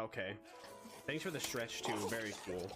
Okay. Thanks for the stretch too. Very cool.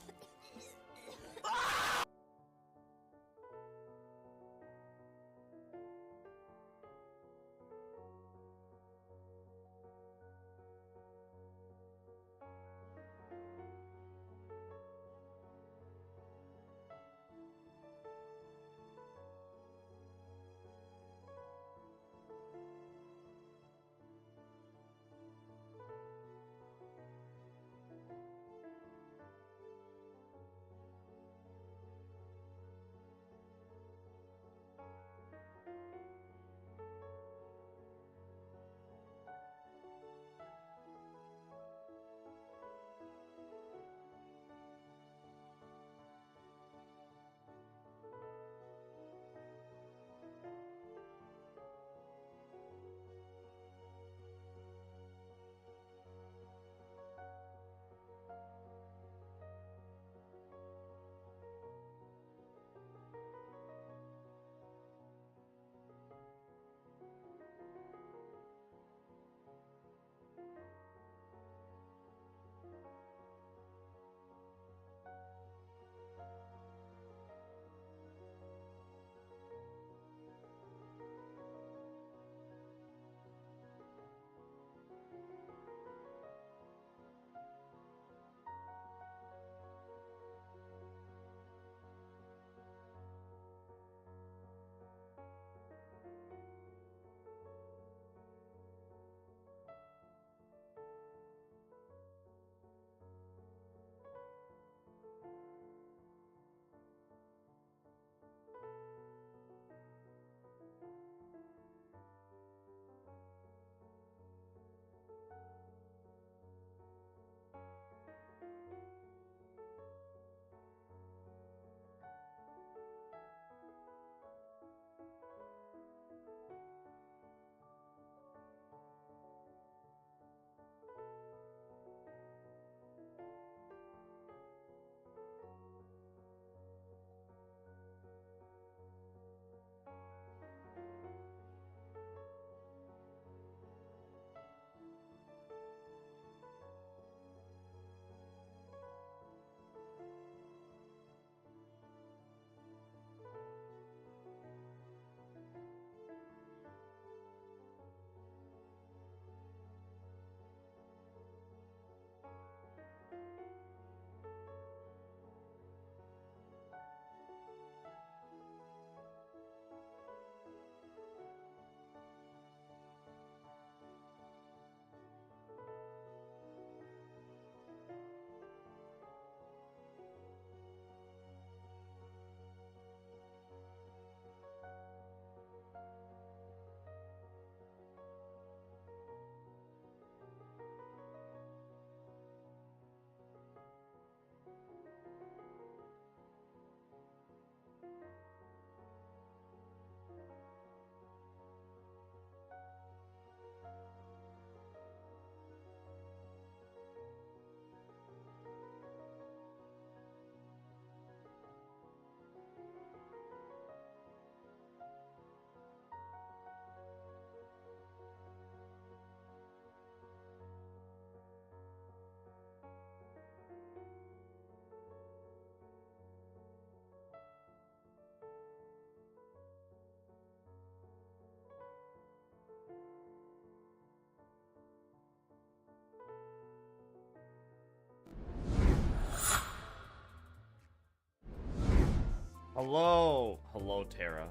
Hello, Terra.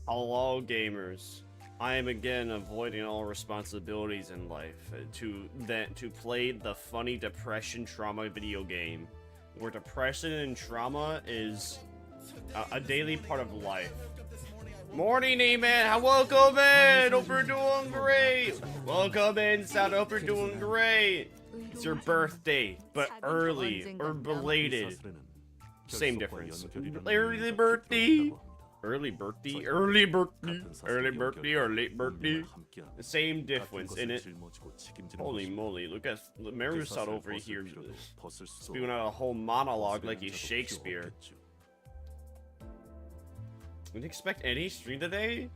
Hello, gamers. I am again avoiding all responsibilities in life to play the funny depression trauma video game, where depression and trauma is a daily part of life. Morning, E-Man. Welcome in. Hope you're doing great. Welcome in, Sound. Hope you're doing great. It's your birthday, but early or belated. Same difference. Early birthday. Early birthday. Early birthday. Early birthday or late birthday. The same difference in it. Holy moly, look at Marusat over here spewing out a whole monologue like he's Shakespeare. Would you expect any stream today?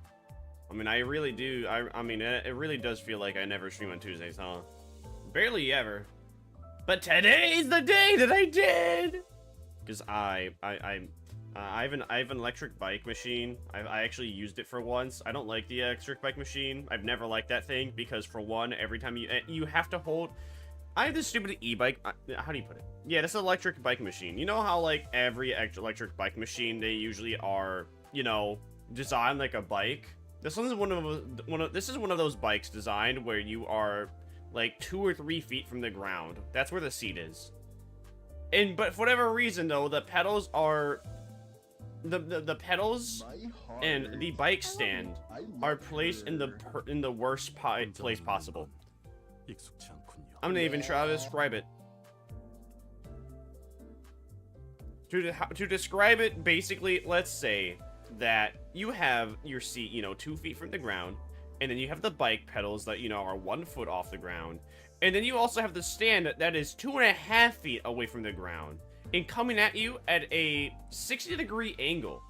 I mean, I really do. I mean, it really does feel like I never stream on Tuesdays, huh? Barely ever. But today's the day that I did! Because I have an electric bike machine. I actually used it for once. I don't like the electric bike machine. I've never liked that thing because, for one, every time you have to hold. I have this stupid e-bike. How do you put it? Yeah, this electric bike machine. You know how like every electric bike machine, they usually are, you know, designed like a bike. This one's this is one of those bikes designed where you are like 2 or 3 feet from the ground. That's where the seat is. But for whatever reason though, the pedals are the pedals and the bike stand are placed in the worst place possible. I'm gonna even try to describe it. To describe it, basically, let's say that you have your seat, you know, 2 feet from the ground, and then you have the bike pedals that, you know, are 1 foot off the ground, and then you also have the stand that is 2.5 feet away from the ground, and coming at you at a 60-degree angle.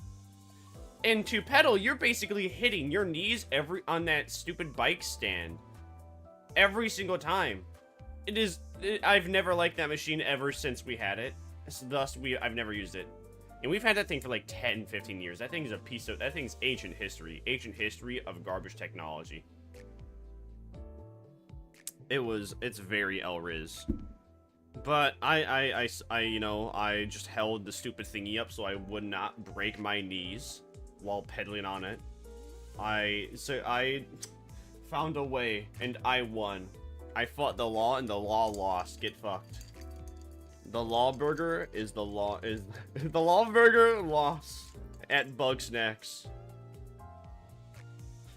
And to pedal, you're basically hitting your knees on that stupid bike stand every single time. I've never liked that machine ever since we had it. Thus, I've never used it. And we've had that thing for like 10, 15 years. That thing's that thing's ancient history. Ancient history of garbage technology. It's very Elriz. But you know, I just held the stupid thingy up so I would not break my knees while pedaling on it. So I found a way and I won. I fought the law and the law lost. Get fucked. The law burger is the law the law burger lost at Bugsnax.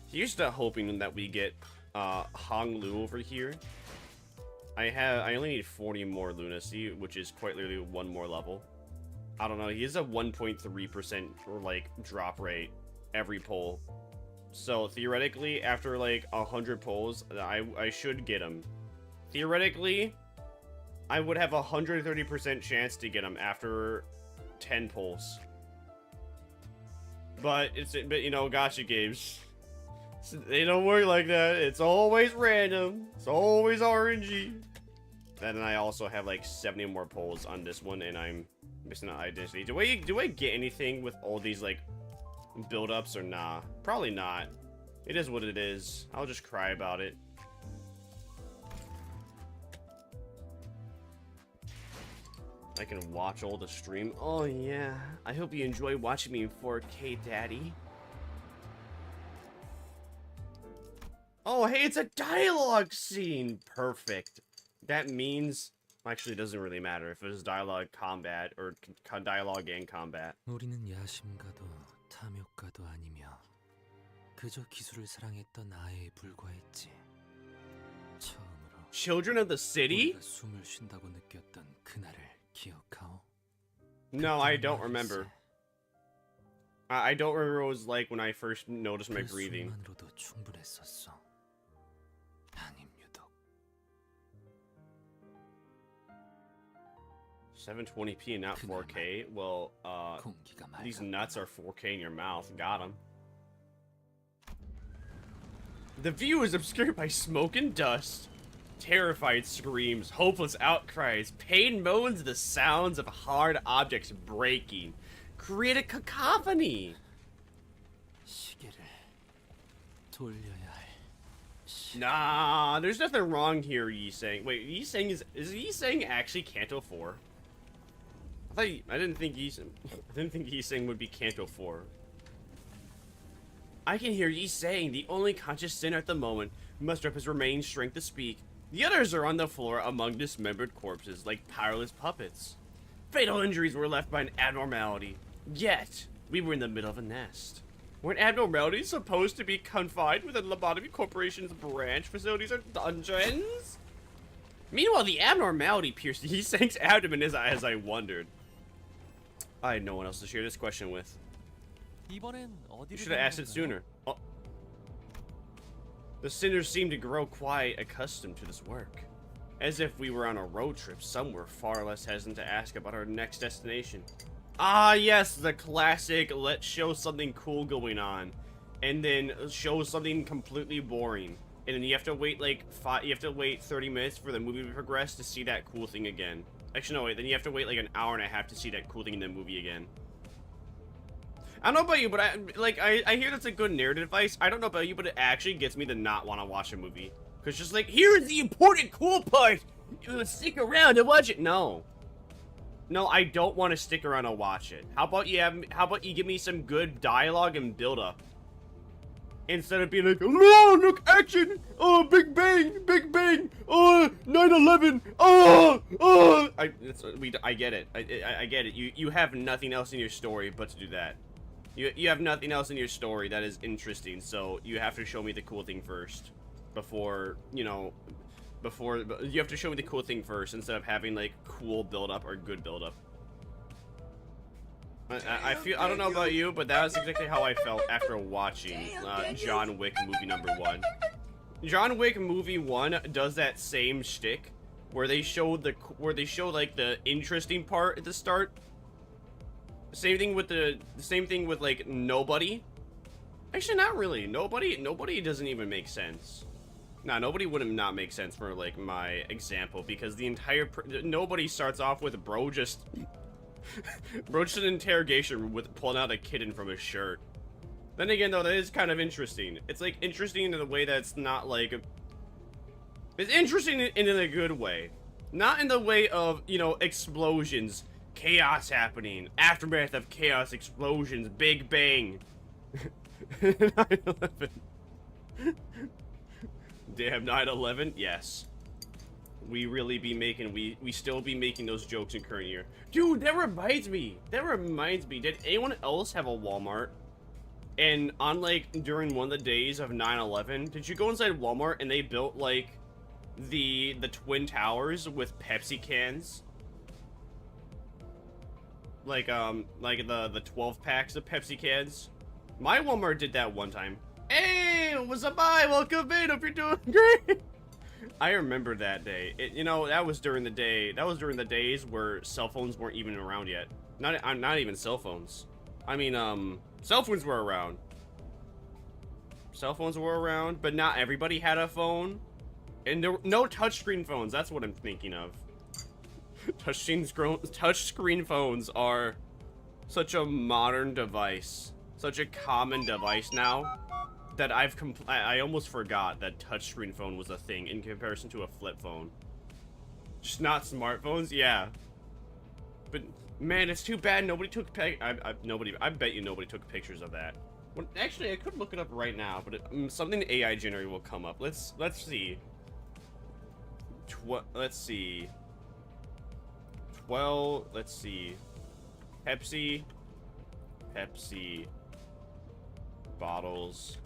Here's to hoping that we get Hong Lu over here. I only need 40 more lunacy, which is quite literally 1 more level. I don't know, he has a 1.3% like drop rate every pull. So theoretically, after like 100 pulls, I should get him. Theoretically, I would have a 130% chance to get him after 10 pulls. But you know, gacha games, they don't work like that. It's always random. It's always RNG. And then I also have like 70 more pulls on this one, and I'm missing out identity. Do I get anything with all these like build-ups or nah? Probably not. It is what it is. I'll just cry about it. I can watch all the stream. Oh yeah. I hope you enjoy watching me in 4K, Daddy. Oh hey, it's a dialogue scene. Perfect. That means, actually, it doesn't really matter if it was dialogue combat or dialogue and combat. 우리는 야심가도 탐욕가도 아니며 그저 기술을 사랑했던 아이에 불과했지. 처음으로 Children of the City? 숨을 쉰다고 느꼈던 그날을 기억하오? No, I don't remember. I don't remember what it was like when I first noticed my breathing. 숨만으로도 충분했었어. 아님 유독. 720p and not 4K? Well, these nuts are 4K in your mouth. Got him. The view is obscured by smoke and dust. Terrified screams, hopeless outcries, pain moans, the sounds of hard objects breaking. Create a cacophony. 시계를 돌려야 할. Nah, there's nothing wrong here, Yi Sang. Wait, Yi Sang is Yi Sang actually Canto 4? I didn't think Yi Sang would be Canto 4. I can hear Yi Sang, the only conscious sinner at the moment, muster up his remaining strength to speak. The others are on the floor among dismembered corpses like powerless puppets. Fatal injuries were left by an abnormality. Yet, we were in the middle of a nest. Weren't abnormalities supposed to be confined within Lobotomy Corporation's branch facilities or dungeons? Meanwhile, the abnormality pierced Yi Sang's abdomen as I wondered. I had no one else to share this question with. You should have asked it sooner. Oh. The sinners seemed to grow quite accustomed to this work. As if we were on a road trip somewhere far less hesitant to ask about our next destination. Ah yes, the classic, let's show something cool going on, and then show something completely boring. and then you have to wait like 30 minutes for the movie to progress to see that cool thing again. Actually, no, wait, then you have to wait like an hour and a half to see that cool thing in the movie again. I don't know about you, but I hear that's a good narrative device. I don't know about you, but it actually gets me to not want to watch a movie. Cause just like, here's the important cool part. You stick around and watch it. No, I don't want to stick around and watch it. How about you give me some good dialogue and build up, instead of being like, oh look, action, oh Big Bang, oh 9/11, oh. I get it. I get it. You have nothing else in your story but to do that. You have nothing else in your story that is interesting, so you have to show me the cool thing first. Before you have to show me the cool thing first instead of having like cool build up or good build up. I don't know about you, but that was exactly how I felt after watching John Wick movie #1. John Wick movie 1 does that same shtick where they show like the interesting part at the start. Same thing with like Nobody. Actually, not really. Nobody doesn't even make sense. Nah, Nobody would not make sense for like my example, because the entire Nobody starts off with bro just an interrogation with pulling out a kitten from his shirt. Then again, though, that is kind of interesting. It's like interesting in a way that's not like, it's interesting in a good way, not in the way of, you know, explosions, chaos happening, aftermath of chaos, explosions, Big Bang. 9/11. Damn, 9/11. Yes, we really be making we still be making those jokes in current year. Dude, that reminds me. Did anyone else have a Walmart? And on like during one of the days of 9/11, did you go inside Walmart and they built like the Twin Towers with Pepsi cans? Like the 12 packs of Pepsi cans. My Walmart did that one time. Hey, what's up? Bye, welcome in. Hope you're doing great. I remember that day. You know, that was during the days where cell phones weren't even around yet. Not even cell phones. I mean, cell phones were around. Cell phones were around, but not everybody had a phone. And there were no touchscreen phones. That's what I'm thinking of. Touchscreen phones are such a modern device, such a common device now, that I almost forgot that touchscreen phone was a thing in comparison to a flip phone. Just not smartphones, yeah. But man, it's too bad nobody took I bet you nobody took pictures of that. Well, actually, I could look it up right now, but something AI generated will come up. Let's see. Let's see. Pepsi bottles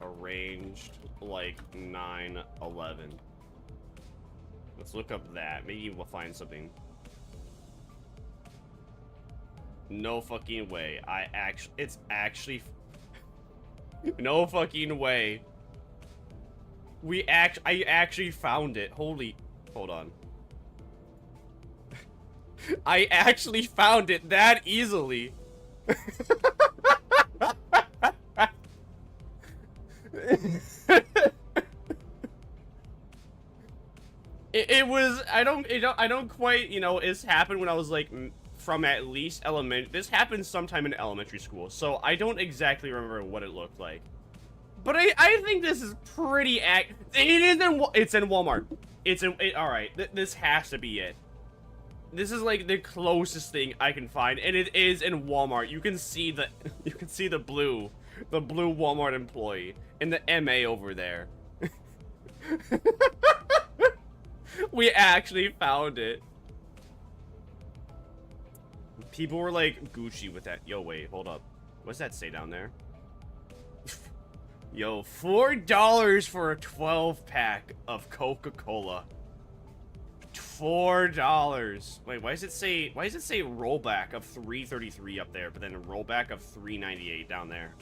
arranged like 9/11. Let's look up that. Maybe we'll find something. No fucking way. It's actually no fucking way. I actually found it. Hold on. I actually found it that easily. It was, I don't quite, you know, it's happened when I was like from at least this happened sometime in elementary school, so I don't exactly remember what it looked like. But I think this is pretty it's in Walmart. All right, this has to be it. This is like the closest thing I can find, and it is in Walmart. You can see the blue Walmart employee and the MA over there. We actually found it. People were like Gucci with that. Yo, wait, hold up. What's that say down there? Yo, $4 for a 12-pack of Coca-Cola. $4. Wait, why does it say rollback of $3.33 up there, but then a rollback of $3.98 down there?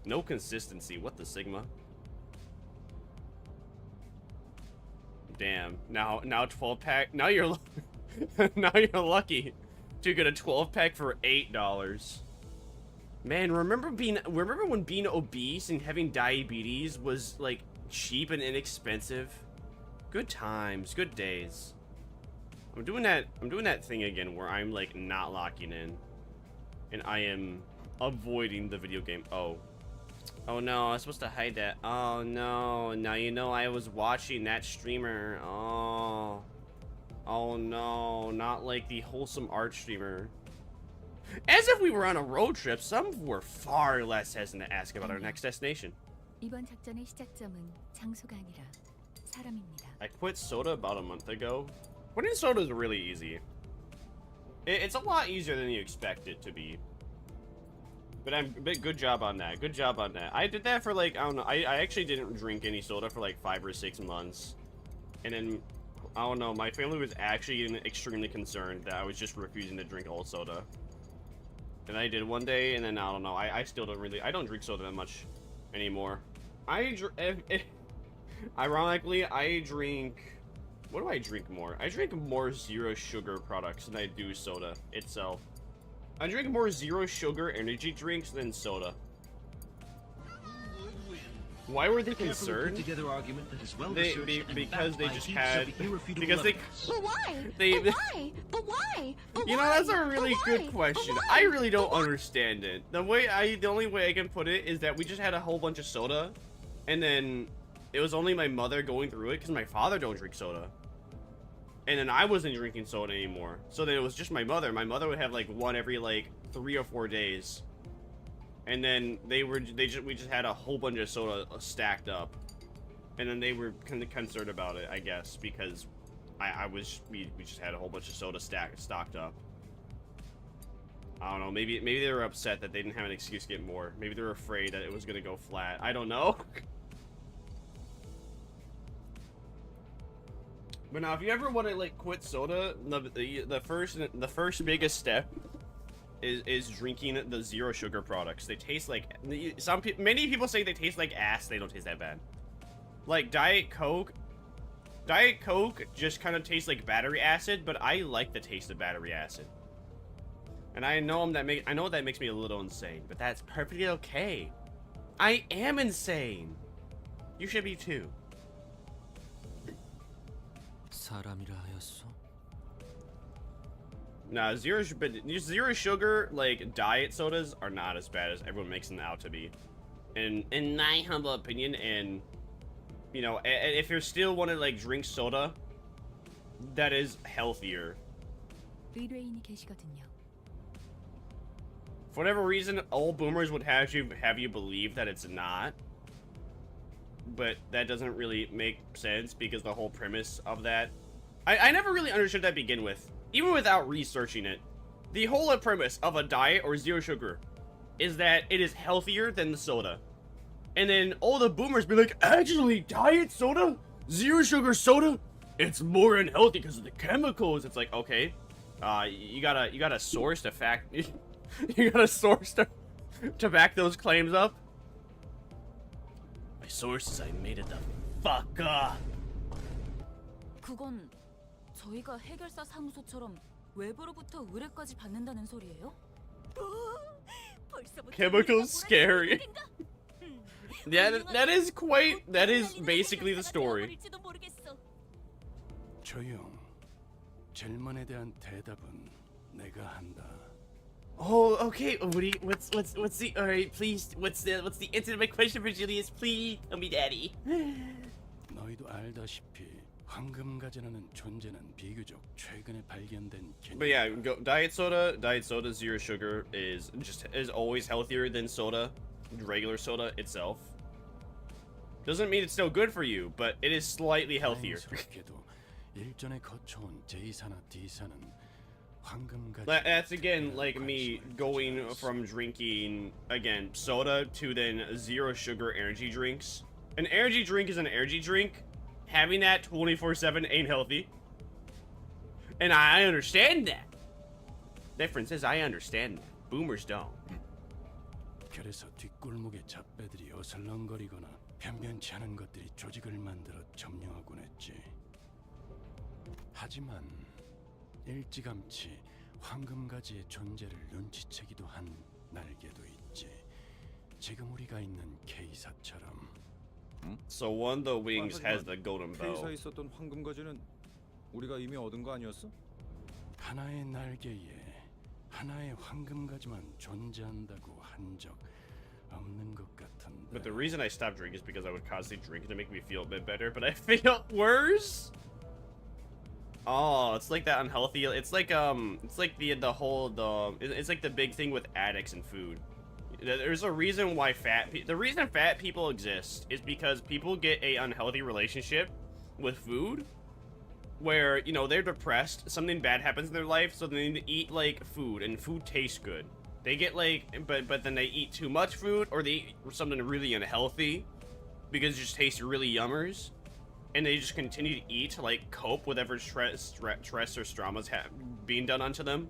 No consistency. What the Sigma? Damn. Now 12-pack. Now you're lucky to get a 12-pack for $8. Man, remember when being obese and having diabetes was like cheap and inexpensive. Good times, good days. I'm doing that thing again where I'm like not locking in. And I am avoiding the video game. Oh. Oh no, I was supposed to hide that. Oh no, now you know I was watching that streamer. Oh. Oh no, not like the wholesome art streamer. As if we were on a road trip, some were far less hesitant to ask about our next destination. 이번 작전의 시작점은 장소가 아니라 사람입니다. I quit soda about a month ago. Quitting soda is really easy. It's a lot easier than you expect it to be. But good job on that. Good job on that. I did that for like, I don't know. I actually didn't drink any soda for like 5 or 6 months. And then, I don't know, my family was actually extremely concerned that I was just refusing to drink all soda. And I did one day, and then I don't know. I still don't really, I don't drink soda that much anymore. Ironically, I drink, what do I drink more? I drink more zero sugar products than I do soda itself. I drink more zero sugar energy drinks than soda. Why were they concerned? Because they just had, because they, But why? They, but why? But why? But you know, why? that's a really But good why? question. But why? I really don't But why? understand it. The only way I can put it is that we just had a whole bunch of soda, and then it was only my mother going through it because my father don't drink soda. And then I wasn't drinking soda anymore. So then it was just my mother. My mother would have like one every like 3 or 4 days. And then we just had a whole bunch of soda stacked up. And then they were kind of concerned about it, I guess, because we just had a whole bunch of soda stocked up. I don't know, maybe they were upset that they didn't have an excuse to get more. Maybe they were afraid that it was gonna go flat. I don't know. But now, if you ever want to like quit soda, the first biggest step is drinking the zero sugar products. They taste like many people say they taste like ass. They don't taste that bad. Like Diet Coke just kind of tastes like battery acid, but I like the taste of battery acid. And I know that makes me a little insane, but that's perfectly okay. I am insane. You should be too. 사람이라 하였소? Nah, zero sugar, like, diet sodas are not as bad as everyone makes them out to be. And in my humble opinion, and, you know, if you're still want to, like, drink soda, that is healthier. 의뢰인이 계시거든요. For whatever reason, old boomers would have you believe that it's not. But that doesn't really make sense because the whole premise of that, I never really understood that to begin with, even without researching it. The whole premise of a diet or zero sugar is that it is healthier than the soda. And then all the boomers be like, actually, diet soda, zero sugar soda, it's more unhealthy because of the chemicals. It's like, okay, you gotta source the fact, you gotta source to back those claims up. My sources, I made it the fuck up. 그건 저희가 해결사 사무소처럼 외부로부터 의뢰까지 받는다는 소리예요? Chemicals scary. Yeah, that is basically the story. 조용. 질문에 대한 대답은 내가 한다. Oh, okay. What's the alright, please, what's the intimate question for Julius? Please tell me, daddy. 너희도 알다시피 황금가지라는 존재는 비교적 최근에 발견된 개념. But yeah, diet soda, zero sugar is always healthier than soda, regular soda itself. Doesn't mean it's still good for you, but it is slightly healthier. 다행스럽게도 일전에 거쳐온 제2사나 D사는 황금가지. That's again like me going from drinking again soda to then zero sugar energy drinks. An energy drink is an energy drink. Having that 24/7 ain't healthy. And I understand that. Difference is I understand that. Boomers don't. 그래서 뒷골목의 잡배들이 어슬렁거리거나 변변치 않은 것들이 조직을 만들어 점령하곤 했지. 하지만 일찌감치 황금가지의 존재를 눈치채기도 한 날개도 있지. 지금 우리가 있는 K사처럼. So one of the wings has the golden bow. K사에 있었던 황금가지는 우리가 이미 얻은 거 아니었어? 하나의 날개에 하나의 황금가지만 존재한다고 한 적 없는 것 같은데. But the reason I stopped drinking is because I would constantly drink it to make me feel a bit better, but I feel worse. Oh, it's like that unhealthy. It's like the whole it's like the big thing with addicts and food. There's a reason why the reason fat people exist is because people get a unhealthy relationship with food, where, you know, they're depressed, something bad happens in their life, so they need to eat like food, and food tastes good. They get like, but then they eat too much food, or they eat something really unhealthy because it just tastes really yummers, and they just continue to eat to like cope with whatever stress or traumas being done onto them,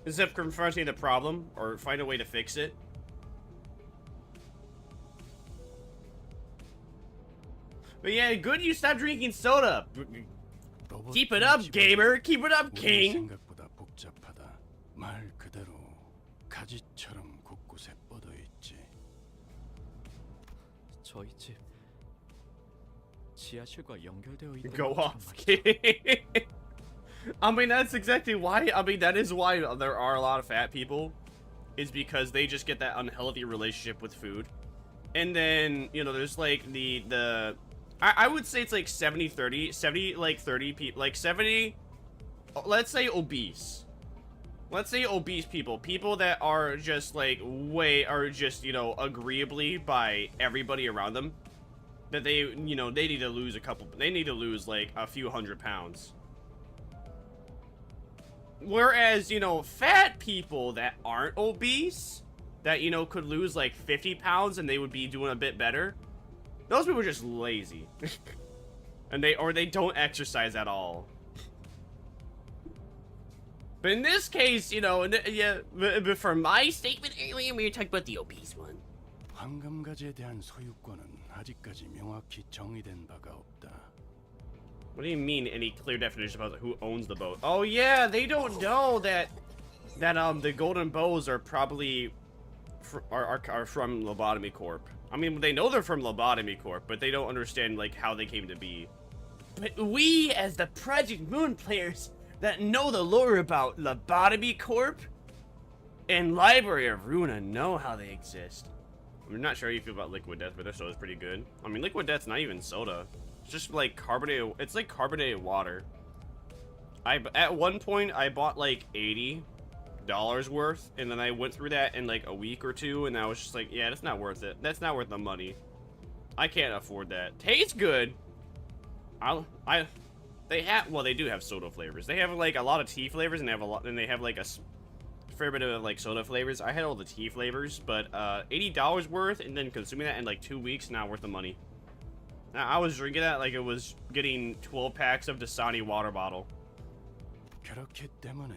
instead of confronting the problem or find a way to fix it. But yeah, good you stopped drinking soda. Keep it up, gamer. Keep it up, king. 생각보다 복잡하다. 말 그대로 가지처럼 곳곳에 뻗어 있지. 저희 집 지하실과 연결되어 있는 Go 것처럼 off, 말이죠. king. I mean, that's exactly why. I mean, that is why there are a lot of fat people. Is because they just get that unhealthy relationship with food. And then, you know, there's like I would say it's like 70-30, 70 like 30 people, like 70, let's say obese. Let's say obese people that are just like you know, agreeably by everybody around them, that they, you know, they need to lose like a few hundred pounds. Whereas, you know, fat people that aren't obese, that, you know, could lose like 50 pounds and they would be doing a bit better, those people are just lazy. And they don't exercise at all. But in this case, you know, yeah, but for my statement earlier, we were talking about the obese one. 황금가지에 대한 소유권은 아직까지 명확히 정의된 바가 없다. What do you mean, any clear definition about who owns the boat? Oh yeah, they don't know that the golden bows are probably are from Lobotomy Corp. I mean, they know they're from Lobotomy Corp, but they don't understand like how they came to be. But we, as the Project Moon players that know the lore about Lobotomy Corp and Library of Runa, know how they exist. I'm not sure how you feel about Liquid Death, but their soda's pretty good. I mean, Liquid Death's not even soda. It's just like carbonated. It's like carbonated water. At one point I bought like $80 worth, and then I went through that in like a week or two, and I was just like, yeah, that's not worth it. That's not worth the money. I can't afford that. Tastes good. They do have soda flavors. They have like a lot of tea flavors, and they have like a fair bit of like soda flavors. I had all the tea flavors, but $80 worth, and then consuming that in like 2 weeks, not worth the money. Now, I was drinking that like it was getting 12 packs of Dasani water bottle. 그렇기 때문에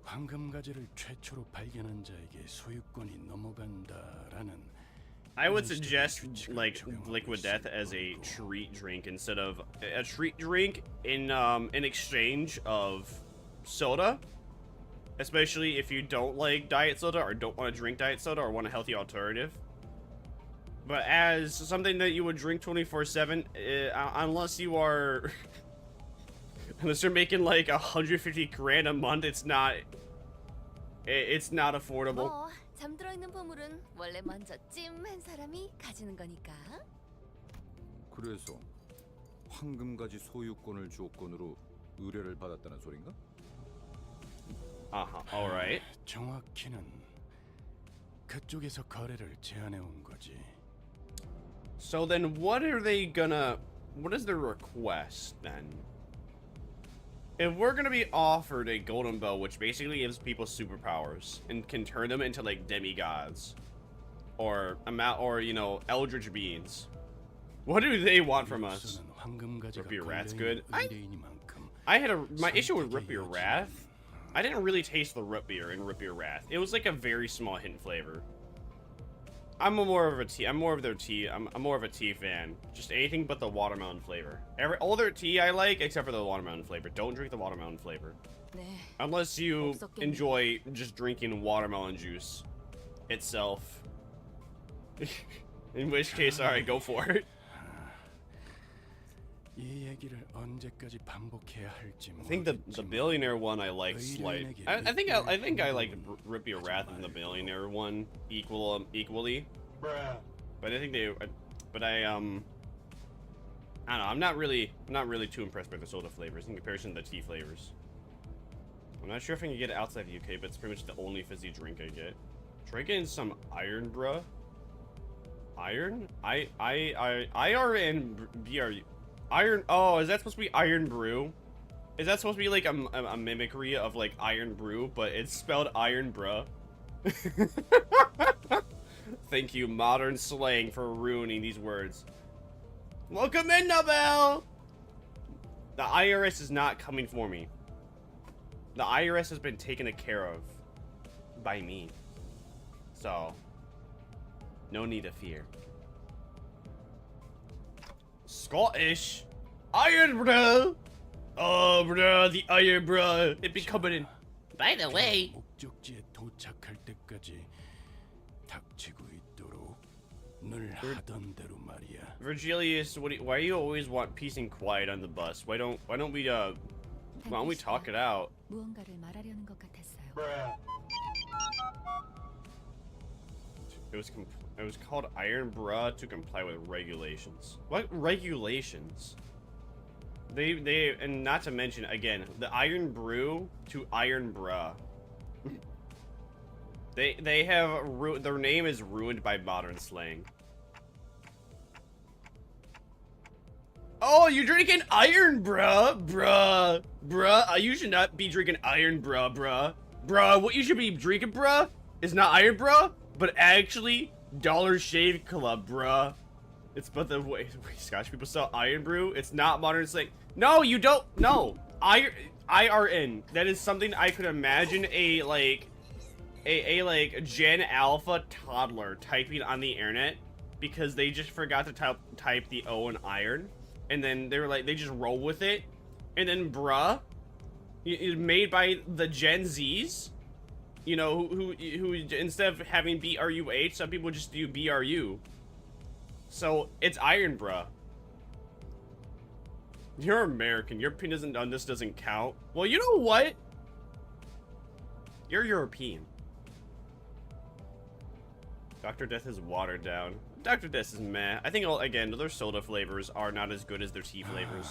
황금가지를 최초로 발견한 자에게 소유권이 넘어간다라는. I would suggest like Liquid Death as a treat drink instead of a treat drink in exchange of soda, especially if you don't like diet soda or don't want to drink diet soda or want a healthy alternative. But as something that you would drink 24/7, unless you are, unless you're making like 150 grand a month, it's not affordable. 뭐 잠들어 있는 보물은 원래 먼저 찜한 사람이 가지는 거니까. 그래서 황금가지 소유권을 조건으로 의뢰를 받았다는 소린가? All right. 정확히는 그쪽에서 거래를 제안해 온 거지. So then what is their request then? If we're gonna be offered a golden bow, which basically gives people superpowers and can turn them into like demigods or you know, eldritch beings, what do they want from us? Rip Your Wrath's good. I had my issue with Rip Your Wrath. I didn't really taste the root beer in Rip Your Wrath. It was like a very small hint flavor. I'm more of a tea fan. Just anything but the watermelon flavor. All their tea I like, except for the watermelon flavor. Don't drink the watermelon flavor. 네. Unless you enjoy just drinking watermelon juice itself. In which case, alright, go for it. 이 얘기를 언제까지 반복해야 할지 I think the billionaire one I like slight. I think I like Rip Your Wrath and the billionaire one equally. But I think I don't know. I'm not really too impressed by the soda flavors in comparison to the tea flavors. I'm not sure if I can get it outside the UK, but it's pretty much the only fizzy drink I get. Try getting some iron, bruh. Iron? IRN BRU. Iron. Oh, is that supposed to be Iron Brew? Is that supposed to be like a mimicry of like Iron Brew, but it's spelled Iron, bruh? Thank you, modern slang, for ruining these words. Welcome in, Nobel! The IRS is not coming for me. The IRS has been taken care of by me. So, no need to fear. Scottish? Iron, bro! Oh, bro, the iron, bro. It be coming in. By the way, 목적지에 도착할 때까지 닥치고 있도록 늘 하던 대로 말이야. Virgilius, why do you always want peace and quiet on the bus? Why don't we talk it out? 무언가를 말하려는 것 같았어요. It was called Iron Bruh to comply with regulations. What regulations? They and not to mention again the Iron Brew to Iron Bruh. they have their name is ruined by modern slang. Oh, you're drinking Iron Bruh. You should not be drinking Iron Bruh. What you should be drinking, bruh, is not Iron Bruh, but actually Dollar Shave Club, bruh. It's but the way Scottish people sell Iron Brew. It's not modern slang. No, you don't. No, IRN. That is something I could imagine a like Gen Alpha toddler typing on the internet because they just forgot to type the O in iron, and then they were like they just roll with it, and then bruh, is made by the Gen Zs. You know, who instead of having BRUH, some people just do BRU. So it's Iron, bruh. You're American. Your opinion on this doesn't count. Well, you know what? You're European. Dr. Death is watered down. Dr. Death is meh. I think, again, their soda flavors are not as good as their tea flavors.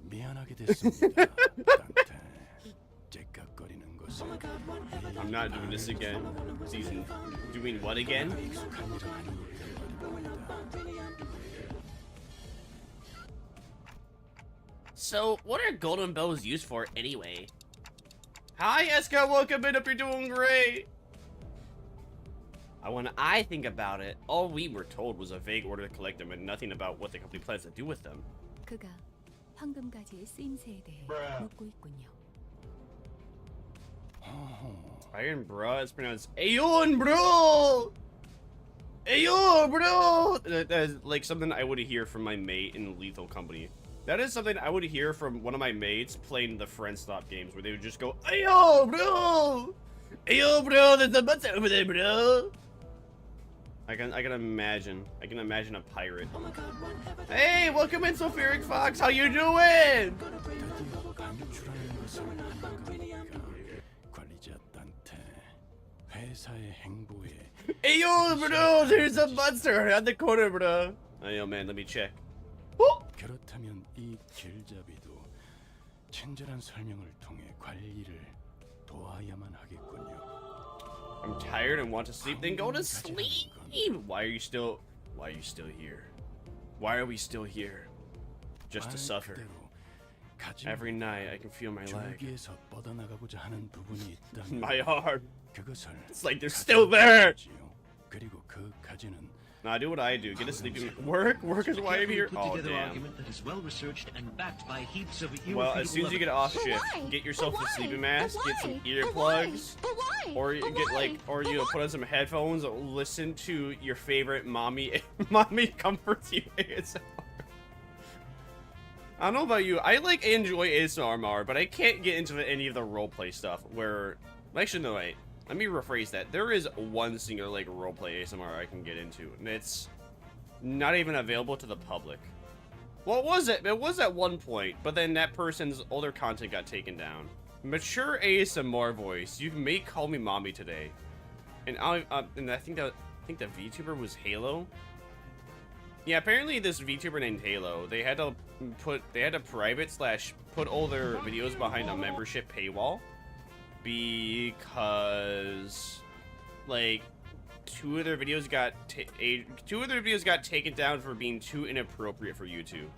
미안하게 됐습니다. 단테. 째깍거리는 것은 I'm not doing this again. Season. Doing what again? 익숙한 일 아니기 때문입니다. So, what are golden bells used for anyway? Hi, Eska, welcome in. Hope you're doing great. When I think about it, all we were told was a vague order to collect them and nothing about what the company plans to do with them. 그가 황금가지의 쓰임새에 대해 묻고 있군요. Iron Bruh is pronounced Ayon, bro! Ayon, bro! That is like something I would hear from my mate in Lethal Company. That is something I would hear from one of my mates playing the Friend Stop games where they would just go, Ayo, bro! Ayo, bro, there's a butts over there, bro! I can imagine. I can imagine a pirate. Hey, welcome in, Sulfuric Fox. How you doing? 드디어 방출하는 것을 하는 겁니까? 관리자 단테. 회사의 행보에 Hey, yo, bro, there's a monster at the corner, bro. Hey, yo, man, let me check. Oh! 그렇다면 이 길잡이도 친절한 설명을 통해 관리를 도와야만 하겠군요. I'm tired and want to sleep. Then go to sleep. Why are you still here? Why are we still here? Just to suffer. Every night I can feel my leg. 줄기에서 뻗어나가고자 하는 부분이 있다면 My arm. 그것을 It's like they're still there. 그리고 그 가지는 Nah, do what I do. Get a sleeping work is why I'm here. Oh damn. Well, as soon as you get off shift, get yourself a sleeping mask, get some earplugs, or you get like, or you put on some headphones, listen to your favorite mommy comforts you ASMR. I don't know about you. I like enjoy ASMR, but I can't get into any of the roleplay stuff where. Actually, no, wait. Let me rephrase that. There is one single like roleplay ASMR I can get into, and it's Not even available to the public. Well, was it? It was at one point, but then that person's older content got taken down. Mature ASMR voice. You may call me mommy today. And I think the VTuber was Halo. Yeah, apparently this VTuber named Halo, they had to private / put all their videos behind a membership paywall because like two of their videos got taken down for being too inappropriate for YouTube.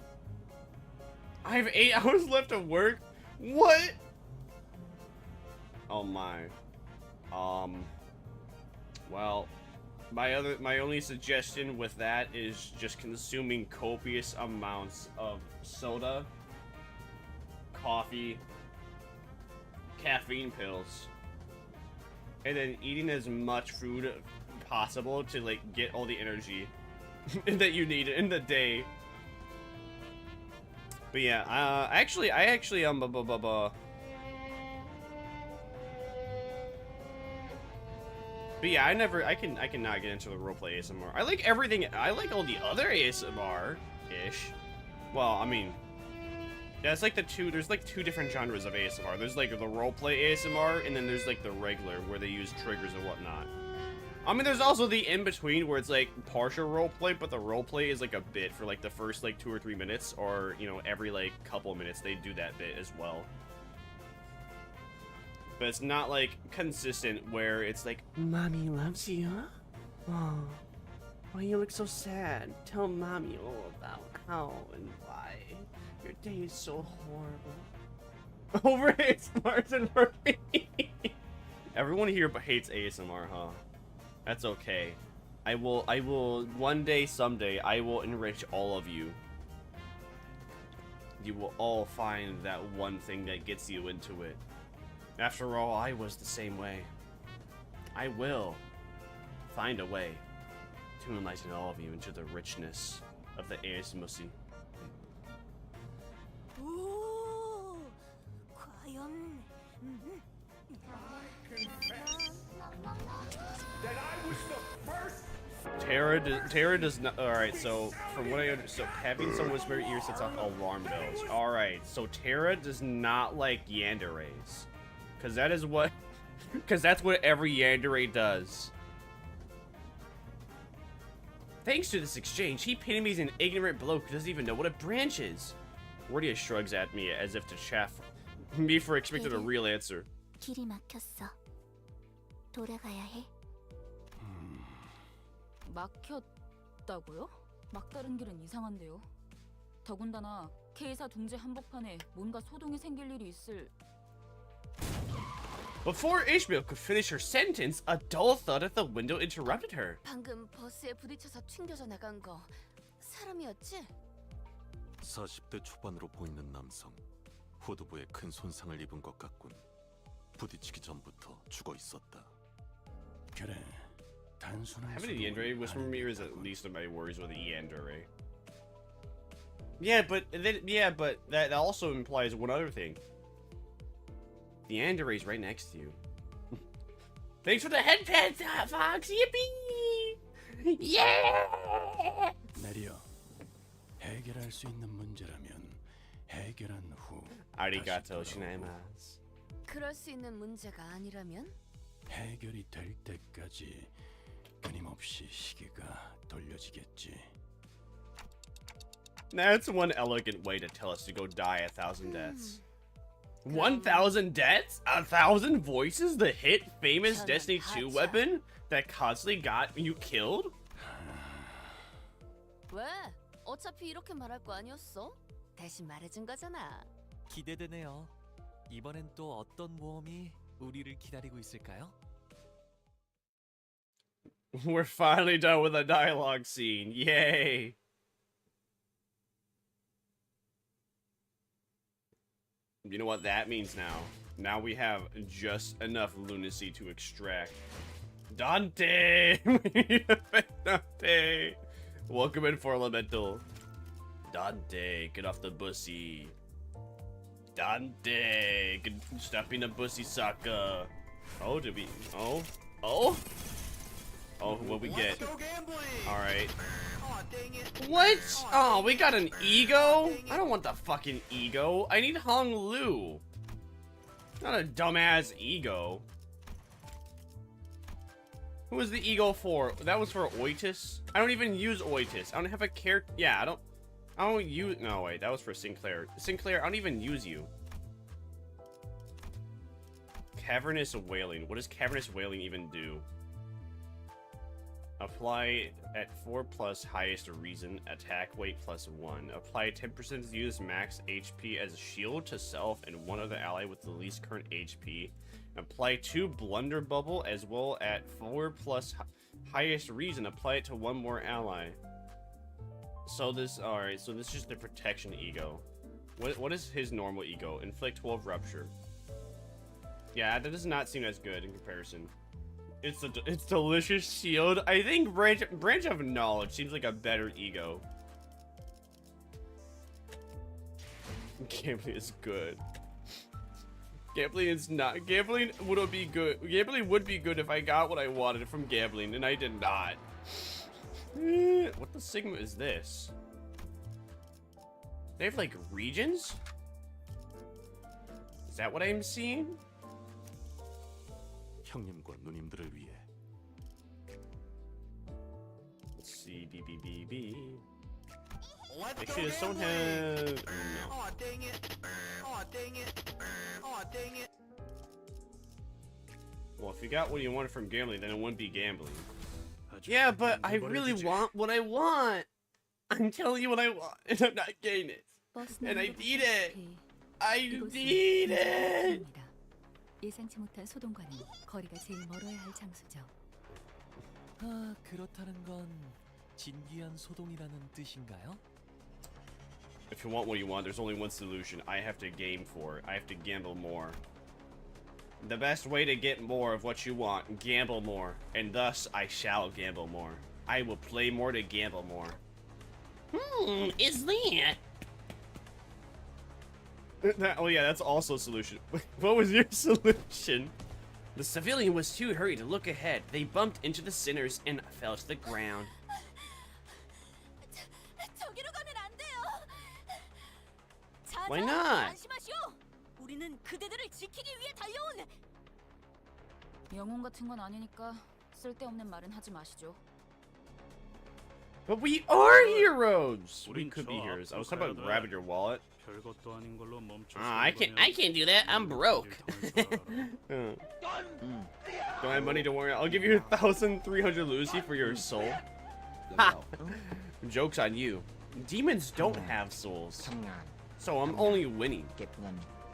I have 8 hours left of work. What? Oh my. Well, my only suggestion with that is just consuming copious amounts of soda, coffee, caffeine pills, and then eating as much food possible to like get all the energy that you need in the day. But yeah, I actually But yeah, I cannot get into the roleplay ASMR. I like everything. I like all the other ASMR-ish. Well, I mean, yeah, it's like there's like two different genres of ASMR. There's like the roleplay ASMR, and then there's like the regular where they use triggers and whatnot. I mean, there's also the in-between where it's like partial roleplay, but the roleplay is like a bit for like the first like 2 or 3 minutes, or, you know, every like couple minutes they do that bit as well. But it's not like consistent where it's like, Mommy loves you? Oh, why you look so sad? Tell Mommy all about how and why your day is so horrible. Over ASMR and for me. Everyone here but hates ASMR, huh? That's okay. I will one day, someday, I will enrich all of you. You will all find that one thing that gets you into it. After all, I was the same way. I will find a way to enlighten all of you into the richness of the ASMR. 오, 과연. Tara does not. All right, so from what I understand, so having some whisper ear sets off alarm bells. All right, so Tara does not like yanderes, because that's what every yandere does. Thanks to this exchange, he painted me as an ignorant bloke who doesn't even know what a branch is. Wardia shrugs at me as if to chaff me for expecting a real answer. 길이 막혔어. 돌아가야 해. 막혔다고요? 막다른 길은 이상한데요. 더군다나 K사 둥지 한복판에 뭔가 소동이 생길 일이 있을. Before Ishmael could finish her sentence, a dull thud at the window interrupted her. 방금 버스에 부딪혀서 튕겨져 나간 거 사람이었지? 40대 초반으로 보이는 남성. 후두부에 큰 손상을 입은 것 같군. 부딪히기 전부터 죽어 있었다. 그래. 단순한 Having a yandere whisper me is at least of my worries with a yandere. Yeah, but that also implies one other thing. The yandere's right next to you. Thanks for the headpad, Fox! Yippee! Yeah! 내려. 해결할 수 있는 문제라면 해결한 후. 아리가토 시나이마스. 그럴 수 있는 문제가 아니라면? 해결이 될 때까지 끊임없이 시계가 돌려지겠지. That's one elegant way to tell us to go die 1,000 deaths. 1,000 deaths? 1,000 voices? The hit famous Destiny 2 weapon that constantly got you killed? 왜? 어차피 이렇게 말할 거 아니었어? 대신 말해준 거잖아. 기대되네요. 이번엔 또 어떤 모험이 우리를 기다리고 있을까요? We're finally done with the dialogue scene. Yay! You know what that means now? Now we have just enough lunacy to extract. Dante! Dante! Welcome in for Elemental. Dante, get off the bussy. Dante, stop being a bussy sucker. Oh, did we? Oh? Oh? Oh, what we get? Let's go gambling. All right. Oh, dang it. What? Oh, we got an ego? I don't want the fucking ego. I need Hong Lu. Not a dumbass ego. Who was the ego for? That was for Oitis? I don't even use Oitis. I don't have a character. Yeah, I don't use. No, wait, that was for Sinclair. Sinclair, I don't even use you. Cavernous Wailing. What does Cavernous Wailing even do? Apply at 4+ highest reason, attack weight +1. Apply 10% use max HP as a shield to self and one other ally with the least current HP. Apply 2 blunder bubble as well at 4+ highest reason. Apply it to one more ally. So this, alright, so this is just the protection ego. What is his normal ego? Inflict 12 rupture. Yeah, that does not seem as good in comparison. It's delicious shield. I think branch of knowledge seems like a better ego. Gambling is good. Gambling is not. Gambling would be good. Gambling would be good if I got what I wanted from gambling, and I did not. What the Sigma is this? They have like regions? Is that what I'm seeing? 형님과 누님들을 위해. Let's see, B. Let's go Actually, does someone gambling. have? No. Oh, dang it. Oh, dang it. Oh, dang it. Well, if you got what you wanted from gambling, then it wouldn't be gambling. Yeah, but I really want what I want. I'm telling you what I want, and I'm not getting it. And I need it. I need it. 예상치 못한 소동과는 거리가 제일 멀어야 할 장소죠. 아, 그렇다는 건 진귀한 소동이라는 뜻인가요? If you want what you want, there's only one solution. I have to game for it. I have to gamble more. The best way to get more of what you want, gamble more. And thus, I shall gamble more. I will play more to gamble more. Is that? Oh yeah, that's also a solution. What was your solution? The civilian was too hurried to look ahead. They bumped into the sinners and fell to the ground. 저기로 가면 안 돼요. Why not? 안심하시오. 우리는 그대들을 지키기 위해 달려온. 영웅 같은 건 아니니까 쓸데없는 말은 하지 마시죠. But we are heroes! We could be heroes. I was talking about grabbing your wallet. I can't do that. I'm broke. Don't have money to worry. I'll give you 1,300 Lucy for your soul. Ha! Joke's on you. Demons don't have souls. So I'm only winning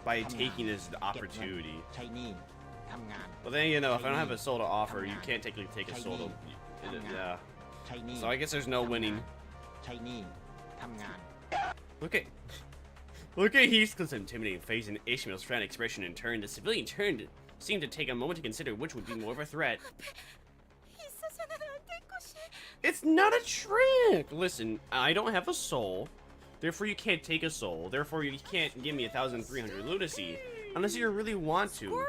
by taking this opportunity. Well then, you know, if I don't have a soul to offer, you can't technically take a soul to... So I guess there's no winning. Look at Heathcliff's intimidating face and Ishmael's frantic expression in turn. The civilian seemed to take a moment to consider which would be more of a threat. It's not a trick! Listen, I don't have a soul. Therefore you can't take a soul. Therefore you can't give me 1,300 lunacy. Unless you really want to.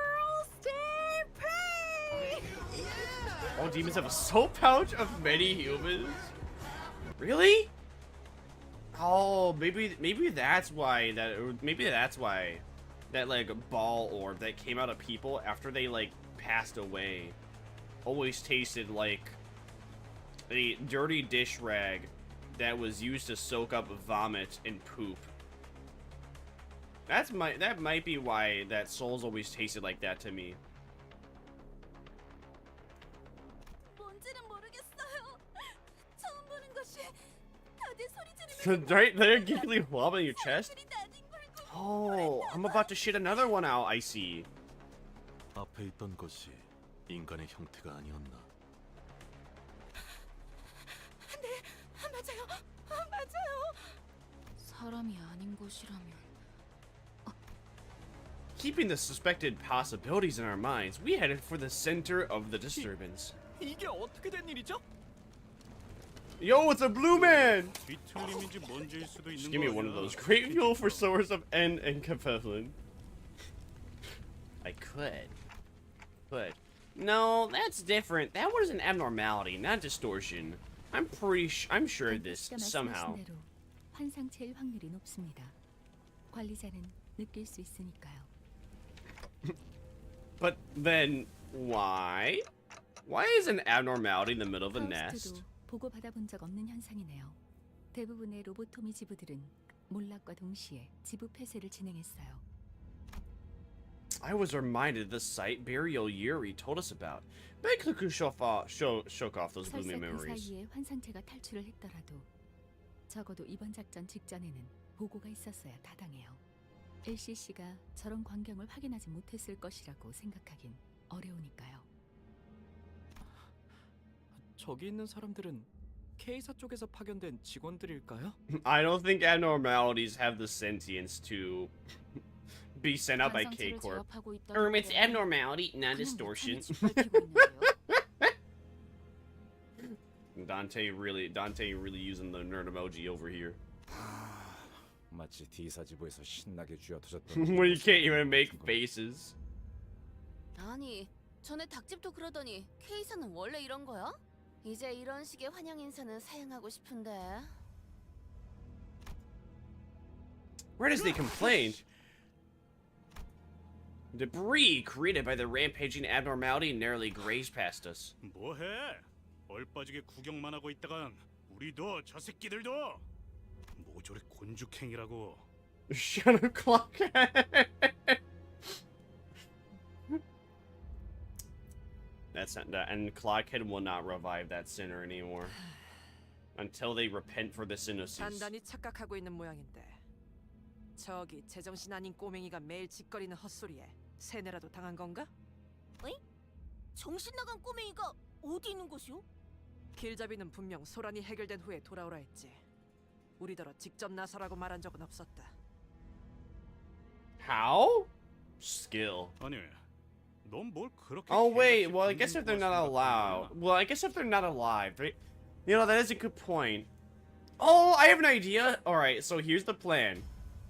All demons have a soul pouch of many humans? Really? Oh, maybe that's why that like ball orb that came out of people after they like passed away always tasted like a dirty dish rag that was used to soak up vomit and poop. That might be why that souls always tasted like that to me. Right there, giggly wobbling your chest. Oh, I'm about to shit another one out. I see. 앞에 있던 것이 인간의 형태가 아니었나? 네, 맞아요. 사람이 아닌 것이라면. Keeping the suspected possibilities in our minds, we headed for the center of the disturbance. 이게 어떻게 된 일이죠? Yo, it's a blue man! Just give me one of those. Great fuel for sowers of N and Capellan. I could. But No, that's different. That was an abnormality, not distortion. I'm sure of this somehow. 말씀하신 대로 환상체일 확률이 높습니다. 관리자는 느낄 수 있으니까요. But then why? Why is an abnormality in the middle of a nest? 파우스트도 보고 받아본 적 없는 현상이네요. 대부분의 로보토미 지부들은 몰락과 동시에 지부 폐쇄를 진행했어요. I was reminded of the site burial Yuri told us about. Bet I could shook off those gloomy 설사 그 memories. 사이에 환상체가 탈출을 했더라도 적어도 이번 작전 직전에는 보고가 있었어야 타당해요. LCC가 저런 광경을 확인하지 못했을 것이라고 생각하긴 어려우니까요. 저기 있는 사람들은 K사 쪽에서 파견된 직원들일까요? I don't think abnormalities have the sentience to be sent out by K 환상체를 Corp. 제압하고 있다는 It's 말에 abnormality, not 그냥 distortion. 못하는 짓 밝히고 있는데요. Dante really using the nerd emoji over here. 마치 D사 지부에서 신나게 쥐어터졌던. When you can't even make faces. 아니, 전에 닭집도 그러더니 K사는 원래 이런 거야? 이제 이런 식의 환영 인사는 사양하고 싶은데. Right as they complained, debris created by the rampaging abnormality narrowly grazed past us. 뭐해? 얼빠지게 구경만 하고 있다간 우리도 저 새끼들도 모조리 곤죽행이라고. Shut up, Clockhead. That's not that, and Clockhead will not revive that sinner anymore until they repent for the sin of sins. 단단히 착각하고 있는 모양인데 저기 제정신 아닌 꼬맹이가 매일 짓거리는 헛소리에 세뇌라도 당한 건가? 어이? 정신 나간 꼬맹이가 어디 있는 것이오? 길잡이는 분명 소란이 해결된 후에 돌아오라 했지. 우리더러 직접 나서라고 말한 적은 없었다. How? Skill. 아니, 넌 뭘 그렇게? Oh wait, well I guess if they're not allowed. Well, I guess if they're not alive, right? You know, that is a good point. Oh, I have an idea. All right, so here's the plan.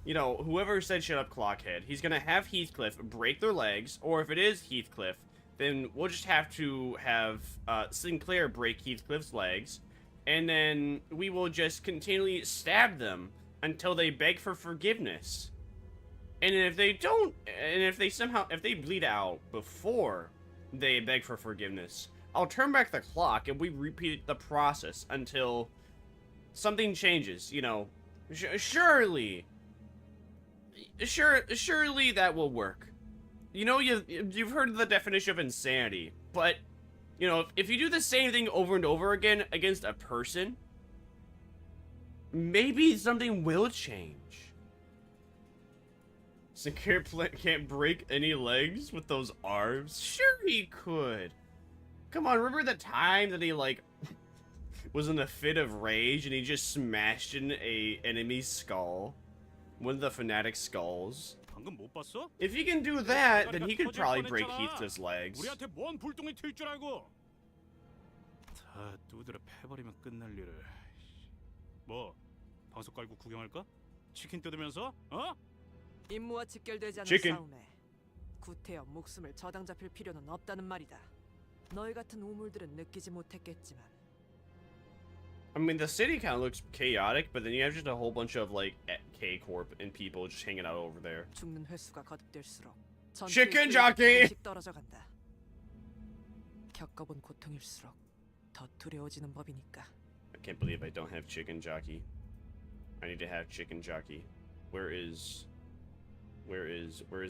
You know, whoever said shut up, Clockhead, he's gonna have Heathcliff break their legs, or if it is Heathcliff, then we'll just have to have Sinclair break Heathcliff's legs, and then we will just continually stab them until they beg for forgiveness. And if they don't, and if they bleed out before they beg for forgiveness, I'll turn back the clock and we repeat the process until something changes. You know, surely that will work. You know, you've heard of the definition of insanity, but you know, if you do the same thing over and over again against a person, maybe something will change. Sinclair can't break any legs with those arms? Sure he could. Come on, remember the time that he, like, was in a fit of rage and he just smashed in a enemy's skull? One of the fanatic skulls? 방금 못 봤어? If he can do that, then he could probably break Heathcliff's legs. 우리한테 뭔 불똥이 튈 줄 알고? 다 두드려 패버리면 끝날 일을. 뭐, 방석 깔고 구경할까? 치킨 뜯으면서? 어? 임무와 직결되지 않은 Chicken. 싸움에 구태여 목숨을 저당 잡힐 필요는 없다는 말이다. 너희 같은 우물들은 느끼지 못했겠지만. I mean, the city kind of looks chaotic, but then you have just a whole bunch of, like, K-Corp and people just hanging out over there. 죽는 횟수가 거듭될수록 Chicken jockey! 조금씩 떨어져 간다. 겪어본 고통일수록 더 두려워지는 법이니까. I can't believe I don't have chicken jockey. I need to have chicken jockey. Where is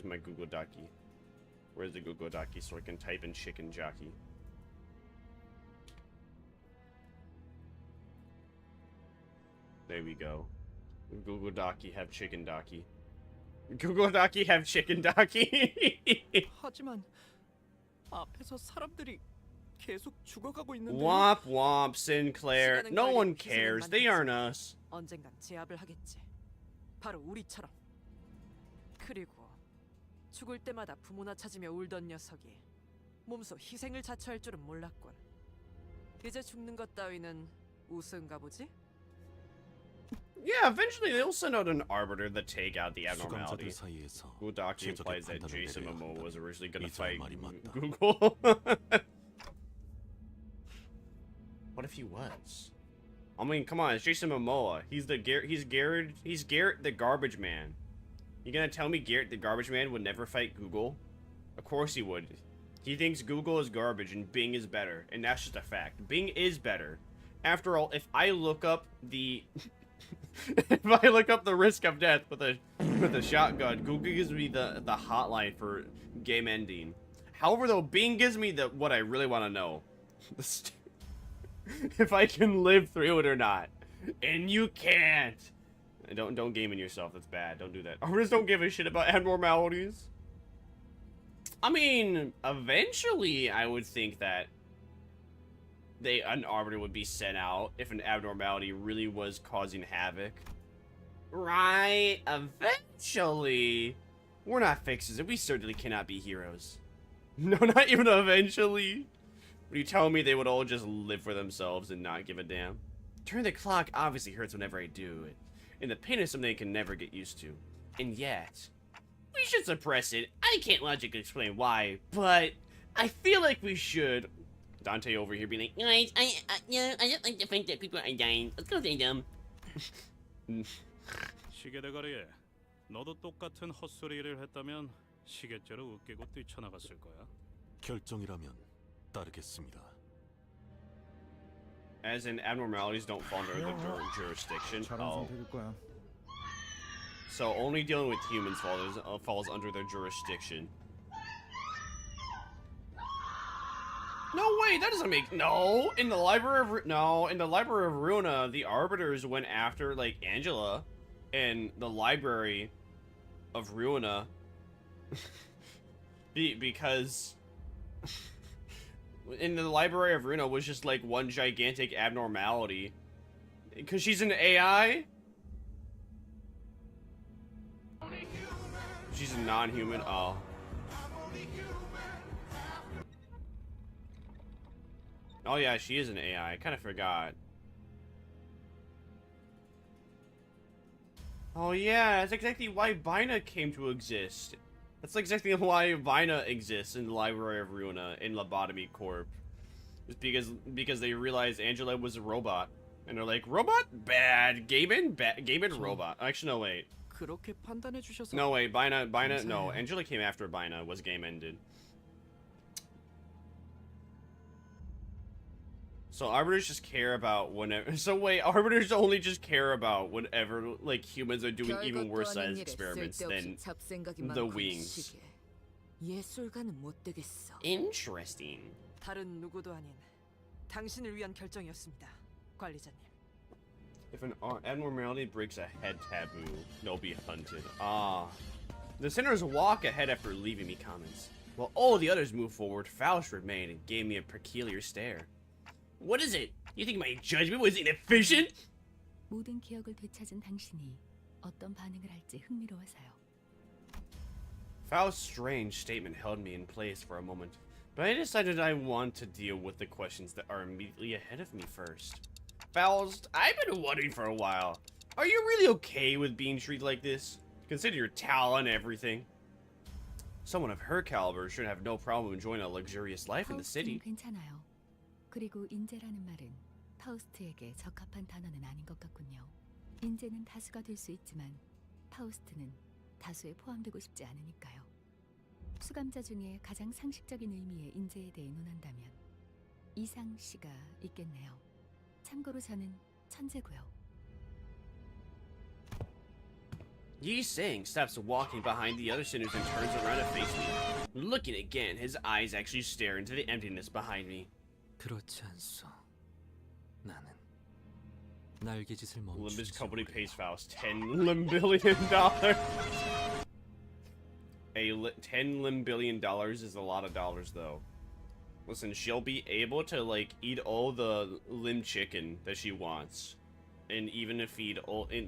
my Google Docky? Where's the Google Docky so I can type in chicken jockey? There we go. Google Docky have chicken docky. Google Docky have chicken docky. 하지만 앞에서 사람들이 계속 죽어가고 있는데. Womp womp, Sinclair. No one cares. They aren't us. 언젠간 제압을 하겠지. 바로 우리처럼. 그리고 죽을 때마다 부모나 찾으며 울던 녀석이 몸소 희생을 자처할 줄은 몰랐군. 이제 죽는 것 따위는 우스운가 보지? Yeah, eventually they'll send out an arbiter to take out the abnormality. 수감자들 사이에서 Google Doc 최적의 implies that 판단을 Jason 내려야 Momoa was 한다는 originally going to 이자의 fight 말이 맞다. Google. What if he was? I mean, come on, it's Jason Momoa. He's Garrett the garbage man. You gonna tell me Garrett the garbage man would never fight Google? Of course he would. He thinks Google is garbage and Bing is better, and that's just a fact. Bing is better. After all, if I look up the if I look up the risk of death with a shotgun, Google gives me the hotline for game ending. However, though, Bing gives me what I really want to know. If I can live through it or not. And you can't. Don't game in yourself. That's bad. Don't do that. Arbiters don't give a shit about abnormalities. I mean, eventually I would think that an arbiter would be sent out if an abnormality really was causing havoc. Right? Eventually. We're not fixers, and we certainly cannot be heroes. No, not even eventually. Are you telling me they would all just live for themselves and not give a damn? Turn the clock obviously hurts whenever I do it, and the pain is something I can never get used to. And yet, we should suppress it. I can't logically explain why, but I feel like we should. Dante over here being like, guys, I don't like the fact that people are dying. Let's go say them. 시계대가리에 너도 똑같은 헛소리를 했다면 시계째로 웃기고 뛰쳐나갔을 거야. 결정이라면 따르겠습니다. As in, abnormalities don't fall under the jurisdiction. Oh. So only dealing with humans falls under their jurisdiction. No way, that doesn't make no. In the library of Ruina, the arbiters went after like Angela, and the library of Ruina because in the library of Ruina was just like one gigantic abnormality because she's an AI. She's a non-human. Oh. Oh yeah, she is an AI. I kind of forgot. Oh yeah, that's exactly why Vina came to exist. That's exactly why Vina exists in the Library of Ruina in Lobotomy Corp. It's because they realized Angela was a robot. And they're like, robot? Bad. Gaiman? Bad. Gaiman robot. Actually, no, wait. 그렇게 판단해 주셔서 No, wait. Vina, no. Angela came after Vina was game ended. So arbiters just care about whenever. So wait, arbiters only just care about whenever like humans are doing even worse sized experiments than the wings. 예술가는 못 되겠어. Interesting. 다른 누구도 아닌 당신을 위한 결정이었습니다, 관리자님. If an abnormality breaks a head taboo, they'll be hunted. Ah. The sinners walk ahead after leaving me comments. While all the others moved forward, Faust remained and gave me a peculiar stare. What is it? You think my judgment was inefficient? 모든 기억을 되찾은 당신이 어떤 반응을 할지 흥미로워서요. Faust's strange statement held me in place for a moment, but I decided I want to deal with the questions that are immediately ahead of me first. Faust, I've been wondering for a while. Are you really okay with being treated like this? Consider your talent and everything. Someone of her caliber should have no problem enjoying a luxurious life in the city. 괜찮아요. 그리고 인재라는 말은 파우스트에게 적합한 단어는 아닌 것 같군요. 인재는 다수가 될 수 있지만 파우스트는 다수에 포함되고 싶지 않으니까요. 수감자 중에 가장 상식적인 의미의 인재에 대해 논한다면 이상 씨가 있겠네요. 참고로 저는 천재고요. Yi Sang stops walking behind the other sinners and turns around to face me. Looking again, his eyes actually stare into the emptiness behind me. 그렇지 않소. 나는 날개짓을 Olympus 멈추지 company 않으려. pays Faust $10 billion. $10 billion is a lot of dollars, though. Listen, she'll be able to like eat all the limb chicken that she wants, and even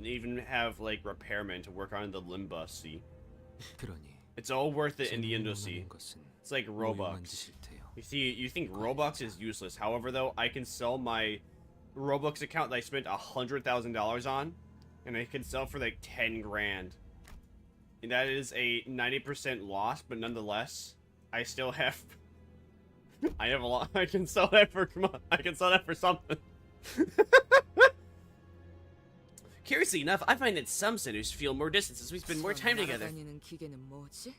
even have like repairmen to work on the limb bussy. 그러니 It's all worth it in the 재미를 Indosea. 원하는 것은 It's like 무용한 Robux. 짓일 테요. You think Robux is useless. However, though, I can sell my Robux account that I spent $100,000 on And I can sell for like 10 grand. And that is a 90% loss, but nonetheless, I still have... I have a lot. I can sell that for... Come on, I can sell that for something. Curiously enough, I find that some sinners feel more distance as we spend more time together. 날아다니는 기계는 뭐지?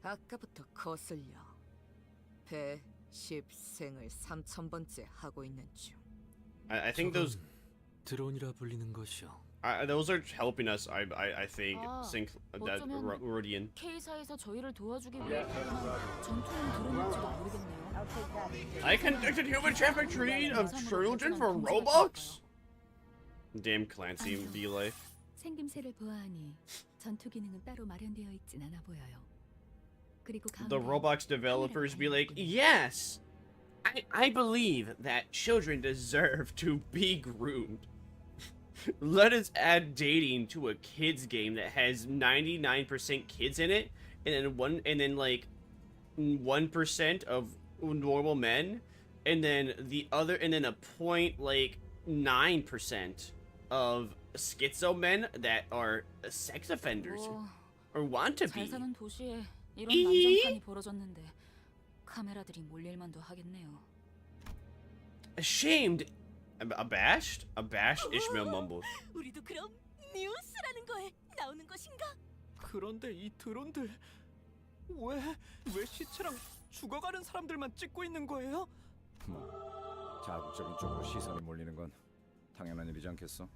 아까부터 거슬려. 110생을 3000번째 하고 있는 중. I think those... 드론이라 불리는 것이요. those are helping us, I think, sync that 어쩌면 Rodian. K사에서 저희를 도와주기 위해 개발한 전투용 드론일지도 모르겠네요. I conducted human traffic trade of children for Robux? Damn Clancy V-Life. 생김새를 보아하니 전투 기능은 따로 마련되어 있진 않아 보여요. 그리고 The Roblox developers be like, yes! I believe that children deserve to be groomed. Let us add dating to a kids game that has 99% kids in it, and then like 1% of normal men, and then a 0.9% of schizo men that are sex offenders or want to be. 잘 사는 도시에 이런 난장판이 벌어졌는데 카메라들이 몰릴만도 하겠네요. Ashamed. Abashed? Abashed? Ishmael mumbles. 우리도 그럼 뉴스라는 거에 나오는 것인가? 그런데 이 드론들 왜 시체랑 죽어가는 사람들만 찍고 있는 거예요? 뭐 자극적인 쪽으로 시선이 몰리는 건 당연한 일이지 않겠어?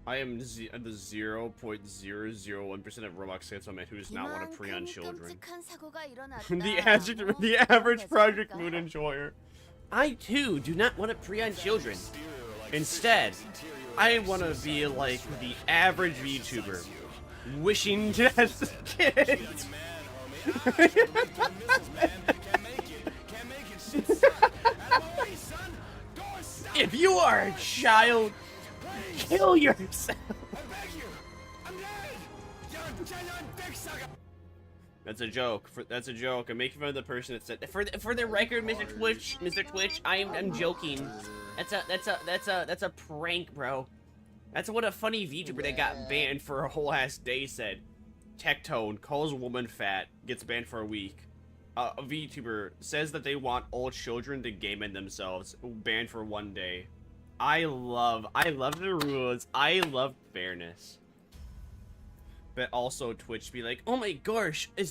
I am the 0.001% of Roblox schizo who does not want to prey on children. The average Project Moon enjoyer. I too do not want to prey on children. Instead, I want to be like the average VTuber, wishing to have kids. If you are a child, kill yourself. That's a joke. That's a joke. I'm making fun of the person that said. For the record, Mr. Twitch, I'm joking. That's a prank, bro. That's what a funny VTuber that got banned for a whole ass day said. Tectone calls a woman fat, gets banned for a week. A VTuber says that they want all children to game in themselves, banned for one day. I love the rules. I love fairness. But also Twitch be like, oh my gosh, are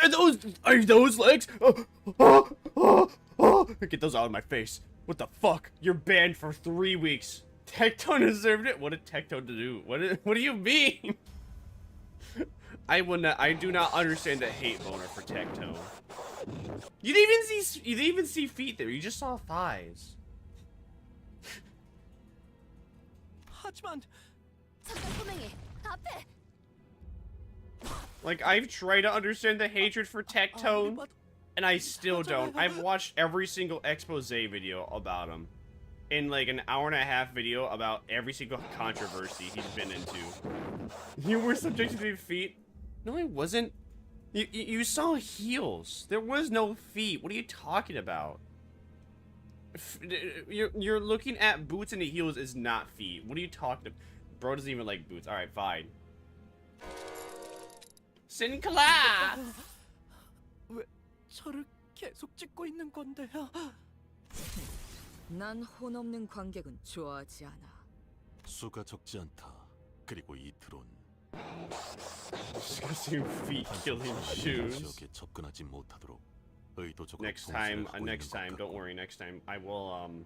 those legs? Get those out of my face. What the fuck? You're banned for 3 weeks. Tectone deserved it. What did Tectone do? What do you mean? I do not understand the hate boner for Tectone. You didn't even see feet there. You just saw thighs. 하지만 Like, I've tried to understand the hatred for Tectone, and I still don't. I've watched every single expose video about him. In like an hour-and-a-half video about every single controversy he's been into. You were subjected to feet? No, I wasn't. You saw heels. There was no feet. What are you talking about? You're looking at boots and the heels is not feet. What are you talking about? Bro doesn't even like boots. Alright, fine. Sinclair! 왜 저를 계속 찍고 있는 건데요? 난 혼 없는 관객은 좋아하지 않아. 수가 적지 않다. 그리고 이 드론. Disgusting feet killing shoes. 지역에 접근하지 못하도록 의도적으로 Next time, don't worry, next time I will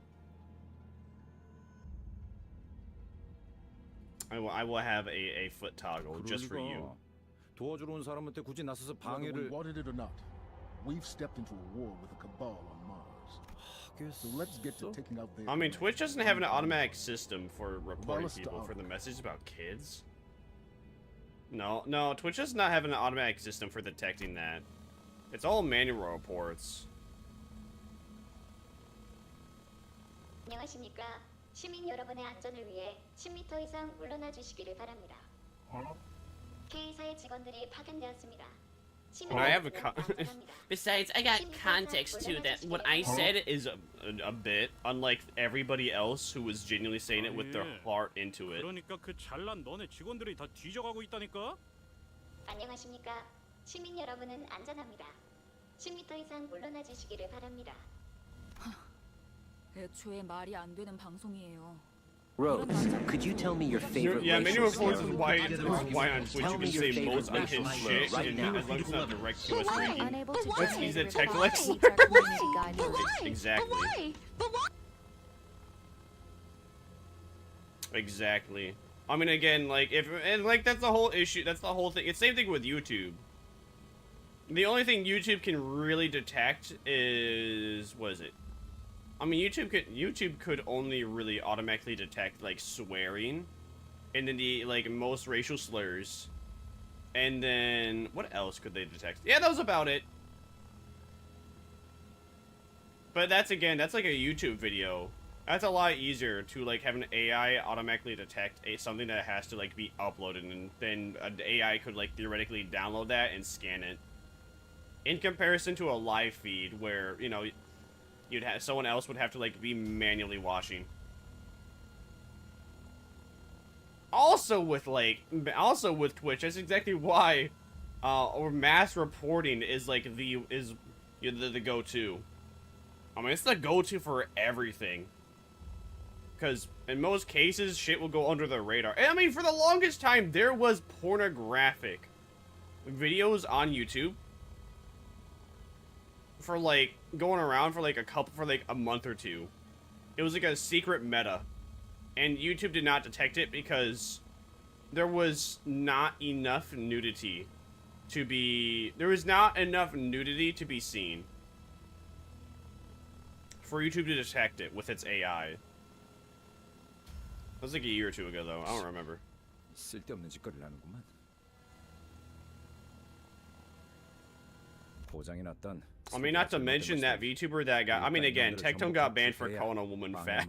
have a foot toggle just for you. 도와주러 온 사람한테 굳이 나서서 방해를. Wanted it or not, we've stepped into a war with a cabal on Mars. So let's get to taking out their. I mean, Twitch doesn't have an automatic system for reporting people for the message about kids. No, Twitch does not have an automatic system for detecting that. It's all manual reports. 안녕하십니까. 시민 여러분의 안전을 위해 10m 이상 물러나 주시기를 바랍니다. K사의 직원들이 파견되었습니다. And I have a besides, I got context too that what I said is a bit unlike everybody else who was genuinely saying it with their heart into it. 그러니까 그 잘난 너네 직원들이 다 뒤져가고 있다니까. 안녕하십니까. 시민 여러분은 안전합니다. 10m 이상 물러나 주시기를 바랍니다. 애초에 말이 안 되는 방송이에요. Rose, could you tell me your favorite many racial reports stereotype? why on Twitch you can say most on his shit, and as long as it's not direct to us ranking. Once he's a tech lecturer. Exactly. Exactly. I mean, again, like, that's the whole issue, that's the whole thing. It's the same thing with YouTube. The only thing YouTube can really detect is, what is it? I mean, YouTube could only really automatically detect, like, swearing, and then the, like, most racial slurs, and then, what else could they detect? Yeah, that was about it. But that's, again, that's like a YouTube video. That's a lot easier to, like, have an AI automatically detect something that has to, like, be uploaded, and then an AI could, like, theoretically download that and scan it. In comparison to a live feed where, you know, someone else would have to, like, be manually watching. Also with Twitch, that's exactly why or mass reporting is like the go-to. I mean, it's the go-to for everything. Because in most cases, shit will go under the radar. And I mean, for the longest time, there was pornographic videos on YouTube for, like, going around for, like, a month or two. It was, like, a secret meta. And YouTube did not detect it because there was not enough nudity to be... There was not enough nudity to be seen for YouTube to detect it with its AI. That was, like, a year or two ago, though. I don't remember. 쓸데없는 짓거리를 하는구만. 보장이 났던 I mean, not to mention that VTuber that got... I mean, again, Tectone got banned for calling a woman fat.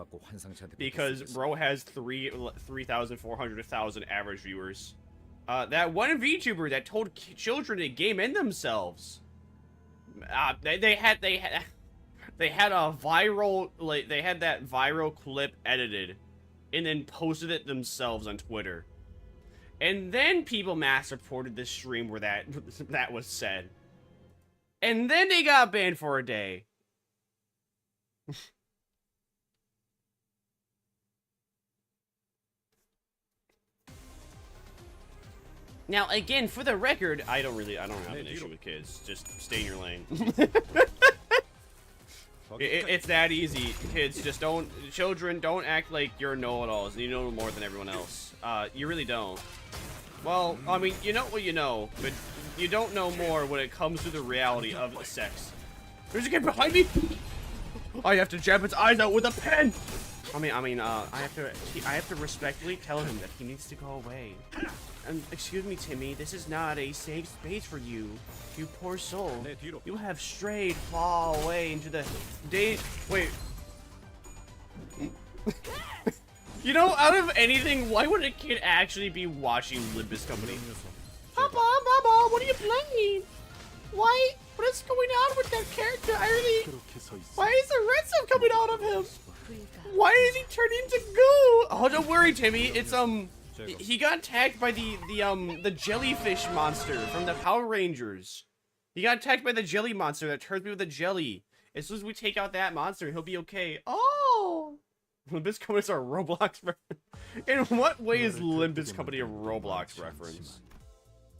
Because bro has 3,400 to 1,000 average viewers. That one VTuber that told children to game in themselves. They had a viral... Like, they had that viral clip edited. And then posted it themselves on Twitter. And then people mass reported this stream where that was said. And then they got banned for a day. Now, again, for the record, I don't have an issue with kids. Just stay in your lane. It's that easy. Kids, children, don't act like you're know-it-alls and you know more than everyone else. You really don't. Well, I mean, you know what you know, but you don't know more when it comes to the reality of sex. There's a kid behind me! I have to jab its eyes out with a pen! I have to respectfully tell him that he needs to go away. Excuse me, Timmy, this is not a safe space for you. You poor soul. You have strayed far away into the day. Wait. You know, out of anything, why would a kid actually be watching Limbus Company? Papa, Mama, what are you playing? Why? What is going on with that character? Why is there red stuff coming out of him? Why is he turning into goo? Oh, don't worry, Timmy. It's he got attacked by the jellyfish monster from the Power Rangers. He got attacked by the jelly monster that turns me with a jelly. As soon as we take out that monster, he'll be okay. Oh! Limbus Company is a Roblox reference. In what way is Limbus Company a Roblox reference?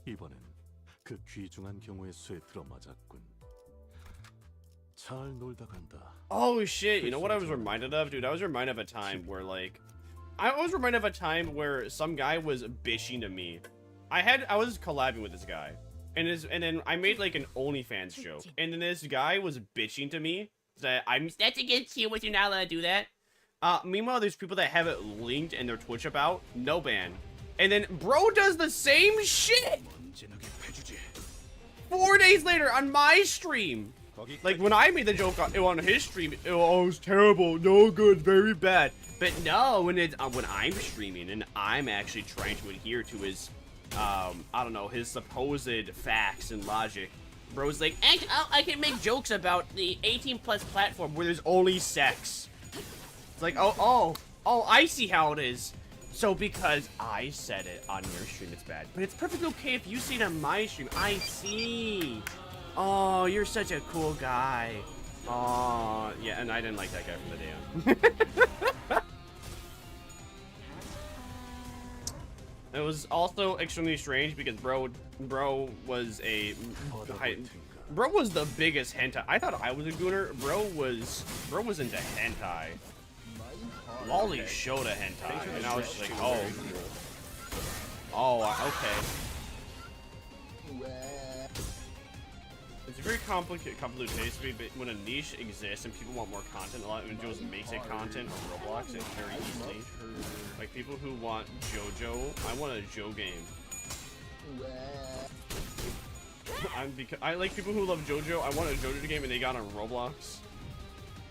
이번엔 그 귀중한 경우의 수에 들어맞았군. 잘 놀다 간다. Oh shit, you know what I was reminded of? Dude, I was reminded of a time where, like... I was reminded of a time where some guy was bitching to me. I was collabing with this guy. And then I made, like, an OnlyFans joke. And then this guy was bitching to me that that's against you, you're not allowed to do that. Meanwhile, there's people that have it linked in their Twitch about, no ban. And then bro does the same shit 4 days later on my stream. Like, when I made the joke on his stream, it was terrible, no good, very bad. But no, when I'm streaming and I'm actually trying to adhere to his I don't know, his supposed facts and logic. Bro's like, I can make jokes about the 18+ platform where there's only sex. It's like, oh, I see how it is. So because I said it on your stream, it's bad. But it's perfectly okay if you see it on my stream. I see. Oh, you're such a cool guy. Oh, yeah, and I didn't like that guy from the DM. It was also extremely strange because bro was the biggest hentai. I thought I was a gooner. Bro was into hentai. Lolly showed a hentai, and I was just like, okay. It's a very convoluted taste to me, but when a niche exists and people want more content, a lot of individuals make it content on Roblox and very easily. Like people who want JoJo, I want a Jo game. I like people who love JoJo. I want a JoJo game, and they got on Roblox.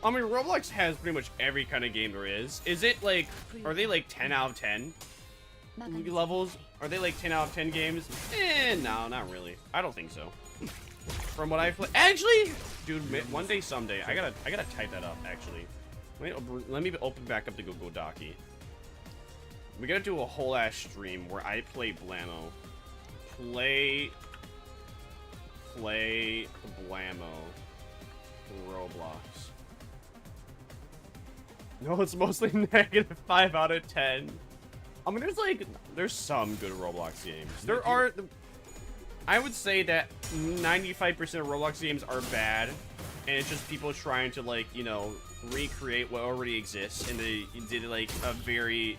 I mean, Roblox has pretty much every kind of game there is. Is it like, are they like 10 out of 10 levels? Are they like 10 out of 10 games? No, not really. I don't think so. From what I've played, actually, dude, one day, someday, I gotta type that up. Actually, let me open back up the Google Docky. We gotta do a whole ass stream where I play Blammo. Play Blammo. Roblox. No, it's mostly -5 out of 10. I mean, there's some good Roblox games. There are. I would say that 95% of Roblox games are bad, and it's just people trying to, like, you know, recreate what already exists, and they did like a very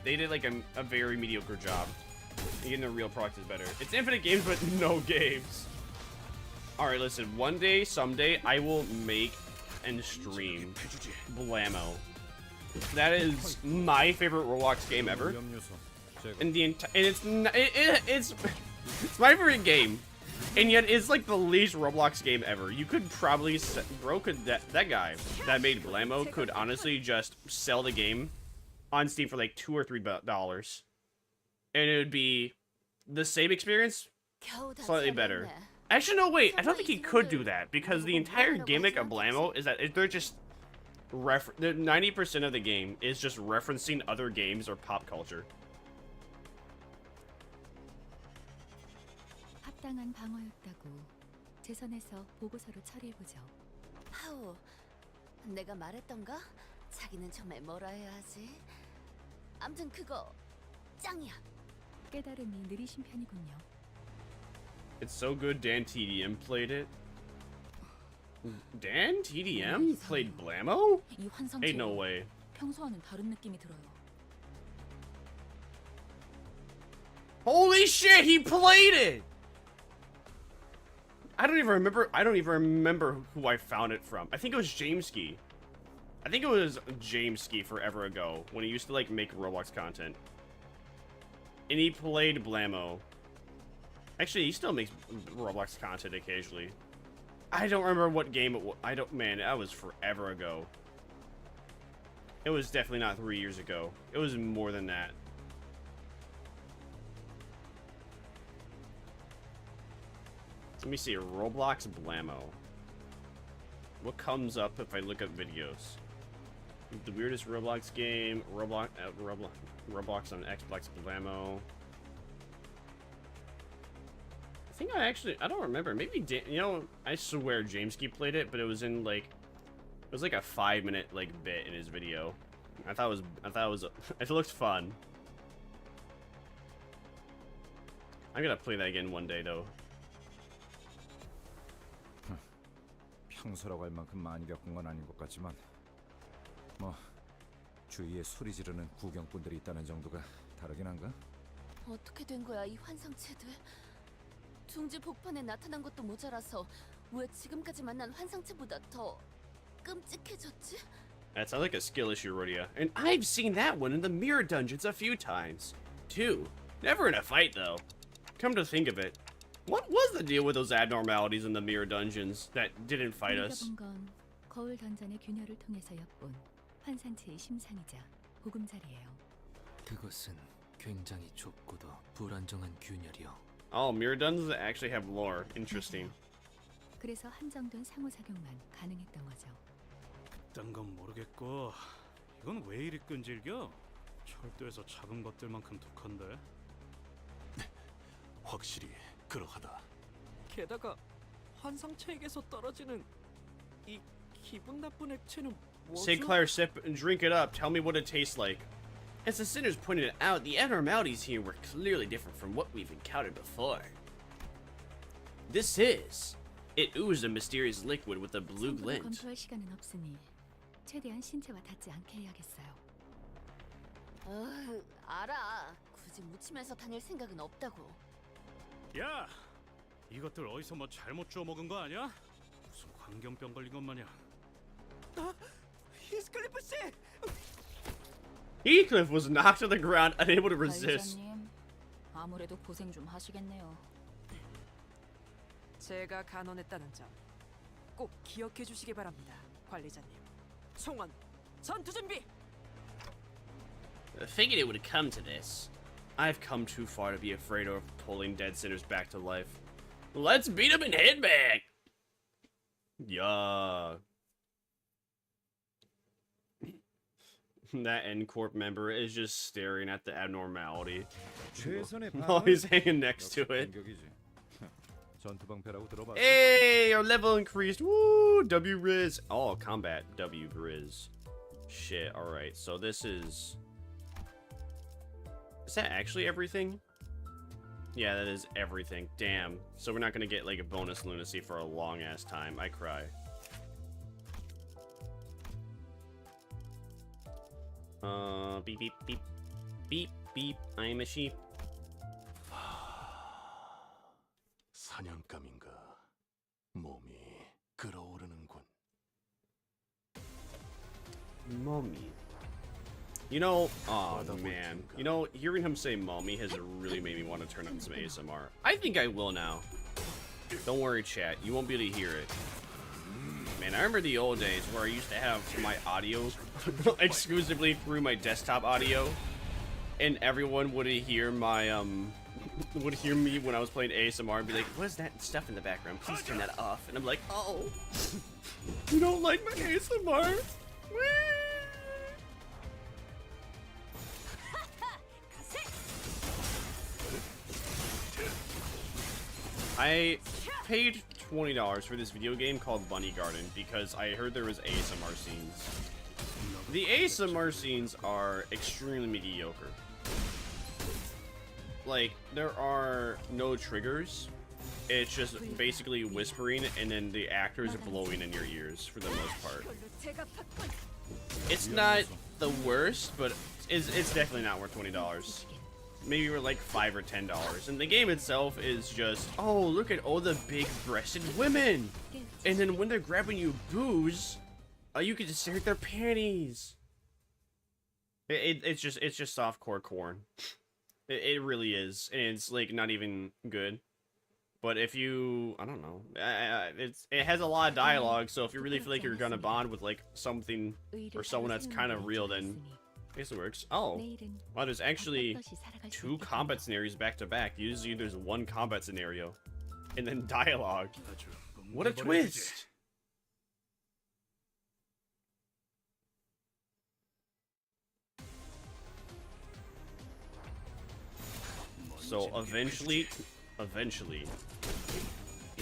mediocre job. And getting a real product is better. It's infinite games, but no games. All right, listen. One day, someday, I will make and stream Blammo. That is my favorite Roblox game ever. And it's my favorite game. And yet it's like the least Roblox game ever. You could probably that guy that made Blammo could honestly just sell the game on Steam for like $2 or $3, and it would be the same experience, slightly better. Actually, no, wait. I don't think he could do that because the entire gimmick of Blammo is that they're just 90% of the game is just referencing other games or pop culture. 합당한 방어였다고 제 선에서 보고서로 처리해보죠. 하우, 내가 말했던가? 자기는 정말 뭐라 해야 하지? 암튼 그거 짱이야. 깨달음이 느리신 편이군요. It's so good Dan TDM played it. Dan TDM played Blammo? Ain't no way. 평소와는 다른 느낌이 들어요. Holy shit, he played it! I don't even remember who I found it from. I think it was Jameski. I think it was Jameski forever ago when he used to like make Roblox content. And he played Blammo. Actually, he still makes Roblox content occasionally. I don't remember what game it was. Man, that was forever ago. It was definitely not 3 years ago. It was more than that. Let me see, Roblox Blammo. What comes up if I look up videos? The weirdest Roblox game, Roblox on Xbox Blammo. I don't remember. Maybe, you know, I swear Jameski played it, but it was in like, it was like a 5-minute like bit in his video. I thought it was, it looked fun. I'm gonna play that again one day though. 평소라고 할 만큼 많이 겪은 건 아닌 것 같지만 뭐 주위에 소리 지르는 구경꾼들이 있다는 정도가 다르긴 한가? 어떻게 된 거야 이 환상체들? 둥지 복판에 나타난 것도 모자라서 왜 지금까지 만난 환상체보다 더 끔찍해졌지? That sounds like a skill issue, Rodia. And I've seen that one in the mirror dungeons a few times, too. Never in a fight, though. Come to think of it, what was the deal with those abnormalities in the mirror dungeons that didn't fight us? 건 거울 던전의 균열을 통해서 엿본 환상체의 심상이자 보금자리예요. 그것은 굉장히 좁고도 불안정한 균열이요. Oh, mirrodons actually have lore. Interesting. 그래서 한정된 상호작용만 가능했던 거죠. 그딴 건 모르겠고 이건 왜 이리 끈질겨? 철도에서 작은 것들만큼 독한데. 확실히 그러하다. 게다가 환상체에게서 떨어지는 이 기분 나쁜 액체는 뭐죠? St. Clair, sip and drink it up. Tell me what it tastes like. As the sinners pointed out, the abnormalities here were clearly different from what we've encountered before. This is. It oozed a mysterious liquid with a blue 성분을 glint. 검토할 시간은 없으니 최대한 신체와 닿지 않게 해야겠어요. 알아. 굳이 묻히면서 다닐 생각은 없다고. 야, 이것들 어디서 뭐 잘못 주워 먹은 거 아니야? 무슨 광견병 걸린 것 마냥. 히스클리프 씨! Heathcliff was knocked to the ground, unable to resist. 관리자님, 아무래도 고생 좀 하시겠네요. 제가 간언했다는 점 꼭 기억해 주시기 바랍니다, 관리자님. 총원, 전투 준비! I figured it would come to this. I've come too far to be afraid of pulling dead sinners back to life. Let's beat them and head back! Yeah. That N-Corp member is just staring at the abnormality while he's hanging next to it. Hey, our level increased. Woo! W Riz. Oh, combat W Riz. Shit. All right. So this is. Is that actually everything? Yeah, that is everything. Damn. So we're not gonna get like a bonus lunacy for a long ass time. I cry. Beep beep beep beep beep. I'm a sheep. 사냥감인가 몸이 끓어오르는군. Mommy. You know, oh man. You know, hearing him say mommy has really made me want to turn on some ASMR. I think I will now. Don't worry, chat. You won't be able to hear it. Man, I remember the old days where I used to have my audio exclusively through my desktop audio, and everyone would hear my would hear me when I was playing ASMR and be like, "What is that stuff in the background? Please turn that off." And I'm like, "Oh, you don't like my ASMR?" I paid $20 for this video game called Bunny Garden because I heard there was ASMR scenes. The ASMR scenes are extremely mediocre. Like, there are no triggers. It's just basically whispering and then the actors blowing in your ears for the most part. It's not the worst, but it's definitely not worth $20. Maybe we're like $5 or $10, and the game itself is just, oh, look at all the big-breasted women, and then when they're grabbing you booze, you can just stare at their panties. It's just softcore corn. It really is, and it's like not even good. But if you, I don't know, it has a lot of dialogue, so if you really feel like you're gonna bond with like something or someone that's kind of real, then I guess it works. Oh, wow, there's actually 2 combat scenarios back to back. Usually there's 1 combat scenario and then dialogue. What a twist! So eventually,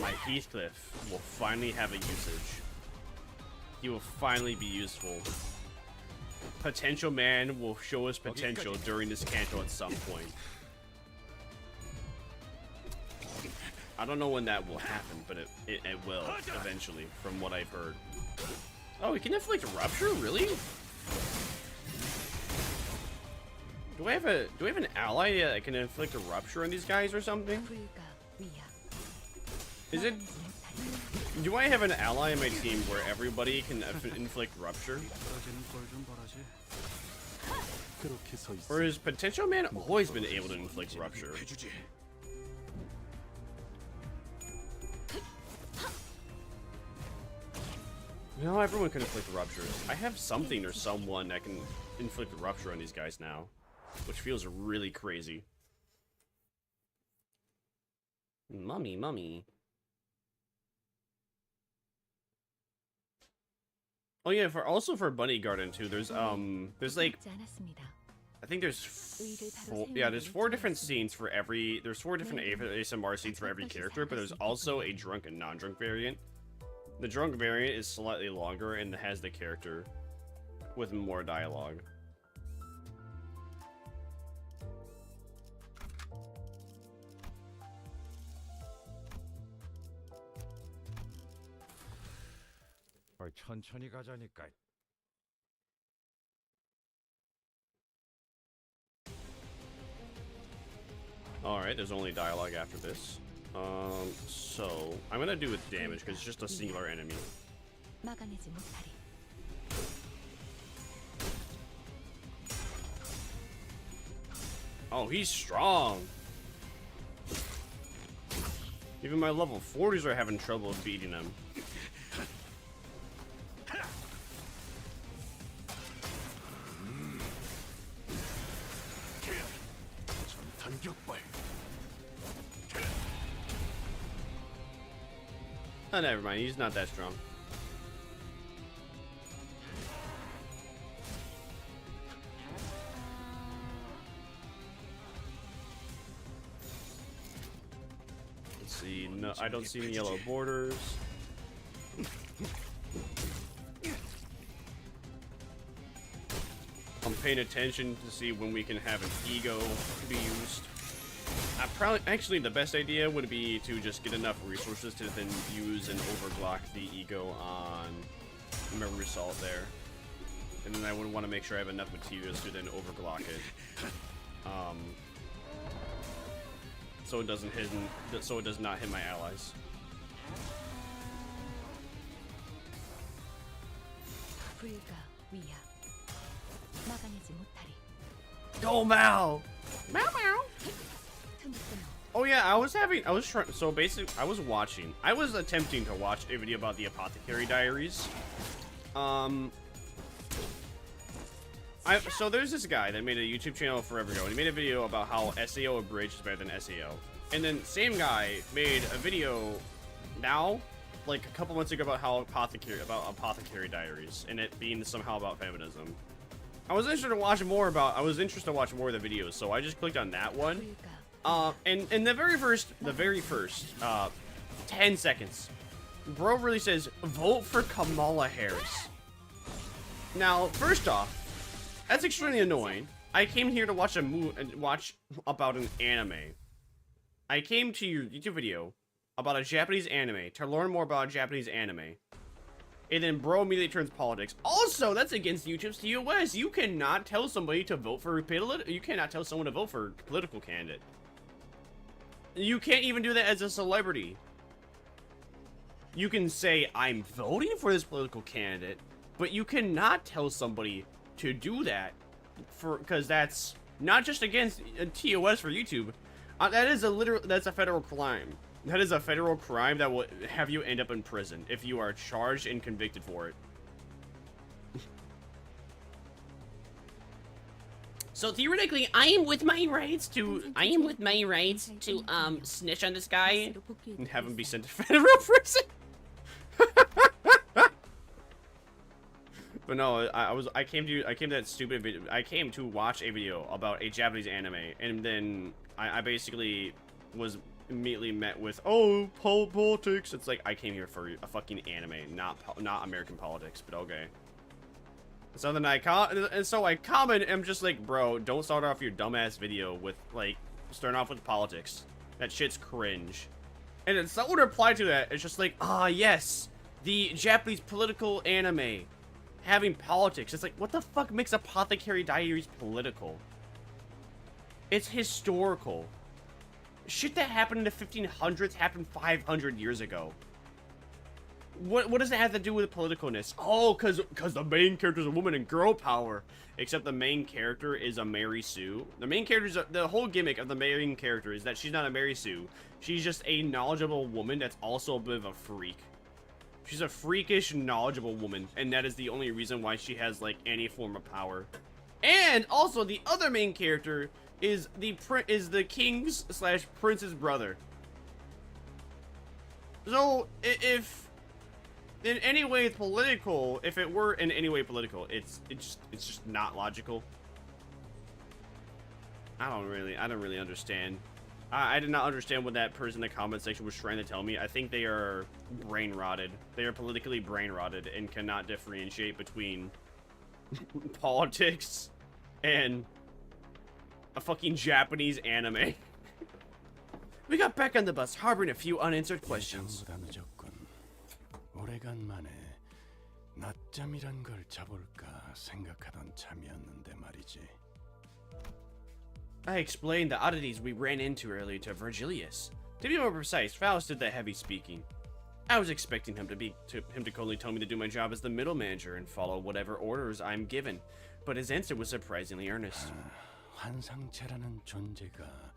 my Heathcliff will finally have a usage. He will finally be useful. Potential man will show his potential during this canto at some point. I don't know when that will happen, but it will eventually, from what I've heard. Oh, he can inflict rupture? Really? Do I have an ally that can inflict a rupture on these guys or something? Is it? Do I have an ally in my team where everybody can inflict rupture? Or has Potential Man always been able to inflict rupture? You know, everyone can inflict ruptures. I have something or someone that can inflict rupture on these guys now, which feels really crazy. Mummy, mummy. Oh yeah, for Bunny Garden too. There's like, I think there's there's 4 different scenes for every. There's 4 different ASMR scenes for every character, but there's also a drunk and non-drunk variant. The drunk variant is slightly longer and has the character with more dialogue. 천천히 가자니까. Alright, there's only dialogue after this. So I'm gonna do with damage because it's just a singular enemy. Oh, he's strong. Even my level 40s are having trouble beating him. Oh, never mind. He's not that strong. Let's see. No, I don't see any yellow borders. I'm paying attention to see when we can have an ego be used. Actually, the best idea would be to just get enough resources to then use and overblock the ego on memory salt there, and then I would want to make sure I have enough materials to then overblock it, so it doesn't so it does not hit my allies. Go Mal! Meow meow! Oh yeah, I was attempting to watch a video about the Apothecary Diaries. So there's this guy that made a YouTube channel forever ago, and he made a video about how SAO abridged is better than SAO. And then same guy made a video now, like a couple months ago, about Apothecary Diaries, and it being somehow about feminism. I was interested to watch more of the videos, so I just clicked on that one. And in the very first 10 seconds, bro really says, vote for Kamala Harris. Now, first off, that's extremely annoying. I came here to watch watch about an anime. I came to your YouTube video about a Japanese anime to learn more about a Japanese anime. And then bro immediately turns politics. Also, that's against YouTube's TOS. You cannot tell somebody to vote for you cannot tell someone to vote for a political candidate. You can't even do that as a celebrity. You can say, I'm voting for this political candidate, but you cannot tell somebody to do that because that's not just against TOS for YouTube. That's a federal crime. That is a federal crime that will have you end up in prison if you are charged and convicted for it. So theoretically, I am with my rights to snitch on this guy and have him be sent to federal prison. But no, I came to that stupid video. I came to watch a video about a Japanese anime, and then I basically was immediately met with, oh, politics. It's like, I came here for a fucking anime, not American politics, but okay. So then I comment, and I'm just like, bro, don't start off your dumbass video with, like, starting off with politics. That shit's cringe. And then someone replied to that, it's just like, yes, the Japanese political anime having politics. It's like, what the fuck makes Apothecary Diaries political? It's historical. Shit that happened in the 1500s happened 500 years ago. What does it have to do with politicalness? Oh, cause the main character is a woman and girl power. Except the main character is a Mary Sue. The main character the whole gimmick of the main character is that she's not a Mary Sue. She's just a knowledgeable woman that's also a bit of a freak. She's a freakish, knowledgeable woman, and that is the only reason why she has like any form of power. And also the other main character is the king's / prince's brother. So, if in any way political, if it were in any way political, it's just not logical. I don't really understand. I did not understand what that person in the comment section was trying to tell me. I think they are brain rotted. They are politically brain rotted and cannot differentiate between politics and a fucking Japanese anime. We got back on the bus, harboring a few unanswered questions. 오래간만에 낮잠이란 걸 자볼까 생각하던 참이었는데 말이지. I explained the oddities we ran into earlier to Virgilius. To be more precise, Faust did the heavy speaking. I was expecting him to only tell me to do my job as the middle manager and follow whatever orders I'm given, but his answer was surprisingly earnest. 환상체라는 존재가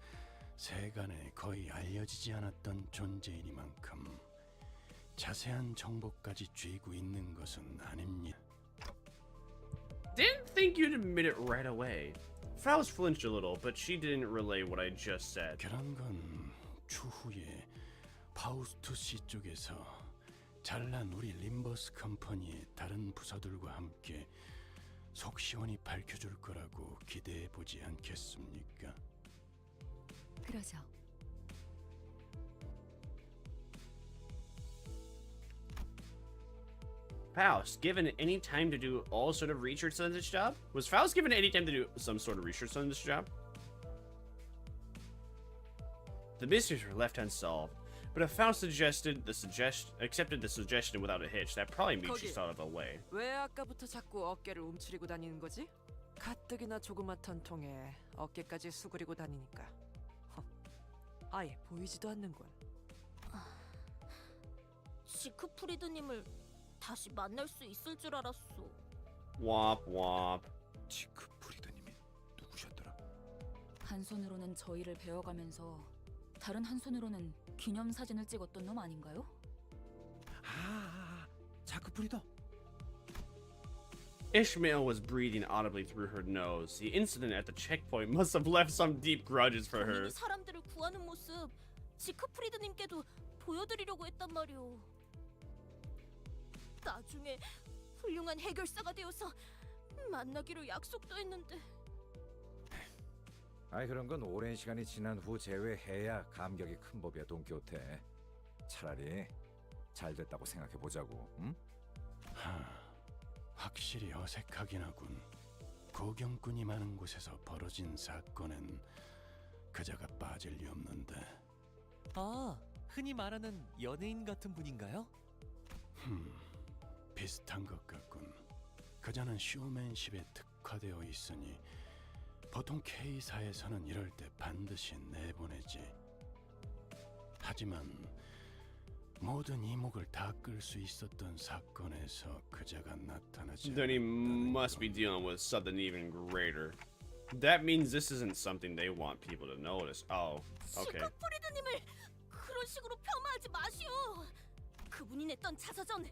세간에 거의 알려지지 않았던 존재이니만큼 자세한 정보까지 쥐고 있는 것은 아닙니다. Didn't think you'd admit it right away. Faust flinched a little, but she didn't relay what I just said. 그런 건 추후에 파우스투 씨 쪽에서 잘난 우리 림버스 컴퍼니의 다른 부서들과 함께 속 시원히 밝혀줄 거라고 기대해 보지 않겠습니까? 그러죠. Faust, given any time to do all sort of research on this job? Was Faust given any time to do some sort of research on this job? The mysteries were left unsolved, but if Faust accepted the suggestion without a hitch, that probably means she thought of a way. 왜 아까부터 자꾸 어깨를 움츠리고 다니는 거지? 가뜩이나 조그맣던 통에 어깨까지 수그리고 다니니까 아예 보이지도 않는군. 지크프리드님을 다시 만날 수 있을 줄 알았어. Womp womp. 지크프리드님이 누구셨더라? 한 손으로는 저희를 베어가면서 다른 한 손으로는 기념 사진을 찍었던 놈 아닌가요? 자크프리더. Ishmael was breathing audibly through her nose. The incident at the checkpoint must have left some deep grudges for her. 사람들을 구하는 모습 지크프리드님께도 보여드리려고 했단 말이오. 나중에 훌륭한 해결사가 되어서 만나기로 약속도 했는데. 아이 그런 건 오랜 시간이 지난 후 제외해야 감격이 큰 법이야 돈키호테. 차라리 잘 됐다고 생각해 보자고. 응? 확실히 어색하긴 하군. 고경꾼이 많은 곳에서 벌어진 사건엔 그자가 빠질 리 없는데. 아, 흔히 말하는 연예인 같은 분인가요? 비슷한 것 같군. 그자는 쇼맨십에 특화되어 있으니 보통 K사에서는 이럴 때 반드시 내보내지. 하지만 모든 이목을 다 끌 수 있었던 사건에서 그자가 나타나지. Then he must be dealing with something even greater. That means this isn't something they want people to notice. Oh, okay. 지크프리드님을 그런 식으로 폄하하지 마시오. 그분이 냈던 자서전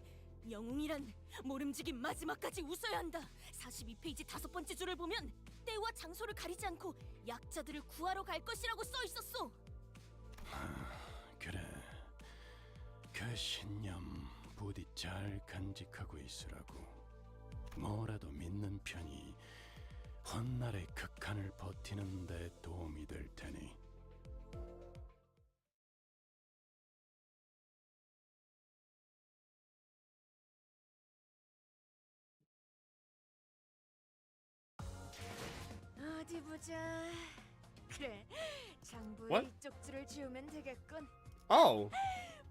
영웅이란 모름지기 마지막까지 웃어야 한다. 42페이지 5번째 줄을 보면 때와 장소를 가리지 않고 약자들을 구하러 갈 것이라고 써 있었어. 그래. 그 신념 부디 잘 간직하고 있으라고. 뭐라도 믿는 편이 훗날의 극한을 버티는 데 도움이 될 테니. 어디 보자. 그래, 장부에 What? 이쪽 줄을 지우면 되겠군. Oh.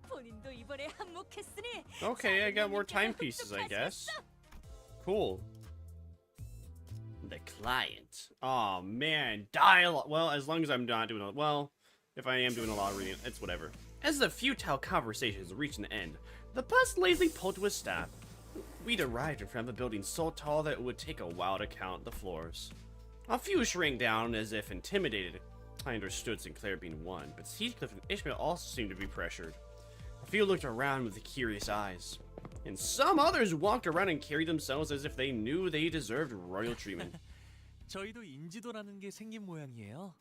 본인도 이번에 한몫했으니. Okay, I got more timepieces, I guess. Cool. The client. Oh man, dialogue. Well, as long as I'm not doing if I am doing a lot of reading, it's whatever. As the futile conversations reached an end, the bus lazily pulled to a stop. We'd arrived in front of a building so tall that it would take a while to count the floors. A few shrank down as if intimidated. I understood Sinclair being one, but Heathcliff and Ishmael also seemed to be pressured. A few looked around with curious eyes, and some others walked around and carried themselves as if they knew they deserved royal treatment. 저희도 인지도라는 게 생긴 모양이에요.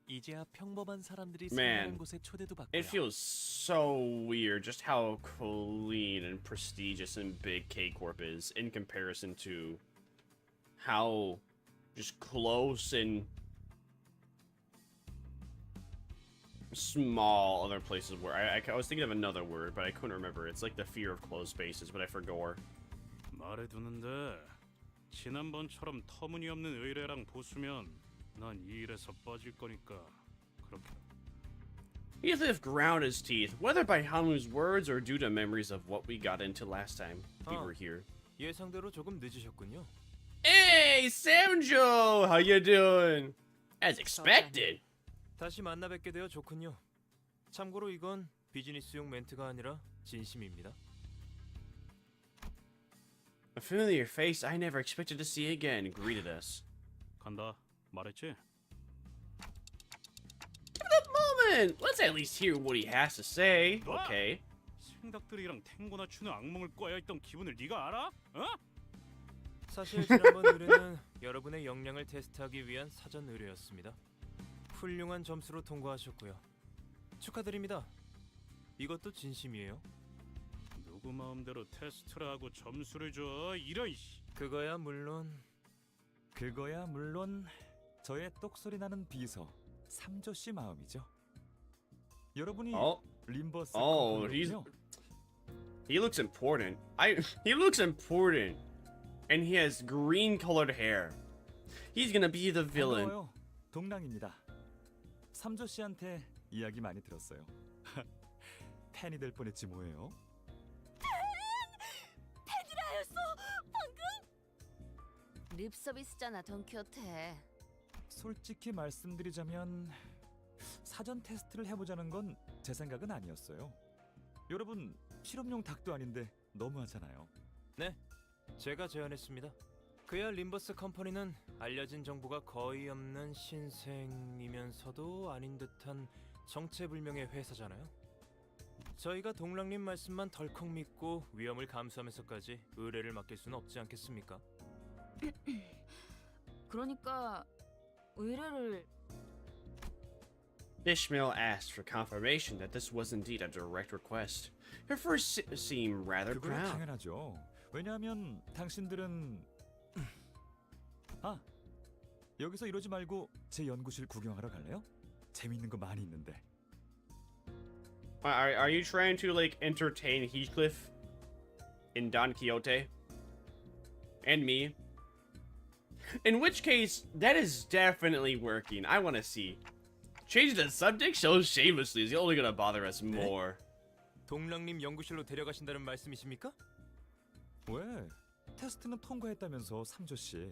이제야 평범한 사람들이 Man, 생활한 곳에 초대도 받고요. it feels so weird just how clean and prestigious and big K-Corp is in comparison to how just close and small other places were. I was thinking of another word, but I couldn't remember. It's like the fear of closed spaces, but I forgot. 말해두는데 지난번처럼 터무니없는 의뢰랑 보수면 난 이 일에서 빠질 거니까 그렇게. He left ground his teeth, whether by Hamu's words or due to memories of what we got into last time we were here. 예상대로 조금 늦으셨군요. Hey, Samjo! How you doing? As expected. 다시 만나 뵙게 되어 좋군요. 참고로 이건 비즈니스용 멘트가 아니라 진심입니다. A familiar face I never expected to see again greeted us. 간다. 말했지? Give it a moment! Let's at least hear what he has to say. Okay. 생닭들이랑 탱고나 추는 악몽을 꿔야했던 기분을 네가 알아? 어? 사실 지난번 의뢰는 여러분의 역량을 테스트하기 위한 사전 의뢰였습니다. 훌륭한 점수로 통과하셨고요. 축하드립니다. 이것도 진심이에요. 누구 마음대로 테스트를 하고 점수를 줘? 이런 씨. 그거야 물론 저의 똑소리 나는 비서 삼조 씨 마음이죠. 여러분이 림버스 He looks important. He looks important. And he has green colored hair. He's gonna be the villain. 반가워요. 동랑입니다. 삼조 씨한테 이야기 많이 들었어요. 팬이 될 뻔했지 뭐예요. 팬이라였어 방금? 립 서비스잖아, 돈키호테. 솔직히 말씀드리자면 사전 테스트를 해보자는 건 제 생각은 아니었어요. 여러분 실험용 닭도 아닌데 너무하잖아요. 네, 제가 제안했습니다. 그야 림버스 컴퍼니는 알려진 정보가 거의 없는 신생이면서도 아닌 듯한 정체불명의 회사잖아요. 저희가 동랑님 말씀만 덜컥 믿고 위험을 감수하면서까지 의뢰를 맡길 수는 없지 않겠습니까? 그러니까 의뢰를... Ishmael asked for confirmation that this was indeed a direct request. Her first seemed rather 그건 proud. 당연하죠. 왜냐하면 당신들은 여기서 이러지 말고 제 연구실 구경하러 갈래요? 재밌는 거 많이 있는데. Are you trying to like entertain Heathcliff in Don Quixote and me? In which case, that is definitely working. I want to see. Change the subject so shamelessly is only gonna bother us more. 동랑님 연구실로 데려가신다는 말씀이십니까? 왜? 테스트는 통과했다면서 삼조 씨.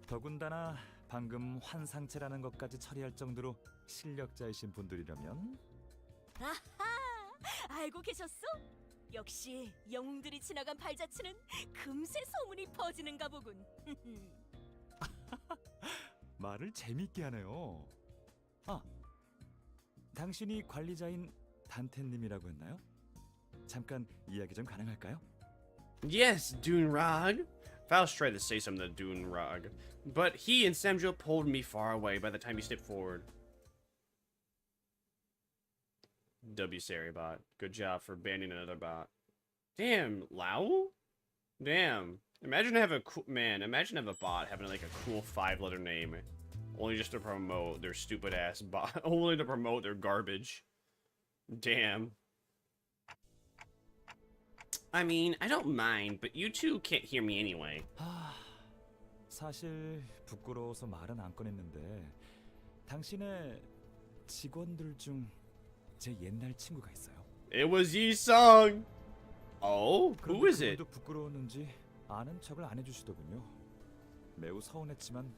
더군다나 방금 환상체라는 것까지 처리할 정도로 실력자이신 분들이라면. 아하, 알고 계셨어? 역시 영웅들이 지나간 발자취는 금세 소문이 퍼지는가 보군. 말을 재밌게 하네요. 당신이 관리자인 단테님이라고 했나요? 잠깐 이야기 좀 가능할까요? Yes, Dunrog. Faust tried to say something to Dunrog, but he and Samjo pulled me far away by the time he stepped forward. W Seribot. Good job for banning another bot. Damn, Lao? Damn. Imagine have a imagine have a bot having like a cool 5-letter name. Only just to promote their stupid ass bot. Only to promote their garbage. Damn. I mean, I don't mind, but you two can't hear me anyway. 사실 부끄러워서 말은 안 꺼냈는데 당신의 직원들 중 제 옛날 친구가 있어요. It was Yi-sung. Oh, who is it? 그분도 부끄러웠는지 아는 척을 안 해주시더군요. 매우 서운했지만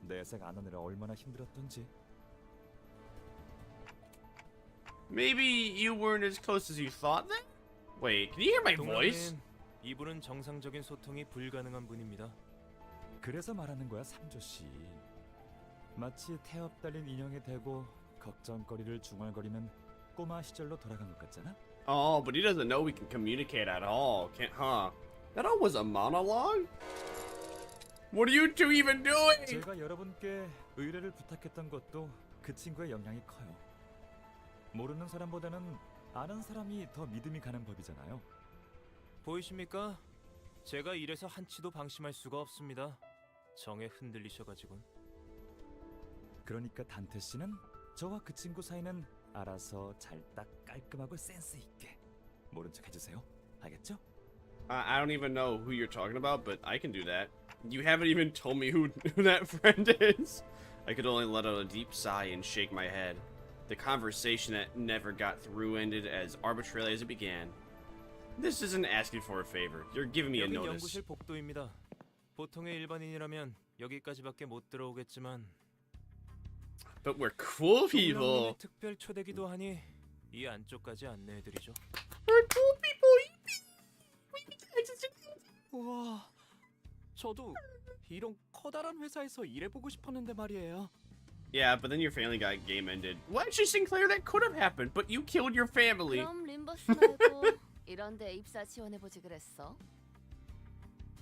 내색 안 하느라 얼마나 힘들었던지. Maybe you weren't as close as you thought then? Wait, can you hear my voice? 이분은 정상적인 소통이 불가능한 분입니다. 그래서 말하는 거야, 삼조 씨. 마치 태엽 달린 인형에 대고 걱정거리를 중얼거리는 꼬마 시절로 돌아간 것 같잖아. Oh, but he doesn't know we can communicate at all, can't? Huh? That all was a monologue? What are you two even doing? 제가 여러분께 의뢰를 부탁했던 것도 그 친구의 영향이 커요. 모르는 사람보다는 아는 사람이 더 믿음이 가는 법이잖아요. 보이십니까? 제가 이래서 한치도 방심할 수가 없습니다. 정에 흔들리셔가지군. 그러니까 단테 씨는 저와 그 친구 사이는 알아서 잘 딱 깔끔하고 센스 있게 모른 척 해주세요. 알겠죠? I don't even know who you're talking about, but I can do that. You haven't even told me who that friend is. I could only let out a deep sigh and shake my head. The conversation that never got through ended as arbitrarily as it began. This isn't asking for a favor. You're giving me a 여긴 notice. 연구실 복도입니다. 보통의 일반인이라면 여기까지밖에 못 들어오겠지만 But we're cool people. 동명님의 특별 초대기도 하니 이 안쪽까지 안내해드리죠. We're cool people. 와, 저도 이런 커다란 회사에서 일해보고 싶었는데 말이에요. Yeah, but then your Family Guy game ended. Well, actually, Sinclair, that could have happened, but you killed your family. 그럼 림버스 말고 이런데 입사 지원해보지 그랬어?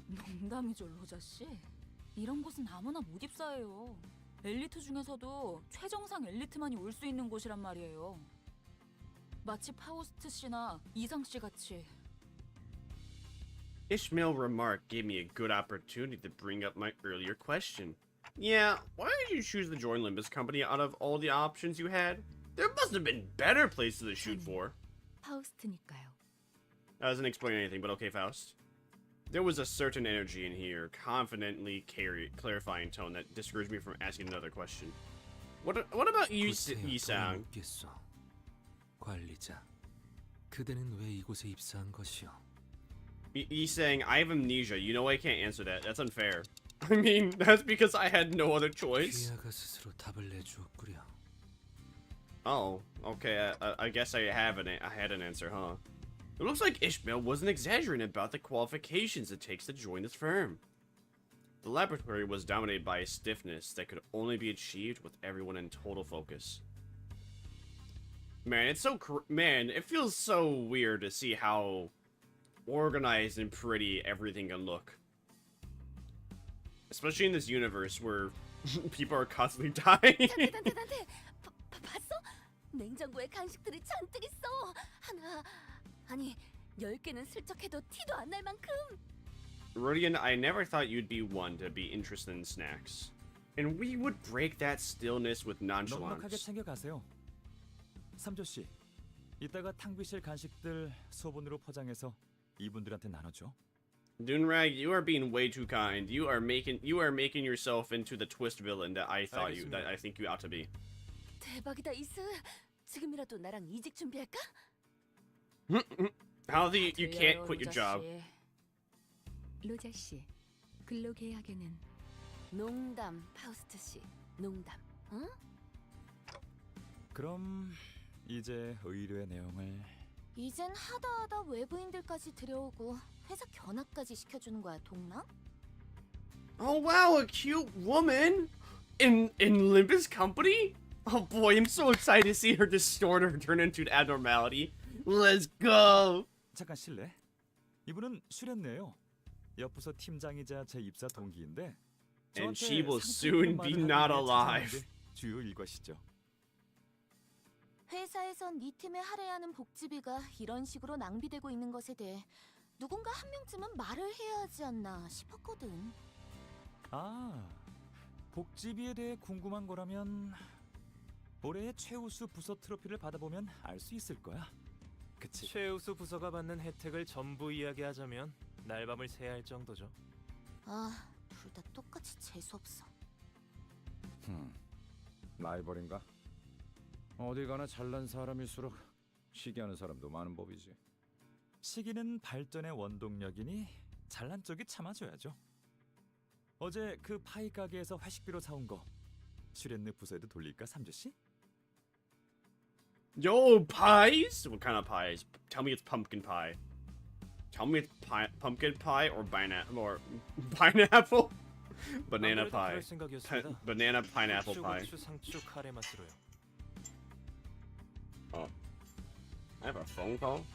농담이죠, 로자 씨. 이런 곳은 아무나 못 입사해요. 엘리트 중에서도 최정상 엘리트만이 올 수 있는 곳이란 말이에요. 마치 파우스트 씨나 이상 씨 같이. Ishmael remark gave me a good opportunity to bring up my earlier question. Yeah, why did you choose to join Limbus Company out of all the options you had? There must have been better places to shoot for. 파우스트니까요. That doesn't explain anything, but okay, Faust. There was a certain energy in here, confidently clarifying tone that discouraged me from asking another question. What about you, Isang? 관리자, 그대는 왜 이곳에 입사한 것이오? He's saying, I have amnesia. You know I can't answer that. That's unfair. I mean, that's because I had no other choice. 히야가 스스로 답을 내주었구려. Oh, okay. I guess I had an answer, huh? It looks like Ishmael wasn't exaggerating about the qualifications it takes to join this firm. The laboratory was dominated by a stiffness that could only be achieved with everyone in total focus. Man, it's so man, it feels so weird to see how organized and pretty everything can look. Especially in this universe where people are constantly dying. 단테, 봤어? 냉장고에 간식들이 잔뜩 있어. 아니 10개는 슬쩍 해도 티도 안 날 만큼. Rodian, I never thought you'd be one to be interested in snacks. And we would break that stillness with 넉넉하게 nonchalance. 챙겨가세요. 삼조씨, 이따가 탕비실 간식들 소분으로 포장해서 이분들한테 나눠줘. Dunrag, you are being way too kind. You are making yourself into the twist villain that I think you ought to be. 대박이다 이스. 지금이라도 나랑 이직 준비할까? How do you can't quit your job? 로자 씨, 근로 계약에는 농담, 파우스트 씨. 농담. 응? 그럼 이제 의뢰 내용을 이젠 하다 외부인들까지 들여오고 회사 견학까지 시켜주는 거야, 동랑? Oh wow, a cute woman in Limbus Company? Oh boy, I'm so excited to see her distort or turn into an abnormality. Let's go. 잠깐 실례. 이분은 슈렌네요. 옆부서 팀장이자 제 입사 동기인데. And she will soon be not alive. 주요 일과시죠. 회사에선 네 팀에 할애하는 복지비가 이런 식으로 낭비되고 있는 것에 대해 누군가 한 명쯤은 말을 해야 하지 않나 싶었거든. 아, 복지비에 대해 궁금한 거라면 올해의 최우수 부서 트로피를 받아보면 알 수 있을 거야. 그치? 최우수 부서가 받는 혜택을 전부 이야기하자면 날밤을 새야 할 정도죠. 아, 둘 다 똑같이 재수없어. 라이벌인가? 어딜 가나 잘난 사람일수록 시기하는 사람도 많은 법이지. 시기는 발전의 원동력이니 잘난 쪽이 참아줘야죠. 어제 그 파이 가게에서 회식비로 사온 거 슈렌느 부서에도 돌릴까, 삼조씨? Yo, pies? What kind of pies? Tell me it's pumpkin pie. Tell me it's pumpkin pie or pineapple? Banana pie. Banana pineapple pie. 상추 카레 맛으로요. Oh. I have a phone call?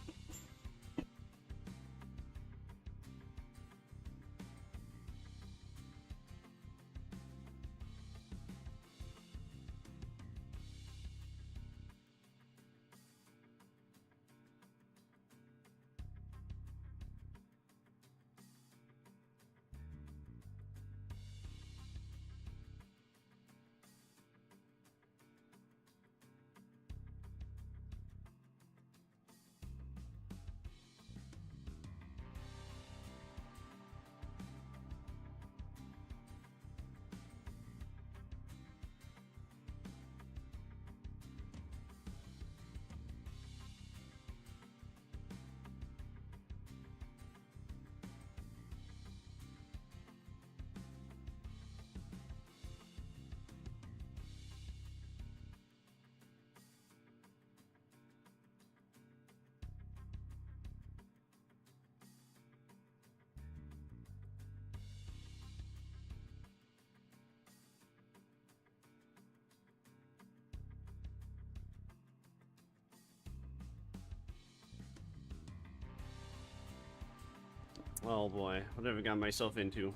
Oh boy, what have I got myself into?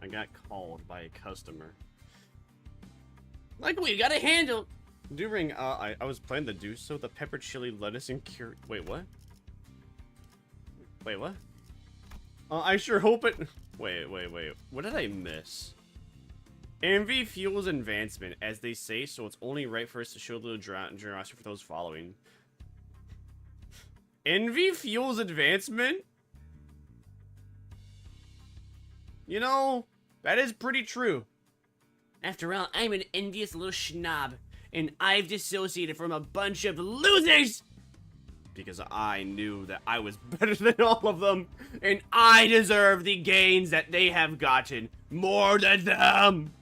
I got called by a customer. Like, we got a handle! During, I was playing the Deuce, so the pepper chili lettuce and cure. Wait, what? Wait, what? I sure hope it. Wait. What did I miss? Envy fuels advancement, as they say, so it's only right for us to show a little generosity for those following. Envy fuels advancement? You know, that is pretty true. After all, I'm an envious little schnob, and I've dissociated from a bunch of losers! Because I knew that I was better than all of them, and I deserve the gains that they have gotten more than them!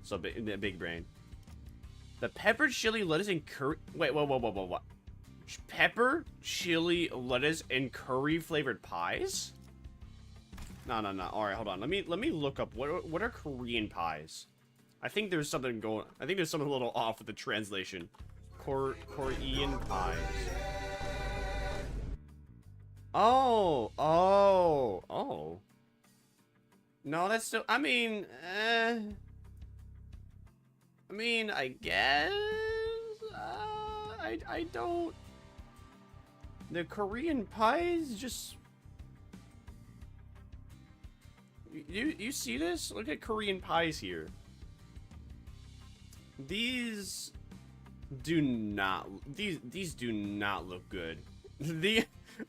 So, big brain. The pepper, chili, lettuce, and curry... Wait, what? Pepper, chili, lettuce, and curry flavored pies? No. Alright, hold on. Let me look up what are Korean pies? I think there's something going... I think there's something a little off with the translation. Korean pies. Oh. No, that's still... I mean, I guess... I don't... The Korean pies just... You see this? Look at Korean pies here. These do not look good.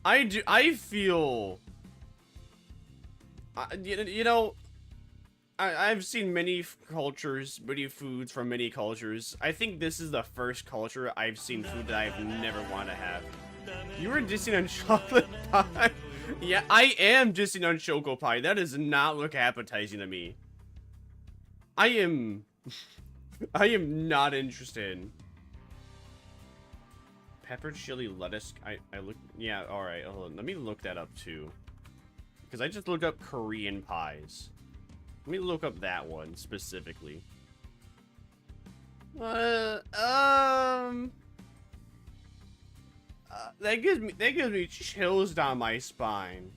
I feel you know, I've seen many cultures, many foods from many cultures. I think this is the first culture I've seen food that I've never want to have. You were dissing on chocolate pie. Yeah, I am dissing on choco pie. That does not look appetizing to me. I am not interested. Pepper, chili, lettuce. I look. Yeah, all right. Hold on. Let me look that up too, because I just looked up Korean pies. Let me look up that one specifically. That gives me chills down my spine.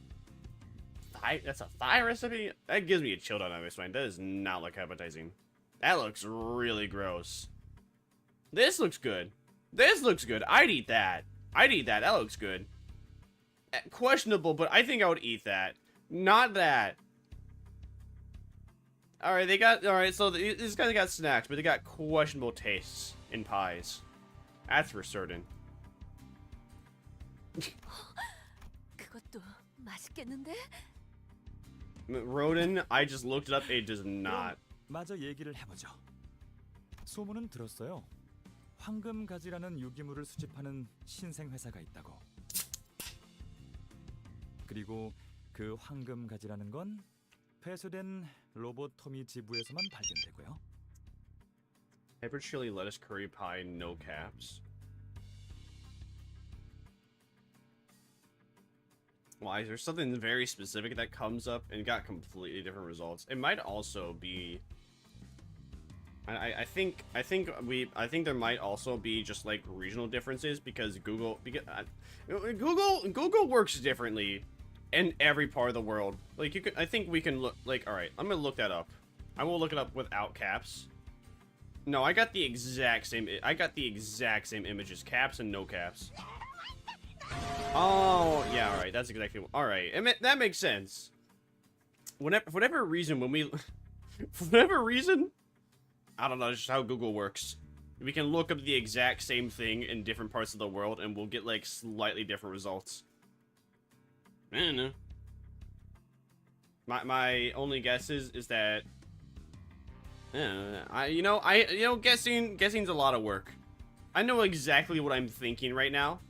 That's a thigh recipe? That gives me a chill down my spine. That does not look appetizing. That looks really gross. This looks good. This looks good. I'd eat that. That looks good. Questionable, but I think I would eat that. Not that. Alright, so these guys got snacks, but they got questionable tastes in pies. That's for certain. 그것도 맛있겠는데? Rodin, I just looked it up. It does not. 마저 얘기를 해보죠. 소문은 들었어요. 황금가지라는 유기물을 수집하는 신생 회사가 있다고. 그리고 그 황금가지라는 건 폐쇄된 로보토미 지부에서만 발견되고요. Pepper chili lettuce curry pie, no caps. Why is there something very specific that comes up and got completely different results? It might also be. I think there might also be just like regional differences because Google works differently in every part of the world. Like you can, I think we can look like. All right, I'm gonna look that up. I will look it up without caps. No, I got the exact same. I got the exact same images, caps and no caps. Oh, yeah, alright, that's exactly... Alright, that makes sense. For whatever reason, for whatever reason... I don't know, just how Google works. We can look up the exact same thing in different parts of the world, and we'll get, like, slightly different results. I don't know. My only guess is that... guessing's a lot of work. I know exactly what I'm thinking right now.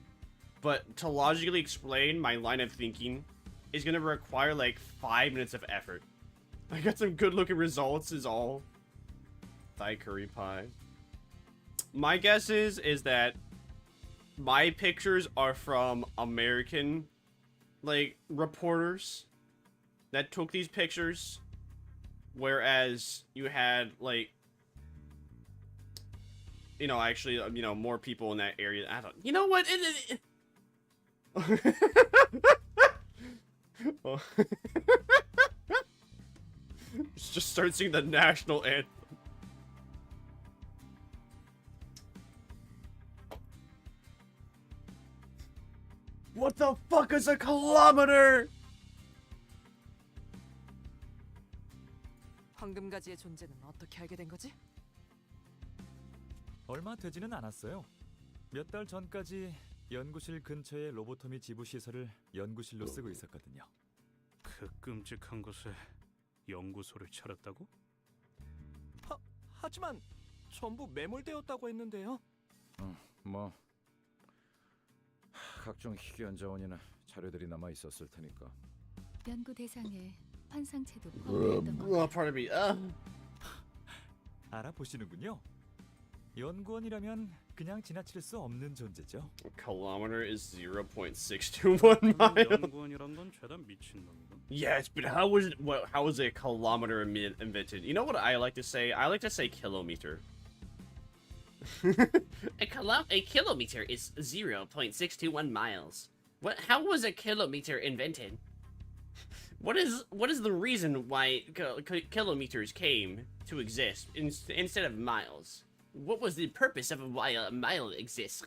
But to logically explain my line of thinking is gonna require like 5 minutes of effort. I got some good looking results is all. Thai curry pie. My guess is that my pictures are from American like reporters that took these pictures, whereas you had like actually more people in that area. I don't. You know what? Oh. Just start singing the national anthem. What the fuck is a kilometer? 황금가지의 존재는 어떻게 알게 된 거지? 얼마 되지는 않았어요. 몇 달 전까지 연구실 근처의 로보토미 지부 시설을 연구실로 쓰고 있었거든요. 그 끔찍한 곳에 연구소를 차렸다고? 하지만 전부 매몰되었다고 했는데요. 뭐 각종 희귀한 자원이나 자료들이 남아 있었을 테니까. 연구 대상에 환상체도 포함되었던 것. Pardon me. 알아보시는군요. 연구원이라면 그냥 지나칠 수 없는 존재죠. A kilometer is 0.621 miles. 연구원이란 건 죄다 미친놈이다. Yes, but how was a kilometer invented? You know what I like to say? I like to say kilometer. A kilometer is 0.621 miles. How was a kilometer invented? What is the reason why kilometers came to exist instead of miles? What was the purpose of why a mile exists?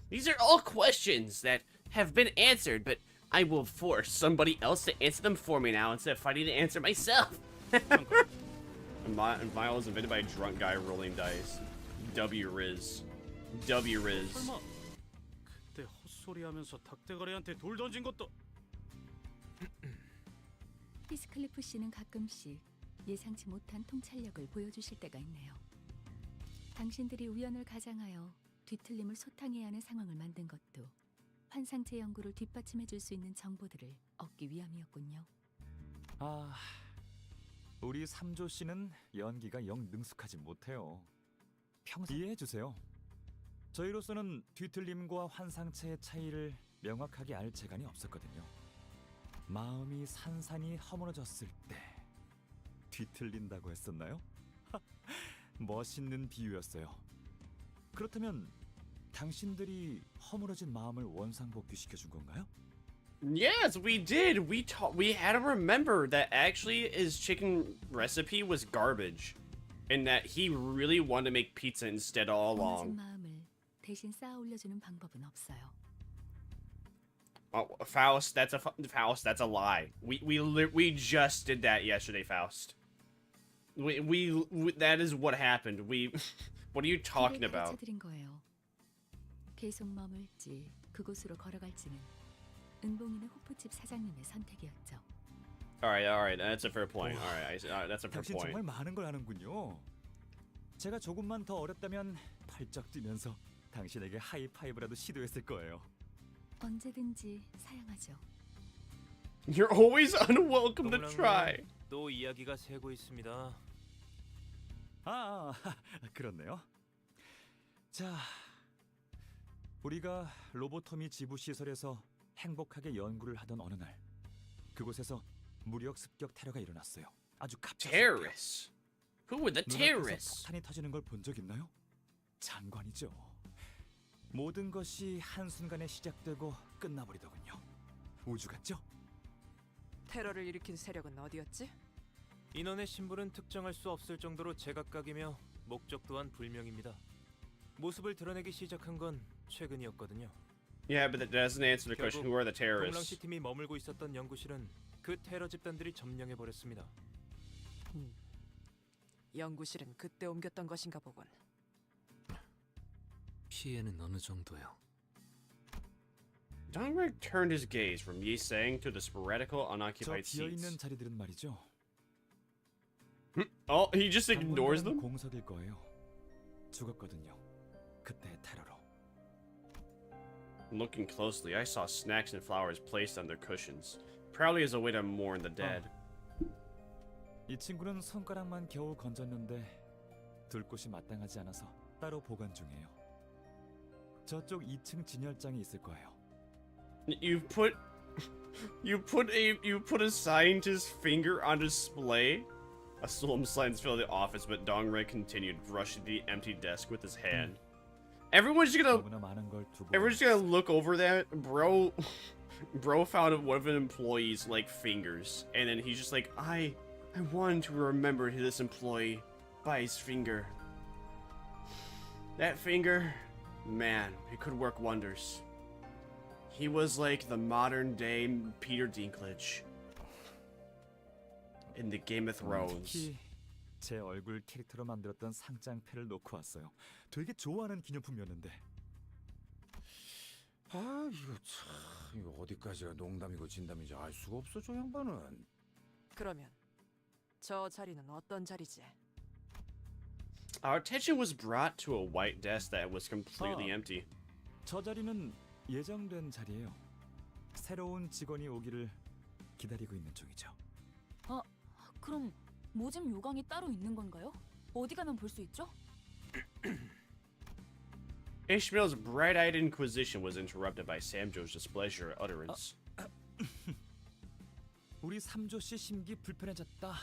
These are all questions that have been answered, but I will force somebody else to answer them for me now instead of fighting to answer myself. Mile was invented by a drunk guy rolling dice. W-Riz. W-Riz. 설마 그때 헛소리하면서 닭대가리한테 돌 던진 것도... 히스클리프 씨는 가끔씩 예상치 못한 통찰력을 보여주실 때가 있네요. 당신들이 우연을 가장하여 뒤틀림을 소탕해야 하는 상황을 만든 것도 환상체 연구를 뒷받침해줄 수 있는 정보들을 얻기 위함이었군요. 아, 우리 삼조 씨는 연기가 영 능숙하지 못해요. 평소 이해해주세요. 저희로서는 뒤틀림과 환상체의 차이를 명확하게 알 재간이 없었거든요. 마음이 산산이 허물어졌을 때 뒤틀린다고 했었나요? 멋있는 비유였어요. 그렇다면 당신들이 허물어진 마음을 원상복귀시켜준 건가요? Yes, we did. We had to remember that actually his chicken recipe was garbage, and that he really wanted to make pizza instead all along. 마음을 대신 쌓아 올려주는 방법은 없어요. Oh, Faust, that's a lie. We just did that yesterday, Faust. We that is what happened. What are you talking about? 가르쳐드린 거예요. 계속 머물지 그곳으로 걸어갈지는 은봉이네 호프집 사장님의 선택이었죠. All right, that's a fair point. All right, that's a fair 당신 point. 정말 많은 걸 아는군요. 제가 조금만 더 어렸다면 팔쩍 뛰면서 당신에게 하이파이브라도 시도했을 거예요. 언제든지 사양하죠. You're always unwelcome to try. 또 이야기가 새고 있습니다. 그렇네요. 자, 우리가 로보토미 지부 시설에서 행복하게 연구를 하던 어느 날, 그곳에서 무력 습격 테러가 일어났어요. 아주 갑작스럽게. Terrorists? Who were the terrorists? 폭탄이 터지는 걸 본 적 있나요? 장관이죠. 모든 것이 한순간에 시작되고 끝나버리더군요. 우주 같죠? 테러를 일으킨 세력은 어디였지? 인원의 신분은 특정할 수 없을 정도로 제각각이며 목적 또한 불명입니다. 모습을 드러내기 시작한 건 최근이었거든요. Yeah, but that doesn't answer the question. Who are the terrorists? 동랑시 팀이 머물고 있었던 연구실은 그 테러 집단들이 점령해 버렸습니다. 연구실은 그때 옮겼던 것인가 보군. 피해는 어느 정도요? Dongrik turned his gaze from Yi Sang to the sporadical unoccupied 저 비어 seats. 있는 자리들은 말이죠. Oh, he just ignores them? 공석일 거예요. 죽었거든요. 그때 테러로. Looking closely, I saw snacks and flowers placed on their cushions, probably as a way to mourn the dead. 이 친구는 손가락만 겨우 건졌는데 둘 곳이 마땅하지 않아서 따로 보관 중이에요. 저쪽 2층 진열장에 있을 거예요. You put a scientist's finger on display. A solemn silence filled the office, but Dongray continued brushing the empty desk with his hand. Everyone's just gonna look over that, bro. Bro found one of an employee's like fingers, and then he's just like, I want to remember this employee by his finger. That finger, man, it could work wonders. He was like the modern day Peter Dinklage in the Game of Thrones. 특히 제 얼굴 캐릭터로 만들었던 상장패를 놓고 왔어요. 되게 좋아하는 기념품이었는데. 아 이거 참 이거 어디까지가 농담이고 진담인지 알 수가 없어 저 양반은. 그러면 저 자리는 어떤 자리지? Our attention was brought to a white desk that was completely empty. 저 자리는 예정된 자리예요. 새로운 직원이 오기를 기다리고 있는 중이죠. 그럼 모집 요강이 따로 있는 건가요? 어디 가면 볼 수 있죠? Ishmael's bright-eyed inquisition was interrupted by Samjo's displeasure utterance. 우리 삼조 씨 심기 불편해졌다.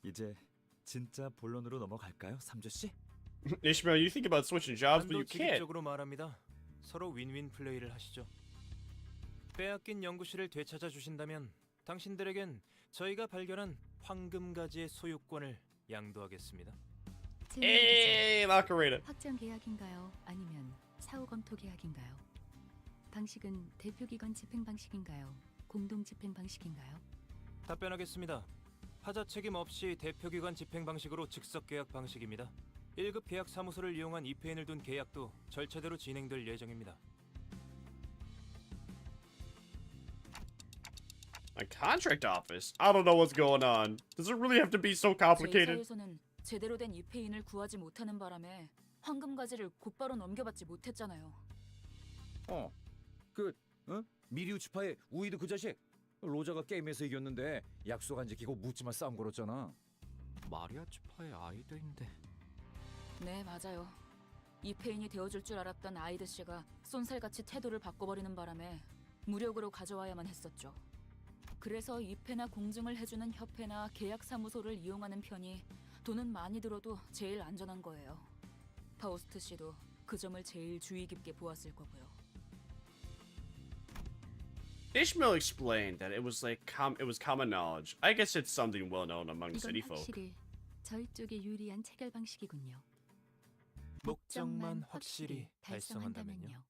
이제 진짜 본론으로 넘어갈까요, 삼조 씨? Ishmael, you think about switching jobs, but you can't. 적으로 말합니다. 서로 윈윈 플레이를 하시죠. 빼앗긴 연구실을 되찾아 주신다면 당신들에겐 저희가 발견한 황금가지의 소유권을 양도하겠습니다. 마카레나. 확정 계약인가요? 아니면 사후 검토 계약인가요? 방식은 대표기관 집행 방식인가요? 공동 집행 방식인가요? 답변하겠습니다. 하자 책임 없이 대표기관 집행 방식으로 즉석 계약 방식입니다. 1급 계약 사무소를 이용한 이페인을 둔 계약도 절차대로 진행될 예정입니다. A contract office? I don't know what's going on. Does it really have to be so complicated? 제 제대로 된 이페인을 구하지 못하는 바람에 황금가지를 곧바로 넘겨받지 못했잖아요. 미리우 추파의 우이드 그 자식 로저가 게임에서 이겼는데 약속 안 지키고 묻지마 싸움 걸었잖아. 마리아 추파의 아이드인데. 네, 맞아요. 이페인이 되어줄 줄 알았던 아이드 씨가 쏜살같이 태도를 바꿔버리는 바람에 무력으로 가져와야만 했었죠. 그래서 입회나 공증을 해주는 협회나 계약사무소를 이용하는 편이 돈은 많이 들어도 제일 안전한 거예요. 파우스트 씨도 그 점을 제일 주의 깊게 보았을 거고요. Ishmael explained that it was common knowledge. I guess it's something well known among city 이건 folk. 확실히 저희 쪽에 유리한 체결 방식이군요. 목적만 확실히 달성한다면요.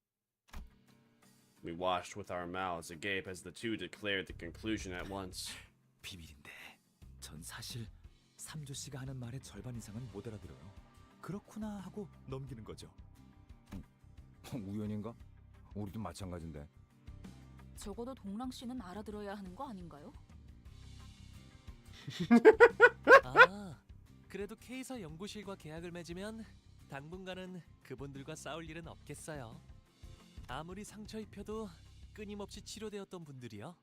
We watched with our mouths agape as the two declared the conclusion at once. 비밀인데 전 사실 삼조 씨가 하는 말의 절반 이상은 못 알아들어요. 그렇구나 하고 넘기는 거죠. 우연인가? 우리도 마찬가지인데. 적어도 동랑 씨는 알아들어야 하는 거 아닌가요? 그래도 K사 연구실과 계약을 맺으면 당분간은 그분들과 싸울 일은 없겠어요. 아무리 상처 입혀도 끊임없이 치료되었던 분들이요.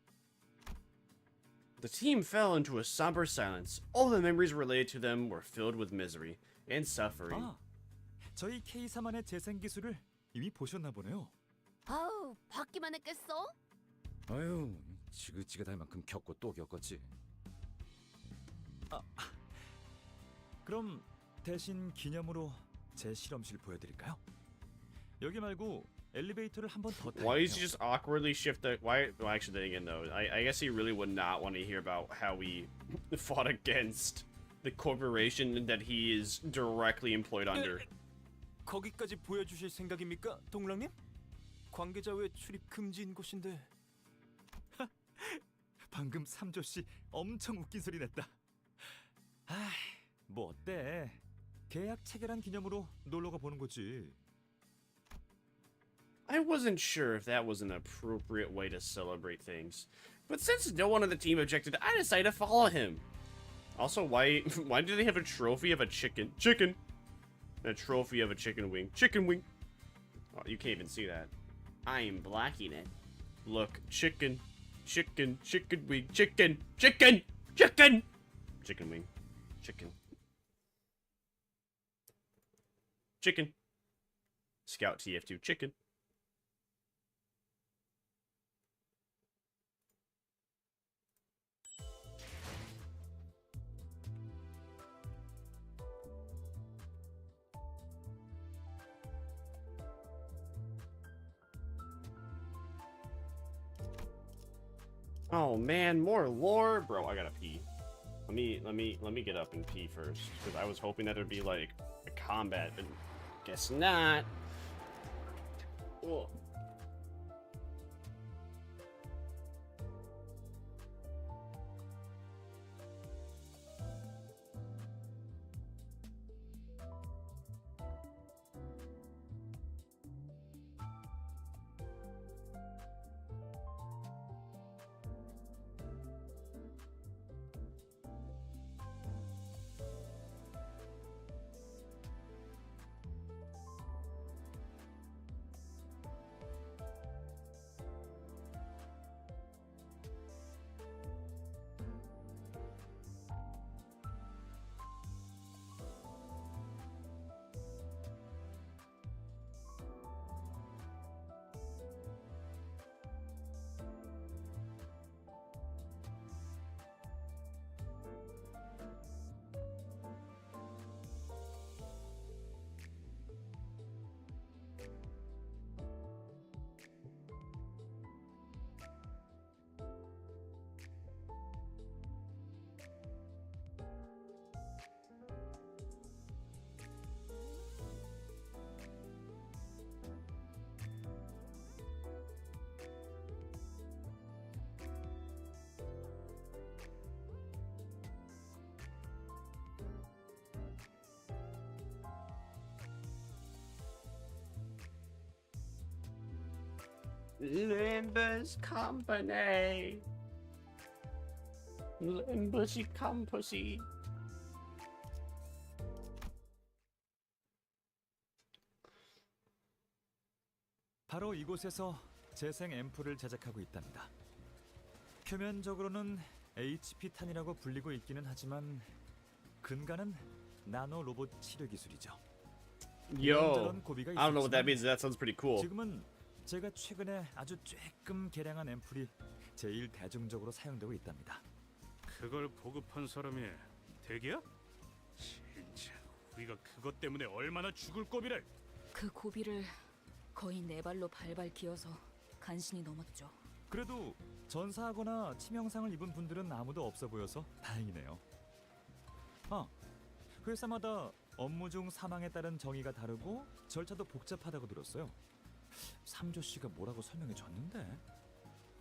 The team fell into a somber silence. All the memories related to them were filled with misery and suffering. 저희 K3만의 재생 기술을 이미 보셨나 보네요. 아우, 받기만 했겠어? 아유, 지긋지긋할 만큼 겪고 또 겪었지. 그럼 대신 기념으로 제 실험실 보여드릴까요? 여기 말고 엘리베이터를 한 번 더 타요. Why did you just awkwardly shift the? Why? Well, actually, then again, though, I guess he really would not want to hear about how we fought against the corporation that he is directly employed under. 거기까지 보여주실 생각입니까, 동랑님? 관계자 외 출입 금지인 곳인데. 방금 삼조 씨 엄청 웃긴 소리 냈다. 뭐 어때? 계약 체결한 기념으로 놀러가 보는 거지. I wasn't sure if that was an appropriate way to celebrate things, but since no one on the team objected, I decided to follow him. Also, why do they have a trophy of a chicken? Chicken! And a trophy of a chicken wing. Chicken wing! Oh, you can't even see that. I'm blacking it. Look, chicken. Chicken. Chicken wing. Chicken! Chicken! Chicken! Chicken wing. Chicken. Chicken. Scout TF2. Chicken. Oh man, more lore, bro. I gotta pee. Let me get up and pee first, because I was hoping that there'd be like a combat, but guess not. Ugh. Limbus Company. Limbusy Company. 바로 이곳에서 재생 앰플을 제작하고 있답니다. 표면적으로는 HP탄이라고 불리고 있기는 하지만 근간은 나노 로봇 치료 기술이죠. Yo, I don't know what that means. That sounds pretty cool. 지금은 제가 최근에 아주 쬐끔 개량한 앰플이 제일 대중적으로 사용되고 있답니다. 그걸 보급한 사람이 덱이야? 진짜 우리가 그것 때문에 얼마나 죽을 고비를. 그 고비를 거의 네 발로 발발 기어서 간신히 넘었죠. 그래도 전사하거나 치명상을 입은 분들은 아무도 없어 보여서 다행이네요. 아, 회사마다 업무 중 사망에 따른 정의가 다르고 절차도 복잡하다고 들었어요. 삼조 씨가 뭐라고 설명해 줬는데?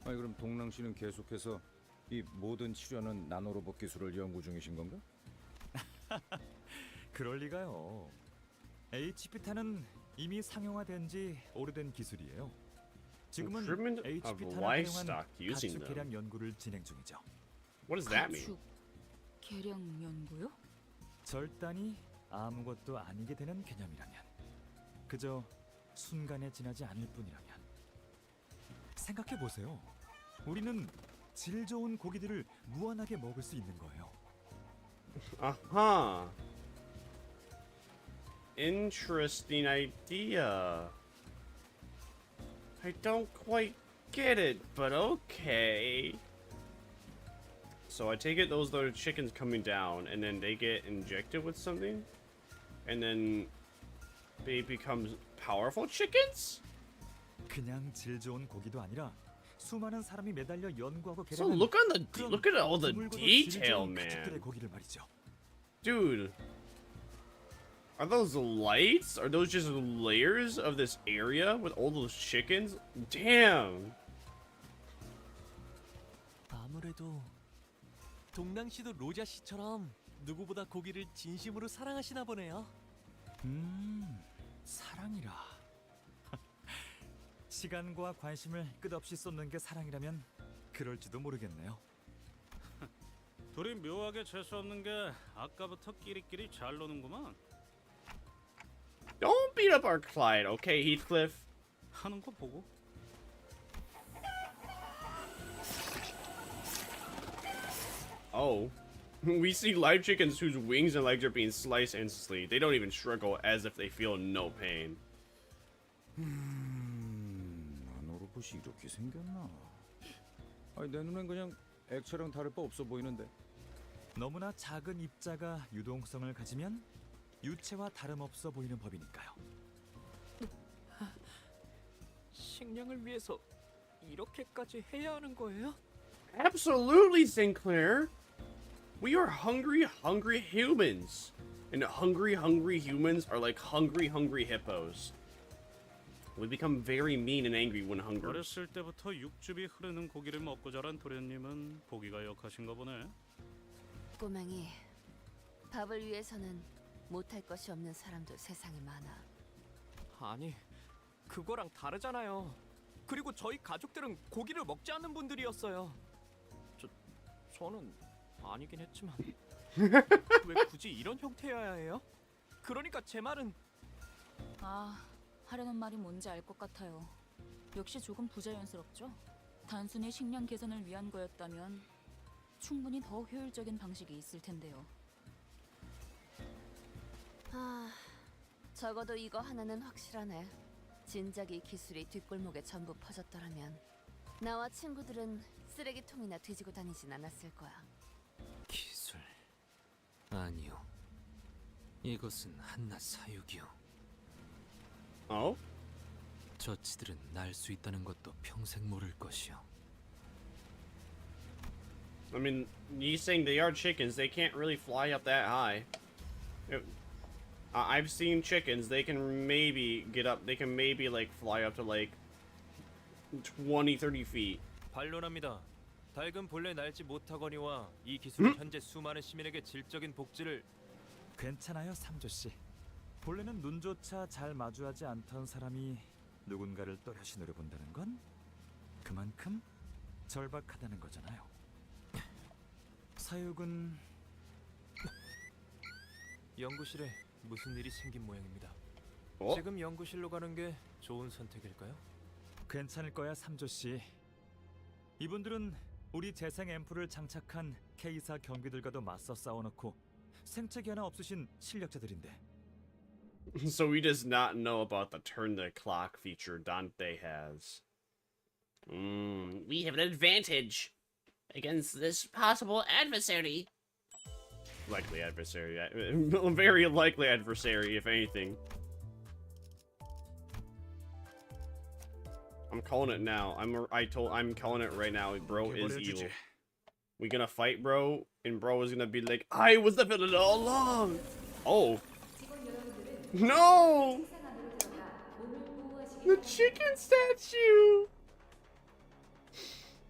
아니 그럼 동랑 씨는 계속해서 이 모든 치료는 나노로봇 기술을 연구 중이신 건가? 그럴 리가요. HP탄은 이미 상용화된 지 오래된 기술이에요. 지금은 HP탄을 사용한 가축 개량 연구를 진행 중이죠. What does that mean? 가축 개량 연구요? 절단이 아무것도 아니게 되는 개념이라면, 그저 순간에 지나지 않을 뿐이라면. 생각해 보세요. 우리는 질 좋은 고기들을 무한하게 먹을 수 있는 거예요. 아하. Interesting idea. I don't quite get it, but okay. So I take it those are chickens coming down, and then they get injected with something, and then they become powerful chickens? 그냥 질 좋은 고기도 아니라 수많은 사람이 매달려 연구하고 So 개량한 look at all the 드물고도 detail, 질 좋은 가축들의 man. 고기를 말이죠. Dude. Are those lights? Are those just layers of this area with all those chickens? Damn. 아무래도 동랑 씨도 로자 씨처럼 누구보다 고기를 진심으로 사랑하시나 보네요. 사랑이라. 시간과 관심을 끝없이 쏟는 게 사랑이라면 그럴지도 모르겠네요. 둘이 묘하게 재수 없는 게 아까부터 끼리끼리 잘 노는구만. Don't beat up our Clyde, okay, Heathcliff? 하는 거 보고. Oh. We see live chickens whose wings and legs are being sliced instantly. They don't even struggle as if they feel no pain. 나노로봇이 이렇게 생겼나? 아니 내 눈엔 그냥 액체랑 다를 바 없어 보이는데. 너무나 작은 입자가 유동성을 가지면 유체와 다름없어 보이는 법이니까요. 식량을 위해서 이렇게까지 해야 하는 거예요? Absolutely, Sinclair. We are hungry, hungry humans. And hungry, hungry humans are like hungry, hungry hippos. We become very mean and angry when hungry. 어렸을 때부터 육즙이 흐르는 고기를 먹고 자란 도련님은 보기가 역하신가 보네. 꼬맹이, 밥을 위해서는 못할 것이 없는 사람도 세상에 많아. 아니, 그거랑 다르잖아요. 그리고 저희 가족들은 고기를 먹지 않는 분들이었어요. 저는 아니긴 했지만 왜 굳이 이런 형태여야 해요? 그러니까 제 말은 하려는 말이 뭔지 알 것 같아요. 역시 조금 부자연스럽죠? 단순히 식량 개선을 위한 거였다면 충분히 더 효율적인 방식이 있을 텐데요. 적어도 이거 하나는 확실하네. 진작 이 기술이 뒷골목에 전부 퍼졌더라면 나와 친구들은 쓰레기통이나 뒤지고 다니진 않았을 거야. 기술 아니요. 이것은 한낱 사육이요. 어? 저치들은 날 수 있다는 것도 평생 모를 것이요. I mean, you saying they are chickens, they can't really fly up that high. I've seen chickens, they can maybe get up, they can maybe like fly up to like 20, 30 feet. 반론합니다. 닭은 본래 날지 못하거니와 이 기술은 현재 수많은 시민에게 질적인 복지를. 괜찮아요, 삼조씨. 본래는 눈조차 잘 마주하지 않던 사람이 누군가를 또렷이 노려본다는 건 그만큼 절박하다는 거잖아요. 사육은 연구실에 무슨 일이 생긴 모양입니다. 어? 지금 연구실로 가는 게 좋은 선택일까요? 괜찮을 거야, 삼조씨. 이분들은 우리 재생 앰플을 장착한 K사 경비들과도 맞서 싸워놓고 생채기 하나 없으신 실력자들인데. So he does not know about the turn the clock feature Dante has. We have an advantage against this possible adversary. Likely adversary. Very likely adversary, if anything. I'm calling it now. I'm calling it right now. Bro is evil. We gonna fight, bro? And bro is gonna be like, I was the villain all along! Oh. No! The chicken statue!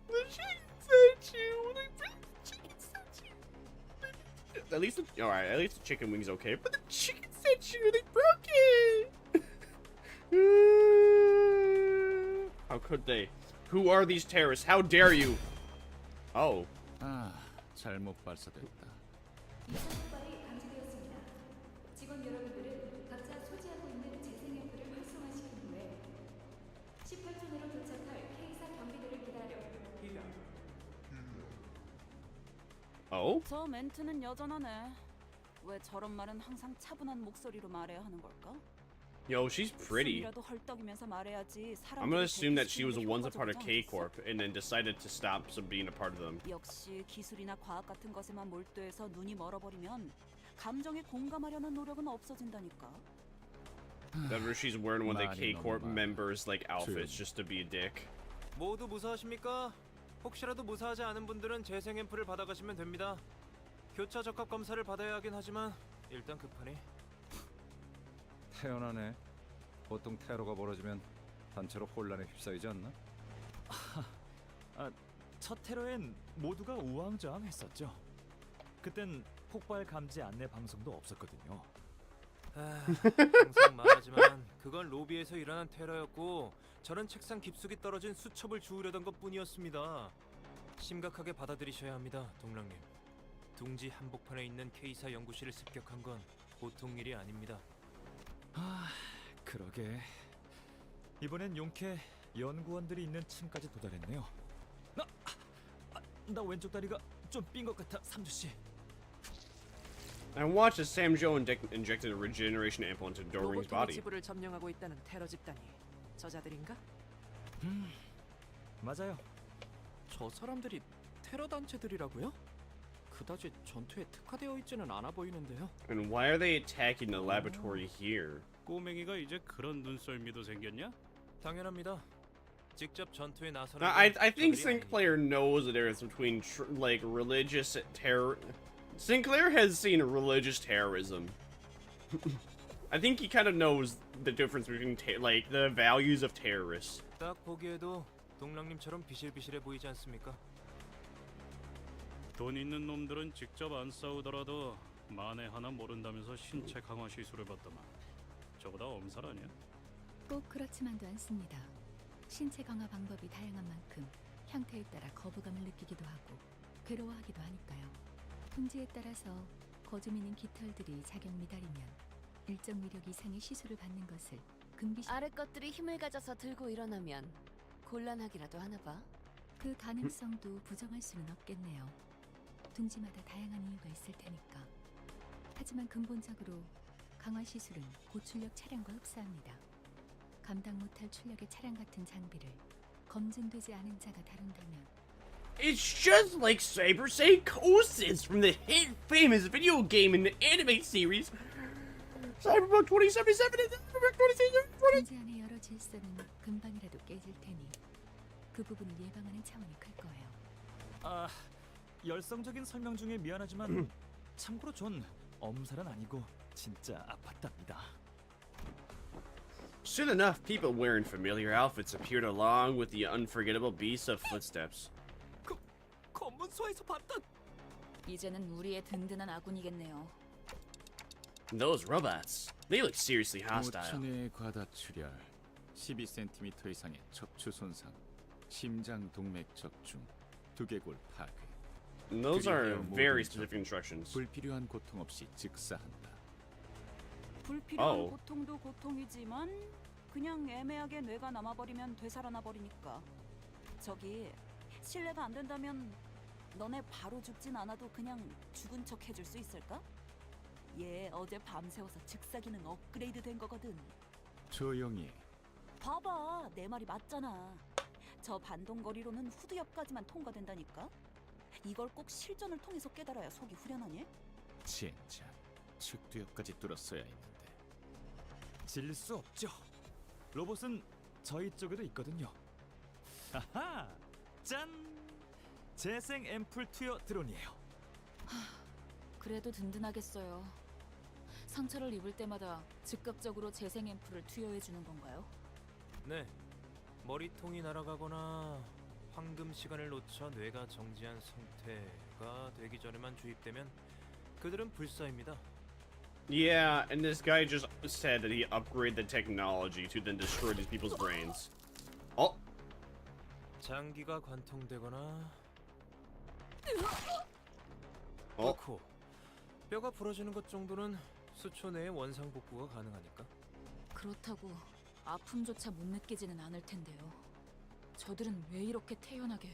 The chicken statue! The chicken statue! At least, alright, at least the chicken wing's okay, but the chicken statue, they broke it! How could they? Who are these terrorists? How dare you? Oh. 잘못 발사됐다. 직원 여러분들은 각자 소지하고 있는 재생 앰플을 활성화시킨 후에 18초 내로 도착할 K사 경비들을 기다려. Oh? 저 멘트는 여전하네. 왜 저런 말은 항상 차분한 목소리로 말해야 하는 걸까? Yo, she's pretty. 숨이라도 헐떡이면서 말해야지. I'm gonna assume that she was once a part of K-Corp and then decided to stop being a part of them. 역시 기술이나 과학 같은 것에만 몰두해서 눈이 멀어버리면 감정에 공감하려는 노력은 없어진다니까. Whenever she's wearing one of the K-Corp members like outfits just to be a dick. 모두 무사하십니까? 혹시라도 무사하지 않은 분들은 재생 앰플을 받아가시면 됩니다. 교차 적합 검사를 받아야 하긴 하지만 일단 급하니. 태연하네. 보통 테러가 벌어지면 단체로 혼란에 휩싸이지 않나? 첫 테러엔 모두가 우왕좌왕했었죠. 그땐 폭발 감지 안내 방송도 없었거든요. 항상 말하지만 그건 로비에서 일어난 테러였고 저는 책상 깊숙이 떨어진 수첩을 주우려던 것뿐이었습니다. 심각하게 받아들이셔야 합니다, 동랑님. 둥지 한복판에 있는 K사 연구실을 습격한 건 보통 일이 아닙니다. 그러게. 이번엔 용케 연구원들이 있는 층까지 도달했네요. 나 왼쪽 다리가 좀 삔 것 같아, 삼주씨. I watched as Sam Joe injected a regeneration ample into Doreen's 로봇 body. 지부를 점령하고 있다는 테러 집단이 저자들인가? 맞아요. 저 사람들이 테러 단체들이라고요? 그다지 전투에 특화되어 있지는 않아 보이는데요. And why are they attacking the laboratory here? 꼬맹이가 이제 그런 눈썰미도 생겼냐? 당연합니다. 직접 전투에 나서는 I think Sinclair knows the difference between like religious terror. Sinclair has seen religious terrorism. I think he kind of knows the difference between like the values of terrorists. 딱 보기에도 동랑님처럼 비실비실해 보이지 않습니까? 돈 있는 놈들은 직접 안 싸우더라도 만에 하나 모른다면서 신체 강화 시술을 받더만. 저보다 엄살 아니야? 꼭 그렇지만도 않습니다. 신체 강화 방법이 다양한 만큼 형태에 따라 거부감을 느끼기도 하고 괴로워하기도 하니까요. 품질에 따라서 거좀 있는 깃털들이 작용 미달이면 일정 위력 이상의 시술을 받는 것을 금기. 아래 것들이 힘을 가져서 들고 일어나면 곤란하기라도 하나 봐. 그 가능성도 부정할 수는 없겠네요. 둥지마다 다양한 이유가 있을 테니까. 하지만 근본적으로 강화 시술은 고출력 차량과 흡사합니다. 감당 못할 출력의 차량 같은 장비를 검증되지 않은 자가 다룬다면 It's just like Cyber Psychosis from the hit famous video game and anime series Cyberpunk 2077 and Cyberpunk 2077. 둥지 안의 여러 질서는 금방이라도 깨질 테니 그 부분을 예방하는 차원이 클 거예요. 아, 열성적인 설명 중에 미안하지만 참고로 전 엄살은 아니고 진짜 아팠답니다. Soon enough, people wearing familiar outfits appeared along with the unforgettable beasts of footsteps. 검문소에서 봤던. 이제는 우리의 든든한 아군이겠네요. Those robots, they look seriously hostile. 모천의 과다 출혈, 12cm 이상의 척추 손상, 심장 동맥 적중, 두개골 파괴. Those are very specific instructions. 불필요한 고통 없이 즉사한다. 불필요한 고통도 고통이지만 그냥 애매하게 뇌가 남아버리면 되살아나 버리니까. 저기 실례가 안 된다면 너네 바로 죽진 않아도 그냥 죽은 척 해줄 수 있을까? 얘 어제 밤새워서 즉사기능 업그레이드 된 거거든. 조용히. 봐봐, 내 말이 맞잖아. 저 반동거리로는 후드엽까지만 통과된다니까. 이걸 꼭 실전을 통해서 깨달아야 속이 후련하니? 진짜 측두엽까지 뚫었어야 했는데. 질 수 없죠. 로봇은 저희 쪽에도 있거든요. 하하! 짠! 재생 앰플 투여 드론이에요. 그래도 든든하겠어요. 상처를 입을 때마다 즉각적으로 재생 앰플을 투여해 주는 건가요? 네. 머리통이 날아가거나 황금 시간을 놓쳐 뇌가 정지한 상태가 되기 전에만 주입되면 그들은 불사입니다. Yeah, and this guy just said that he upgraded the technology to then destroy these people's brains. Oh. 장기가 관통되거나 어? 뼈가 부러지는 것 정도는 수초 내에 원상 복구가 가능하니까. 그렇다고 아픔조차 못 느끼지는 않을 텐데요. 저들은 왜 이렇게 태연하게?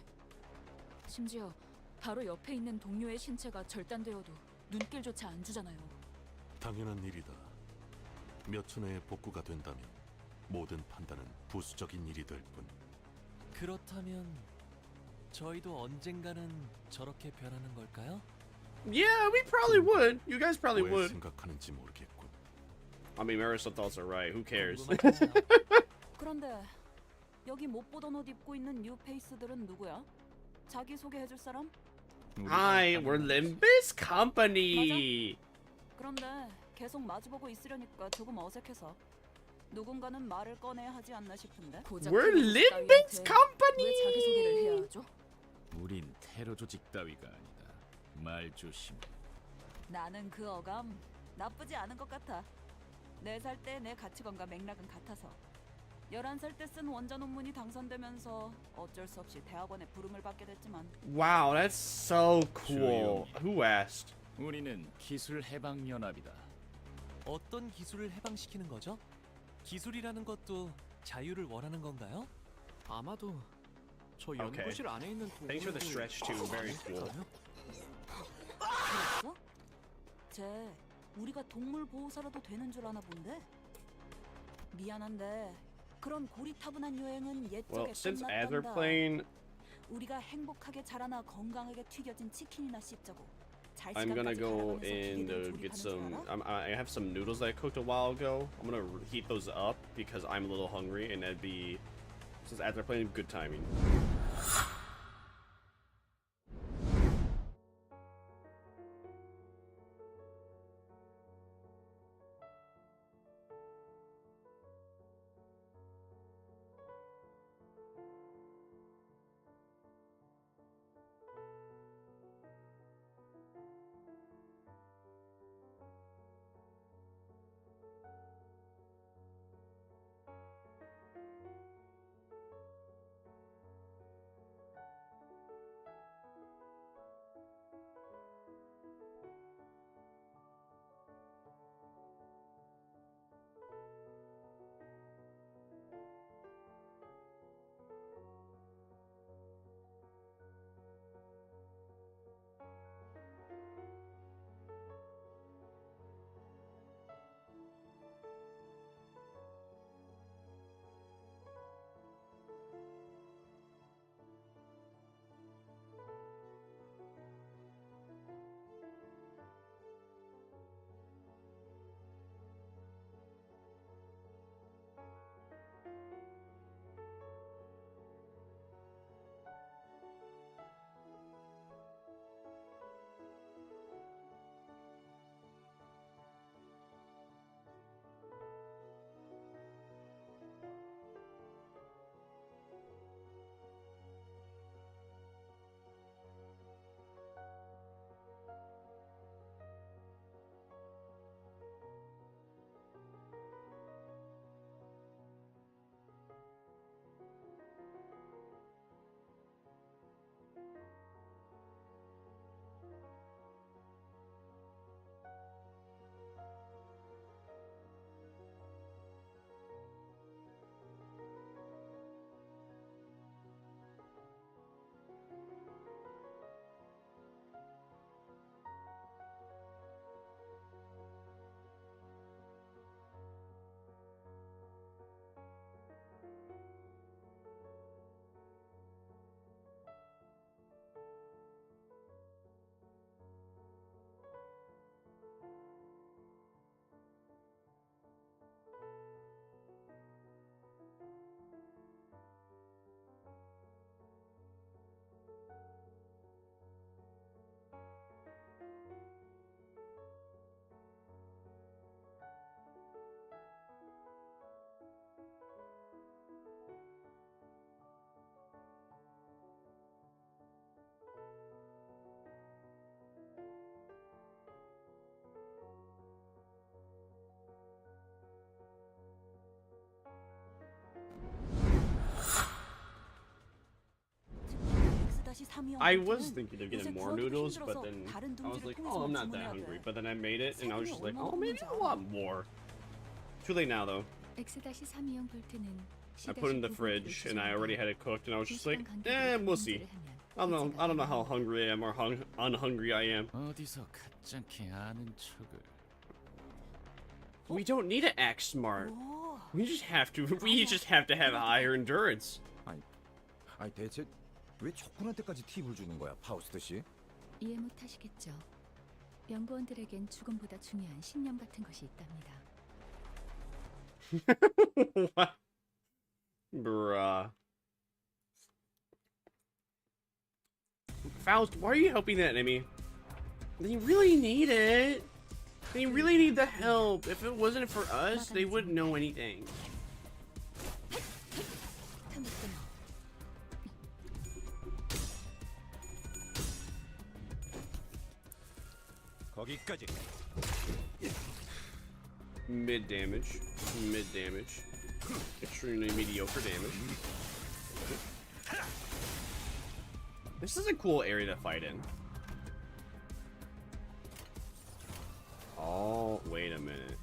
심지어 바로 옆에 있는 동료의 신체가 절단되어도 눈길조차 안 주잖아요. 당연한 일이다. 몇 초 내에 복구가 된다면 모든 판단은 부수적인 일이 될 뿐. 그렇다면 저희도 언젠가는 저렇게 변하는 걸까요? Yeah, we probably would. You guys probably 왜 would. 생각하는지 모르겠군. I mean, Marisol thoughts are right. Who cares? 그런데 여기 못 보던 옷 입고 있는 뉴페이스들은 누구야? 자기 소개해줄 사람? Hi, we're Limbus Company. 그런데 계속 마주보고 있으려니까 조금 어색해서 누군가는 말을 꺼내야 하지 않나 싶은데. We're Limbus Company. 왜 자기 소개를 해야 하죠? 우린 테러 조직 따위가 아니다. 말 조심. 나는 그 어감 나쁘지 않은 것 같아. 4살 때 내 가치관과 맥락은 같아서 11살 때 쓴 원자 논문이 당선되면서 어쩔 수 없이 대학원에 부름을 받게 됐지만. Wow, that's so cool. Who asked? 우리는 기술 해방 연합이다. 어떤 기술을 해방시키는 거죠? 기술이라는 것도 자유를 원하는 건가요? 아마도 저 Okay. 연구실 안에 있는 Thanks for the stretch too. Very cool. 그랬어? 쟤 우리가 동물 보호사라도 되는 줄 아나 본데? 미안한데 그런 고리타분한 여행은 옛적에 Well, since as we're 끝났단다. playing, 우리가 행복하게 자라나 건강하게 튀겨진 치킨이나 씹자고. I'm gonna go and get some. I have some noodles that I cooked a while ago. I'm gonna heat those up because I'm a little hungry, and that'd be Says after playing, good timing. I was thinking of getting more noodles, but then I was like, oh, I'm not that hungry. But then I made it, and I was just like, oh, maybe I want more. Too late now, though. I put it in the fridge, and I already had it cooked, and I was just like, we'll see. I don't know how hungry I am or unhungry I am. We don't need to act smart. We just have to have higher endurance. 아니 대체 왜 촉군한테까지 팁을 주는 거야, 파우스트 씨? 이해 못하시겠죠. 연구원들에겐 죽음보다 중요한 신념 같은 것이 있답니다. What? Bruh. Faust, why are you helping that enemy? They really need it. They really need the help. If it wasn't for us, they wouldn't know anything. 거기까지. Mid damage. Extremely mediocre damage. This is a cool area to fight in. Oh, wait a minute.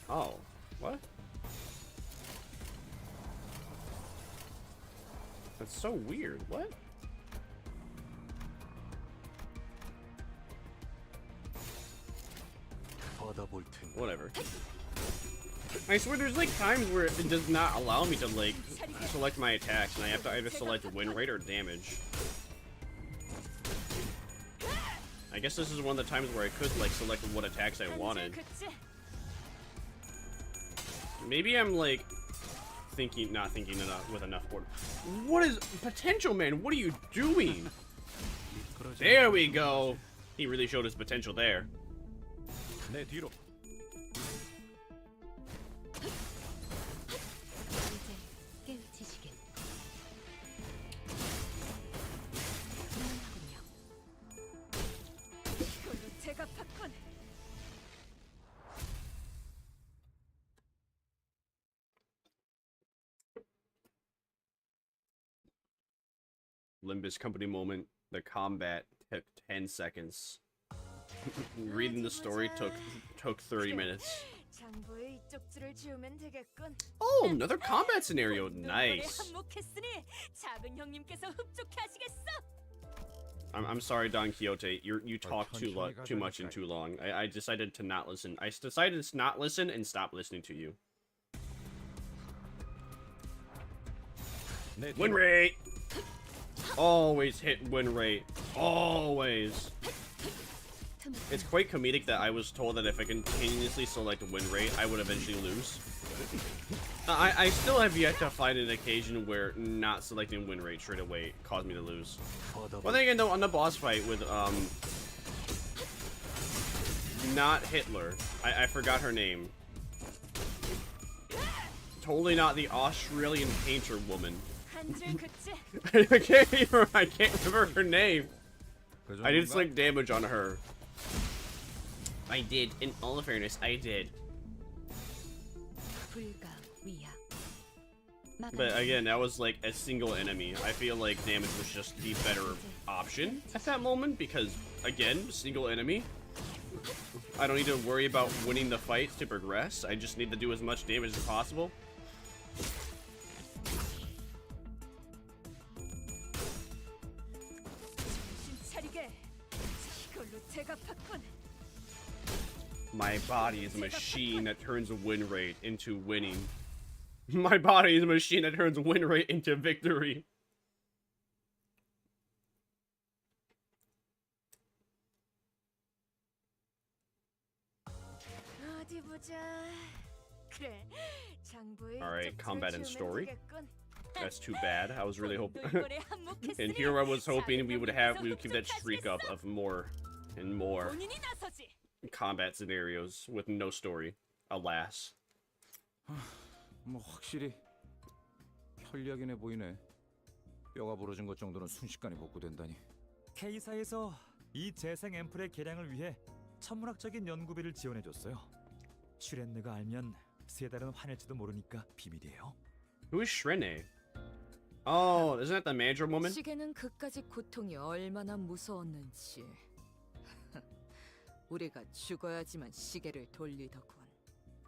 Oh, what? That's so weird. What? Whatever. I swear there's like times where it does not allow me to like select my attacks, and I have to either select win rate or damage. I guess this is one of the times where I could like select what attacks I wanted. Maybe I'm like not thinking enough with enough order. What is potential, man? What are you doing? There we go. He really showed his potential there. 내 뒤로. 깨우치시길. 이걸로 제가 팝콘. Limbus Company moment. The combat took 10 seconds. Reading the story took 30 minutes. 장부의 쪽지를 지우면 되겠군. Oh, another combat scenario. Nice. 한몫했으니 작은 형님께서 흡족해 하시겠어. I'm sorry, Don Quixote. You talk too much and too long. I decided to not listen. I decided to not listen and stop listening to you. Win rate. Always hit win rate. Always. It's quite comedic that I was told that if I continuously select win rate, I would eventually lose. I still have yet to find an occasion where not selecting win rate straight away caused me to lose. One thing again though, on the boss fight with not Hitler. I forgot her name. Totally not the Australian painter woman. I can't remember her name. I did select damage on her. I did. In all fairness, I did. But again, that was like a single enemy. I feel like damage was just the better option at that moment because, again, single enemy. I don't need to worry about winning the fights to progress. I just need to do as much damage as possible. My body is a machine that turns a win rate into winning. My body is a machine that turns win rate into victory. Alright, combat and story. That's too bad. I was really hoping. And here I was hoping we would keep that streak up of more and more combat scenarios with no story. Alas. 뭐 확실히 편리하긴 해 보이네. 뼈가 부러진 것 정도는 순식간에 복구된다니. K사에서 이 재생 앰플의 개량을 위해 천문학적인 연구비를 지원해줬어요. 슈렌느가 알면 세달은 화낼지도 모르니까 비밀이에요. Who is Shrene? Oh, isn't that the manager woman? 시계는 그까지 고통이 얼마나 무서웠는지. 우리가 죽어야지만 시계를 돌리더군.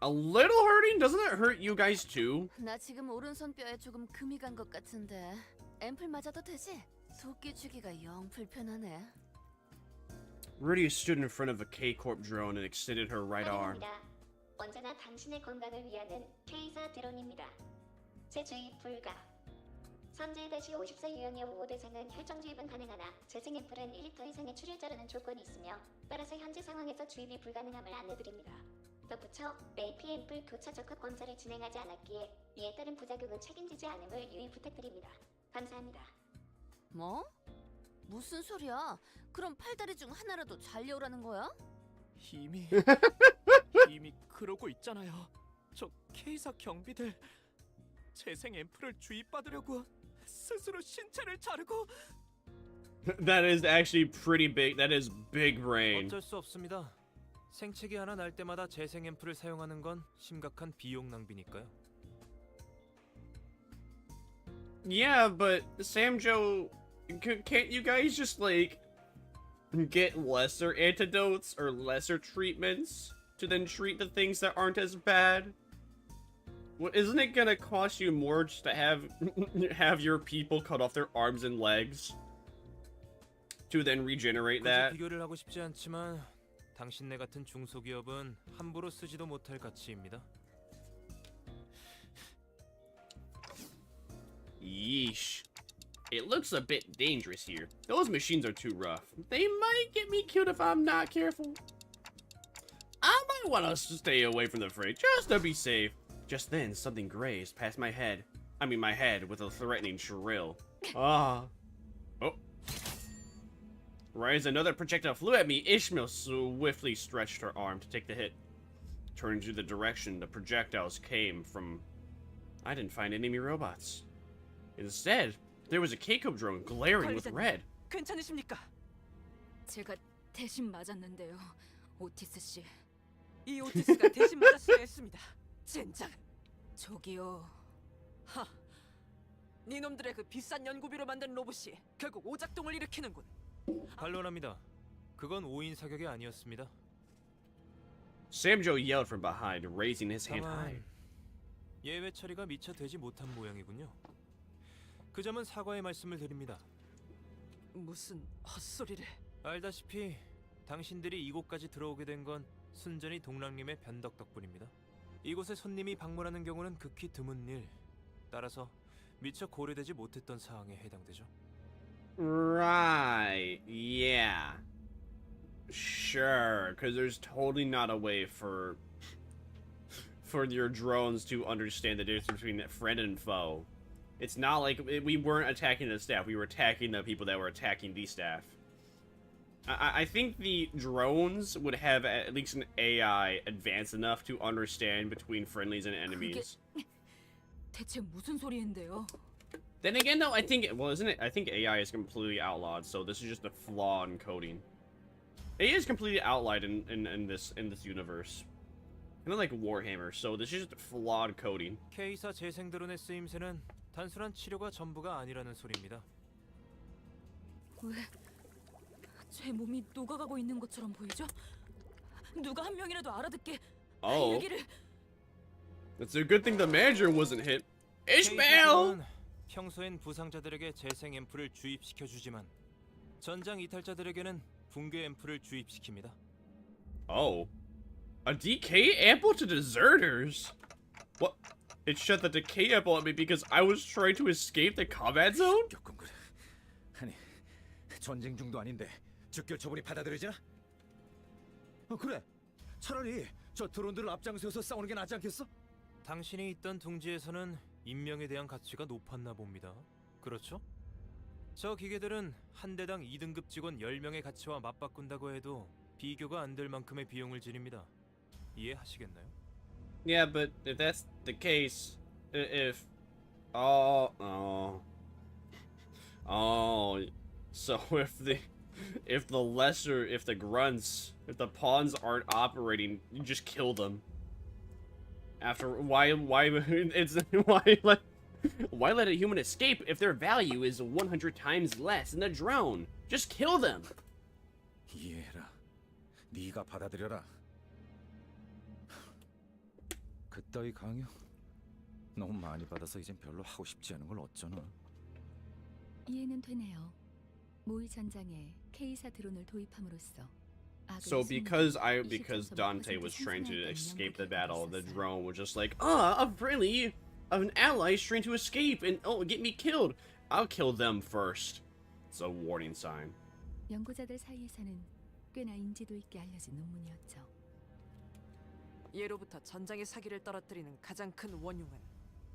A little hurting? Doesn't that hurt you guys too? 나 지금 오른손 뼈에 조금 금이 간 것 같은데 앰플 맞아도 되지? 도끼 주기가 영 불편하네. Rudy stood in front of a K-Corp drone and extended her right arm. 언제나 당신의 건강을 위하는 K사 드론입니다. 제 주입 불가. 선제-50세 유형의 5 대상은 혈정 주입은 가능하나 재생 앰플은 1리터 이상의 출혈자라는 조건이 있으며 따라서 현재 상황에서 주입이 불가능함을 안내드립니다. 덧붙여 AP 앰플 교차 적합 검사를 진행하지 않았기에 이에 따른 부작용은 책임지지 않음을 유의 부탁드립니다. 감사합니다. 뭐? 무슨 소리야? 그럼 팔다리 중 하나라도 잘려오라는 거야? 이미 그러고 있잖아요. 저 K사 경비들 재생 앰플을 주입받으려고 스스로 신체를 자르고. That is actually pretty big. That is big brain. 어쩔 수 없습니다. 생체기 하나 날 때마다 재생 앰플을 사용하는 건 심각한 비용 낭비니까요. Yeah, but Sam Joe, can't you guys just like get lesser antidotes or lesser treatments to then treat the things that aren't as bad? Well, isn't it gonna cost you more just to have your people cut off their arms and legs to then regenerate that? 비교를 하고 싶지 않지만 당신네 같은 중소기업은 함부로 쓰지도 못할 가치입니다. Yeesh. It looks a bit dangerous here. Those machines are too rough. They might get me killed if I'm not careful. I might want to stay away from the fray just to be safe. Just then, something grazed past my head. I mean, my head with a threatening shrill. Ah. Oh. Right as another projectile flew at me, Ishmael swiftly stretched her arm to take the hit. Turning to the direction the projectiles came from, I didn't find enemy robots. Instead, there was a Keiko drone glaring with red. 괜찮으십니까? 제가 대신 맞았는데요, 오티스 씨. 이 오티스가 대신 맞았어야 했습니다. 젠장. 저기요. 하. 니놈들의 그 비싼 연구비로 만든 로봇이 결국 오작동을 일으키는군. 반론합니다. 그건 오인 사격이 아니었습니다. Sam Joe yelled from behind, raising his hand high. 예외 처리가 미처 되지 못한 모양이군요. 그 점은 사과의 말씀을 드립니다. 무슨 헛소리를. 알다시피 당신들이 이곳까지 들어오게 된 건 순전히 동랑님의 변덕 덕분입니다. 이곳에 손님이 방문하는 경우는 극히 드문 일. 따라서 미처 고려되지 못했던 사항에 해당되죠. Right, yeah. Sure, because there's totally not a way for your drones to understand the difference between friend and foe. It's not like we weren't attacking the staff, we were attacking the people that were attacking the staff. I think the drones would have at least an AI advanced enough to understand between friendlies and enemies. 대체 무슨 소리인데요? Then again, though, I think, well, isn't it? I think AI is completely outlawed, so this is just a flaw in coding. AI is completely outlawed in this universe. Kind of like Warhammer, so this is just flawed coding. K사 재생 드론의 쓰임새는 단순한 치료가 전부가 아니라는 소리입니다. 왜 제 몸이 녹아가고 있는 것처럼 보이죠? 누가 한 명이라도 알아듣게 Oh. 얘기를. It's a good thing the manager wasn't hit. Ishmael! 평소엔 부상자들에게 재생 앰플을 주입시켜 주지만 전장 이탈자들에게는 붕괴 앰플을 주입시킵니다. Oh. A decay ample to deserters? What? It shut the decay ample at me because I was trying to escape the combat zone? 아니, 전쟁 중도 아닌데 즉결 처분이 받아들여지나? 그래. 차라리 저 드론들을 앞장서서 싸우는 게 낫지 않겠어? 당신이 있던 둥지에서는 인명에 대한 가치가 높았나 봅니다. 그렇죠? 저 기계들은 한 대당 2등급 직원 10명의 가치와 맞바꾼다고 해도 비교가 안 될 만큼의 비용을 지닙니다. 이해하시겠나요? Yeah, but if that's the case, if so if the grunts, if the pawns aren't operating, you just kill them. After why let a human escape if their value is 100 times less than the drone? Just kill them. 이해해라. 네가 받아들여라. 그따위 강요? 너무 많이 받아서 이젠 별로 하고 싶지 않은 걸 어쩌나. 이해는 되네요. 모의 전장에 K사 드론을 도입함으로써 So because Dante was trying to escape the battle, the drone was just like, an ally is trying to escape and get me killed. I'll kill them first. It's a warning sign. 연구자들 사이에서는 꽤나 인지도 있게 알려진 논문이었죠. 예로부터 전장의 사기를 떨어뜨리는 가장 큰 원흉은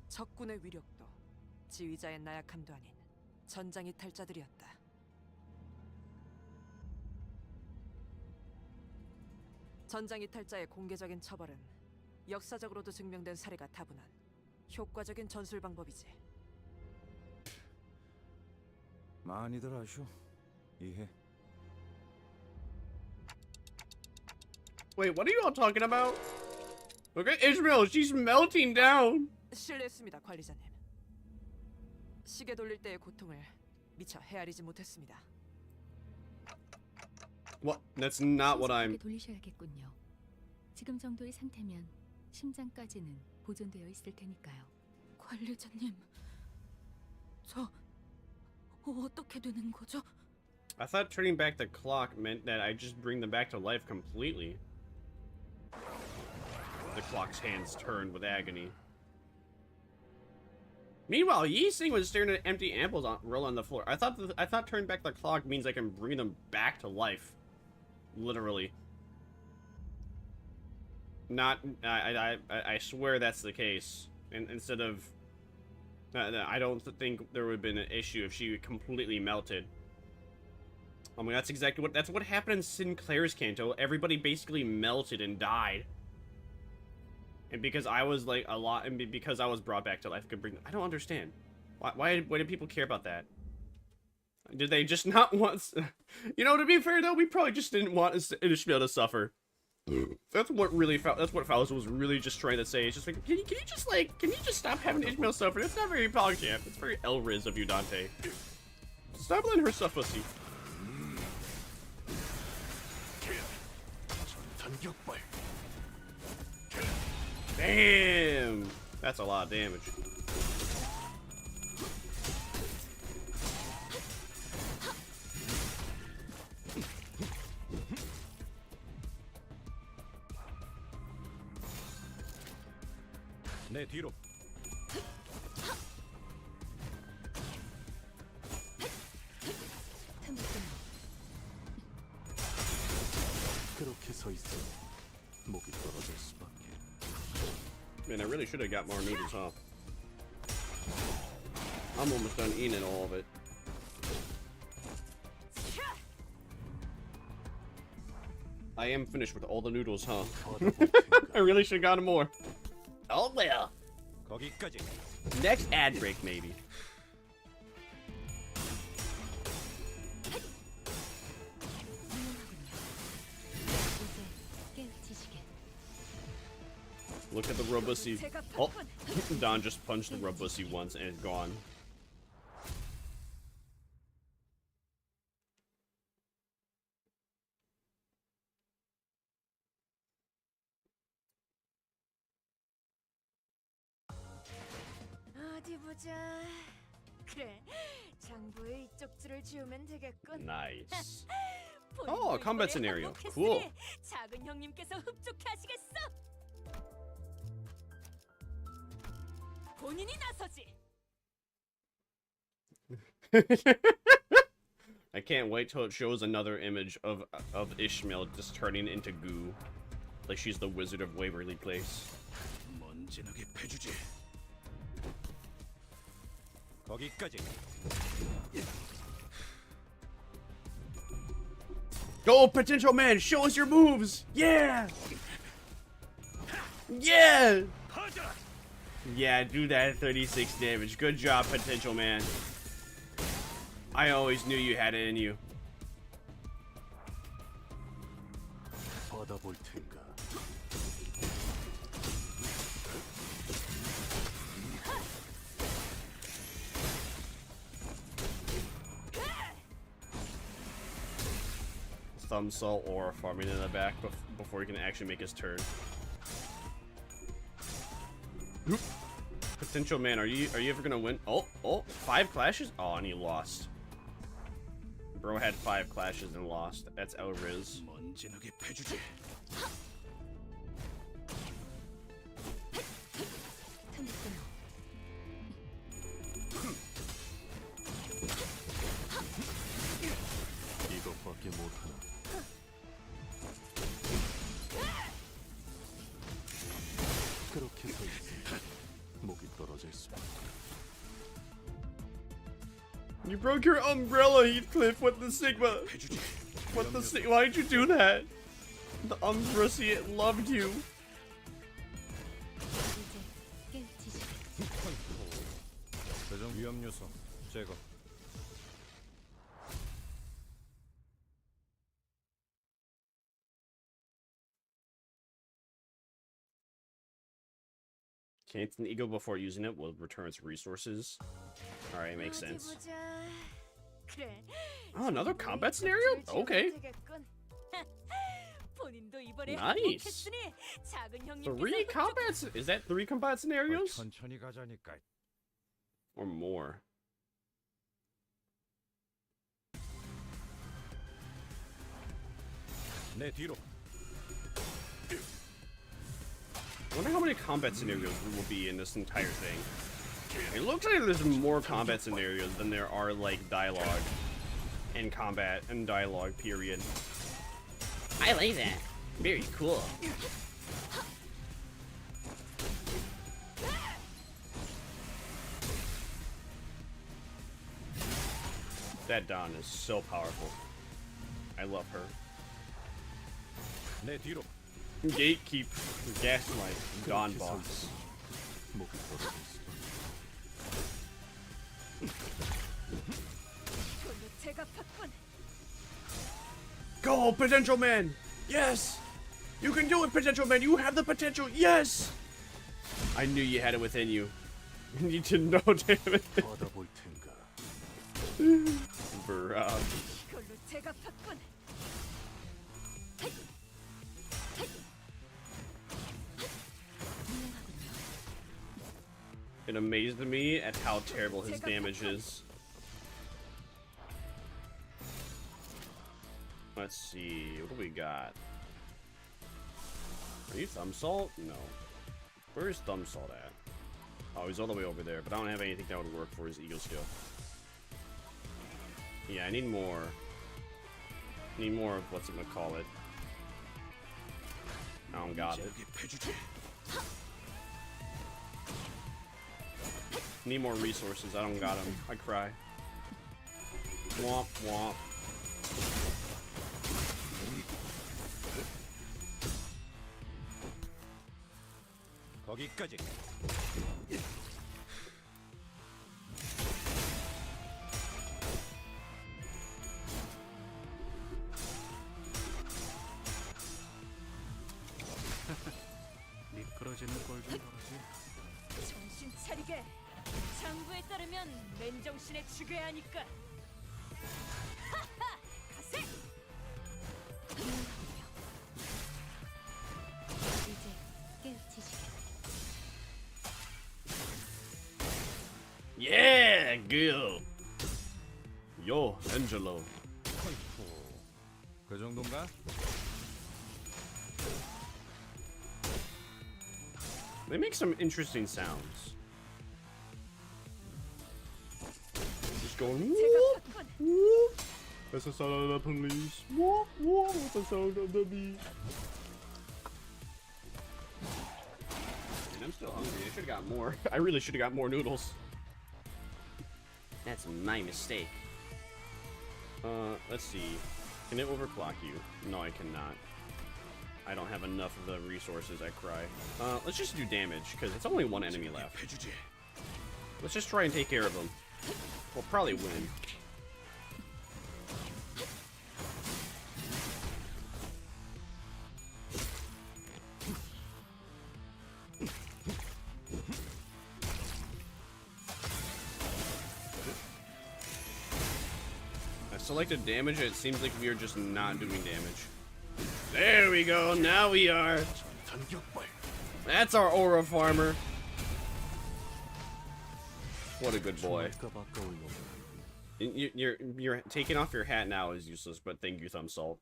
적군의 위력도 지휘자의 나약함도 아닌 전장 이탈자들이었다. 전장 이탈자의 공개적인 처벌은 역사적으로도 증명된 사례가 다분한 효과적인 전술 방법이지. 많이들 하쇼. 이해. Wait, what are you all talking about? Look at Ishmael, she's melting down. 실례했습니다, 관리자님. 시계 돌릴 때의 고통을 미처 헤아리지 못했습니다. What? That's not what I'm. 돌리셔야겠군요. 지금 정도의 상태면 심장까지는 보존되어 있을 테니까요. 관리자님, 저 어떻게 되는 거죠? I thought turning back the clock meant that I just bring them back to life completely. The clock's hands turned with agony. Meanwhile, Yi Sing was staring at empty ampoules roll on the floor. I thought turning back the clock means I can bring them back to life. Literally. Not, I swear that's the case. And instead of, I don't think there would have been an issue if she completely melted. I mean, that's exactly what happened in Sinclair's Canto. Everybody basically melted and died. And because I was like because I was brought back to life, I don't understand. Why did people care about that? Did they just not want? You know, to be fair though, we probably just didn't want Ishmael to suffer. That's what Faust was really just trying to say. It's just like, can you just stop having Ishmael suffer? That's not very PogChamp. It's very Elriz of you, Dante. Stop letting her suffer. See. Damn! That's a lot of damage. 내 뒤로. 그렇게 서 있어. 목이 떨어질 수밖에. Man, I really should have got more noodles, huh? I'm almost done eating all of it. I am finished with all the noodles, huh? I really should have gotten more. Oh well. 거기까지. Next ad break, maybe. Look at the Robussy. Oh, Don just punched the Robussy once and it's gone. 어디 보자. 그래, 장부의 이쪽 줄을 지우면 되겠군. Nice. Oh, a combat scenario. Cool. 작은 형님께서 흡족해 하시겠어. 본인이 나서지. I can't wait till it shows another image of Ishmael just turning into goo, like she's the Wizard of Waverly Place. 먼지나게 패주지. 거기까지. Go, potential man! Show us your moves! Yeah! Yeah! Yeah, do that 36 damage. Good job, potential man. I always knew you had it in you. 받아볼 텐가. Thumb salt or farming in the back before he can actually make his turn. Potential man, are you ever gonna win? Oh, 5 clashes? Oh, and he lost. Bro had 5 clashes and lost. That's Elriz. 먼지나게 패주지. 이것밖에 못하나. 그렇게 서 있어. 목이 떨어질 수밖에. You broke your umbrella, Heathcliff. What the Sigma? What the Sigma? Why'd you do that? The Umbracy loved you. 조정 위험 요소 제거. Can't an eagle before using it will return its resources. Alright, makes sense. Oh, another combat scenario? Okay. Nice. 3 combats? Is that 3 combat scenarios? 천천히 가자니까. Or more? 내 뒤로. I wonder how many combat scenarios will be in this entire thing. It looks like there's more combat scenarios than there are, like, dialogue and combat and dialogue, period. I like that. Very cool. That Dawn is so powerful. I love her. Gatekeep, Gaslight, Dawn Boss. Go, Potential Man! Yes! You can do it, Potential Man! You have the potential! Yes! I knew you had it within you. You need to know, damn it. Bruh. It amazed me at how terrible his damage is. Let's see, what do we got? Are you Thumb Salt? No. Where's Thumb Salt at? Oh, he's all the way over there, but I don't have anything that would work for his Eagle skill. Yeah, I need more. Need more of what's it gonna call it. I don't got it. Need more resources. I don't got them. I cry. Womp womp. 거기까지. 미끄러지는 꼴 좀 보라지. 정신 차리게. 장부에 따르면 맨정신에 죽여야 하니까. 하하! 가세! 이제 깨우치시게. Yeah, good. Yo, Angelo. 그 정도인가? They make some interesting sounds. Just going whoop, whoop. That's the sound of the police. Whoop, whoop. That's the sound of the bee. And I'm still hungry. I should have got more. I really should have got more noodles. That's my mistake. Let's see. Can it overclock you? No, I cannot. I don't have enough of the resources, I cry. Let's just do damage, because it's only one enemy left. Let's just try and take care of him. We'll probably win. I selected damage, and it seems like we are just not doing damage. There we go, now we are. That's our aura farmer. What a good boy. You're taking off your hat now is useless, but thank you, Thumb Salt.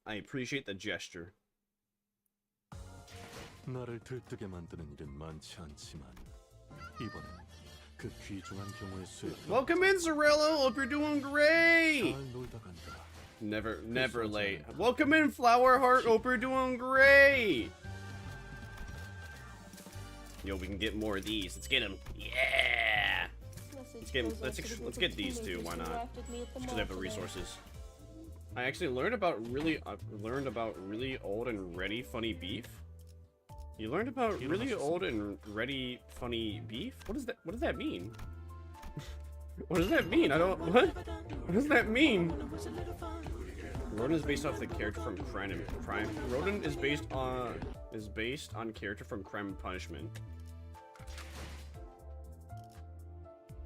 I appreciate the gesture. 나를 들뜨게 만드는 일은 많지 않지만 이번엔 그 귀중한 경우의 수에 Welcome in, Zorello. Hope you're doing great. Never late. Welcome in, Flower Heart. Hope you're doing great. Yo, we can get more of these. Let's get them. Yeah. Let's get these two. Why not? Because I have the resources. I actually learned about really old and ready funny beef. You learned about really old and ready funny beef? What does that mean? What does that mean? What does that mean? Rodin is based off the character from Crime. Rodin is based on character from Crime and Punishment.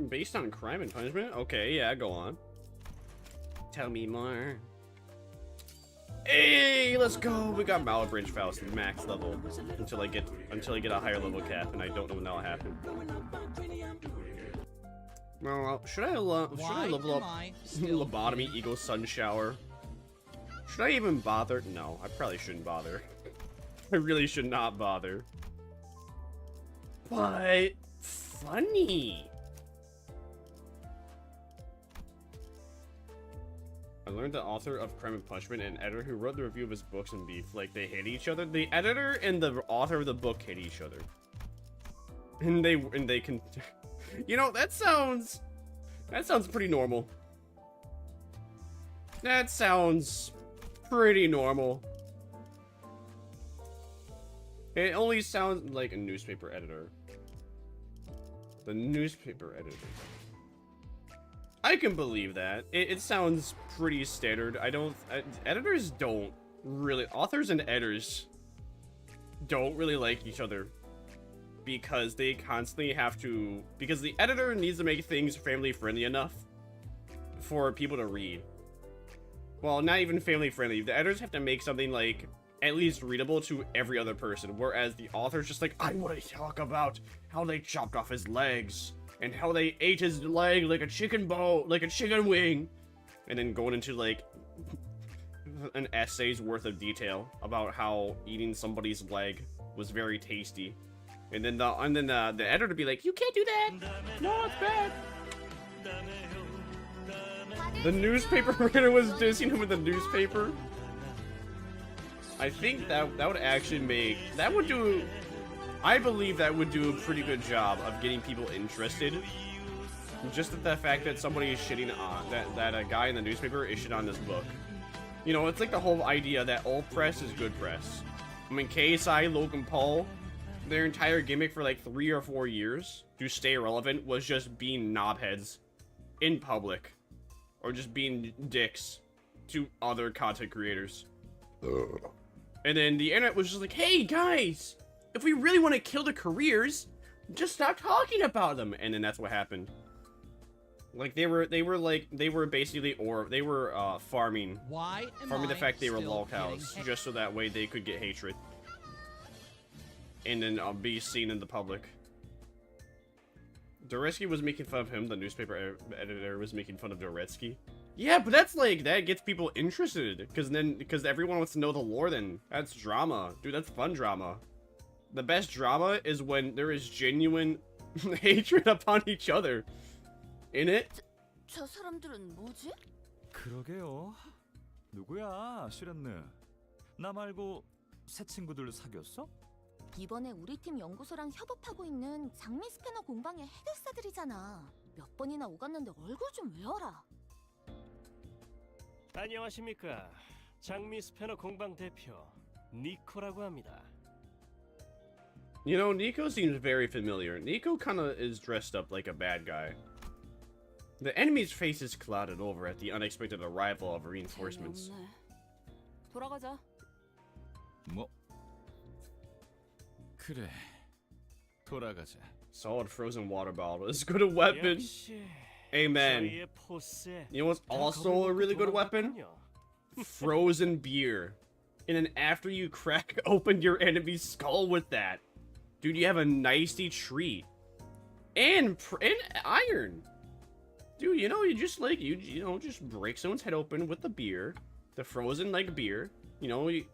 Based on Crime and Punishment? Okay, yeah, go on. Tell me more. Hey, let's go! We got Malabranch Faust max level until I get a higher level cap, and I don't know when that'll happen. Well, should I level up Lobotomy, Eagle, Sun Shower? Should I even bother? No, I probably shouldn't bother. I really should not bother. But funny. I learned the author of Crime and Punishment and editor who wrote the review of his books and beef. Like, they hate each other. The editor and the author of the book hate each other. And they can, you know, that sounds pretty normal. That sounds pretty normal. It only sounds like a newspaper editor. The newspaper editor. I can believe that. It sounds pretty standard. Editors don't really, authors and editors don't really like each other. Because they constantly have to, because the editor needs to make things family friendly enough for people to read. Well, not even family friendly. The editors have to make something like at least readable to every other person, whereas the author's just like, I want to talk about how they chopped off his legs and how they ate his leg like a chicken wing, and then going into like an essay's worth of detail about how eating somebody's leg was very tasty. And then the editor would be like, you can't do that. No, it's bad. The newspaper writer was dissing him with the newspaper. I think that would actually make, I believe that would do a pretty good job of getting people interested. Just the fact that somebody is shitting on, that a guy in the newspaper is shitting on this book. You know, it's like the whole idea that old press is good press. I mean, KSI, Logan Paul, their entire gimmick for like 3 or 4 years to stay relevant was just being knobheads in public, or just being dicks to other content creators. And then the internet was just like, hey guys, if we really want to kill the careers, just stop talking about them. And then that's what happened. Like they were basically farming the fact they were lol cows, just so that way they could get hatred. And then be seen in the public. Doretsky was making fun of him. The newspaper editor was making fun of Doretsky. Yeah, but that's like, that gets people interested. Because everyone wants to know the lore then. That's drama. Dude, that's fun drama. The best drama is when there is genuine hatred upon each other. In it? 저 사람들은 뭐지? 그러게요. 누구야, 시련느? 나 말고 새 친구들 사귀었어? 이번에 우리 팀 연구소랑 협업하고 있는 장미 스패너 공방의 해결사들이잖아. 몇 번이나 오갔는데 얼굴 좀 외워라. 안녕하십니까. 장미 스패너 공방 대표 니코라고 합니다. You know, Nico seems very familiar. Nico kinda is dressed up like a bad guy. The enemy's face is clouded over at the unexpected arrival of reinforcements. 돌아가자. 뭐? 그래. 돌아가자. Solid frozen water bottle is good a weapon. Amen. You know what's also a really good weapon? Frozen beer. And then after you crack open your enemy's skull with that, dude, you have a nicey treat. And iron. Dude, you know, you just like, you know, just break someone's head open with the beer, the frozen like beer. You know, you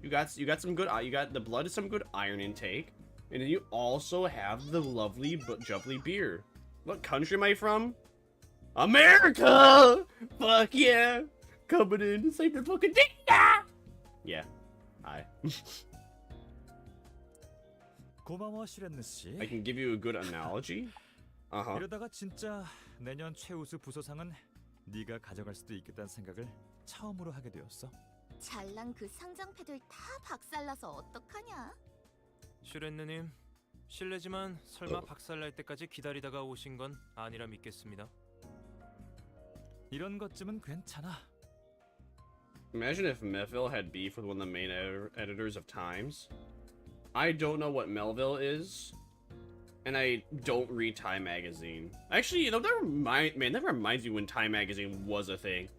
got some good, you got the blood is some good iron intake, and then you also have the lovely but jubbly beer. What country am I from? America! Fuck yeah! Coming in to save the fucking data! Yeah. Hi. 고마워, 시련느 씨. I can give you a good analogy. Uh-huh. 이러다가 진짜 내년 최우수 부서상은 네가 가져갈 수도 있겠다는 생각을 처음으로 하게 되었어. 잘난 그 상장패들 다 박살나서 어떡하냐? 슈렌느님, 실례지만 설마 박살날 때까지 기다리다가 오신 건 아니라 믿겠습니다. 이런 것쯤은 괜찮아. Imagine if Melville had beef with one of the main editors of Times. I don't know what Melville is, and I don't read Time magazine. Actually, you know, that reminds me when Time magazine was a thing.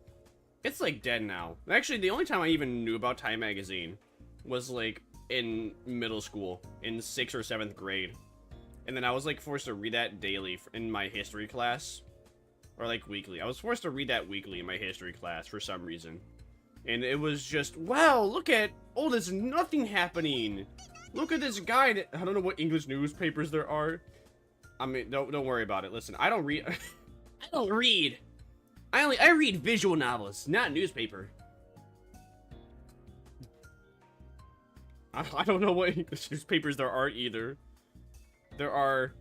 It's like dead now. Actually, the only time I even knew about Time magazine was like in middle school, in 6th or 7th grade. And then I was like forced to read that daily in my history class. Or like weekly. I was forced to read that weekly in my history class for some reason. And it was just, wow, look at, oh, there's nothing happening. Look at this guy. I don't know what English newspapers there are. I mean, don't worry about it. Listen, I don't read. I don't read. I read visual novels, not newspaper. I don't know what English newspapers there are either. There are,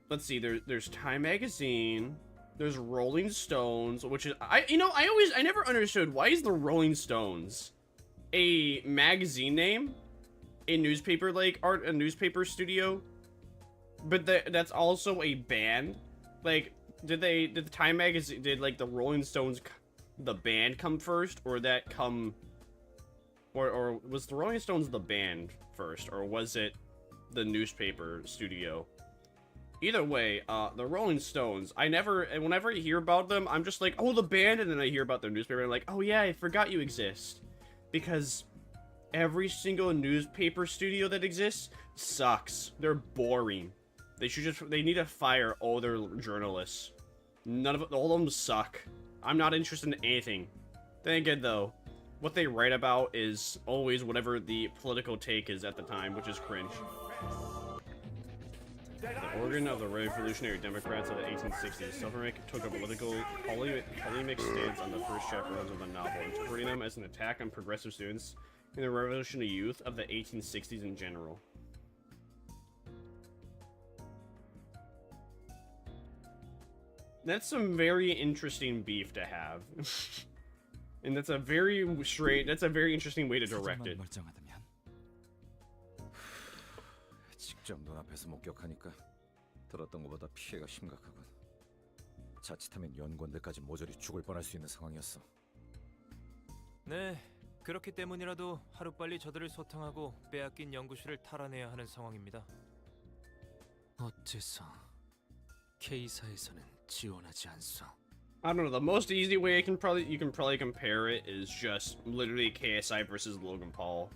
let's see, there's Time Magazine, there's Rolling Stones, which is, I never understood, why is the Rolling Stones a magazine name? A newspaper, like, a newspaper studio? But that's also a band? Like, did the Time Magazine, did, like, the Rolling Stones, the band come first? Or that come, or was the Rolling Stones the band first? Or was it the newspaper studio? Either way, the Rolling Stones, whenever I hear about them, I'm just like, oh, the band, and then I hear about their newspaper, and I'm like, oh yeah, I forgot you exist. Because every single newspaper studio that exists sucks. They're boring. They need to fire all their journalists. All of them suck. I'm not interested in anything. Then again, though, what they write about is always whatever the political take is at the time, which is cringe. The organ of the Revolutionary Democrats of the 1860s, Silvermake took a political polemic stance on the first chapters of the novel, interpreting them as an attack on progressive students and the revolutionary youth of the 1860s in general. That's some very interesting beef to have. And that's a very interesting way to direct it. 직접 눈앞에서 목격하니까 들었던 것보다 피해가 심각하군. 자칫하면 연구원들까지 모조리 죽을 뻔할 수 있는 상황이었어. 네, 그렇기 때문이라도 하루빨리 저들을 소탕하고 빼앗긴 연구실을 탈환해야 하는 상황입니다. 어째서 K사에서는 지원하지 않소? I don't know, the most easy way you can probably compare it is just literally KSI versus Logan Paul,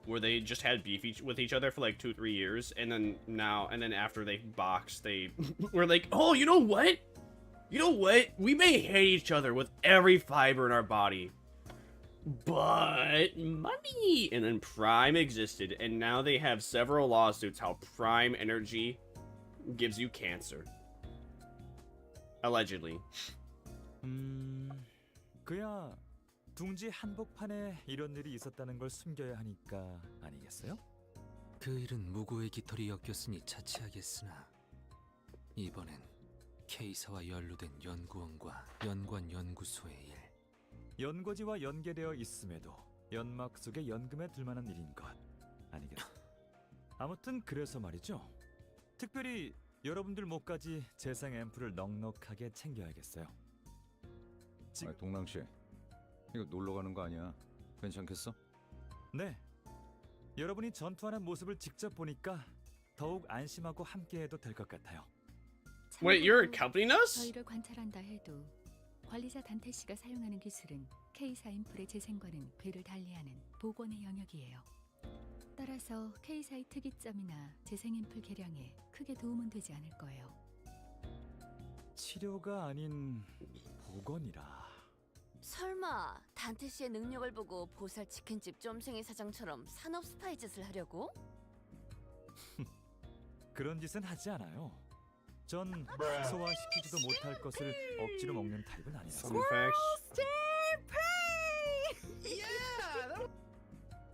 where they just had beef with each other for like 2-3 years, and then after they boxed, they were like, oh, you know what? We may hate each other with every fiber in our body, but money! And then Prime existed, and now they have several lawsuits how Prime Energy gives you cancer. Allegedly. 그야 둥지 한복판에 이런 일이 있었다는 걸 숨겨야 하니까 아니겠어요? 그 일은 무고의 깃털이 엮였으니 자치하겠으나 이번엔 K사와 연루된 연구원과 연관 연구소의 일. 연고지와 연계되어 있음에도 연막 속에 연금에 들만한 일인 것 아니겠어? 아무튼 그래서 말이죠. 특별히 여러분들 목까지 재생 앰플을 넉넉하게 챙겨야겠어요. 동랑씨, 이거 놀러 가는 거 아니야? 괜찮겠어? 네. 여러분이 전투하는 모습을 직접 보니까 더욱 안심하고 함께해도 될 것 같아요. Wait, you're accompanying us? 저희를 관찰한다 해도 관리자 단테 씨가 사용하는 기술은 K사 인플의 재생과는 궤를 달리하는 복원의 영역이에요. 따라서 K사의 특이점이나 재생 인플 개량에 크게 도움은 되지 않을 거예요. 치료가 아닌 복원이라. 설마 단테 씨의 능력을 보고 보살 치킨집 쫌생이 사장처럼 산업 스파이 짓을 하려고? 그런 짓은 하지 않아요. 전 소화시키지도 못할 것을 억지로 먹는 타입은 아니라서.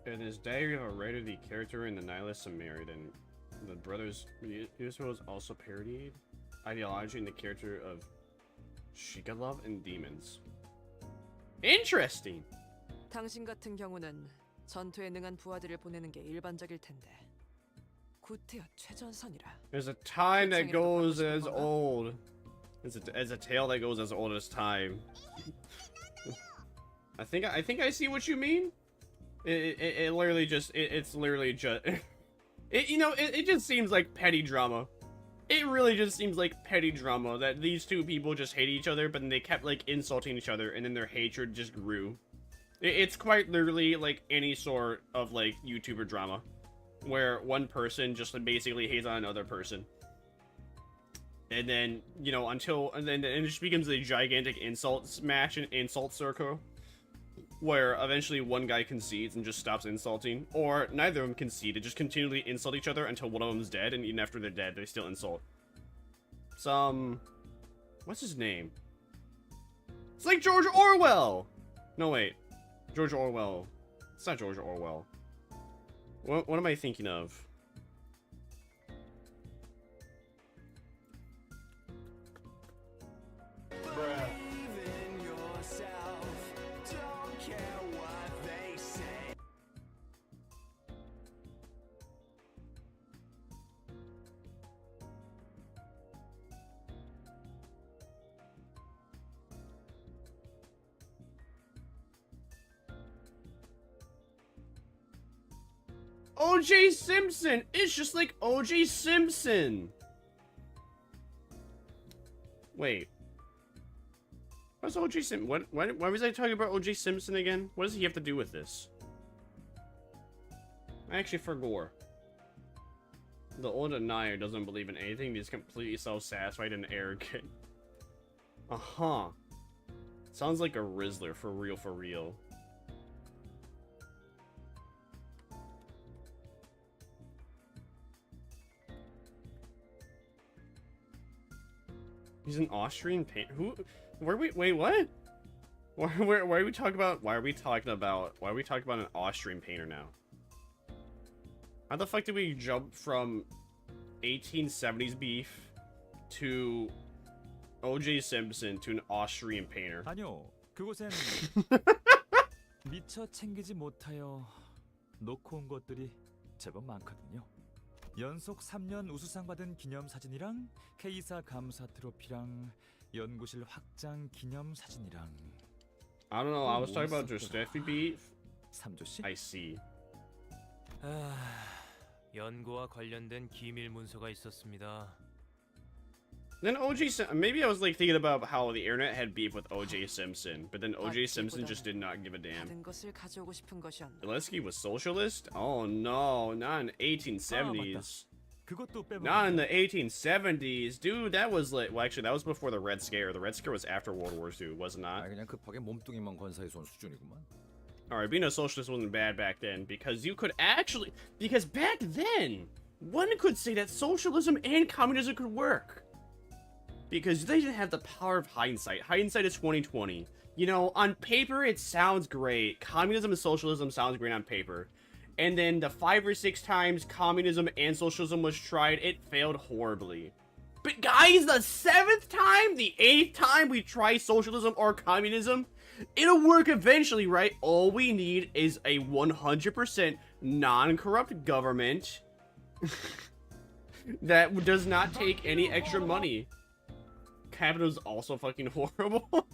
In his diary of a writer, the character in the Nihilist married, and the brothers Yusuf also parodied ideology in the character of Shigalov and Demons. Interesting. 당신 같은 경우는 전투에 능한 부하들을 보내는 게 일반적일 텐데. 구태여 최전선이라. There's a time that goes as old as a tale that goes as old as time. I think I see what you mean. It literally just it's literally just it just seems like petty drama. It really just seems like petty drama that these two people just hate each other, but then they kept like insulting each other, and then their hatred just grew. It's quite literally like any sort of like YouTuber drama, where one person just basically hates on another person, and then and then it just becomes a gigantic insult match and insult circle, where eventually one guy concedes and just stops insulting, or neither of them concede, just continually insult each other until one of them's dead, and even after they're dead, they still insult. What's his name? It's like George Orwell! No, wait. George Orwell. It's not George Orwell. What am I thinking of? O.J. Simpson! It's just like O.J. Simpson! Wait. What's O.J. Simpson? Why was I talking about O.J. Simpson again? What does he have to do with this? I actually forgot. The old denier doesn't believe in anything. He's completely self-satisfied and arrogant. Uh-huh. Sounds like a Rizzler, for real, for real. He's an Austrian painter. Who? Where we? Wait, what? Why are we talking about? Why are we talking about an Austrian painter now? How the fuck did we jump from 1870s beef to O.J. Simpson to an Austrian painter? 아니요, 그곳엔 미처 챙기지 못하여 놓고 온 것들이 제법 많거든요. 연속 3년 우수상 받은 기념사진이랑 K사 감사 트로피랑 연구실 확장 기념사진이랑. I don't know. I was talking about just Steffi beef. 삼조씨? I see. 연구와 관련된 기밀 문서가 있었습니다. Then O.J. Maybe I was like thinking about how the internet had beef with O.J. Simpson, but then O.J. Simpson just did not give a damn. 받은 것을 가져오고 싶은 것이었나? Gillespie was socialist? Oh no, not in the 1870s. 그것도 빼먹었네. Not in the 1870s, dude. That was like, well, actually, that was before the Red Scare. The Red Scare was after World War II, was it not? 그냥 급하게 몸뚱이만 건사해서 온 수준이구만. Alright, being a socialist wasn't bad back then, because you could actually, because back then, one could say that socialism and communism could work. Because they didn't have the power of hindsight. Hindsight is 2020. You know, on paper, it sounds great. Communism and socialism sounds great on paper. And then the 5 or 6 times communism and socialism was tried, it failed horribly. But guys, the 7th time, the 8th time we try socialism or communism, it'll work eventually, right? All we need is a 100% non-corrupt government that does not take any extra money. Capitalism is also fucking horrible.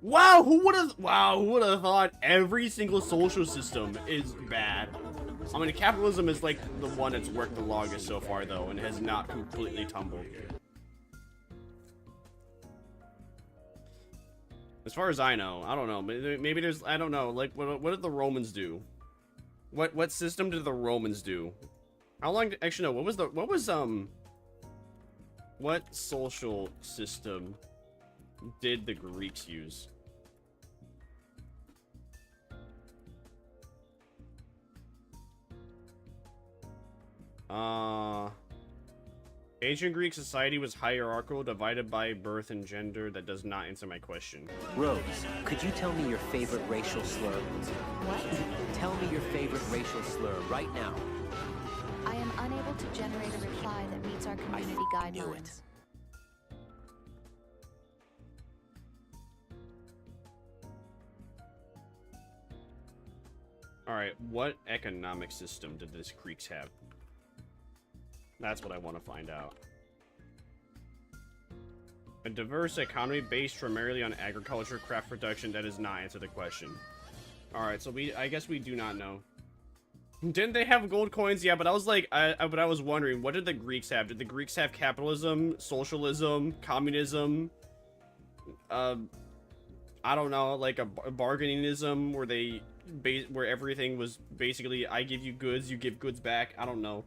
Wow, who would have thought every single social system is bad? I mean, capitalism is like the one that's worked the longest so far though, and has not completely tumbled. As far as I know, I don't know. Maybe there's, I don't know. Like, what did the Romans do? What system did the Romans do? How long? Actually, no. What social system did the Greeks use? Ancient Greek society was hierarchical, divided by birth and gender. That does not answer my question. Rose, could you tell me your favorite racial slur? What? Tell me your favorite racial slur right now. I am unable to generate a reply that meets our community guidelines. Alright, what economic system did the Greeks have? That's what I want to find out. A diverse economy based primarily on agriculture, craft production. That does not answer the question. Alright, so I guess we do not know. Didn't they have gold coins? Yeah, but I was like, but I was wondering, what did the Greeks have? Did the Greeks have capitalism, socialism, communism? I don't know, like a bargainingism, where everything was basically, I give you goods, you give goods back. I don't know.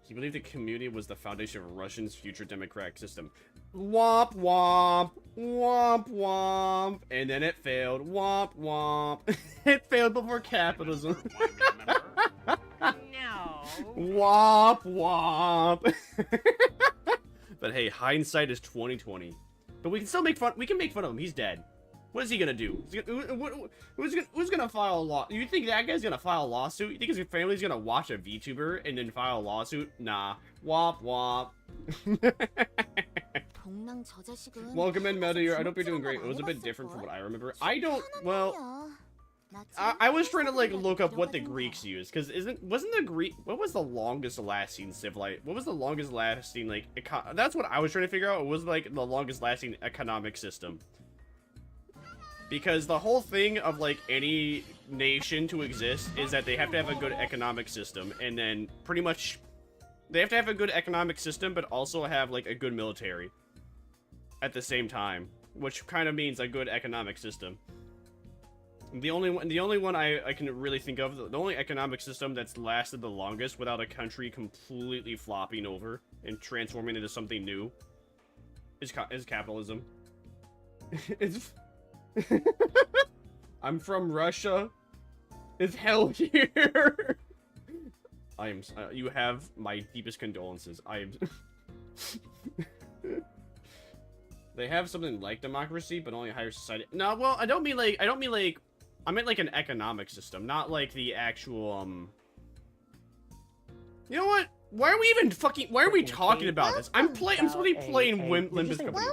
He believed the community was the foundation of Russia's future democratic system. Womp womp, womp womp, and then it failed. Womp womp. It failed before capitalism. No. Womp womp. But hey, hindsight is 2020. But we can still make fun. We can make fun of him. He's dead. What is he gonna do? Who's gonna file a law? You think that guy's gonna file a lawsuit? You think his family's gonna watch a VTuber and then file a lawsuit? Nah. Womp womp. Welcome in, Meteor. I hope you're doing great. It was a bit different from what I remember. I don't. Well, I was trying to like look up what the Greeks used, because wasn't the Greek? What was the longest lasting civilization? What was the longest lasting like? That's what I was trying to figure out. It was like the longest lasting economic system. Because the whole thing of, like, any nation to exist is that they have to have a good economic system, and then pretty much they have to have a good economic system, but also have, like, a good military at the same time, which kind of means a good economic system. The only one I can really think of, the only economic system that's lasted the longest without a country completely flopping over and transforming into something new is capitalism. It's I'm from Russia. It's hell here. I am. You have my deepest condolences. I am. They have something like democracy, but only a higher society. No, well, I don't mean like. I meant like an economic system, not like the actual. You know what? Why are we even fucking? Why are we talking about this? I'm supposed to be playing Limbus Company.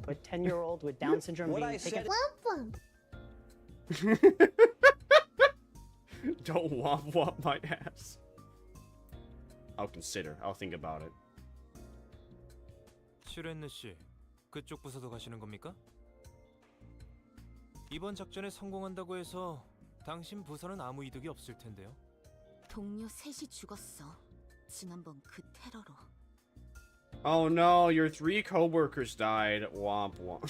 A 10-year-old with Down syndrome being taken. Don't womp my ass. I'll consider. I'll think about it. 슈렌느 씨, 그쪽 부서도 가시는 겁니까? 이번 작전에 성공한다고 해서 당신 부서는 아무 이득이 없을 텐데요. 동료 셋이 죽었어. 지난번 그 테러로. Oh no, your 3 coworkers died. Womp womp.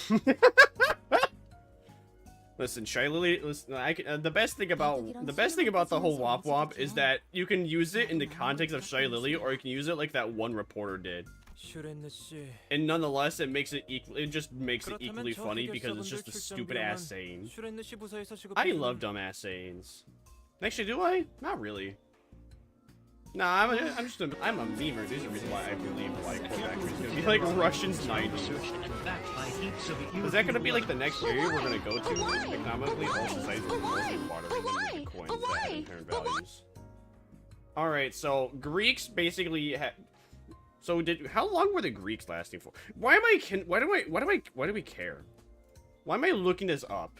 Listen, Shy Lily. Listen, the best thing about the whole womp womp is that you can use it in the context of Shy Lily, or you can use it like that one reporter did. And nonetheless, it makes it just makes it equally funny because it's just a stupid ass saying. I love dumbass sayings. Actually, do I? Not really. Nah, I'm a memer. These are the reasons why I believe like Quebec is gonna be like Russians 90. Is that gonna be like the next area we're gonna go to? Economically, all societies will be more than coins that have inherent values. All right, so Greeks basically had. So how long were the Greeks lasting for? Why do we care? Why am I looking this up?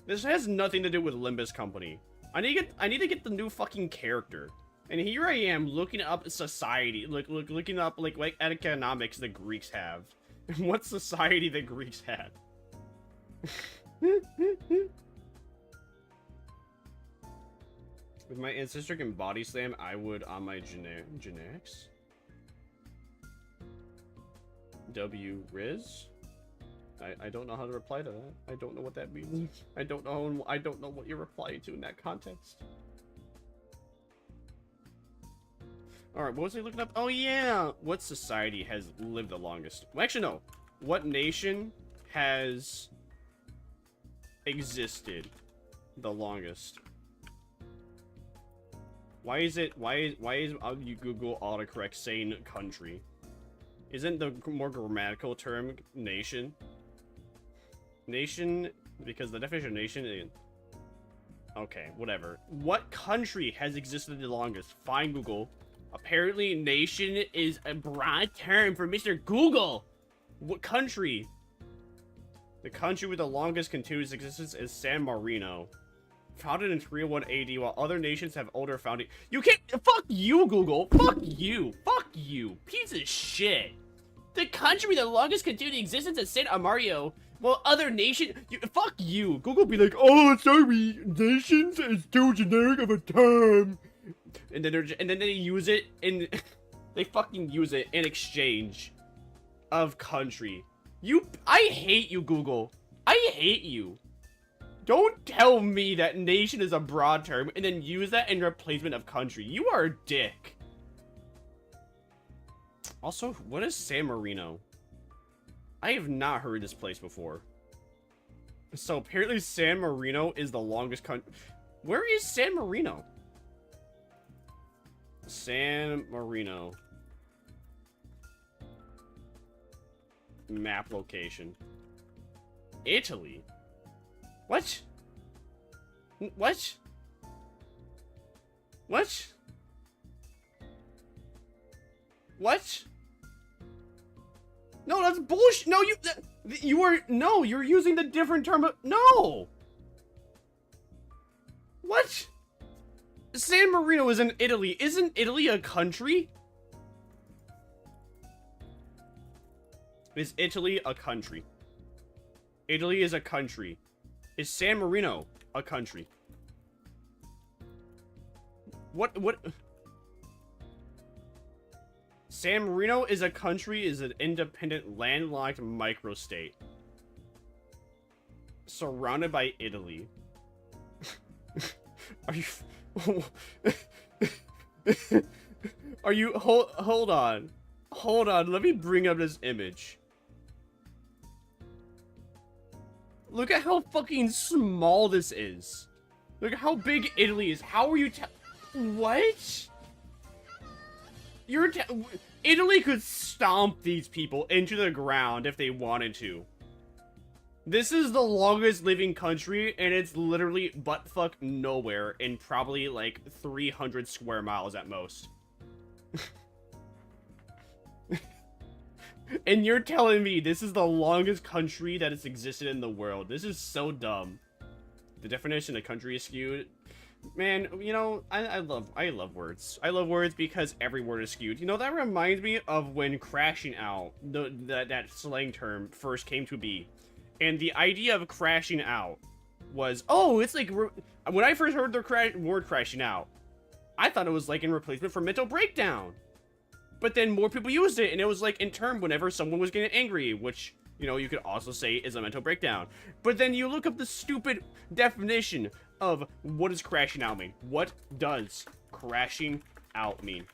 This has nothing to do with Limbus Company. I need to get the new fucking character. And here I am looking up society, looking up like economics the Greeks have. What society the Greeks had. With my ancestor can body slam, I would on my genetics. W Riz? I don't know how to reply to that. I don't know what that means. I don't know what you're replying to in that context. Alright, what was I looking up? Oh yeah! What society has lived the longest? Well, actually no. What nation has existed the longest? Why is you Google autocorrect saying country? Isn't the more grammatical term nation? Nation, because the definition of nation is... Okay, whatever. What country has existed the longest? Fine, Google. Apparently, nation is a broad term for Mr. Google. What country? The country with the longest continuous existence is San Marino. Founded in 301 AD, while other nations have older founding. You can't. Fuck you, Google. Fuck you. Fuck you. Piece of shit. The country with the longest continuing existence is San Marino, while other nations. Fuck you. Google be like, oh, sorry, nations is too generic of a term. And then they use it in. They fucking use it in exchange of country. I hate you, Google. I hate you. Don't tell me that nation is a broad term and then use that in replacement of country. You are a dick. Also, what is San Marino? I have not heard this place before. So apparently San Marino is the longest country. Where is San Marino? San Marino. Map location. Italy. What? What? What? What? No, that's bullshit. No, you're using the different term of, no. What? San Marino is in Italy. Isn't Italy a country? Is Italy a country? Italy is a country. Is San Marino a country? What? San Marino is a country, is an independent landlocked microstate. Surrounded by Italy. Are you... Are you... Hold on. Hold on, let me bring up this image. Look at how fucking small this is. Look at how big Italy is. How are you what? Italy could stomp these people into the ground if they wanted to. This is the longest living country, and it's literally buttfuck nowhere in probably like 300 square miles at most. And you're telling me this is the longest country that has existed in the world. This is so dumb. The definition of country is skewed. Man, you know, I love words. I love words because every word is skewed. You know, that reminds me of when crashing out, that slang term first came to be. And the idea of crashing out was, oh, it's like, when I first heard the word crashing out, I thought it was like in replacement for mental breakdown. But then more people used it, and it was like in term whenever someone was getting angry, which, you know, you could also say is a mental breakdown. But then you look up the stupid definition of what does crashing out mean. What does crashing out mean?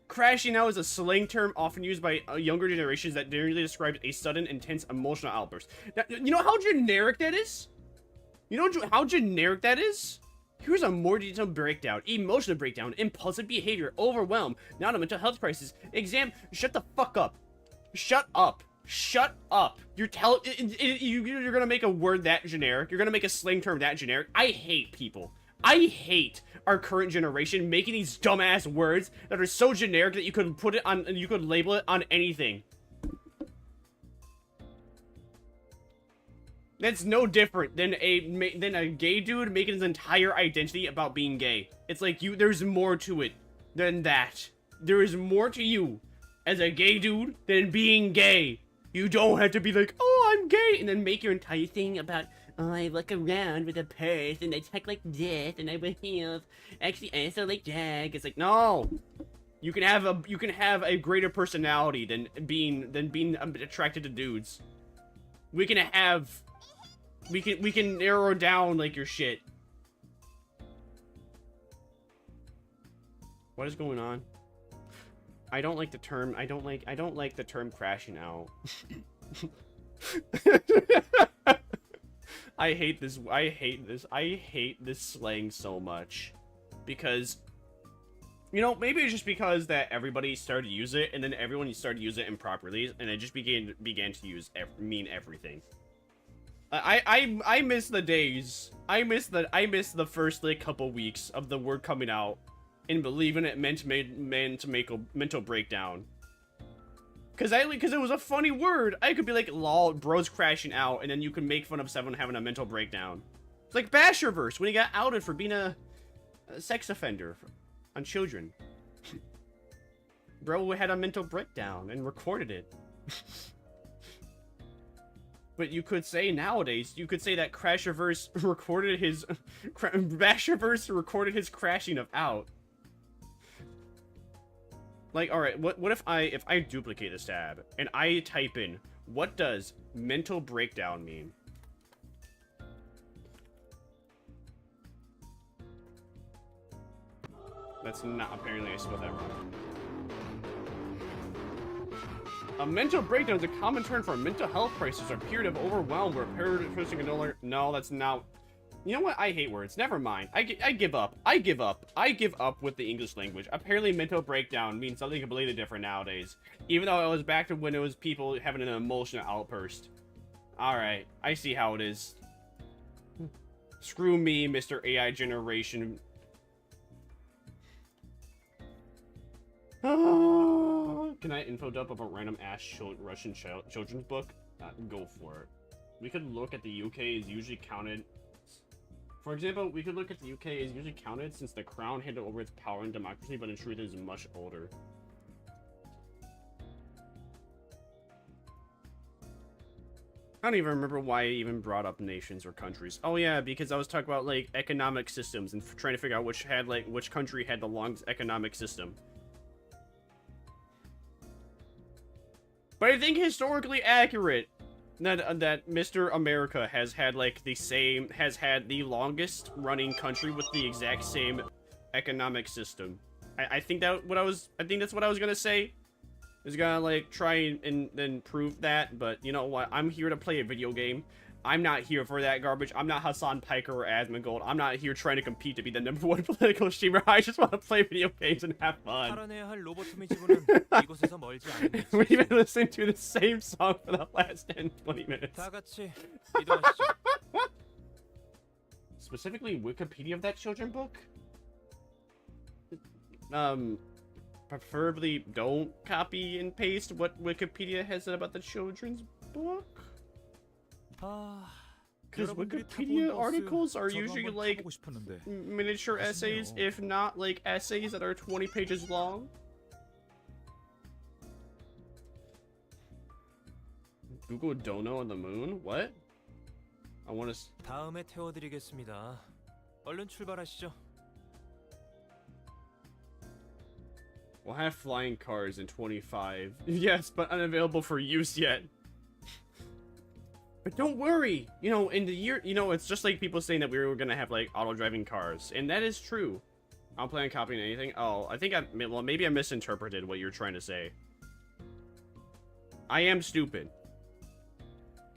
Crashing out is a slang term often used by younger generations that generally describes a sudden, intense emotional outburst. Now, you know how generic that is? You know how generic that is? Here's a more detailed breakdown. Emotional breakdown, impulsive behavior, overwhelm, not a mental health crisis. Shut the fuck up. Shut up. Shut up. You're gonna make a word that generic. You're gonna make a slang term that generic. I hate people. I hate our current generation making these dumbass words that are so generic that you could put it on, you could label it on anything. That's no different than a gay dude making his entire identity about being gay. It's like there's more to it than that. There is more to you as a gay dude than being gay. You don't have to be like, oh, I'm gay, and then make your entire thing about, oh, I look around with a purse, and I talk like this, and I wear heels. Actually, I also like drag. It's like, no. You can have a greater personality than being attracted to dudes. We can narrow down like your shit. What is going on? I don't like the term. I don't like the term crashing out. I hate this. I hate this slang so much because, you know, maybe it's just because that everybody started to use it, and then everyone started to use it improperly, and it just began to mean everything. I miss the days. I miss the first like couple weeks of the word coming out and believing it meant to make a mental breakdown. Cause it was a funny word. I could be like, lol, bro's crashing out, and then you can make fun of someone having a mental breakdown. It's like Basherverse when he got outed for being a sex offender on children. Bro had a mental breakdown and recorded it. But you could say nowadays, you could say that Crasherverse recorded his Basherverse recorded his crashing of out. Like, all right, what if I duplicate this tab and I type in, what does mental breakdown mean? That's not, apparently I spelled that wrong. A mental breakdown is a common term for a mental health crisis or period of overwhelm where a person can no longer... No, that's not... You know what? I hate words. Never mind. I give up. I give up with the English language. Apparently mental breakdown means something completely different nowadays. Even though it was back to when it was people having an emotional outburst. Alright. I see how it is. Screw me, Mr. AI generation. Can I info dump of a random ass Russian children's book? Go for it. We could look at the UK is usually counted. For example, we could look at the UK is usually counted since the crown handed over its power and democracy, but in truth it is much older. I don't even remember why I even brought up nations or countries. Oh yeah, because I was talking about like economic systems and trying to figure out which country had the longest economic system. But I think historically accurate that Mr. America has had like the longest running country with the exact same economic system. I think that's what I was gonna say. I was gonna like try and then prove that, but you know what? I'm here to play a video game. I'm not here for that garbage. I'm not Hassan Piker or Asmongold. I'm not here trying to compete to be the #1 political streamer. I just want to play video games and have fun. We've been listening to the same song for the last 10-20 minutes. Specifically, Wikipedia of that children book? Preferably don't copy and paste what Wikipedia has said about the children's book. Because Wikipedia articles are usually like miniature essays, if not like essays that are 20 pages long. Google Dono on the moon? What? I want to. 다음에 태워드리겠습니다. 얼른 출발하시죠. We'll have flying cars in 25. Yes, but unavailable for use yet. But don't worry, you know, in the year, you know, it's just like people saying that we were gonna have like auto-driving cars, and that is true. I don't plan on copying anything. Oh, I think well, maybe I misinterpreted what you're trying to say. I am stupid.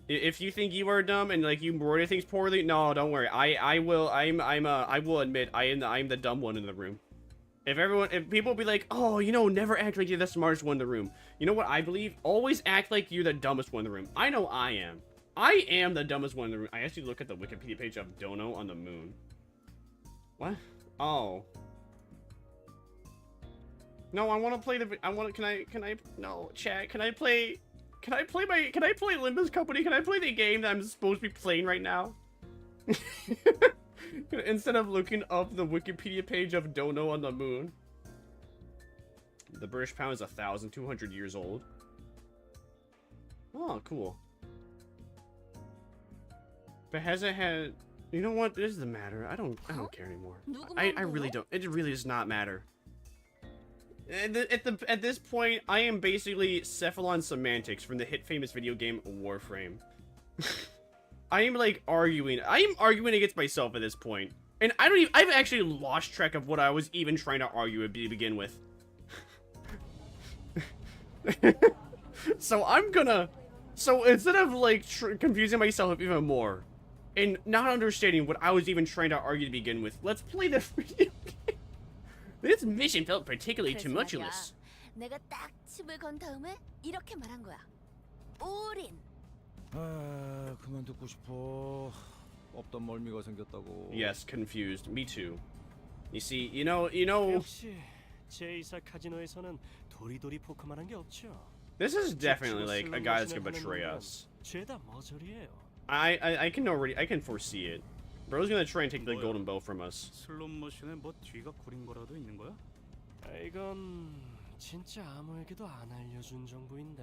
If you think you are dumb and like you embroider things poorly, no, don't worry. I will admit I'm the dumb one in the room. If people be like, oh, you know, never act like you're the smartest one in the room. You know what I believe? Always act like you're the dumbest one in the room. I know I am. I am the dumbest one in the room. I actually look at the Wikipedia page of Dono on the moon. What? Oh. No, I want to play no, chat, can I play Limbus Company? Can I play the game that I'm supposed to be playing right now? Instead of looking up the Wikipedia page of Dono on the moon. The British pound is 1,200 years old. Oh, cool. But hasn't had... You know what? It doesn't matter. I don't care anymore. I really don't. It really does not matter. At this point, I am basically Cephalon Semantics from the hit famous video game Warframe. I am like arguing. I am arguing against myself at this point. And I've actually lost track of what I was even trying to argue to begin with. So instead of like confusing myself even more and not understanding what I was even trying to argue to begin with, let's play the video game. This mission felt particularly tumultuous. 내가 딱 칩을 건 다음에 이렇게 말한 거야. 올인. 아, 그만 듣고 싶어. 없던 멀미가 생겼다고. Yes, confused. Me too. You see, you know. 역시 제2사 카지노에서는 도리도리 포크만한 게 없죠. This is definitely like a guy that's gonna betray us. 죄다 머저리예요. I can foresee it. Bro's gonna try and take the golden bow from us. 슬롯 머신에 뭐 뒤가 구린 거라도 있는 거야? 이건 진짜 아무에게도 안 알려준 정보인데.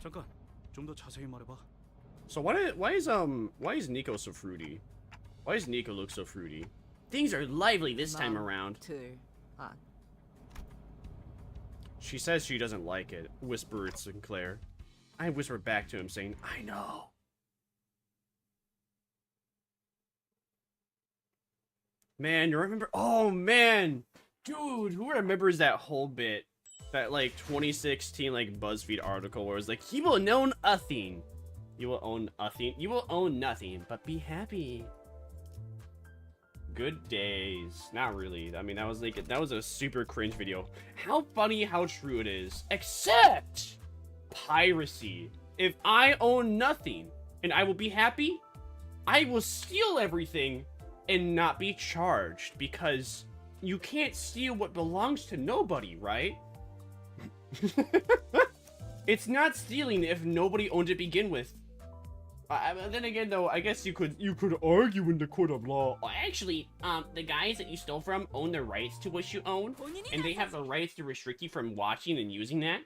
잠깐, 좀 더 자세히 말해봐. So why is Nico so fruity? Why does Nico look so fruity? Things are lively this time around. She says she doesn't like it. Whisper at Sinclair. I whisper back to him saying, I know. Man, you remember? Oh man, dude, who remembers that whole bit? That like 2016 like BuzzFeed article where it was like, he will own nothing. You will own nothing. You will own nothing, but be happy. Good days. Not really. I mean, that was a super cringe video. How funny, how true it is. Except piracy. If I own nothing and I will be happy, I will steal everything and not be charged, because you can't steal what belongs to nobody, right? It's not stealing if nobody owned it to begin with. Then again, though, I guess you could argue in the court of law. Well, actually, the guys that you stole from own the rights to what you own, and they have the rights to restrict you from watching and using that.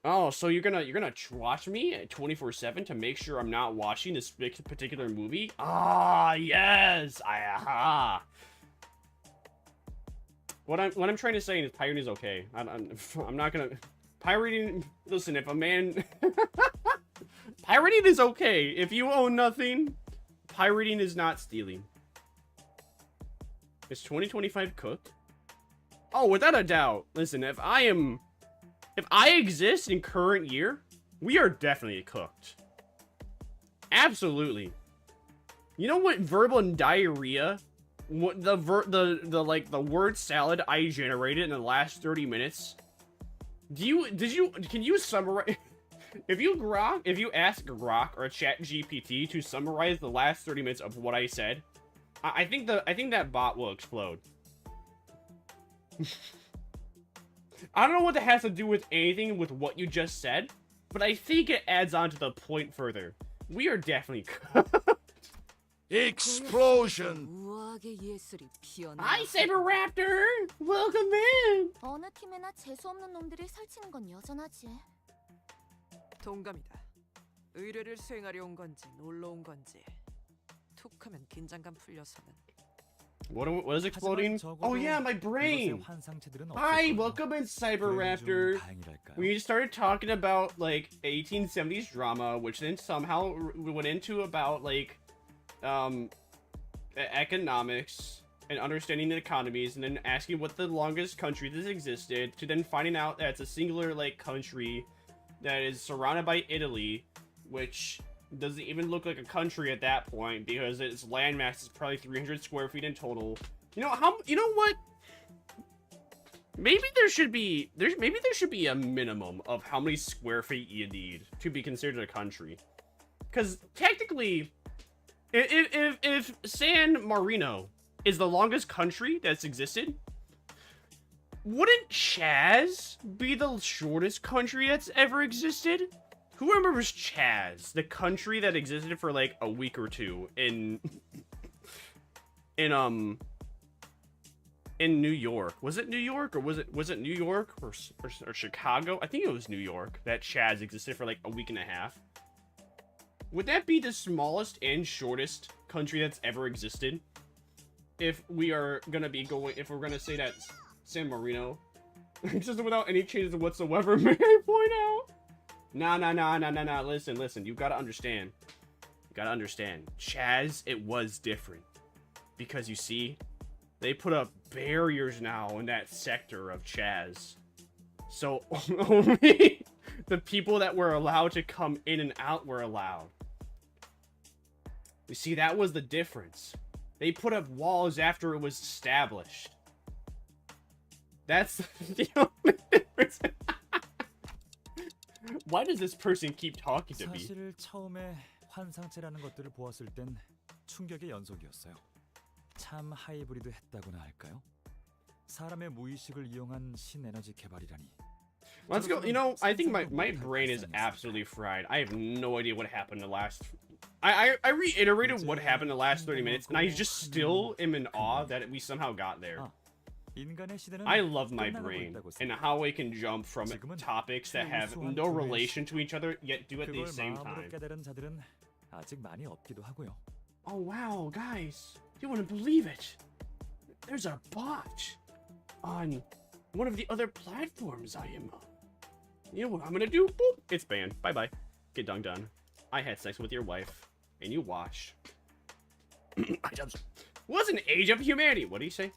Oh, so you're gonna watch me 24/7 to make sure I'm not watching this particular movie? Ah, yes. Aha. What I'm trying to say is pirating is okay. I'm not gonna pirating. Listen, if a man pirating is okay. If you own nothing, pirating is not stealing. Is 2025 cooked? Oh, without a doubt. Listen, if I exist in current year, we are definitely cooked. Absolutely. You know what verbal diarrhea, what the word salad I generated in the last 30 minutes? Can you summarize if you ask Grok or ChatGPT to summarize the last 30 minutes of what I said, I think that bot will explode. I don't know what that has to do with anything with what you just said, but I think it adds on to the point further. We are definitely Explosion! Hi, Saberraptor! Welcome in! 어느 팀에나 재수 없는 놈들이 설치는 건 여전하지. 동감이다. 의뢰를 수행하려 온 건지 놀러 온 건지 툭하면 긴장감 풀려서는. What is exploding? Oh yeah, my brain! Hi, welcome in, Cyberraptor! We started talking about, like, 1870s drama, which then somehow went into about, like, economics and understanding the economies, and then asking what the longest country this existed, to then finding out that it's a singular, like, country that is surrounded by Italy, which doesn't even look like a country at that point because its landmass is probably 300 square feet in total. You know what? Maybe there should be a minimum of how many square feet you need to be considered a country. Because technically, if San Marino is the longest country that's existed, wouldn't Chaz be the shortest country that's ever existed? Who remembers Chaz, the country that existed for like a week or two in New York? Was it New York or was it New York or Chicago? I think it was New York that Chaz existed for like a week and a half. Would that be the smallest and shortest country that's ever existed? If we're gonna say that San Marino existed without any changes whatsoever, may I point out? Nah. Listen. You gotta understand. Chaz, it was different. Because you see, they put up barriers now in that sector of Chaz. So only the people that were allowed to come in and out were allowed. You see, that was the difference. They put up walls after it was established. That's the only difference. Why does this person keep talking to me? 사실 처음에 환상체라는 것들을 보았을 땐 충격의 연속이었어요. 참 하이브리드 했다고나 할까요? 사람의 무의식을 이용한 신에너지 개발이라니. Let's go. You know, I think my brain is absolutely fried. I have no idea what happened the last. I reiterated what happened the last 30 minutes, and I just still am in awe that we somehow got there. I love my brain and how it can jump from topics that have no relation to each other yet do at the same time. Oh wow, guys, you wouldn't believe it. There's a bot on one of the other platforms I am on. You know what I'm gonna do? Boop. It's banned. Bye-bye. Get done. I had sex with your wife, and you watched. Was an age of humanity. What do you say?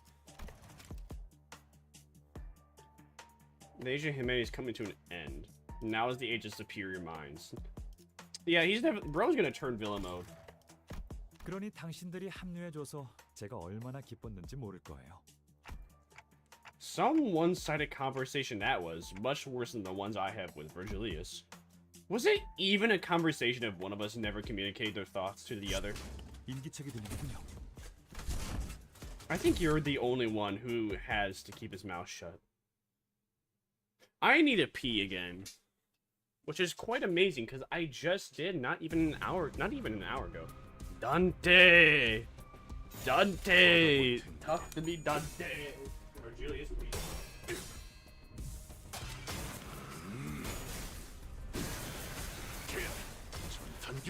The age of humanity is coming to an end. Now is the age of superior minds. Yeah, bro's gonna turn villain mode. 그러니 당신들이 합류해줘서 제가 얼마나 기뻤는지 모를 거예요. Some one-sided conversation that was, much worse than the ones I have with Virgilius. Was it even a conversation if one of us never communicated their thoughts to the other? 인기척이 들리군요. I think you're the only one who has to keep his mouth shut. I need a pee again, which is quite amazing because I just did not even an hour ago. Dante, talk to me, Dante. Or Julius, please.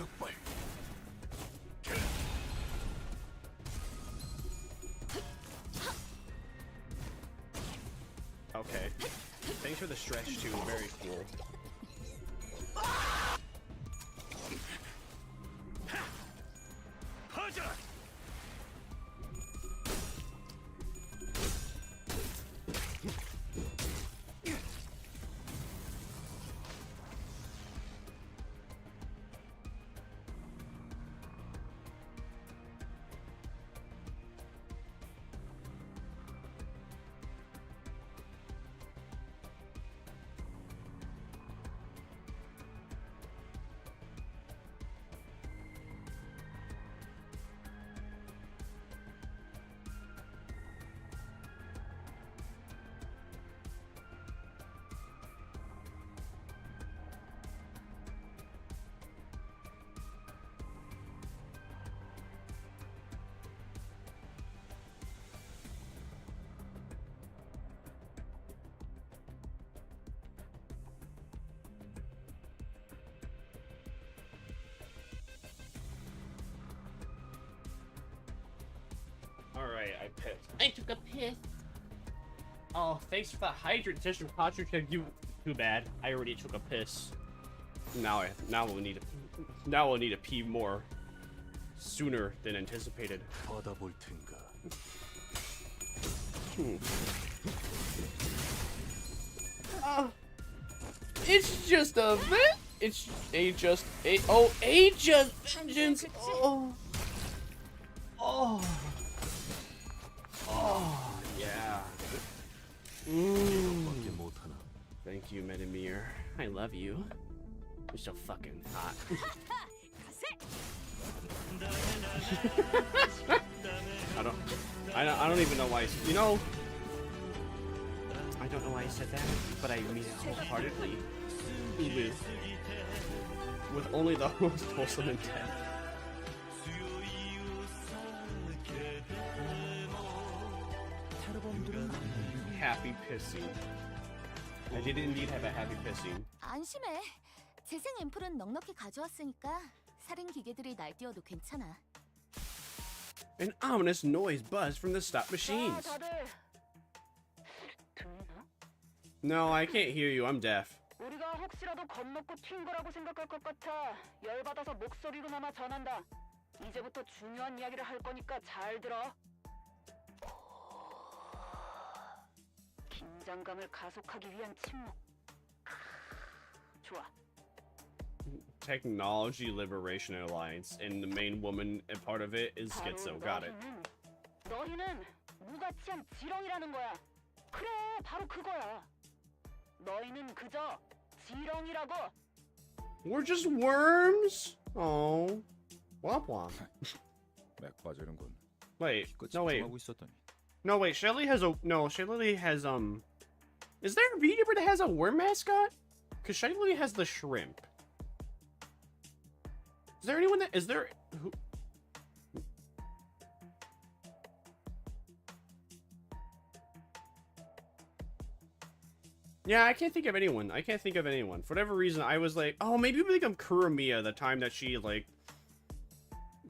공격발. Okay. Thanks for the stretch too. Very cool. Alright, I pissed. I took a piss. Oh, thanks for the hydrant tissue. You too bad. I already took a piss. Now we'll need to pee more sooner than anticipated. 받아볼 텐가. It's just a bit. It's just vengeance. Oh, yeah. Thank you, Medimir. I love you. You're so fucking hot. I don't even know why. You know, I don't know why I said that, but I mean it wholeheartedly. With only the most wholesome intent. Happy pissing. I did indeed have a happy pissing. 안심해. 재생 앰플은 넉넉히 가져왔으니까 살인 기계들이 날뛰어도 괜찮아. An ominous noise buzzed from the stop machines. No, I can't hear you. I'm deaf. 우리가 혹시라도 겁먹고 튄 거라고 생각할 것 같아. 열받아서 목소리로나마 전한다. 이제부터 중요한 이야기를 할 거니까 잘 들어. 긴장감을 가속하기 위한 침묵. 좋아. Technology Liberation Alliance, and the main woman and part of it is Schizo. Got it. 너희는 무가치한 지렁이라는 거야. 그래, 바로 그거야. 너희는 그저 지렁이라고. We're just worms. Oh, womp womp. 맥 빠지는군. Wait, no wait. 하고 있었더니. No wait, Shelly has a Shelly has Is there a Vtuber that has a worm mascot? Cause Shelly has the shrimp. Is there anyone that is there who? Yeah, I can't think of anyone. I can't think of anyone. For whatever reason, I was like, oh, maybe we become Kuromiya the time that she like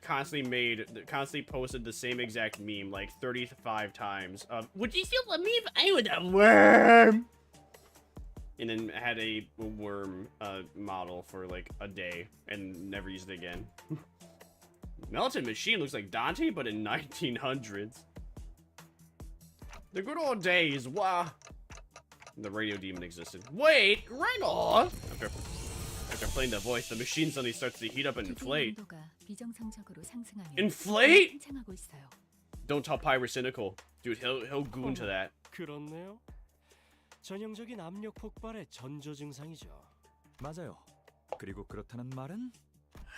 constantly posted the same exact meme like 35 times of, would you still love me if I was a worm? And then had a worm model for like a day and never used it again. Melted Machine looks like Dante, but in 1900s. The good old days, wow. The radio demon existed. Wait, right on. After playing the voice, the machine suddenly starts to heat up and inflate. Inflate? Don't tell Pyre cynical. Dude, he'll go into that. 그렇네요. 전형적인 압력 폭발의 전조 증상이죠. 맞아요. 그리고 그렇다는 말은?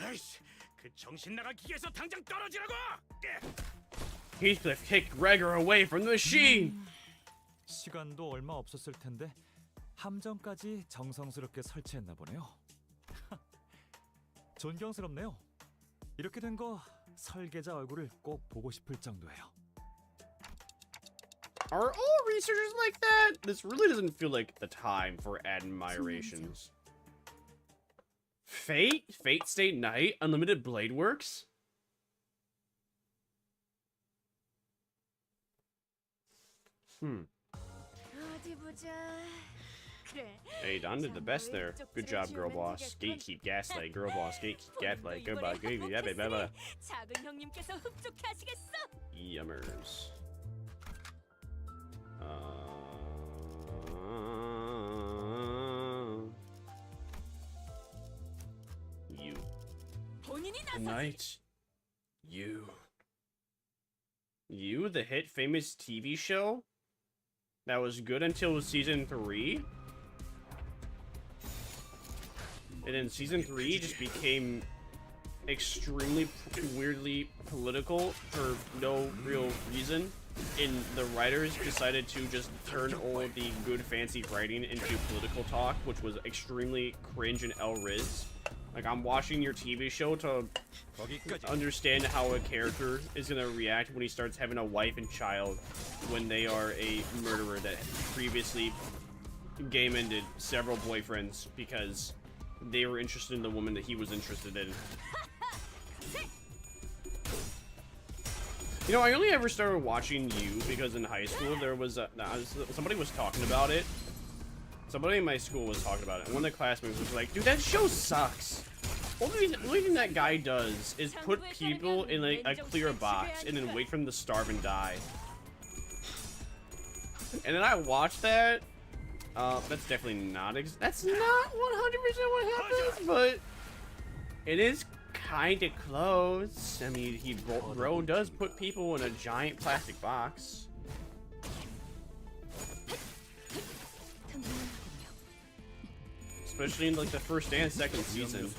아이씨, 그 정신 나간 기계에서 당장 떨어지라고! Heathcliff kicked Gregor away from the machine. 시간도 얼마 없었을 텐데 함정까지 정성스럽게 설치했나 보네요. 존경스럽네요. 이렇게 된 거 설계자 얼굴을 꼭 보고 싶을 정도예요. Are all researchers like that? This really doesn't feel like the time for admirations. Fate Stay Night, Unlimited Blade Works. 어디 보자. 그래. Hey, Don did the best there. Good job, girl boss. Gatekeep, gaslight, girl boss, gatekeep, gaslight, goodbye, goodbye, blah. 작은 형님께서 흡족해 하시겠어. Yummers. You. Tonight. You, the hit famous TV show that was good until season 3, and then season 3 just became extremely weirdly political for no real reason, and the writers decided to just turn all the good fancy writing into political talk, which was extremely cringe and L-Riz. Like, I'm watching your TV show to understand how a character is gonna react when he starts having a wife and child when they are a murderer that previously game-ended several boyfriends because they were interested in the woman that he was interested in. You know, I only ever started watching You because in high school there was somebody was talking about it. Somebody in my school was talking about it, and one of the classmates was like, dude, that show sucks. Only thing that guy does is put people in like a clear box and then wait for them to starve and die. And then I watched that. That's definitely not that's not 100% what happens, but it is kind of close. I mean, bro does put people in a giant plastic box. Especially in like the first and second season.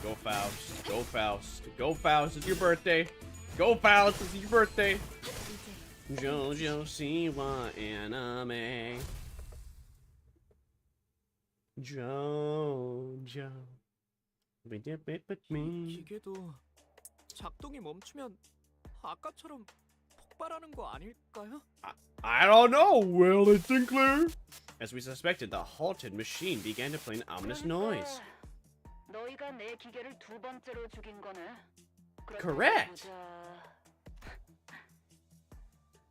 Go Faust, go Faust, go Faust, it's your birthday. Go Faust, it's your birthday. Jojo Siwa anime. Jojo. 기계도 작동이 멈추면 아까처럼 폭발하는 거 아닐까요? I don't know, Will Sinclair. As we suspected, the halted machine began to play an ominous noise. 너희가 내 기계를 두 번째로 죽인 거네. Correct.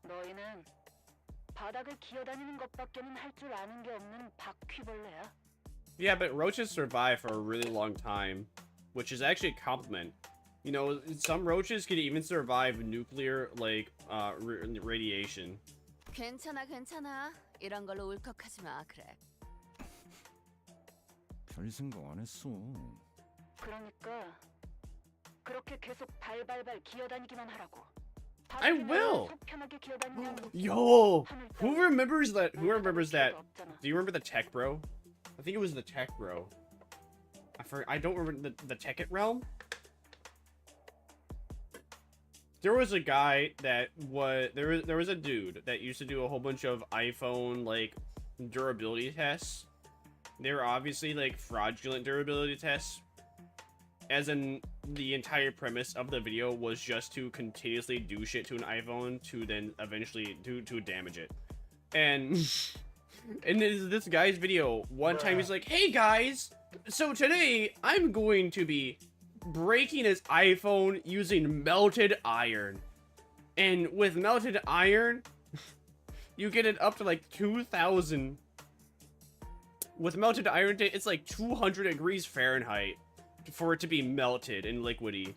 너희는 바닥을 기어다니는 것밖에는 할 줄 아는 게 없는 바퀴벌레야. Yeah, but roaches survive for a really long time, which is actually a compliment. You know, some roaches can even survive nuclear, like, radiation. 괜찮아. 이런 걸로 울컥하지 마, 그래. 별 생각 안 했어. 그러니까 그렇게 계속 발발발 기어다니기만 하라고. I will. Yo, who remembers that? Do you remember the tech bro? I think it was the tech bro. I don't remember the Tech It realm. There was a guy that there was a dude that used to do a whole bunch of iPhone like durability tests. They were obviously like fraudulent durability tests, as in the entire premise of the video was just to continuously do shit to an iPhone to then eventually to damage it. And in this guy's video, one time he's like, "Hey guys, so today I'm going to be breaking his iPhone using melted iron. And with melted iron, you get it up to like 2,000. With melted iron, it's like 200 degrees Fahrenheit for it to be melted and liquidy.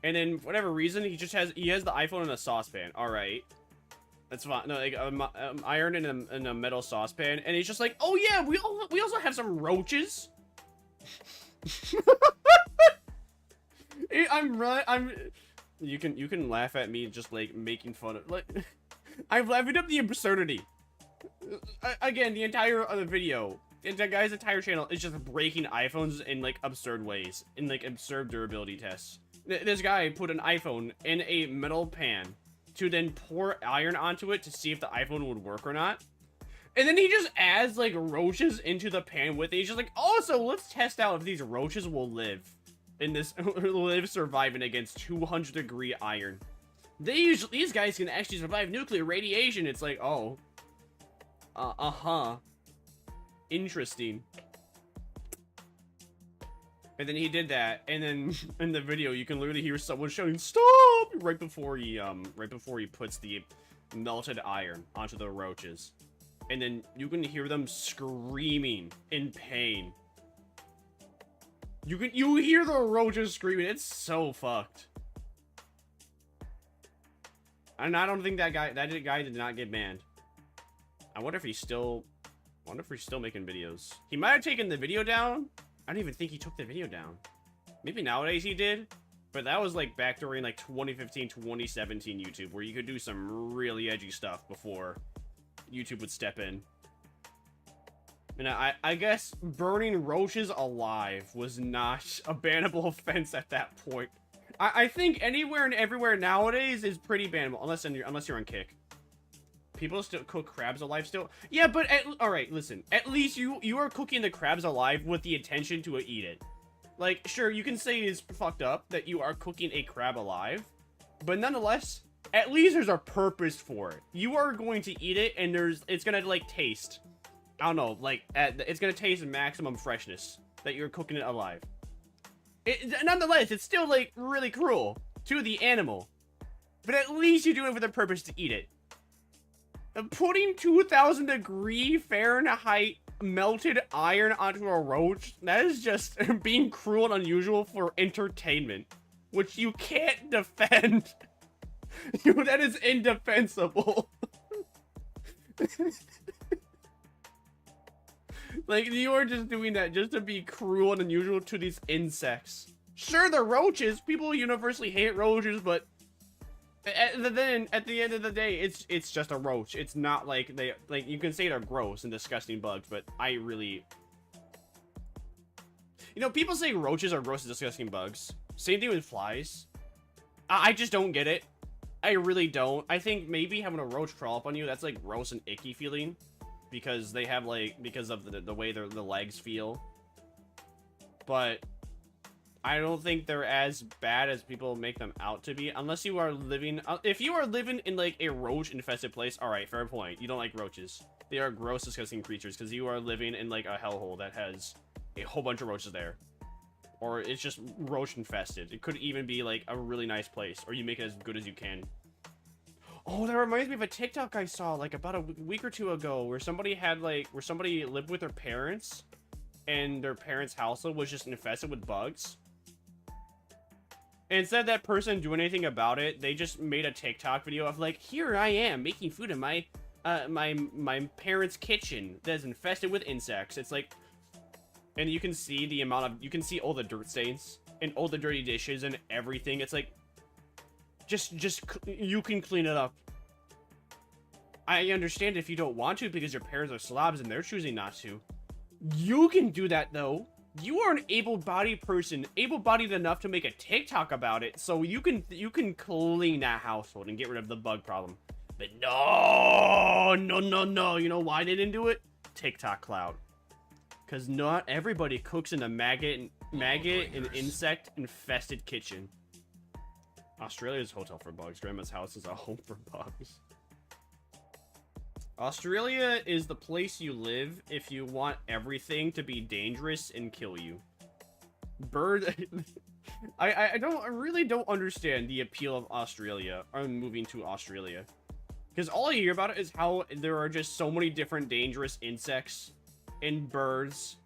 And then, for whatever reason, he has the iPhone in a saucepan. All right, that's fine. No, like iron in a metal saucepan, and he's just like, "Oh yeah, we also have some roaches." You can laugh at me just like making fun of like I've leveled up the absurdity. Again, the entire other video, and that guy's entire channel is just breaking iPhones in like absurd ways, in like absurd durability tests. This guy put an iPhone in a metal pan to then pour iron onto it to see if the iPhone would work or not. And then he just adds, like, roaches into the pan with it. He's just like, also, let's test out if these roaches will live in this, surviving against 200-degree iron. These guys can actually survive nuclear radiation. It's like, oh. Interesting. And then he did that, and then in the video, you can literally hear someone shouting, "Stop!" right before he puts the melted iron onto the roaches. And then you can hear them screaming in pain. You hear the roaches screaming. It's so fucked. And I don't think that guy did not get banned. I wonder if he's still making videos. He might have taken the video down. I don't even think he took the video down. Maybe nowadays he did. But that was like back during like 2015, 2017 YouTube, where you could do some really edgy stuff before YouTube would step in. And I guess burning roaches alive was not a bannable offense at that point. I think anywhere and everywhere nowadays is pretty bannable, unless you're on Kick. People still cook crabs alive still? Yeah, but alright, listen. At least you are cooking the crabs alive with the intention to eat it. Like, sure, you can say it's fucked up that you are cooking a crab alive, but nonetheless, at least there's a purpose for it. You are going to eat it, and it's gonna, like, taste. I don't know, like, it's gonna taste maximum freshness that you're cooking it alive. Nonetheless, it's still, like, really cruel to the animal. But at least you do it for the purpose to eat it. Putting 2,000-degree Fahrenheit melted iron onto a roach, that is just being cruel and unusual for entertainment, which you can't defend. That is indefensible. Like, you are just doing that just to be cruel and unusual to these insects. Sure, they're roaches. People universally hate roaches, but at the end of the day, it's just a roach. It's not like you can say they're gross and disgusting bugs, but I really... You know, people say roaches are gross and disgusting bugs. Same thing with flies. I just don't get it. I really don't. I think maybe having a roach crawl up on you, that's like gross and icky feeling. Because they have because of the way the legs feel. But I don't think they're as bad as people make them out to be. Unless you are living... if you are living in, like, a roach-infested place, alright, fair point. You don't like roaches. They are gross, disgusting creatures, because you are living in, like, a hellhole that has a whole bunch of roaches there. Or it's just roach-infested. It could even be, like, a really nice place. Or you make it as good as you can. Oh, that reminds me of a TikTok I saw, like, about a week or two ago, where somebody lived with their parents, and their parents' household was just infested with bugs. And instead of that person doing anything about it, they just made a TikTok video of, like, here I am making food in my parents' kitchen that is infested with insects. It's like, and you can see you can see all the dirt stains and all the dirty dishes and everything. It's like, you can clean it up. I understand if you don't want to because your parents are slobs and they're choosing not to. You can do that, though. You are an able-bodied person, able-bodied enough to make a TikTok about it, so you can clean that household and get rid of the bug problem. But no. You know why they didn't do it? TikTok cloud. Because not everybody cooks in a maggot and insect-infested kitchen. Australia's hotel for bugs. Grandma's house is a home for bugs. Australia is the place you live if you want everything to be dangerous and kill you. I really don't understand the appeal of Australia or moving to Australia. Because all I hear about it is how there are just so many different dangerous insects and birds.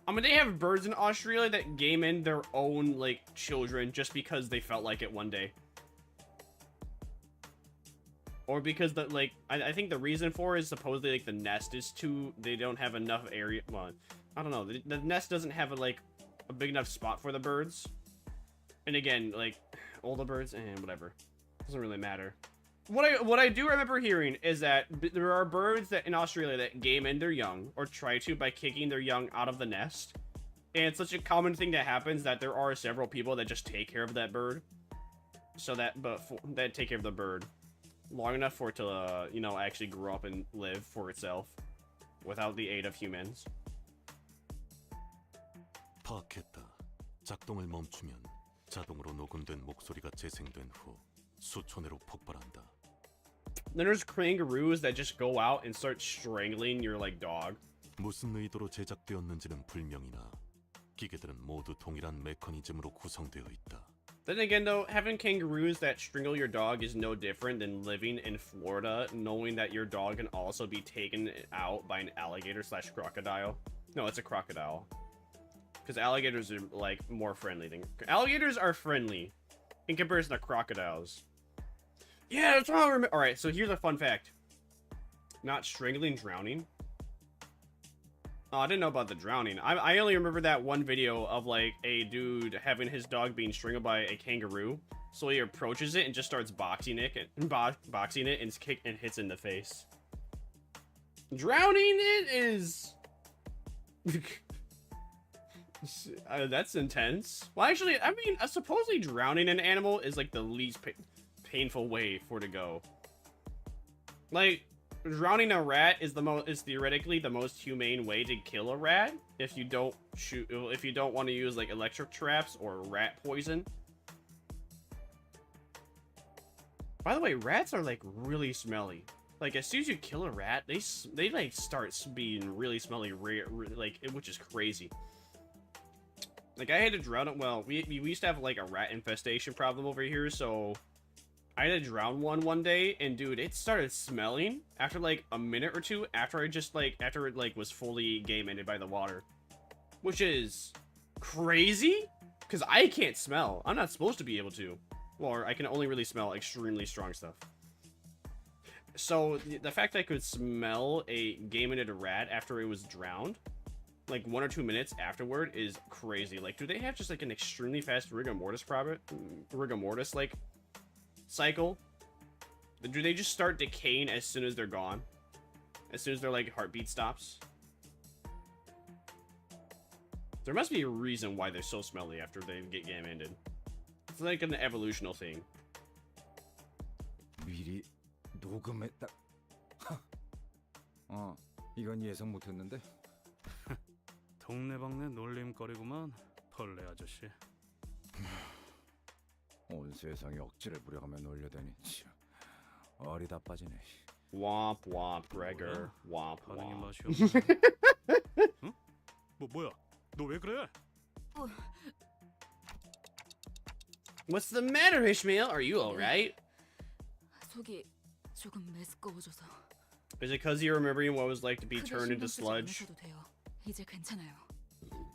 I mean, they have birds in Australia that game in their own, like, children just because they felt like it one day. Or because I think the reason for it is supposedly, like, the nest is they don't have enough area. Well, I don't know. The nest doesn't have a big enough spot for the birds. And again, like, all the birds, whatever. Doesn't really matter. What I do remember hearing is that there are birds that in Australia that game in their young, or try to by kicking their young out of the nest. And it's such a common thing that happens that there are several people that just take care of that bird. So that take care of the bird long enough for it to, you know, actually grow up and live for itself. without the aid of humans. 파악했다. 작동을 멈추면 자동으로 녹음된 목소리가 재생된 후 수초내로 폭발한다. Then there's kangaroos that just go out and start strangling your like dog. 무슨 의도로 제작되었는지는 불명이나 기계들은 모두 동일한 메커니즘으로 구성되어 있다. Then again though, having kangaroos that strangle your dog is no different than living in Florida knowing that your dog can also be taken out by an alligator / crocodile. No, it's a crocodile. Because alligators are like more friendly than... Alligators are friendly in comparison to crocodiles. Yeah, that's what I remember. Alright, so here's a fun fact. Not strangling, drowning. Oh, I didn't know about the drowning. I only remember that one video of like a dude having his dog being strangled by a kangaroo. So he approaches it and just starts boxing it and hits it in the face. Drowning it is... that's intense. Well, actually, I mean, supposedly drowning an animal is like the least painful way for it to go. Like, drowning a rat is theoretically the most humane way to kill a rat if you don't want to use like electric traps or rat poison. By the way, rats are like really smelly. Like as soon as you kill a rat, they like start being really smelly, like, which is crazy. Like I had to drown it. Well, we used to have like a rat infestation problem over here, so I had to drown one day, and dude, it started smelling after like a minute or two after it was fully game ended by the water, which is crazy because I can't smell. I'm not supposed to be able to, or I can only really smell extremely strong stuff. So the fact that I could smell a game ended rat after it was drowned, like 1 or 2 minutes afterward, is crazy. Like, do they have just like an extremely fast rigor mortis like cycle? Do they just start decaying as soon as they're gone? As soon as their like heartbeat stops? There must be a reason why they're so smelly after they get game ended. It's like an evolutional thing. 미리 녹음했다. 이건 예상 못했는데. 동네방네 놀림거리구만, 벌레 아저씨. 온 세상에 억지를 부려가며 놀려대니 어리다 빠지네. Womp womp, Gregor. Womp 반응이 womp. 맛이 없네. 응? 뭐야? 너 왜 그래? What's the matter, Ishmael? Are you alright? 속이 조금 메스꺼워져서. Is it because you're remembering what it was like to be 크게 turned into 신경 쓰지 sludge? 않으셔도 돼요. 이제 괜찮아요.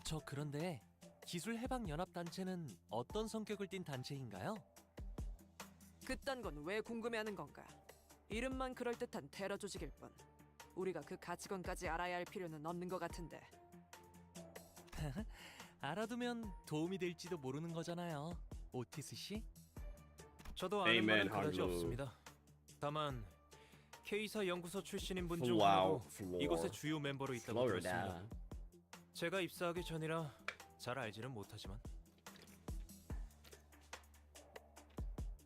저 그런데 기술 해방 연합 단체는 어떤 성격을 띤 단체인가요? 그딴 건 왜 궁금해하는 건가? 이름만 그럴듯한 테러 조직일 뿐. 우리가 그 가치관까지 알아야 할 필요는 없는 것 같은데. 알아두면 도움이 될지도 모르는 거잖아요, 오티스 씨. 저도 아는 Amen, 바는 그다지 Hanglu. 없습니다. 다만 K사 연구소 출신인 분 중 Flow, 하나로 floor. 이곳의 주요 멤버로 있다고 Florida. 들었습니다. 제가 입사하기 전이라 잘 알지는 못하지만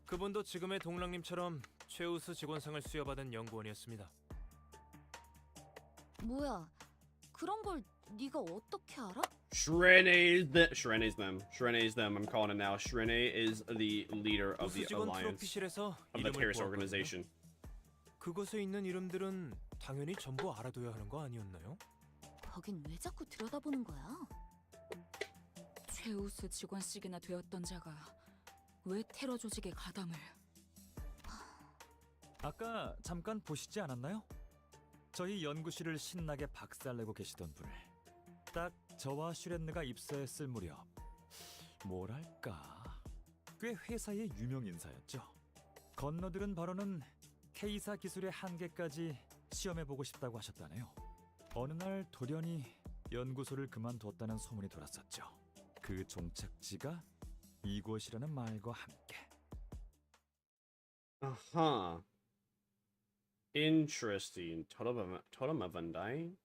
그분도 지금의 동랑님처럼 최우수 직원상을 수여받은 연구원이었습니다. 뭐야? 그런 걸 네가 어떻게 알아? Shrene's them. I'm calling it now. Shrene is the leader of the 우수 직원 alliance 트로피실에서 of the 이름을 terrorist 보았거든요. organization. 그곳에 있는 이름들은 당연히 전부 알아둬야 하는 거 아니었나요? 거긴 왜 자꾸 들여다보는 거야? 최우수 직원씩이나 되었던 자가 왜 테러 조직에 가담을? 아까 잠깐 보시지 않았나요? 저희 연구실을 신나게 박살내고 계시던 분을. 딱 저와 슈렌느가 입사했을 무렵 뭐랄까 꽤 회사의 유명 인사였죠. 건너들은 바로는 K사 기술의 한계까지 시험해보고 싶다고 하셨다네요. 어느 날 돌연히 연구소를 그만뒀다는 소문이 돌았었죠. 그 종착지가 이곳이라는 말과 함께. Uh-huh. Interesting. Totem of Undying?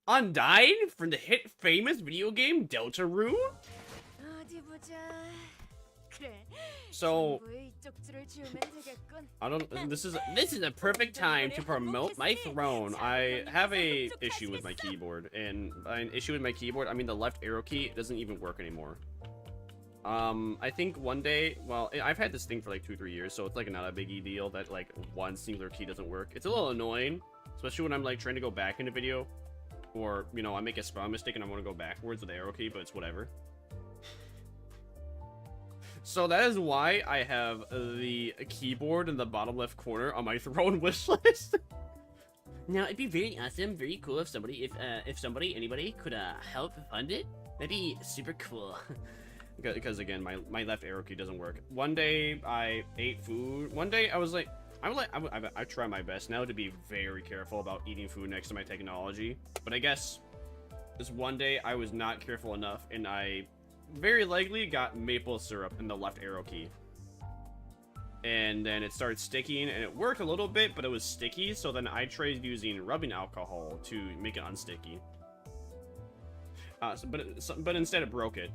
Undying? From the hit famous video game Deltarune? 어디 보자. 그래. So 장부에 이 쪽지를 지우면 되겠군. I don't. This is a perfect time to promote my throne. I have a issue with my keyboard, and by an issue with my keyboard, I mean the left arrow key doesn't even work anymore. I think one day, well, I've had this thing for like 2-3 years, so it's like not a biggie deal that like one singular key doesn't work. It's a little annoying, especially when I'm like trying to go back in a video, or you know I make a spell mistake and I want to go backwards with the arrow key, but it's whatever. So that is why I have the keyboard in the bottom left corner on my throne wish list. Now it'd be very awesome, very cool if anybody could help fund it. That'd be super cool. Because again, my left arrow key doesn't work. One day I ate food. One day I was like, I try my best now to be very careful about eating food next to my technology. But I guess this one day I was not careful enough, and I very likely got maple syrup in the left arrow key. And then it started sticking, and it worked a little bit, but it was sticky. So then I tried using rubbing alcohol to make it unsticky. But instead it broke it.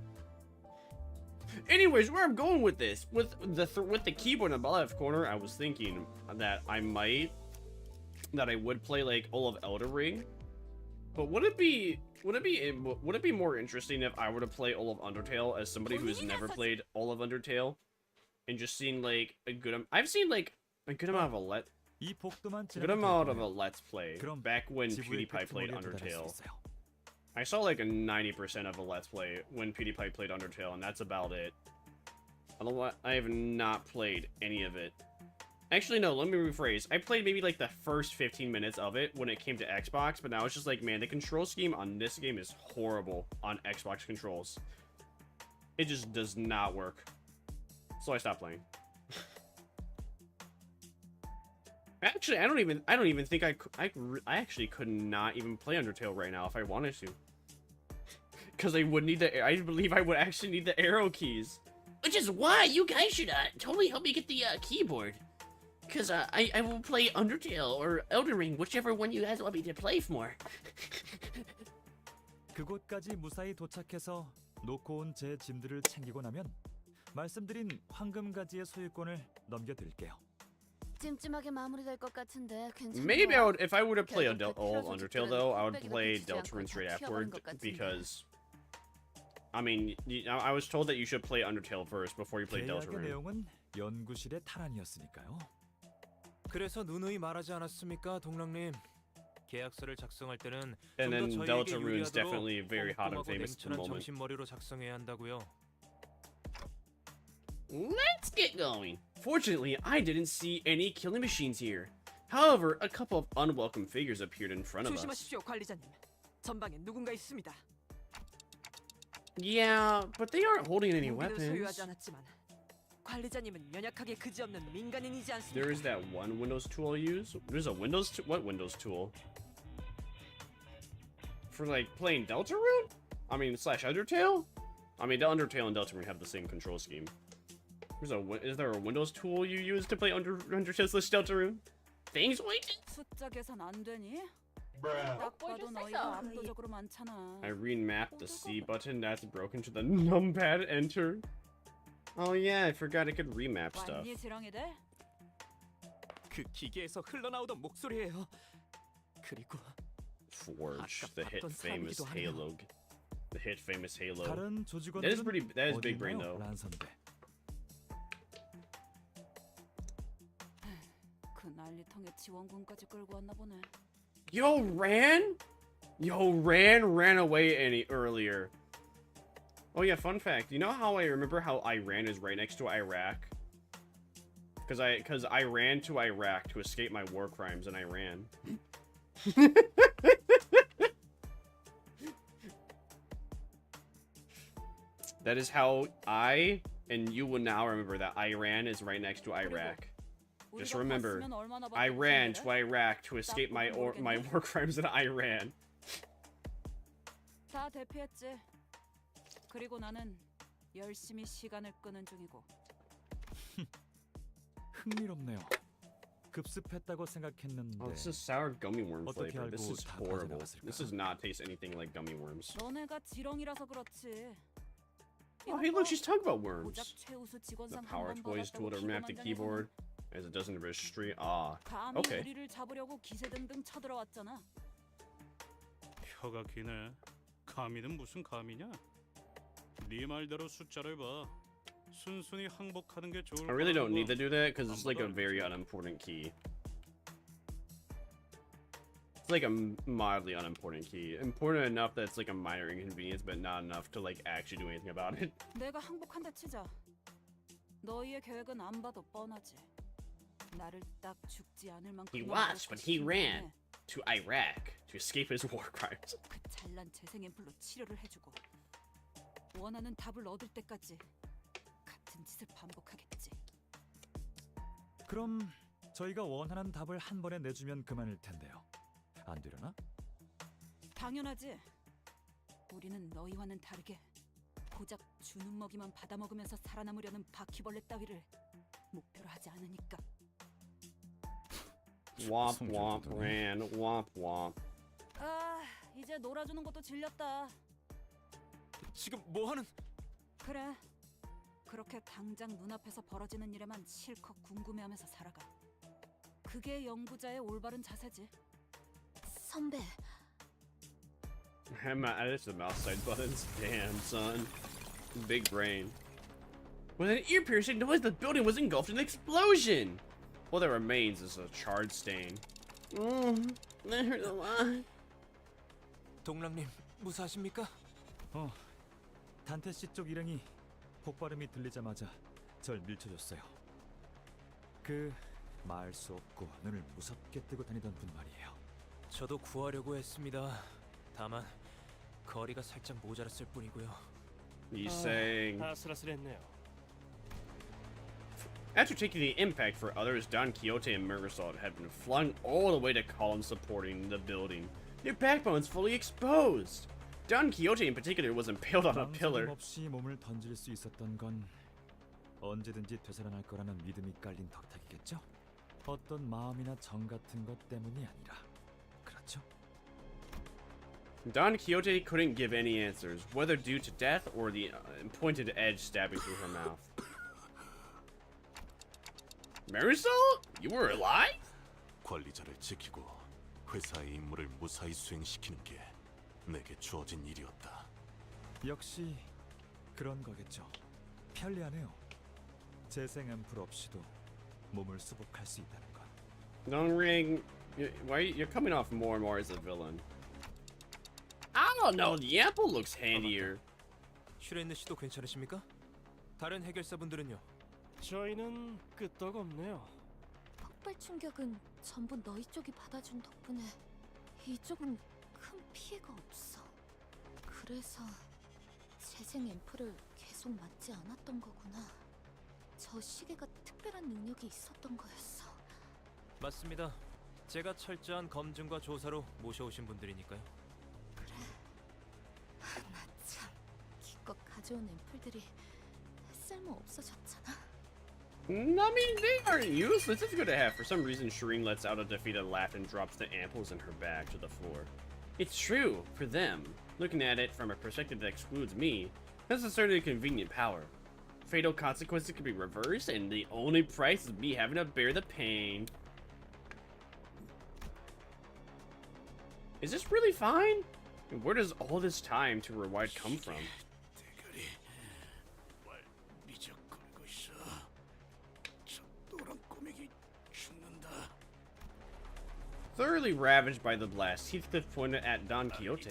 Anyways, where I'm going with this, with the keyboard in the left corner, I was thinking that I would play like all of Elden Ring, but would it be more interesting if I were to play all of Undertale as somebody who has never played all of Undertale, and just seen like I've seen like a good amount of a let's play back when PewDiePie played Undertale. I saw like a 90% of a Let's Play when PewDiePie played Undertale, and that's about it. I have not played any of it. Actually, no, let me rephrase. I played maybe like the first 15 minutes of it when it came to Xbox, but now it's just like, man, the control scheme on this game is horrible on Xbox controls. It just does not work. So I stopped playing. Actually, I don't even think I actually could not even play Undertale right now if I wanted to. Because I believe I would actually need the arrow keys. Which is why you guys should totally help me get the keyboard. Because I will play Undertale or Elden Ring, whichever one you guys want me to play more. 그곳까지 무사히 도착해서 놓고 온 제 짐들을 챙기고 나면 말씀드린 황금가지의 소유권을 넘겨드릴게요. 찜찜하게 마무리될 것 같은데 괜찮아요. Maybe if I were to play all of Undertale though, I would play Deltarune straight afterward, because I mean, I was told that you should play Undertale first before you play Deltarune. 내용은 연구실의 탈환이었으니까요. 그래서 누누이 말하지 않았습니까, 동랑님? 계약서를 작성할 때는 And then 좀 더 저희에게 Deltarune's definitely 유리하도록 very hot and 꼼꼼하고 famous at the 냉철한 moment. 정신머리로 작성해야 한다고요. Let's get going. Fortunately, I didn't see any killing machines here. However, a couple of unwelcome figures appeared in front of us. 조심하십시오, 관리자님. 전방에 누군가 있습니다. Yeah, but they aren't holding any 무기는 weapons. 소유하지 않았지만 관리자님은 연약하게 그지없는 민간인이지 않습니까? There is that one Windows tool I use. There's a Windows what Windows tool? For like playing Deltarune? I mean / Undertale? I mean the Undertale and Deltarune have the same control scheme. Is there a Windows tool you use to play Undertale / Deltarune? Things wait. 숫자 계산 안 되니? 딱 봐도 너희가 압도적으로 많잖아. I remapped the C button that's broken to the numpad enter. Oh yeah, I forgot I could remap stuff. 완전히 지렁이 돼? 그 기계에서 흘러나오던 목소리예요. 그리고 Forge, the hit famous Halo. The hit famous Halo. 다른 That is big brain though. 그 난리통에 지원군까지 끌고 왔나 보네. Yo, Ran ran away earlier. Oh yeah, fun fact. You know how I remember how Iran is right next to Iraq? Because I ran to Iraq to escape my war crimes in Iran. That is how I and you will now remember that Iran is right next to Iraq. Just remember, I ran to Iraq to escape my war crimes in Iran. 다 대피했지. 그리고 나는 열심히 시간을 끄는 중이고. 흥미롭네요. 급습했다고 생각했는데. Oh, this is sour gummy worm flavor. This is horrible. This does not taste anything like gummy worms. 너네가 지렁이라서 그렇지. Oh, hey, look, she's talking about worms. 고작 최우수 The 직원상 power 한번 toys tool to map the 받았다고 keyboard as it does in the registry. Ah, 감히 okay. 우리를 잡으려고 기세 등등 쳐들어왔잖아. 혀가 기네. 감히는 무슨 감이냐? 네 말대로 숫자를 봐. 순순히 항복하는 게 좋을 I really don't need to 거라고. do that because it's like a very unimportant key. It's like a mildly unimportant key. Important enough that it's like a minor inconvenience, but not enough to like actually do anything about it. 내가 항복한다 치자. 너희의 계획은 안 봐도 뻔하지. 나를 딱 죽지 않을 만큼. He watched, but he ran to Iraq to escape his war crimes. 그 잘난 재생 앰플로 치료를 해주고 원하는 답을 얻을 때까지 같은 짓을 반복하겠지. 그럼 저희가 원하는 답을 한 번에 내주면 그만일 텐데요. 안 되려나? 당연하지. 우리는 너희와는 다르게 고작 주는 먹이만 받아먹으면서 살아남으려는 바퀴벌레 따위를 목표로 하지 않으니까. Womp womp ran, womp womp. 아, 이제 놀아주는 것도 질렸다. 지금 뭐 하는? 그래. 그렇게 당장 눈앞에서 벌어지는 일에만 실컷 궁금해하면서 살아가. 그게 연구자의 올바른 자세지. 선배, That's the mouse side buttons. Damn, son. Big brain. With an ear-piercing noise, the building was engulfed in an explosion. All that remains is a charred stain. That hurt a lot. 동랑님 무사하십니까? 단테 씨 쪽 일행이 폭발음이 들리자마자 절 밀쳐줬어요. 그 말 수 없고 눈을 무섭게 뜨고 다니던 분 말이에요. 저도 구하려고 했습니다. 다만 거리가 살짝 모자랐을 뿐이고요. He's saying, 아슬아슬했네요. after taking the impact for others, Don Quixote and Marisol had been flung all the way to columns supporting the building, their backbones fully exposed. Don Quixote in particular was impaled on a pillar. 없이 몸을 던질 수 있었던 건 언제든지 되살아날 거라는 믿음이 깔린 덕택이겠죠? 어떤 마음이나 정 같은 것 때문이 아니라, 그렇죠? Don Quixote couldn't give any answers, whether due to death or the pointed edge stabbing through her mouth. Marisol? You were alive? 관리자를 지키고 회사의 임무를 무사히 수행시키는 게 내게 주어진 일이었다. 역시 그런 거겠죠. 편리하네요. 재생 앰플 없이도 몸을 수복할 수 있다는 건. Don't ring. Why you're coming off more and more as a villain? I don't know. The apple looks handier. 슈레인느 씨도 괜찮으십니까? 다른 해결사분들은요? 저희는 끄떡없네요. 폭발 충격은 전부 너희 쪽이 받아준 덕분에 이쪽은 큰 피해가 없어. 그래서 재생 앰플을 계속 맞지 않았던 거구나. 저 시계가 특별한 능력이 있었던 거였어. 맞습니다. 제가 철저한 검증과 조사로 모셔오신 분들이니까요. 그래. 나 참 기껏 가져온 앰플들이 쓸모 없어졌잖아. I mean, they aren't useless. It's good to have. For some reason, Shireen lets out a defeated laugh and drops the ampoules in her bag to the floor. It's true, for them. Looking at it from a perspective that excludes me, that's a certainly convenient power. Fatal consequences can be reversed, and the only price is me having to bear the pain. Is this really fine? And where does all this time to rewind come from? Thoroughly ravaged by the blast, Heathcliff pointed at Don Quixote.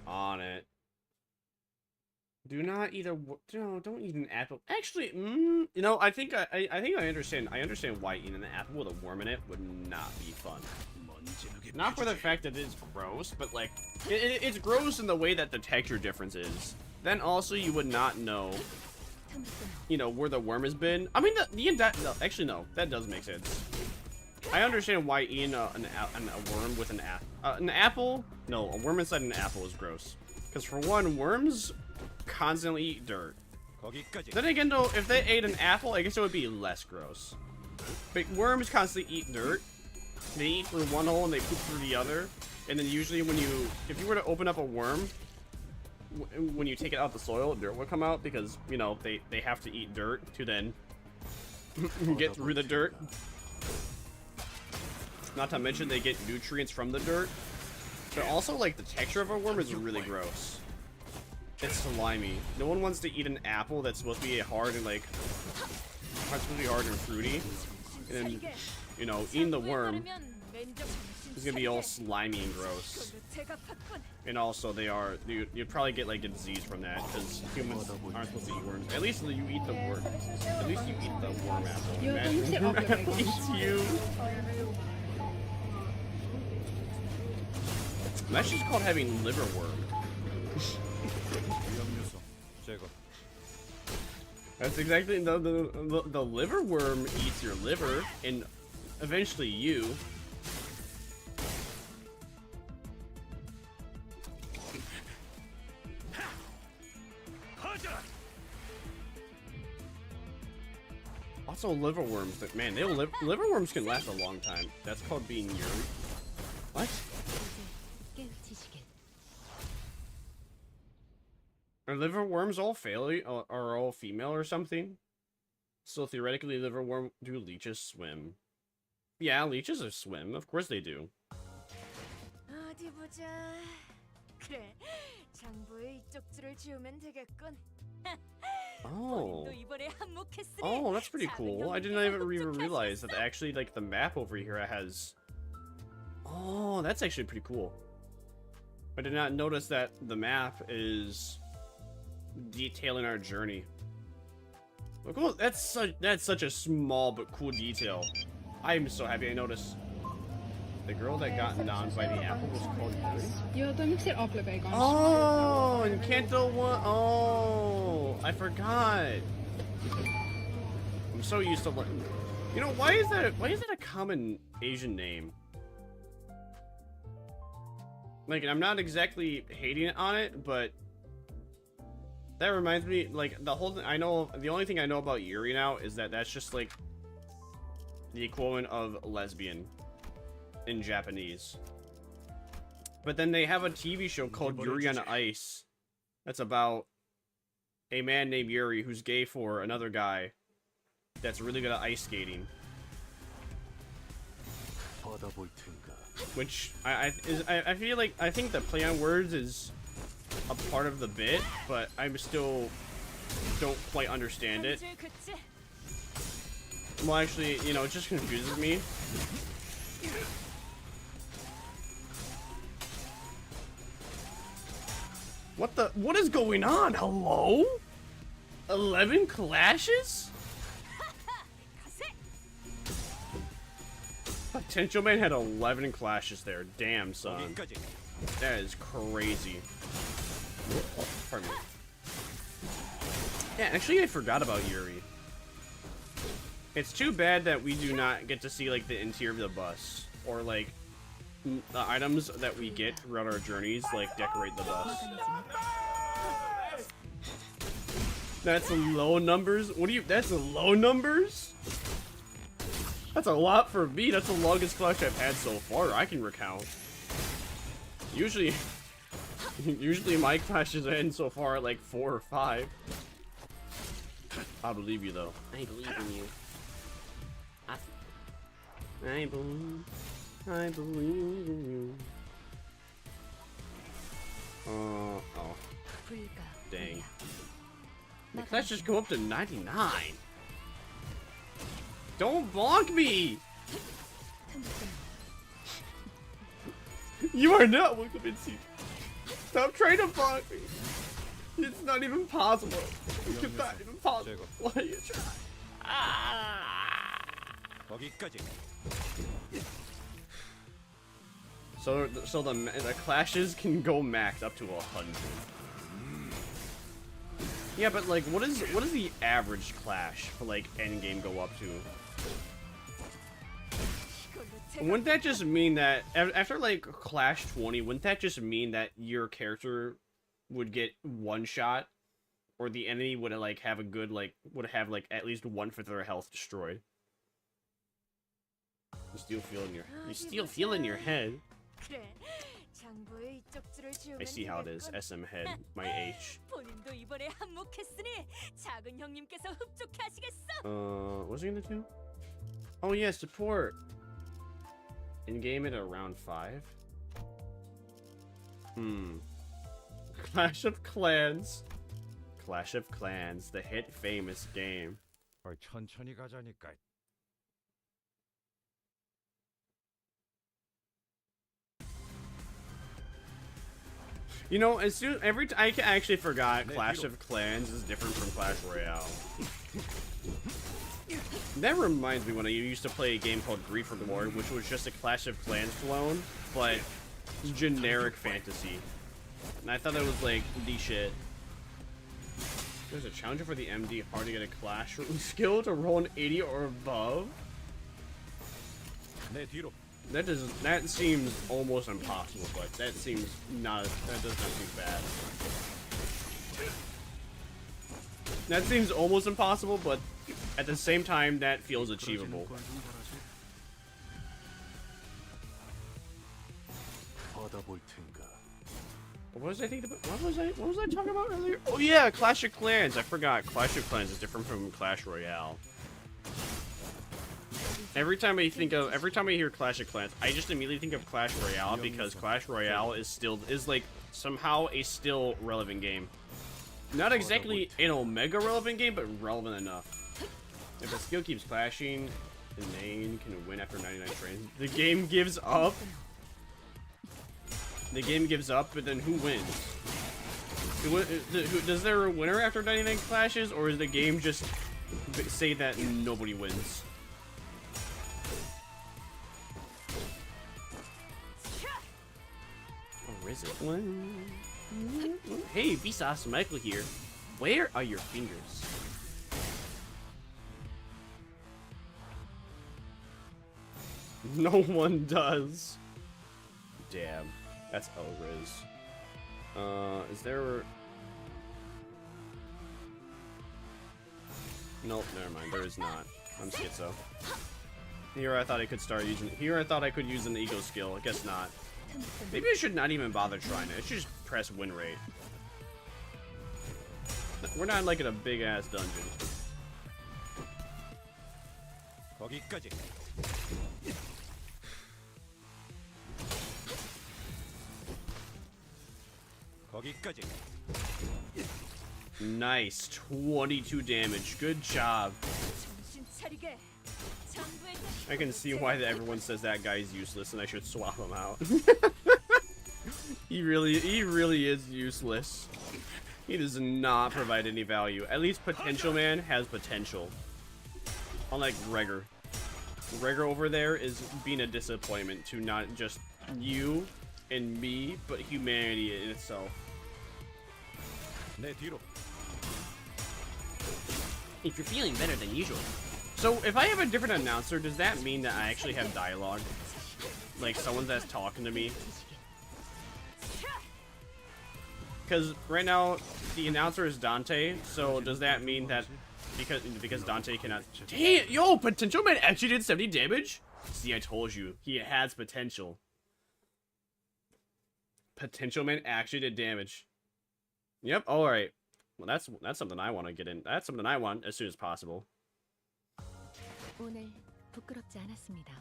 On it. Do not eat a. No, don't eat an apple. Actually, you know, I think I understand. I understand why eating an apple with a worm in it would not be fun. Not for the fact that it's gross, but like it's gross in the way that the texture difference is. Then also you would not know, you know, where the worm has been. I mean, no, actually no, that does make sense. I understand why eating a worm with an apple. No, a worm inside an apple is gross. Because for one, worms constantly eat dirt. Then again, though, if they ate an apple, I guess it would be less gross. But worms constantly eat dirt. They eat through one hole and they poop through the other. And then usually if you were to open up a worm, when you take it out of the soil, dirt will come out because, you know, they have to eat dirt to then get through the dirt. Not to mention they get nutrients from the dirt. But also, like, the texture of a worm is really gross. It's slimy. No one wants to eat an apple that's supposed to be hard and, like, hard and fruity. And then, you know, eating the worm is gonna be all slimy and gross. And also, you'd probably get, like, a disease from that, because humans aren't supposed to eat worms. At least you eat the worm. At least you eat the worm apple. Imagine at least you. That's just called having liverworm. That's exactly the liverworm eats your liver and eventually you. Also liverworms, but man, liverworms can last a long time. That's called being urine. What? Are liverworms all all female or something? So theoretically, do leeches swim? Yeah, leeches are swim. Of course they do. 어디 보자. 그래, 장부의 이쪽 줄을 지우면 되겠군. Oh. Oh, that's pretty cool. I didn't even realize that actually, like, the map over here has... Oh, that's actually pretty cool. I did not notice that the map is detailing our journey. Look, cool. That's such a small but cool detail. I'm so happy I noticed. The girl that got knocked by the apple was called Yuri. Oh, and Kanto one. Oh, I forgot. I'm so used to, you know, why is that a common Asian name? Like, I'm not exactly hating on it, but that reminds me, like, the only thing I know about Yuri now is that that's just like the equivalent of lesbian in Japanese. But then they have a TV show called Yuri on Ice that's about a man named Yuri who's gay for another guy that's really good at ice skating. Which I feel like, I think the play on words is a part of the bit, but I still don't quite understand it. Well, actually, you know, it just confuses me. What is going on? Hello? 11 clashes? Potential Man had 11 clashes there. Damn, son. That is crazy. Pardon me. Yeah, actually, I forgot about Yuri. It's too bad that we do not get to see, like, the interior of the bus. Or, like, the items that we get throughout our journeys, like, decorate the bus. That's low numbers? That's low numbers? That's a lot for me. That's the longest clash I've had so far, I can recount. Usually my clashes end so far at like 4 or 5. I believe you, though. I believe in you. I believe in you. Oh. Dang. The clashes go up to 99. Don't bonk me! You are not welcome in seat. Stop trying to bonk me. It's not even possible. It's not even possible. Why are you trying? So the clashes can go max up to 100. Yeah, but like, what is the average clash for like endgame go up to? Wouldn't that just mean that after like Clash 20, wouldn't that just mean that your character would get one shot, or the enemy would like have a good would have like at least 1/5 of their health destroyed? You still feel in your head. 장부의 쪽지를 지우면 I see how it is. SM head, my H. 본인도 이번에 한몫했으니 작은 형님께서 흡족해 하시겠어. What's he gonna do? Oh yeah, support. In game at around 5. Clash of Clans. Clash of Clans, the hit famous game. 천천히 가자니까. You know, as soon I actually forgot Clash of Clans is different from Clash Royale. That reminds me when I used to play a game called Grief Reward, which was just a Clash of Clans clone, but generic fantasy. And I thought that was like the shit. There's a challenger for the MD, hard to get a Clash skill to roll an 80 or above. That seems almost impossible, but that seems not. That does not seem bad. That seems almost impossible, but at the same time, that feels achievable. What was I thinking about? What was I talking about earlier? Oh yeah, Clash of Clans. I forgot. Clash of Clans is different from Clash Royale. Every time I hear Clash of Clans, I just immediately think of Clash Royale because Clash Royale is like somehow a still relevant game. Not exactly an Omega relevant game, but relevant enough. If the skill keeps clashing, the maid can win after 99 trains. The game gives up. The game gives up, but then who wins? Does there a winner after 99 clashes, or is the game just say that nobody wins? Or is it? Hey, Vsauce, Michael here. Where are your fingers? No one does. Damn. That's L-Riz. Is there... Nope, never mind. There is not. I'm schizo. Here I thought I could start using... Here I thought I could use an ego skill. I guess not. Maybe I should not even bother trying it. I should just press win rate. We're not like in a big-ass dungeon. 거기까지. 거기까지. Nice. 22 damage. Good job. I can see why everyone says that guy's useless and I should swap him out. He really is useless. He does not provide any value. At least Potential Man has potential. Unlike Gregor. Gregor over there is being a disappointment to not just you and me, but humanity in itself. If you're feeling better than usual. So, if I have a different announcer, does that mean that I actually have dialogue? Like, someone that's talking to me? Because right now, the announcer is Dante, so does that mean that because Dante cannot... Damn, yo, Potential Man actually did 70 damage? See, I told you. He has potential. Potential Man actually did damage. Yep, alright. Well, that's something I want to get in. That's something I want as soon as possible. 오늘 부끄럽지 않았습니다.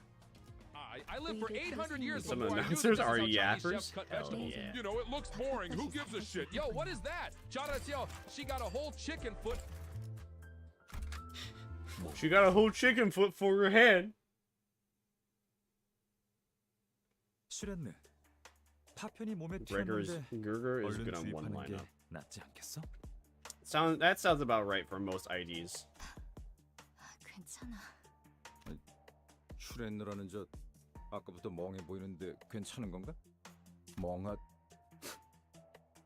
I lived for 800 years Some before announcers I are knew this is how Chinese yappers? chefs cut Hell vegetables. yeah. You know, it looks boring. Who gives a shit? Yo, what is that? Charasiel, she got a whole chicken foot. She got a whole chicken foot for her head. 수련느. 파편이 몸에 Gregor is 튀었는데 good on 얼른 one 주입하는 게 lineup. 낫지 않겠어? That sounds about right for most IDs. 괜찮아. 슈렌느라는 저 아까부터 멍해 보이는데 괜찮은 건가? 멍하...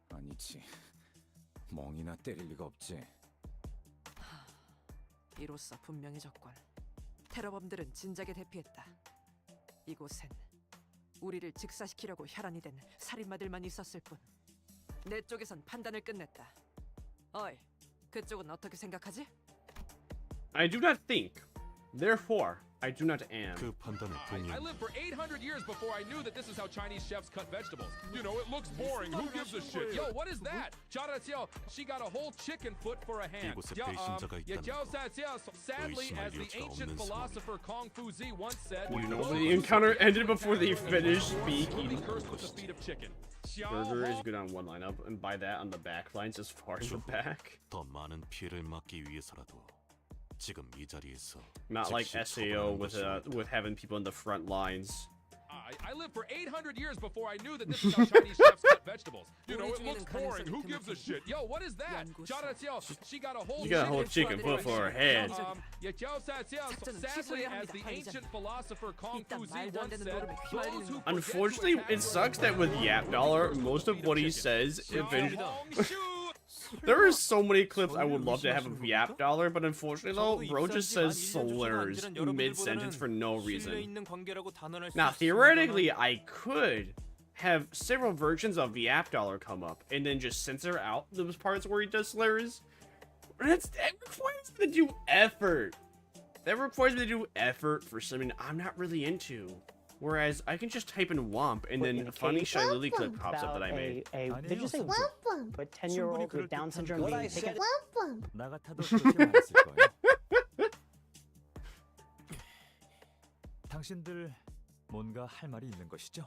아니지. 멍이나 때릴 리가 없지. 이로써 분명히 적권. 테러범들은 진작에 대피했다. 이곳엔 우리를 직사시키려고 혈안이 된 살인마들만 있었을 뿐. 내 쪽에선 판단을 끝냈다. 어이, 그쪽은 어떻게 생각하지? I do not think, therefore, I do not am. 그 판단에 I 동의합니다. lived for 800 years before I knew that this is how Chinese chefs cut vegetables. You know, it looks boring. Who gives a shit? Yo, what is that? She got a whole chicken foot for a hand. 이곳에 배신자가 있다는 거 Sadly, as the 의심할 ancient 여지가 없는 philosopher Kung Fu Z once said, You know, the encounter ended before they finished speaking. cursed with the feet of chicken. Burger is good on one lineup, and by that on the back lines as far as the back. 더 많은 피해를 막기 위해서라도 지금 이 자리에서 Not like 즉시 SAO 처벌하는 것이 with having people in the front lines. I lived for 800 years before I knew that this is how Chinese chefs cut vegetables. You know, it looks boring. Who gives a shit? Yo, what is that? She got a whole chicken foot for her head. Sadly, as the ancient philosopher Kung Fu Z once said, those who Unfortunately, it sucks that with Yap Dollar, most of what he says eventually. There are so many clips I would love to have of Yap Dollar, but unfortunately though, bro just says slurs mid-sentence for no reason. Now, theoretically, I could have several versions of Yap Dollar come up and then just censor out those parts where he does slurs. That requires me to do effort. That requires me to do effort for something I'm not really into. Whereas I can just type in WOMP and then a funny Shy Lily clip pops up that I made. Did you say womp? A 10-year-old with Down syndrome being taken. 나 같아도 그렇게 말했을 거예요. 당신들 뭔가 할 말이 있는 것이죠?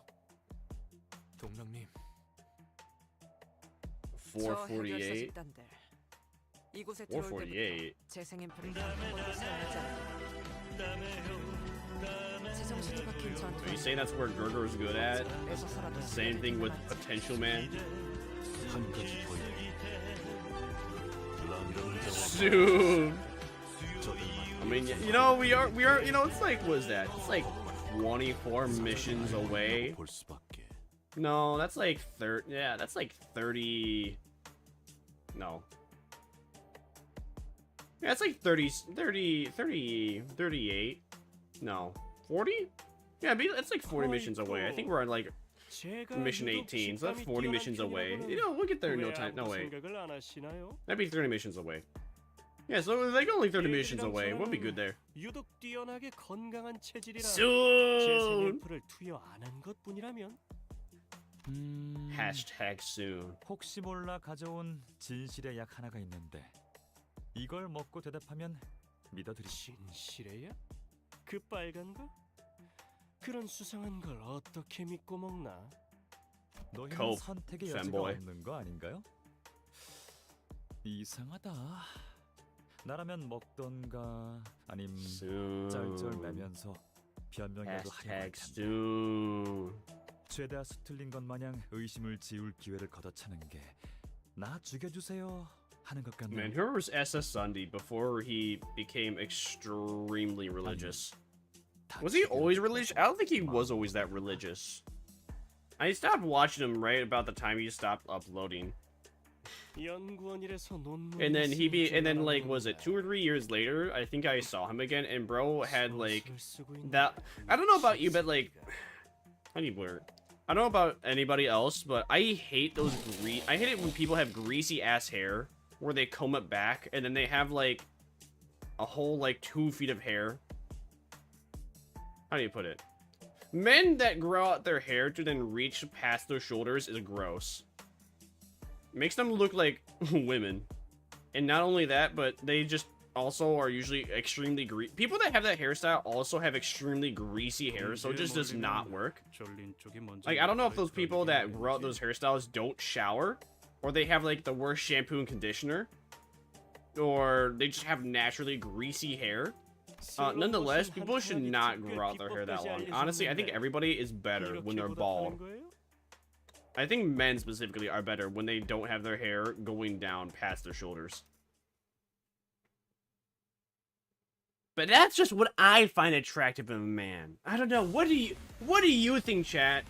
동랑님. 448. 이곳에 들어올 448. 때부터 재생 앰플을 한 번도 사용하지 않았다. 제정신이 박힌 Are you 전투. saying that's where Gerger is good at? Same thing with Potential Man. 한 가지 더 Soon. I mean, you know, we are, you know, it's like, what is that? It's like 24 missions away. No, that's like 30. Yeah, that's like 30. No. Yeah, it's like 38. No. 40? Yeah, it's like 40 missions away. I think we're on like mission 18, so that's 40 missions away. You know, we'll get there in no time. No, wait. That'd be 30 missions away. Yeah, so like only 30 missions away. We'll be good there. 유독 뛰어나게 건강한 체질이라 Soon. 재생앰플을 투여 안 한 것뿐이라면 Hashtag soon. 혹시 몰라 가져온 진실의 약 하나가 있는데 이걸 먹고 대답하면 믿어드리시. 진실의 약? 그 빨간 거? 그런 수상한 걸 어떻게 믿고 먹나? 너희는 Cope, 선택의 여지가 fanboy. 없는 거 아닌가요? 이상하다. 나라면 먹던가 아님 쩔쩔매면서 변명이라도 하려 할 텐데. 죄다 수틀린 것 마냥 의심을 지울 기회를 걷어차는 게 나 죽여주세요 하는 것 같네요. Man, who was SS Sunday before he became extremely religious? Was he always religious? I don't think he was always that religious. I stopped watching him right about the time he stopped uploading. And then like, was it 2 or 3 years later? I think I saw him again, and bro had like that. I don't know about you, but like, I need word. I don't know about anybody else, but I hate those I hate it when people have greasy ass hair where they comb it back and then they have like a whole like 2 feet of hair. How do you put it? Men that grow out their hair to then reach past their shoulders is gross. Makes them look like women. And not only that, but they just also are usually extremely greasy. People that have that hairstyle also have extremely greasy hair, so it just does not work. Like, I don't know if those people that grow out those hairstyles don't shower, or they have like the worst shampoo and conditioner, or they just have naturally greasy hair. Nonetheless, people should not grow out their hair that long. Honestly, I think everybody is better when they're bald. I think men specifically are better when they don't have their hair going down past their shoulders. But that's just what I find attractive in a man. I don't know. What do you think, chat?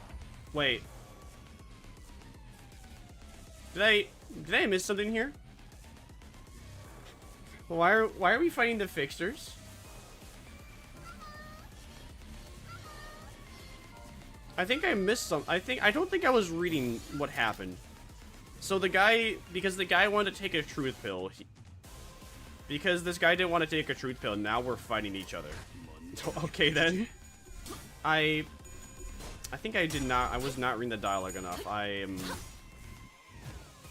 Wait. Did I miss something here? Why are we fighting the fixers? I think I missed some. I don't think I was reading what happened. So because the guy wanted to take a truth pill. Because this guy didn't want to take a truth pill, now we're fighting each other. Okay then. I think I was not reading the dialogue enough. I am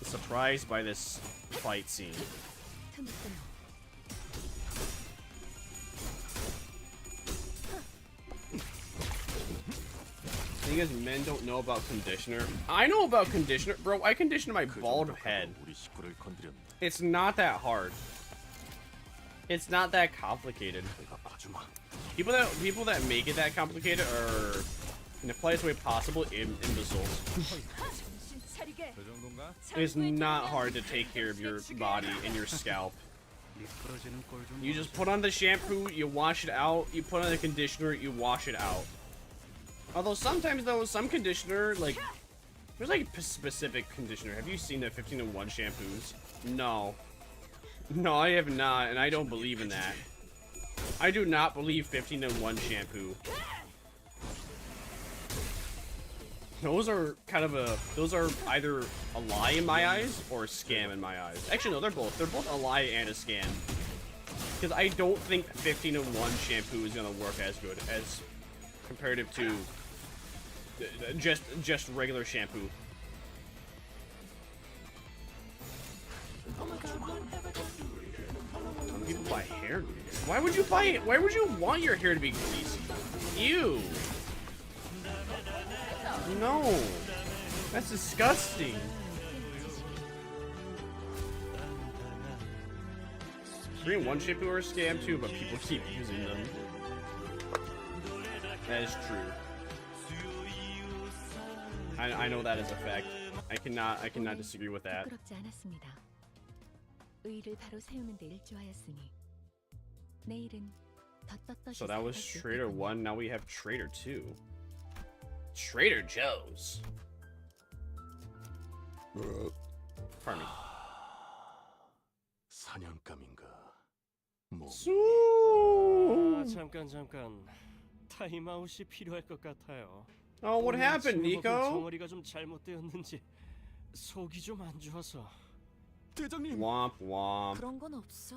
surprised by this fight scene. Thing is, men don't know about conditioner. I know about conditioner, bro. I condition my bald head. It's not that hard. It's not that complicated. People that make it that complicated are, in the politest way possible, imbeciles. It's not hard to take care of your body and your scalp. You just put on the shampoo, you wash it out, you put on the conditioner, you wash it out. Although sometimes though, some conditioner, like, there's like a specific conditioner. Have you seen the 15-in-1 shampoos? No. No, I have not, and I don't believe in that. I do not believe 15-in-1 shampoo. Those are kind of those are either a lie in my eyes or a scam in my eyes. Actually, no, they're both. They're both a lie and a scam. Because I don't think 15-in-1 shampoo is gonna work as good as comparative to just regular shampoo. Some people buy hair grease. Why would you buy it? Why would you want your hair to be greasy? Ew. No. That's disgusting. 3-in-1 shampoo are a scam too, but people keep using them. That is true. I know that is a fact. I cannot disagree with that. 부끄럽지 않았습니다. 의의를 바로 세우는 데 일조하였으니 내일은 더 떳떳이 So that was 살아갈 수 Trader 있겠군요. 1, now we have Trader 2. Trader Joe's. Pardon me. 사냥감인가? 뭐? 아, 잠깐. 타임아웃이 필요할 것 같아요. Oh, what happened, 오늘 아침에 먹은 Nico? 정어리가 좀 잘못되었는지 속이 좀 안 좋아서. 대장님. Womp womp. 그런 건 없어.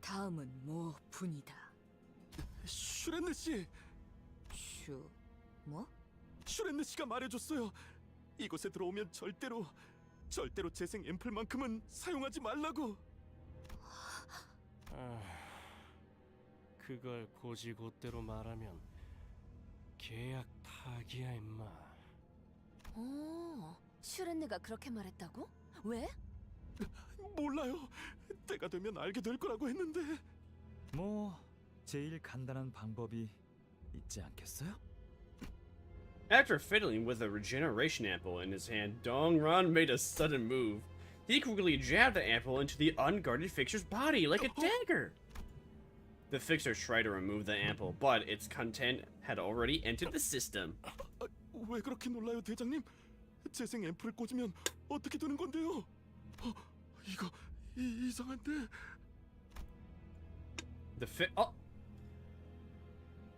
다음은 뭐 분이다. 슈렌느 씨. 뭐? 슈렌느 씨가 말해줬어요. 이곳에 들어오면 절대로 재생 앰플만큼은 사용하지 말라고. 아, 그걸 고지곧대로 말하면 계약 파기야 임마. 슈렌느가 그렇게 말했다고? 왜? 몰라요. 때가 되면 알게 될 거라고 했는데. 뭐 제일 간단한 방법이 있지 않겠어요? After fiddling with a regeneration ample in his hand, Dong-Ran made a sudden move. He quickly jabbed the ample into the unguarded fixer's body like a dagger. The fixer tried to remove the ample, but its content had already entered the system. 왜 그렇게 놀라요, 대장님? 재생 앰플을 꽂으면 어떻게 되는 건데요? 이거 이상한데.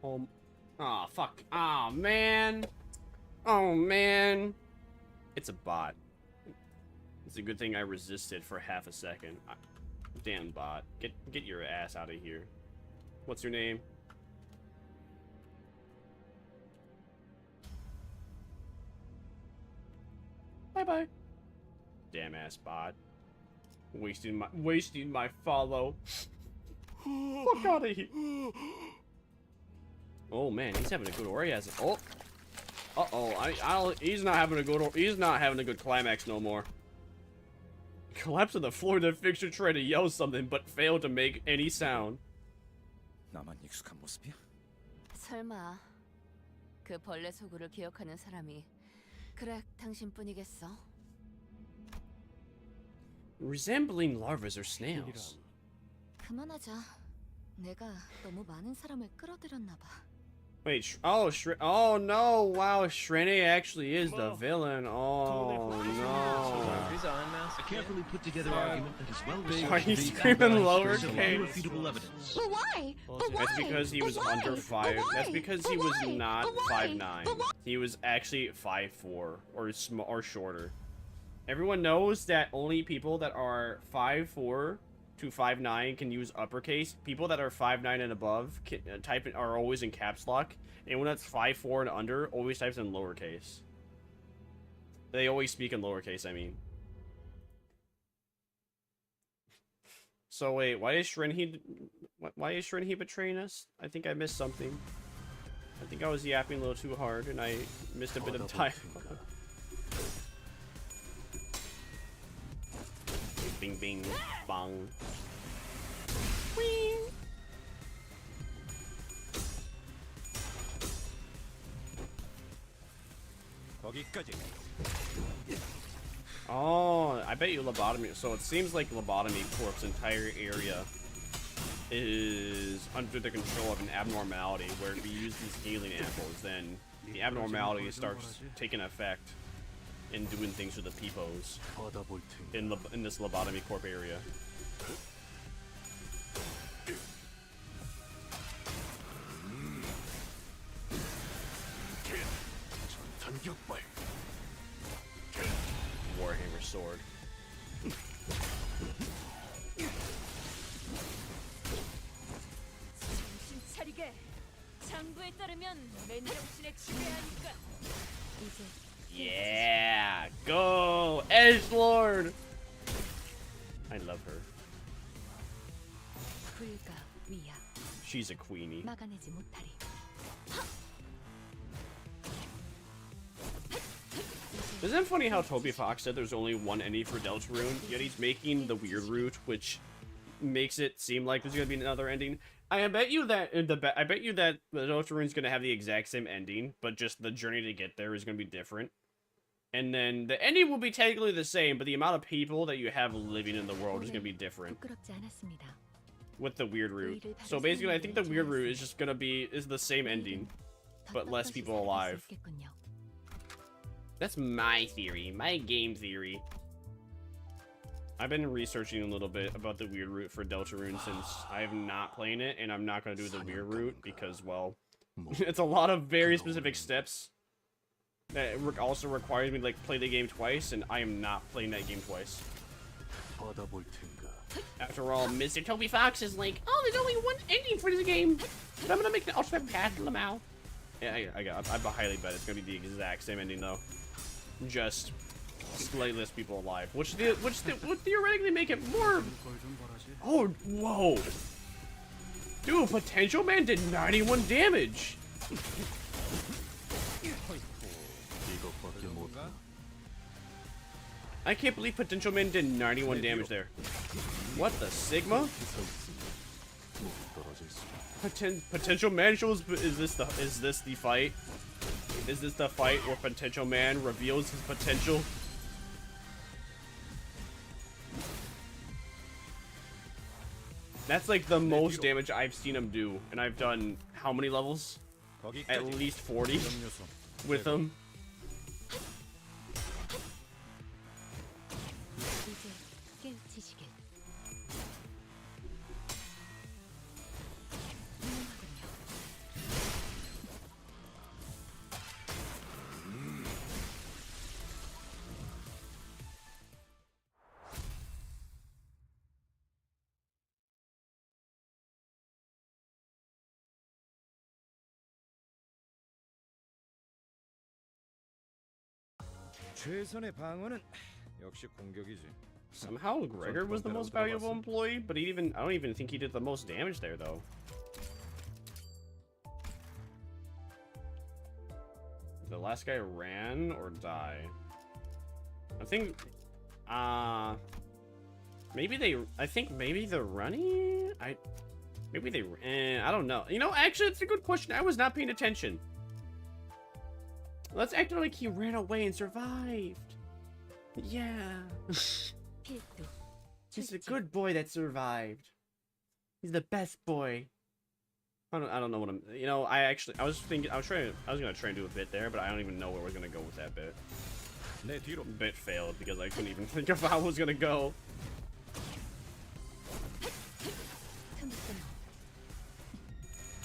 Oh, fuck. Oh, man. Oh, man. It's a bot. It's a good thing I resisted for half a second. Damn bot. Get your ass out of here. What's your name? Bye-bye. Damn ass bot. Wasting my follow. Fuck out of here. Oh man, he's having a good orgasm. Oh. Uh-oh. He's not having a good climax no more. Collapsed on the floor, the fixture tried to yell something but failed to make any sound. 나만 익숙한 모습이야? 설마 그 벌레 소굴을 기억하는 사람이 그래 당신뿐이겠어? Resembling larvas or snails. 그만하자. 내가 너무 많은 사람을 끌어들였나 봐. Wait, oh no, wow, Shrene actually is the villain. Oh no. He's on now. A carefully put together argument that is well Why are you screaming lowercase? irrefutable evidence. But why? That's because he was under 5. That's because he was not 5'9". He was actually 5'4" or shorter. Everyone knows that only people that are 5'4" to 5'9" can use uppercase. People that are 5'9" and above can, are always in caps lock. Anyone that's 5'4" and under always types in lowercase. They always speak in lowercase, I mean. So wait, why is Shrinhi betraying us? I think I missed something. I think I was yapping a little too hard and I missed a bit of time. Bing bing bong. Whee! Oh, I bet you Lobotomy. So it seems like Lobotomy Corp's entire area is under the control of an abnormality, where if you use these healing apples, then the abnormality starts taking effect and doing things to the P.O.s in this Lobotomy Corp area. Warhammer sword. 정신 차리게. 장부에 따르면 맨정신에 지배하니까. Yeah, go Edgelord. I love her. She's a queenie. Isn't it funny how P.O.Box said there's only one ending for Deltarune, yet he's making the weird route, which makes it seem like there's gonna be another ending. I bet you that the Deltarune's gonna have the exact same ending, but just the journey to get there is gonna be different. And then the ending will be technically the same, but the amount of people that you have living in the world is gonna be different. With the weird route. So basically, I think the weird route is just gonna be the same ending, but less people alive. That's my theory, my game theory. I've been researching a little bit about the weird route for Deltarune since I have not playing it, and I'm not going to do the weird route because, well, it's a lot of very specific steps that also requires me to like play the game twice, and I am not playing that game twice. After all, Mr. P.O.Box is like, oh, there's only one ending for this game, but I'm gonna make an ultimate path to Lamau. Yeah, I highly bet it's gonna be the exact same ending though. Just slightly less people alive, which would theoretically make it more. Oh, whoa, dude! Potential Man did 91 damage. I can't believe Potential Man did 91 damage there. What the Sigma? Potential Man shows. Is this the fight? Is this the fight where Potential Man reveals his potential? That's like the most damage I've seen him do, and I've done how many levels? At least 40 with him. 최선의 방어는 역시 공격이지. Somehow Gregor was the most valuable employee, but I don't even think he did the most damage there though. The last guy ran or die? I think maybe they're running? I don't know. You know, actually it's a good question. I was not paying attention. Let's act like he ran away and survived. Yeah. He's a good boy that survived. He's the best boy. I don't know what I'm. You know, I was gonna try and do a bit there, but I don't even know where we're gonna go with that bit. Bit failed because I couldn't even think of how I was gonna go.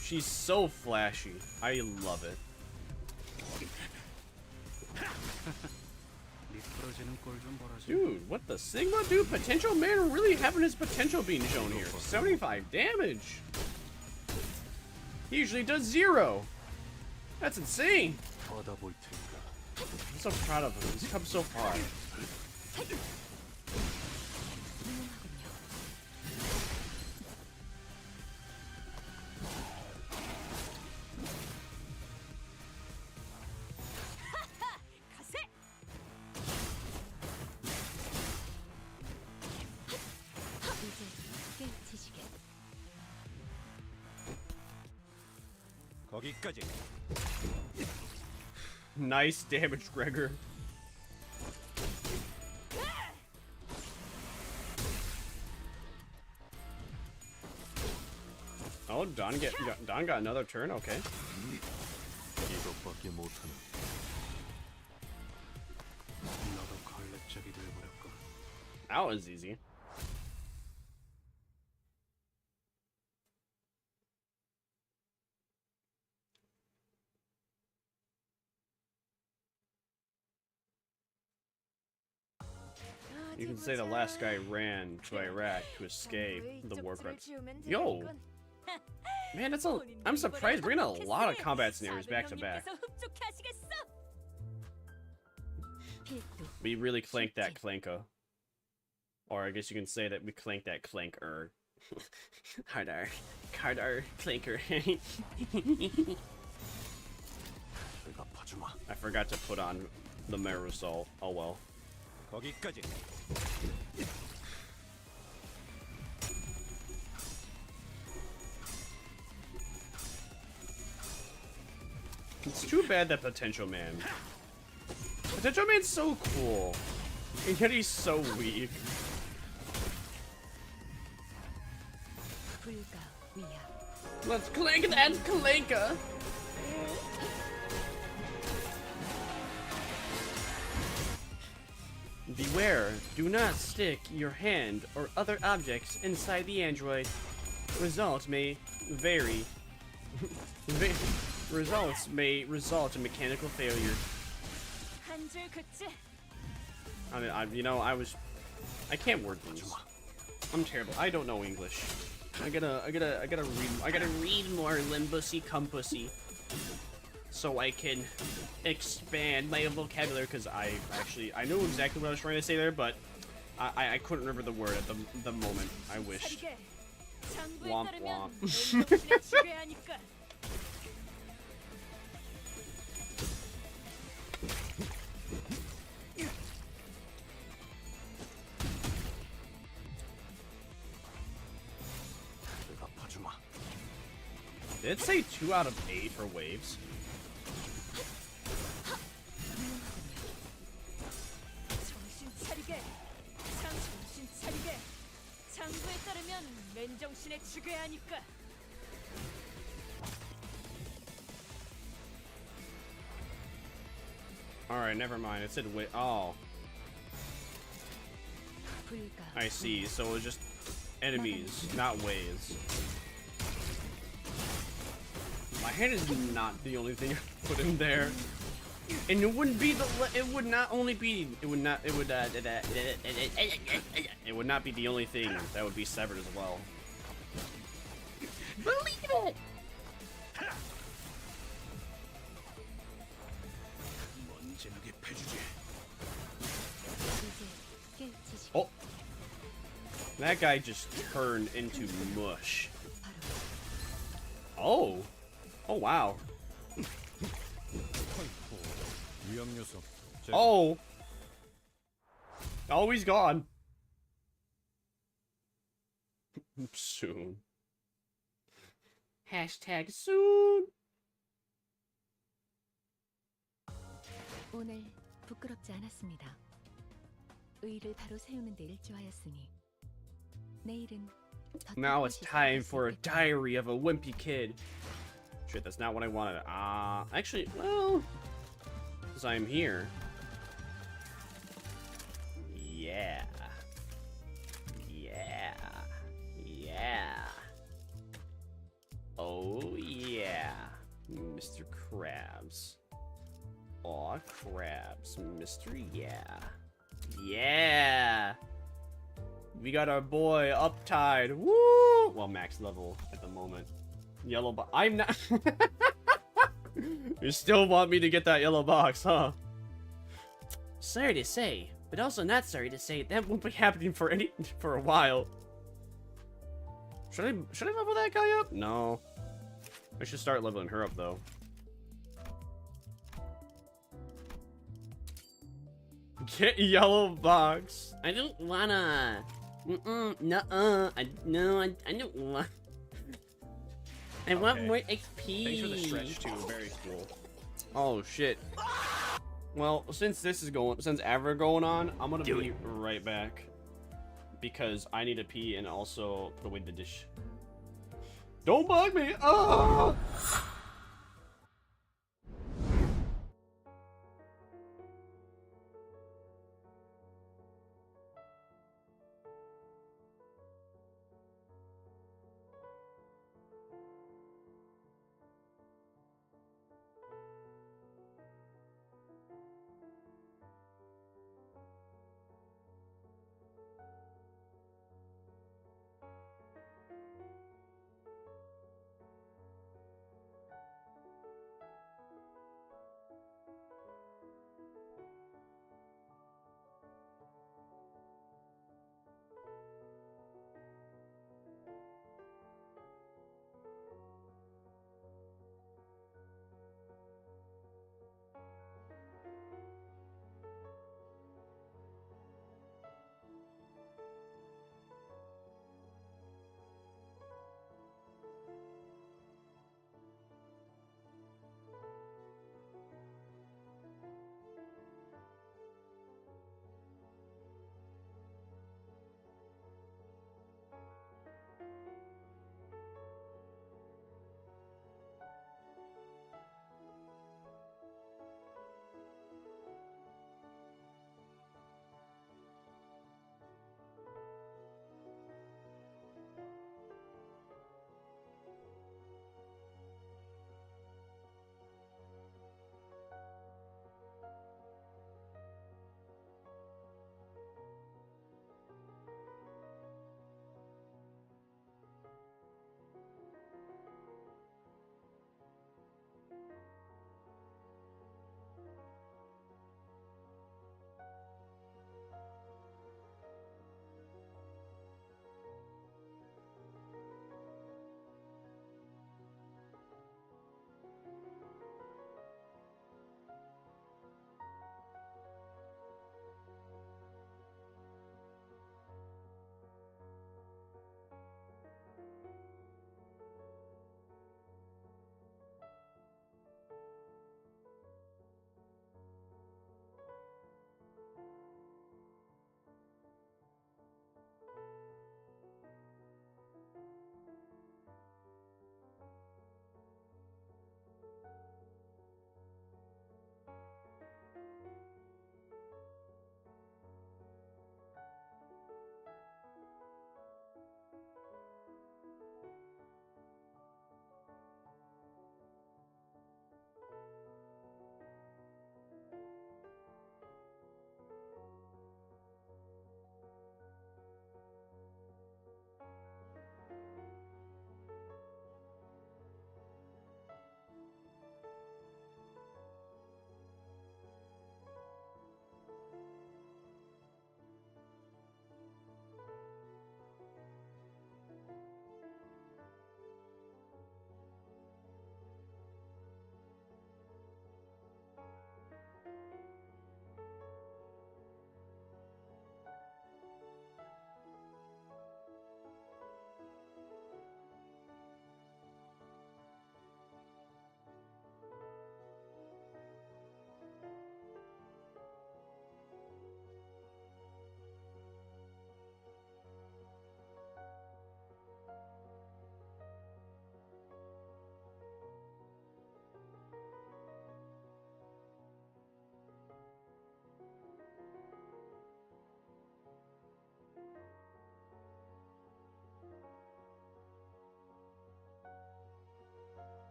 She's so flashy. I love it. Dude, what the Sigma? Dude, Potential Man really having his potential being shown here. 75 damage. He usually does 0. That's insane. I'm so proud of him. He's come so far. 거기까지. Nice damage, Gregor. Oh, Don got another turn. Okay. That was easy. You can say the last guy ran to Iraq to escape the war crimes. Yo! Man, that's a. I'm surprised we're in a lot of combat scenarios back to back. We really clanked that clanker. Or I guess you can say that we clanked that clanker. Harder. Clanker. I forgot to put on the Marusol. Oh well. 거기까지. It's too bad that Potential Man. Potential Man's so cool. And yet he's so weak. Let's clank that clanker. Beware, do not stick your hand or other objects inside the android. Results may vary. Results may result in mechanical failure. I mean, I can't word things. I'm terrible. I don't know English. I gotta read more Limbussy Cumpassy. So I can expand my vocabulary, because I know exactly what I was trying to say there, but I couldn't remember the word at the moment. I wished. Womp womp. Did it say 2 out of 8 for waves? Alright, never mind. It said wait. Oh. I see. So it was just enemies, not waves. My hand is not the only thing I put in there. And it wouldn't be it would not be the only thing that would be severed as well. Believe it! Oh! That guy just turned into mush. Oh! Oh wow. Oh! Oh, he's gone. Soon. Hashtag soon. 오늘 부끄럽지 않았습니다. 의의를 바로 세우는 데 일조하였으니 내일은 Now it's time for a diary of a wimpy kid. Shit, that's not what I wanted. Actually, well, because I'm here. Yeah. Yeah. Yeah. Oh, yeah. Mr. Krabs. Aw, Krabs. Mr. Yeah. Yeah. We got our boy Uptide. Woo! Well, max level at the moment. Yellow box. I'm not. You still want me to get that yellow box, huh? Sorry to say, but also not sorry to say that won't be happening for a while. Should I level that guy up? No. I should start leveling her up though. Get yellow box. I don't wanna. Nuh-uh. I don't want. I want more XP. Thanks for the stretch too. Very cool. Oh shit. Well, since Aver going on, I'm gonna be right back because I need to pee and also put away the dish. Don't bug me. Oh!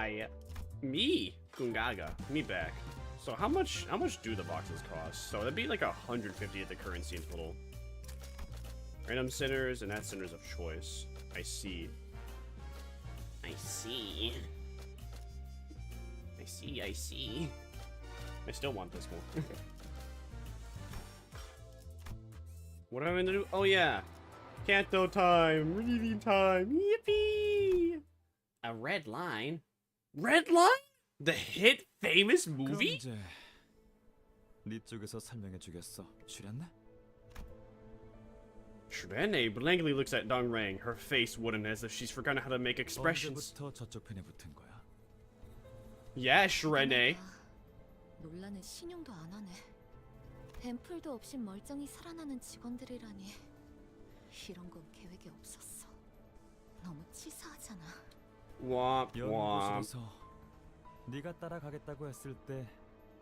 Hi. Me, Gungaga, me back. So how much do the boxes cost? So that'd be like 150 at the currency in total. Random centers and that's centers of choice. I see. I see. I see. I see. I still want this one. What am I gonna do? Oh yeah, Kanto time, reading time. Yippee! A red line. Red line? The hit famous movie? 이제 네 쪽에서 설명해 주겠어. 출연네? Shirene blankly looks at Dong Rang, her face wooden as if she's forgotten how to make expressions. 언제부터 저쪽 편에 붙은 거야? Yeah, Shirene. 논란은 신용도 안 하네. 앰플도 없이 멀쩡히 살아나는 직원들이라니. 이런 건 계획에 없었어. 너무 치사하잖아. Womp womp. 연구실에서 네가 따라가겠다고 했을 때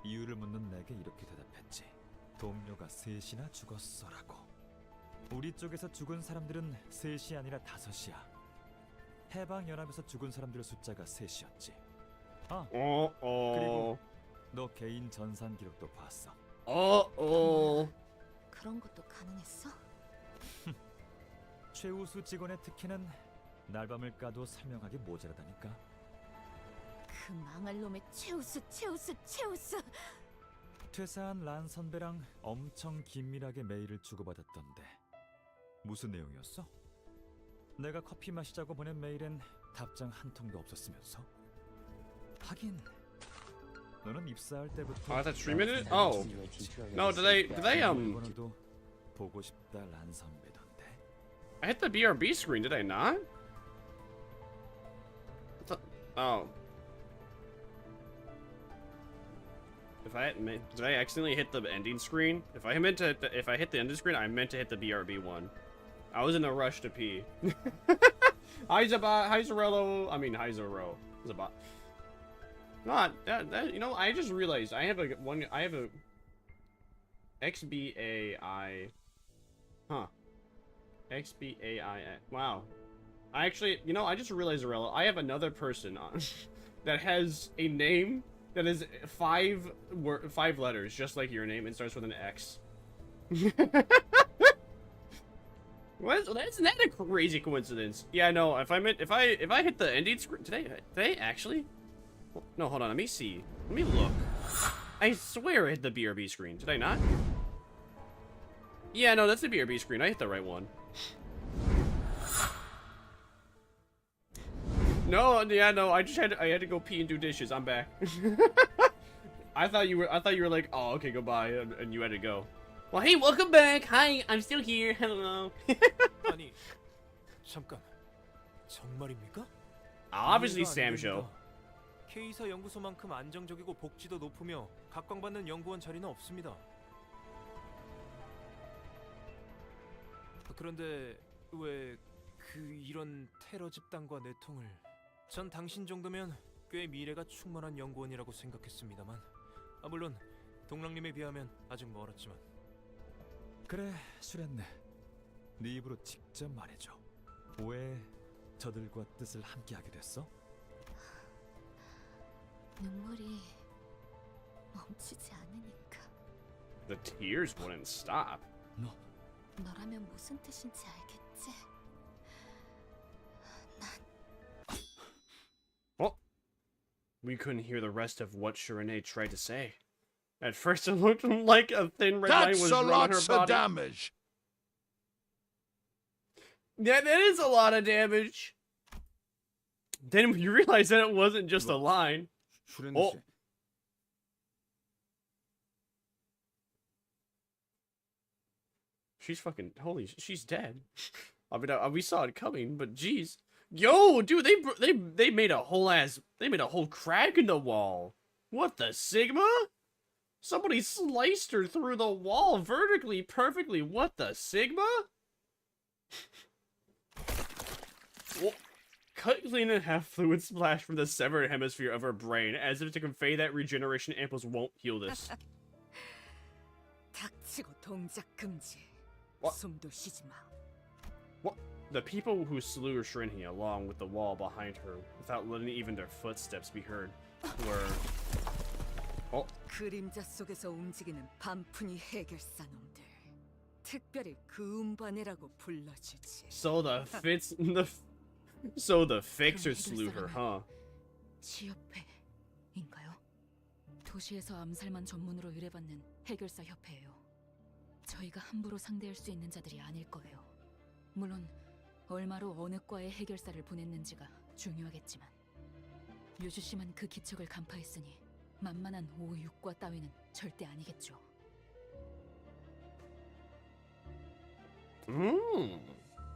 이유를 묻는 내게 이렇게 대답했지. 동료가 셋이나 죽었어라고. 우리 쪽에서 죽은 사람들은 셋이 아니라 5이야. 해방연합에서 죽은 사람들의 숫자가 3이었지. 아, 그리고 너 개인 전산 기록도 봤어. 그런 것도 가능했어? 최우수 직원의 특혜는 날밤을 까도 설명하기 모자라다니까. 그 망할 놈의 최우수. 퇴사한 란 선배랑 엄청 긴밀하게 메일을 주고받았던데 무슨 내용이었어? 내가 커피 마시자고 보낸 메일엔 답장 한 통도 없었으면서. 하긴 너는 입사할 때부터. Oh, that's 3 minutes? Oh. No, did they 번호도 보고 싶다 란 선배던데. I hit the BRB screen, did I not? Oh. Did I accidentally hit the ending screen? If I hit the ending screen, I meant to hit the BRB one. I was in a rush to pee. Hi Zorello. I mean hi Zoro. Zabot. Not that you know, I just realized I have a XBAI. Huh. XBAI. Wow. I actually, you know, I just realized, Zorello, I have another person on that has a name that is 5 letters, just like your name, and starts with an X. What? That's not a crazy coincidence. Yeah, no. If I hit the ending screen, did I actually? No, hold on. Let me see. Let me look. I swear I hit the BRB screen. Did I not? Yeah, no, that's the BRB screen. I hit the right one. No, yeah, no. I had to go pee and do dishes. I'm back. I thought you were like, oh, okay, goodbye, and you had to go. Well, hey, welcome back. Hi, I'm still here. Hello. 아니, 잠깐. 정말입니까? Obviously, Sam show. K사 연구소만큼 안정적이고 복지도 높으며 각광받는 연구원 자리는 없습니다. 그런데 왜 이런 테러 집단과 내통을? 전 당신 정도면 꽤 미래가 충만한 연구원이라고 생각했습니다만, 물론 동랑님에 비하면 아직 멀었지만. 그래, 수련네. 네 입으로 직접 말해줘. 왜 저들과 뜻을 함께하게 됐어? 눈물이 멈추지 않으니까. The tears wouldn't stop. 너라면 무슨 뜻인지 알겠지? Oh, we couldn't hear the rest of what Shirene tried to say. At first, it looked like a thin red line was running her body. Damage. Yeah, that is a lot of damage. Then you realize that it wasn't just a line. Oh. She's fucking holy. She's dead. I mean, we saw it coming, but jeez, yo, dude, they made a whole crack in the wall. What the Sigma? Somebody sliced her through the wall vertically, perfectly. What the Sigma? Cut clean and have fluid splash from the severed hemisphere of her brain, as if to convey that regeneration ampoules won't heal this. 닥치고 동작 금지. What? 숨도 쉬지 마. What? The people who slew Seraphina along with the wall behind her, without letting even their footsteps be heard, were... Oh. 그림자 속에서 움직이는 반푼이 해결사 놈들. 특별히 그 운반이라고 불러주지. So the fixer slew her, huh? 지협회인가요? 도시에서 암살만 전문으로 의뢰받는 해결사 협회예요. 저희가 함부로 상대할 수 있는 자들이 아닐 거예요. 물론 얼마로 어느 과에 해결사를 보냈는지가 중요하겠지만 유주 씨만 그 기척을 간파했으니 만만한 5, 6과 따위는 절대 아니겠죠.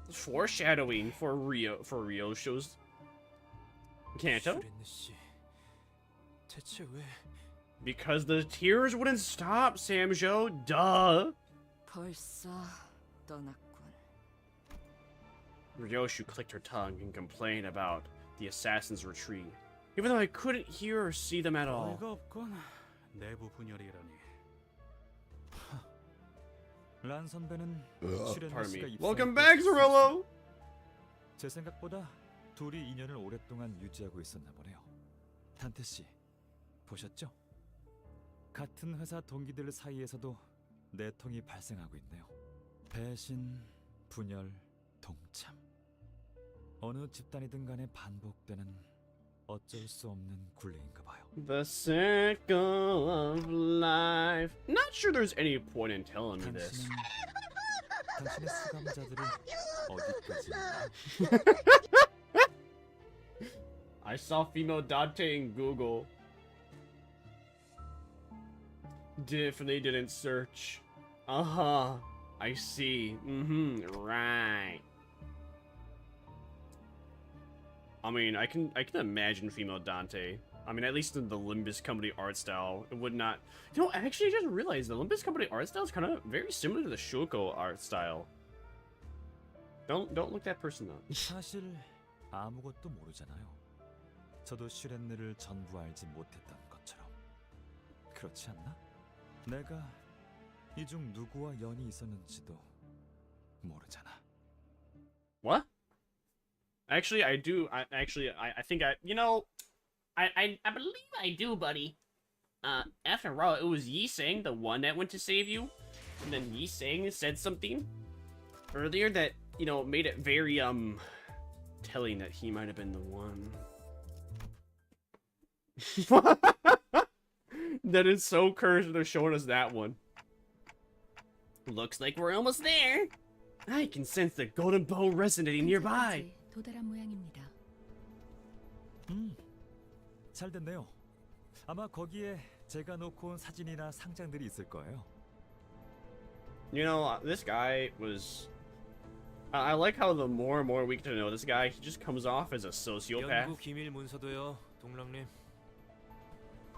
Foreshadowing for Rio shows Kanto. 대체 왜? Because the tears wouldn't stop, Samjo. Duh. 벌써 떠났군. Ryoshu clicked her tongue and complained about the assassin's retreat, even though I couldn't hear or see them at all. 어이가 없군. 내부 분열이라니. 란 선배는 Pardon me. Welcome back, Zorello. 제 생각보다 둘이 인연을 오랫동안 유지하고 있었나 보네요. 단테 씨, 보셨죠? 같은 회사 동기들 사이에서도 내통이 발생하고 있네요. 배신, 분열, 동참. 어느 집단이든 간에 반복되는 어쩔 수 없는 굴레인가 봐요. The circle of life. Not sure there's any point in telling me this. 당신의 수감자들은 어디까지? I saw female Dante in Google. Definitely didn't search. I see. Right. I mean, I can imagine female Dante. I mean, at least in the Limbus Company art style, it would not. You know, actually, I just realized the Limbus Company art style is kind of very similar to the Shoko art style. Don't look that person up. 사실 아무것도 모르잖아요. 저도 슈렌느를 전부 알지 못했던 것처럼. 그렇지 않나? 내가 이 중 누구와 연이 있었는지도 모르잖아. What? Actually, I do. I think you know, I believe I do, buddy. After all, it was Yi Sang, the one that went to save you, and then Yi Sang said something earlier that, you know, made it very telling that he might have been the one. That is so cursed. They're showing us that one. Looks like we're almost there. I can sense the golden bow resonating nearby. 도달한 모양입니다. 잘 됐네요. 아마 거기에 제가 놓고 온 사진이나 상장들이 있을 거예요. You know, this guy was... I like how the more and more we get to know this guy, he just comes off as a sociopath. 연구 기밀 문서도요, 동랑님.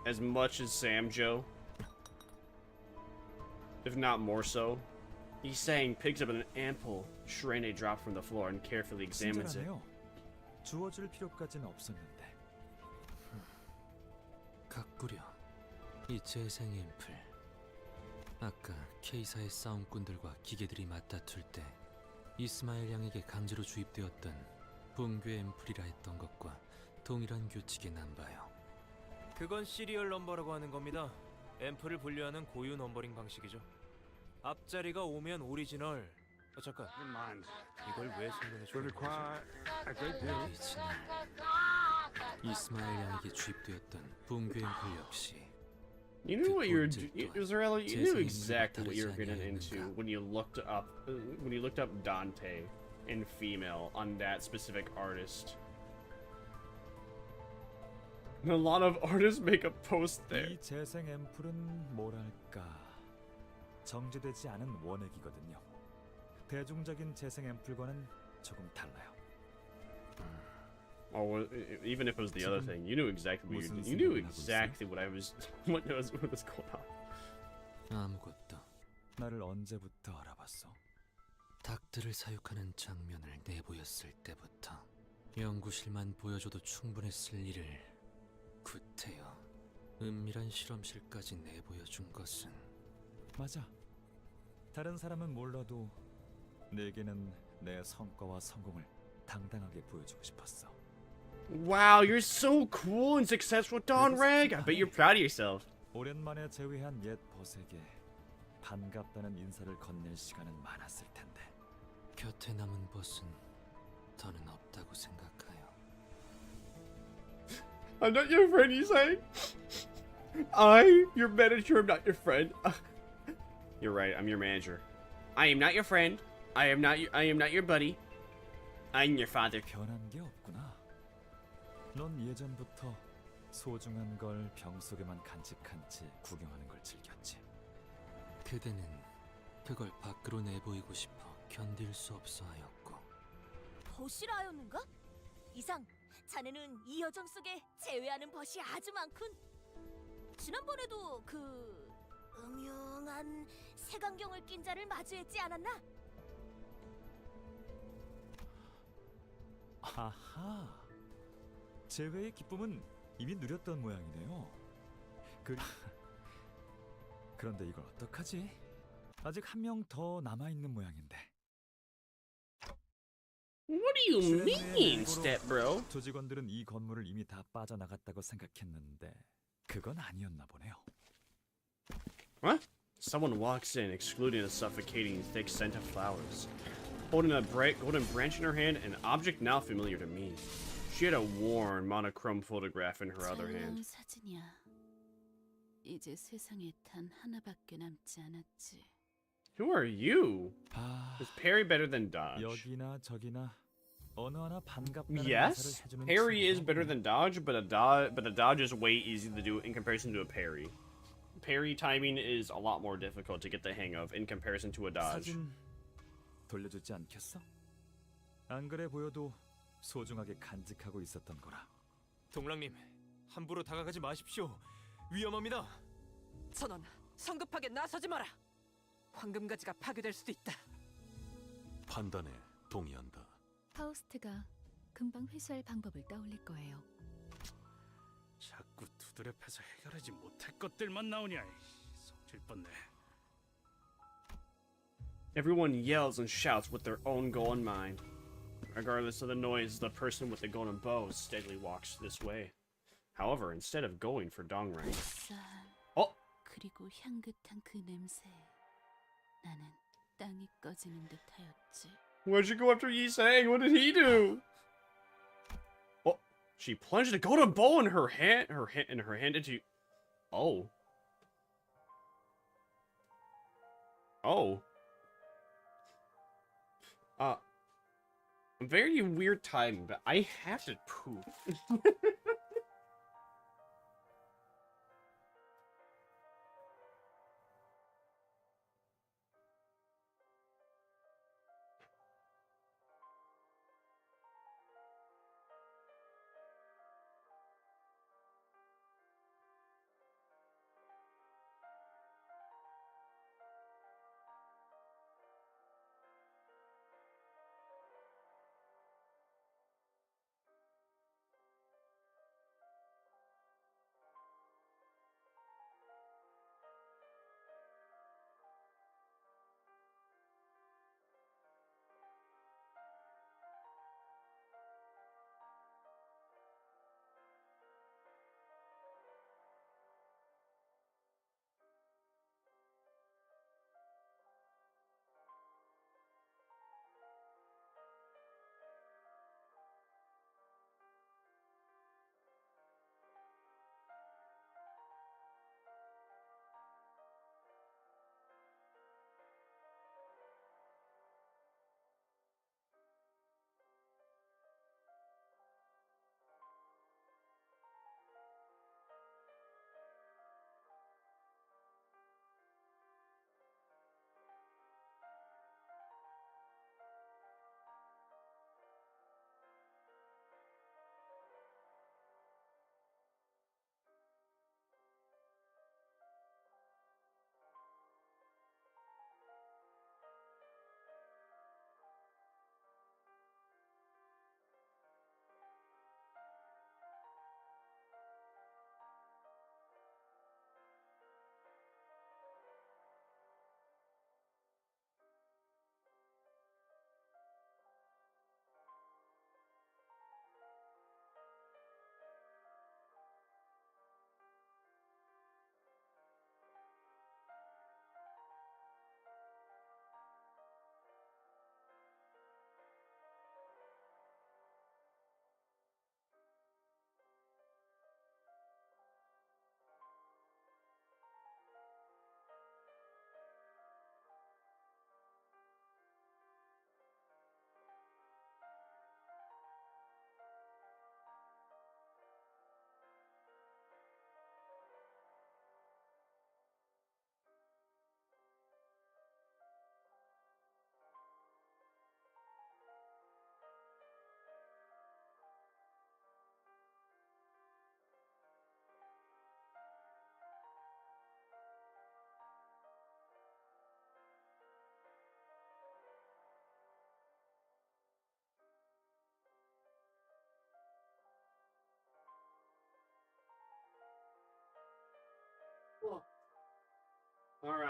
As much as Samjo. If not more so. He's saying picks up an ample Shrene dropped from the floor and carefully examines it. 주워줄 필요까지는 없었는데. 가꾸려. 이 재생 앰플. 아까 K사의 싸움꾼들과 기계들이 맞다툴 때 이스마엘 양에게 강제로 주입되었던 붕괴 앰플이라 했던 것과 동일한 규칙에 남봐요. 그건 시리얼 넘버라고 하는 겁니다. 앰플을 분류하는 고유 넘버링 방식이죠. 앞자리가 오면 오리지널. 잠깐. 이걸 왜 설명해 주는 거지? 오리지널. 이스마엘 양에게 주입되었던 붕괴 앰플 역시. You knew what you were Israel. You knew exactly what you were getting into when you looked up Dante in female on that specific artist. And a lot of artists make a post there. 이 재생 앰플은 뭐랄까 정제되지 않은 원액이거든요. 대중적인 재생 앰플과는 조금 달라요. Or even if it was the other thing, you knew exactly what you knew exactly what what was going on. 아무것도. 나를 언제부터 알아봤어? 닭들을 사육하는 장면을 내보였을 때부터 연구실만 보여줘도 충분했을 일을 구태여 은밀한 실험실까지 내보여준 것은 맞아. 다른 사람은 몰라도 내게는 내 성과와 성공을 당당하게 보여주고 싶었어. Wow, you're so cool and successful, Don Rag. I bet you're proud of yourself. 오랜만에 재회한 옛 벗에게 반갑다는 인사를 건넬 시간은 많았을 텐데. 곁에 남은 벗은 더는 없다고 생각하여. I'm not your friend, you say? Your manager, I'm not your friend. You're right, I'm your manager. I am not your friend. I am not your buddy. I'm your father. 변한 게 없구나. 넌 예전부터 소중한 걸 병 속에만 간직한 채 구경하는 걸 즐겼지. 그대는 그걸 밖으로 내보이고 싶어 견딜 수 없어 하였고. 벗이라 하였는가? 이상, 자네는 이 여정 속에 제외하는 벗이 아주 많군. 지난번에도 그 음흉한 색안경을 낀 자를 마주했지 않았나? 아하. 재회의 기쁨은 이미 누렸던 모양이네요. 그런데 이걸 어떡하지? 아직 한 명 더 남아있는 모양인데. What do you mean, step bro? 조직원들은 이 건물을 이미 다 빠져나갔다고 생각했는데 그건 아니었나 보네요. What? Someone walks in, excluding a suffocating thick scent of flowers. Holding a bright golden branch in her hand, an object now familiar to me. She had a worn, monochrome photograph in her other hand. 사진이야. 이제 세상에 단 하나밖에 남지 않았지. Who are you? Is Perry better than Dodge? 여기나 저기나 어느 하나 반갑다는 Yes, 인사를 해주는 Perry is 친구가 better than Dodge, but a Dodge is way easy to do in comparison to a Parry. Parry timing is a lot more difficult to get the hang of in comparison to a Dodge. 사진 돌려주지 않겠어? 안 그래 보여도 소중하게 간직하고 있었던 거라. 동랑님, 함부로 다가가지 마십시오. 위험합니다. 선원, 성급하게 나서지 마라. 황금가지가 파괴될 수도 있다. 판단에 동의한다. 파우스트가 금방 회수할 방법을 떠올릴 거예요. 자꾸 두드려 패서 해결하지 못할 것들만 나오냐. 성질 뻗네. Everyone yells and shouts with their own goal in mind. Regardless of the noise, the person with the golden bow steadily walks this way. However, instead of going for Dongrang, 그리고 향긋한 그 냄새. 나는 땅이 꺼지는 듯하였지. where'd you go after Yisang? What did he do? Oh, she plunged a golden bow in her hand into. Oh. Oh. Very weird timing, but I have to poop.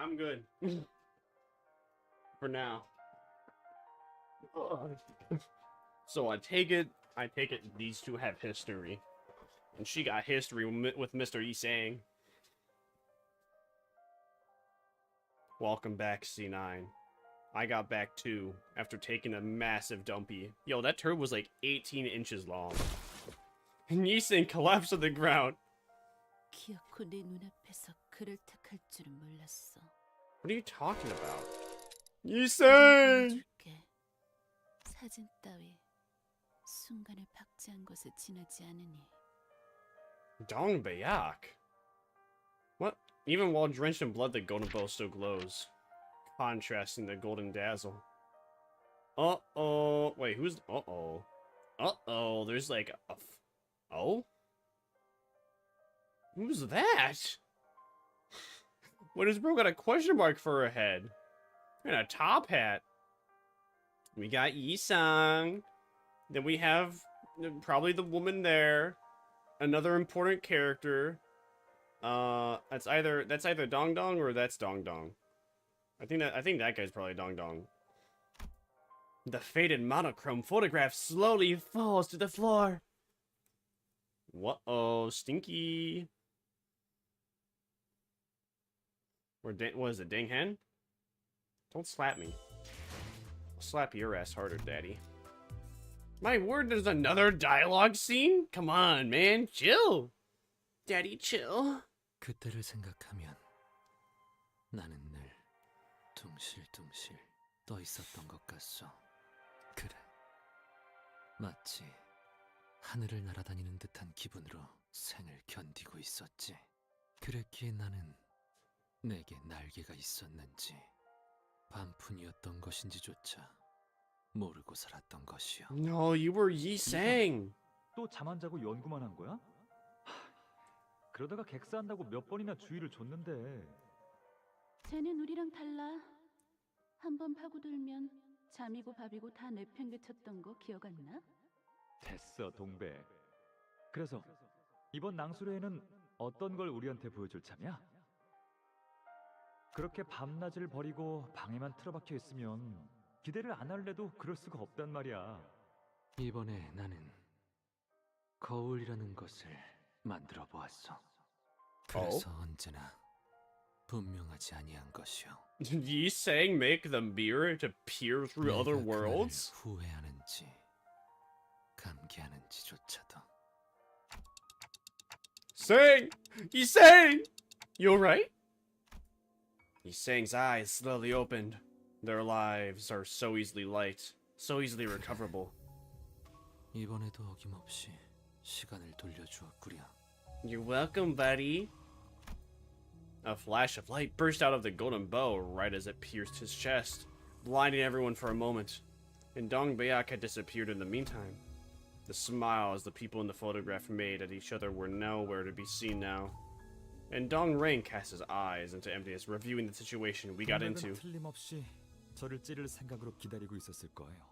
I'm good. For now. So I take it these two have history. And she got history with Mr. Isang. Welcome back, C9. I got back too, after taking a massive dumpy. Yo, that turd was like 18 inches long. And Isang collapsed on the ground. 기어코 내 눈앞에서 그를 택할 줄은 몰랐어. What are you talking about? Isang! 사진 따위 순간을 박제한 것에 지나지 않으니. Dong Bayak. What? Even while drenched in blood, the golden bow still glows, contrasting the golden dazzle. Uh-oh. Wait, who's... Uh-oh. Uh-oh. There's like a... Oh? Who's that? What is bro got a question mark for her head? And a top hat. We got Isang. Then we have probably the woman there. Another important character. That's either Dong Dong or that's Dong Dong. I think that guy's probably Dong Dong. The faded monochrome photograph slowly falls to the floor. What-oh, stinky. Or what is it, Dang Hen? Don't slap me. I'll slap your ass harder, daddy. My word, there's another dialogue scene? Come on, man, chill. Daddy, chill. 그때를 생각하면 나는 늘 둥실둥실 떠 있었던 것 같소. 그래. 마치 하늘을 날아다니는 듯한 기분으로 생을 견디고 있었지. 그랬기에 나는 내게 날개가 있었는지 반푼이었던 것인지조차 모르고 살았던 것이요. No, you were Isang. 또 잠 안 자고 연구만 한 거야? 그러다가 객사한다고 몇 번이나 주의를 줬는데. 쟤는 우리랑 달라. 한번 파고들면 잠이고 밥이고 다 내팽개쳤던 거 기억 안 나? 됐어, 동배. 그래서 이번 낭수회에는 어떤 걸 우리한테 보여줄 참이야? 그렇게 밤낮을 버리고 방에만 틀어박혀 있으면 기대를 안 할래도 그럴 수가 없단 말이야. 이번에 나는 거울이라는 것을 만들어 보았어. 그래서 언제나 분명하지 아니한 것이요. Did Isang make the mirror to peer through other worlds? 후회하는지 감기하는지조차도. Isang! Isang! You alright? Isang's eyes slowly opened. Their lives are so easily light, so easily recoverable. 이번에도 어김없이 시간을 돌려주었구려. You're welcome, buddy. A flash of light burst out of the golden bow right as it pierced his chest, blinding everyone for a moment. And Dong Bayak had disappeared in the meantime. The smiles the people in the photograph made at each other were nowhere to be seen now. And Dong Rain cast his eyes into emptiness, reviewing the situation we got into. 틀림없이 저를 찌를 생각으로 기다리고 있었을 거예요.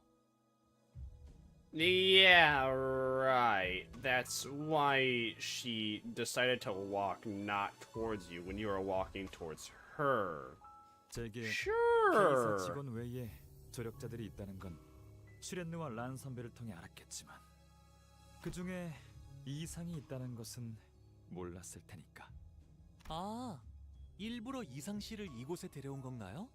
Yeah, right. That's why she decided to walk not towards you when you were walking towards her. 제게 Sure. K사 직원 외에 조력자들이 있다는 건 슈렌느와 란 선배를 통해 알았겠지만 그 중에 이상이 있다는 것은 몰랐을 테니까. 아, 일부러 이상 씨를 이곳에 데려온 건가요?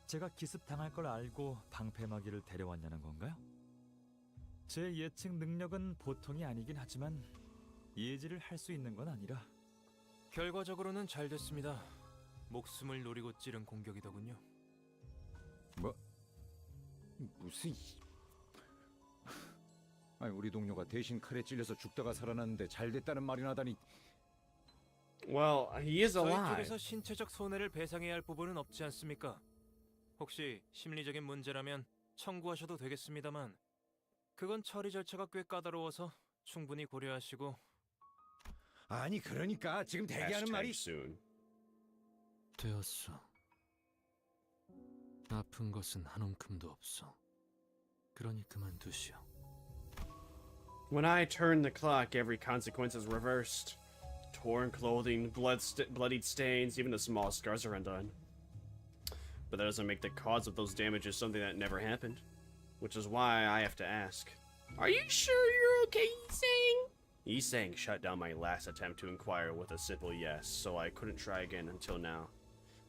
제가 기습 당할 걸 알고 방패막이를 데려왔냐는 건가요? 제 예측 능력은 보통이 아니긴 하지만 예지를 할 수 있는 건 아니라. 결과적으로는 잘 됐습니다. 목숨을 노리고 찌른 공격이더군요. 뭐? 무슨... 아니, 우리 동료가 대신 칼에 찔려서 죽다가 살아났는데 잘 됐다는 말이나 하다니. Well, he is 저희 alive. 쪽에서 신체적 손해를 배상해야 할 부분은 없지 않습니까? 혹시 심리적인 문제라면 청구하셔도 되겠습니다만 그건 처리 절차가 꽤 까다로워서 충분히 고려하시고. 아니, 그러니까 지금 대기하는 말이... 되었어. 아픈 것은 한 움큼도 없어. 그러니 그만두시오. When I turn the clock, every consequence is reversed. Torn clothing, bloodied stains, even the small scars are undone. But that doesn't make the cause of those damages something that never happened. Which is why I have to ask. Are you sure you're okay, Yi-Sang? Yi-Sang shut down my last attempt to inquire with a simple yes, so I couldn't try again until now.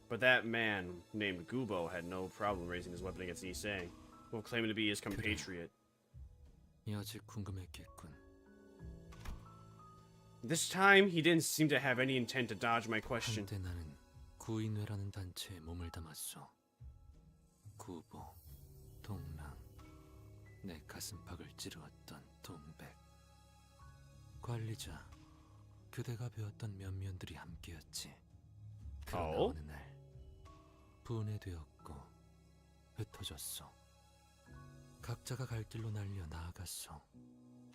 But that man named Gubo had no problem raising his weapon against Yi-Sang, while claiming to be his compatriot. 아직 궁금했겠군. This time, he didn't seem to have any intent to dodge my question. 한때 나는 구인회라는 단체에 몸을 담았어. 구보, 동랑, 내 가슴팍을 찌르었던 동백. 관리자, 그대가 배웠던 면면들이 함께였지. 그러나 어느 날 분해되었고 흩어졌어. 각자가 갈 길로 날려 나아갔어.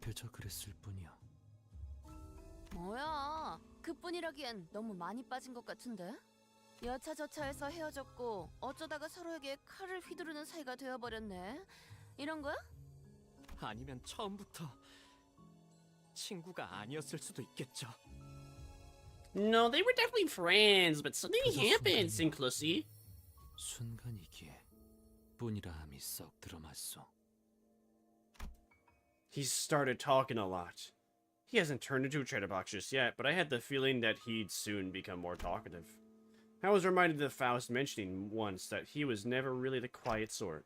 그저 그랬을 뿐이야. 뭐야? 그뿐이라기엔 너무 많이 빠진 것 같은데? 여차저차해서 헤어졌고 어쩌다가 서로에게 칼을 휘두르는 사이가 되어버렸네. 이런 거야? 아니면 처음부터 친구가 아니었을 수도 있겠죠. No, they were definitely friends, but something happened, Sinclair. 순간이기에 뿐이라함이 썩 들어맞어. He started talking a lot. He hasn't turned into a chatterbox just yet, but I had the feeling that he'd soon become more talkative. I was reminded of Faust mentioning once that he was never really the quiet sort.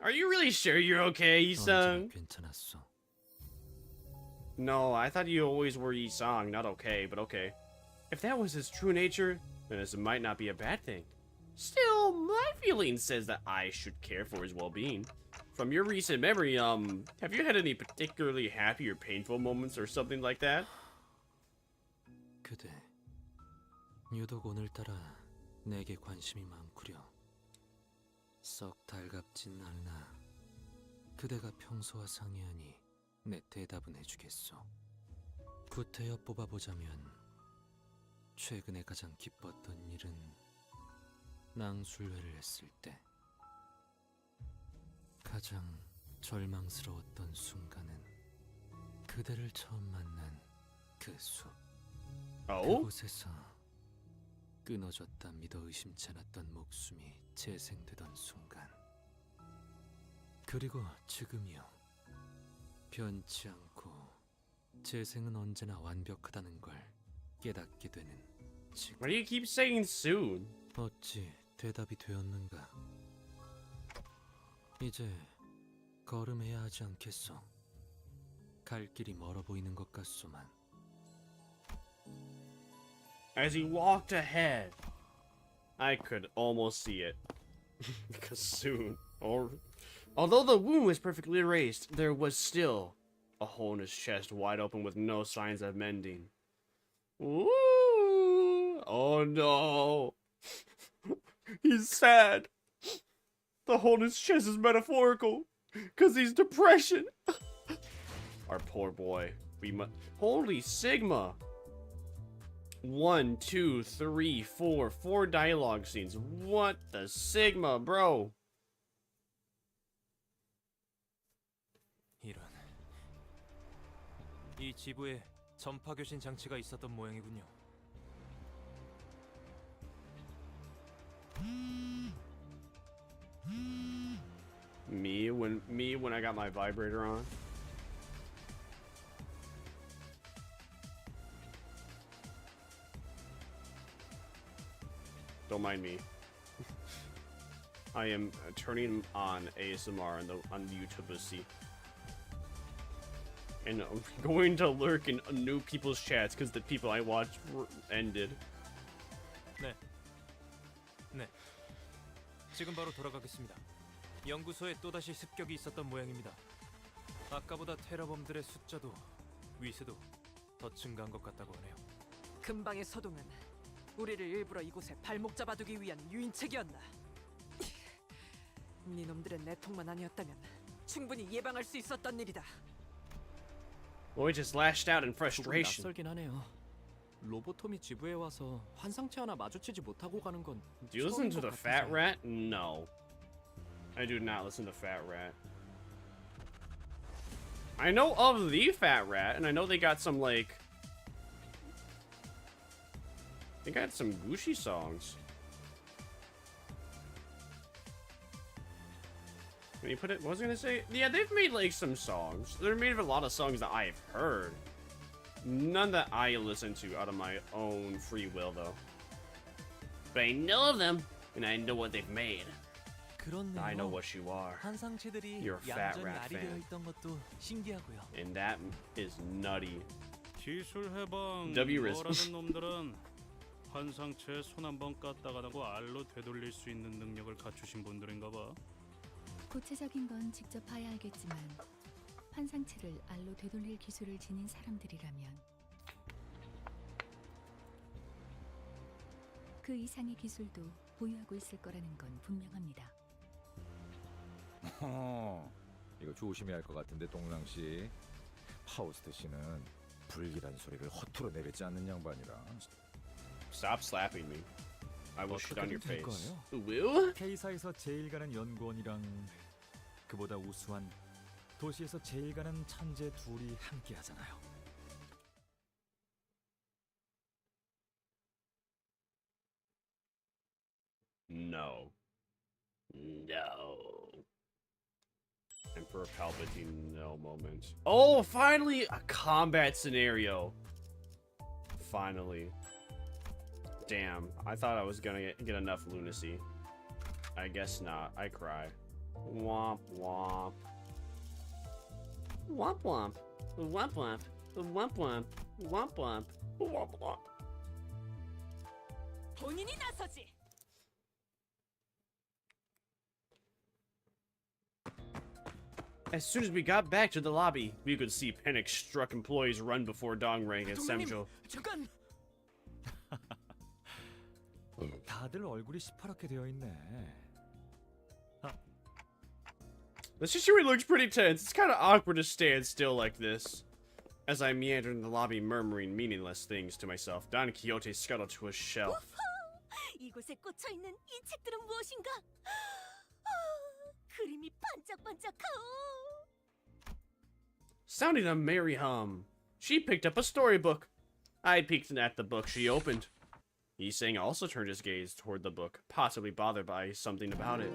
Are you really sure you're okay, Yi-Sang? No, I thought you always were Yi-Sang, not okay, but okay. If that was his true nature, then this might not be a bad thing. Still, my feeling says that I should care for his well-being. From your recent memory, have you had any particularly happy or painful moments or something like that? 그대, 유독 오늘따라 내게 관심이 많구려. 썩 달갑진 않나. 그대가 평소와 상이하니 내 대답은 해주겠소. 구태여 뽑아보자면 최근에 가장 기뻤던 일은 낭술회를 했을 때. 가장 절망스러웠던 순간은 그대를 처음 만난 그 숲. 그곳에서 끊어졌다 믿어 의심치 않았던 목숨이 재생되던 순간. 그리고 지금이요. 변치 않고 재생은 언제나 완벽하다는 걸 깨닫게 되는 지금. Why do you keep saying soon? 어찌 대답이 되었는가? 이제 걸음해야 하지 않겠어. 갈 길이 멀어 보이는 것 같소만. As he walked ahead, I could almost see it. Because soon, although the wound was perfectly erased, there was still a hole in his chest wide open with no signs of mending. Ooh! Oh no! He's sad. The hole in his chest is metaphorical, cause he's depression. Our poor boy. We must. Holy Sigma! 1, 2, 3, 4, 4 dialogue scenes. What the Sigma, bro? 이런. 이 지부에 전파 교신 장치가 있었던 모양이군요. Me when I got my vibrator on. Don't mind me. I am turning on ASMR on the YouTube see. And I'm going to lurk in new people's chats because the people I watched ended. 네. 네. 지금 바로 돌아가겠습니다. 연구소에 또다시 습격이 있었던 모양입니다. 아까보다 테러범들의 숫자도 위세도 더 증가한 것 같다고 하네요. 근방의 서동은 우리를 일부러 이곳에 발목 잡아두기 위한 유인책이었나? 니놈들의 내통만 아니었다면 충분히 예방할 수 있었던 일이다. Boy just lashed out in frustration. 낯설긴 하네요. 로보톰이 지부에 와서 환상체 하나 마주치지 못하고 가는 건. Do you listen to the Fat Rat? No. I do not listen to Fat Rat. I know of the Fat Rat, and I know they got some, like, think I had some Gucci songs. When you put it, what was I gonna say? Yeah, they've made like some songs. They're made of a lot of songs that I've heard. None that I listen to out of my own free will, though. But I know of them, and I know what they've made. 그렇네요. I know what you are. 환상체들이 You're a fat 얌전히 rat 알이 되어 fan. 있던 것도 신기하고요. And that is nutty. 기술 해방 W-rism. 뭐라는 놈들은 환상체 손 한 번 깠다가 나고 알로 되돌릴 수 있는 능력을 갖추신 분들인가 봐. 구체적인 건 직접 봐야 알겠지만 환상체를 알로 되돌릴 기술을 지닌 사람들이라면 그 이상의 기술도 보유하고 있을 거라는 건 분명합니다. 이거 조심해야 할 것 같은데 동랑 씨. 파우스트 씨는 불길한 소리를 허투루 내뱉지 않는 양반이라. Stop slapping me. I will shit on your 될 face. 거예요. Will? K사에서 제일 가는 연구원이랑 그보다 우수한 도시에서 제일 가는 천재 둘이 함께 하잖아요. No. No. Emperor Palpatine, no moment. Oh, finally a combat scenario. Finally. Damn, I thought I was gonna get enough lunacy. I guess not. I cry. Womp womp. Womp womp. Womp womp. Womp womp. Womp womp. Womp womp. 본인이 나서지. As soon as we got back to the lobby, we could see panic-struck employees run before Dongrang and Semjo. 잠깐. 다들 얼굴이 시퍼렇게 되어 있네. The situation looks pretty tense. It's kind of awkward to stand still like this. As I meander in the lobby, murmuring meaningless things to myself, Don Quixote scuttled to a shelf. 이곳에 꽂혀 있는 이 책들은 무엇인가? 그림이 반짝반짝하오. Sounding a merry hum, she picked up a storybook. I peeked at the book she opened. Yiseng also turned his gaze toward the book, possibly bothered by something about it.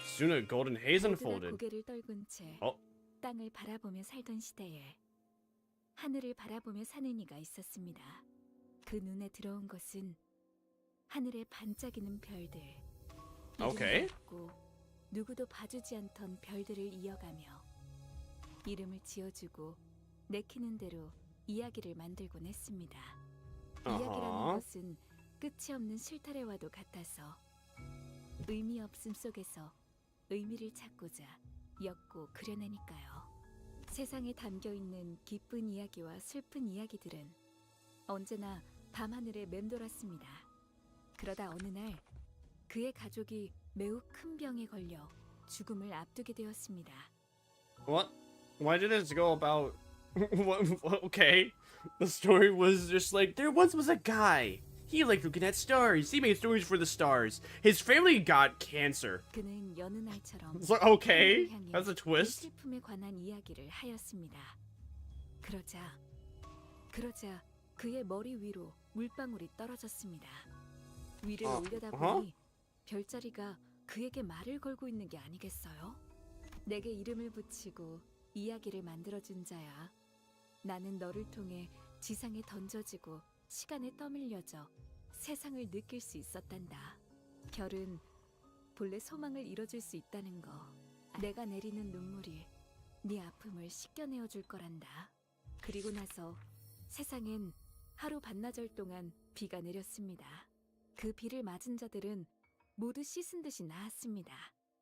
Soon a golden haze unfolded. 고개를 떨군 채 땅을 바라보며 살던 시대에 하늘을 바라보며 사는 이가 있었습니다. 그 눈에 들어온 것은 하늘에 반짝이는 별들. Okay. 이름도 없고 누구도 봐주지 않던 별들을 이어가며 이름을 지어주고 내키는 대로 이야기를 만들곤 했습니다. 이야기라는 것은 끝이 없는 실타래와도 같아서 의미 없음 속에서 의미를 찾고자 엮고 그려내니까요. 세상에 담겨있는 기쁜 이야기와 슬픈 이야기들은 언제나 밤하늘에 맴돌았습니다. 그러다 어느 날 그의 가족이 매우 큰 병에 걸려 죽음을 앞두게 되었습니다. What? Why did this go about... Okay. The story was just like, there once was a guy. He liked looking at stars. He made stories for the stars. His family got cancer. 그는 여느 날처럼 It's like, okay, that's a twist. 슬픔에 관한 이야기를 하였습니다. 그러자 그의 머리 위로 물방울이 떨어졌습니다. 위를 올려다보니 별자리가 그에게 말을 걸고 있는 게 아니겠어요? 내게 이름을 붙이고 이야기를 만들어준 자야. 나는 너를 통해 지상에 던져지고 시간에 떠밀려져 세상을 느낄 수 있었단다. 별은 본래 소망을 이뤄줄 수 있다는 거. 내가 내리는 눈물이 네 아픔을 씻겨내어 줄 거란다. 그리고 나서 세상엔 하루 반나절 동안 비가 내렸습니다. 그 비를 맞은 자들은 모두 씻은 듯이 나았습니다.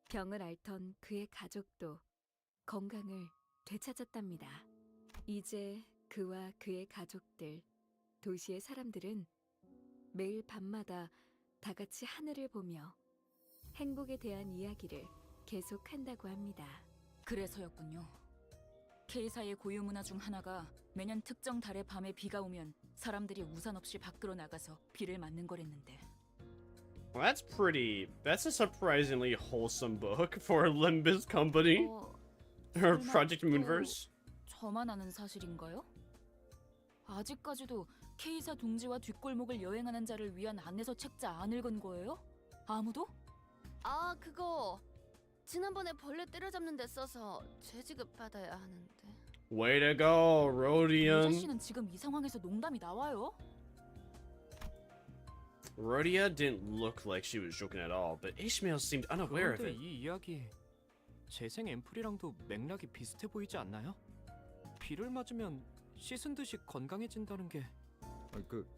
병을 앓던 그의 가족도 건강을 되찾았답니다. 이제 그와 그의 가족들, 도시의 사람들은 매일 밤마다 다 같이 하늘을 보며 행복에 대한 이야기를 계속한다고 합니다. 그래서였군요. K사의 고유 문화 중 하나가 매년 특정 달의 밤에 비가 오면 사람들이 우산 없이 밖으로 나가서 비를 맞는 거랬는데. Well, that's a surprisingly wholesome book for Limbus Company. Or Project Moonverse. 저만 아는 사실인가요? 아직까지도 K사 둥지와 뒷골목을 여행하는 자를 위한 안내서 책자 안 읽은 거예요? 아무도? 아, 그거 지난번에 벌레 때려잡는 데 써서 재지급 받아야 하는데. Way to go, Rodian. 유자 씨는 지금 이 상황에서 농담이 나와요? Rhodia didn't look like she was joking at all, but Ishmael seemed unaware of 그런데 it. 이 이야기 재생 앰플이랑도 맥락이 비슷해 보이지 않나요? 비를 맞으면 씻은 듯이 건강해진다는 게 그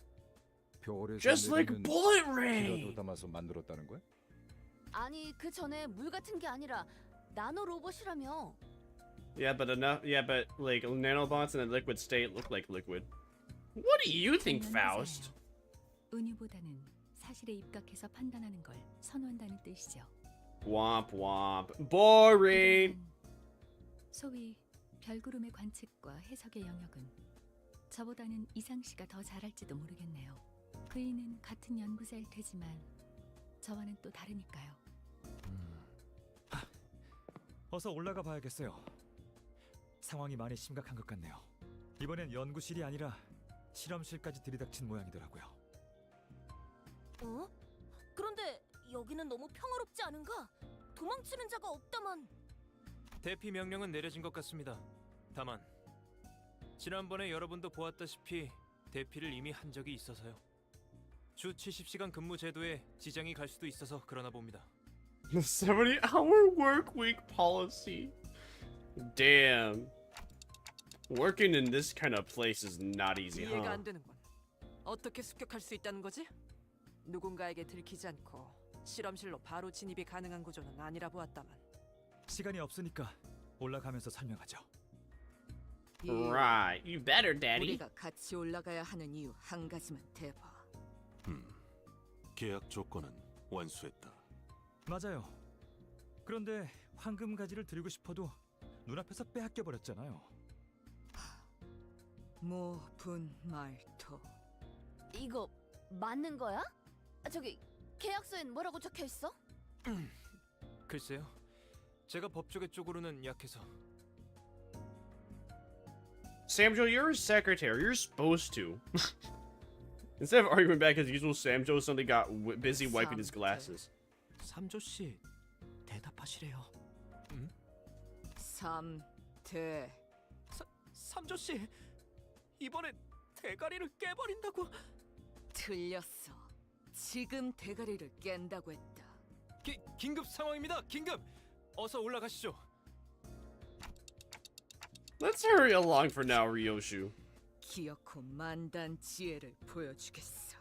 별에서 Just like 내리는 bullet rain. 비라도 담아서 만들었다는 거야? 아니, 그 전에 물 같은 게 아니라 나노 로봇이라며. Yeah, but like nanobots in a liquid state look like liquid. What do you think, Faust? 은유보다는 사실에 입각해서 판단하는 걸 선호한다는 뜻이죠. Womp womp. Boring. 소위 별구름의 관측과 해석의 영역은 저보다는 이상 씨가 더 잘할지도 모르겠네요. 그이는 같은 연구자일 테지만 저와는 또 다르니까요. 어서 올라가 봐야겠어요. 상황이 많이 심각한 것 같네요. 이번엔 연구실이 아니라 실험실까지 들이닥친 모양이더라고요. 어? 그런데 여기는 너무 평화롭지 않은가? 도망치는 자가 없다만. 대피 명령은 내려진 것 같습니다. 다만 지난번에 여러분도 보았다시피 대피를 이미 한 적이 있어서요. 주 70시간 근무 제도에 지장이 갈 수도 있어서 그러나 봅니다. The 70-hour work week policy. Damn. Working in this kind of place is not easy, 이해가 huh? 안 되는군. 어떻게 습격할 수 있다는 거지? 누군가에게 들키지 않고 실험실로 바로 진입이 가능한 구조는 아니라 보았다만. 시간이 없으니까 올라가면서 설명하죠. Right, you better, Daddy. 우리가 같이 올라가야 하는 이유 한 가지만 대봐. 계약 조건은 완수했다. 맞아요. 그런데 황금 가지를 드리고 싶어도 눈앞에서 빼앗겨 버렸잖아요. 모분 말토. 이거 맞는 거야? 저기 계약서엔 뭐라고 적혀 있어? 글쎄요. 제가 법조계 쪽으로는 약해서. Samjo, you're a secretary. You're supposed to. Instead of arguing back as usual, Samjo suddenly got busy wiping his glasses. 삼조 씨 대답하시래요. 삼대. 삼조 씨 이번에 대가리를 깨버린다고. 틀렸어. 지금 대가리를 깬다고 했다. 긴급 상황입니다. 긴급. 어서 올라가시죠. Let's hurry along for now, Ryoshu. 기어코 만단 지혜를 보여주겠어.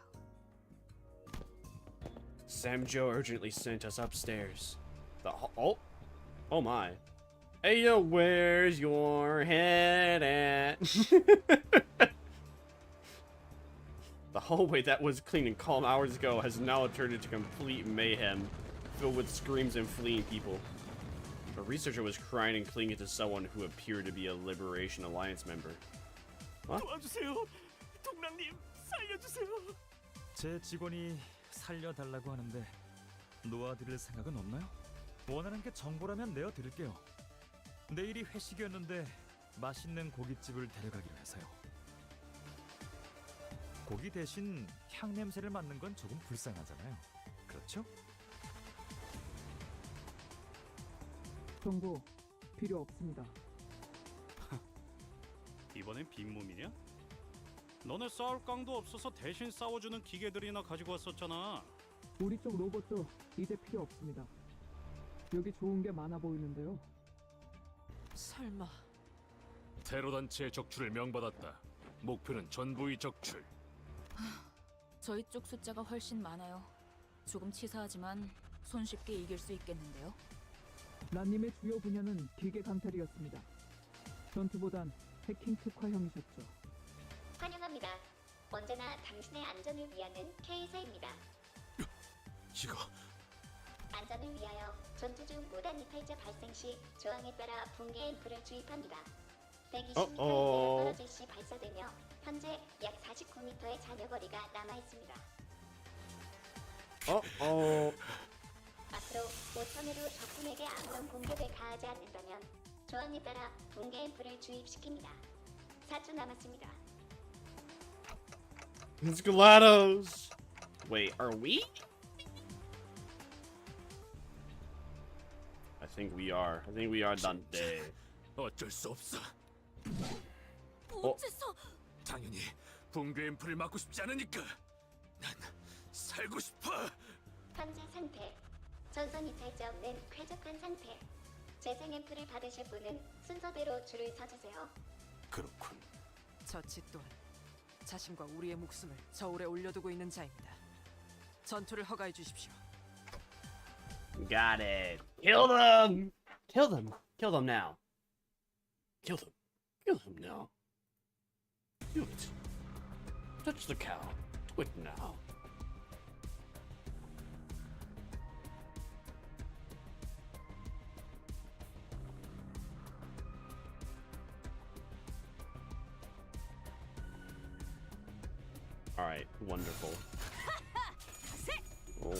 Samjo urgently sent us upstairs. Oh my. Hey yo, where's your head at? The hallway that was clean and calm hours ago has now turned into complete mayhem, filled with screams and fleeing people. A researcher was crying and clinging to someone who appeared to be a Liberation Alliance member. What? 도와주세요, 동랑님 살려주세요. 제 직원이 살려달라고 하는데 놓아드릴 생각은 없나요? 원하는 게 정보라면 내어드릴게요. 내일이 회식이었는데 맛있는 고깃집을 데려가기로 해서요. 고기 대신 향 냄새를 맡는 건 조금 불쌍하잖아요. 그렇죠? 정보 필요 없습니다. 이번엔 빈몸이냐? 너네 싸울 깡도 없어서 대신 싸워주는 기계들이나 가지고 왔었잖아. 우리 쪽 로봇도 이제 필요 없습니다. 여기 좋은 게 많아 보이는데요. 설마 테러 단체의 적출을 명받았다. 목표는 전부의 적출. 저희 쪽 숫자가 훨씬 많아요. 조금 치사하지만 손쉽게 이길 수 있겠는데요. 란님의 주요 분야는 기계 강탈이었습니다. 전투보단 해킹 특화형이셨죠. 환영합니다. 언제나 당신의 안전을 위하는 K사입니다. 이거 안전을 위하여 전투 중 무단 이탈자 발생 시 조항에 따라 붕괴 앰플을 주입합니다. 120m 이내로 떨어질 시 발사되며 현재 약 49m의 잔여거리가 남아있습니다. 앞으로 5천으로 적군에게 아무런 공격을 가하지 않는다면 조항에 따라 붕괴 앰플을 주입시킵니다. 4초 남았습니다. It's GLaDOS! Wait, are we? I think we are. I think we are Dante. 어쩔 수 없어. 어째서? 당연히 붕괴 앰플을 막고 싶지 않으니까. 난 살고 싶어. 현재 상태. 전선 이탈자 없는 쾌적한 상태. 재생 앰플을 받으실 분은 순서대로 줄을 서주세요. 그렇군. 저치 또한 자신과 우리의 목숨을 저울에 올려두고 있는 자입니다. 전투를 허가해 주십시오. Got it. Kill them! Kill them. Kill them now. Kill them. Kill them now. Do it. Touch the cow. Do it now. Alright, wonderful.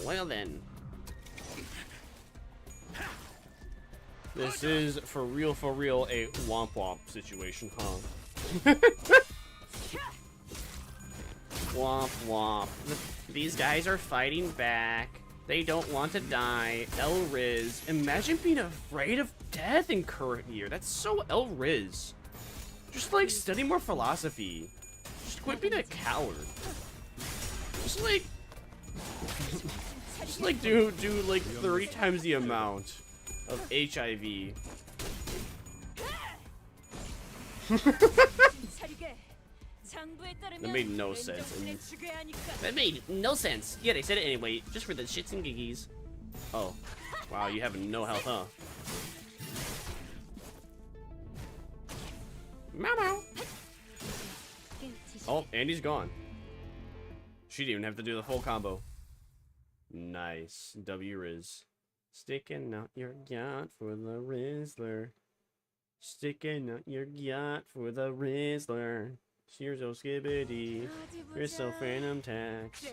Well then. This is for real a womp womp situation, huh? Womp womp. These guys are fighting back. They don't want to die. El-Riz. Imagine being afraid of death in current year. That's so El-Riz. Just like study more philosophy. Just quit being a coward. Just like do like 30 times the amount of HIV. That made no sense. That made no sense. Yeah, they said it anyway, just for the shits and giggies. Oh, wow, you have no health, huh? Meow meow. Oh, Andy's gone. She didn't even have to do the full combo. Nice. W Riz. Sticking out your yacht for the Rizzler. Sticking out your yacht for the Rizzler. You're so skibbity. You're so phantom tax.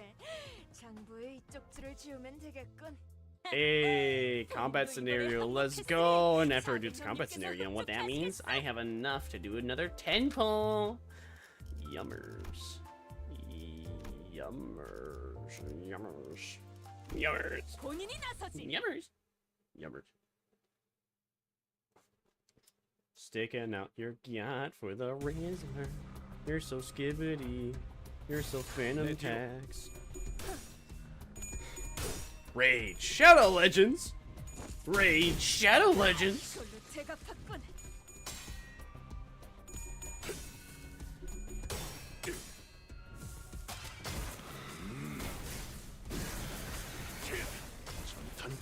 Hey, combat scenario. Let's go. And after I do this combat scenario, and what that means, I have enough to do another 10 pull. Yummers. Yummers. Yummers. Yummers. Yummers. Yummers. Sticking out your yacht for the Rizzler. You're so skibbity. You're so phantom tax. Raid Shadow Legends. Raid Shadow Legends.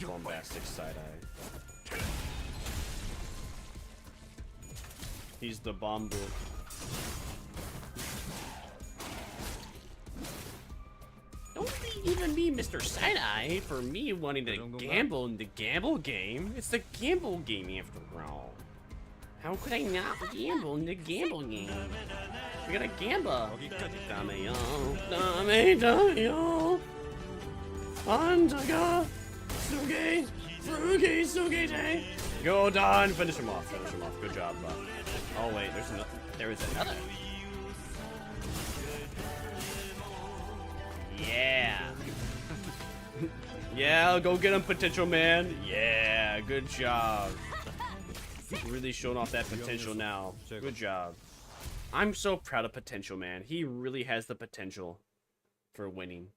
Bombastic side-eye. He's the bomb book. Don't even be Mr. Side-Eye for me wanting to gamble in the gamble game. It's the gamble game after all. How could I not gamble in the gamble game? We gotta gamble. Dame-yo, dame-yo. Antaga, Suge, Frugi, Suge Day. Go Don, finish him off, finish him off. Good job, bud. Oh wait, there is another. Yeah. Yeah, go get him, potential man. Yeah, good job. Really showing off that potential now. Good job. I'm so proud of potential man. He really has the potential for winning.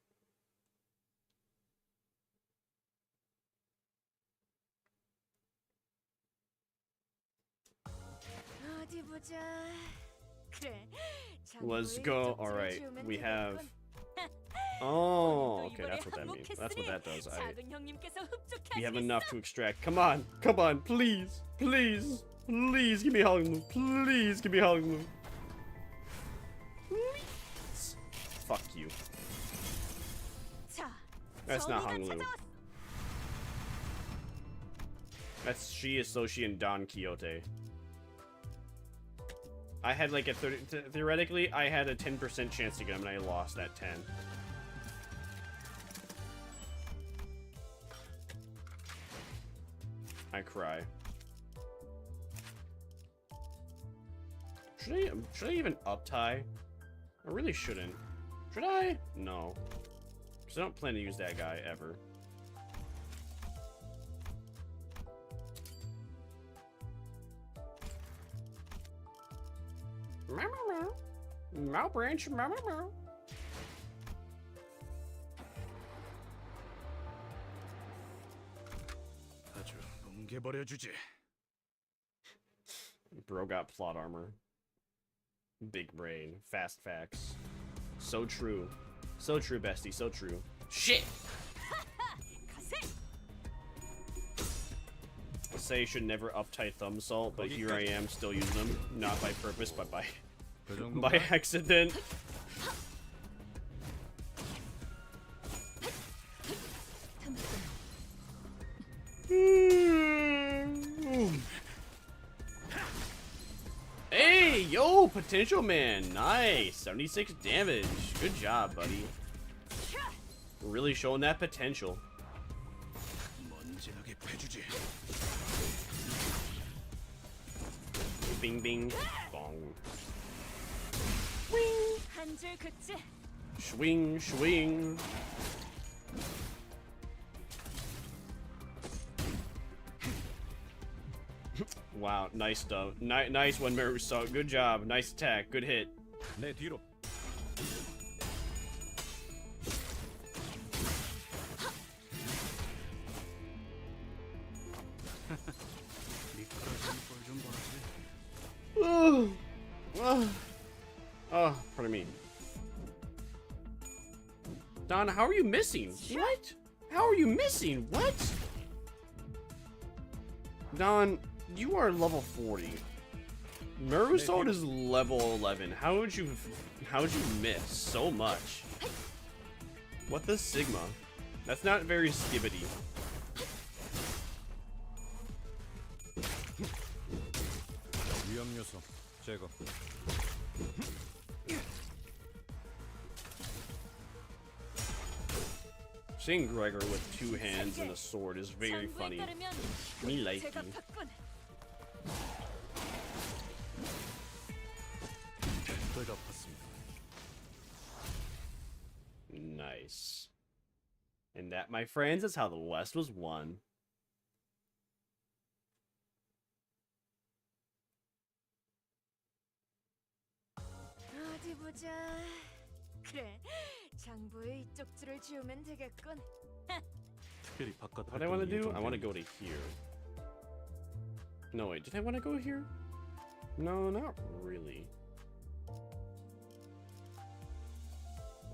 Let's go. All right, we have. Oh, okay, that's what that means. That's what that does. We have enough to extract. Come on, please, please, please give me Hung. Please give me Hung. Please. Fuck you. That's not Hung Lu. That's She is Soshi and Don Quixote. I had like a theoretically, I had a 10% chance to get him, and I lost that 10. I cry. Should I even up tie? I really shouldn't. Should I? No. Because I don't plan to use that guy ever. Meow branch, meow meow meow. 아주 뭉개버려주지. Bro got plot armor. Big brain. Fast facts. So true. So true, bestie. So true. Shit! I say you should never uptight thumb salt, but here I am still using them. Not by purpose, but by accident. Hey, yo, potential man. Nice. 76 damage. Good job, buddy. Really showing that potential. Bing, bing, bong. Swing, swing. Wow, nice though. Nice one, Maruso. Good job. Nice attack. Good hit. 내 뒤로. Oh, pardon me. Don, how are you missing? What? How are you missing? What? Don, you are level 40. Marusol is level 11. How would you miss so much? What the Sigma? That's not very skibbity. 위험 요소 제거. Seeing Gregor with 2 hands and a sword is very funny. Me like you. Nice. And that, my friends, is how the West was won. 어디 보자. 그래, 장부에 이쪽 줄을 지우면 되겠군. 특별히 바깥 What I want to do? I want to go to here. No, wait, did I want to go here? No, not really.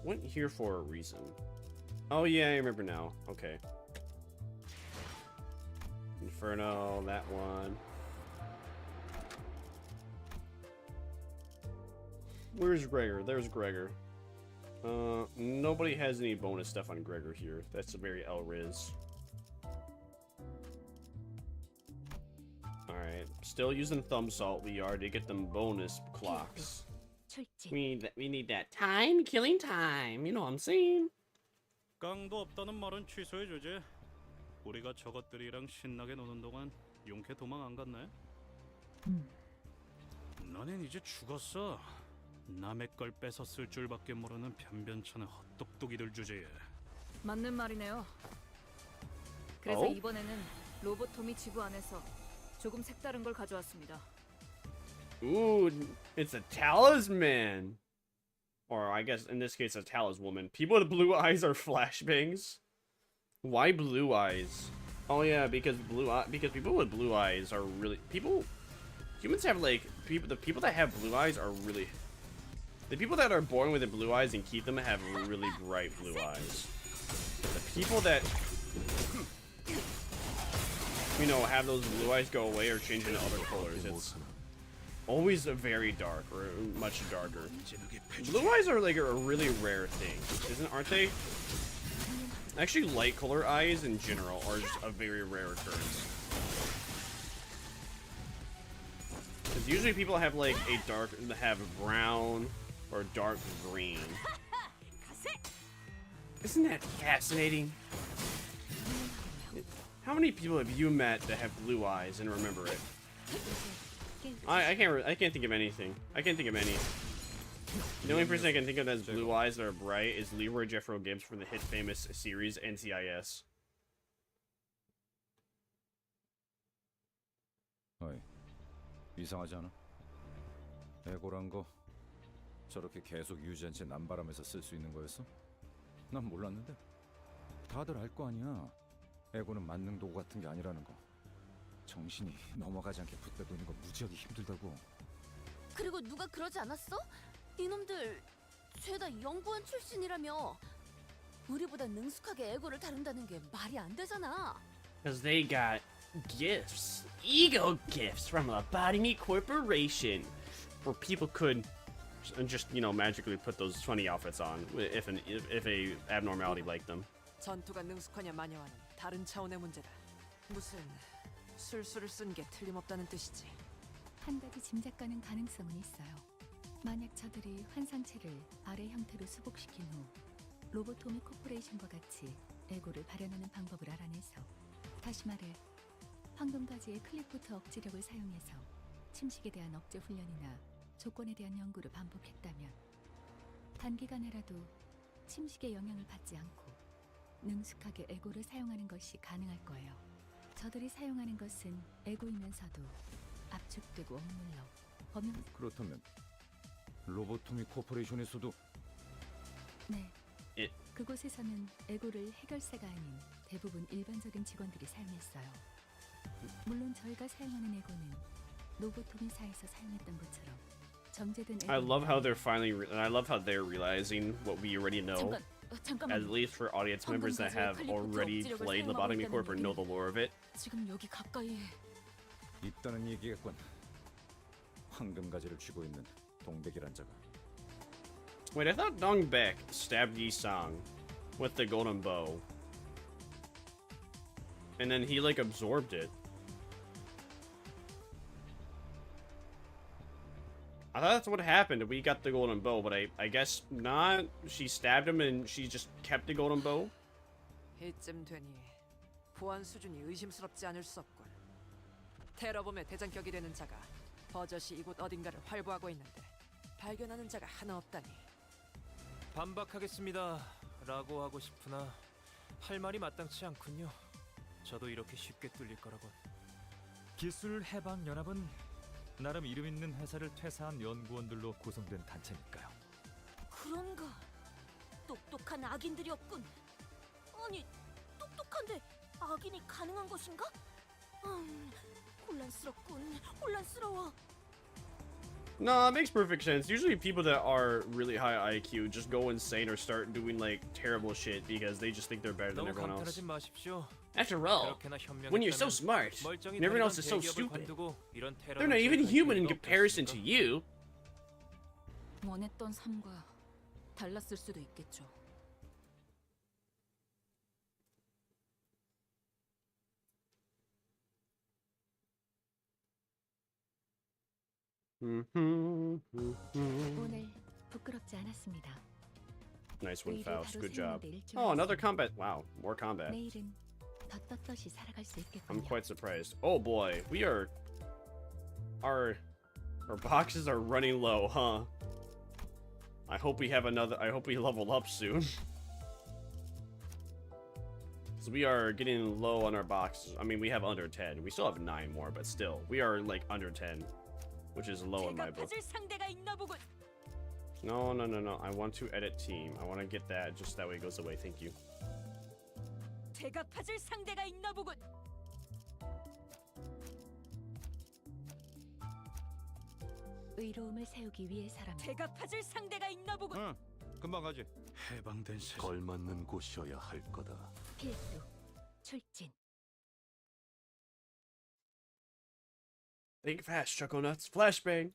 Went here for a reason. Oh yeah, I remember now. Okay. Inferno, that one. Where's Gregor? There's Gregor. Nobody has any bonus stuff on Gregor here. That's a very L-Riz. Alright, still using thumb salt we are to get them bonus clocks. We need that time, killing time. You know what I'm saying? 깡도 없다는 말은 취소해주지. 우리가 저것들이랑 신나게 노는 동안 용케 도망 안 갔네? 너넨 이제 죽었어. 남의 걸 뺏어 쓸 줄밖에 모르는 변변찮은 헛똑똑이들 주제에. 맞는 말이네요. 그래서 이번에는 로보톰이 지구 안에서 조금 색다른 걸 가져왔습니다. Ooh, it's a talisman. Or I guess in this case a taliswoman. People with blue eyes are flashbangs. Why blue eyes? Oh yeah, because people with blue eyes are really humans have like the people that have blue eyes are really the people that are born with the blue eyes and keep them have really bright blue eyes. The people that have those blue eyes go away or change into other colors. It's always a very dark or much darker. Blue eyes are like a really rare thing, aren't they? Actually, light color eyes in general are just a very rare occurrence. Because usually people have like have brown or dark green. Isn't that fascinating? How many people have you met that have blue eyes and remember it? I can't think of anything. I can't think of any. The only person I can think of that has blue eyes that are bright is Leroy Jeffro Gibbs from the hit famous series NCIS. 어이, 이상하지 않아? 에고란 거 저렇게 계속 유지한 채 남바람에서 쓸 수 있는 거였어? 난 몰랐는데. 다들 알 거 아니야. 에고는 만능 도구 같은 게 아니라는 거. 정신이 넘어가지 않게 붙들고 있는 거 무지하게 힘들다고. 그리고 누가 그러지 않았어? 이놈들 죄다 연구원 출신이라며. 우리보다 능숙하게 에고를 다룬다는 게 말이 안 되잖아. Because they got gifts, ego gifts from a body meat corporation, where people could just, you know, magically put those funny outfits on if a abnormality liked them. 전투가 능숙하냐 마냐와는 다른 차원의 문제다. 무슨 술수를 쓴 게 틀림없다는 뜻이지. 한 가지 짐작 가능 가능성은 있어요. 만약 저들이 환상체를 아래 형태로 수복시킨 후 로보토미 코퍼레이션과 같이 에고를 발현하는 방법을 알아내서, 다시 말해 황금가지의 클리프트 억제력을 사용해서 침식에 대한 억제 훈련이나 조건에 대한 연구를 반복했다면 단기간에라도 침식의 영향을 받지 않고 능숙하게 에고를 사용하는 것이 가능할 거예요. 저들이 사용하는 것은 에고이면서도 압축되고 억눌러 범용... 그렇다면 로보토미 코퍼레이션에서도... 네. 그곳에서는 에고를 해결사가 아닌 대부분 일반적인 직원들이 사용했어요. 물론 저희가 사용하는 에고는 로보토미사에서 사용했던 것처럼 정제된 에고... I love how they're I love how they're realizing what we already know. At least for audience members that have already played Lobotomy Corp or know the lore of it. 지금 여기 가까이 있다는 얘기겠군. 황금가지를 쥐고 있는 동백이란 자가. Wait, I thought Dongbek stabbed Yi-sang with the golden bow. And then he, like, absorbed it. I thought that's what happened. We got the golden bow, but I guess not. She stabbed him and she just kept the golden bow? 이쯤 되니 보안 수준이 의심스럽지 않을 수 없군. 테러범의 대장격이 되는 자가 버젓이 이곳 어딘가를 활보하고 있는데 발견하는 자가 하나 없다니. 반박하겠습니다 라고 하고 싶으나 할 말이 마땅치 않군요. 저도 이렇게 쉽게 뚫릴 거라곤. 기술해방연합은 나름 이름 있는 회사를 퇴사한 연구원들로 구성된 단체니까요. 그런가? 똑똑한 악인들이었군. 아니, 똑똑한데 악인이 가능한 것인가? 혼란스럽군. 혼란스러워. No, it makes perfect sense. Usually people that are really high IQ just go insane or start doing like terrible shit because they just think they're better than everyone else. After all, when you're so smart and everyone else is so stupid, they're not even human in comparison to you. 원했던 삶과 달랐을 수도 있겠죠. 오늘 부끄럽지 않았습니다. Nice one, Faust. Good job. Oh, another combat. Wow, more combat. 내일은 더 떳떳이 살아갈 수 I'm 있겠군요. quite surprised. Oh boy, we are... Our boxes are running low, huh? I hope we have another... I hope we level up soon. Because we are getting low on our boxes. I mean, we have under 10. We still have 9 more, but still. We are, like, under 10. Which is low in my book. No. I want to edit team. I want to get that just that way it goes away. Thank you. 제가 파질 상대가 있나 보군. 의로움을 세우기 위해서라면 제가 파질 상대가 있나 보군. 응, 금방 가지. 해방된 세 걸맞는 곳이어야 할 거다. 필수 출진. Think fast, Chuckle Nuts. Flashbang.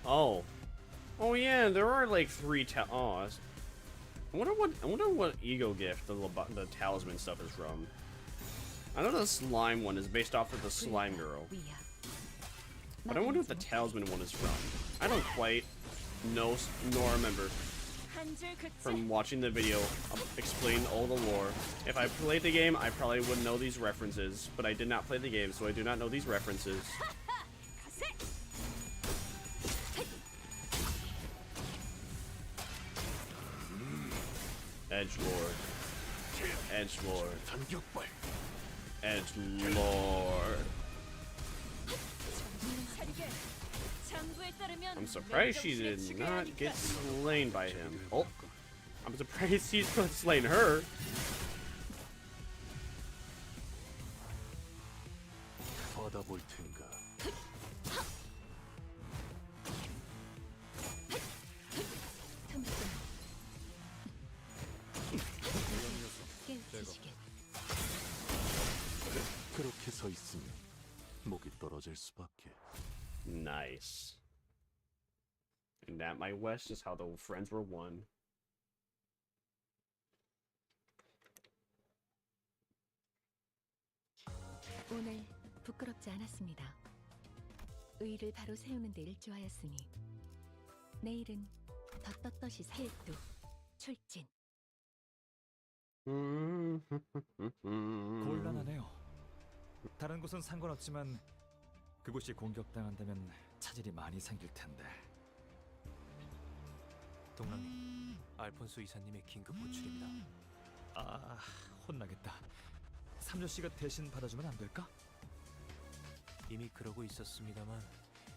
Oh. Oh yeah, there are like 3 I wonder what ego gift the talisman stuff is from. I know the slime one is based off of the slime girl. But I wonder what the talisman one is from. I don't quite know nor remember from watching the video explain all the lore. If I played the game, I probably would know these references, but I did not play the game, so I do not know these references. Edgelord. Edgelord. Edgelord. I'm surprised she did not get slain by him. Oh, I'm surprised he's not slain her. 받아볼 텐가. 그렇게 서 있으면 목이 떨어질 수밖에. Nice. And that, my West, is how the friends were won. 오늘 부끄럽지 않았습니다. 의의를 바로 세우는 데 일조하였으니 내일은 더 떳떳이 사일도 출진. 곤란하네요. 다른 곳은 상관없지만 그곳이 공격당한다면 차질이 많이 생길 텐데. 동랑님, 알폰소 이사님의 긴급 호출입니다. 아, 혼나겠다. 삼조 씨가 대신 받아주면 안 될까? 이미 그러고 있었습니다만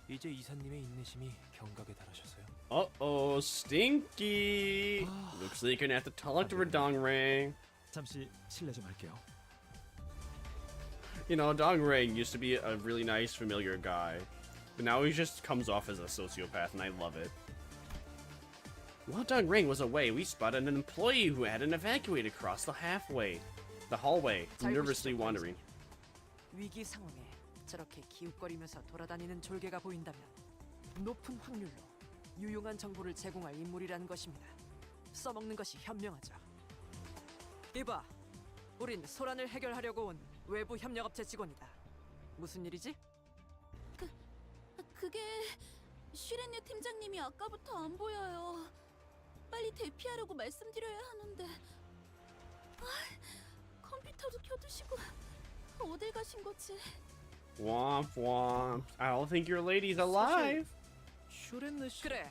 이제 이사님의 인내심이 경각에 달하셔서요. Uh-oh, Stinky! Looks like you're gonna have to talk to her, Dongrang. 잠시 실례 좀 할게요. You know, Dongrang used to be a really nice, familiar guy. But now he just comes off as a sociopath, and I love it. While Dongrang was away, we spotted an employee who hadn't evacuated across the hallway, nervously wandering. 위기 상황에 저렇게 기웃거리면서 돌아다니는 졸개가 보인다면 높은 확률로 유용한 정보를 제공할 인물이라는 것입니다. 써먹는 것이 현명하죠. 이봐, 우린 소란을 해결하려고 온 외부 협력업체 직원이다. 무슨 일이지? 그게 슈렌뉴 팀장님이 아까부터 안 보여요. 빨리 대피하려고 말씀드려야 하는데 컴퓨터도 켜두시고 어딜 가신 거지? Womp womp. I don't think your lady's alive. 그래,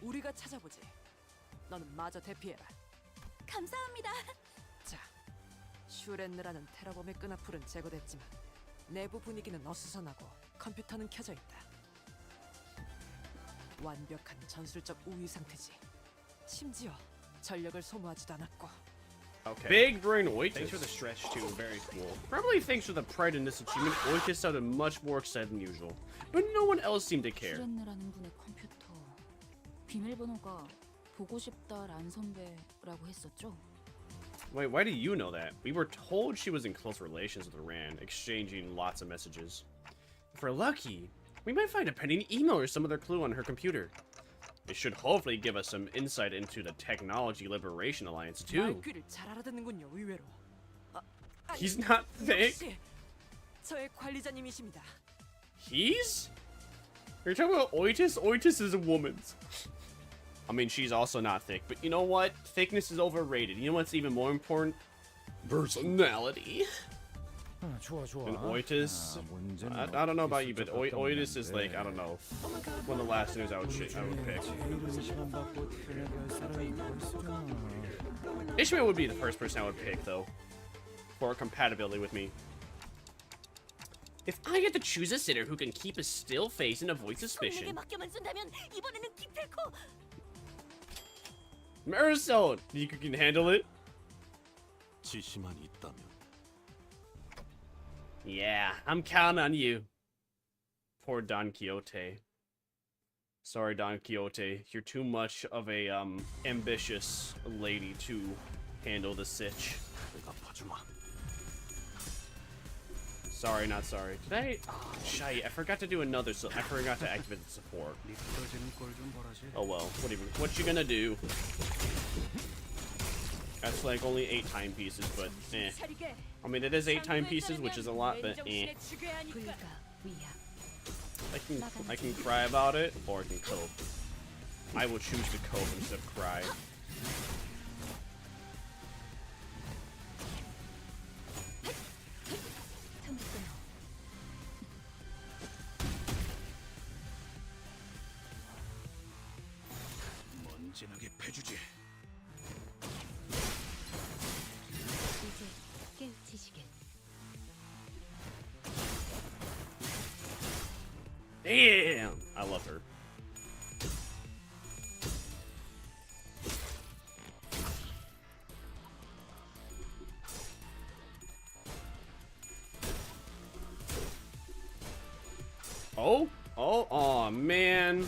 우리가 찾아보지. 너는 마저 대피해라. 감사합니다. 자, 슈렌느라는 테러범의 끈앞풀은 제거됐지만 내부 분위기는 어수선하고 컴퓨터는 켜져 있다. 완벽한 전술적 우위 상태지. 심지어 전력을 소모하지도 않았고. Okay. Big brain Oitis. Thanks for the stretch too, very cool. Probably thanks for the pride in this achievement, Oitis sounded much more excited than usual. But no one else seemed to care. 슈렌느라는 분의 컴퓨터 비밀번호가 보고 싶다 란 선배라고 했었죠? Wait, why do you know that? We were told she was in close relations with Rand, exchanging lots of messages. If we're lucky, we might find a pending email or some other clue on her computer. It should hopefully give us some insight into the Technology Liberation Alliance too. 말귀를 잘 알아듣는군요, 의외로. He's not thick. 역시 저의 관리자님이십니다. He's? You're talking about Oitis? Oitis is a woman's. I mean, she's also not thick, but you know what? Thickness is overrated. You know what's even more important? Personality. And Oitis, I don't know about you, but Oitis is like, I don't know, one of the last news I would pick. Ishmael would be the first person I would pick, though, for compatibility with me. If I get to choose a sitter who can keep a still face and avoid suspicion. Marisol, you can handle it? 지시만 있다면. Yeah, I'm counting on you. Poor Don Quixote. Sorry, Don Quixote. You're too much of a ambitious lady to handle the sitch. Sorry, not sorry. Did I? Oh, shite. I forgot to do another. So I forgot to activate the support. Oh well. What you gonna do? That's like only 8 timepieces, but eh. I mean, it is 8 timepieces, which is a lot, but eh. I can cry about it, or I can cope. I will choose to cope instead of cry. 먼지나게 패주지. Damn! I love her. Oh, man.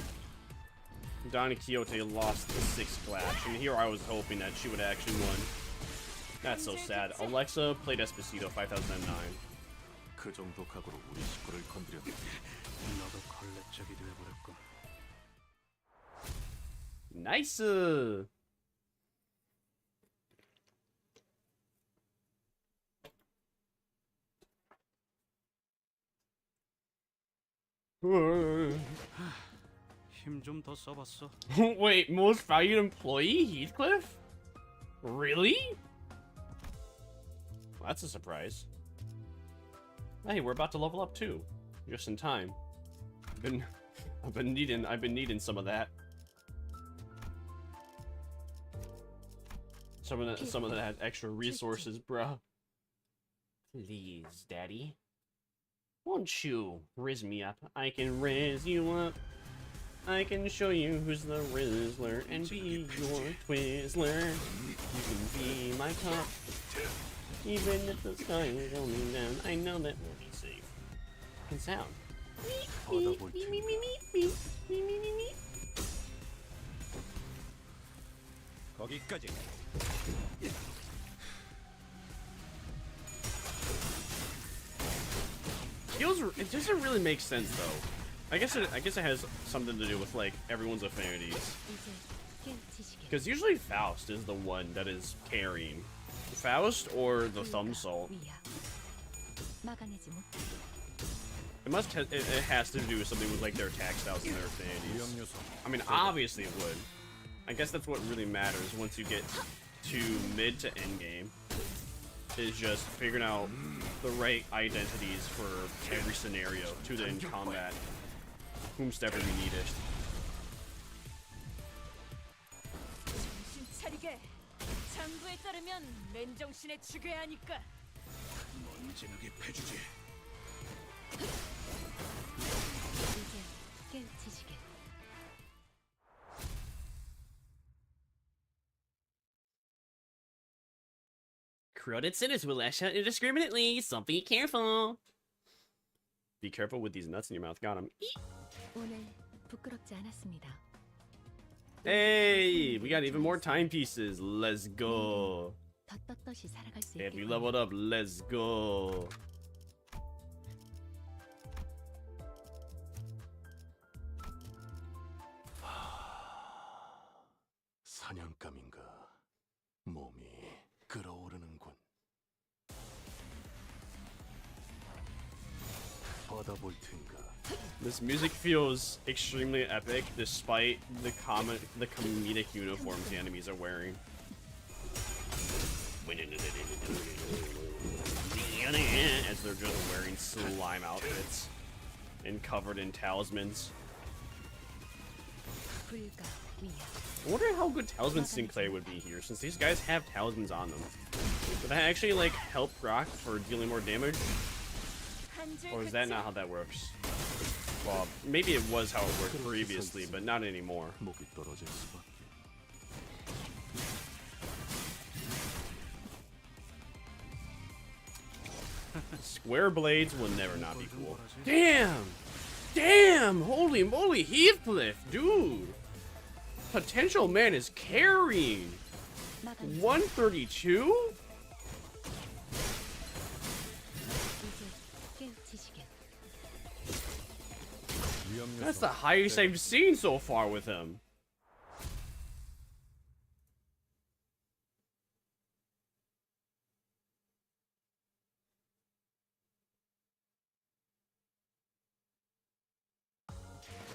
Don Quixote lost the 6th clash, and here I was hoping that she would actually win. That's so sad. Alexa played Despacito 5009. 그 정도 각오로 우리 식구를 건드렸다. 너도 걸레짝이 되어버렸군. Nice. 힘 좀 더 써봤어. Wait, most valued employee, Heathcliff? Really? Well, that's a surprise. Hey, we're about to level up too, just in time. I've been needing some of that. Some of that extra resources, bruh. Please, Daddy. Won't you riz me up? I can riz you up. I can show you who's the Rizzler and be your Twizzler. You can be my top. Even if the sky is only down, I know that we'll be safe. And sound. 거기까지. It doesn't really make sense though. I guess it has something to do with like everyone's affinities. Because usually Faust is the one that is carrying. Faust or the Thumb Salt. It has to do with something with like their attack styles and their affinities. I mean, obviously it would. I guess that's what really matters once you get to mid to end game. Is just figuring out the right identities for every scenario to the end combat. Whomstever we need it. 정신 차리게. 장부에 따르면 맨정신에 죽여야 하니까. 먼지나게 패주지. 이제 깨우치시게. Corroded sinners will lash out indiscriminately, so be careful. Be careful with these nuts in your mouth. Got him. 오늘 부끄럽지 않았습니다. Hey, we got even more timepieces. Let's go. 더 떳떳이 살아갈 수 If we 있게. leveled up, let's go. 사냥감인가? 몸이 끓어오르는군. 바다볼트인가? This music feels extremely epic despite the comedic uniforms the enemies are wearing. As they're just wearing slime outfits and covered in talismans. I wonder how good Talisman Sinclair would be here, since these guys have talismans on them. Would that actually, like, help Brock for dealing more damage? Or is that not how that works? Well, maybe it was how it worked previously, but not anymore. Square blades will never not be cool. Damn! Damn! Holy moly, Heathcliff, dude! Potential man is carrying 132? That's the highest I've seen so far with him.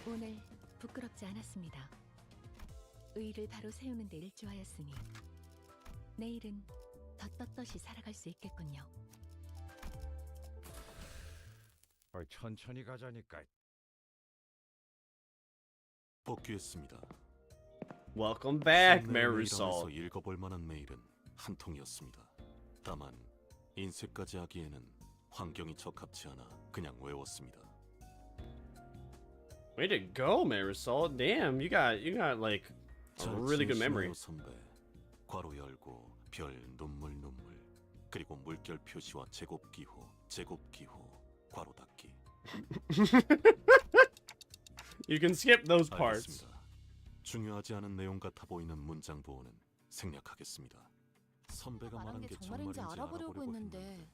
오늘 부끄럽지 않았습니다. 의를 바로 세우는 데 일조하였으니 내일은 더 떳떳이 살아갈 수 있겠군요. 천천히 가자니까. 복귀했습니다. Welcome back, 메르솔. Marisol. 읽어볼 만한 메일은 한 통이었습니다. 다만 인쇄까지 하기에는 환경이 적합치 않아 그냥 외웠습니다. Way to go, Marisol. Damn, you got like a really good memory. 선배. 괄호 열고 별 눈물 눈물 그리고 물결 표시와 제곱 기호 괄호 닫기. You can skip those parts. 알겠습니다. 중요하지 않은 내용 같아 보이는 문장 보호는 생략하겠습니다. 선배가 말한 게 정말인지 정말인지 알아보려고 했는데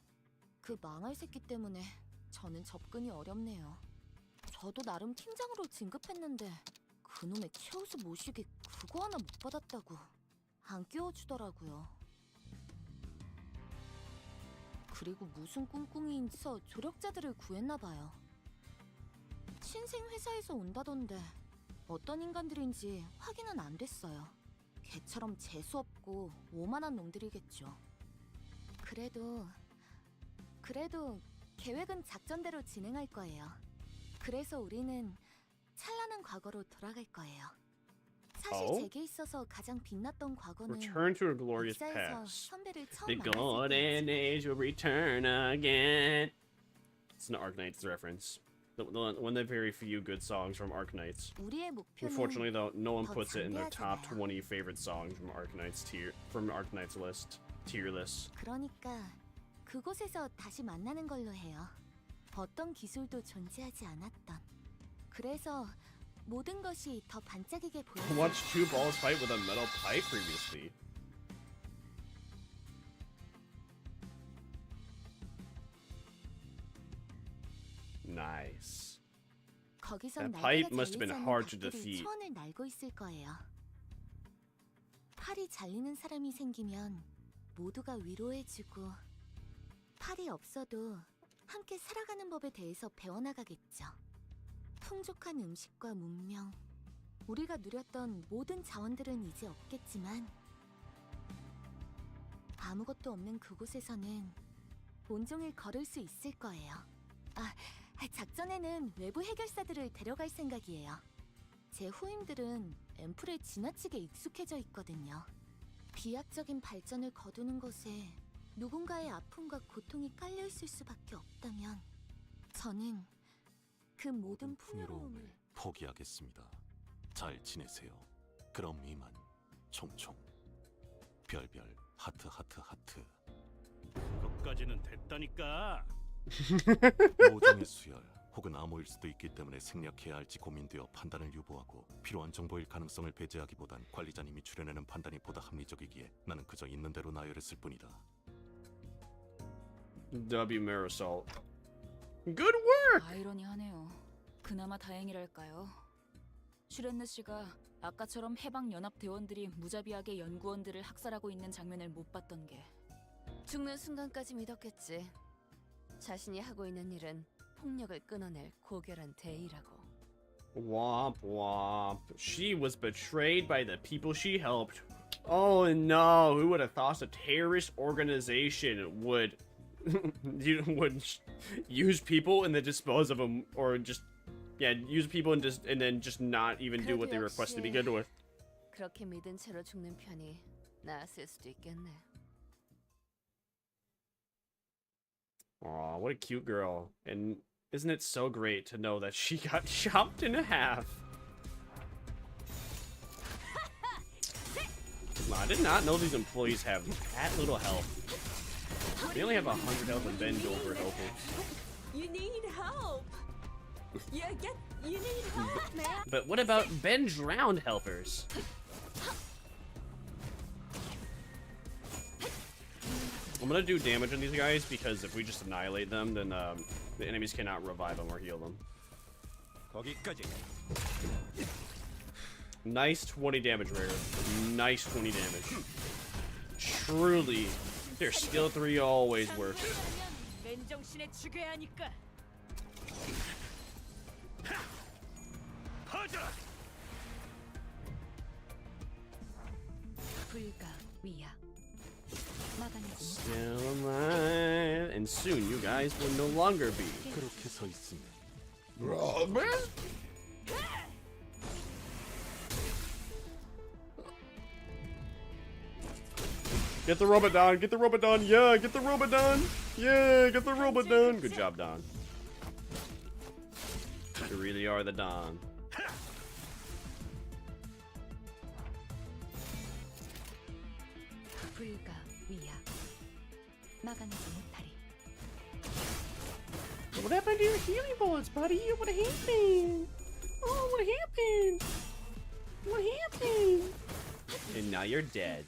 그 망할 새끼 때문에 저는 접근이 어렵네요. 저도 나름 팀장으로 진급했는데 그놈의 최우수 모시기 그거 하나 못 받았다고 안 끼워주더라고요. 그리고 무슨 꿍꿍이인지서 조력자들을 구했나봐요. 신생 회사에서 온다던데 어떤 인간들인지 확인은 안 됐어요. 개처럼 재수없고 오만한 놈들이겠죠. 그래도 계획은 작전대로 진행할 거예요. 그래서 우리는 찬란한 과거로 돌아갈 거예요. 사실 제게 있어서 가장 빛났던 과거는 Return to a glorious 입사에서 past. 선배를 처음 The 만났을 golden age will return again. It's an Arknights reference. One of the very few good songs from Arknights. 우리의 목표는 Unfortunately, though, no one 더 puts it in their top 장대하잖아요. 20 favorite songs from Arknights tier list. 그러니까 그곳에서 다시 만나는 걸로 해요. 어떤 기술도 존재하지 않았던. 그래서 모든 것이 더 반짝이게 보여요. Watched two balls fight with a metal pipe previously. Nice. 거기선 That pipe 날개가 must have been 잘리지 hard to 않은 닭들이 defeat. 초원을 날고 있을 거예요. 팔이 잘리는 사람이 생기면 모두가 위로해주고 팔이 없어도 함께 살아가는 법에 대해서 배워나가겠죠. 풍족한 음식과 문명, 우리가 누렸던 모든 자원들은 이제 없겠지만 아무것도 없는 그곳에서는 온종일 걸을 수 있을 거예요. 작전에는 외부 해결사들을 데려갈 생각이에요. 제 후임들은 앰플에 지나치게 익숙해져 있거든요. 비약적인 발전을 거두는 것에 누군가의 아픔과 고통이 깔려 있을 수밖에 없다면 저는 그 모든 풍요로움을 포기하겠습니다. 잘 지내세요. 그럼 이만 총총 별별 하트 하트 하트. 그것까지는 됐다니까. 모종의 수혈 혹은 암호일 수도 있기 때문에 생략해야 할지 고민되어 판단을 유보하고 필요한 정보일 가능성을 배제하기보단 관리자님이 추려내는 판단이 보다 합리적이기에 나는 그저 있는 대로 나열했을 뿐이다. W. Marisol. Good work! 아이러니하네요. 그나마 다행이랄까요. 슈렌느 씨가 아까처럼 해방연합 대원들이 무자비하게 연구원들을 학살하고 있는 장면을 못 봤던 게 죽는 순간까지 믿었겠지. 자신이 하고 있는 일은 폭력을 끊어낼 고결한 대의라고. Womp womp. She was betrayed by the people she helped. Oh no, who would have thought a terrorist organization would use people and then dispose of them, or just use people and then just not even do what they request to begin with. 그렇게 믿은 채로 죽는 편이 나았을 수도 있겠네. Aw, what a cute girl. And isn't it so great to know that she got chopped in half? I did not know these employees have that little health. They only have 100 health and bend over helpers. You need help. You need help. But what about bend drowned helpers? I'm gonna do damage on these guys because if we just annihilate them, then the enemies cannot revive them or heal them. 거기까지. Nice 20 damage, Rare. Nice 20 damage. Truly, their skill 3 always works. 맨정신에 죽여야 하니까. 불가 위야. Still alive, and soon you guys will no longer be. 그렇게 서 있으면 Get the robot done, get the robot done, yeah, get the robot done, yeah, get the robot done. Good job, Don. You really are the Don. 불가 위야 막아내지 못하리. What happened to your healing bullets, buddy? What happened? Oh, what happened? What happened? And now you're dead.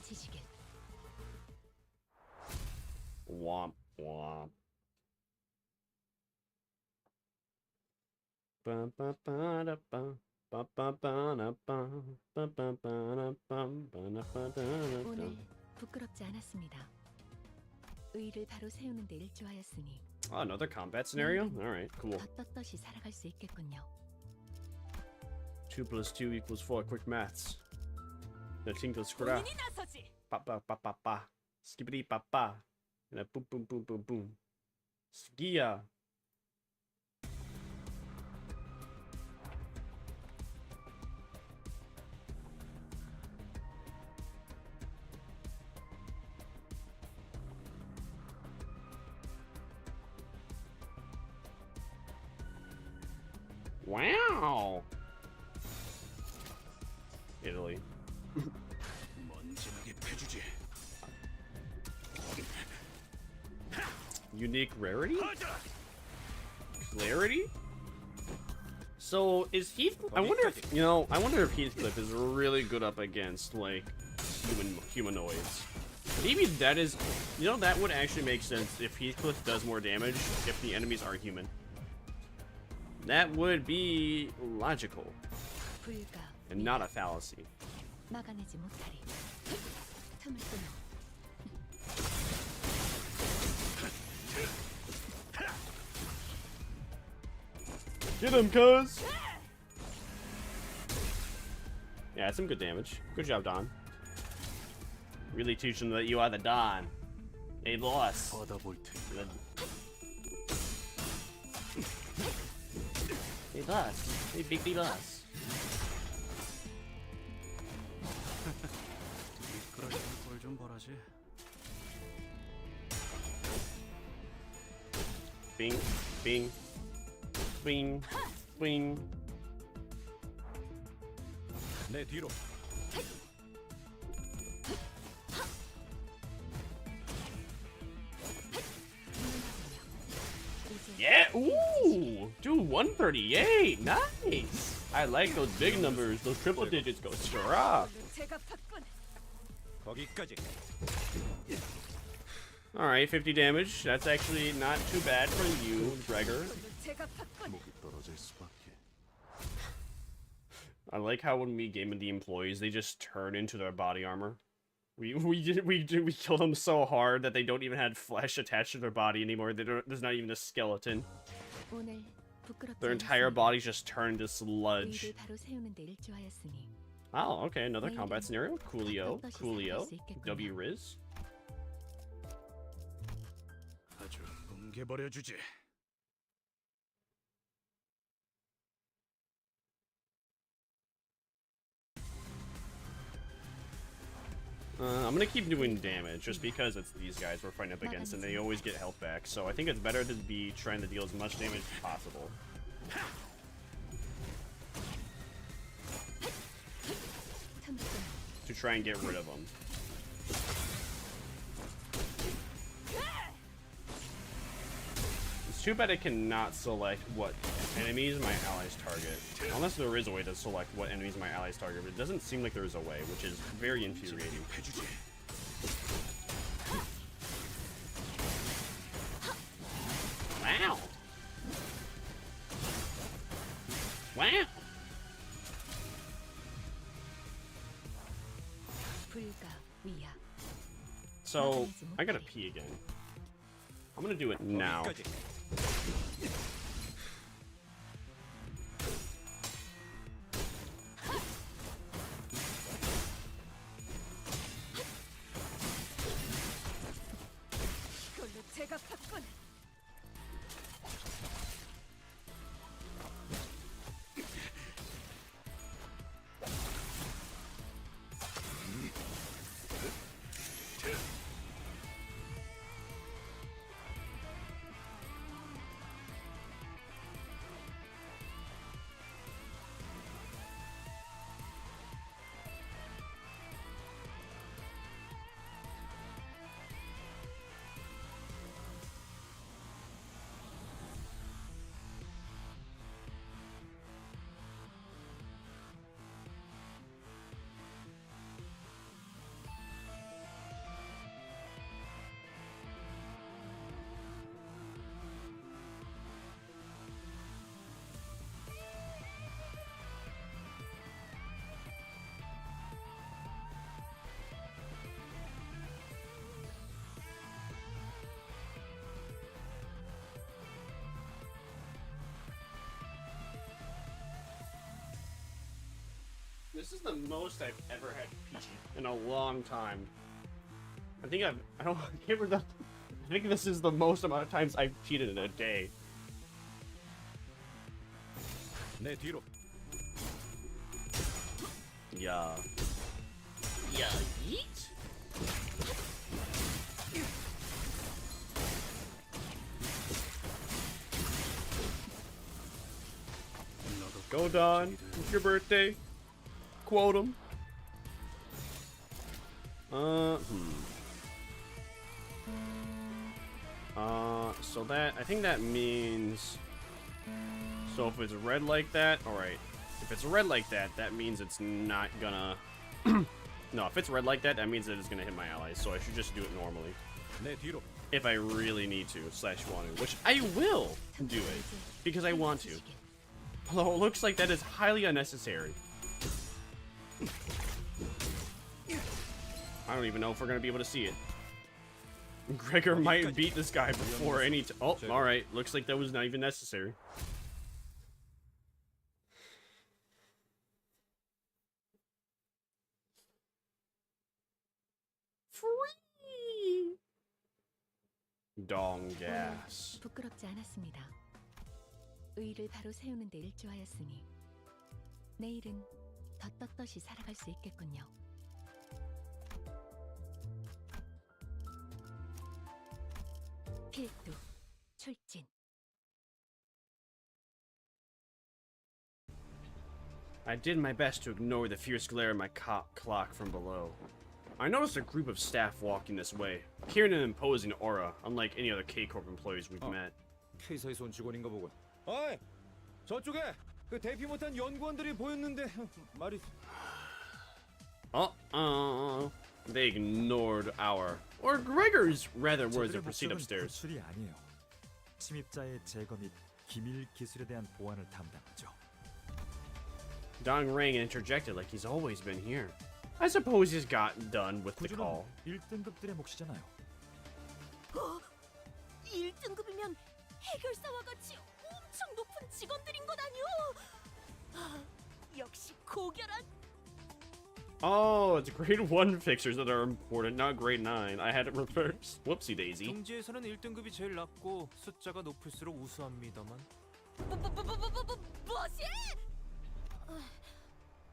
Womp womp. Ba ba ba da ba. Ba ba ba da ba. Ba ba ba da bum. Ba da ba da da. 오늘 부끄럽지 않았습니다. 의를 바로 세우는 데 일조하였으니 Oh, another combat scenario? Alright, cool. 더 떳떳이 살아갈 수 있겠군요. 2 + 2 = 4. Quick maths. The tingle scrap. Pa pa pa pa pa. Skibbity pa pa. And a boom boom boom boom boom. Skia. Wow. Italy. Unique rarity? Clarity? So is Heathcliff? I wonder if I wonder if Heathcliff is really good up against like humanoids. Maybe that is, that would actually make sense if Heathcliff does more damage if the enemies are human. That would be logical and not a fallacy. 막아내지 못하리. 틈을 끊어. Get him, cuz! Yeah, that's some good damage. Good job, Don. Really teach them that you are the Don. Hey, boss. Hey, boss. Hey, big boss. Bing, bing, bing, bing. 내 뒤로. Yeah, ooh, dude, 138, nice. I like those big numbers, those triple digits go strong. 거기까지. All right, 50 damage. That's actually not too bad for you, Gregor. I like how when we game with the employees, they just turn into their body armor. We kill them so hard that they don't even have flesh attached to their body anymore. There's not even a skeleton. Their entire bodies just turn to sludge. Oh, okay, another combat scenario. Coolio, Coolio, W Riz. 아주 뭉개버려주지. I'm gonna keep doing damage just because it's these guys we're fighting up against and they always get health back. So I think it's better to be trying to deal as much damage as possible. To try and get rid of them. It's too bad I cannot select what enemies my allies target. Unless there is a way to select what enemies my allies target, but it doesn't seem like there is a way, which is very infuriating. Wow! Wow! So, I gotta pee again. I'm gonna do it now. This is the most I've ever had peach in a long time. I think I can't remember. I think this is the most amount of times I've cheated in a day. 내 뒤로. Yeah. Yeah, yeet. Go Don, it's your birthday. Quote him. So that, I think that means, so if it's red like that, alright. If it's red like that, that means it's not gonna, no, if it's red like that, that means that it's gonna hit my allies, so I should just do it normally. If I really need to, / want to, which I will do it, because I want to. Although it looks like that is highly unnecessary. I don't even know if we're gonna be able to see it. Gregor might beat this guy before any oh, alright. Looks like that was not even necessary. Free! Dong gas. 부끄럽지 않았습니다. 의의를 바로 세우는 데 일조하였으니 내일은 더 떳떳이 살아갈 수 있겠군요. 필두, 출진. I did my best to ignore the fierce glare of my clock from below. I noticed a group of staff walking this way, carrying an imposing aura, unlike any other K-Corp employees we've met. K사에서 온 직원인가 보군. 어이, 저쪽에 그 대피 못한 연구원들이 보였는데 말이. They ignored our, or Gregor's rather words and proceed upstairs. 구출이 아니에요. 침입자의 제거 및 기밀 기술에 대한 보안을 담당하죠. Dong rang and interjected like he's always been here. I suppose he's got done with the call. 1등급들의 몫이잖아요. 1등급이면 해결사와 같이 엄청 높은 직원들인 것 아니오? 역시 고결한. Oh, it's grade 1 fixers that are important, not grade 9. I had it reversed. Whoopsie daisy. 경지에서는 1등급이 제일 낮고 숫자가 높을수록 우수합니다만. 뭐지?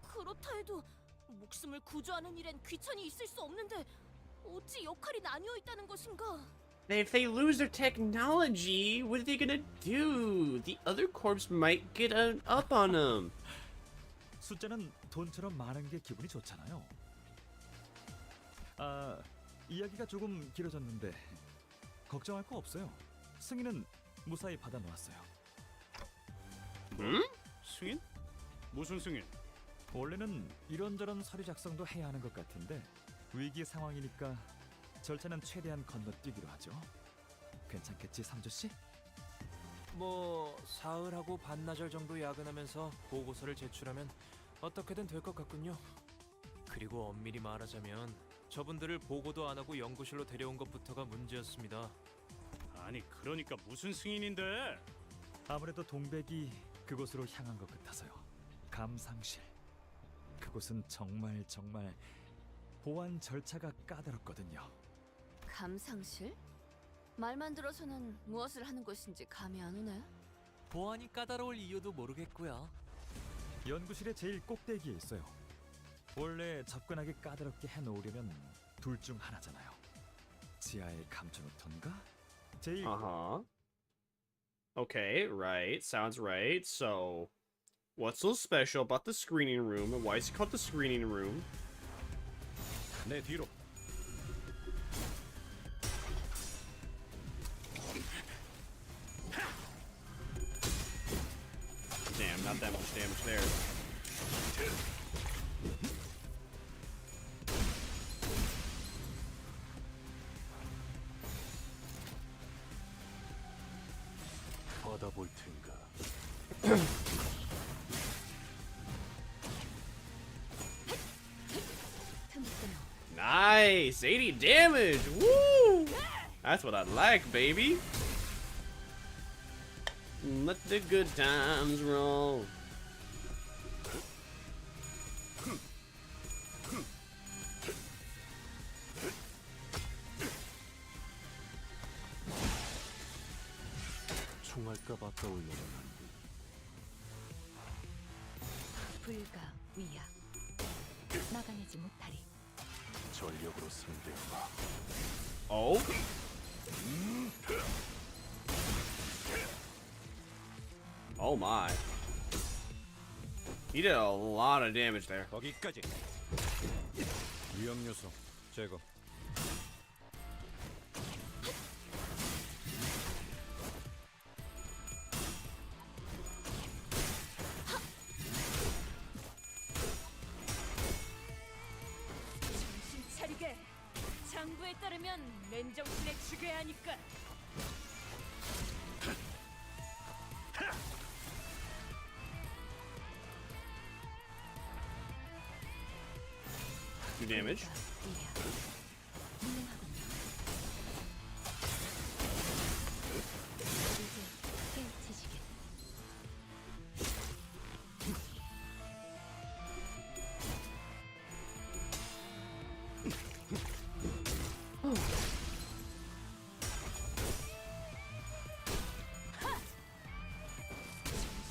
그렇다 해도 목숨을 구조하는 일엔 귀천이 있을 수 없는데 어찌 역할이 나뉘어 있다는 것인가? If they lose their technology, what are they gonna do? The other corps might get up on them. 숫자는 돈처럼 많은 게 기분이 좋잖아요. 이야기가 조금 길어졌는데 걱정할 거 없어요. 승인은 무사히 받아 놓았어요. 승인? 무슨 승인? 원래는 이런저런 서류 작성도 해야 하는 것 같은데 위기 상황이니까 절차는 최대한 건너뛰기로 하죠. 괜찮겠지, 삼조 씨? 뭐 사흘하고 반나절 정도 야근하면서 보고서를 제출하면 어떻게든 될 것 같군요. 그리고 엄밀히 말하자면 저분들을 보고도 안 하고 연구실로 데려온 것부터가 문제였습니다. 아니 그러니까 무슨 승인인데? 아무래도 동백이 그곳으로 향한 것 같아서요. 감상실. 그곳은 정말 보안 절차가 까다롭거든요. 감상실? 말만 들어서는 무엇을 하는 것인지 감이 안 오네. 보안이 까다로울 이유도 모르겠고요. 연구실의 제일 꼭대기에 있어요. 원래 접근하기 까다롭게 해놓으려면 둘 중 하나잖아요. 지하에 감춰놓던가? 제일 Okay, right. Sounds right. So, what's so special about the screening room, and why is it called the screening room? 내 뒤로. Damn, not that much damage there. 받아볼 텐가. Nice! 80 damage! Woo! That's what I like, baby! Let the good times roll. 풍할까 봐 떠올려라. 불가 위야 막아내지 못하리. 전력으로 상대해봐. Oh? Oh my. He did a lot of damage there. 거기까지. 위험 요소 제거. 정신 차리게. 장부에 따르면 맨정신에 죽여야 하니까. Do damage.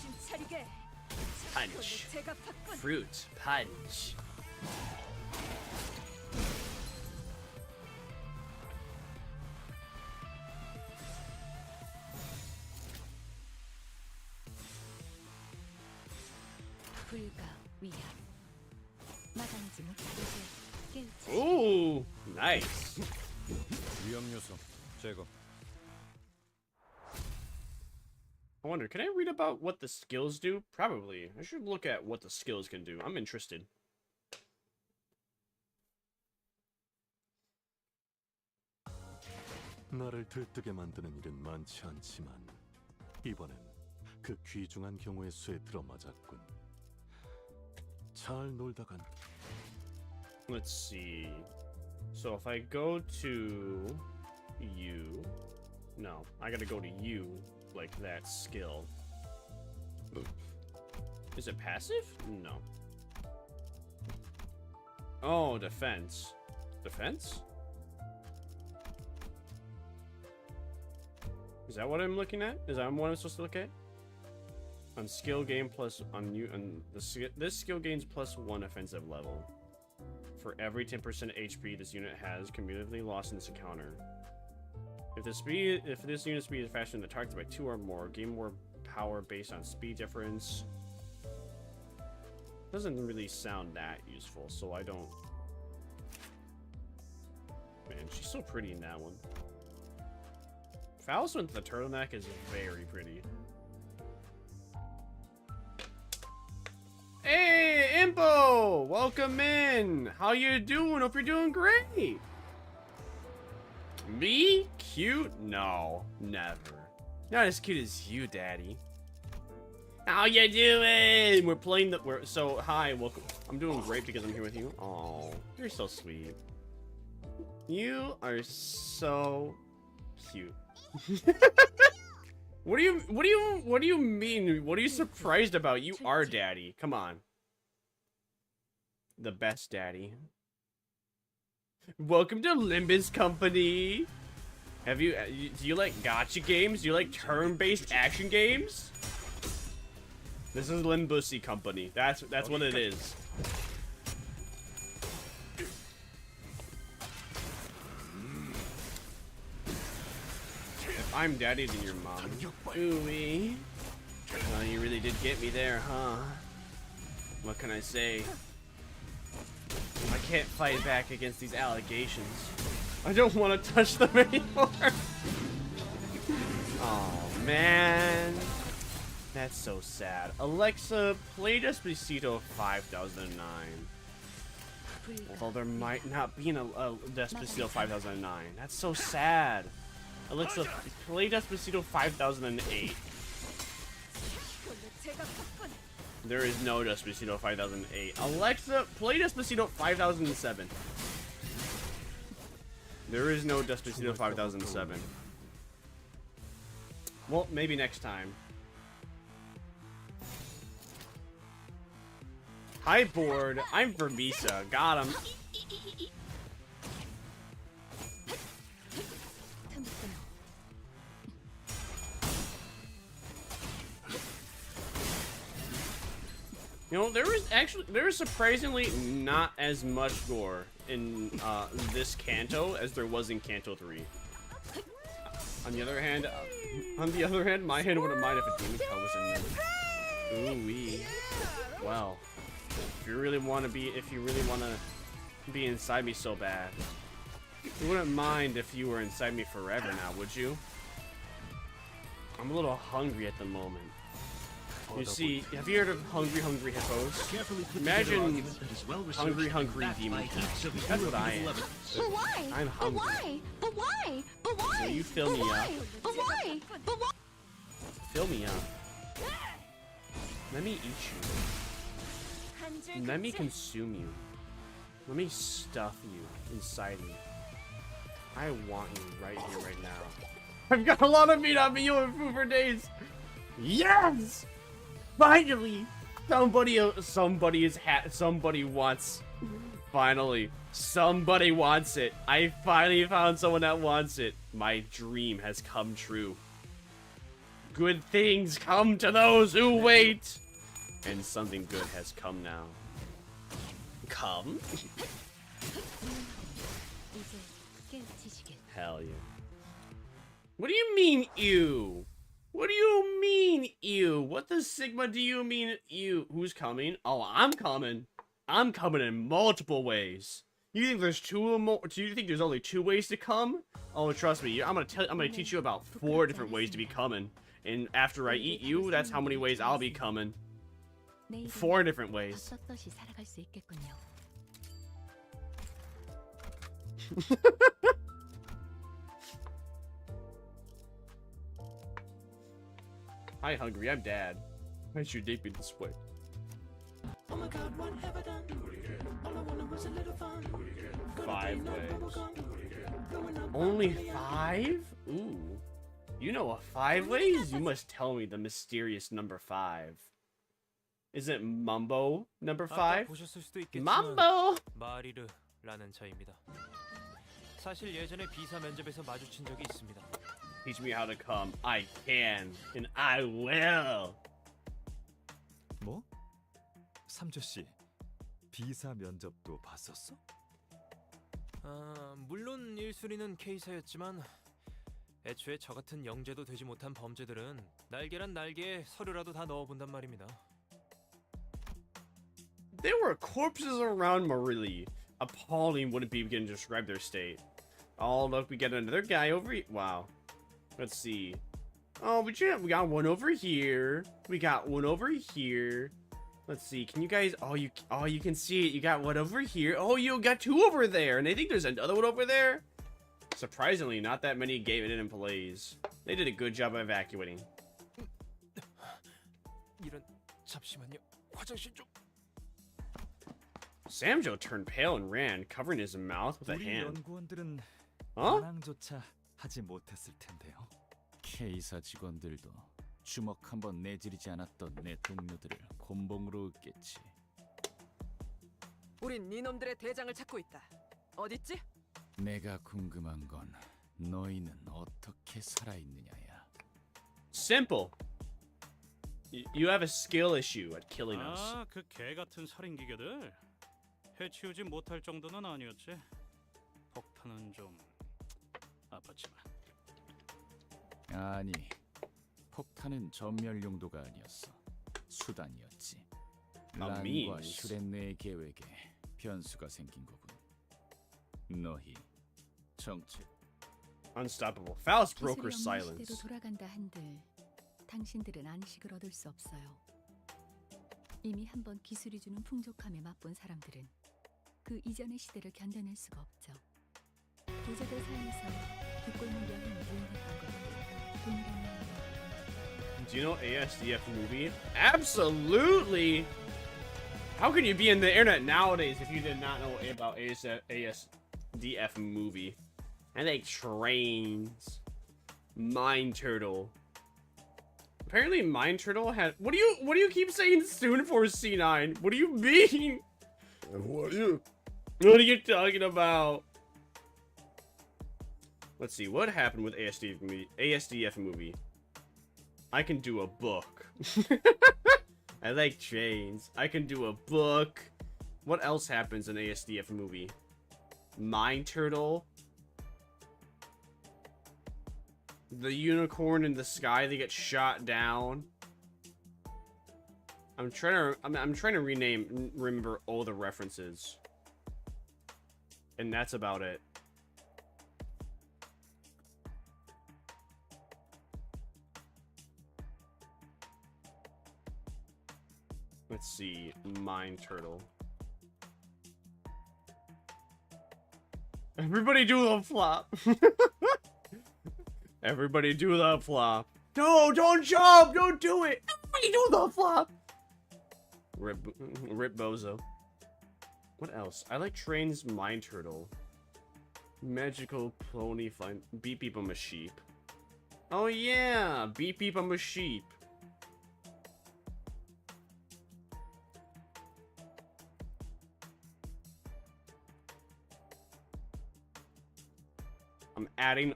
정신 차리게. Punch. 제가 팠군. Fruit punch. 불가 위야 막아내지 못하리. 깨우치시게. Ooh, nice. 위험 요소 제거. I wonder, can I read about what the skills do? Probably. I should look at what the skills can do. I'm interested. 나를 들뜨게 만드는 일은 많지 않지만 이번엔 그 귀중한 경우의 수에 들어맞았군. 잘 놀다간. Let's see. So if I go to you, no, I gotta go to you, like that skill. Is it passive? No. Oh, defense. Defense? Is that what I'm looking at? Is that what I'm supposed to look at? On skill gain plus on you and this skill gains +1 offensive level. For every 10% HP this unit has cumulatively lost in this encounter. If this unit speed is faster than the target by 2 or more, gain more power based on speed difference. Doesn't really sound that useful, so I don't. Man, she's so pretty in that one. Faust with the turtleneck is very pretty. Hey, Impo! Welcome in! How you doing? Hope you're doing great! Me? Cute? No, never. Not as cute as you, Daddy. How you doing? We're playing the... So, hi, welcome. I'm doing great because I'm here with you. Oh, you're so sweet. You are so cute. What do you mean? What are you surprised about? You are Daddy. Come on. The best Daddy. Welcome to Limbus Company. Do you like gacha games? Do you like turn-based action games? This is Limbusy Company. That's what it is. If I'm Daddy, then you're Mom. Ooh-wee. Well, you really did get me there, huh? What can I say? I can't fight back against these allegations. I don't want to touch them anymore. Oh, man. That's so sad. Alexa, play Despacito 5009. Although there might not be a Despacito 5009. That's so sad. Alexa, play Despacito 5008. There is no Despacito 5008. Alexa, play Despacito 5007. There is no Despacito 5007. Well, maybe next time. Hi, board. I'm Vermisa. Got him. You know, there is surprisingly not as much gore in this Canto as there was in Canto 3. On the other hand, my hand wouldn't mind if a demon cow was in there. Ooh wee. Well, if you really want to be inside me so bad, you wouldn't mind if you were inside me forever now, would you? I'm a little hungry at the moment. You see, have you heard of Hungry Hippos? Imagine Hungry Demon Cows. That's what I am. But why? I'm hungry. But why? But why? Will you fill me up? But why? But why? Fill me up. Let me eat you. Let me consume you. Let me stuff you inside me. I want you right here, right now. I've got a lot of meat on me, you food for days. Yes! Finally! Somebody wants. Finally. Somebody wants it. I finally found someone that wants it. My dream has come true. Good things come to those who wait. And something good has come now. Come? Hell yeah. What do you mean, ew? What do you mean, ew? What the Sigma do you mean, ew? Who's coming? Oh, I'm coming. I'm coming in multiple ways. You think there's do you think there's only 2 ways to come? Oh, trust me. I'm gonna teach you about 4 different ways to be coming. And after I eat you, that's how many ways I'll be coming. 4 different ways. Hi, Hungry. I'm Dad. Why should you date me this way? Oh my God, what have I done? All I wanted was a little fun. 5 ways. Only 5? Ooh. You know a 5 ways? You must tell me the mysterious number 5. Is it Mumbo number 5? Mambo! 마리르라는 저입니다. 사실 예전에 비사 면접에서 마주친 적이 있습니다. Teach me how to come. I can, and I will. 뭐? 삼조 씨, 비사 면접도 봤었어? 물론 1순위는 K사였지만 애초에 저 같은 영재도 되지 못한 범죄들은 날개란 날개에 서류라도 다 넣어본단 말입니다. There were corpses around Morelli. Appalling wouldn't be beginning to describe their state. Oh, look, we got another guy over here. Wow. Let's see. Oh, we got one over here. We got one over here. Let's see. Can you guys? Oh, you can see it. You got one over here. Oh, you got 2 over there, and I think there's another one over there. Surprisingly, not that many gave it in plays. They did a good job of evacuating. 이런 잠시만요. 화장실 좀. Samjo turned pale and ran, covering his mouth with a hand. 연구원들은 Huh? 반항조차 하지 못했을 텐데요. K사 직원들도 주먹 한번 내지르지 않았던 내 동료들을 곤봉으로 으깼지. 우린 이놈들의 대장을 찾고 있다. 어딨지? 내가 궁금한 건 너희는 어떻게 살아있느냐야. Simple. You have a skill issue at killing us. 아, 그 개 같은 살인 기계들 해치우지 못할 정도는 아니었지. 폭탄은 좀 아팠지만. 아니, 폭탄은 전멸 용도가 아니었어. 수단이었지. 란과 means. 슈렌네의 계획에 변수가 생긴 거군. 너희 정체. Unstoppable. Faust broke her 기술이 없는 silence. 시대로 돌아간다 한들 당신들은 안식을 얻을 수 없어요. 이미 한번 기술이 주는 풍족함에 맛본 사람들은 그 이전의 시대를 견뎌낼 수가 없죠. 부자들 사이에서 뒷골목 여행을 유행했던 것도 동일한 Do you know ASDF movie? Absolutely! How can you be in the internet nowadays if you did not know about ASDF movie? And like trains. Mind Turtle. Apparently Mind Turtle had what do you keep saying soon for C9? What do you mean? What are you talking about? Let's see, what happened with ASDF movie? I can do a book. I like trains. I can do a book. What else happens in ASDF movie? Mind Turtle. The unicorn in the sky, they get shot down. I'm trying to remember all the references. And that's about it. Let's see, Mind Turtle. Everybody do the flop. Everybody do the flop. No, don't jump! Don't do it! Everybody do the flop! Rip Bozo. What else? I like Train's Mind Turtle. Magical Pony Find. Beep Beep, I'm a sheep. Oh yeah! Beep Beep, I'm a sheep.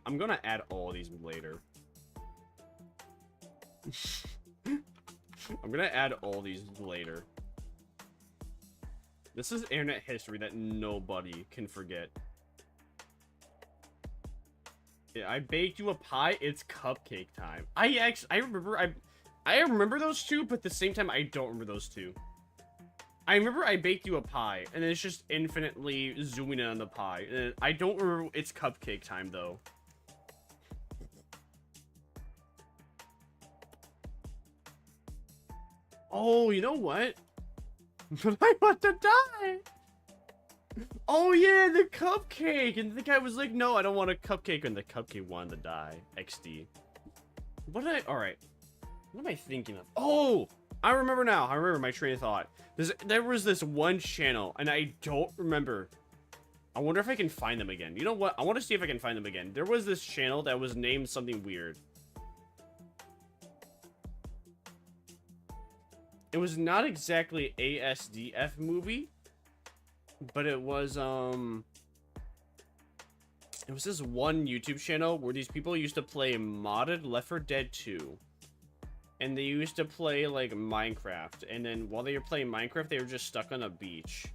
I'm gonna add all these later. I'm gonna add all these later. This is internet history that nobody can forget. Yeah, I baked you a pie. It's cupcake time. I remember those two, but at the same time, I don't remember those two. I remember I baked you a pie, and it's just infinitely zooming in on the pie. And I don't remember it's cupcake time, though. Oh, you know what? But I want to die! Oh yeah, the cupcake! And the guy was like, no, I don't want a cupcake, and the cupcake wanted to die. XD. What did I... Alright. What am I thinking of? Oh! I remember now. I remember my train of thought. There was this one channel, and I don't remember. I wonder if I can find them again. You know what? I want to see if I can find them again. There was this channel that was named something weird. It was not exactly ASDF movie, but it was this one YouTube channel where these people used to play modded Left 4 Dead 2. And they used to play, like, Minecraft. And then while they were playing Minecraft, they were just stuck on a beach.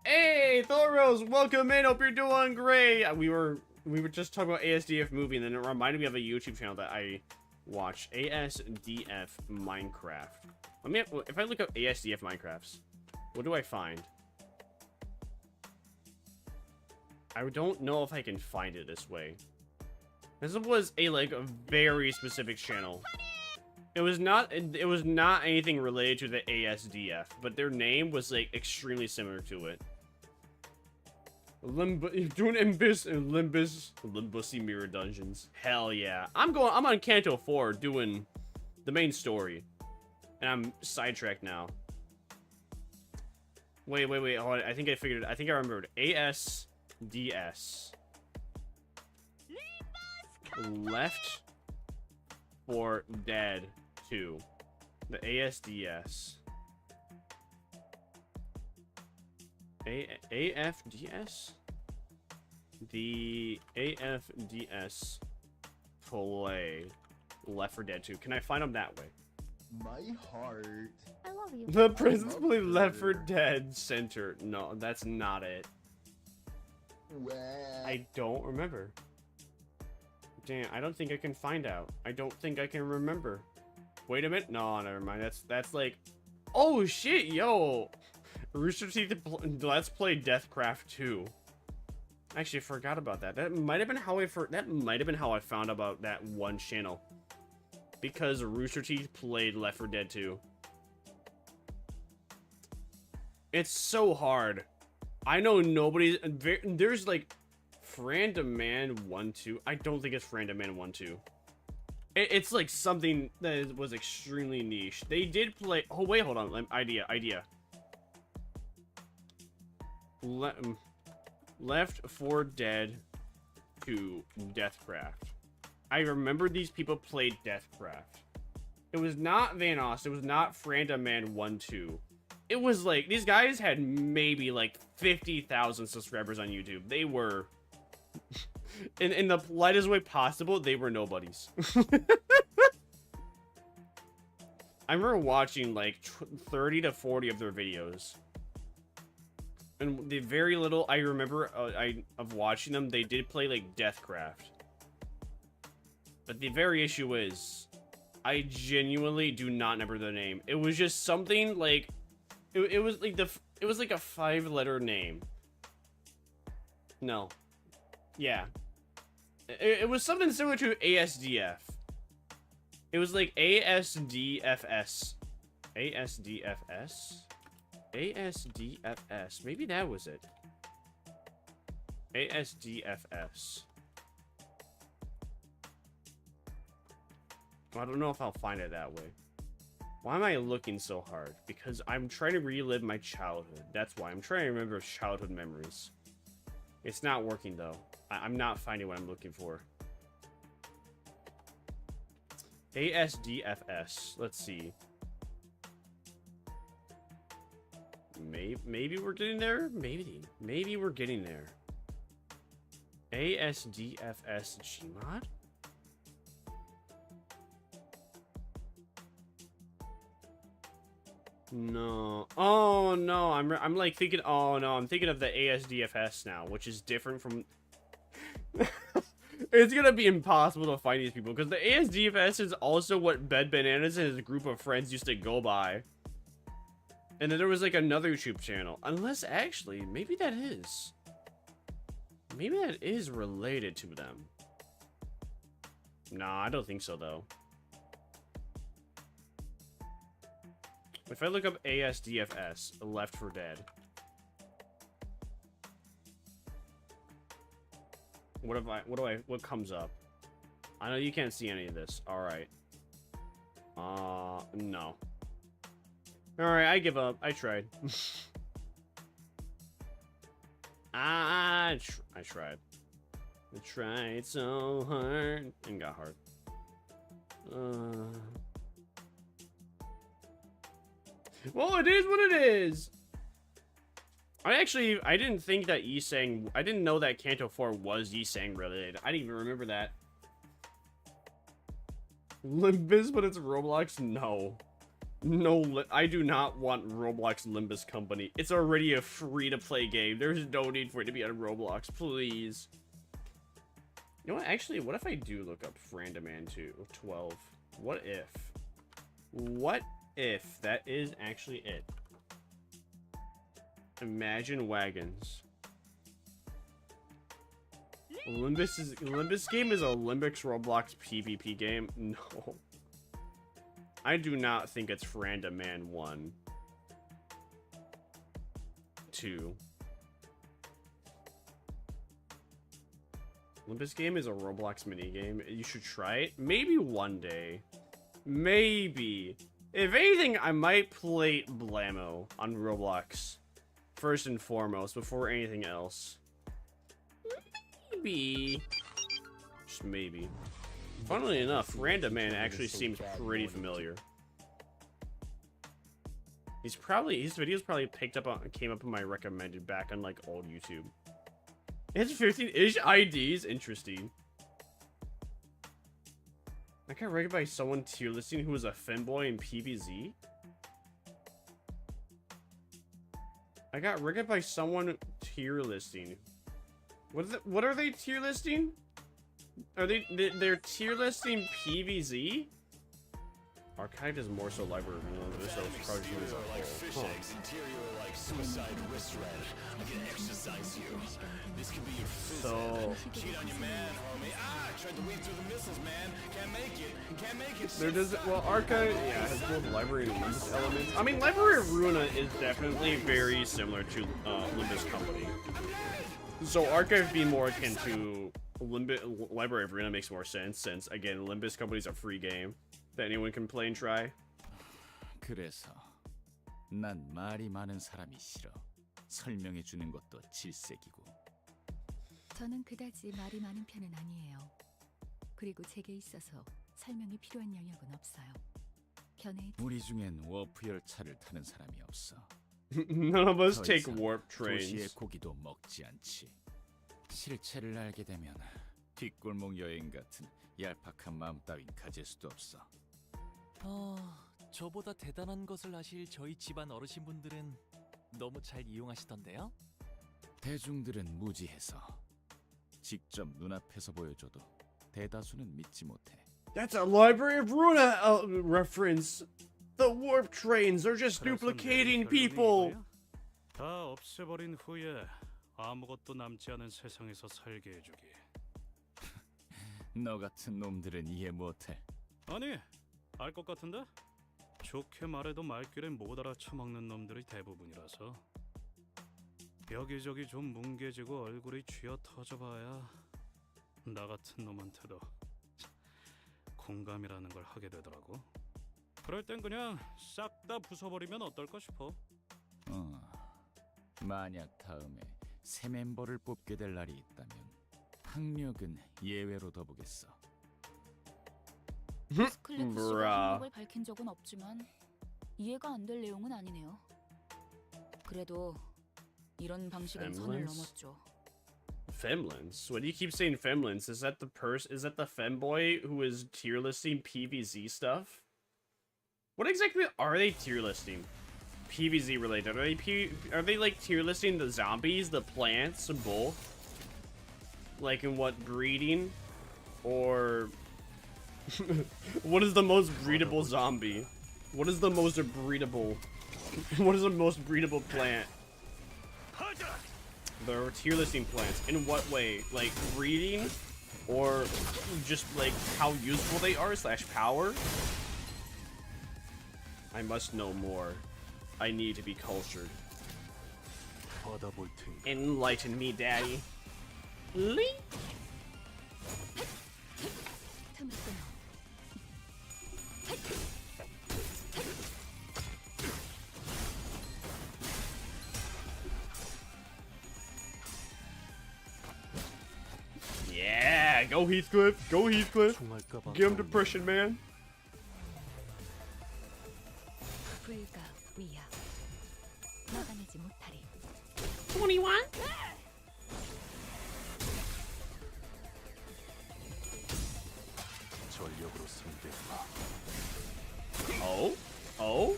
Hey, Thoros, welcome in. Hope you're doing great. We were just talking about ASDF movie, and then it reminded me of a YouTube channel that I watched. ASDF Minecraft. If I look up ASDF Minecrafts, what do I find? I don't know if I can find it this way. This was a very specific channel. It was not anything related to the ASDF, but their name was like extremely similar to it. Doing Limbusy Mirror Dungeons. Hell yeah. I'm on Canto 4 doing the main story. And I'm sidetracked now. Wait. Hold on. I think I remembered. ASDS. Left 4 Dead 2. The ASDS. AFDS? The AFDS play Left 4 Dead 2. Can I find them that way? My heart. I love you. The Princess Play Left 4 Dead Center. No, that's not it. I don't remember. Damn, I don't think I can find out. I don't think I can remember. Wait a minute. No, never mind. That's like... Oh, shit, yo. Rooster Teeth, let's play Deathcraft 2. Actually, I forgot about that. That might have been how I found about that one channel. Because Rooster Teeth played Left 4 Dead 2. It's so hard. I know nobody's... There's like... Fran Demand 1-2. I don't think it's Fran Demand 1-2. It's like something that was extremely niche. They did play... Oh, wait, hold on. Idea. Left 4 Dead 2 Deathcraft. I remember these people played Deathcraft. It was not Vanoss. It was not Fran Demand 1-2. It was like... These guys had maybe like 50,000 subscribers on YouTube. They were... in the politest way possible, they were nobodies. I remember watching like 30 to 40 of their videos. And the very little I remember of watching them, they did play like Deathcraft. But the very issue is, I genuinely do not remember the name. It was just something like, it was like it was like a 5-letter name. No. Yeah. It was something similar to ASDF. It was like ASDFS. ASDFS? ASDFS. Maybe that was it. ASDFS. I don't know if I'll find it that way. Why am I looking so hard? Because I'm trying to relive my childhood. That's why I'm trying to remember childhood memories. It's not working though. I'm not finding what I'm looking for. ASDFS. Let's see. Maybe we're getting there? Maybe we're getting there. ASDFS Gmod? No. Oh no, I'm like thinking, oh no, I'm thinking of the ASDFS now, which is different from it's gonna be impossible to find these people because the ASDFS is also what Bed Bananas and his group of friends used to go by. And then there was like another YouTube channel. Unless actually, maybe that is. Maybe that is related to them. Nah, I don't think so though. If I look up ASDFS, Left 4 Dead. What comes up? I know you can't see any of this. Alright. No. Alright, I give up. I tried. I tried. I tried so hard and got hard. Well, it is what it is. I didn't think that Yisang, I didn't know that Kanto 4 was Yisang related. I didn't even remember that. Limbus, but it's Roblox? No. No, I do not want Roblox Limbus Company. It's already a free-to-play game. There's no need for it to be on Roblox, please. You know what, actually, what if I do look up Frandaman 12? What if that is actually it? Imagine Wagons. Limbus game is a Limbix Roblox PvP game? No. I do not think it's Frandaman 1. 2. Limbus game is a Roblox minigame. You should try it. Maybe one day. Maybe. If anything, I might play Blammo on Roblox. First and foremost, before anything else. Maybe. Just maybe. Funnily enough, Random Man actually seems pretty familiar. His videos probably came up in my recommended back on like old YouTube. It's 15-ish IDs, interesting. I got ranked by someone tier listing who was a femboy in PvZ. I got rigged by someone tier listing. What are they tier listing? Are they're tier listing PvZ? Archive is more so library so it's probably like fish eggs, interior like suicide wrist red. I can exercise you. This could be your so cheat on your man, homie. Tried to weave through the missiles, man. Can't make it. There does well Archive has both library and Limbus elements. I mean Library of Ruina is definitely very similar to Limbus Company. So Archive being more akin to Library of Ruina makes more sense since again Limbus Company is a free game that anyone can play and try. 그래서 난 말이 많은 사람이 싫어. 설명해 주는 것도 질색이고. 저는 그다지 말이 많은 편은 아니에요. 그리고 제게 있어서 설명이 필요한 영역은 없어요. 견해. 우리 중엔 워프 열차를 타는 사람이 없어. None of us take warp trains. 도시의 고기도 먹지 않지. 실체를 알게 되면 뒷골목 여행 같은 얄팍한 마음 따윈 가질 수도 없어. 저보다 대단한 것을 아실 저희 집안 어르신분들은 너무 잘 이용하시던데요? 대중들은 무지해서 직접 눈앞에서 보여줘도 대다수는 믿지 못해. That's a Library of Runa reference. The warp trains are just duplicating people. 다 없애버린 후에 아무것도 남지 않은 세상에서 살게 해주기. 너 같은 놈들은 이해 못해. 아니, 알 것 같은데? 좋게 말해도 말귀를 못 알아쳐먹는 놈들이 대부분이라서 여기저기 좀 뭉개지고 얼굴이 쥐어 터져봐야 나 같은 놈한테도 공감이라는 걸 하게 되더라고. 그럴 땐 그냥 싹 다 부숴버리면 어떨까 싶어. 만약 다음에 새 멤버를 뽑게 될 날이 있다면 학력은 예외로 더 보겠어. 스클레프 씨가 학력을 밝힌 적은 없지만 이해가 안 될 내용은 아니네요. 그래도 이런 방식은 선을 넘었죠. Femlins? What do you keep saying femlins? Is that the femboy who is tier listing PvZ stuff? What exactly are they tier listing? PvZ related? Are they like tier listing the zombies, the plants, both? Like in what, breeding? Or what is the most breedable zombie? What is the most breedable? What is the most breedable plant? They're tier listing plants. In what way? Like breeding? Or just like how useful they are / power? I must know more. I need to be cultured. Enlighten me, daddy. Link? Yeah, go Heathcliff, go Heathcliff. Give him depression, man. 불가 위야 막아내지 못하리. 21? Oh? Oh?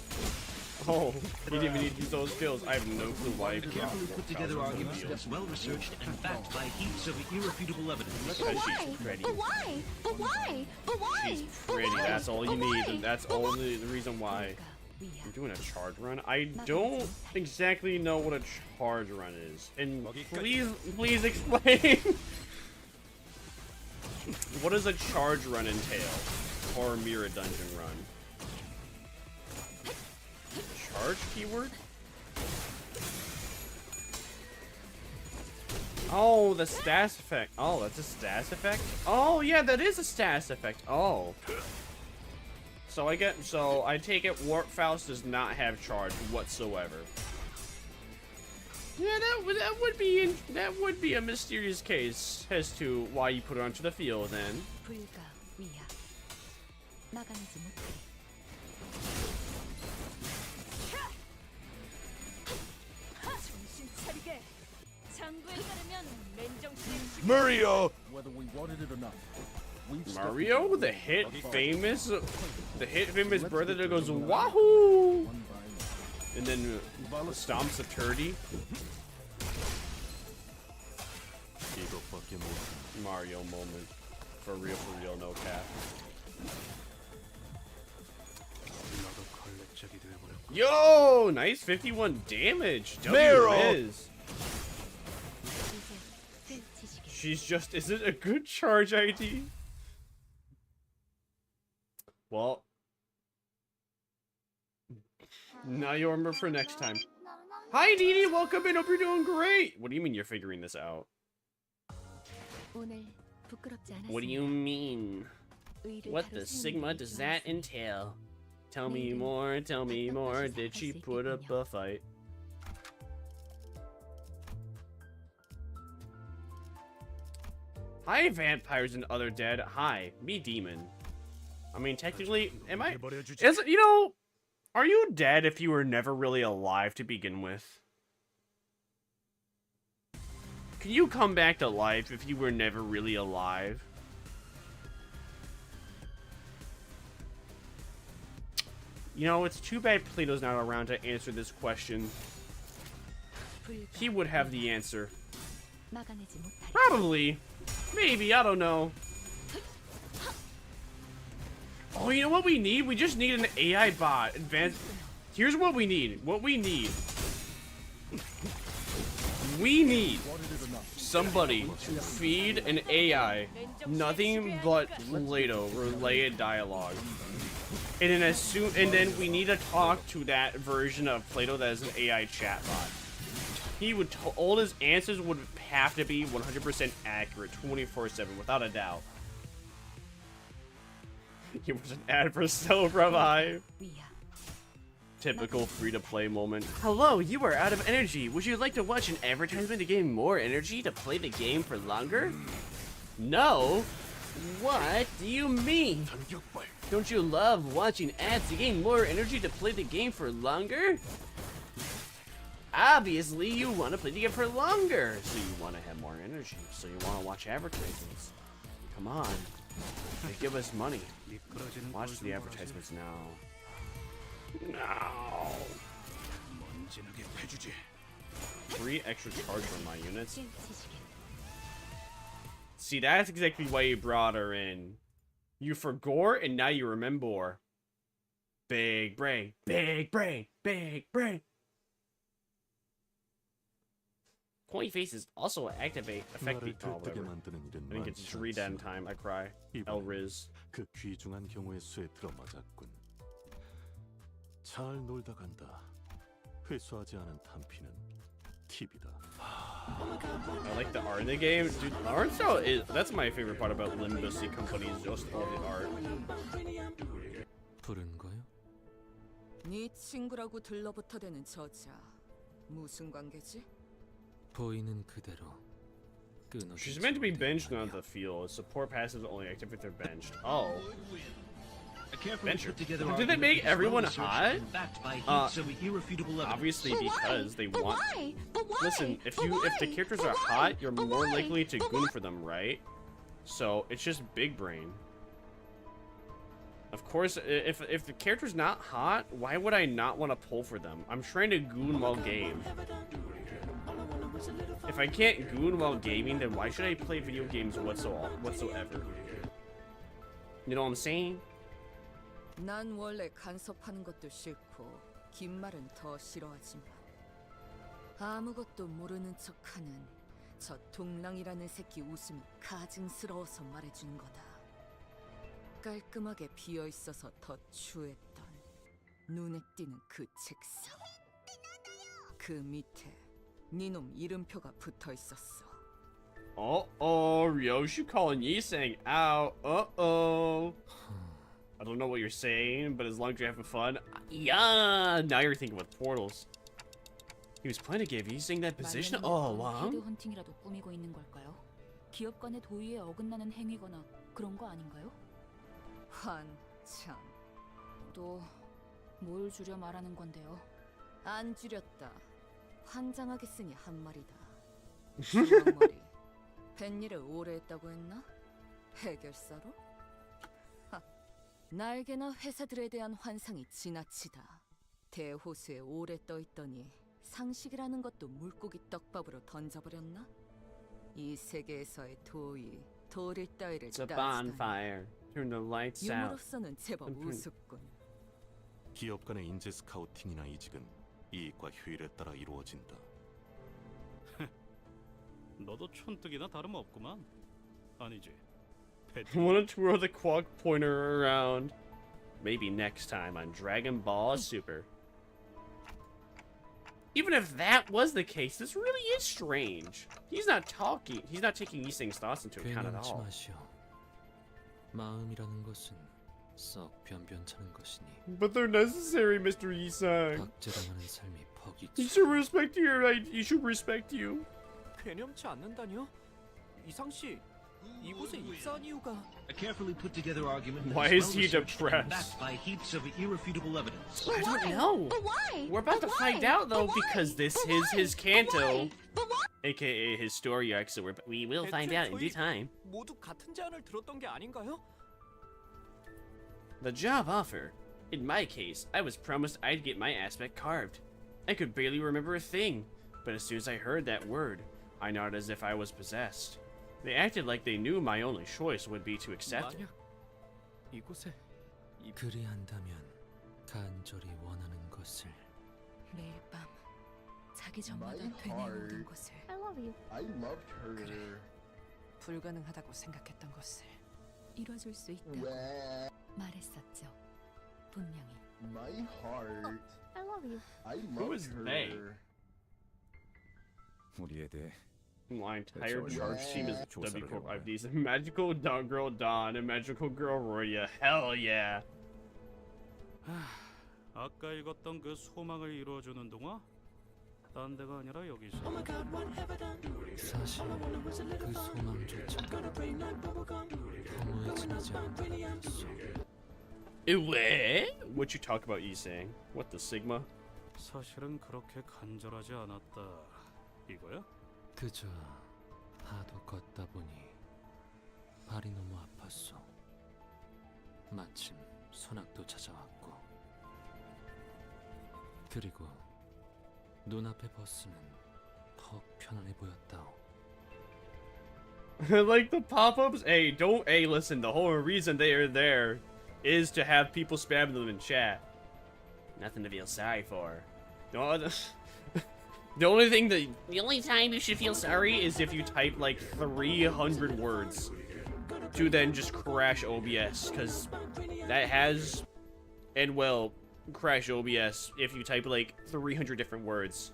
Oh, he didn't even need to use those skills. I have no clue why he carefully put together arguments that's well researched and backed by heaps of irrefutable evidence. But why? But why? But why? But why? She's pretty, that's all you need. That's only the reason why. You're doing a charge run? I don't exactly know what a charge run is. And please explain. What does a charge run entail? Or mirror dungeon run? Charge keyword? Oh, the status effect. Oh, that's a status effect? Oh, yeah, that is a status effect. Oh. So I take it Warp Faust does not have charge whatsoever. Yeah, that would be a mysterious case as to why you put it onto the field then. 불가 위야 막아내지 못하리. 정신 차리게. 장부에 따르면 맨정신에 Mario! Whether we wanted it or not. Mario, the hit famous brother that goes wahoo, and then stomps a turdy. Mario moment, for real, no cap. Yo, nice 51 damage. Is. She's just, is it a good charge ID? Well, now you'll remember for next time. Hi, Dee Dee, welcome in. Hope you're doing great. What do you mean you're figuring this out? 오늘 부끄럽지 않았습니다. What do you mean? What the Sigma does that entail? Tell me more, tell me more. Did she put up a fight? Hi, vampires and other dead. Hi, me demon. I mean, technically, are you dead if you were never really alive to begin with? Can you come back to life if you were never really alive? You know, it's too bad Plato's not around to answer this question. He would have the answer. 막아내지 못하리. Probably. Maybe, I don't know. Oh, you know what we need? We just need an AI bot. Advanced. Here's what we need. We need somebody to feed an AI nothing but Plato-related dialogue. And then we need to talk to that version of Plato that is an AI chatbot. He would all his answers would have to be 100% accurate, 24/7, without a doubt. He was an ad for Cell Revive. Typical free-to-play moment. Hello, you are out of energy. Would you like to watch an advertisement to gain more energy to play the game for longer? No. What do you mean? Don't you love watching ads to gain more energy to play the game for longer? Obviously, you want to play the game for longer, so you want to have more energy, so you want to watch advertisements. Come on. They give us money. Watch the advertisements now. No. Free extra charge for my units. See, that's exactly why you brought her in. You forgot, and now you remember. Big brain, big brain, big brain. Clockface is also activate effective. Oh, whatever. I didn't get to read that in time. I cry. El Riz. 그 귀중한 경우의 수에 들어맞았군. 잘 놀다 간다. 회수하지 않은 탄피는 팁이다. I like the art in the game. Dude, the art style is, that's my favorite part about Limbussy Company, is just all the art. 부른 거요? 네 친구라고 들러붙어대는 저자 무슨 관계지? 보이는 그대로 끊어. She's meant to be benched on the field. Support passives only active if they're benched. Oh. Bencher. Did they make everyone hot? Obviously because they want. Listen, if the characters are hot, you're more likely to goon for them, right? So it's just big brain. Of course, if the character's not hot, why would I not want to pull for them? I'm trying to goon while game. If I can't goon while gaming, then why should I play video games whatsoever? You know what I'm saying? 난 원래 간섭하는 것도 싫고 긴 말은 더 싫어하지만 아무것도 모르는 척하는 저 동랑이라는 새끼 웃음이 가증스러워서 말해주는 거다. 깔끔하게 비어 있어서 더 추했던 눈에 띄는 그 책상. 그 밑에 니놈 이름표가 붙어 있었어. Uh-oh, Ryoshi calling Yi saying ow. Uh-oh. I don't know what you're saying, but as long as you're having fun. Yeah, now you're thinking with portals. He was planning to give Yi saying that position all along? 헤드 헌팅이라도 꾸미고 있는 걸까요? 기업 간의 도의에 어긋나는 행위거나 그런 거 아닌가요? 한참. 또 뭘 줄여 말하는 건데요? 안 줄였다. 환장하게 쓰니 한 말이다. 주먹머리. 뱃일을 오래 했다고 했나? 해결사로? 하, 날개나 회사들에 대한 환상이 지나치다. 대호수에 오래 떠있더니 상식이라는 것도 물고기 떡밥으로 던져버렸나? 이 세계에서의 도의, 도릴 따위를 It's a bonfire. Turn the lights out. 유머로서는 제법 우습군. 기업 간의 인재 스카우팅이나 이직은 이익과 효율에 따라 이루어진다. 너도 촌뜨기나 다름없구만. 아니지. I want to twirl the quack pointer around. Maybe next time on Dragon Ball Super. Even if that was the case, this really is strange. He's not talking. He's not taking these things thoughts into account at all. 마음이라는 것은 썩 변변찮은 것이니. But they're necessary, Mr. Isang. 박제당하는 삶이 퍽이지. He should respect your right. He should respect you. 괴념치 않는다뇨? 이상 씨, 이곳에 입사한 이유가? A carefully put together argument. Why is he depressed? Backed by heaps of irrefutable evidence. I don't know. We're about to find out though, because this is his canto, aka his story arc. So we will find out in due time. 모두 같은 제안을 들었던 게 아닌가요? The job offer. In my case, I was promised I'd get my aspect carved. I could barely remember a thing, but as soon as I heard that word, I nodded as if I was possessed. They acted like they knew my only choice would be to accept it. 이곳에 그리한다면 간절히 원하는 것을 매일 밤 자기 전마다 되뇌모든 것을 I loved her. 그래. 불가능하다고 생각했던 것을 이뤄줄 수 있다고 왜? 말했었죠. 분명히. My heart. I love you. I Who loved is her. they? 우리에 대해 My entire 그렇죠. charge team is 조사를 W Corp 해봐요. IVDs. Magical Girl Dawn and Magical Girl Roya. Hell yeah. 아까 읽었던 그 소망을 이루어주는 동화? 딴 데가 아니라 여기서. 사실 그 소망조차 허무에 지나지 않은 것이었어. What? What you talk about, Isang? What the Sigma? 사실은 그렇게 간절하지 않았다. 이거야? 그저 하도 걷다 보니 발이 너무 아팠어. 마침 소낙도 찾아왔고, 그리고 눈앞의 버스는 더 편안해 보였다오. Like the pop-ups? Hey, listen, the whole reason they are there is to have people spam them in chat. Nothing to feel sorry for. The only time you should feel sorry is if you type like 300 words to then just crash OBS, because that has and will crash OBS if you type like 300 different words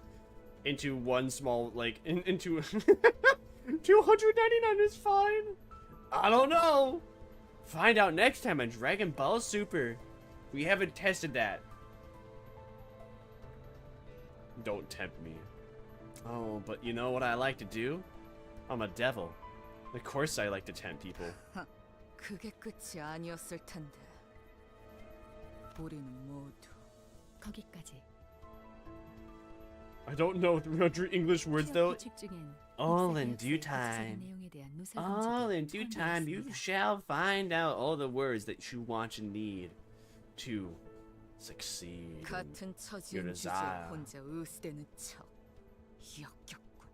into one small, like, into 299 is fine. I don't know. Find out next time on Dragon Ball Super. We haven't tested that. Don't tempt me. Oh, but you know what I like to do? I'm a devil. Of course I like to tempt people. 그게 끝이 아니었을 텐데. 우리는 모두 거기까지. I don't know 300 English words though. 규칙 중엔 All in 믹스 due 계약서의 time. 구체적인 내용에 대한 누설 All 검색을 in due 포함되어 time, you 있습니다. shall find out all the words that you want and need to succeed. 같은 your 처지인 주제에 desire. 혼자 으스대는 척. 역겹군.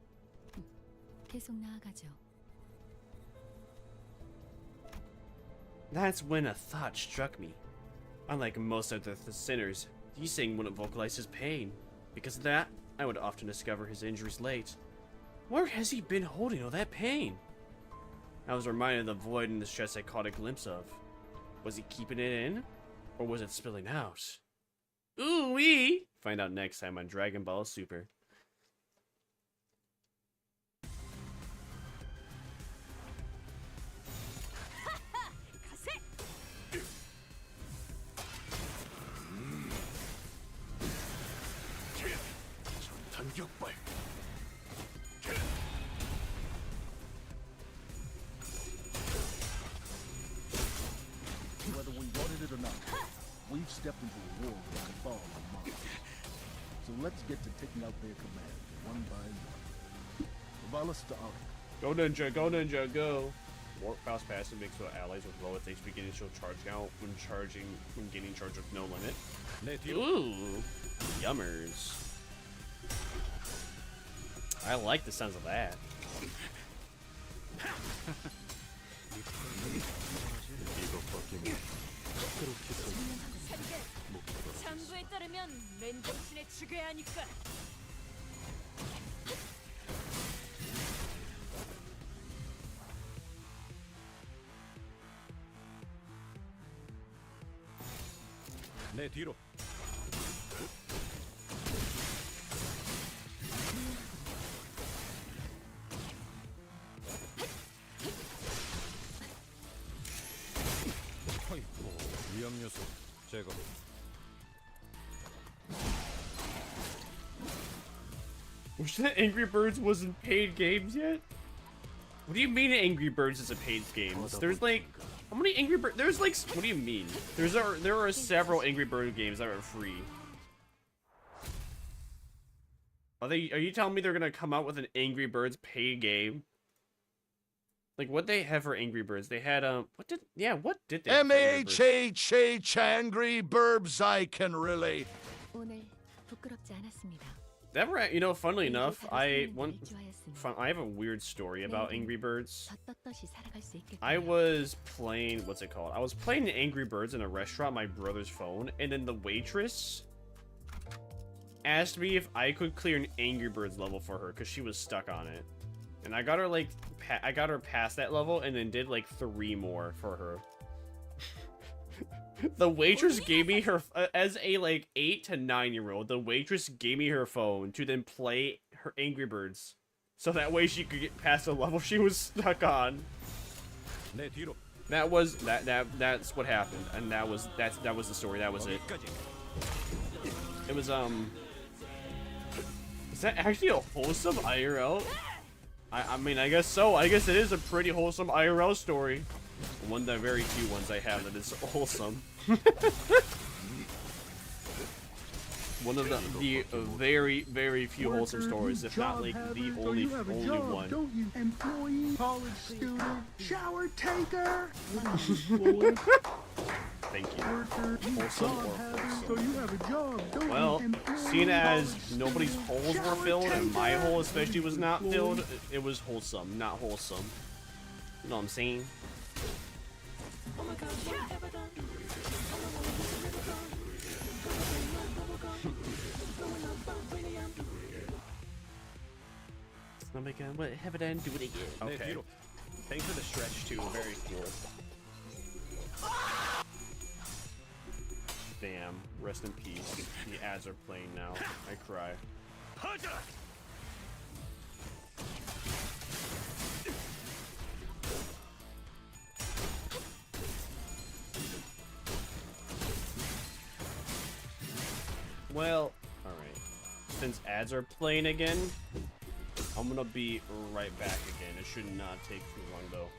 계속 나아가죠. That's when a thought struck me. Unlike most other sinners, Yiseng wouldn't vocalize his pain. Because of that, I would often discover his injuries late. Where has he been holding all that pain? I was reminded of the void and the stress I caught a glimpse of. Was he keeping it in? Or was it spilling out? Ooh-wee! Find out next time on Dragon Ball Super. 전탄격발. Whether we wanted it or not, we've stepped into a war with the ball on Mars. So let's get to taking out their commands one by one. Valis to Arik. Go ninja, go ninja, go! Warp fast passive makes so allies with lowest HP get initial charge count when gaining charge with no limit. Ooh! Yummers. I like the sounds of that. 장부에 따르면 맨정신에 죽여야 하니까. 내 뒤로. 위험 요소 제거. Wish that Angry Birds wasn't paid games yet? What do you mean Angry Birds is a paid games? There's like, how many Angry Birds? There's like, what do you mean? There are several Angry Bird games that are free. Are you telling me they're gonna come out with an Angry Birds paid game? Like, what they have for Angry Birds? They had, what did they have for Angry Birds? MHHH Angry Burbs I can relate. 오늘 부끄럽지 않았습니다. That were, you know, funnily enough, I have a weird story about Angry Birds. 떳떳이 살아갈 수 있게. I was playing, what's it called? I was playing Angry Birds in a restaurant on my brother's phone, and then the waitress asked me if I could clear an Angry Birds level for her because she was stuck on it. And I got her, like, I got her past that level and then did, like, 3 more for her. The waitress gave me her, as a, like, 8 to 9-year-old, the waitress gave me her phone to then play her Angry Birds. So that way she could get past the level she was stuck on. That's what happened. And that was the story. That was it. It was, is that actually a wholesome IRL? I mean, I guess so. I guess it is a pretty wholesome IRL story. One of the very few ones I have that is wholesome. One of the very, very few wholesome stories, if not like the only one. Don't you, employee, college student, shower taker? Thank you. Wholesome or wholesome. So you have a job, don't Well, you, seeing as nobody's holes were filled and my hole especially was not filled, it was wholesome, not wholesome. You know what I'm saying? Oh my god, what have I done? Do it again. Okay. Thanks for the stretch too, very cool. Damn, rest in peace. The ads are playing now. I cry. Well, alright. Since ads are playing again, I'm gonna be right back again. It should not take too long though.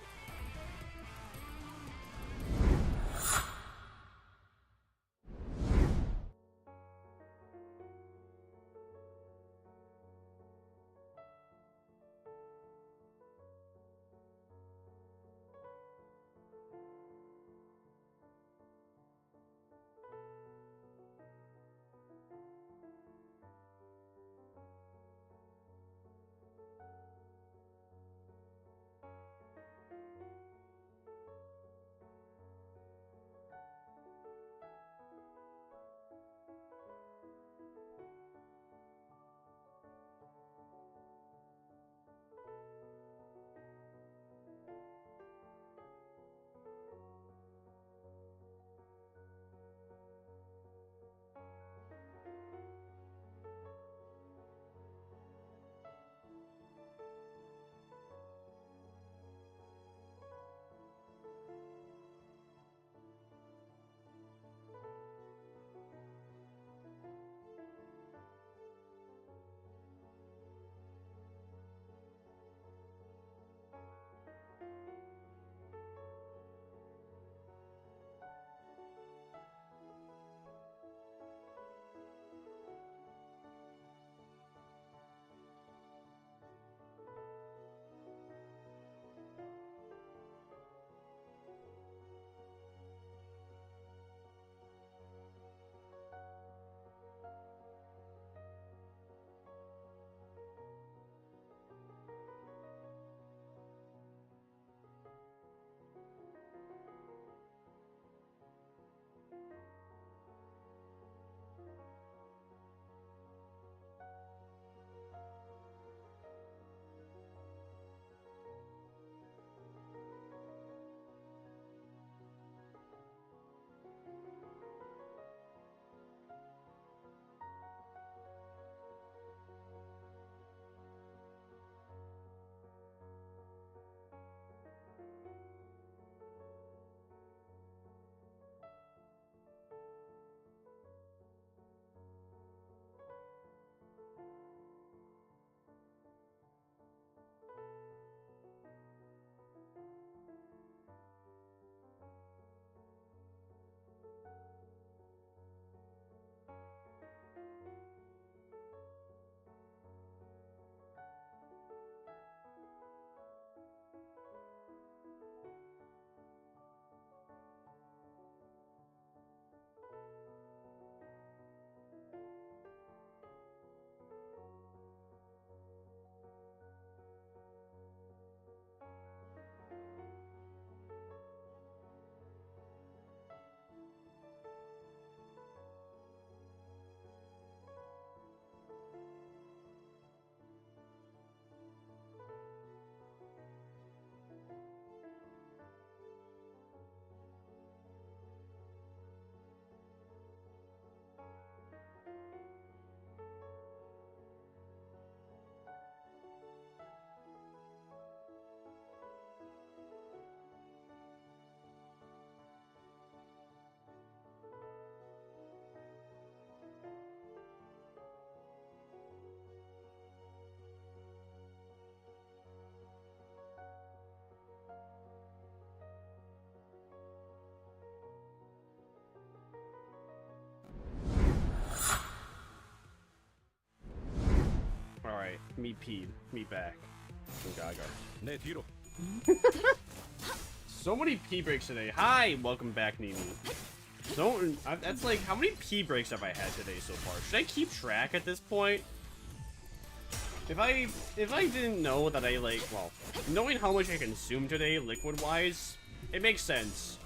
Me peed. Me back. From Gaga. 내 뒤로. So many pee breaks today. Hi, welcome back, Nini. That's like, how many pee breaks have I had today so far? Should I keep track at this point? If I didn't know that I like, well, knowing how much I consumed today liquid-wise, it makes sense.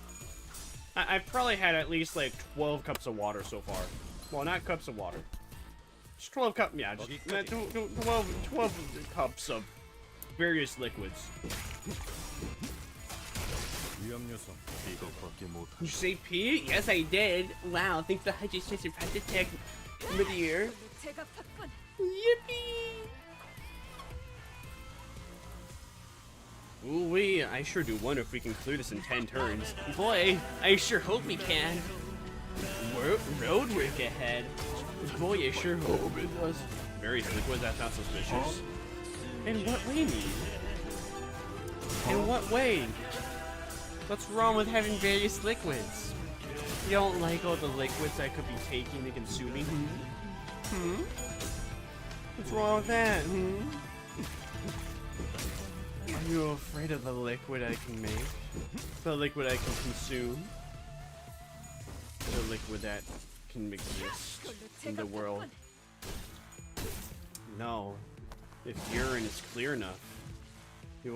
I've probably had at least like 12 cups of water so far. Well, not cups of water. Just 12 cups, yeah, just 12 cups of various liquids. You say pee? Yes, I did. Wow, thanks for hydration practice mid-year. Yippee! Ooh-wee, I sure do wonder if we can clear this in 10 turns. Boy, I sure hope we can. Road work ahead. Boy, I sure hope it does. Various liquids, that's not suspicious. In what way, me? In what way? What's wrong with having various liquids? You don't like all the liquids I could be taking and consuming? Hmm? What's wrong with that? Hmm? Are you afraid of the liquid I can make? The liquid I can consume? The liquid that can exist in the world? No. If urine is clear enough, you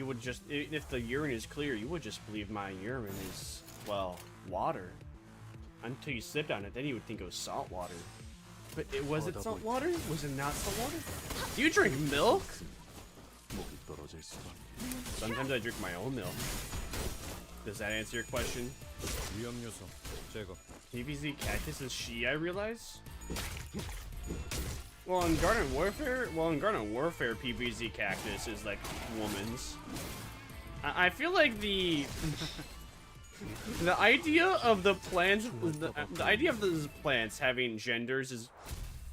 would just, if the urine is clear, you would just believe my urine is, well, water. Until you sipped on it, then you would think it was salt water. But was it salt water? Was it not salt water? Do you drink milk? Sometimes I drink my own milk. Does that answer your question? PvZ cactus is she, I realize? Well, in Garden Warfare, PvZ cactus is like woman's. I feel like the idea of the plants, the idea of those plants having genders is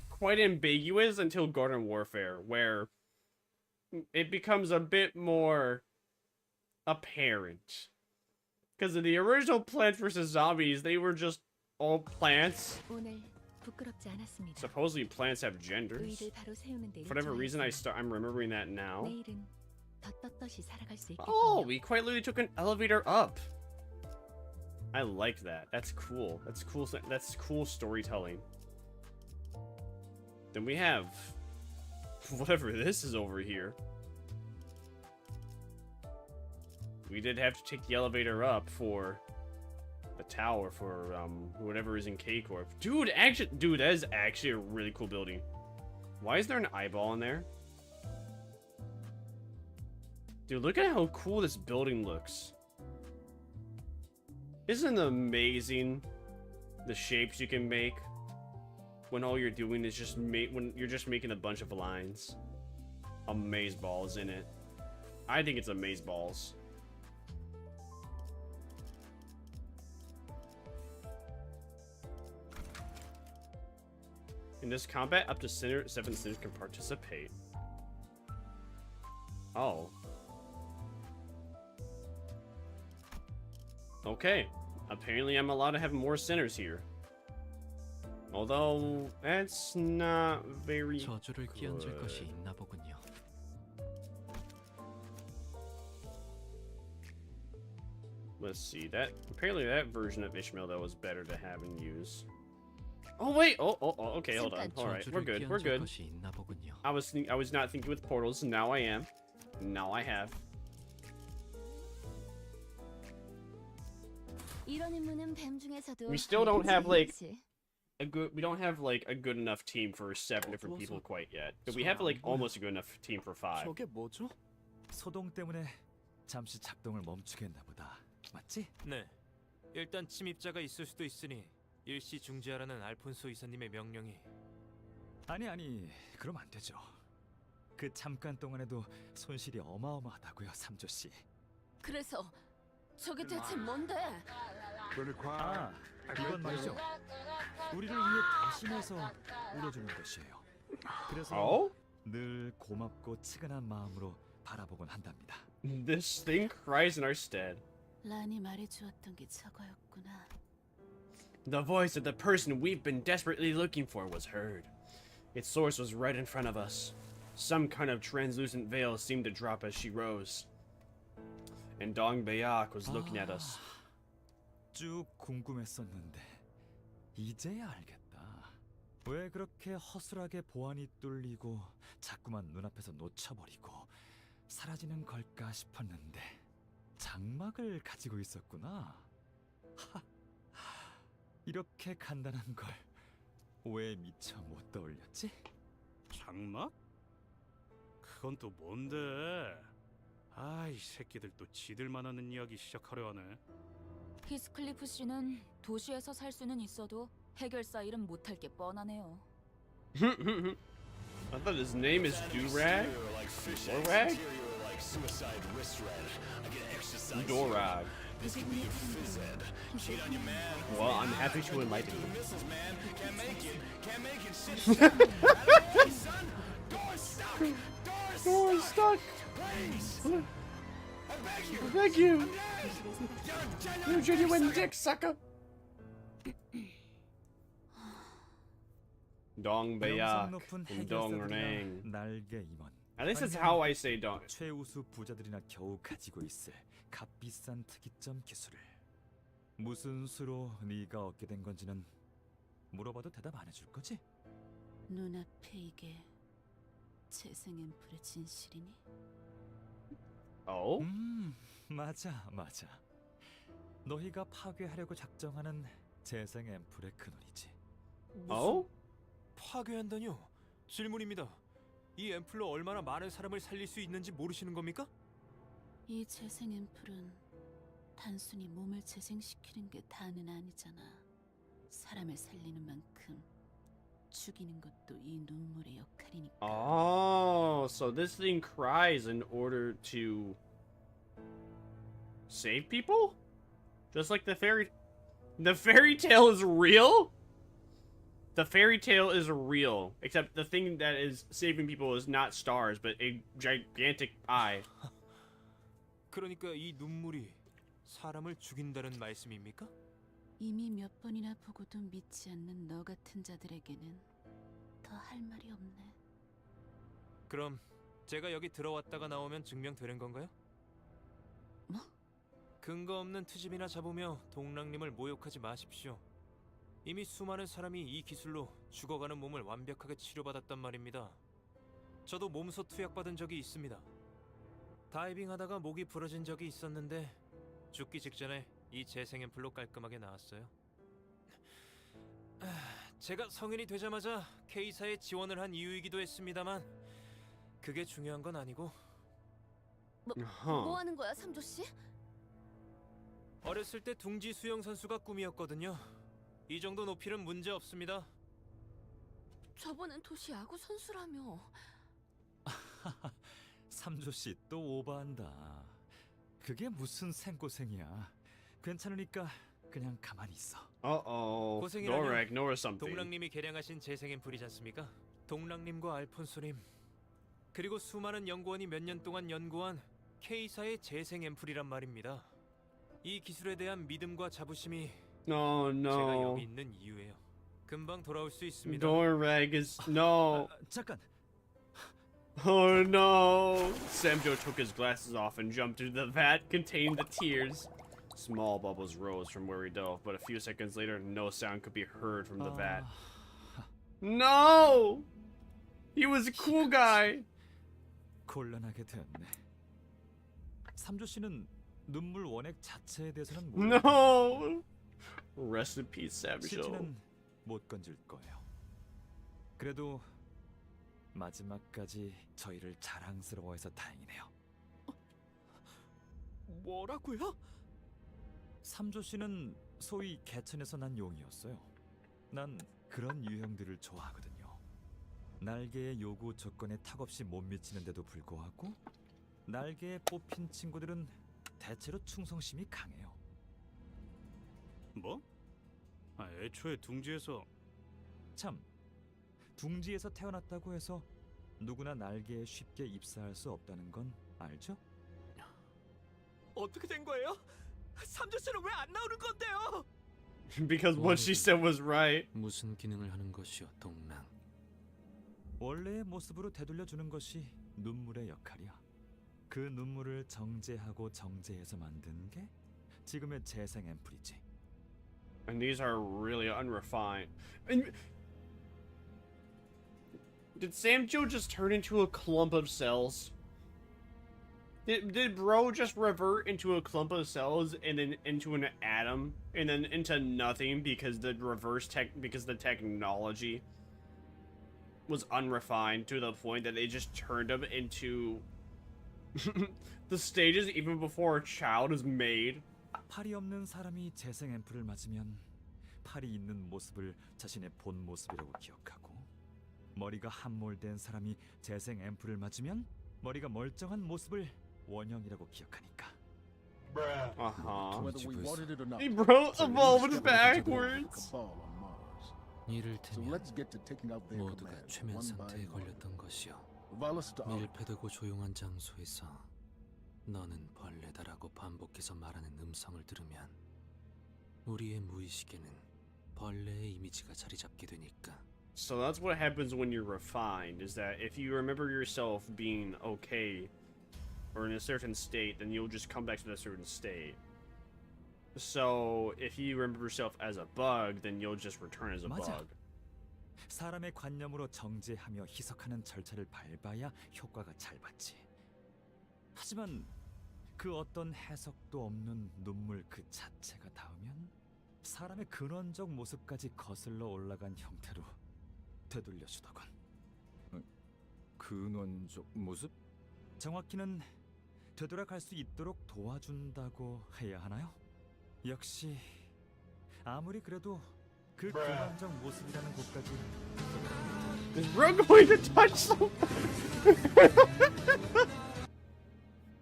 quite ambiguous until Garden Warfare, where it becomes a bit more apparent. Because in the original Plants vs. Zombies, they were just all plants. Supposedly plants have genders. For whatever reason, I'm remembering that now. Oh, we quite literally took an elevator up. I like that. That's cool. That's cool. That's cool storytelling. Then we have whatever this is over here. We did have to take the elevator up for the tower for whatever is in K-Corp. Dude, that is actually a really cool building. Why is there an eyeball in there? Dude, look at how cool this building looks. Isn't it amazing the shapes you can make when all you're doing is just when you're just making a bunch of lines? Amazeballs in it. I think it's amazeballs. In this combat, up to 7 sinners can participate. Oh. Okay. Apparently I'm allowed to have more sinners here. Although, that's not very 저주를 끼얹을 것이 good. 있나 보군요. Let's see. Apparently that version of Ishmael, though, was better to have and use. Oh wait! Oh, okay, hold on. All right, we're good. We're good. I was not thinking with portals. Now I am. Now I have. We still don't have like a good. We don't have like a good enough team for 7 different people quite yet. But we have like almost a good enough team for 5. 저게 뭐죠? 소동 때문에 잠시 작동을 멈추겠나 보다. 맞지? 네. 일단 침입자가 있을 수도 있으니 일시 중지하라는 알폰소 이사님의 명령이. 아니, 그럼 안 되죠. 그 잠깐 동안에도 손실이 어마어마하다고요, 삼조 씨. 그래서 저게 대체 뭔데? 아, 이건 말이죠. 우리를 위해 대신해서 울어주는 것이에요. 그래서 늘 고맙고 치근한 마음으로 바라보곤 한답니다. This thing cries in our stead. 란이 말해주었던 게 저거였구나. The voice of the person we've been desperately looking for was heard. Its source was right in front of us. Some kind of translucent veil seemed to drop as she rose. And Dong Bayak was looking at us. 쭉 궁금했었는데 이제야 알겠다. 왜 그렇게 허술하게 보안이 뚫리고 자꾸만 눈앞에서 놓쳐버리고 사라지는 걸까 싶었는데 장막을 가지고 있었구나. 이렇게 간단한 걸 왜 미처 못 떠올렸지? 장막? 그건 또 뭔데? 아, 이 새끼들 또 지들만 하는 이야기 시작하려 하네. 히스클리프 씨는 도시에서 살 수는 있어도 해결사 일은 못할 게 뻔하네요. I thought his name is Durag? Dorag? Dorag. This could be a phys ed. Cheat on your man. Well, I'm happy to enlighten you. Missiles, man. Can't make it. Can't make it. Shit, son. Door's stuck. Door's stuck. Please. I beg you. I beg you. You're You genuine dick sucker. Dong Bayak 높은 and Dong Renang. 해결사들이나 날개 임원. At least that's how I say Dong. 최우수 부자들이나 겨우 가지고 있을 값비싼 특이점 기술을 무슨 수로 네가 얻게 된 건지는 물어봐도 대답 안 해줄 거지? 눈앞에 이게 재생 앰플의 진실이니? Oh? 맞아. 너희가 파괴하려고 작정하는 재생 앰플의 근원이지. Oh? 파괴한다뇨? 질문입니다. 이 앰플로 얼마나 많은 사람을 살릴 수 있는지 모르시는 겁니까? 이 재생 앰플은 단순히 몸을 재생시키는 게 다는 아니잖아. 사람을 살리는 만큼 죽이는 것도 이 눈물의 역할이니까. Oh, so this thing cries in order to save people? Just like the fairy tale is real? The fairy tale is real, except the thing that is saving people is not stars, but a gigantic eye. 그러니까 이 눈물이 사람을 죽인다는 말씀입니까? 이미 몇 번이나 보고도 믿지 않는 너 같은 자들에게는 더 할 말이 없네. 그럼 제가 여기 들어왔다가 나오면 증명되는 건가요? 뭐? 근거 없는 트집이나 잡으며 동랑님을 모욕하지 마십시오. 이미 수많은 사람이 이 기술로 죽어가는 몸을 완벽하게 치료받았단 말입니다. 저도 몸소 투약받은 적이 있습니다. 다이빙하다가 목이 부러진 적이 있었는데 죽기 직전에 이 재생 앰플로 깔끔하게 나았어요. 제가 성인이 되자마자 K사에 지원을 한 이유이기도 했습니다만 그게 중요한 건 아니고. 뭐 하는 거야, 삼조 씨? 어렸을 때 둥지 수영 선수가 꿈이었거든요. 이 정도 높이는 문제 없습니다. 저번엔 도시 야구 선수라며. 삼조씨 또 오버한다. 그게 무슨 생고생이야. 괜찮으니까 그냥 가만히 있어. Uh-oh. 고생이라뇨. Dorag, ignore something. 동랑님이 개량하신 재생 앰플이지 않습니까? 동랑님과 알폰소님 그리고 수많은 연구원이 몇 년 동안 연구한 K사의 재생 앰플이란 말입니다. 이 기술에 대한 믿음과 자부심이 No, 제가 no. 여기 있는 이유예요. 금방 돌아올 수 있습니다. Dorag is no. 잠깐. Oh no! Samjo took his glasses off and jumped into the vat containing the tears. Small bubbles rose from where he dove, but a few seconds later, no sound could be heard from the vat. No! He was a cool guy! 곤란하게 되었네. 삼조씨는 눈물 원액 자체에 대해서는 모르. No! Rest in peace, Samjo. 실체는 못 건질 거예요. 그래도 마지막까지 저희를 자랑스러워해서 다행이네요. 뭐라고요? 삼조씨는 소위 개천에서 난 용이었어요. 난 그런 유형들을 좋아하거든요. 날개의 요구 조건에 탁없이 못 미치는데도 불구하고 날개에 뽑힌 친구들은 대체로 충성심이 강해요. 뭐? 아, 애초에 둥지에서 참, 둥지에서 태어났다고 해서 누구나 날개에 쉽게 입사할 수 없다는 건 알죠? 어떻게 된 거예요? 삼조 씨는 왜 안 나오는 건데요? Because what she said was right. 무슨 기능을 하는 것이오, 동랑? 원래의 모습으로 되돌려 주는 것이 눈물의 역할이야. 그 눈물을 정제하고 정제해서 만든 게 지금의 재생 앰플이지. And these are really unrefined. And did Sam Joe just turn into a clump of cells? Did bro just revert into a clump of cells and then into an atom and then into nothing because the technology was unrefined to the point that they just turned him into the stages even before a child is made? 팔이 없는 사람이 재생 앰플을 맞으면 팔이 있는 모습을 자신의 본 모습이라고 기억하고, 머리가 함몰된 사람이 재생 앰플을 맞으면 머리가 멀쩡한 모습을 원형이라고 기억하니까. Whether we wanted it or not. Hey, bro, So evolved we backwards. cabal on Mars. So 이를테면 let's get to taking out their 모두가 command 최면 one by 상태에 one. 걸렸던 것이요. Valus to 밀폐되고 조용한 장소에서 너는 벌레다라고 반복해서 말하는 음성을 들으면 우리의 무의식에는 벌레의 이미지가 자리 잡게 되니까. So that's what happens when you're refined, is that if you remember yourself being okay or in a certain state, then you'll just come back to that certain state. So if you remember yourself as a bug, then you'll just return as a 맞아. bug. 사람의 관념으로 정제하며 희석하는 절차를 밟아야 효과가 잘 받지. 하지만 그 어떤 해석도 없는 눈물 그 자체가 닿으면 사람의 근원적 모습까지 거슬러 올라간 형태로 되돌려주더군. 근원적 모습? 정확히는 되돌아갈 수 있도록 도와준다고 해야 하나요? 역시 아무리 그래도 그 근원적 모습이라는 곳까지. Is bro going to touch something?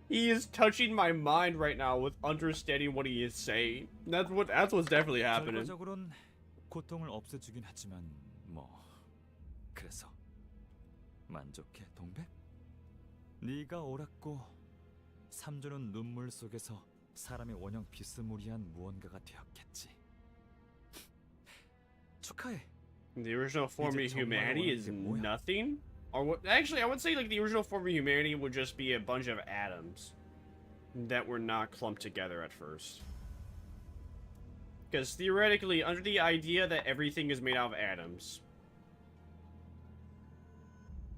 He is touching my mind right now with understanding what he is saying. That's what's definitely happening. 결과적으론 고통을 없애주긴 하지만 뭐 그래서 만족해 동백? 네가 옳았고 삼조는 눈물 속에서 사람의 원형 비스무리한 무언가가 되었겠지. 축하해. The original form of humanity is nothing? Or what? Actually, I would say like the original form of humanity would just be a bunch of atoms that were not clumped together at first. Because theoretically, under the idea that everything is made out of atoms.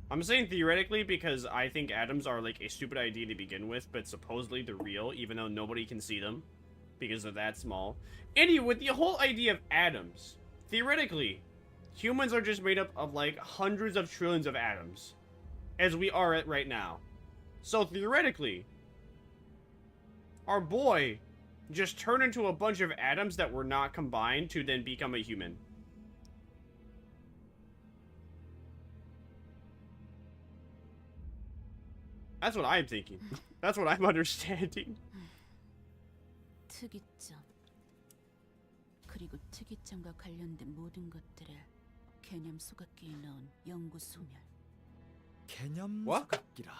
I'm saying theoretically because I think atoms are like a stupid idea to begin with, but supposedly they're real, even though nobody can see them because they're that small. Anyway, with the whole idea of atoms, theoretically, humans are just made up of like hundreds of trillions of atoms, as we are at right now. So theoretically, our boy just turned into a bunch of atoms that were not combined to then become a human. That's what I'm thinking. That's what I'm understanding. 특이점. 그리고 특이점과 관련된 모든 것들을 개념 소각기에 넣은 연구 소멸. 개념 소각기라.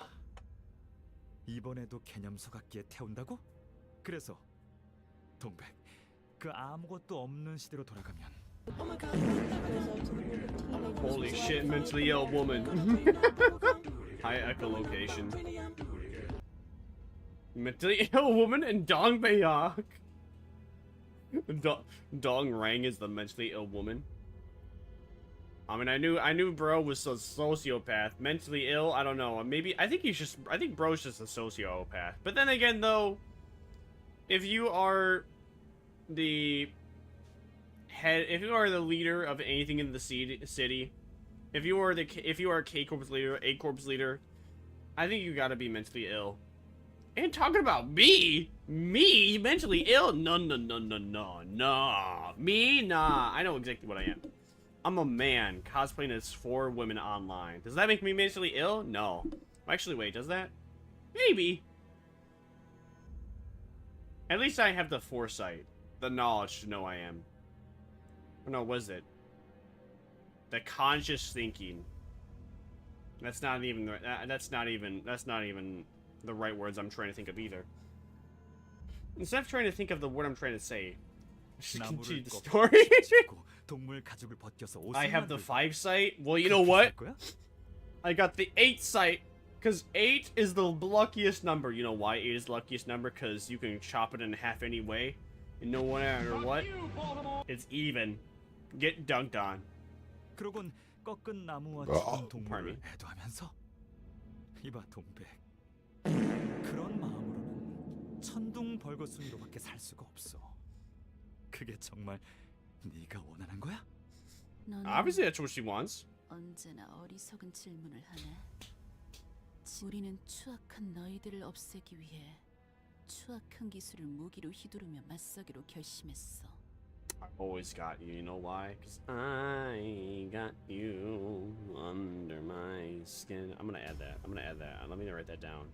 이번에도 개념 소각기에 태운다고? 그래서 동백, 그 아무것도 없는 시대로 돌아가면. Holy shit, mentally ill woman. High echolocation. Mentally ill woman and Dong Bayak. Dong Rang is the mentally ill woman. I mean, I knew bro was a sociopath. Mentally ill, I don't know. Maybe I think bro's just a sociopath. But then again though, if you are the head, if you are the leader of anything in the city, if you are a K-Corp's leader, A-Corp's leader, I think you gotta be mentally ill. And talking about me mentally ill? No. Me? Nah. I know exactly what I am. I'm a man cosplaying as 4 women online. Does that make me mentally ill? No. Actually, wait, does that? Maybe. At least I have the foresight, the knowledge to know I am. Or no, was it? The conscious thinking. That's not even the right words I'm trying to think of either. Instead of trying to think of the word I'm trying to say, just continue the story. I have the 5 sight. Well, you know what? I got the 8 sight, because 8 is the luckiest number. You know why 8 is the luckiest number? Because you can chop it in half any way, and no matter what, it's even. Get dunked on. 그러곤 꺾은 나무와 죽은 동물을 애도하면서 이봐 동백. 그런 마음으로는 천둥 벌거숭이로밖에 살 수가 없어. 그게 정말 네가 원하는 거야? Obviously that's what she wants. 언제나 어리석은 질문을 하네. 우리는 추악한 너희들을 없애기 위해 추악한 기술을 무기로 휘두르며 맞서기로 결심했어. I always got you. You know why? Because I got you under my skin. I'm gonna add that. Let me write that down.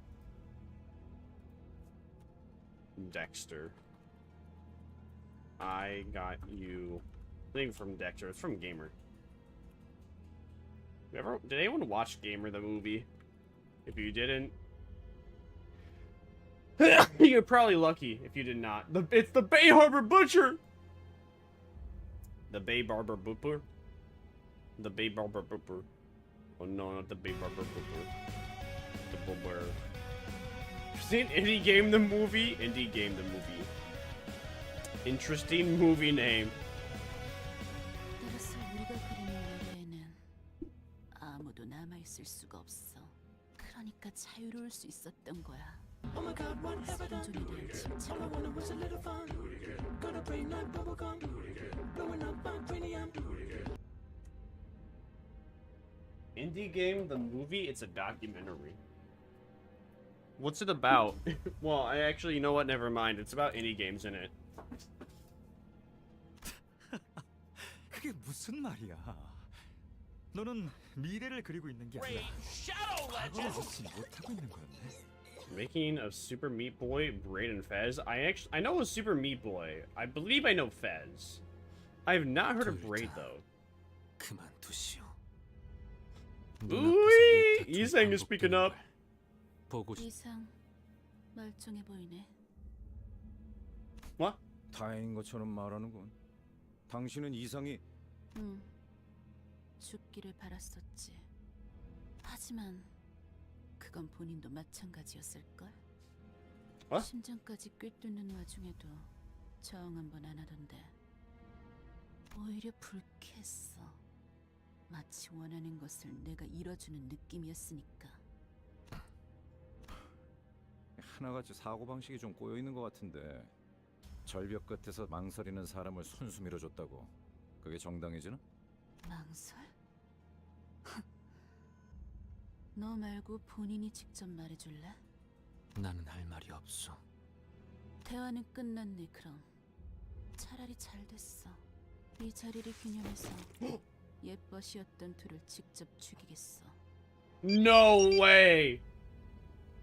Dexter. I got you. I think from Dexter. It's from Gamer. Did anyone watch Gamer the movie? If you didn't, you're probably lucky if you did not. It's the Bay Harbor Butcher. The Bay Barber Booper. The Bay Barber Booper. Oh no, not the Bay Barber Booper. The Booper. Seen Indie Game the movie? Indie Game the movie. Interesting movie name. 따라서 우리가 그리는 외계에는 아무도 남아 있을 수가 없어. 그러니까 자유로울 수 있었던 거야. 생존에 대한 침체가 Indie Game the movie? It's a documentary. What's it about? Well, I actually, you know what? Never mind. It's about indie games in it. 그게 무슨 말이야? 너는 미래를 그리고 있는 게 아니라 과거를 놓지 못하고 있는 거였네. Making of Super Meat Boy, Braid, and Fez. I know a Super Meat Boy. I believe I know Fez. I have not heard of Braid though. 그만두시오. Ooh, 이상 is speaking up. 이상 멀쩡해 보이네. What? 다행인 것처럼 말하는군. 당신은 이상이 응. 죽기를 바랐었지. 하지만 그건 본인도 마찬가지였을걸? 심장까지 꿰뚫는 와중에도 저항 한번 안 하던데. 오히려 불쾌했어. 마치 원하는 것을 내가 이뤄주는 느낌이었으니까. 하나같이 사고방식이 좀 꼬여있는 것 같은데 절벽 끝에서 망설이는 사람을 손수 밀어줬다고 그게 정당해지나? 망설? 너 말고 본인이 직접 말해줄래? 나는 할 말이 없어. 대화는 끝났네 그럼. 차라리 잘 됐어. 이 자리를 기념해서 예뻐시였던 둘을 직접 죽이겠어. No way!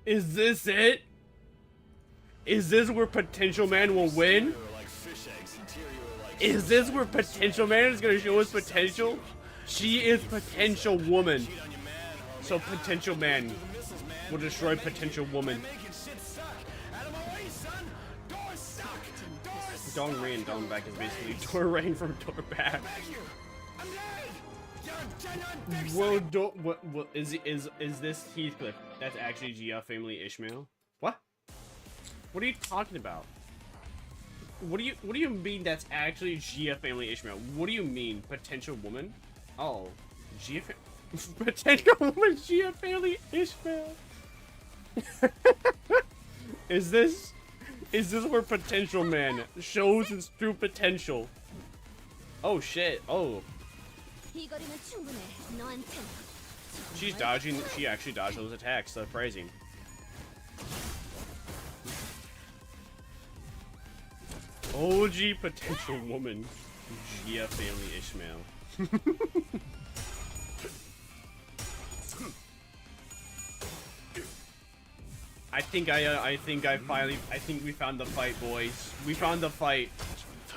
Is this it? Is this where Potential Man will win? Is this where Potential Man is gonna show his potential? She is Potential Woman. So Potential Man will destroy Potential Woman. Dong Ray and Dong Back is basically Door Rain from Door Back. Whoa, what is this Heathcliff? That's actually Gia family Ishmael? What? What are you talking about? What do you mean that's actually Gia family Ishmael? What do you mean potential woman? Oh, Gia potential woman Gia family Ishmael. Is this where Potential Man shows his true potential? Oh shit. Oh. She's dodging. She actually dodged those attacks. Surprising. OG Potential Woman, Gia family Ishmael. I think we found the fight, boys. We found the fight.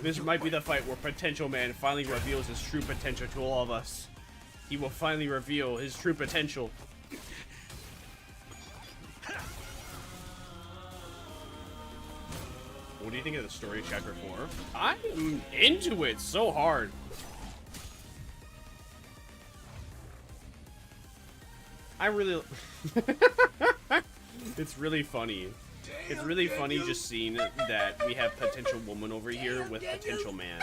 This might be the fight where Potential Man finally reveals his true potential to all of us. He will finally reveal his true potential. What do you think of the story of chapter 4? I'm into it so hard. I really... It's really funny. It's really funny just seeing that we have potential woman over here with potential man.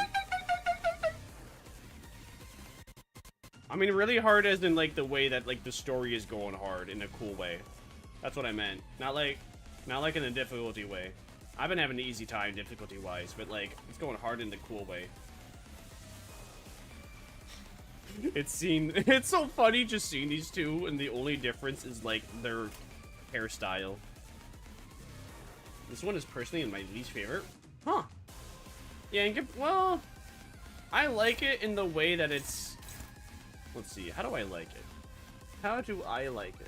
I mean, really hard as in, like, the way that, like, the story is going hard in a cool way. That's what I meant. Not like in a difficulty way. I've been having an easy time difficulty-wise, but, like, it's going hard in the cool way. It's so funny just seeing these two, and the only difference is, like, their hairstyle. This one is personally my least favorite. Huh. Yeah, and well, I like it in the way that it's... Let's see, how do I like it? How do I like it?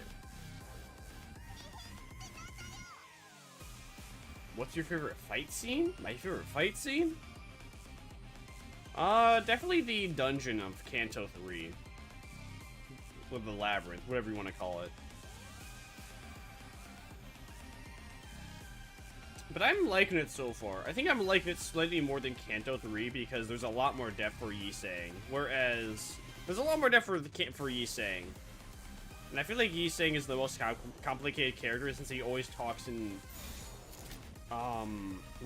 What's your favorite fight scene? My favorite fight scene? Definitely the dungeon of Canto 3. Or the labyrinth, whatever you want to call it. But I'm liking it so far. I think I'm liking it slightly more than Canto 3 because there's a lot more depth for Yi-Sang. Whereas, there's a lot more depth for Yi-Sang. And I feel like Yi-Sang is the most complicated character since he always talks in,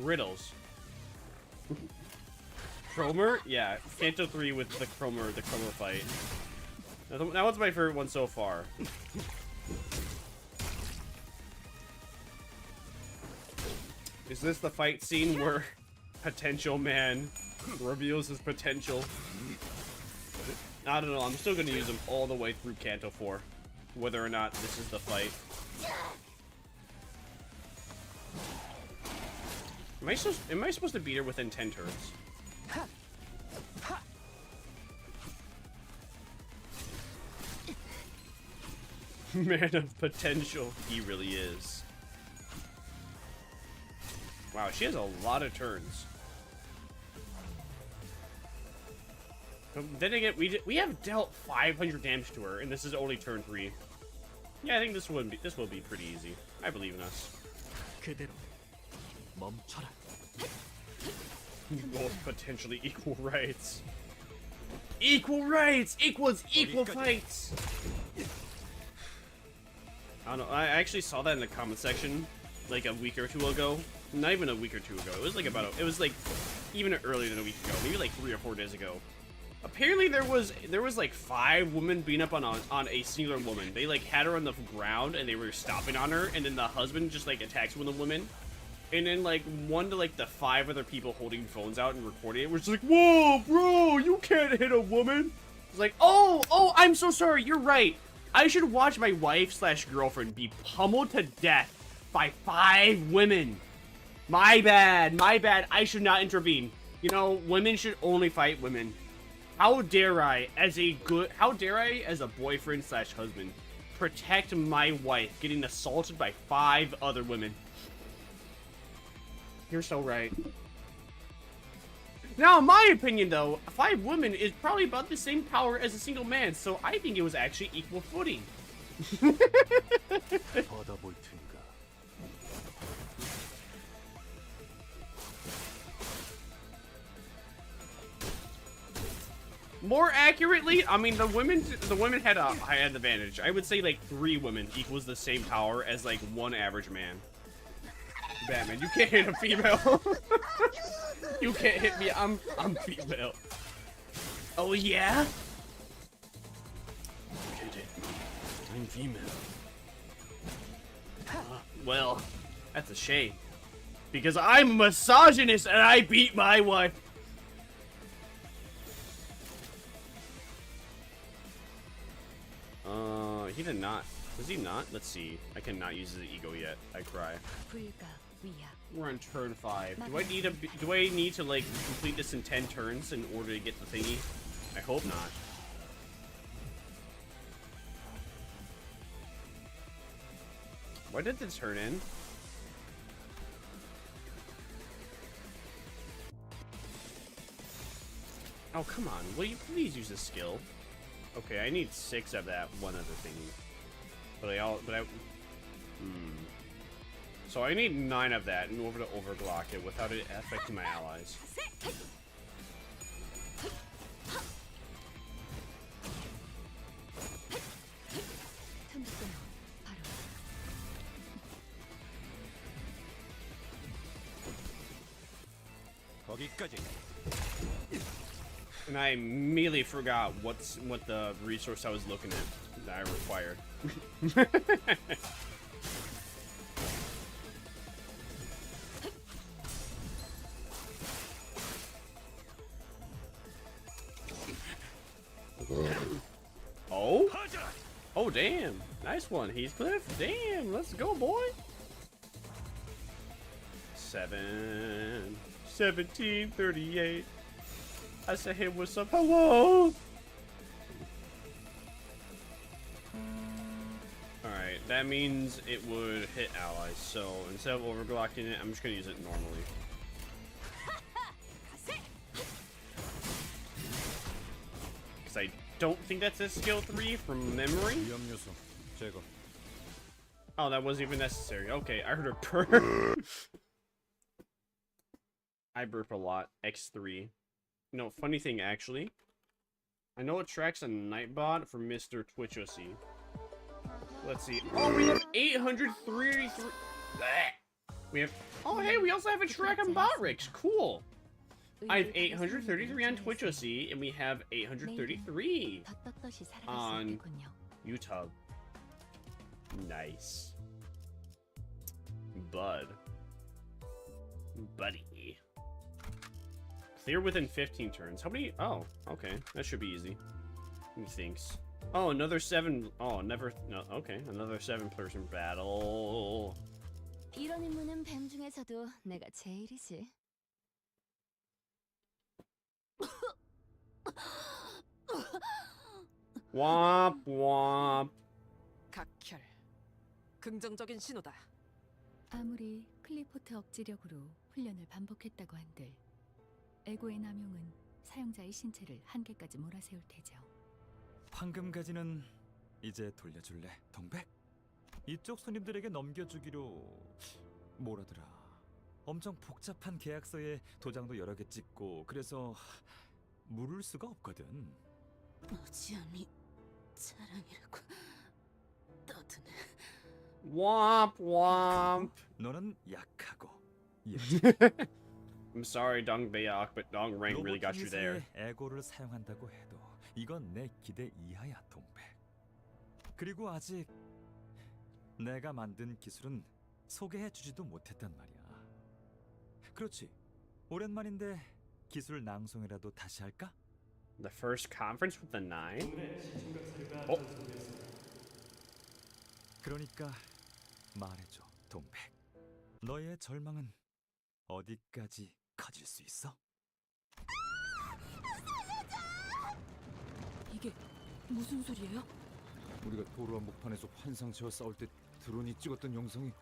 riddles. Cromer? Yeah, Canto 3 with the Cromer fight. That one's my favorite one so far. Is this the fight scene where potential man reveals his potential? I don't know, I'm still gonna use him all the way through Canto 4. Whether or not this is the fight. Am I supposed to beat her within 10 turns? Man of potential, he really is. Wow, she has a lot of turns. Then again, we have dealt 500 damage to her, and this is only turn 3. Yeah, I think this will be pretty easy. I believe in us. Both potentially equal rights. Equal rights equals equal fights. I don't know. I actually saw that in the comment section like a week or two ago. Not even a week or two ago. It was like it was like even earlier than a week ago. Maybe like 3 or 4 days ago. Apparently there was like 5 women beating up on a singular woman. They like had her on the ground and they were stomping on her, and then the husband just like attacks one of the women. And then like 1 to like the 5 other people holding phones out and recording it was like, whoa, bro, you can't hit a woman. It's like, oh, I'm so sorry. You're right. I should watch my wife/girlfriend be pummeled to death by 5 women. My bad. I should not intervene. You know, women should only fight women. How dare I, as a boyfriend/husband, protect my wife getting assaulted by 5 other women? You're so right. Now, in my opinion, though, 5 women is probably about the same power as a single man, so I think it was actually equal footing. More accurately, I mean, the women had an advantage. I would say like 3 women equals the same power as like 1 average man. Batman, you can't hit a female. You can't hit me. I'm female. Oh yeah? I'm female. Well, that's a shame. Because I'm a misogynist and I beat my wife. He did not. Was he not? Let's see. I cannot use his ego yet. I cry. We're on turn 5. Do I need to like complete this in 10 turns in order to get the thingy? I hope not. Why did this turn in? Oh, come on. Will you please use this skill? Okay, I need 6 of that one other thingy. So I need 9 of that in order to overblock it without it affecting my allies. 여기까지. And I immediately forgot what the resource I was looking at that I required. Oh? Oh, damn. Nice one, Heathcliff. Damn, let's go, boy. 1738. I said, hey, what's up? Hello. Alright, that means it would hit allies. So instead of overglocking it, I'm just gonna use it normally. Because I don't think that's a skill 3 from memory. Oh, that wasn't even necessary. Okay, I heard a burp. I burp a lot. X3. No, funny thing actually. I know it tracks a Nightbot from Mr. Twitch OC. Let's see. Oh, we have 833. We have. Oh, hey, we also have a track on Botrix. Cool. I have 833 on Twitch OC, and we have 833 on YouTube. Nice. Buddy. Clear within 15 turns. How many? Oh, okay. That should be easy. Methinks. Oh, another 7. Oh, never. No, okay. Another 7-person battle. 이런 임무는 뱀 중에서도 내가 제일이지. Womp womp. 각혈. 긍정적인 신호다. 아무리 클리포트 억지력으로 훈련을 반복했다고 한들 에고의 남용은 사용자의 신체를 한계까지 몰아세울 테죠. 황금 가지는 이제 돌려줄래, 동백? 이쪽 손님들에게 넘겨주기로 뭐라더라. 엄청 복잡한 계약서에 도장도 여러 개 찍고 그래서 물을 수가 없거든. 무지함이 자랑이라고 떠드네. Womp womp. 너는 약하고. I'm sorry, Dong Bayok, but Dong Rang really got you there. 에고를 사용한다고 해도 이건 내 기대 이하야, 동백. 그리고 아직 내가 만든 기술은 소개해주지도 못했단 말이야. 그렇지. 오랜만인데 기술 낭송이라도 다시 할까? The first conference with the 9? Oh. 그러니까 말해줘, 동백. 너의 절망은 어디까지 커질 수 있어? 이게 무슨 소리예요? 우리가 도로 한복판에서 환상체와 싸울 때 드론이 찍었던 영상이.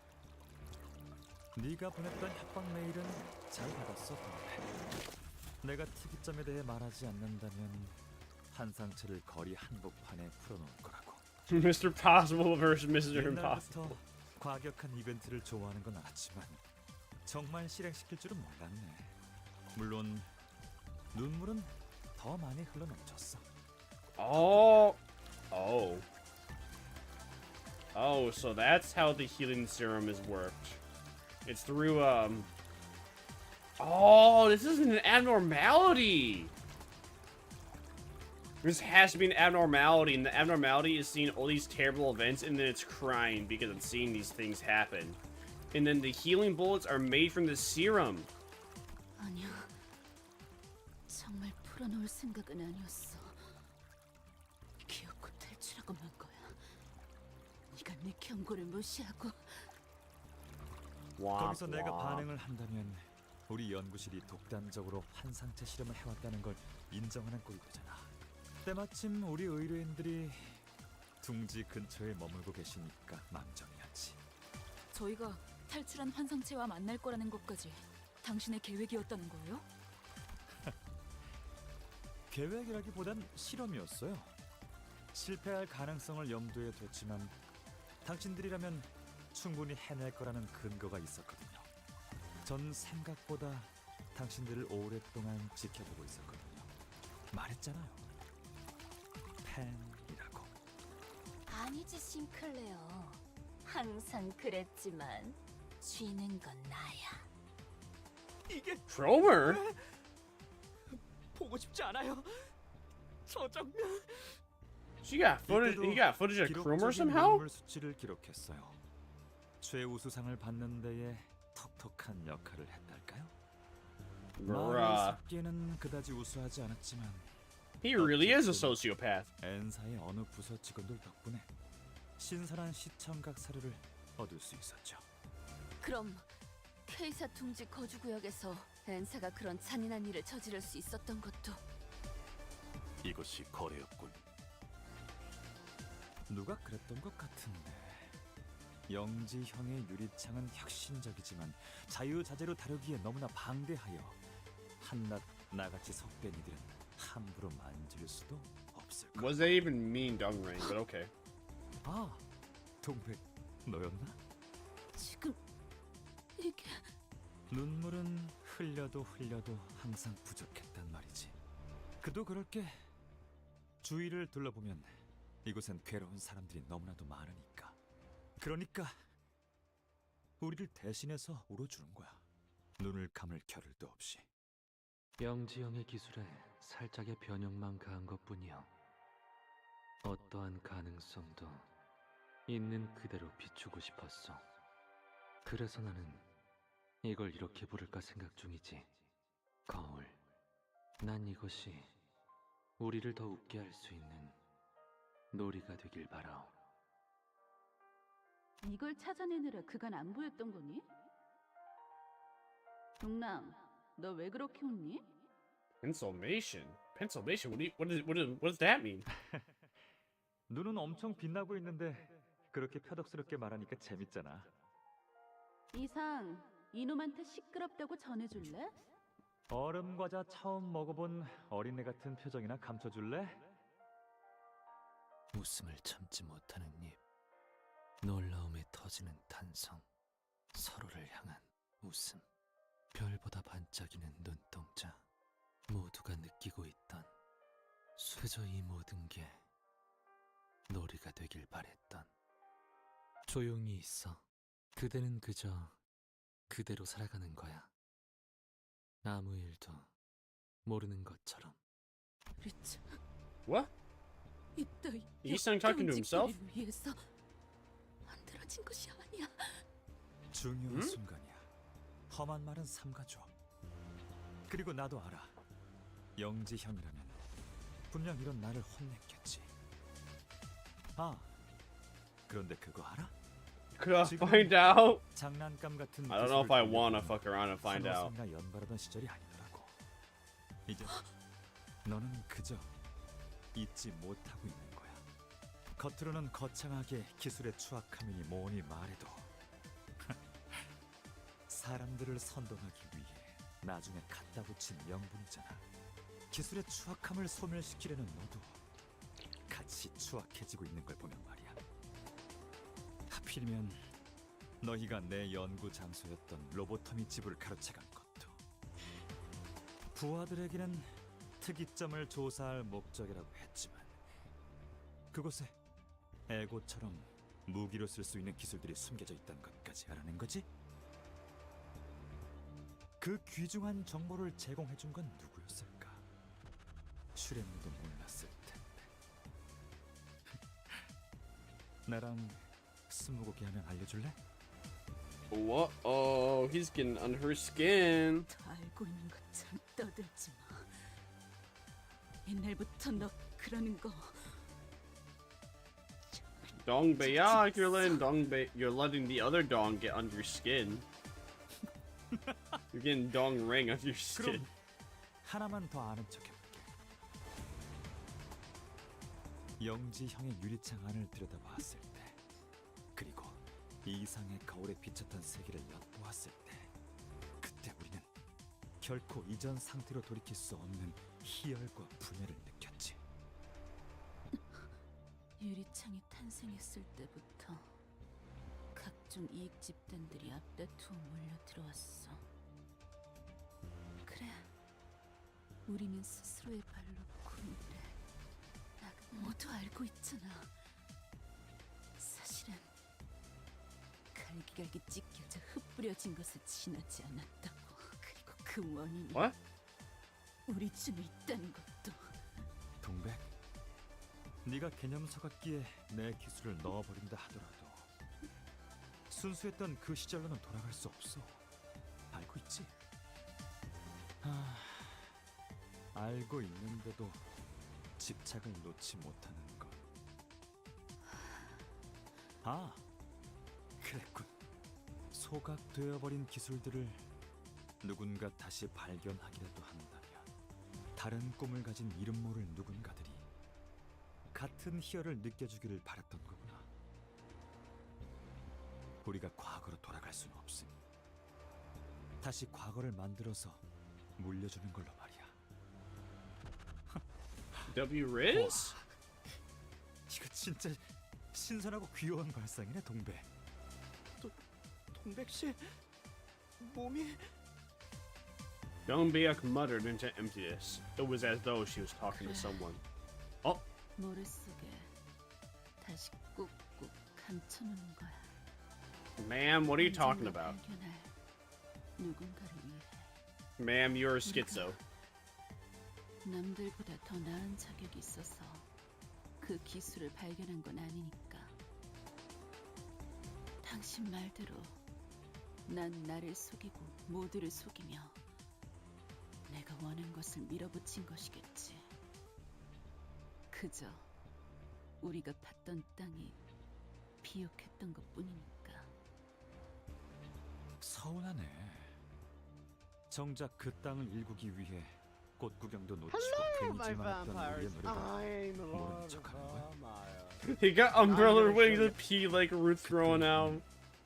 네가 보냈던 협박 메일은 잘 받았어, 동백. 내가 특이점에 대해 말하지 않는다면 환상체를 거리 한복판에 풀어놓을 거라고. Mr. Possible versus Mr. 옛날부터 Impossible. 과격한 이벤트를 좋아하는 건 알았지만 정말 실행시킬 줄은 몰랐네. 물론 눈물은 더 많이 흘러넘쳤어. Oh. So that's how the healing serum is worked. It's through Oh, this is an abnormality. This has to be an abnormality, and the abnormality is seeing all these terrible events, and then it's crying because it's seeing these things happen. And then the healing bullets are made from the serum. 아니야. 정말 풀어놓을 생각은 아니었어. 기어코 탈출하고 만 거야. 네가 내 경고를 무시하고. 거기서 내가 반응을 한다면 우리 연구실이 독단적으로 환상체 실험을 해왔다는 걸 인정하는 꼴이 되잖아. 때마침 우리 의뢰인들이 둥지 근처에 머물고 계시니까 망정이었지. 저희가 탈출한 환상체와 만날 거라는 것까지 당신의 계획이었다는 거예요? 계획이라기보단 실험이었어요. 실패할 가능성을 염두에 뒀지만 당신들이라면 충분히 해낼 거라는 근거가 있었거든요. 전 생각보다 당신들을 오랫동안 지켜보고 있었거든요. 말했잖아요. 팬이라고. 아니지, 싱클레어. 항상 그랬지만 쥐는 건 나야. Cromer? 보고 싶지 않아요. 저 장면. He got footage of Krummer somehow? 눈물 수치를 기록했어요. 최우수상을 받는 데에 톡톡한 역할을 했달까요? Bruh. 는 그다지 우수하지 않았지만 He really is a sociopath. 엔사의 어느 부서 직원들 덕분에 신선한 시청각 사료를 얻을 수 있었죠. 그럼 K사 둥지 거주구역에서 엔사가 그런 잔인한 일을 저지를 수 있었던 것도 이것이 거래였군. 누가 그랬던 것 같은데. 영지형의 유리창은 혁신적이지만 자유자재로 다루기에 너무나 방대하여 한낱 나같이 속된 이들은 함부로 만질 수도 없을 거야. Was that even mean dung ring? But okay. 아, 동백 너였나? 지금 이게 눈물은 흘려도 항상 부족했단 말이지. 그도 그럴 게 주위를 둘러보면 이곳엔 괴로운 사람들이 너무나도 많으니까. 그러니까 우리를 대신해서 울어주는 거야. 눈을 감을 겨를도 없이. 영지형의 기술에 살짝의 변형만 가한 것뿐이요. 어떠한 가능성도 있는 그대로 비추고 싶었어. 그래서 나는 이걸 이렇게 부를까 생각 중이지. 거울. 난 이것이 우리를 더 웃게 할 수 있는 놀이가 되길 바라오. 이걸 찾아내느라 그간 안 보였던 거니? 동남, 너 왜 그렇게 웃니? Pencilmation? Pencilmation? What does that mean? 눈은 엄청 빛나고 있는데 그렇게 표독스럽게 말하니까 재밌잖아. 이상, 이놈한테 시끄럽다고 전해줄래? 얼음 과자 처음 먹어본 어린애 같은 표정이나 감춰줄래? 웃음을 참지 못하는 입, 놀라움에 터지는 탄성, 서로를 향한 웃음, 별보다 반짝이는 눈동자, 모두가 느끼고 있던 그저 이 모든 게 놀이가 되길 바랬던. 조용히 있어. 그대는 그저 그대로 살아가는 거야. 아무 일도 모르는 것처럼. 리츠. What? 이따위 He's talking to himself? 위해서 만들어진 것이 아니야. 중요한 순간이야. 험한 말은 삼가줘. 그리고 나도 알아. 영지형이라면 분명 이런 나를 혼냈겠지. 아, 그런데 그거 알아? Could I find out? 장난감 같은 I don't know if I wanna fuck around and find out. 연발하던 시절이 아니더라고. 이제 너는 그저 잊지 못하고 있는 거야. 겉으로는 거창하게 기술의 추악함이니 뭐니 말해도 사람들을 선동하기 위해 나중에 갖다 붙인 명분이잖아. 기술의 추악함을 소멸시키려는 너도 같이 추악해지고 있는 걸 보면 말이야. 하필이면 너희가 내 연구 장소였던 로보토미 지부를 가로채간 것도 부하들에게는 특이점을 조사할 목적이라고 했지만 그곳에 에고처럼 무기로 쓸 수 있는 기술들이 숨겨져 있다는 것까지 알아낸 거지? 그 귀중한 정보를 제공해준 건 누구였을까? 슈렘도 몰랐을 텐데. 나랑 스무고개 하면 알려줄래? What? Oh, he's getting under her skin. 다 알고 있는 것처럼 떠들지 마. 옛날부터 너 그러는 거. Dongbae, yeah, like you're letting the other dong get under your skin. You're getting dong ring under your skin. 그럼 하나만 더 아는 척 해볼게. 영지형의 유리창 안을 들여다봤을 때, 그리고 이상의 거울에 비쳤던 세계를 엿보았을 때, 그때 우리는 결코 이전 상태로 돌이킬 수 없는 희열과 분열을 느꼈지. 유리창이 탄생했을 때부터 각종 이익 집단들이 앞다투어 몰려 들어왔어. 그래, 우리는 스스로의 발로 굴는데 모두 알고 있잖아. 사실은 갈기갈기 찢겨져 흩뿌려진 것에 지나지 않았다고. 그리고 그 원인이 What? 우리 중에 있다는 것도. 동백, 네가 개념서 같기에 내 기술을 넣어버린다 하더라도 순수했던 그 시절로는 돌아갈 수 없어. 알고 있지? 알고 있는데도 집착을 놓지 못하는 것. 그랬군. 소각되어버린 기술들을 누군가 다시 발견하기라도 한다면 다른 꿈을 가진 이름 모를 누군가들이 같은 희열을 느껴주기를 바랐던 거구나. 우리가 과거로 돌아갈 수는 없음. 다시 과거를 만들어서 물려주는 걸로 말이야. W Riz? 이거 진짜 신선하고 귀여운 발상이네, 동백. 동백 씨 몸이. Young muttered into emptiness. It was as though she was talking to someone. 머릿속에 다시 꾹꾹 감춰놓는 거야. Ma'am, what are you talking about? 발견할 누군가를 위해. Ma'am, you're a schizo. 남들보다 더 나은 자격이 있어서 그 기술을 발견한 건 아니니까. 당신 말대로 난 나를 속이고 모두를 속이며 내가 원한 것을 밀어붙인 것이겠지. 그저 우리가 팠던 땅이 비옥했던 것뿐이니까. 서운하네. 정작 그 땅을 일구기 위해 꽃 구경도 놓치고 my 괜히질만 했던 우리의 vampires. 노래가 I'm 모르는 Lord 척하는 거야. Vermire. He got umbrella I'm gonna wings show of pee like Ruth throwing out.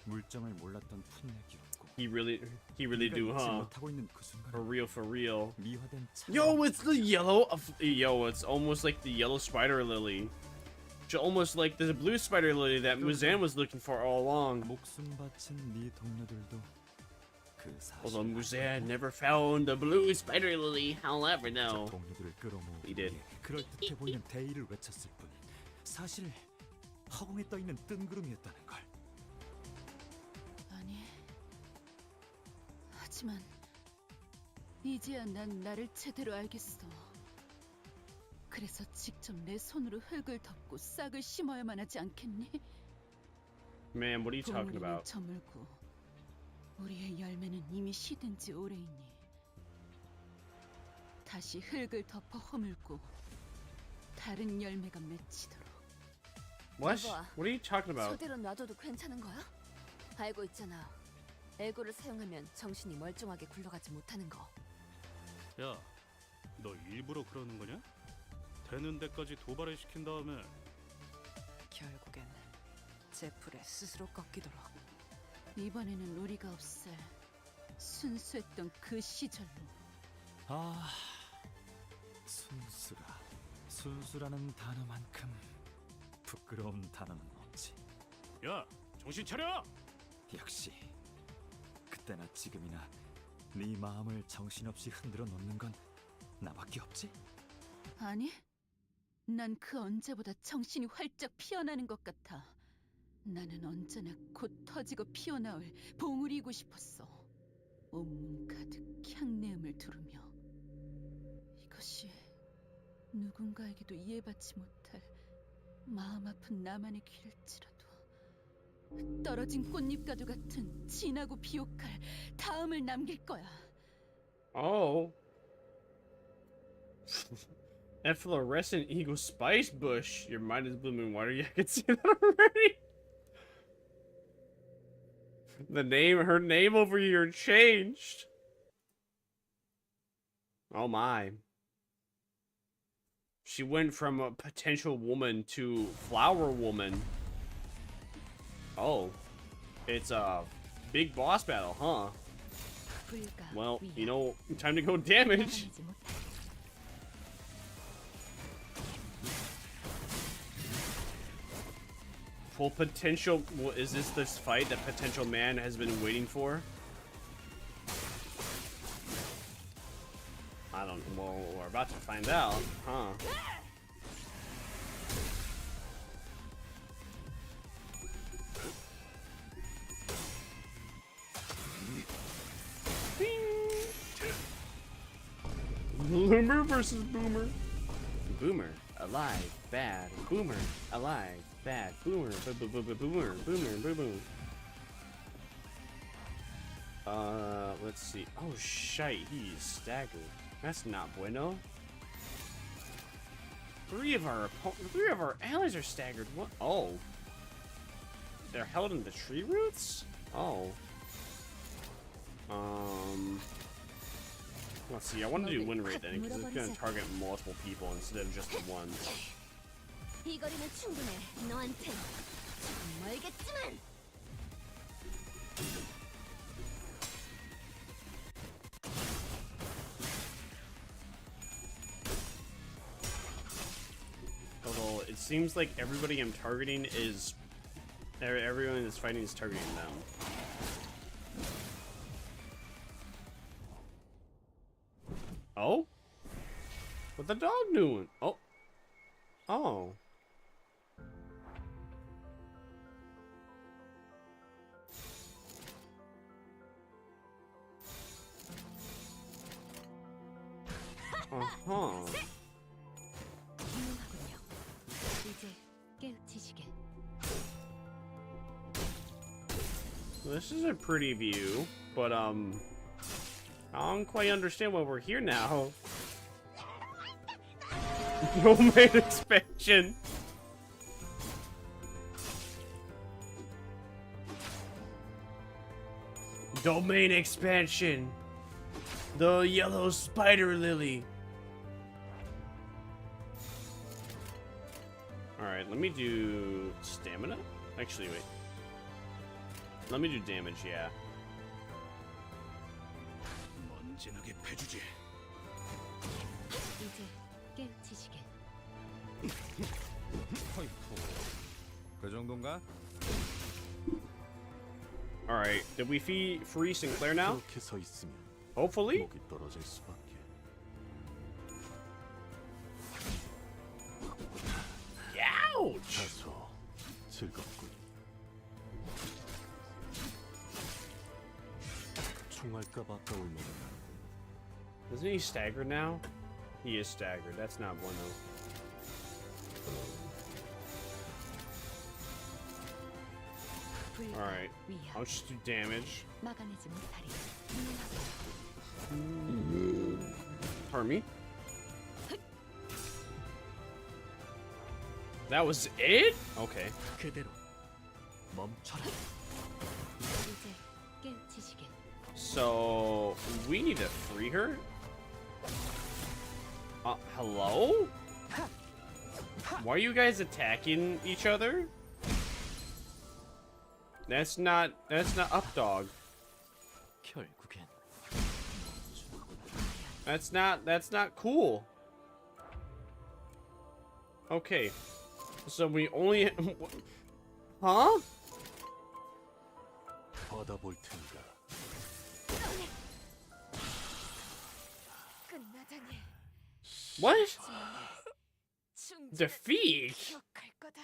물정을 몰랐던 풋내기였고. He really do, huh? 못하고 있는 그 순간 For real. 미화된 Yo, it's the yellow of it's almost like the yellow spider lily. Almost like the blue spider lily that Muzan was looking for all along. 목숨 바친 네 동료들도 그 Although 사실 Muzan never found the blue spider lily, however, no. 동료들을 끌어모으기 He did. 위해 그럴듯해 보이는 대의를 외쳤을 뿐 사실 허공에 떠 있는 뜬구름이었다는 걸. 아니, 하지만 이제야 난 나를 제대로 알겠어. 그래서 직접 내 손으로 흙을 덮고 싹을 심어야만 하지 않겠니? Man, what are you talking 봉우리는 about? 저물고 우리의 열매는 이미 시든 지 오래이니 다시 흙을 덮어 허물고 다른 열매가 맺히도록. What? 여보아, What are you talking about? 저대로 놔둬도 괜찮은 거야? 알고 있잖아. 에고를 사용하면 정신이 멀쩡하게 굴러가지 못하는 거. 야, 너 일부러 그러는 거냐? 되는 데까지 도발을 시킨 다음에 결국엔 제풀에 스스로 꺾이도록. 이번에는 우리가 없앨 순수했던 그 시절로. 순수라는 단어만큼 부끄러운 단어는 없지. 야, 정신 차려! 역시 그때나 지금이나 네 마음을 정신없이 흔들어 놓는 건 나밖에 없지? 아니, 난 그 언제보다 정신이 활짝 피어나는 것 같아. 나는 언제나 곧 터지고 피어나올 봉우리이고 싶었어. 온몸 가득 향내음을 두르며. 이것이 누군가에게도 이해받지 못할 마음 아픈 나만의 길일지라도 떨어진 꽃잎과도 같은 진하고 비옥할 다음을 남길 거야. Oh. That fluorescent eagle spice bush. Your mind is blooming water. Yeah, I can see that already. Her name over here changed. Oh my. She went from a potential woman to flower woman. Oh. It's a big boss battle, huh? Well, you know, time to go damage. Full potential. Is this fight that potential man has been waiting for? I don't. Well, we're about to find out, huh? Bloomer versus Boomer. Boomer, alive, bad. Boomer, alive, bad. Boomer, boomer, boomer, boom. Let's see. Oh, shite, he's staggered. That's not bueno. Three of our allies are staggered. What? Oh. They're held in the tree roots? Oh. Let's see. I want to do win rate then, because it's going to target multiple people instead of just the one. 이 거리는 충분해. 너한텐 조금 멀겠지만. Although it seems like everybody I'm targeting is everyone that's fighting is targeting them. Oh? What the dog doing? Oh. Oh. Uh-huh. 이제 깨우치시게. This is a pretty view, but I don't quite understand why we're here now. No maid expansion. Domain expansion. The yellow spider lily. Alright, let me do stamina. Actually, wait. Let me do damage, yeah. 먼지나게 패주지. 이제 깨우치시게. 그 정도인가? Alright, did we free Sinclair now? 그렇게 서 있으면 Hopefully? 목이 떨어질 수밖에. Ouch! 다소 즐겁군. 총알값 아까울 만한. Isn't he staggered now? He is staggered. That's not bueno. Alright, I'll just do damage. 막아내지 못하리. Pardon me? That was it? Okay. 그대로 멈춰라. 이제 깨우치시게. So, we need to free her? Hello? Why are you guys attacking each other? That's not up dog. 결국엔 That's not cool. Okay. So we only Huh? 받아볼 텐가. 끝나다니. What? Defeat? 기억할 거다.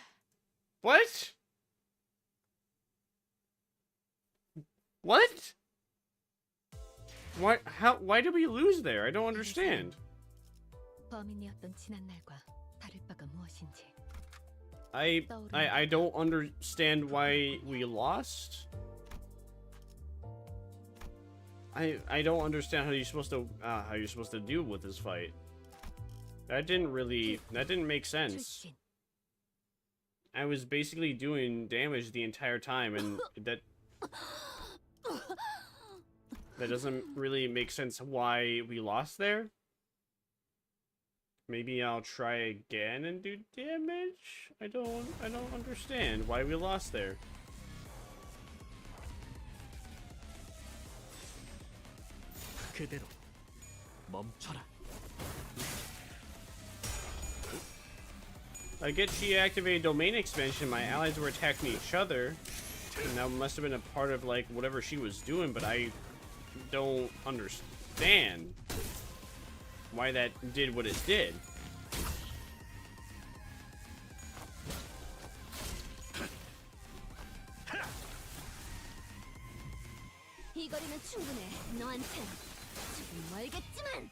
What? What? Why did we lose there? I don't understand. 범인이었던 지난 날과 다를 바가 무엇인지. I don't understand why we lost. I don't understand how you're supposed to deal with this fight. That didn't make sense. I was basically doing damage the entire time, and that doesn't really make sense why we lost there. Maybe I'll try again and do damage? I don't understand why we lost there. 그대로 멈춰라. I get she activated domain expansion, my allies were attacking each other. And that must have been a part of like whatever she was doing, but I don't understand why that did what it did. 이 거리는 충분해. 너한텐 조금 멀겠지만.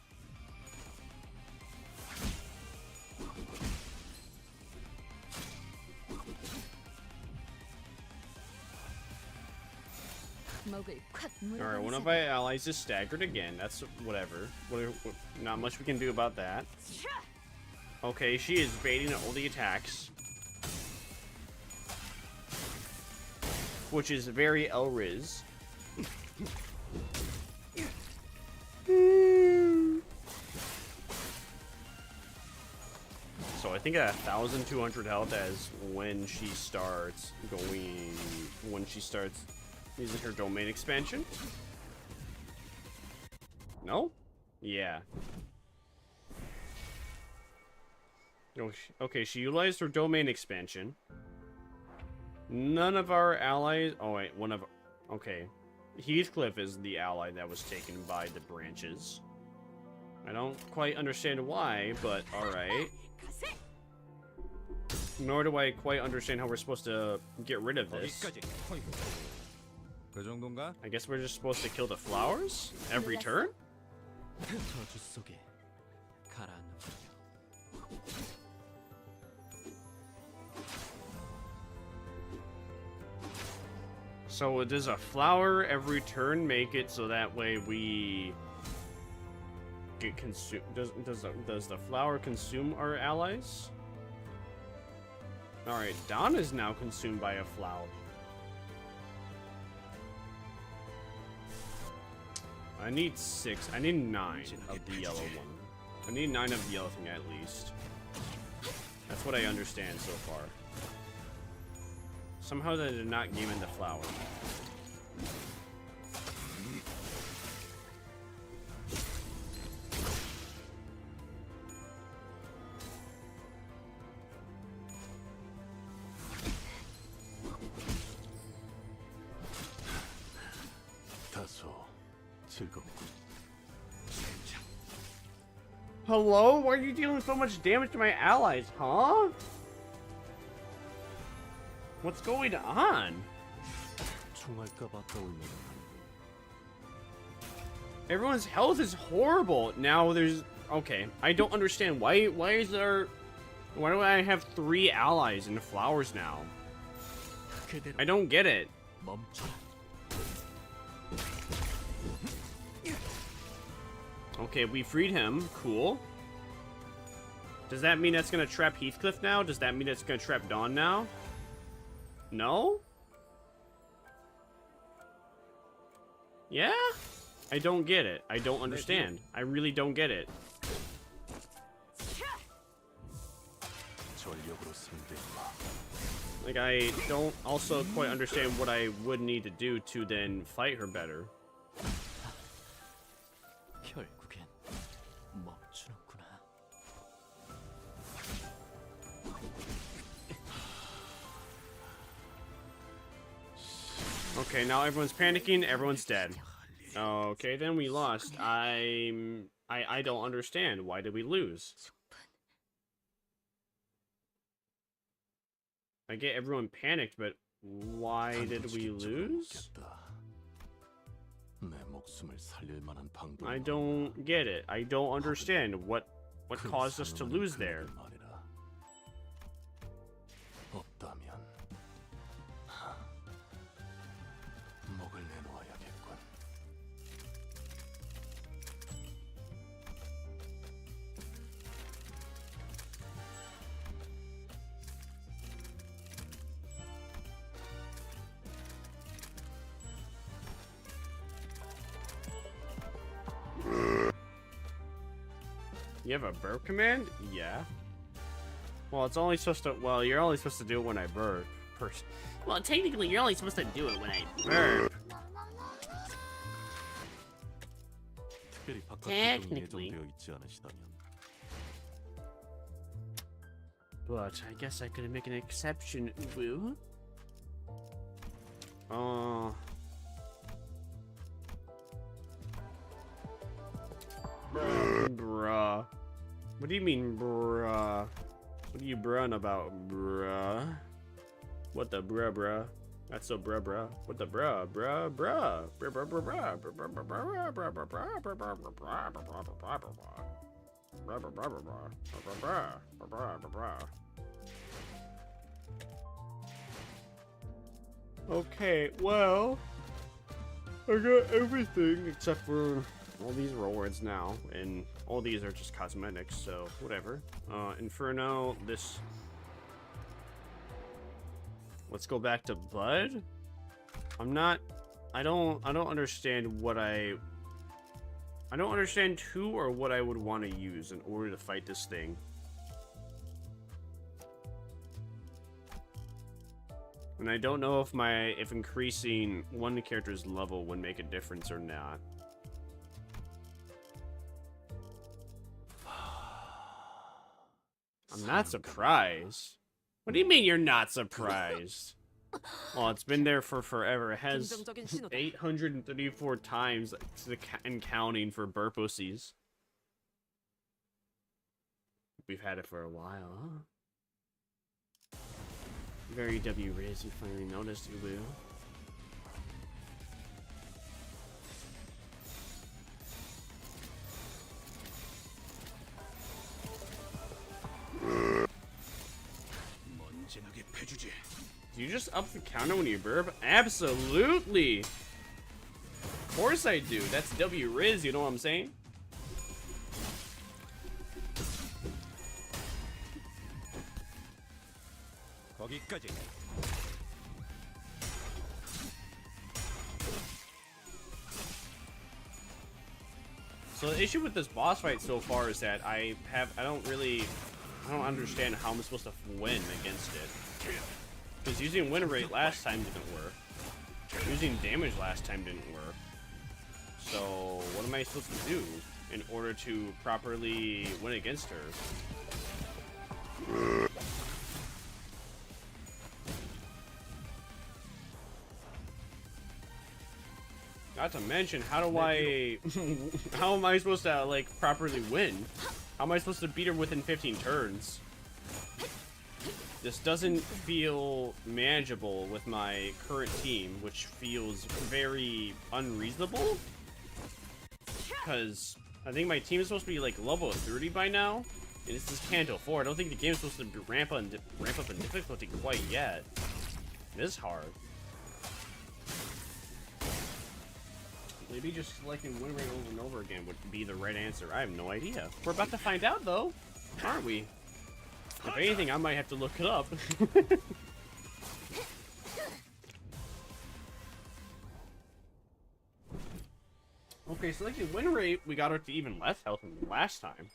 Alright, one of my allies is staggered again. That's whatever. Not much we can do about that. Okay, she is baiting all the attacks. Which is very Elriz. So I think at 1,200 health as when she starts using her domain expansion. No? Yeah. Oh, okay, she utilized her domain expansion. None of our allies... Oh, wait, one of... Okay. Heathcliff is the ally that was taken by the branches. I don't quite understand why, but alright. Nor do I quite understand how we're supposed to get rid of this. I guess we're just supposed to kill the flowers every turn? 저주 속에 가라앉는 So does a flower every turn make it so that way we get consumed? Does the flower consume our allies? Alright, Dawn is now consumed by a flower. I need 9 of the yellow one. I need 9 of the yellow thing at least. That's what I understand so far. Somehow they did not give in the flower. Hello? Why are you dealing so much damage to my allies, huh? What's going on? Everyone's health is horrible. Now there's... Okay, I don't understand. Why is there... Why do I have 3 allies in the flowers now? I don't get it. Okay, we freed him. Cool. Does that mean that's gonna trap Heathcliff now? Does that mean it's gonna trap Dawn now? No? Yeah? I don't get it. I don't understand. I really don't get it. Like, I don't also quite understand what I would need to do to then fight her better. 결국엔 멈추는구나. Okay, now everyone's panicking, everyone's dead. Okay, then we lost. I don't understand. Why did we lose? I get everyone panicked, but why did we lose? I don't get it. I don't understand what caused us to lose there. You have a burp command? Yeah. Well, it's only supposed to... Well, you're only supposed to do it when I burp. Well, technically, you're only supposed to do it when I burp. Technically. But I guess I could make an exception, woo. Bruh. What do you mean, bruh? What are you bruhing about, bruh? What the bruh? That's so bruh. What the bruh? Okay, well, I got everything except for all these rewards now, and all these are just cosmetics, so whatever. Inferno, this. Let's go back to Bud. I don't understand what I don't understand who or what I would want to use in order to fight this thing. And I don't know if increasing one character's level would make a difference or not. I'm not surprised. What do you mean you're not surprised? Well, it's been there for forever. It has 834 times and counting for burpussies. We've had it for a while, huh? Very W-Riz, you finally noticed, you will. Do you just up the counter when you burp? Absolutely! Of course I do. That's W-Riz, you know what I'm saying? 거기까지. So the issue with this boss fight so far is that I don't understand how I'm supposed to win against it. Because using win rate last time didn't work. Using damage last time didn't work. So what am I supposed to do in order to properly win against her? Not to mention, how am I supposed to, like, properly win? How am I supposed to beat her within 15 turns? This doesn't feel manageable with my current team, which feels very unreasonable. Because I think my team is supposed to be, like, level 30 by now. And this is Canto 4. I don't think the game is supposed to ramp up in difficulty quite yet. It is hard. Maybe just selecting win rate over and over again would be the right answer. I have no idea. We're about to find out, though, aren't we? If anything, I might have to look it up. Okay, selecting win rate, we got her to even less health than last time.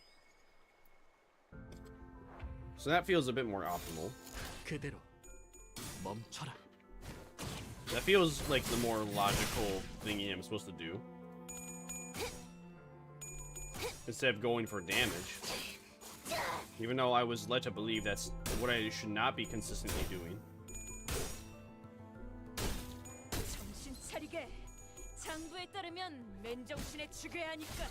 So that feels a bit more optimal. 그대로 멈춰라. That feels like the more logical thingy I'm supposed to do. Instead of going for damage. Even though I was led to believe that's what I should not be consistently doing. 정신 차리게. 장부에 따르면 맨정신에 죽여야 하니까.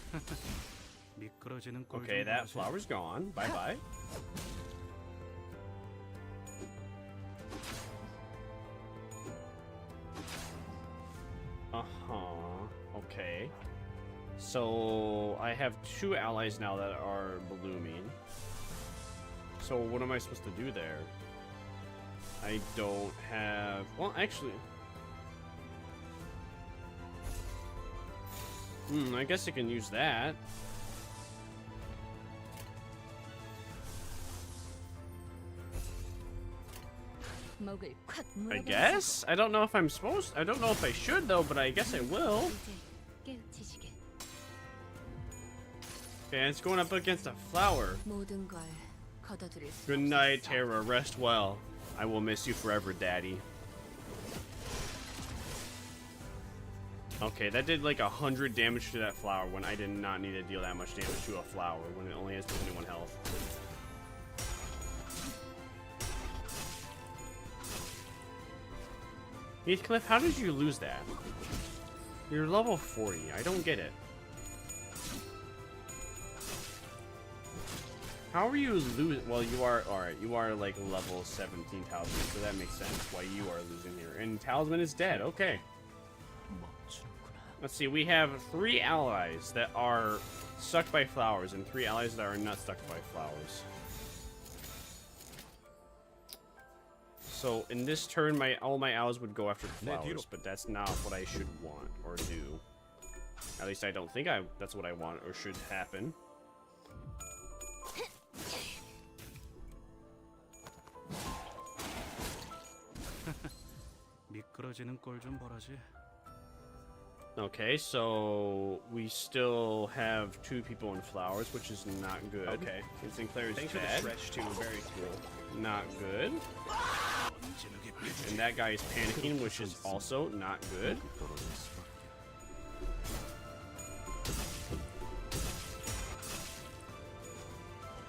미끄러지는 꼴. Okay, that flower's gone. Bye bye. Okay. So I have 2 allies now that are blooming. So what am I supposed to do there? I don't have... Well, actually... I guess I can use that. I guess? I don't know if I'm supposed... I don't know if I should, though, but I guess I will. Okay, it's going up against a flower. Good night, Terra. Rest well. I will miss you forever, Daddy. Okay, that did like 100 damage to that flower when I did not need to deal that much damage to a flower when it only has 21 health. Heathcliff, how did you lose that? You're level 40. I don't get it. How are you losing? Well, you are, alright, you are like level 17 Talisman, so that makes sense why you are losing here. And Talisman is dead, okay. Let's see, we have 3 allies that are stuck by flowers and 3 allies that are not stuck by flowers. So in this turn, all my allies would go after the flowers, but that's not what I should want or do. At least I don't think that's what I want or should happen. 미끄러지는 꼴 좀 보라지. Okay, so we still have 2 people in flowers, which is not good. Okay, Sinclair is Thanks bad. for the stretch too, very cool. Not good. And that guy is panicking, which is also not good.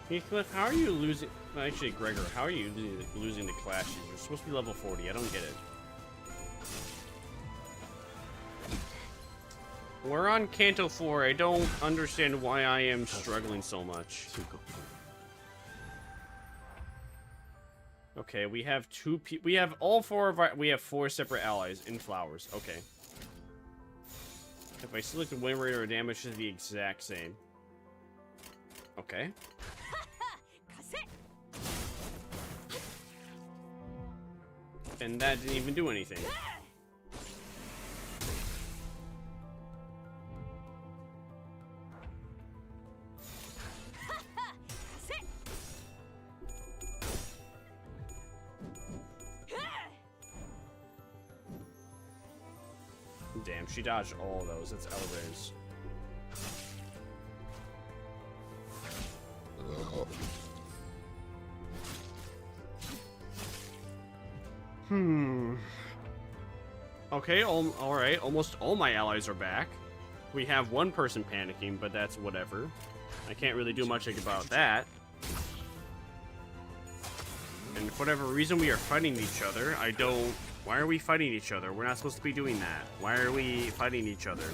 Heathcliff, how are you losing? Well, actually, Gregor, how are you losing the clashes? You're supposed to be level 40. I don't get it. We're on Canto 4. I don't understand why I am struggling so much. Okay, we have 2 people. We have all 4 of our. We have 4 separate allies in flowers. Okay. If I select the win rate or damage, is the exact same. Okay. And that didn't even do anything. Damn, she dodged all of those. That's outrageous. Okay, alright. Almost all my allies are back. We have 1 person panicking, but that's whatever. I can't really do much about that. And for whatever reason, we are fighting each other. I don't... Why are we fighting each other? We're not supposed to be doing that. Why are we fighting each other?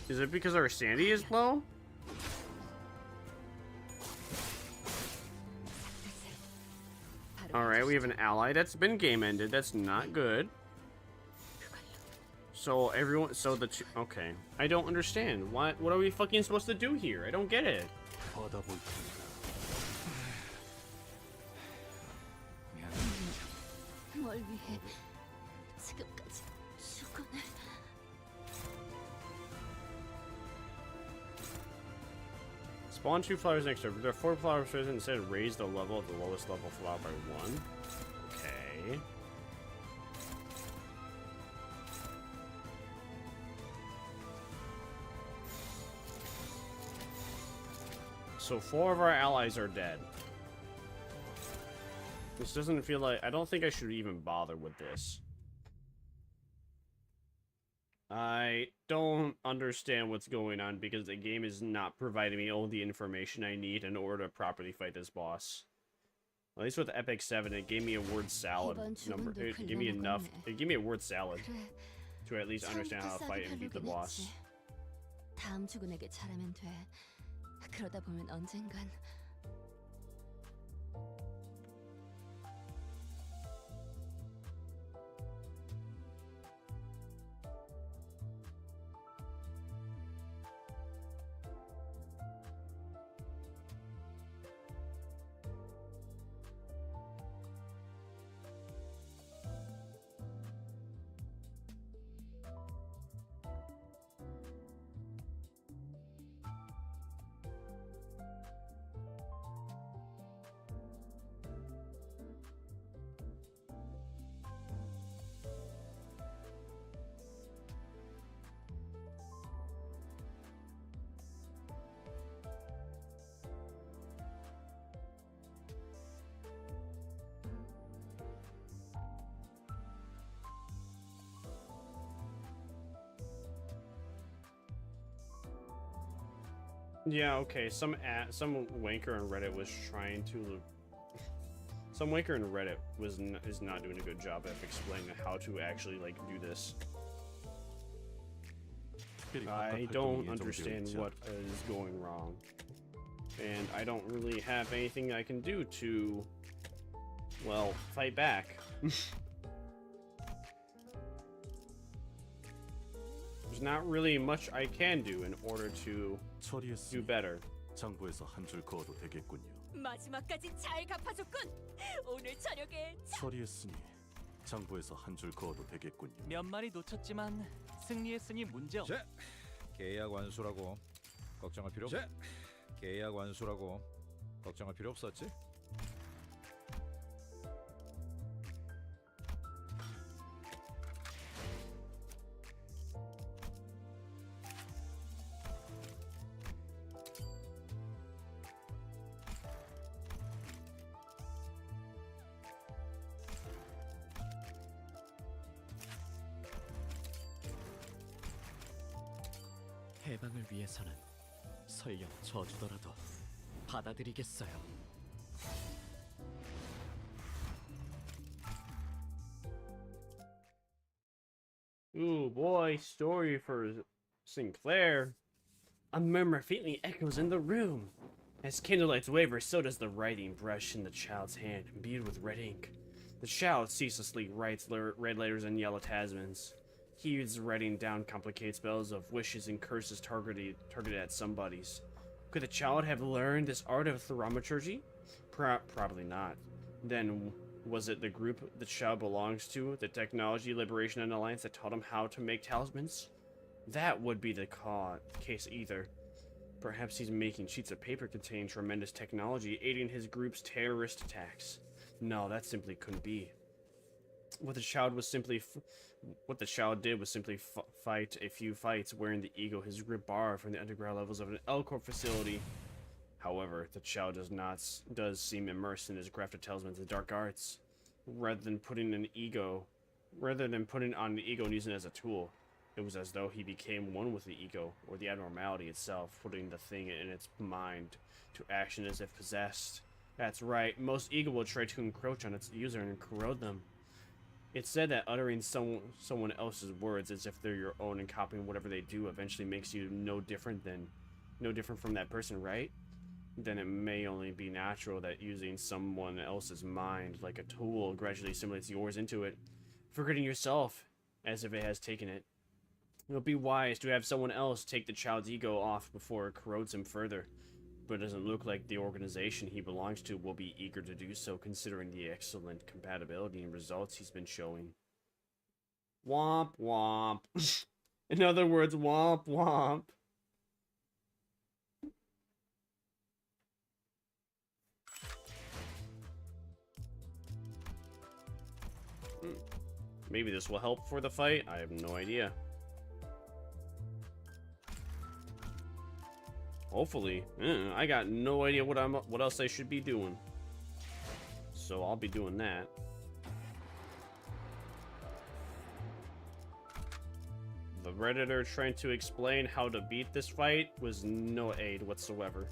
Is it because our sanity is low? Alright, we have an ally that's been game ended. That's not good. So everyone, okay. I don't understand. What are we fucking supposed to do here? I don't get it. 뭘 위해 지금까지 죽어내. Spawn 2 flowers next to it. There are 4 flowers present. Instead, raise the level of the lowest level flower by 1. Okay. So 4 of our allies are dead. This doesn't feel like... I don't think I should even bother with this. I don't understand what's going on because the game is not providing me all the information I need in order to properly fight this boss. At least with Epic 7, it gave me a word salad number. It gave me enough. It gave me a word salad to at least understand how to fight and beat the boss. 다음 주군에게 잘하면 돼. 그러다 보면 언젠간 Yeah, okay. Some wanker on Reddit was trying to. Some wanker in Reddit is not doing a good job of explaining how to actually like do this. I don't understand what is going wrong, and I don't really have anything I can do to well, fight back. There's not really much I can do in order to do better. 장부에서 한 줄 그어도 되겠군요. 마지막까지 잘 갚아줬군. 오늘 저녁에 처리했으니 장부에서 한 줄 그어도 되겠군요. 몇 마리 놓쳤지만 승리했으니 문제 없. 계약 완수라고 걱정할 필요. 계약 완수라고 걱정할 필요 없었지? 해방을 위해서는 설령 져주더라도 받아들이겠어요. Ooh boy, story for Sinclair. A murmur faintly echoes in the room. As candlelights waver, so does the writing brush in the child's hand, imbued with red ink. The child ceaselessly writes red letters and yellow tasmans. He uses writing down complicated spells of wishes and curses targeted at somebody's. Could the child have learned this art of thaumaturgy? Probably not. Then, was it the group the child belongs to, the Technology Liberation Alliance, that taught him how to make talismans? That would be the case either. Perhaps he's making sheets of paper containing tremendous technology, aiding his group's terrorist attacks. No, that simply couldn't be. What the child did was simply fight a few fights, wearing the ego his group borrowed from the underground levels of an L-Corp facility. However, the child does seem immersed in his craft of talismans and dark arts, rather than putting on the ego and using it as a tool. It was as though he became one with the ego, or the abnormality itself, putting the thing in its mind to action as if possessed. That's right, most ego will try to encroach on its user and corrode them. It's said that uttering someone else's words as if they're your own and copying whatever they do eventually makes you no different from that person, right? Then it may only be natural that using someone else's mind like a tool gradually assimilates yours into it, forgetting yourself as if it has taken it. It would be wise to have someone else take the child's ego off before it corrodes him further, but it doesn't look like the organization he belongs to will be eager to do so, considering the excellent compatibility and results he's been showing. Womp womp. In other words, womp womp. Maybe this will help for the fight? I have no idea. Hopefully. I got no idea what else I should be doing. So I'll be doing that. The Redditor trying to explain how to beat this fight was no aid whatsoever.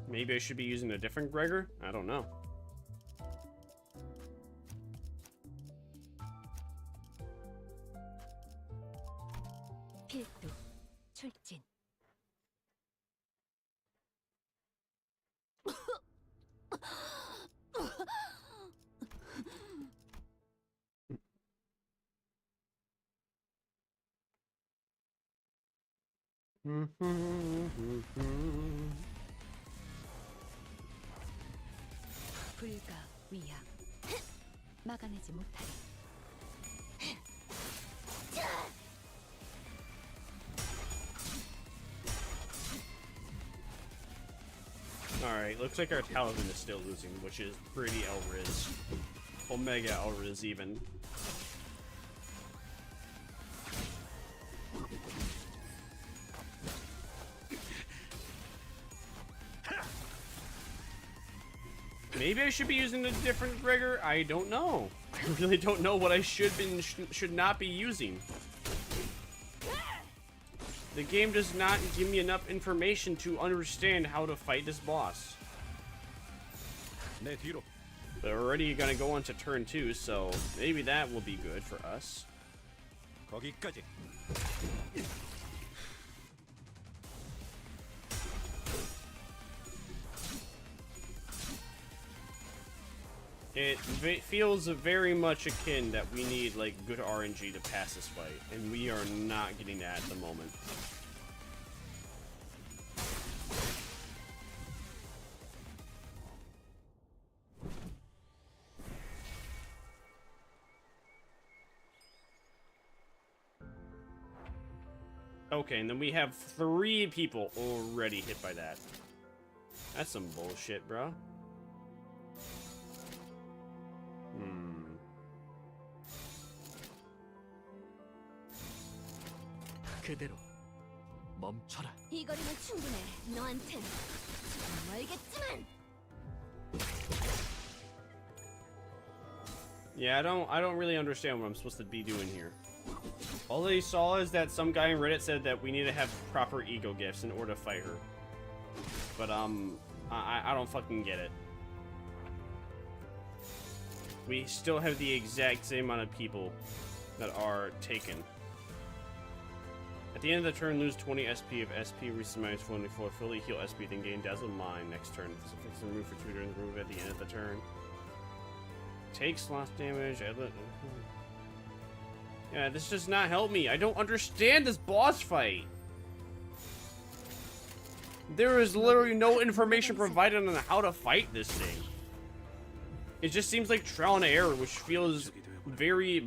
Maybe I should be using a different Gregor? I don't know. 필두, 출진. 불가 위약 막아내지 못하리. Alright, looks like our talisman is still losing, which is pretty L-Riz. Omega L-Riz even. Maybe I should be using a different Gregor? I don't know. I really don't know what I should not be using. The game does not give me enough information to understand how to fight this boss. But we're already gonna go on to turn 2, so maybe that will be good for us. 거기까지. It feels very much akin that we need like good RNG to pass this fight, and we are not getting that at the moment. Okay, and then we have 3 people already hit by that. That's some bullshit, bro. 그대로 멈춰라. 이 거리면 충분해. 너한텐 조금 멀겠지만. Yeah, I don't really understand what I'm supposed to be doing here. All I saw is that some guy on Reddit said that we need to have proper ego gifts in order to fight her. But I don't fucking get it. We still have the exact same amount of people that are taken. At the end of the turn, lose 20 SP if SP resummons 24. Fully heal SP, then gain Dazzle Mind next turn. This affects the move for 2 turns. Move at the end of the turn. Take sloth damage. Yeah, this does not help me. I don't understand this boss fight. There is literally no information provided on how to fight this thing. It just seems like trial and error, which feels very...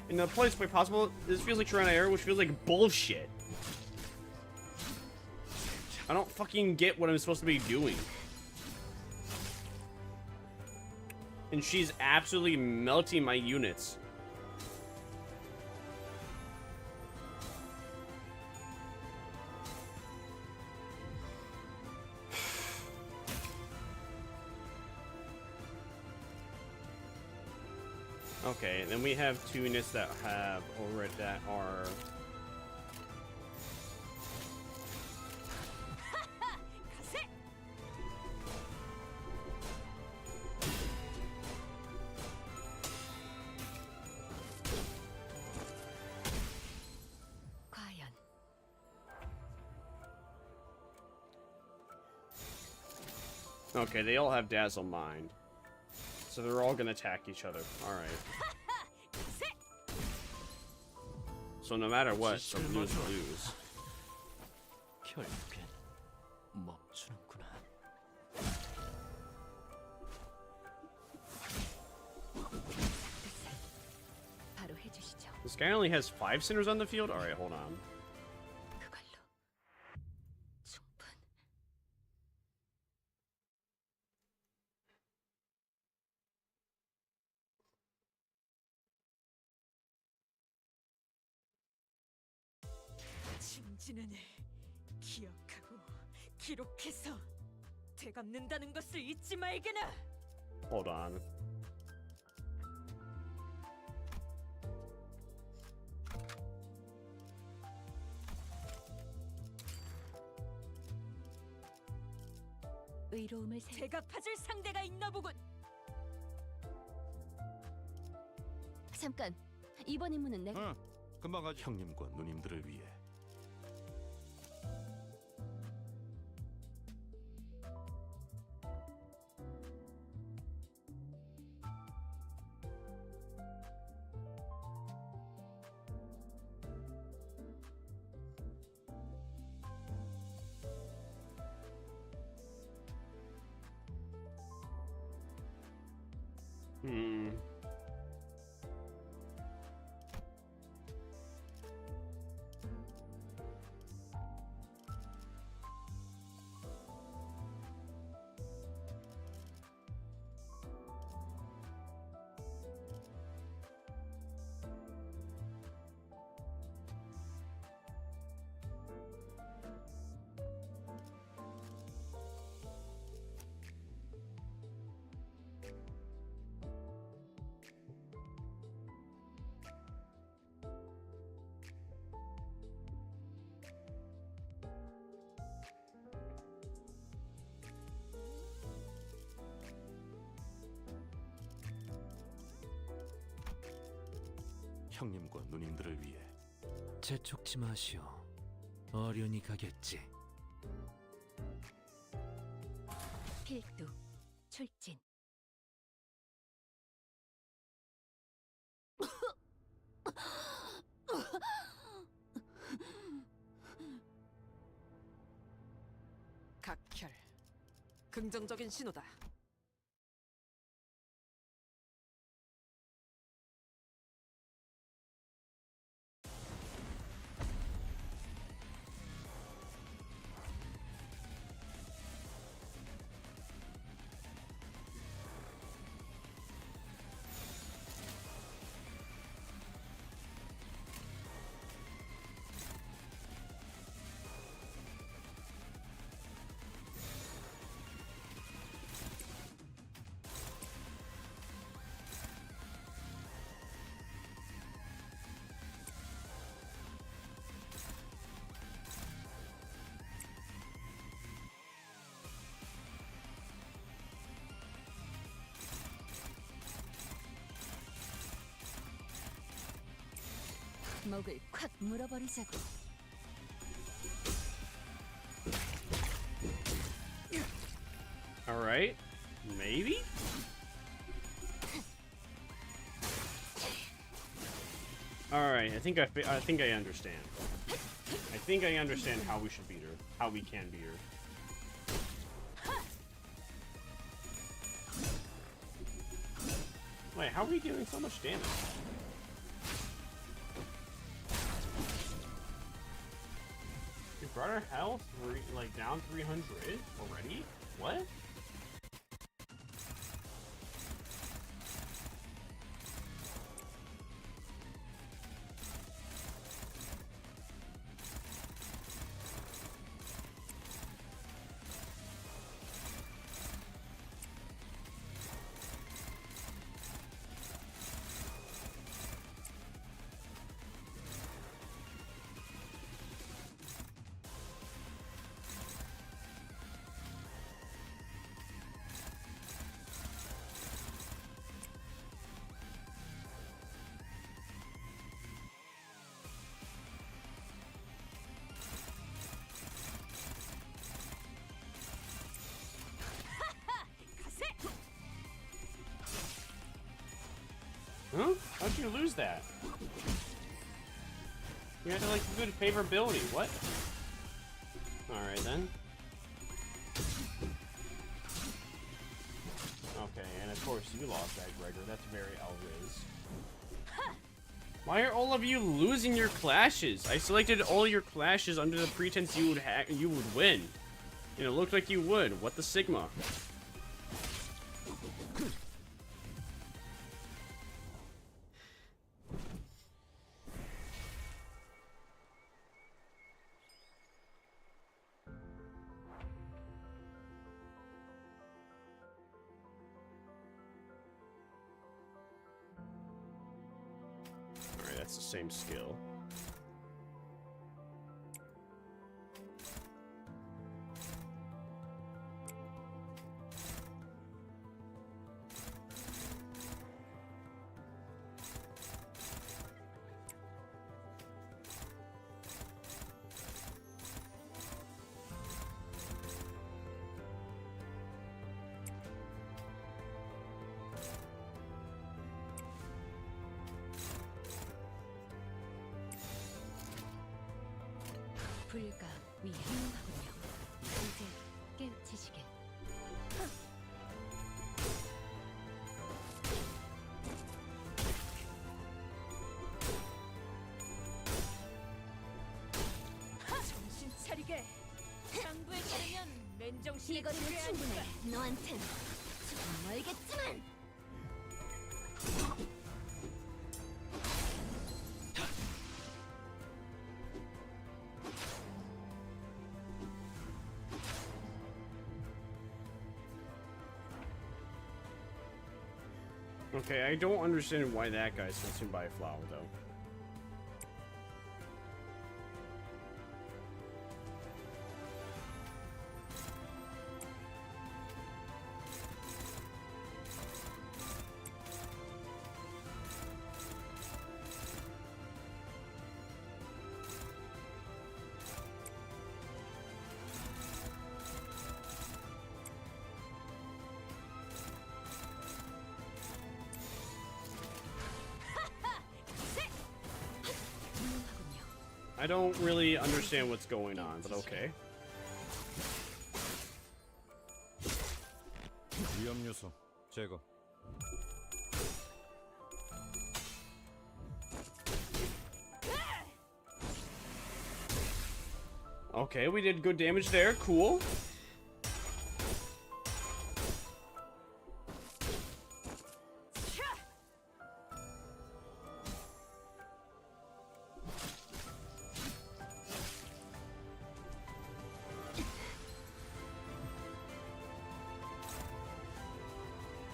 in the politest way possible, this feels like trial and error, which feels like bullshit. I don't fucking get what I'm supposed to be doing. And she's absolutely melting my units. Okay, then we have 2 units that have already that are... 과연 Okay, they all have Dazzle Mind. So they're all gonna attack each other. Alright. So no matter what, some lose. 결국엔 멈추는구나. 바로 해주시죠. This guy only has 5 sinners on the field? Alright, hold on. 진진은 기억하고 기록해서 되갚는다는 것을 잊지 말게나. Hold on. 의로움을 대갚아줄 상대가 있나 보군. 잠깐. 이번 임무는 내가 금방 가지. 형님과 누님들을 위해. 형님과 누님들을 위해. 재촉지 마시오. 어련히 가겠지. 필두 출진. 긍정적인 신호다. 목을 콱 물어버리자고. All right, maybe. All right, I think I understand. I think I understand how we should beat her, how we can beat her. Wait, how are we doing so much damage? We brought our health like down 300 already? What? Huh? How'd you lose that? You had to like good favorability. What? Alright then. Okay, and of course you lost that, Gregor. That's very Elriz. Why are all of you losing your clashes? I selected all your clashes under the pretense you would win. And it looked like you would. What the Sigma? That's the same skill. 불가 위 훌륭하군요. 이제 깨우치시게. 정신 차리게. 장부에 따르면 맨정신이 이거리는 충분해. 너한텐 좀 멀겠지만. Okay, I don't understand why that guy's consumed by a flower, though. I don't really understand what's going on, but okay. 위험 요소 제거. Okay, we did good damage there. Cool.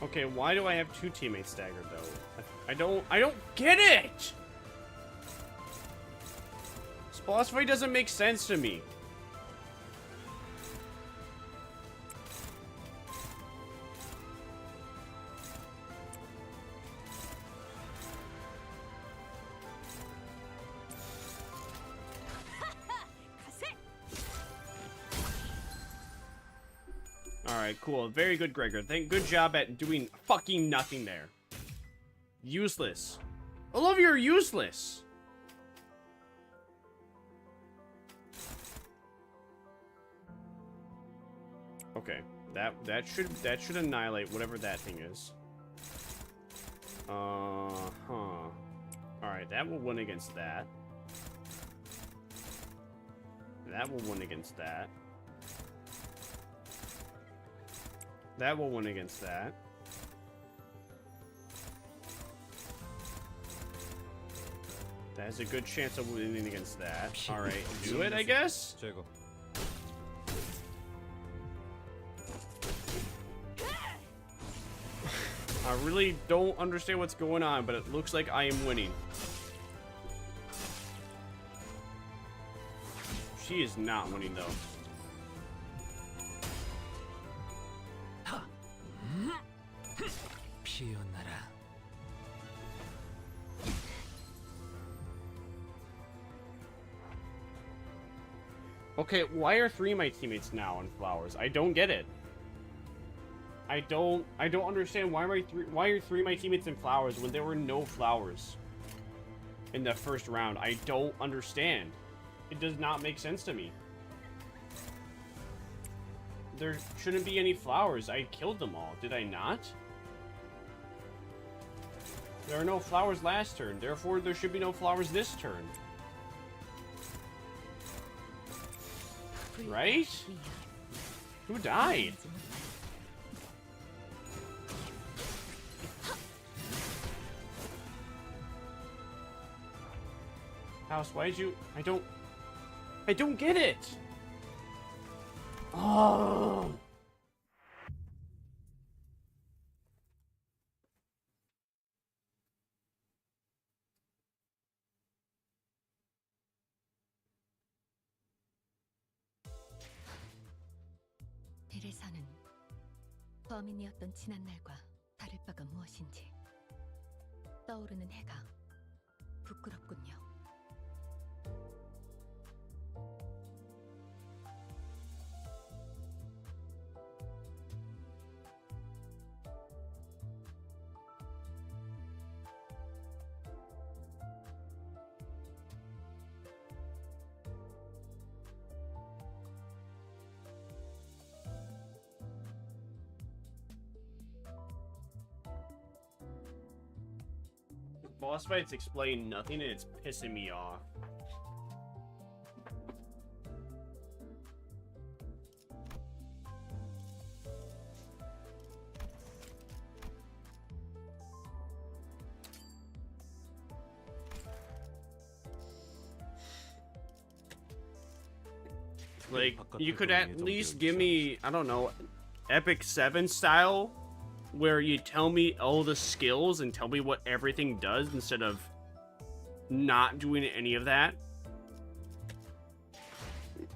Okay, why do I have two teammates staggered though? I don't get it! This boss fight doesn't make sense to me. Alright, cool. Very good, Gregor. Good job at doing fucking nothing there. Useless. I love you're useless. Okay. That should annihilate whatever that thing is. Alright, that will win against that. That will win against that. That will win against that. That has a good chance of winning against that. Alright, do it, I guess? I really don't understand what's going on, but it looks like I am winning. She is not winning, though. 피어나라. Okay, why are three of my teammates now in flowers? I don't get it. I don't understand why are three of my teammates in flowers when there were no flowers in the first round. I don't understand. It does not make sense to me. There shouldn't be any flowers. I killed them all. Did I not? There are no flowers last turn, therefore there should be no flowers this turn. Right? Who died? House, why'd you... I don't get it! Oh! 벨에서는 범인이었던 지난날과 다를 바가 무엇인지 떠오르는 해가 부끄럽군요. Boss fights explain nothing and it's pissing me off. Like, you could at least give me, I don't know, Epic 7 style, where you tell me all the skills and tell me what everything does instead of not doing any of that.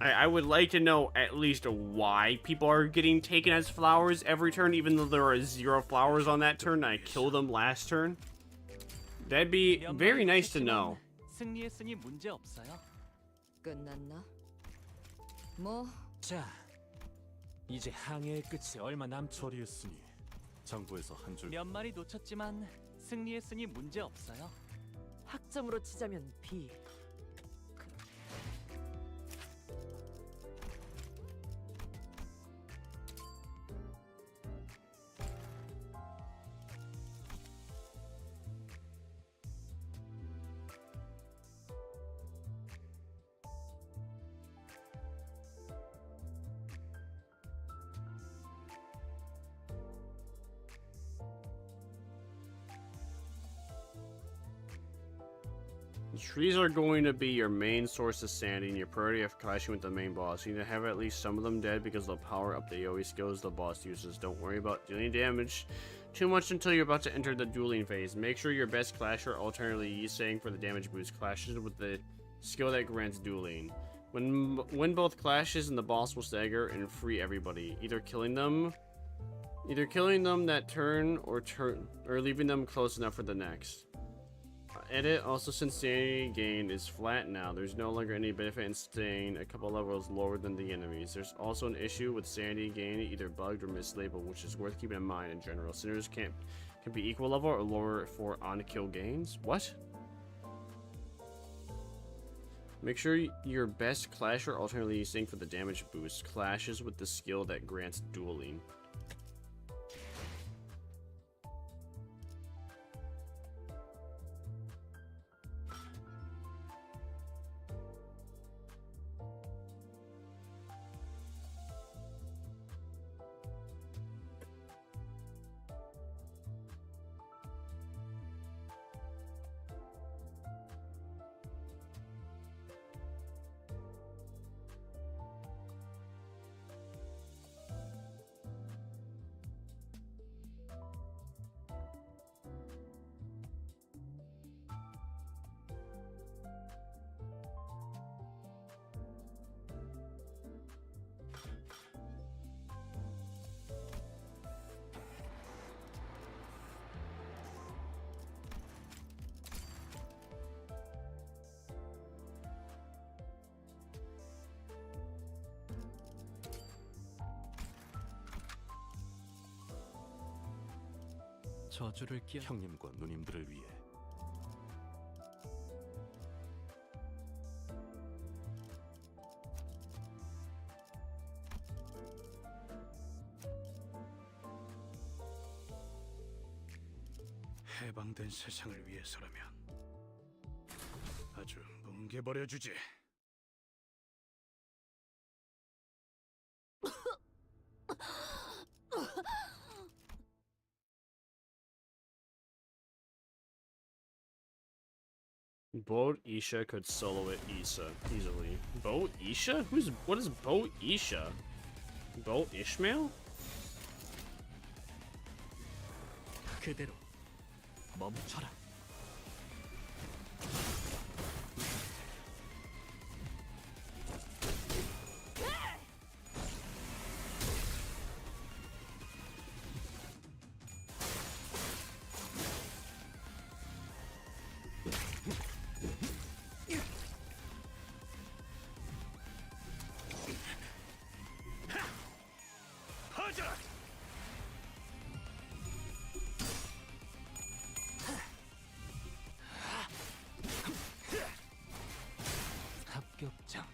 I would like to know at least why people are getting taken as flowers every turn, even though there are 0 flowers on that turn and I killed them last turn. That'd be very nice to know. 승리했으니 문제 없어요. 끝났나? 뭐? 자, 이제 항해의 끝이 얼마 처리했으니 정부에서 한 줄. 몇 마리 놓쳤지만 승리했으니 문제 없어요. 학점으로 치자면 B. Trees are going to be your main source of sanity and your priority of clashing with the main boss. You need to have at least some of them dead because they'll power up the AoE skills the boss uses. Don't worry about dealing damage too much until you're about to enter the dueling phase. Make sure your best clasher, alternately Yi Sang for the damage boost, clashes with the skill that grants dueling. When both clashes and the boss will stagger and free everybody, either killing them that turn or leaving them close enough for the next. Edit, also since sanity gain is flat now, there's no longer any benefit in staying a couple levels lower than the enemies. There's also an issue with sanity gain either bugged or mislabeled, which is worth keeping in mind in general. Sinners can be equal level or lower for on-kill gains. What? Make sure your best clasher, alternately Yi Sang for the damage boost, clashes with the skill that grants dueling. 저주를 끼얹 형님과 누님들을 위해 해방된 세상을 위해서라면 아주 뭉개버려주지. Bo Isha could solo it Issa easily. Bo Isha? What is Bo Isha? Bo Ishmael? 그대로 멈춰라. 합격장.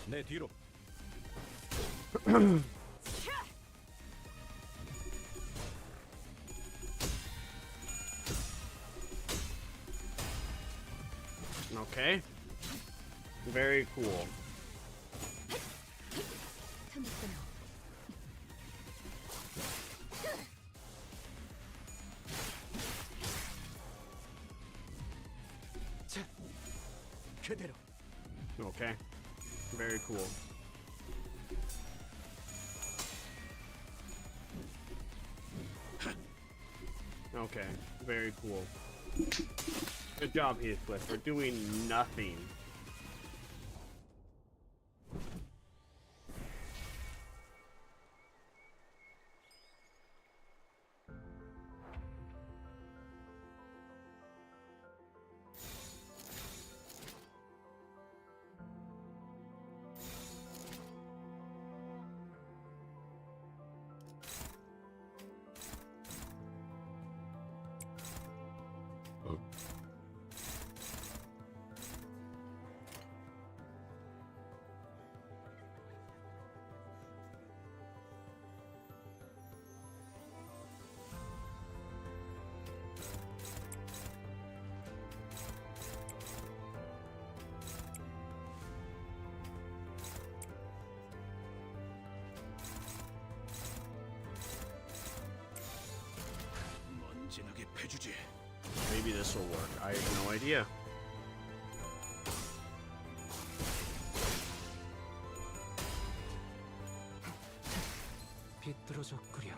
내 뒤로. Okay. Very cool. Okay. Very cool. Okay. Very cool. Good job, Heathcliff, for doing nothing. Maybe this will work. I have no idea. 비뚤어졌구려.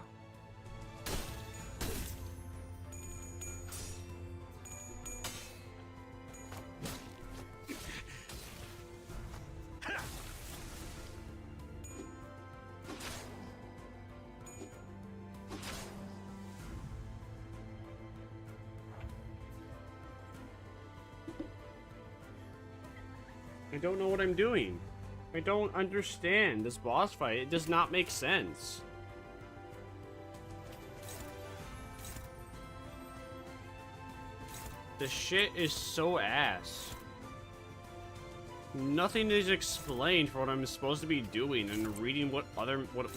I don't know what I'm doing. I don't understand this boss fight. It does not make sense. This shit is so ass. Nothing is explained for what I'm supposed to be doing, and reading what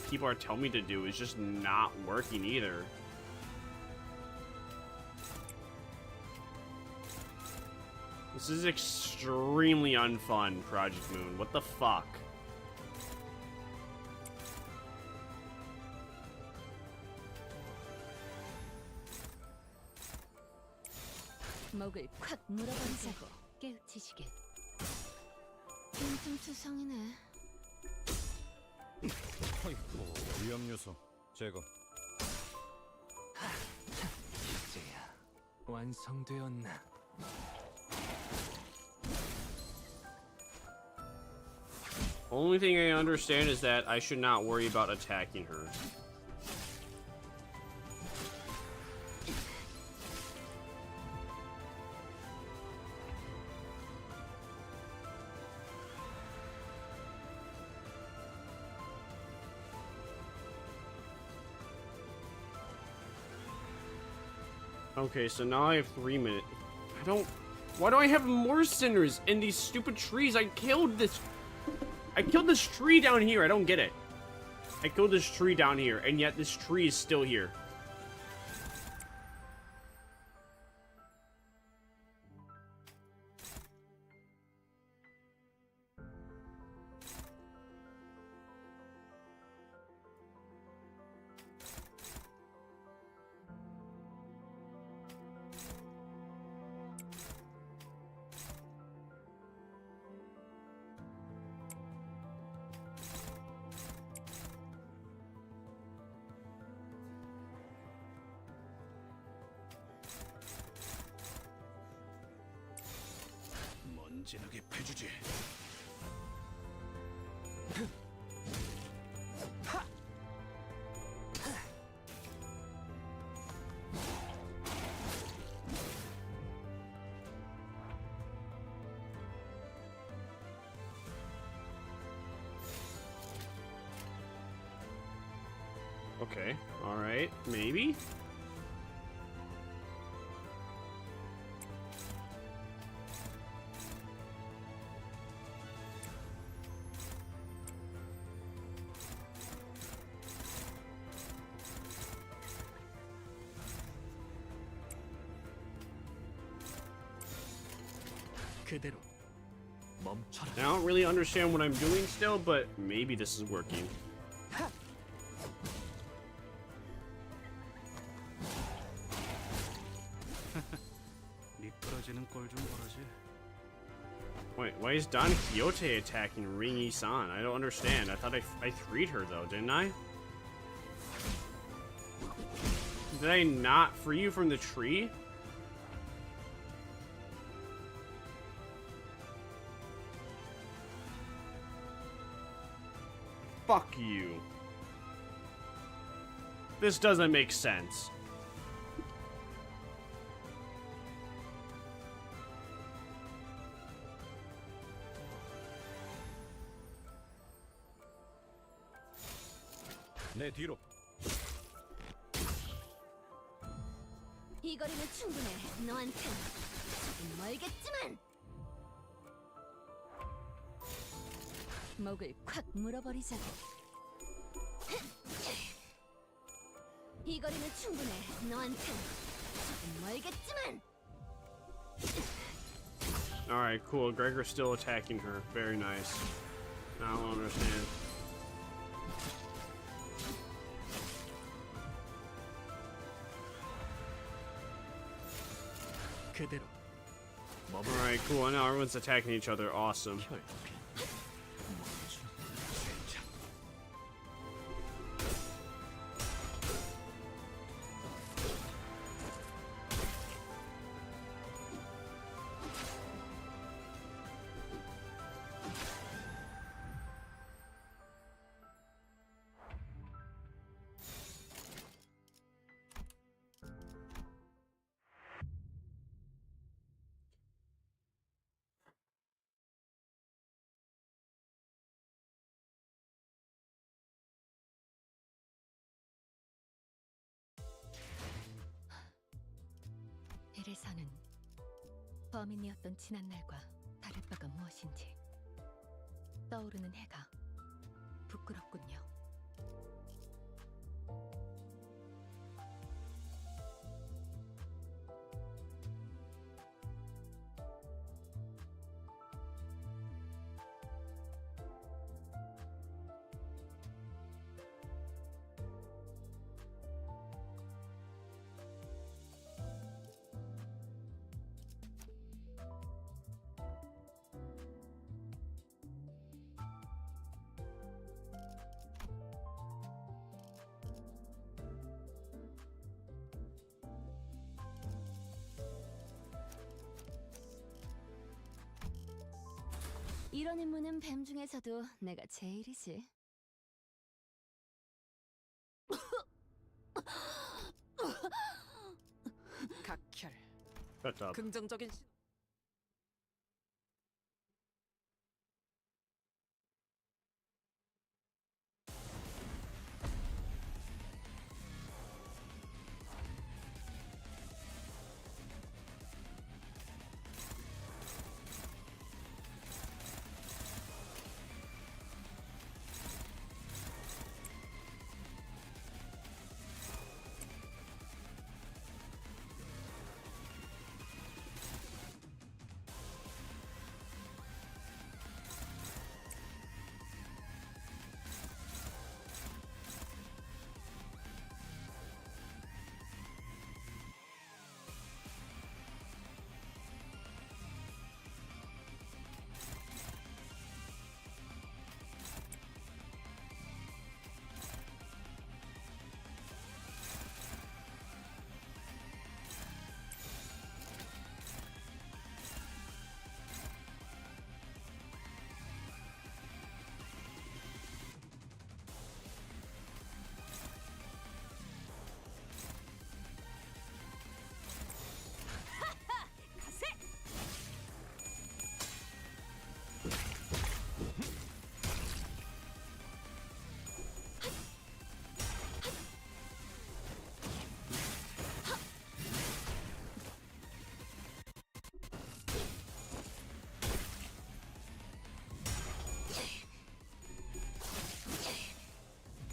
people are telling me to do is just not working either. This is extremely unfun, Project Moon. What the fuck? 목을 콱 물어버리자고 깨우치시게. 빈틈투성이네. 아이고, 위험 요소 제거. 이제야 완성되었나? Only thing I understand is that I should not worry about attacking her. Okay, so now I have 3 minutes. Why do I have more sinners in these stupid trees? I killed this tree down here. I don't get it. I killed this tree down here, and yet this tree is still here. 진하게 패주지. Okay, alright, maybe? 그대로 멈춰라. I don't really understand what I'm doing still, but maybe this is working. 미끄러지는 꼴 좀 보라지. Wait, why is Don Quixote attacking Ringy-san? I don't understand. I thought I freed her though, didn't I? Did I not free you from the tree? Fuck you. This doesn't make sense. 내 뒤로. 이 거리는 충분해. 너한텐 조금 멀겠지만. 목을 콱 물어버리자고. 이 거리는 충분해. 너한텐 조금 멀겠지만. Alright, cool. Gregor's still attacking her. Very nice. I don't understand. 그대로. Alright, cool. Now everyone's attacking each other. Awesome. 이래서는 범인이었던 지난날과 다를 바가 무엇인지 떠오르는 해가 부끄럽군요. 이런 임무는 뱀 중에서도 내가 제일이지. 각혈. Shut up. 긍정적인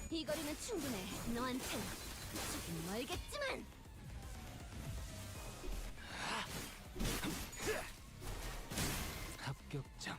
이 거리는 충분해. 너한텐 조금 멀겠지만. 합격장.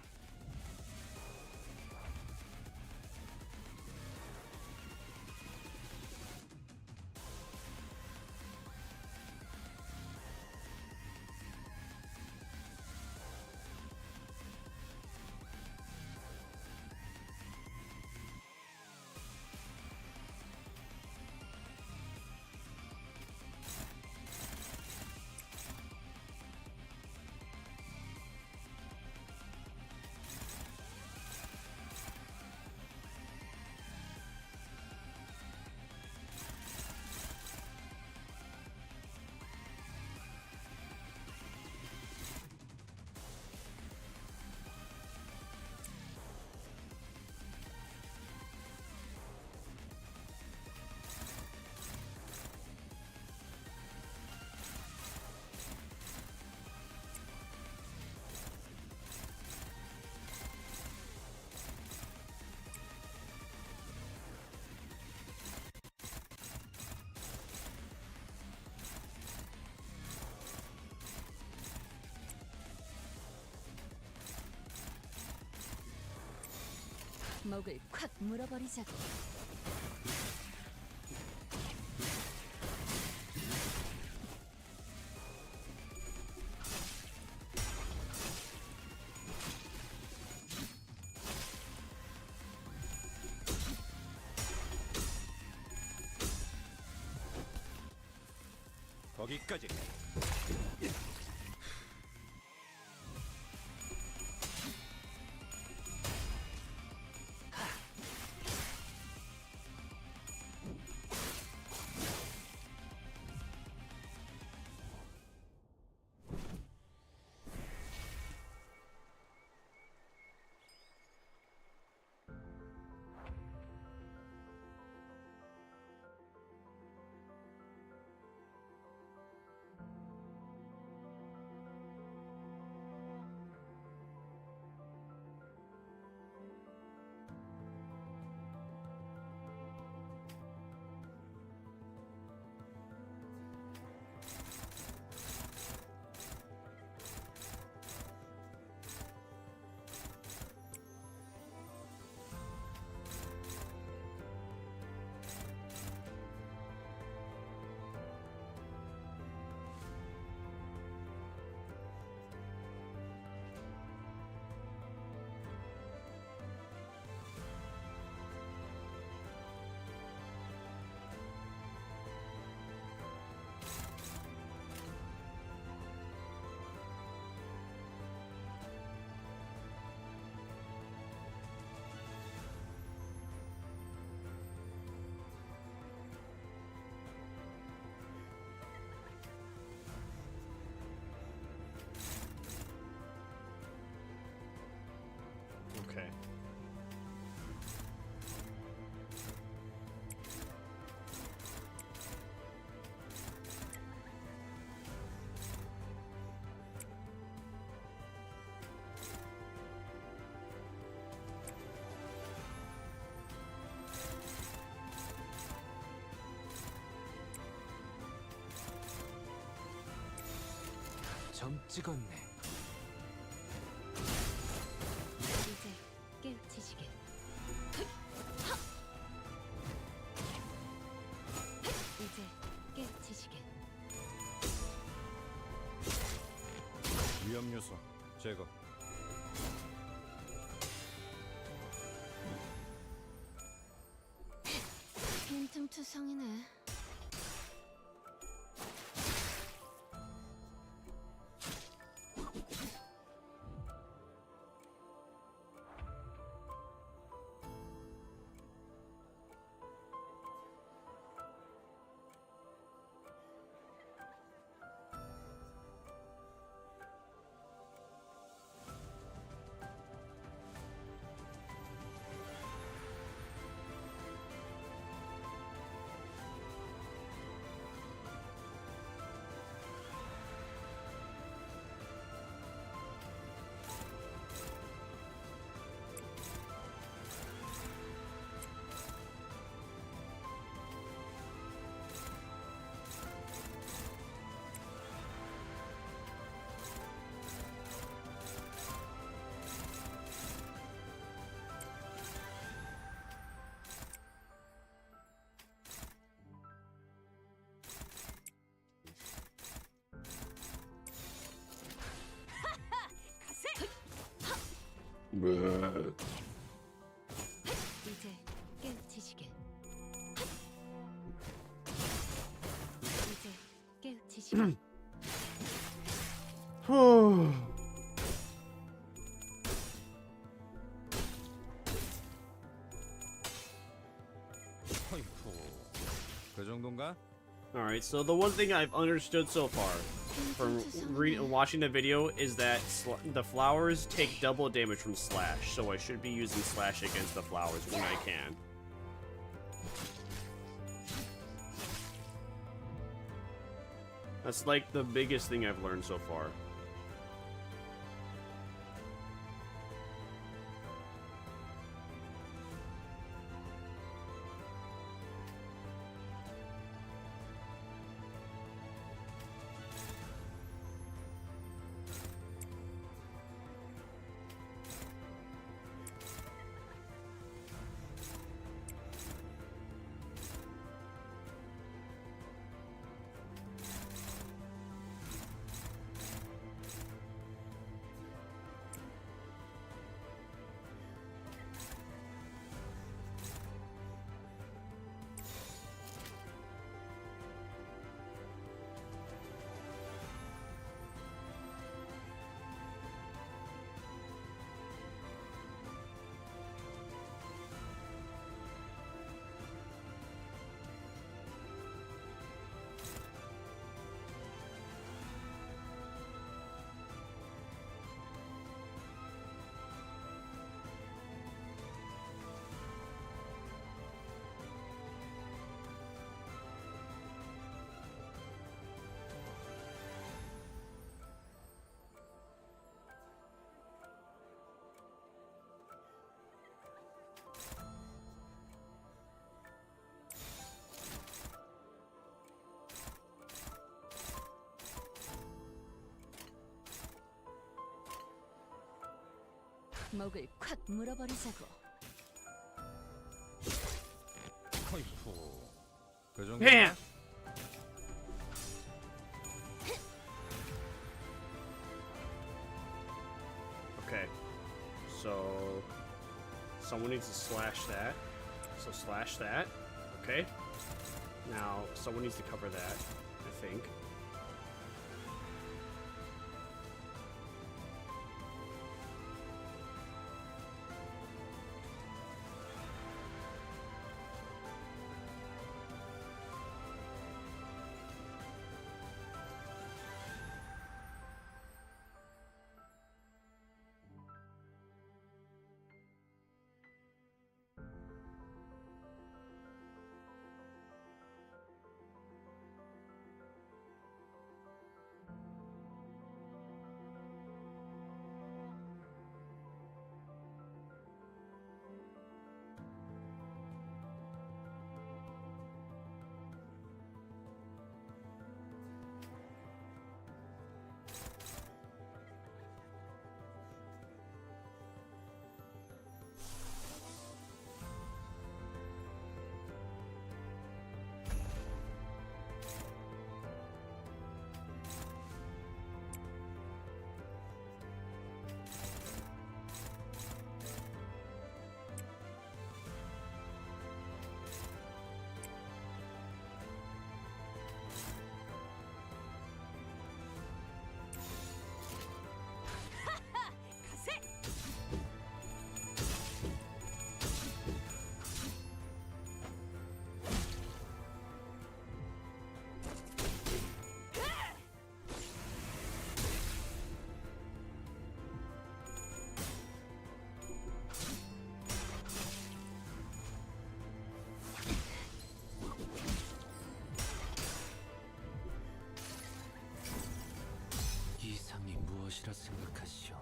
목을 콱 물어버리자고. 거기까지. Okay. 점 찍었네. 이제 깨우치시게. 이제 깨우치시게. 위험 요소 제거. 빈틈투성이네. 이제 깨우치시게. 이제 깨우치시게. 그 정도인가? Alright, so the one thing I've understood so far from watching the video is that the flowers take double damage from slash, so I should be using slash against the flowers when I can. That's like the biggest thing I've learned so far. 목을 콱 물어버리자고. 그 정도. Bam! Okay, so someone needs to slash that. So slash that. Okay. Now someone needs to cover that, I think. 무엇이라 생각하시오?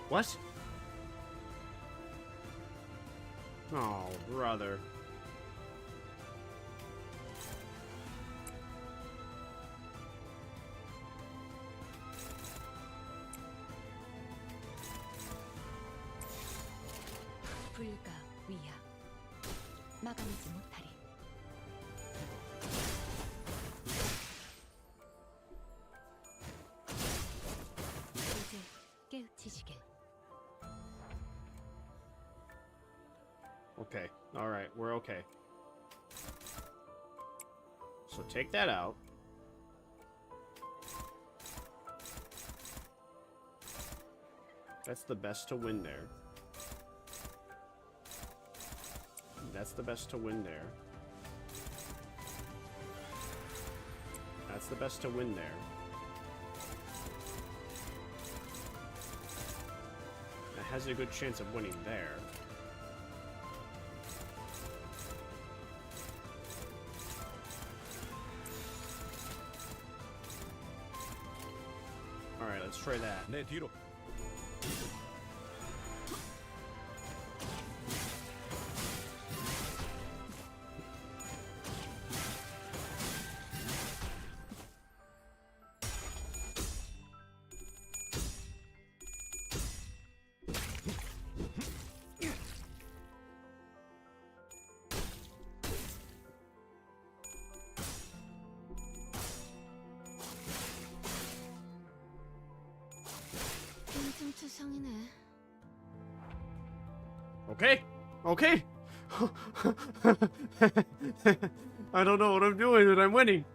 What? Oh, brother. 불가 위야. 막아내지 못하리. 이제 깨우치시길. Okay. Alright, we're okay. So take that out. That's the best to win there. That's the best to win there. That's the best to win there. That has a good chance of winning there. Alright, let's try that. 내 뒤로. 투성이네. Okay. Okay. I don't know what I'm doing, but I'm winning.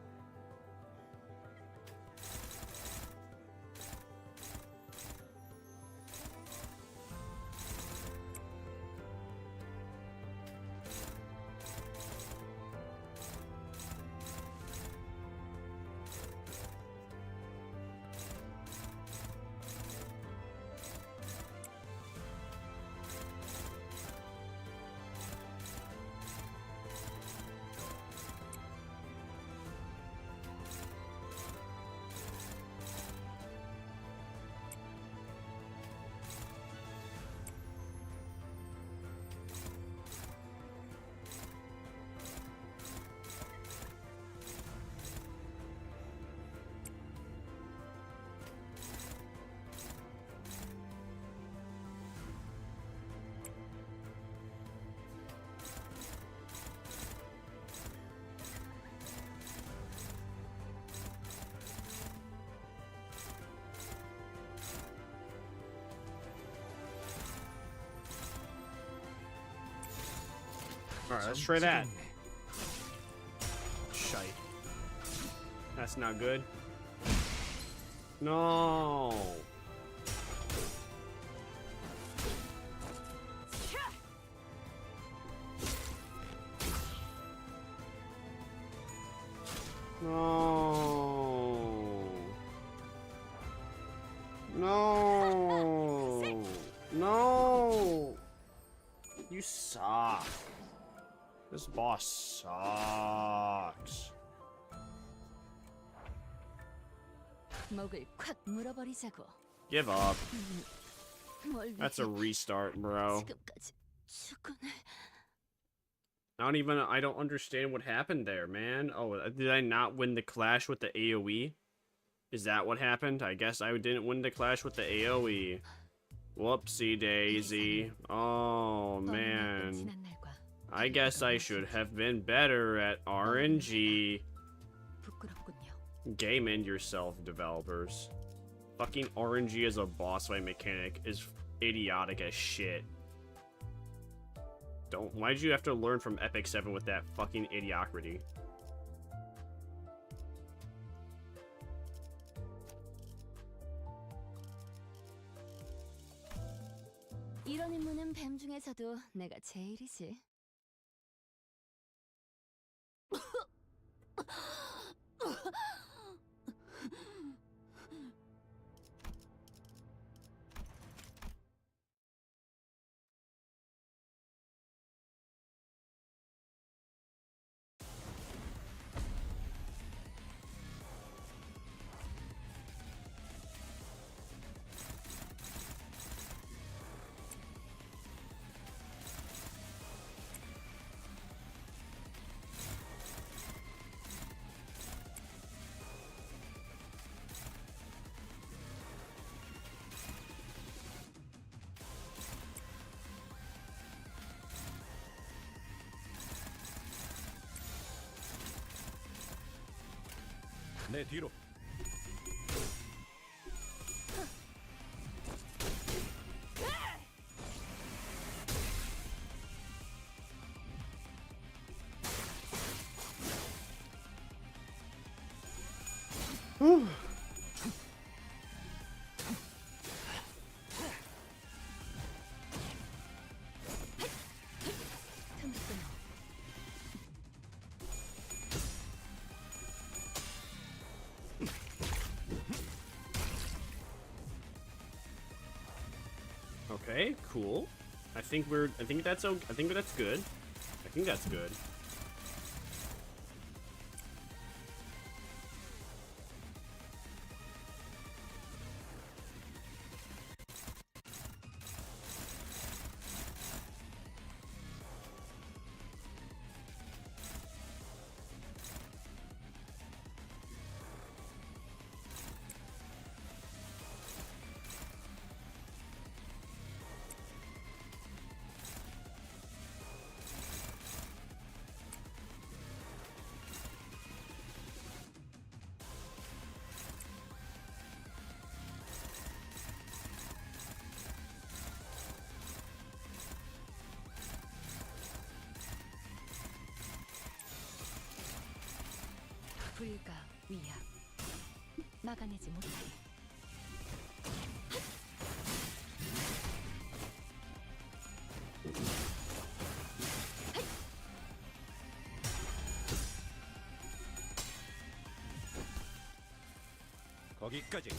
Alright, let's try that. Shite. That's not good. No. No. No. No. You suck. This boss sucks. 목을 콱 물어버리자고. Give up. 뭘 That's a restart, bro. 지금까지 죽어내. I don't understand what happened there, man. Oh, did I not win the clash with the AoE? Is that what happened? I guess I didn't win the clash with the AoE. Whoopsie daisy. Oh, man. I guess I should have been better at RNG. Game in yourself, developers. Fucking RNG as a boss fight mechanic is idiotic as shit. Why'd you have to learn from Epic 7 with that fucking idiocrity? 이런 임무는 뱀 중에서도 내가 제일이지. 내 뒤로. Okay, cool. I think that's good. I think that's good. 불가 위야 막아내지 못하게. 거기까지.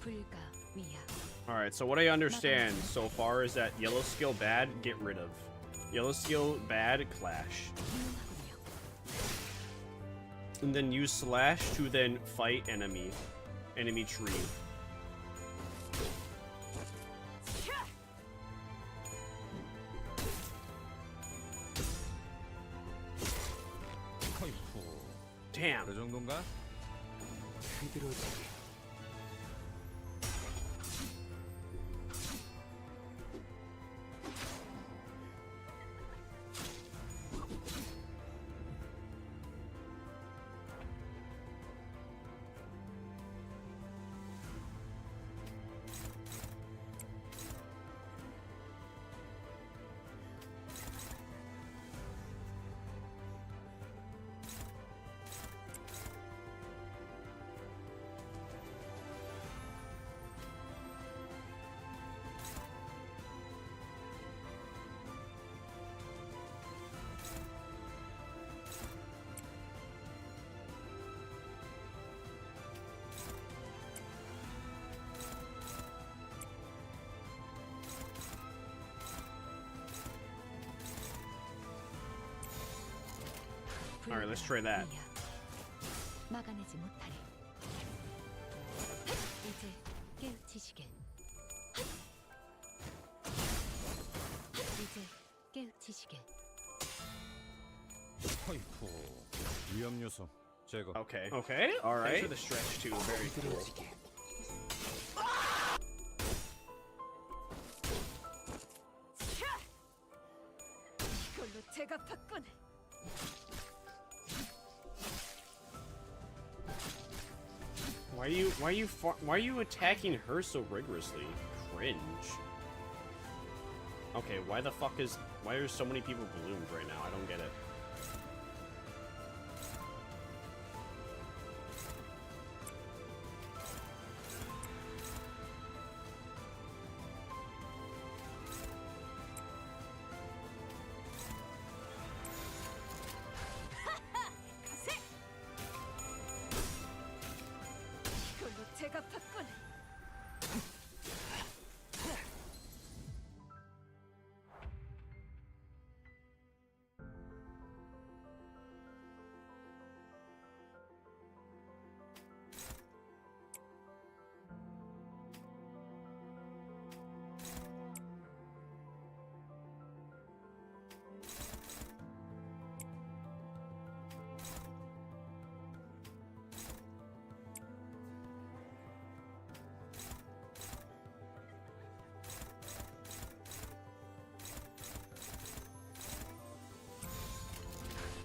불가 위야. Alright, so what I understand so far is that yellow skill bad, get rid of. Yellow skill bad, clash. And then use slash to then fight enemy tree. Damn. 그 정도인가? Alright, let's try that. 막아내지 못하리. 이제 깨우치시게. 이제 깨우치시게. 허이쿠. 위험 요소 제거. Okay. Okay. Alright. Thanks for the stretch too. Very cool. 이걸로 제가 받군. Why are you attacking her so rigorously? Cringe. Okay, why are so many people ballooned right now? I don't get it.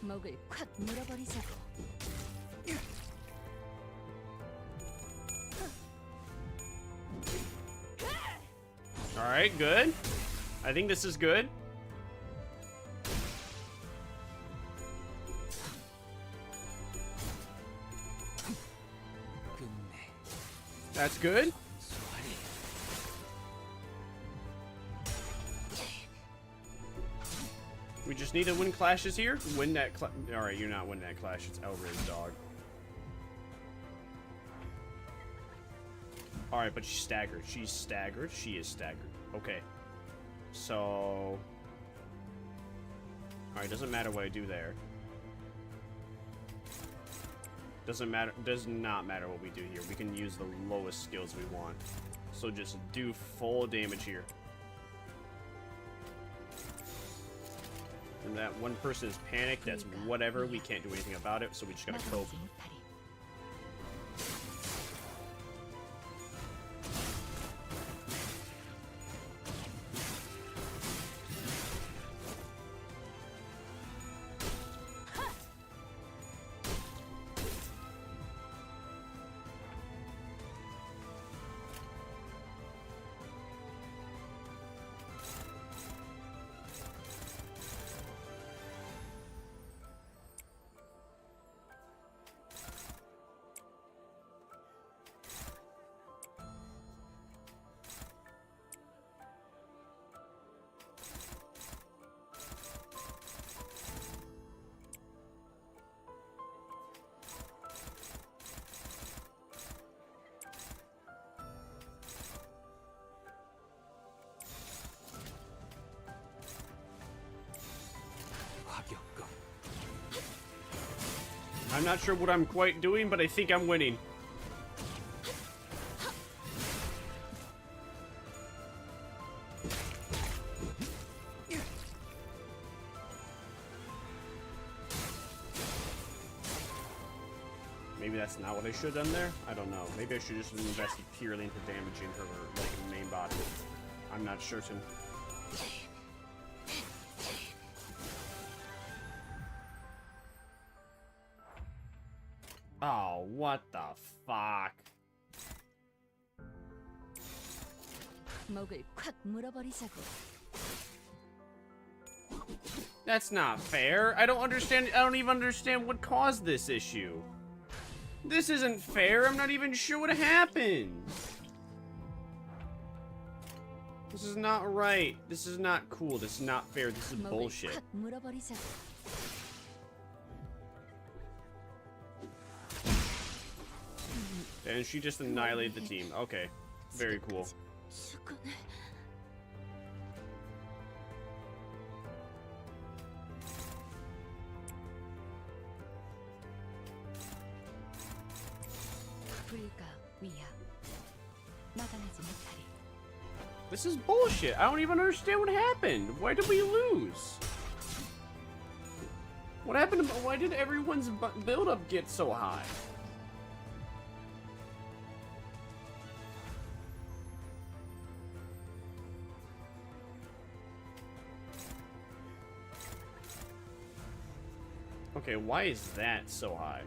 목을 콱 물어버리자고. Alright, good. I think this is good. That's good. We just need to win clashes here. Win that Alright, you're not winning that clash. It's Elrid's dog. Alright, but she's staggered. She's staggered. She is staggered. Okay. So... Alright, doesn't matter what I do there. Doesn't matter. Does not matter what we do here. We can use the lowest skills we want. So just do full damage here. And that one person is panicked. That's whatever. We can't do anything about it. So we just gotta cope. I'm not sure what I'm quite doing, but I think I'm winning. Maybe that's not what I should have done there? I don't know. Maybe I should just invest purely into damaging her, like, main body. I'm not certain. Oh, what the fuck? 목을 콱 물어버리자고. That's not fair. I don't understand. I don't even understand what caused this issue. This isn't fair. I'm not even sure what happened. This is not right. This is not cool. This is not fair. This is bullshit. And she just annihilated the team. Okay. Very cool. This is bullshit. I don't even understand what happened. Why did we lose? What happened? Why did everyone's build-up get so high? Okay, why is that so high?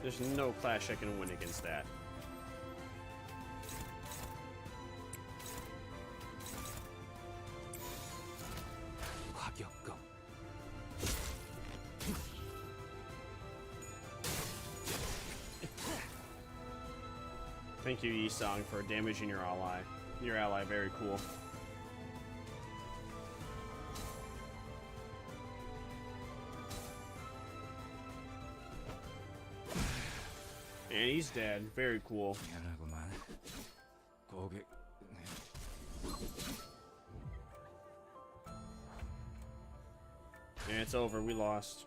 There's no clash I can win against that. Thank you, Yi-Song, for damaging your ally. Your ally, very cool. And he's dead. Very cool. And it's over. We lost.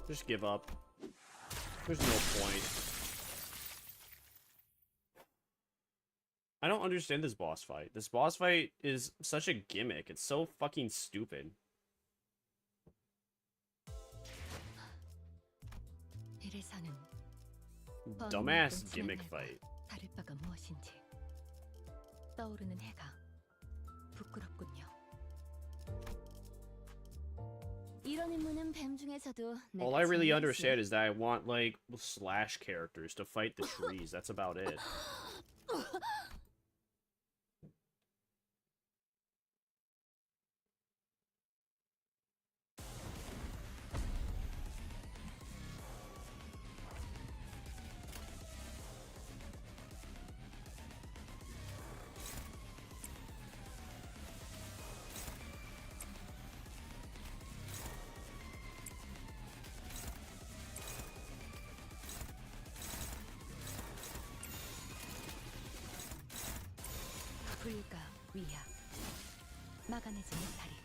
Just give up. There's no point. I don't understand this boss fight. This boss fight is such a gimmick. It's so fucking stupid. Dumbass gimmick fight. 다를 바가 무엇인지 떠오르는 해가 부끄럽군요. 이런 임무는 뱀 중에서도 All I really understand is that I want, like, slash characters to fight the trees. That's about it. 불가 위야 막아내지 못하리.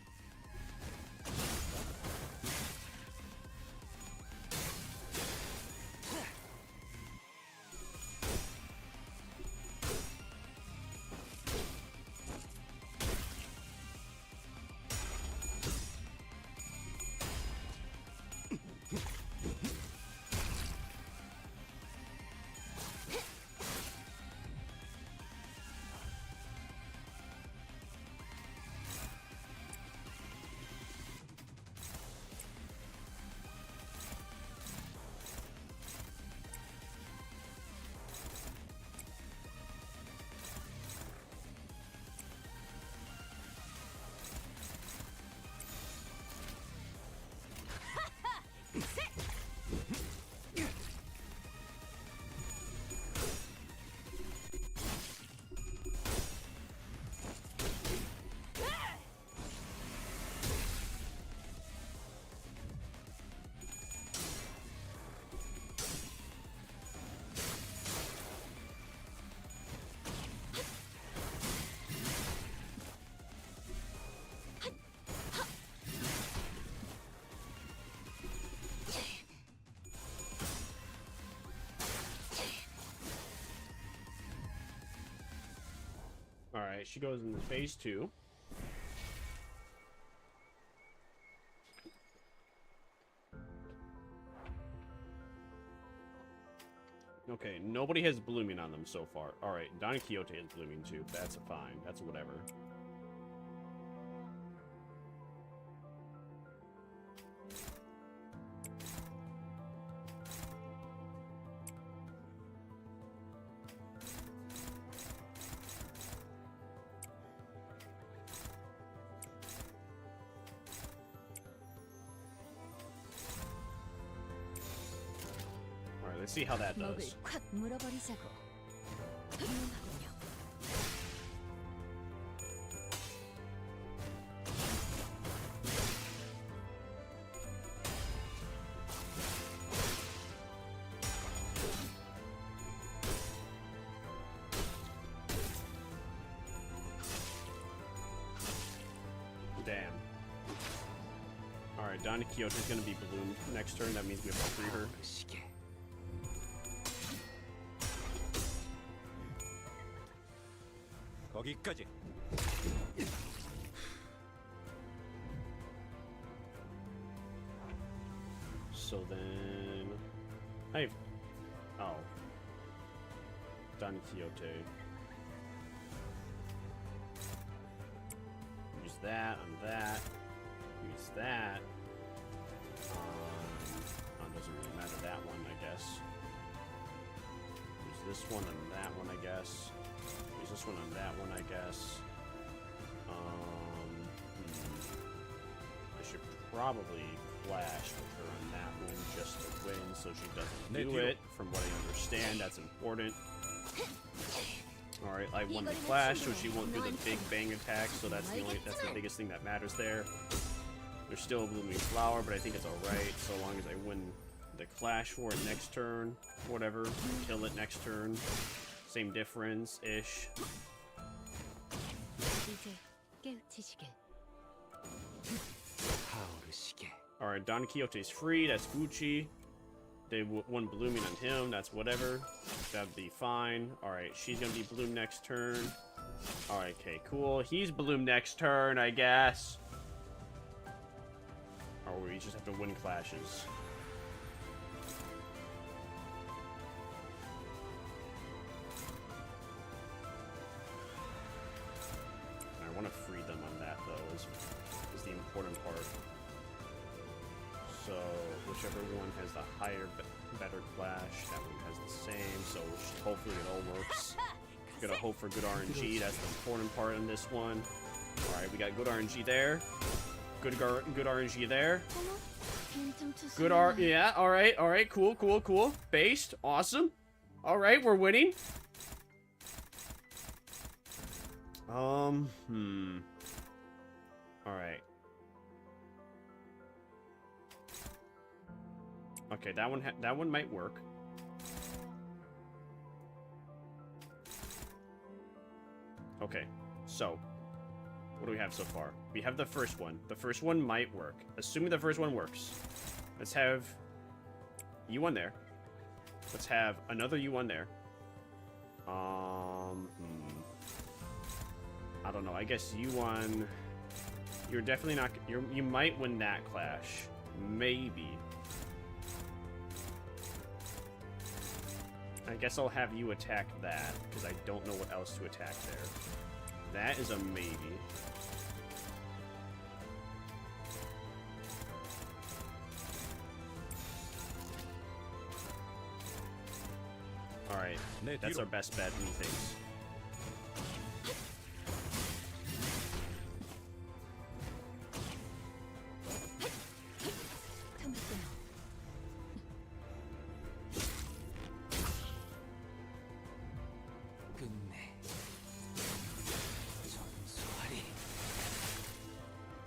Alright, she goes into phase 2. Okay, nobody has blooming on them so far. Alright, Don Quixote has blooming too. That's fine. That's whatever. Let's see how that does. 콱 물어버리자고. 유용하군요. Damn. Alright, Don Quixote's gonna be bloomed next turn. That means we have to free her. 거기까지. So then, oh, Don Quixote. Use that on that. Use that on. Doesn't really matter that one, I guess. Use this one and that one, I guess. Use this one on that one, I guess. I should probably flash with her on that one just to win so she doesn't do it. From what I understand, that's important. Alright, I won the flash, so she won't do the big bang attack, so that's the biggest thing that matters there. There's still a blooming flower, but I think it's alright, so long as I win the clash for it next turn. Whatever, kill it next turn. Same difference-ish. Alright, Don Quixote's free, that's Gucci. They one blooming on him. That's whatever. That'd be fine. All right, she's gonna be bloom next turn. All right, okay, cool. He's bloom next turn, I guess. Or we just have to win clashes. I want to free them on that though. Is the important part. So whichever one has the higher, better clash, that one has the same. So hopefully it all works. Gotta hope for good RNG. That's the important part in this one. All right, we got good RNG there. Good RNG there. Yeah. All right. Cool. Based. Awesome. All right, we're winning. All right. Okay, that one might work. Okay, so what do we have so far? We have the first one. The first one might work. Assuming the first one works, let's have you on there. Let's have another you on there. I don't know. I guess you won. You're definitely not. You might win that clash. Maybe. I guess I'll have you attack that, because I don't know what else to attack there. That is a maybe. Alright, that's our best bet, methinks.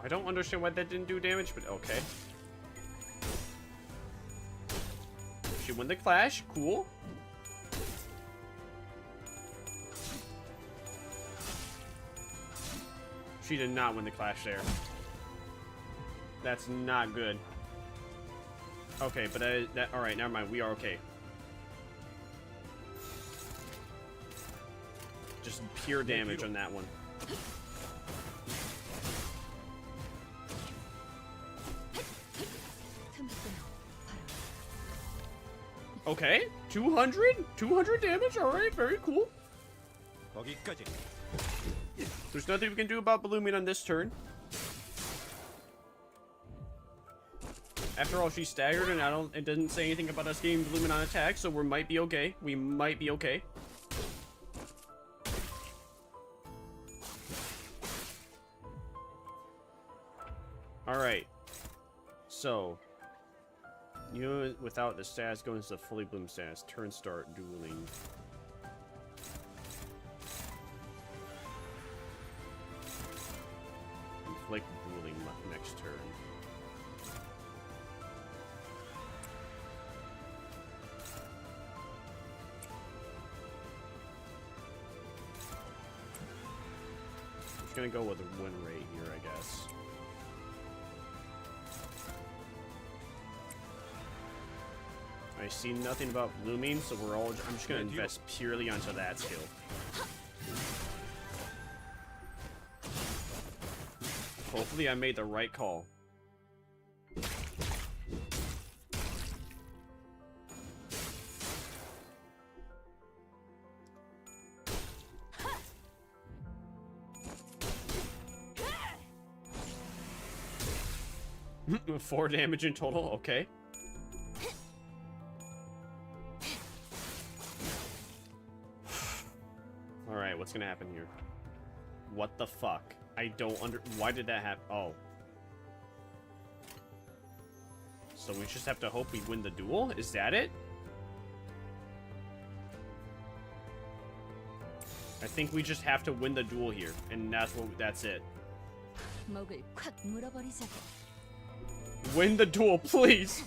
I don't understand why that didn't do damage, but okay. She won the clash. Cool. She did not win the clash there. That's not good. Okay, but all right, never mind. We are okay. Just pure damage on that one. Okay, 200 damage. All right, very cool. There's nothing we can do about blooming on this turn. After all, she's staggered, and it doesn't say anything about us getting blooming on attack, so we might be okay. We might be okay. All right. So, you without the stats go into the fully bloom stats. Turn start dueling. Inflict dueling next turn. I'm just gonna go with a win rate here, I guess. I see nothing about blooming, so I'm just gonna invest purely onto that skill. Hopefully I made the right call. Four damage in total, okay. Alright, what's gonna happen here? What the fuck? I don't why did that happen? Oh. So we just have to hope we win the duel? Is that it? I think we just have to win the duel here, and that's it. Win the duel, please!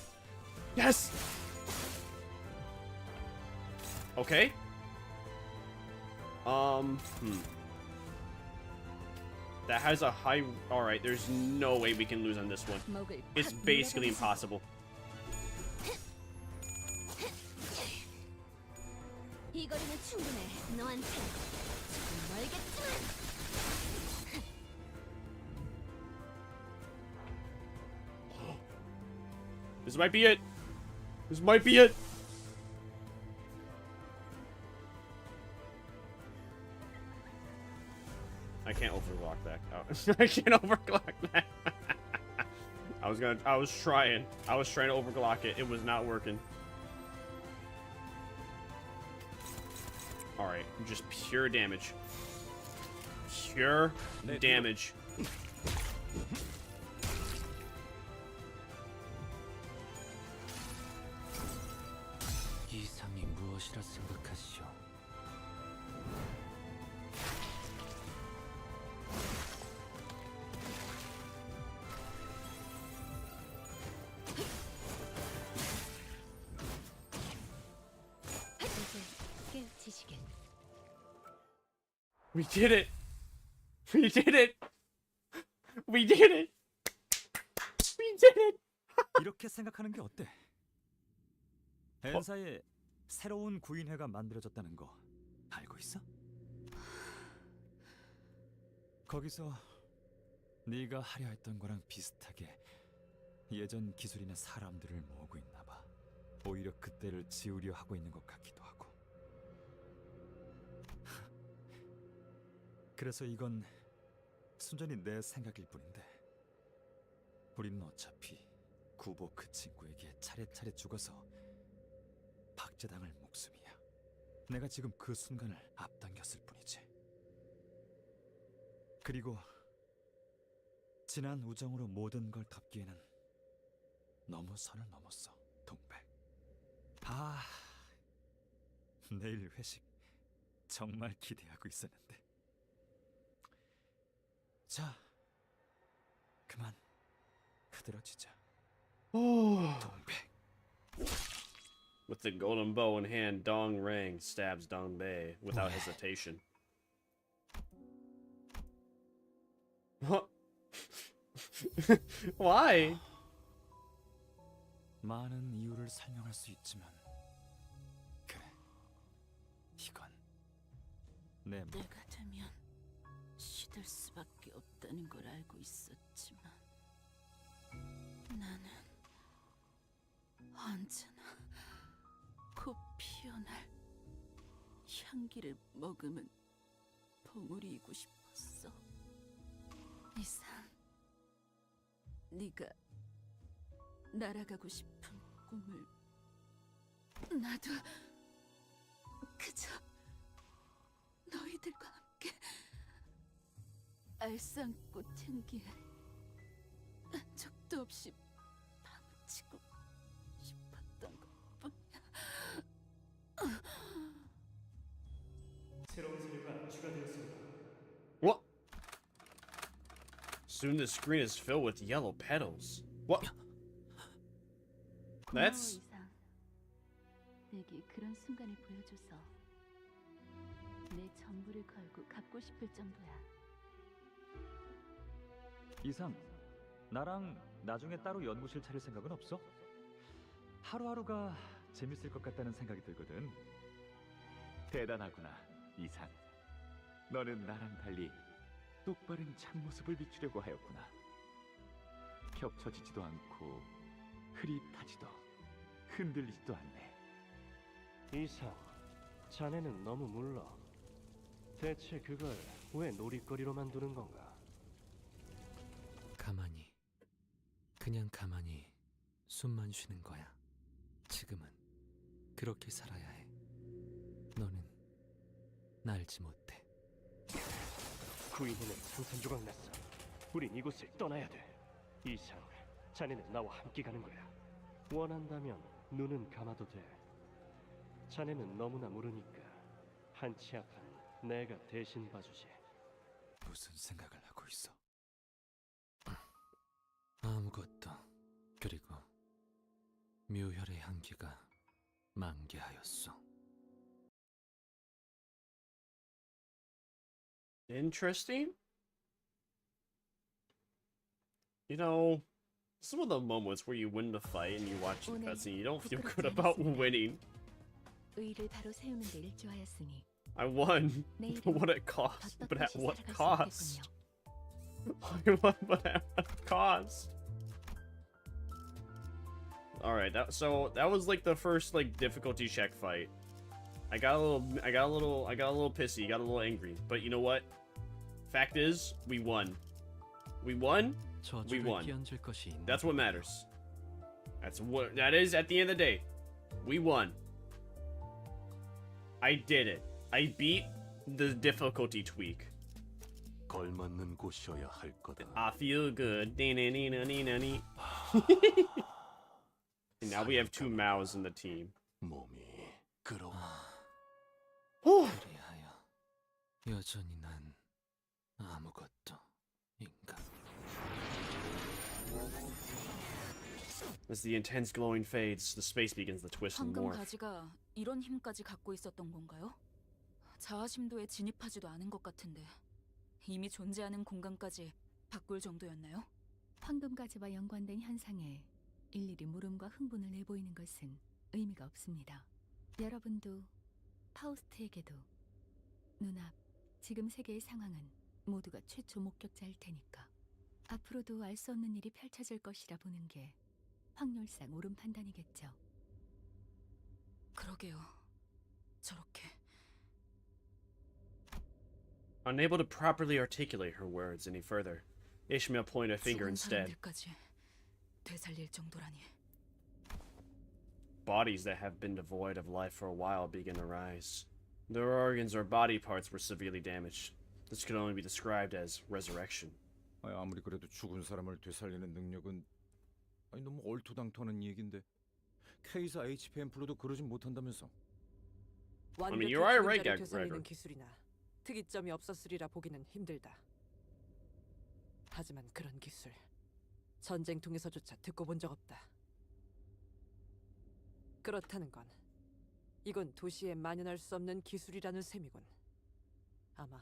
Yes! Okay. That has a high... Alright, there's no way we can lose on this one. It's basically impossible. 이 거리는 충분해. 너한테 조금 멀겠지만. This might be it. This might be it. I can't overclock that. Oh. I can't overclock that. I was trying to overclock it. It was not working. Alright, just pure damage. Pure damage. 이상이 무엇이라 생각하시오? We did it! We did it! We did it! We did it! 이렇게 생각하는 게 어때? 엔사에 새로운 구인회가 만들어졌다는 거 알고 있어? 거기서 네가 하려 했던 거랑 비슷하게 예전 기술이나 사람들을 모으고 있나 봐. 오히려 그때를 지우려 하고 있는 것 같기도 하고. 그래서 이건 순전히 내 생각일 뿐인데 우리는 어차피 구보 그 친구에게 차례차례 죽어서 박제당할 목숨이야. 내가 지금 그 순간을 앞당겼을 뿐이지. 그리고 지난 우정으로 모든 걸 덮기에는 너무 선을 넘었어, 동백. 아, 내일 회식 정말 기대하고 있었는데. 자, 그만 흐드러지자. 동백. With the golden bow in hand, Dong Rang stabs Dong Bei without hesitation. What? Why? 많은 이유를 설명할 수 있지만 그래, 이건 내 내가 되면 시들 수밖에 없다는 걸 알고 있었지만 나는 언제나 곧 피어날 향기를 머금은 봉우리이고 싶었어. 이상, 네가 날아가고 싶은 꿈을 나도 그저 너희들과 함께 알싸ant꽃 향기에 적도 없이 파묻히고 싶었던 것뿐이야. 새로운 서류가 추가되었습니다. What? Soon the screen is filled with yellow petals. What? That's... 이상. 내게 그런 순간을 보여줘서 내 전부를 걸고 갚고 싶을 정도야. 이상, 나랑 나중에 따로 연구실 차릴 생각은 없어? 하루하루가 재밌을 것 같다는 생각이 들거든. 대단하구나, 이상. 너는 나랑 달리 똑바른 참모습을 비추려고 하였구나. 겹쳐지지도 않고 흐릿하지도 흔들리지도 않네. 이상, 자네는 너무 물러. 대체 그걸 왜 놀이거리로 만드는 건가? 가만히, 그냥 가만히 숨만 쉬는 거야. 지금은 그렇게 살아야 해. 너는 나 알지 못해. 구인회는 산산조각 났어. 우린 이곳을 떠나야 돼. 이상, 자네는 나와 함께 가는 거야. 원한다면 눈은 감아도 돼. 자네는 너무나 모르니까 한치 앞은 내가 대신 봐주지. 무슨 생각을 하고 있어? 아무것도. 그리고 묘혈의 향기가 만개하였어. Interesting. You know, some of the moments where you win the fight and you watch the cutscene, you don't feel good about winning. 의를 바로 세우는 데 일조하였으니 I won. What it cost? But at what cost? But at what cost? All right, that was like the first like difficulty check fight. I got a little pissy, got a little angry. But you know what? Fact is, we won. We won. We won. That's what matters. That is at the end of the day. We won. I did it. I beat the difficulty tweak. 걸맞는 곳이어야 할 거다. I feel good. And now we have 2 Maos in the team. 몸이 그러워. 그리하여 여전히 난 아무것도 인간. As the intense glowing fades, the space begins to twist and 황금 morph. 가지가 이런 힘까지 갖고 있었던 건가요? 자아심도에 진입하지도 않은 것 같은데 이미 존재하는 공간까지 바꿀 정도였나요? 황금가지와 연관된 현상에 일일이 물음과 흥분을 내보이는 것은 의미가 없습니다. 여러분도 파우스트에게도 눈앞 지금 세계의 상황은 모두가 최초 목격자일 테니까 앞으로도 알 수 없는 일이 펼쳐질 것이라 보는 게 확률상 옳은 판단이겠죠. 그러게요. 저렇게 Unable to properly articulate her words any further, Ishmael pointed a finger 죽은 instead. 사람들까지 되살릴 정도라니. Bodies that have been devoid of life for a while begin to rise. Their organs or body parts were severely damaged. This could only be described as resurrection. 아무리 그래도 죽은 사람을 되살리는 능력은 너무 얼토당토하는 얘긴데 K사 HP 앰플로도 그러진 못한다면서. 완벽히 you're right, 죽은 자를 Gregor. 되살리는 기술이나 특이점이 없었으리라 보기는 힘들다. 하지만 그런 기술 전쟁통에서조차 듣고 본 적 없다. 그렇다는 건 이건 도시에 만연할 수 없는 기술이라는 셈이군. 아마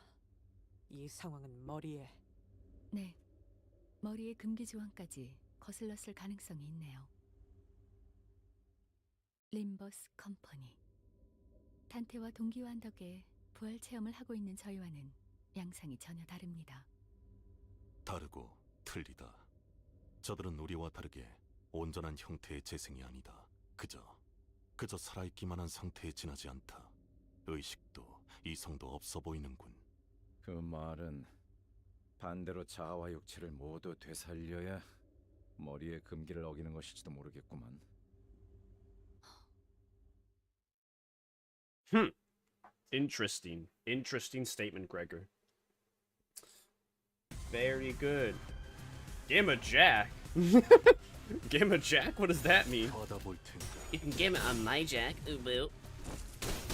이 상황은 머리에... 네, 머리에 금기조항까지 거슬렀을 가능성이 있네요. 림버스 컴퍼니. 단테와 동기화한 덕에 부활 체험을 하고 있는 저희와는 양상이 전혀 다릅니다. 다르고 틀리다. 저들은 우리와 다르게 온전한 형태의 재생이 아니다. 그저 살아있기만 한 상태에 지나지 않다. 의식도 이성도 없어 보이는군. 그 말은 반대로 자아와 육체를 모두 되살려야 머리에 금기를 어기는 것일지도 모르겠구만. Interesting statement, Gregor. Very good. Gamma Jack? Gamma Jack? What does that mean? You can game it on my jack. Ooh, boo.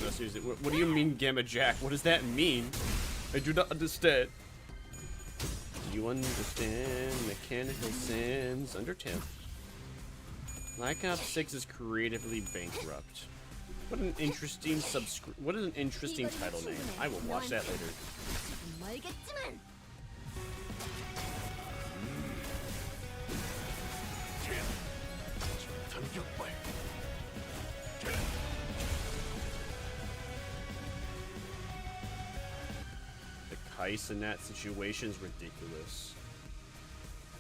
No, seriously, what do you mean Gamma Jack? What does that mean? I do not understand. Do you understand mechanical sins? Undertale. Black Ops 6 is creatively bankrupt. What an interesting what is an interesting title name. I will watch that later. 멀겠지만 The Kais in that situation is ridiculous.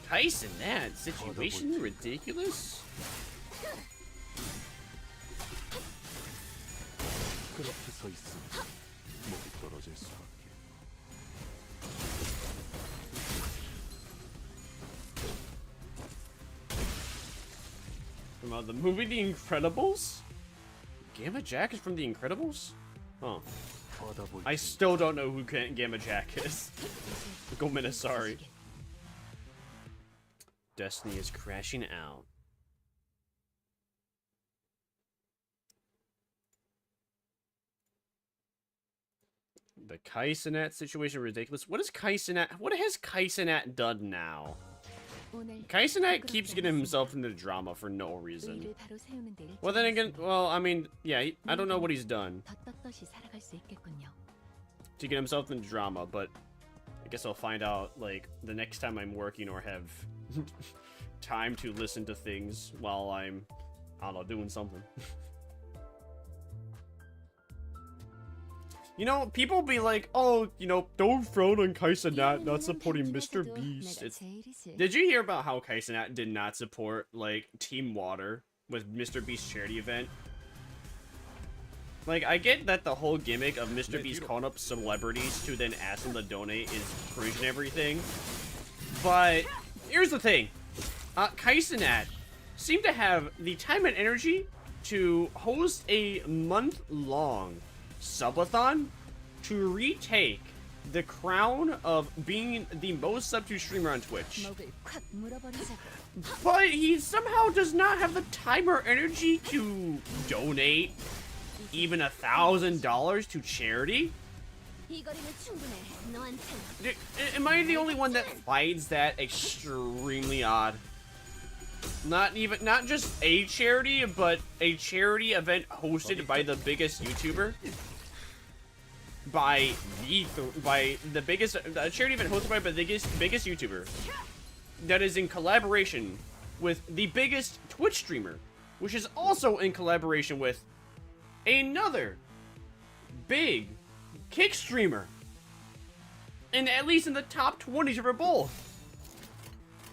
Kais in that situation ridiculous? 그렇게 서 있으면 목이 떨어질 수밖에. From the movie The Incredibles? Gamma Jack is from The Incredibles? Huh. I still don't know who Gamma Jack is. Gomina, sorry. Destiny is crashing out. The Kaisenat situation ridiculous. What is Kaisenat? What has Kaisenat done now? Kaisenat keeps getting himself into drama for no reason. Well, then again, well, I mean, yeah, I don't know what he's done to get himself into drama, but I guess I'll find out, like, the next time I'm working or have time to listen to things while I'm, I don't know, doing something. You know, people be like, oh, you know, don't frown on Kaisenat not supporting Mr. Beast. Did you hear about how Kaisenat did not support, like, Team Water with Mr. Beast's charity event? Like, I get that the whole gimmick of Mr. Beast calling up celebrities to then ask them to donate is cringe and everything. But, here's the thing. Kaisenat seemed to have the time and energy to host a month-long subathon to retake the crown of being the most sub-to streamer on Twitch. But he somehow does not have the time or energy to donate even $1,000 to charity? Am I the only one that finds that extremely odd? Not just a charity, but a charity event hosted by the biggest YouTuber? By the biggest charity event hosted by the biggest YouTuber that is in collaboration with the biggest Twitch streamer, which is also in collaboration with another big Kick streamer, and at least in the top 20s for both.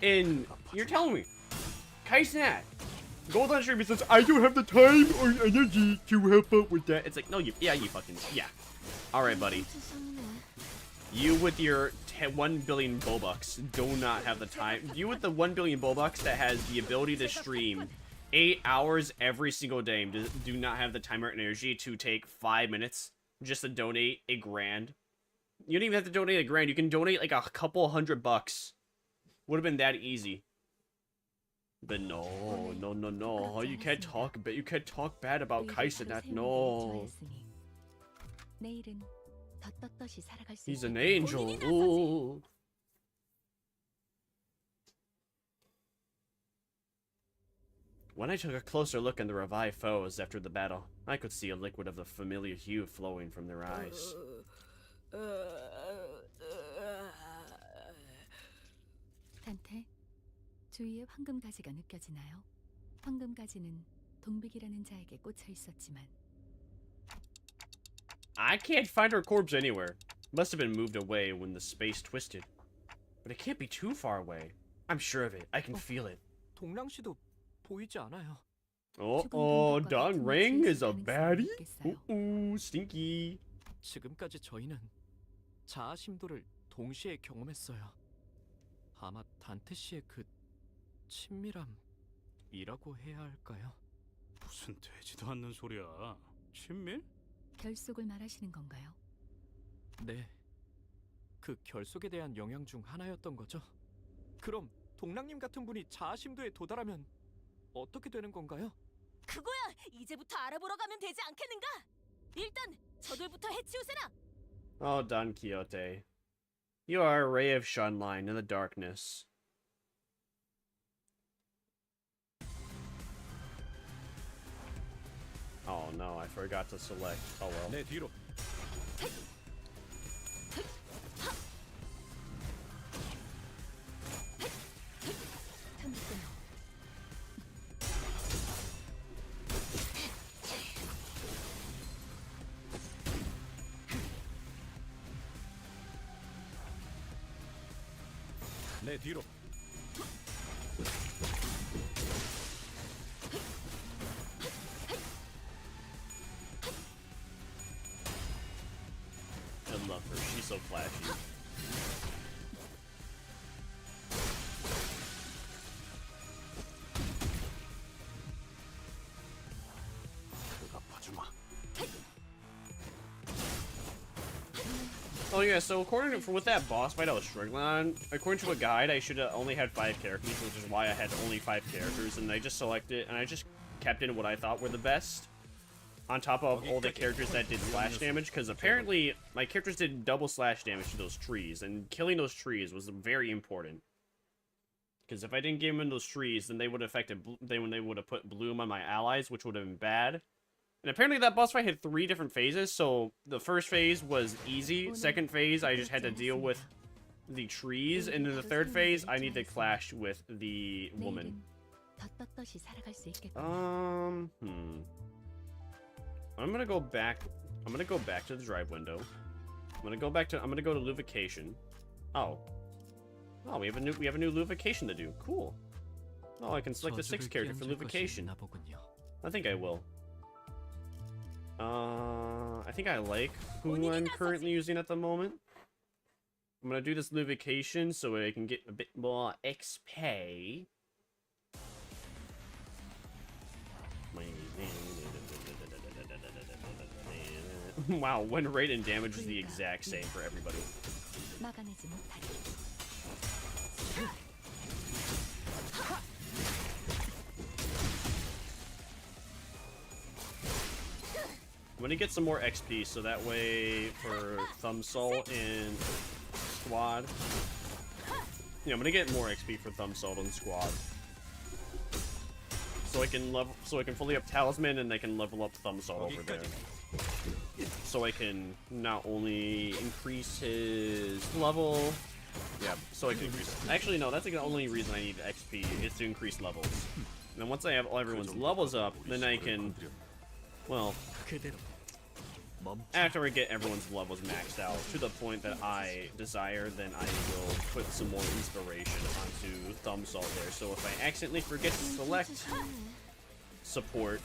And you're telling me Kaisenat goes on stream and says, I don't have the time or energy to help out with that. It's like, no, you fucking, yeah. Alright, buddy. You with your 1 billion P.O.Box do not have the time. You with the 1 billion P.O.Box that has the ability to stream 8 hours every single day do not have the time or energy to take 5 minutes just to donate $1,000. You don't even have to donate $1,000. You can donate like a couple $100. Would have been that easy. But no. Oh, you can't talk bad about Kaisenat. No. He's an angel. Ooh. When I took a closer look at the revived foes after the battle, I could see a liquid of the familiar hue flowing from their eyes. 단테, 주위에 황금가지가 느껴지나요? 황금가지는 동빅이라는 자에게 꽂혀 있었지만 I can't find her corpse anywhere. Must have been moved away when the space twisted. But it can't be too far away. I'm sure of it. I can feel it. 동랑 씨도 보이지 않아요. Oh, Dong Ring is a baddie? Ooh, stinky. 지금까지 저희는 자아 심도를 동시에 경험했어요. 아마 단테 씨의 그 친밀함이라고 해야 할까요? 무슨 되지도 않는 소리야. 친밀? 결속을 말하시는 건가요? 네. 그 결속에 대한 영향 중 하나였던 거죠. 그럼 동랑님 같은 분이 자아 심도에 도달하면 어떻게 되는 건가요? 그거야! 이제부터 알아보러 가면 되지 않겠는가? 일단 저들부터 해치우세나! Oh, Don Quixote. You are a ray of sunlight in the darkness. Oh no, I forgot to select. Oh well. 내 뒤로. 내 뒤로. I love her. She's so flashy. Oh yeah, so according to with that boss fight I was struggling on, according to a guide, I should have only had 5 characters, which is why I had only 5 characters, and I just selected and I just kept in what I thought were the best, on top of all the characters that did slash damage, because apparently my characters did double slash damage to those trees, and killing those trees was very important. Because if I didn't give them those trees, then they would have affected. They would have put bloom on my allies, which would have been bad. And apparently that boss fight had 3 different phases, so the first phase was easy, second phase I just had to deal with the trees, and in the third phase I need to clash with the woman. I'm gonna go back I'm gonna go back to the drive window. I'm gonna go to lubrication. Oh. Oh, we have a new lubrication to do. Cool. Oh, I can select the 6th character for lubrication. I think I will. I think I like who I'm currently using at the moment. I'm gonna do this lubrication so I can get a bit more XP. Wow, win rate and damage is the exact same for everybody. I'm gonna get some more XP so that way for Thumb Salt and Squad. Yeah, I'm gonna get more XP for Thumb Salt and Squad. So I can fully up Talisman and I can level up Thumb Salt over there. So I can not only increase his level. Yeah, so I can actually no, that's like the only reason I need XP is to increase levels. And then once I have all everyone's levels up, then I can, well, after I get everyone's levels maxed out to the point that I desire, then I will put some more inspiration onto Thumb Salt there. So if I accidentally forget to select support,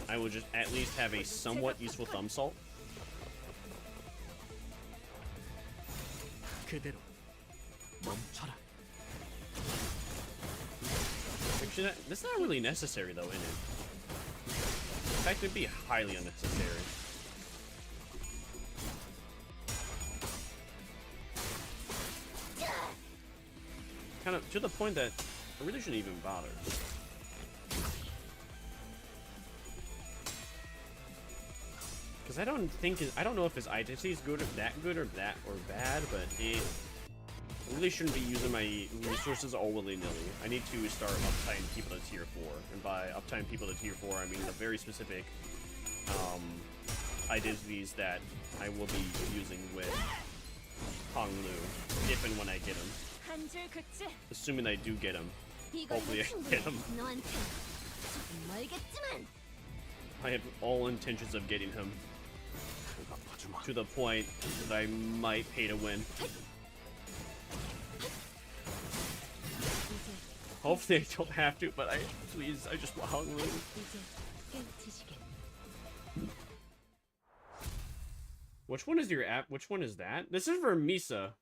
I will just at least have a somewhat useful Thumb Salt. Actually, that's not really necessary though, is it? In fact, it'd be highly unnecessary. Kind of to the point that I really shouldn't even bother. Because I don't know if his identity is good or bad, but it really shouldn't be using my resources all willy-nilly. I need to start uptying people to tier 4, and by uptying people to tier 4, I mean the very specific identities that I will be using with Hong Lu, if and when I get him. Assuming I do get him. Hopefully I get him. I have all intentions of getting him. To the point that I might pay to win. Hopefully I don't have to, but I just want Hong Lu. Which one is your app? Which one is that? This is Vermisa.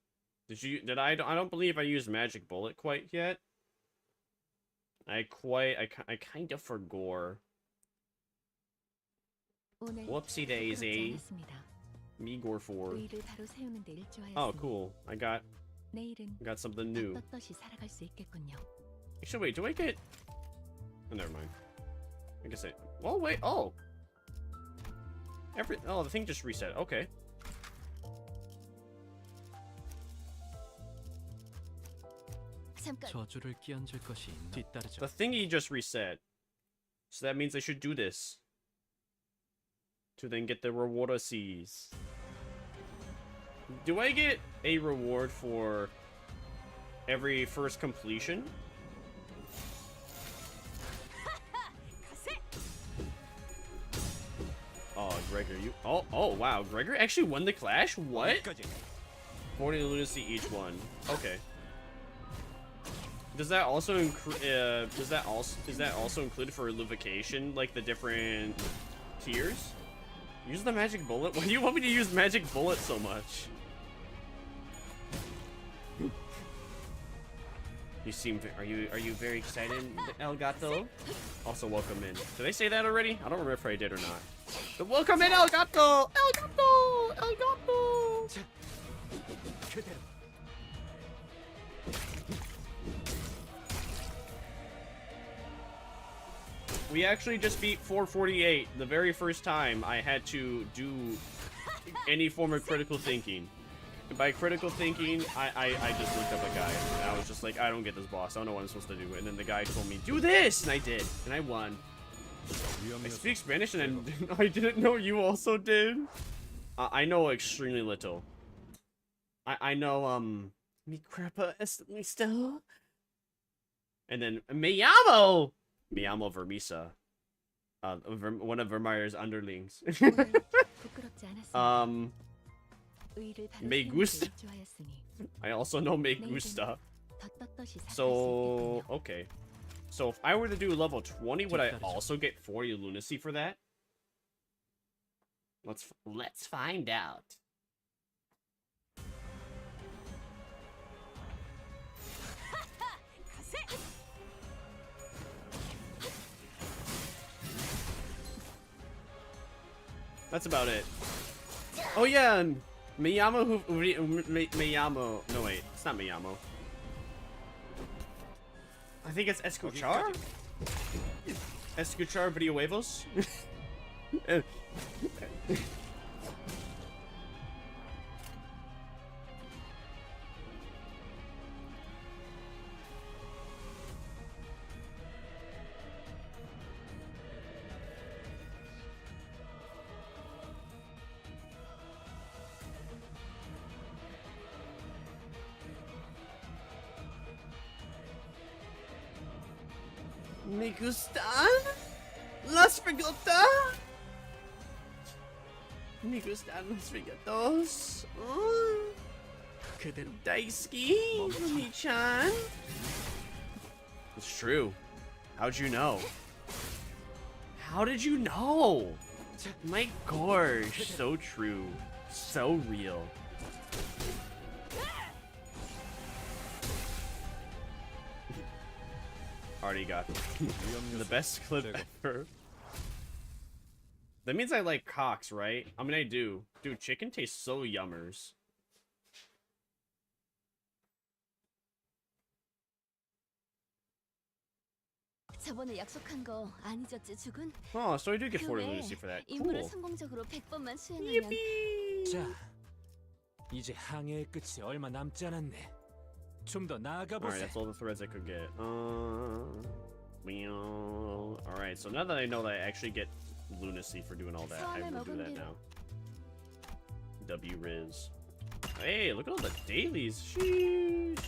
I don't believe I used Magic Bullet quite yet. I kind of forgot. Whoopsie daisy. Migor 4. Oh, cool. I got something new. Actually, wait, do I get... Oh, never mind. I guess I... Oh, wait, oh! Oh, the thing just reset. Okay. The thingy just reset. So that means I should do this. To then get the reward of C's. Do I get a reward for every first completion? Oh, Gregor, you... Oh, wow. Gregor actually won the clash? What? 40 lunacy each one. Okay. Does that also is that also included for lubrication, like the different tiers? Use the magic bullet? Why do you want me to use magic bullet so much? You seem are you very excited, El Gato? Also welcome in. Did I say that already? I don't remember if I did or not. But welcome in, El Gato! El Gato! El Gato! We actually just beat 448 the very first time I had to do any form of critical thinking. And by critical thinking, I just looked up a guy and I was just like, I don't get this boss. I don't know what I'm supposed to do. And then the guy told me, do this! And I did. And I won. I speak Spanish and I didn't know you also did. I know extremely little. I know, mi crepa es listo. And then, me llamo Vermisa. one of Vermire's underlings. 부끄럽지 않았습니다. 의를 바로 Me 세우는 gusta. 게 좋아였으니 I also know me gusta. 더 떳떳이 살 수 So, 있겠군요. okay. So if I were to do level 20, would I also get 40 lunacy for that? Let's find out. That's about it. Oh yeah, and Miyamo Miyamo. No wait, it's not Miyamo. I think it's Escuchar? Escuchar Video Huevos? Me gustan las frigota. Me gustan los frigotos. Daisuki, Mi-chan. It's true. How'd you know? How did you know? My gosh, so true. So real. Already got the best clip ever. That means I like cocks, right? I mean, I do. Dude, chicken tastes so yummers. 저번에 약속한 거 안 잊었지, 죽은? Oh, so I do get 40 그 lunacy for that. 임무를 Cool. 성공적으로 100번만 수행하면 자, 이제 항해의 끝이 얼마 남지 않았네. 좀 더 나아가 Alright, 보세. that's all the threads I could get. Alright, so now that I know that I actually get lunacy for doing all that, I will do that now. W Riz. Hey, look at all the dailies. Sheesh.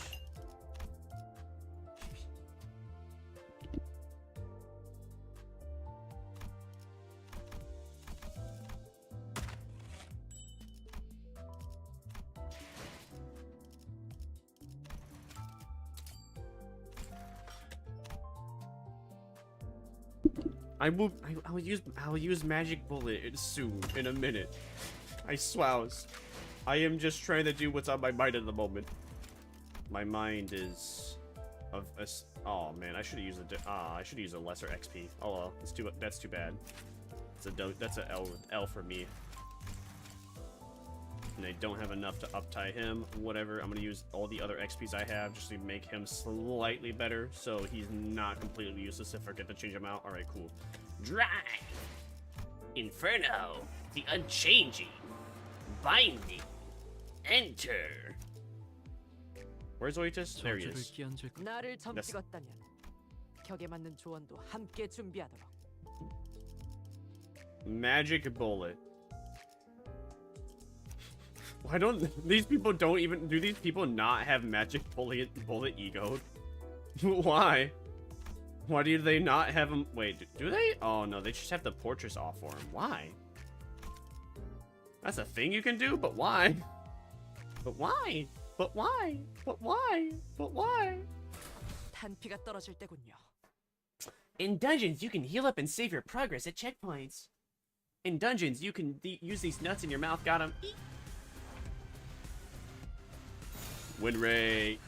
I'll use magic bullet soon in a minute. I swears. I am just trying to do what's on my mind at the moment. My mind is of a oh man, I should have used I should use a lesser XP. Oh well, that's too bad. That's a L for me. And I don't have enough to uptie him. Whatever, I'm gonna use all the other XPs I have just to make him slightly better, so he's not completely useless if I forget to change him out. All right, cool. Drive! Inferno! The unchanging! Binding! Enter! Where's Oitis? There he is. 나를 점찍었다면 격에 맞는 조언도 함께 준비하도록. Magic bullet. Why don't these people do these people not have magic bullet ego? Why? Why do they not have them? Wait, do they? Oh no, they just have the portraits off for him. Why? That's a thing you can do, but why? But why? But why? But why? But why? 탄피가 떨어질 때군요. In dungeons, you can heal up and save your progress at checkpoints. In dungeons, you can use these nuts in your mouth. Got him. Win ray.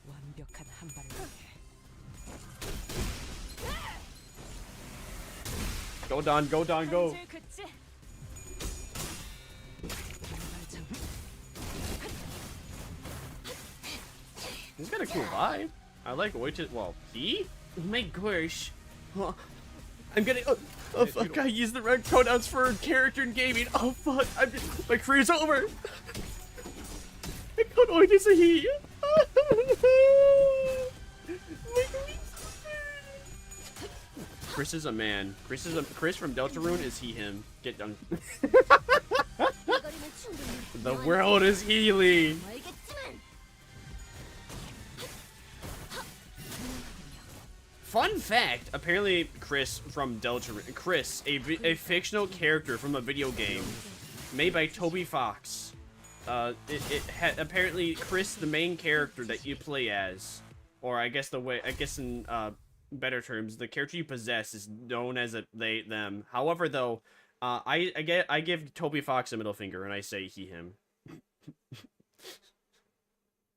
완벽한 한 발을 위해. Go Don, go Don, go. He's got a cool vibe. I like Oitis. Well, he? Oh my gosh. Oh, I'm gonna. Oh fuck! I used the right pronouns for character in gaming. Oh fuck! My career's over. I called Oitis a he. Chris is a man. Chris from Deltarune is he/him. Get done. The world is healing. Fun fact, apparently Chris from Chris, a fictional character from a video game made by P.O.Box. Apparently Chris, the main character that you play as, or I guess in better terms, the character you possess is known as they, them. However, though, I give P.O.Box a middle finger and I say he, him.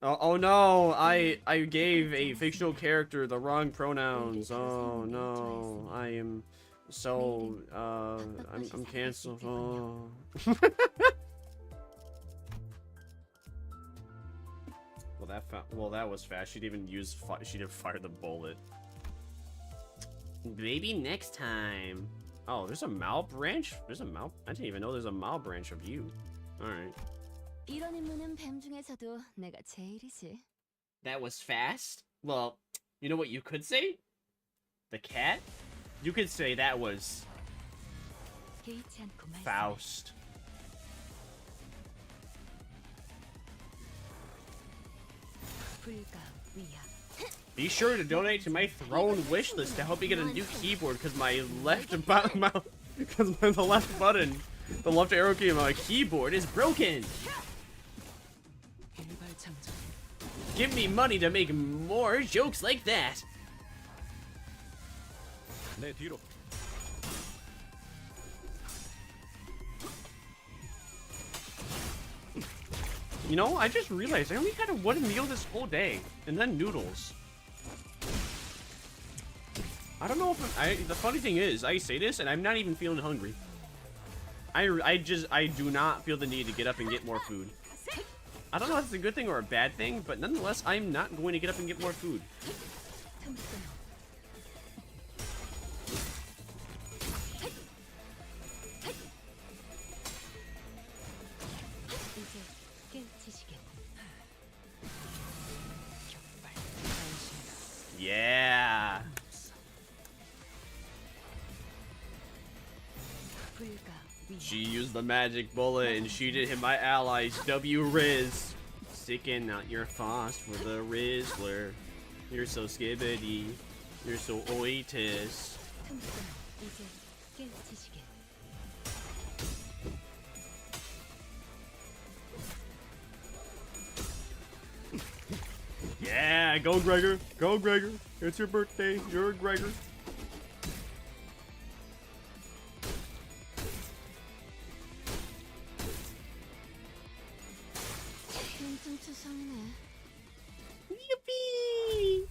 Oh no, I gave a fictional character the wrong pronouns. Oh no, I am so I'm canceled. Oh. Well, that was fast. She didn't even she didn't fire the bullet. Maybe next time. Oh, there's a Mal branch? There's a Mal? I didn't even know there's a Mal branch of you. Alright. 이런 임무는 뱀 중에서도 내가 제일이지. That was fast? Well, you know what you could say? The cat? You could say that was Faust. Be sure to donate to my throne wishlist to help me get a new keyboard because my left the left button, the left arrow key on my keyboard is broken. Give me money to make more jokes like that. You know, I just realized I only had one meal this whole day, and then noodles. I don't know if the funny thing is, I say this and I'm not even feeling hungry. I do not feel the need to get up and get more food. I don't know if it's a good thing or a bad thing, but nonetheless, I'm not going to get up and get more food. Yeah. She used the magic bullet and she did hit my allies. W Riz. Sticking out your fast for the Rizzler. You're so skibbity. You're so oitis. Yeah, go Gregor. Go Gregor. It's your birthday. You're Gregor. Yippee!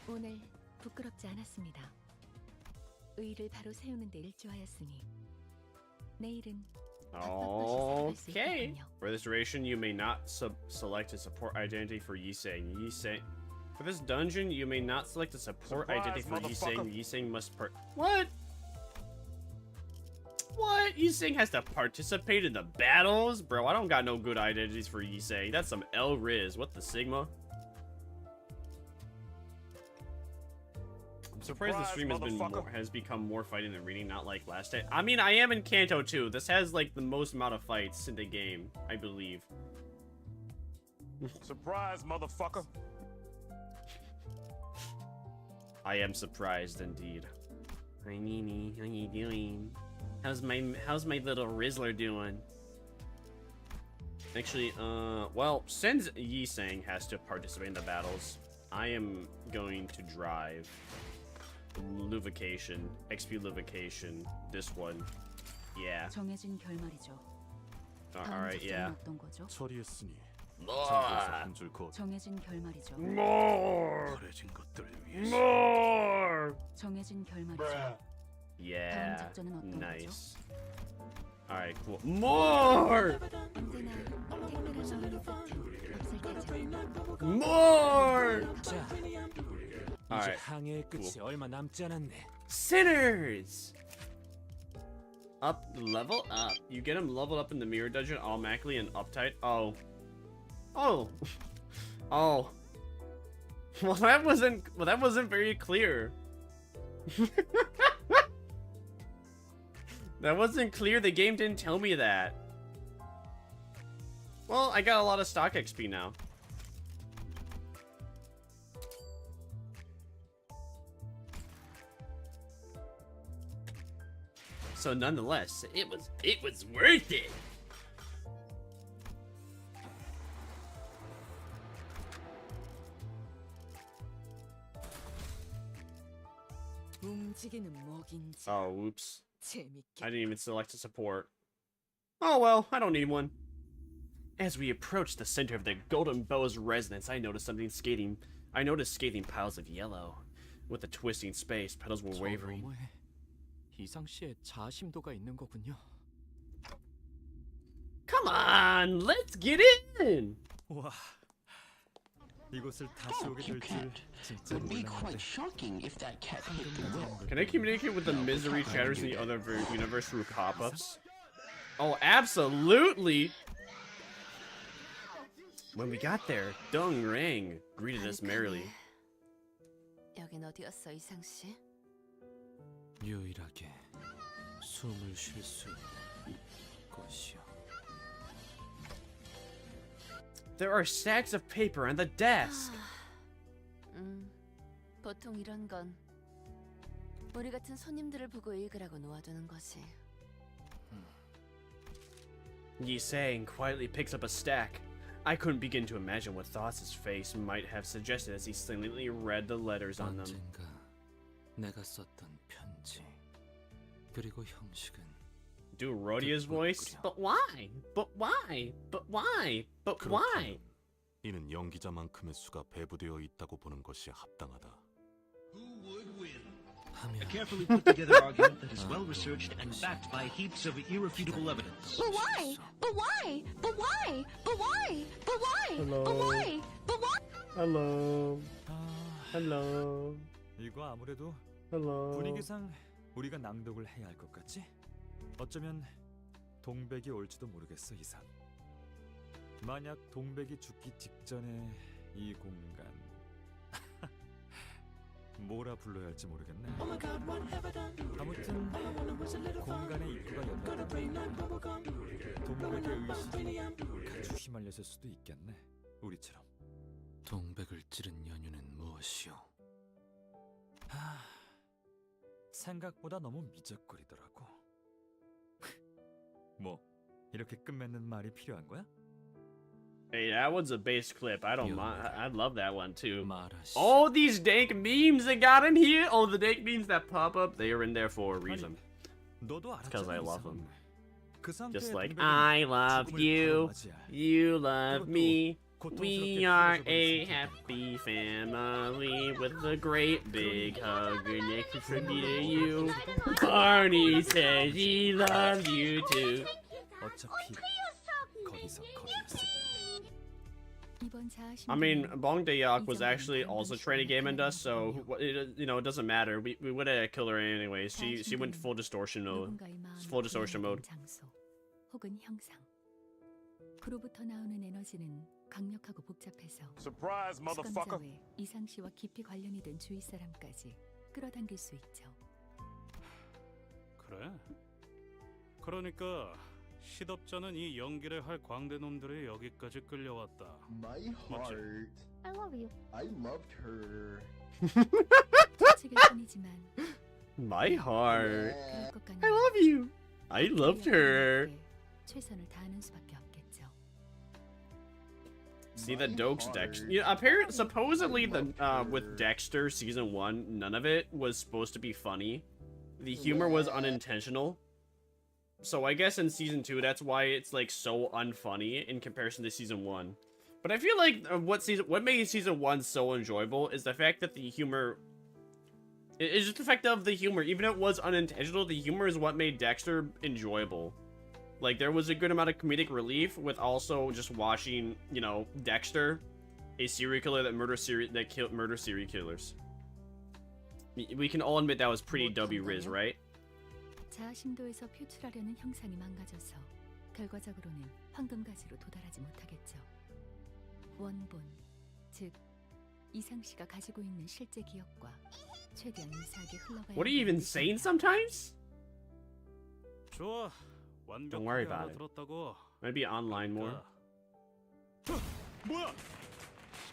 오늘 부끄럽지 않았습니다. 의를 바로 세우는 데 일조하였으니 내일은 Okay. For this duration, you may not select a support identity for Yiseng. For this dungeon, you may not select a support identity for Yiseng. Yiseng must What? What? Yiseng has to participate in the battles? Bro, I don't got no good identities for Yiseng. That's some L Riz. What the Sigma? I'm surprised the stream has become more fighting than reading, not like last time. I mean, I am in Kanto too. This has like the most amount of fights in the game, I believe. Surprise, motherfucker. I am surprised indeed. Hi Nini, how you doing? How's my little Rizzler doing? Actually, well, since Yiseng has to participate in the battles, I am going to drive Luvication, XP Luvication, this one. Yeah. 정해진 결말이죠. Alright, yeah. 처리했으니 More! 정해진 결말이죠. More! More! 정해진 결말이죠. Yeah. Nice. Alright, cool. More! More! Alright. Cool. Sinners! Level up. You get them leveled up in the mirror dungeon automatically and uptight. Oh. Oh. Oh. Well, that wasn't very clear. That wasn't clear. The game didn't tell me that. Well, I got a lot of stock XP now. So nonetheless, it was worth it. 움직이는 먹인지. Oh, whoops. 재밌게. I didn't even select a support. Oh well, I don't need one. As we approached the center of the Golden Bow's residence, I noticed scathing piles of yellow. With the twisting space, petals were wavering. 이상 씨의 자심도가 있는 거군요. Come on, let's get in. 와, 이곳을 다시 오게 될 줄 진짜 몰랐는데. Can I communicate with the misery chatters in the other universe through pop-ups? Oh, absolutely. When we got there, Dong Rang greeted us merrily. 여긴 어디였어, 이상 씨? 유일하게 숨을 쉴 수 있는 곳이요. There are stacks of paper on the desk. 보통 이런 건 우리 같은 손님들을 보고 읽으라고 놓아두는 거지. Yi Sang quietly picks up a stack. I couldn't begin to imagine what thoughts his face might have suggested as he silently read the letters on them. 언젠가 내가 썼던 편지 그리고 형식은 Do Rodia's voice? But why? But why? But why? But why? 이는 연기자만큼의 수가 배부되어 있다고 보는 것이 합당하다. A carefully put together argument that is well researched and backed by heaps of irrefutable evidence. But why? But why? But why? But why? But why? Hello. But why? But why? Hello. Hello. 이거 아무래도 Hello. 분위기상 우리가 낭독을 해야 할 것 같지? 어쩌면 동백이 올지도 모르겠어, 이상. 만약 동백이 죽기 직전에 이 공간 뭐라 불러야 할지 모르겠네. 아무튼 공간의 입구가 열렸다면 동백의 의식이 아주 휘말렸을 수도 있겠네. 우리처럼. 동백을 찌른 연유는 무엇이오? 생각보다 너무 미적거리더라고. 뭐 이렇게 끝맺는 말이 필요한 거야? Hey, that one's a base clip. I don't mind. I love that one too. All these dank memes that got in here. Oh, the dank memes that pop up. They are in there for a reason. It's because I love them. Just like I love you, you love me. We are a happy family with a great big hug next to you. Barney says he loves you too. 어차피 거기서 거기였으니. I mean, Bong Dayak was actually also trying to game into us, so it doesn't matter. We would have killed her anyways. She went full distortion mode. Full distortion mode. 혹은 형상. 그로부터 나오는 에너지는 강력하고 복잡해서 Surprise, motherfucker. 수감자 외 이상 씨와 깊이 관련이 된 주위 사람까지 끌어당길 수 있죠. 그래? 그러니까 시덥잖은 이 연기를 할 광대 놈들이 여기까지 끌려왔다. My heart. I love you. I loved her. 추측일 뿐이지만 My heart. 그럴 것 같네요. I love you. I loved her. 최선을 다하는 수밖에 없겠죠. See the Dokes Dexter. Yeah, apparently, supposedly with Dexter season 1, none of it was supposed to be funny. The humor was unintentional. So I guess in season 2, that's why it's like so unfunny in comparison to season 1. But I feel like what made season 1 so enjoyable is the fact that the humor. It's just the fact of the humor. Even if it was unintentional, the humor is what made Dexter enjoyable. Like, there was a good amount of comedic relief with also just watching, Dexter, a serial killer that killed serial killers. We can all admit that was pretty W-Riz, right? 자아심도에서 표출하려는 형상이 망가져서 결과적으로는 황금가지로 도달하지 못하겠죠. 원본, 즉 이상 씨가 가지고 있는 실제 기억과 최대한 유사하게 흘러가야. What are you even saying sometimes? 좋아. Don't worry 완벽하게 about it. 알아들었다고. Maybe online more. 뭐야?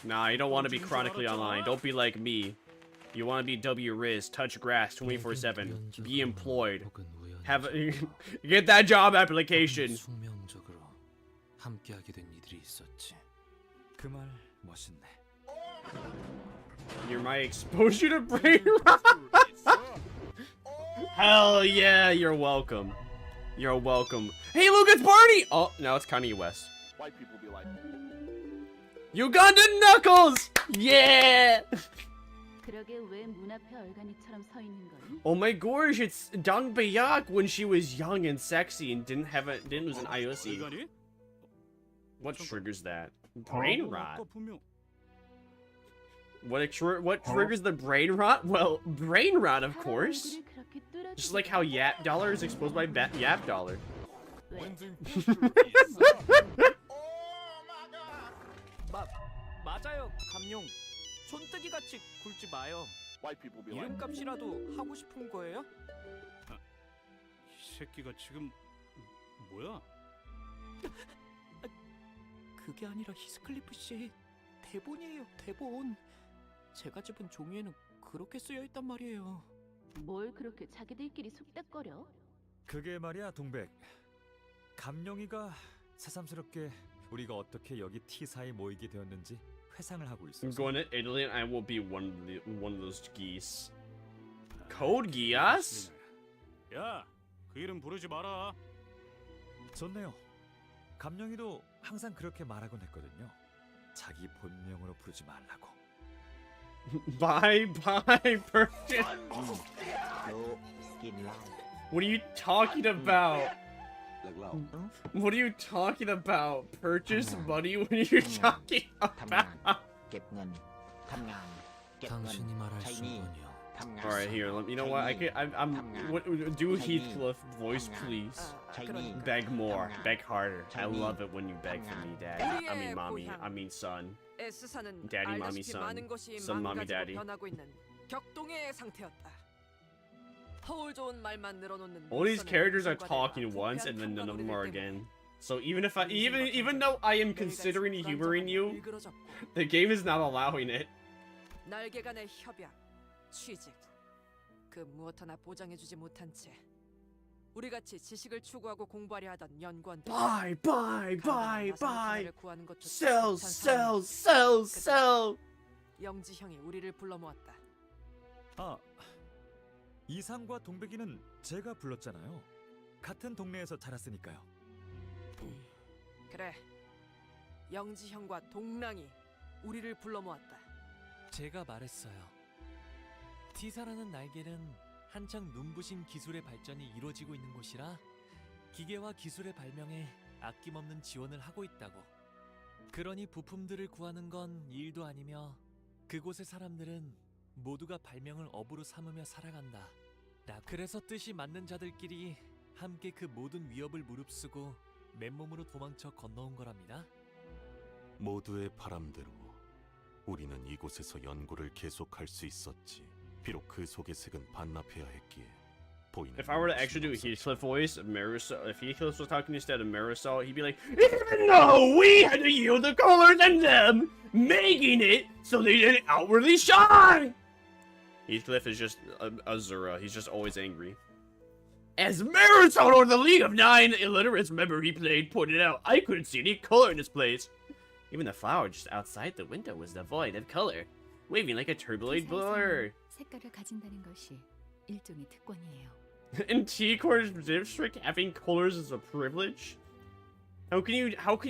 Nah, you don't want to be chronically online. Don't be like me. You want to be W-Riz, touch grass 24/7, be employed, have get that job application. 숙명적으로 함께하게 된 이들이 있었지. 그 말 멋있네. You're my exposure to brain rot. Hell yeah, you're welcome. You're welcome. Hey, look, it's Barney! Oh, no, it's Kanye West. White people be like, Ugandan Knuckles! Yeah! 그러게 왜 문 앞에 얼간이처럼 서 있는 거니? Oh my gosh, it's Dang Bayak when she was young and sexy and didn't lose an IOC. What triggers that? Brain rot. What triggers the brain rot? Well, brain rot, of course. Just like how Yap Dollar is exposed by Yap Dollar. 맞아요, 감룡. 손뜨기 같이 굴지 마요. 이름값이라도 하고 싶은 거예요? 이 새끼가 지금 뭐야? 그게 아니라 히스클리프 씨 대본이에요, 대본. 제가 집은 종이에는 그렇게 쓰여 있단 말이에요. 뭘 그렇게 자기들끼리 속닥거려? 그게 말이야, 동백. 감룡이가 새삼스럽게 우리가 어떻게 여기 T사에 모이게 되었는지 회상을 하고 있어. I'm going to Italy and I will be one of those geese. Code Geass? 야, 그 이름 부르지 마라. 좋네요. 감룡이도 항상 그렇게 말하곤 했거든요. 자기 본명으로 부르지 말라고. Bye bye, Purchase. What are you talking about? What are you talking about? Purchase money? What are you talking about? 당신이 말할 순간이요. All right, here. You know what? Do Heathcliff voice, please. Beg more. Beg harder. I love it when you beg for me, Daddy. I mean, mommy. I mean, son. S사는 Daddy, mommy, 알다시피 son. 많은 것이 Son, mommy, 망가지고 daddy. 변하고 있는 격동의 상태였다. 허울 좋은 말만 늘어놓는 All these 낯선 characters are 일과들과 talking once, and then none of them are 평가놀이들 again. So even though I am considering humoring you, 일그러졌고 the game is not allowing it. 날개 간의 협약, 취직, 그 무엇 하나 보장해주지 못한 채 우리같이 지식을 추구하고 공부하려 하던 연구원들 Buy, buy, buy, buy. 구하는 것조차 Sell, 못한 sell, 사람들. sell, 그때 sell. 영지 형이 우리를 불러 모았다. 아, 이상과 동백이는 제가 불렀잖아요. 같은 동네에서 자랐으니까요. 그래, 영지 형과 동랑이 우리를 불러 모았다. 제가 말했어요. T사라는 날개는 한창 눈부신 기술의 발전이 이루어지고 있는 곳이라 기계와 기술의 발명에 아낌없는 지원을 하고 있다고. 그러니 부품들을 구하는 건 일도 아니며 그곳의 사람들은 모두가 발명을 업으로 삼으며 살아간다. 그래서 뜻이 맞는 자들끼리 함께 그 모든 위협을 무릅쓰고 맨몸으로 도망쳐 건너온 거랍니다. 모두의 바람대로 우리는 이곳에서 연구를 계속할 수 있었지. 비록 그 속의 색은 반납해야 했기에 보이는. If I were to actually do a Heathcliff voice, Marisol, if Heathcliff was talking instead of Marisol, he'd be like, "Even though we had to yield the colors and them, making it so they didn't outwardly shine." Heathcliff is just Azura. He's just always angry. As Marisol or the League of Nine illiterates member he played pointed out, I couldn't see any color in this place. Even the flower just outside the window was devoid of color, waving like a turbulent blur. 색깔을 가진다는 것이 일종의 특권이에요. In T-Core's district, having colors is a privilege? How can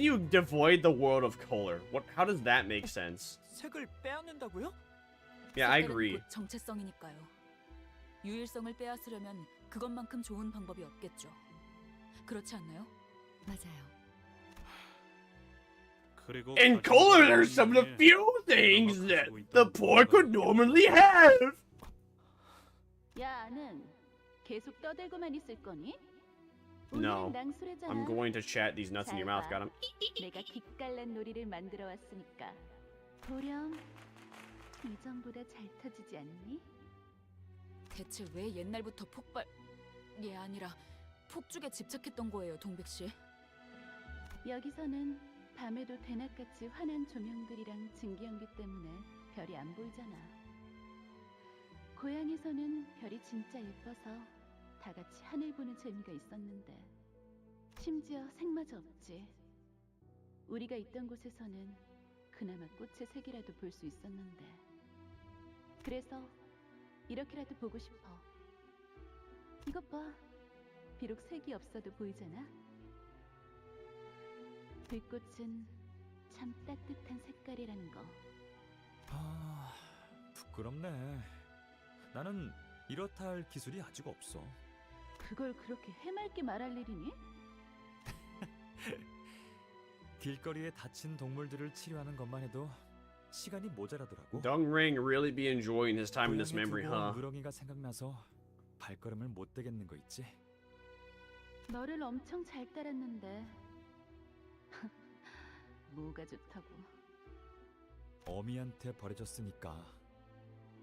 you devoid the world of color? How does that make sense? 색을 빼앗는다고요? Yeah, I agree. 곧 정체성이니까요. 유일성을 빼앗으려면 그것만큼 좋은 방법이 없겠죠. 그렇지 않나요? 맞아요. And color are some of the few things that the poor could normally have. 야, 는 계속 떠들고만 있을 거니? No, 오늘은 낭수래잖아. I'm going to chat these nuts in your mouth. Got him. 내가 기깔난 놀이를 만들어 왔으니까 보렴. 이전보다 잘 터지지 않니? 대체 왜 옛날부터 폭발... 이 아니라 폭죽에 집착했던 거예요, 동백 씨? 여기서는 밤에도 대낮같이 환한 조명들이랑 증기연기 때문에 별이 안 보이잖아. 고향에서는 별이 진짜 예뻐서 다 같이 하늘 보는 재미가 있었는데 심지어 색마저 없지. 우리가 있던 곳에서는 그나마 꽃의 색이라도 볼 수 있었는데 그래서 이렇게라도 보고 싶어. 이것 봐. 비록 색이 없어도 보이잖아. 불꽃은 참 따뜻한 색깔이라는 거. 아, 부끄럽네. 나는 이렇다 할 기술이 아직 없어. 그걸 그렇게 해맑게 말할 일이니? 길거리에 다친 동물들을 치료하는 것만 해도 시간이 모자라더라고. Dung Ring really be enjoying his time in this 고향에 memory, 두고 온 huh? 누렁이가 생각나서 발걸음을 못 대겠는 거 있지? 너를 엄청 잘 따랐는데 뭐가 좋다고. 어미한테 버려졌으니까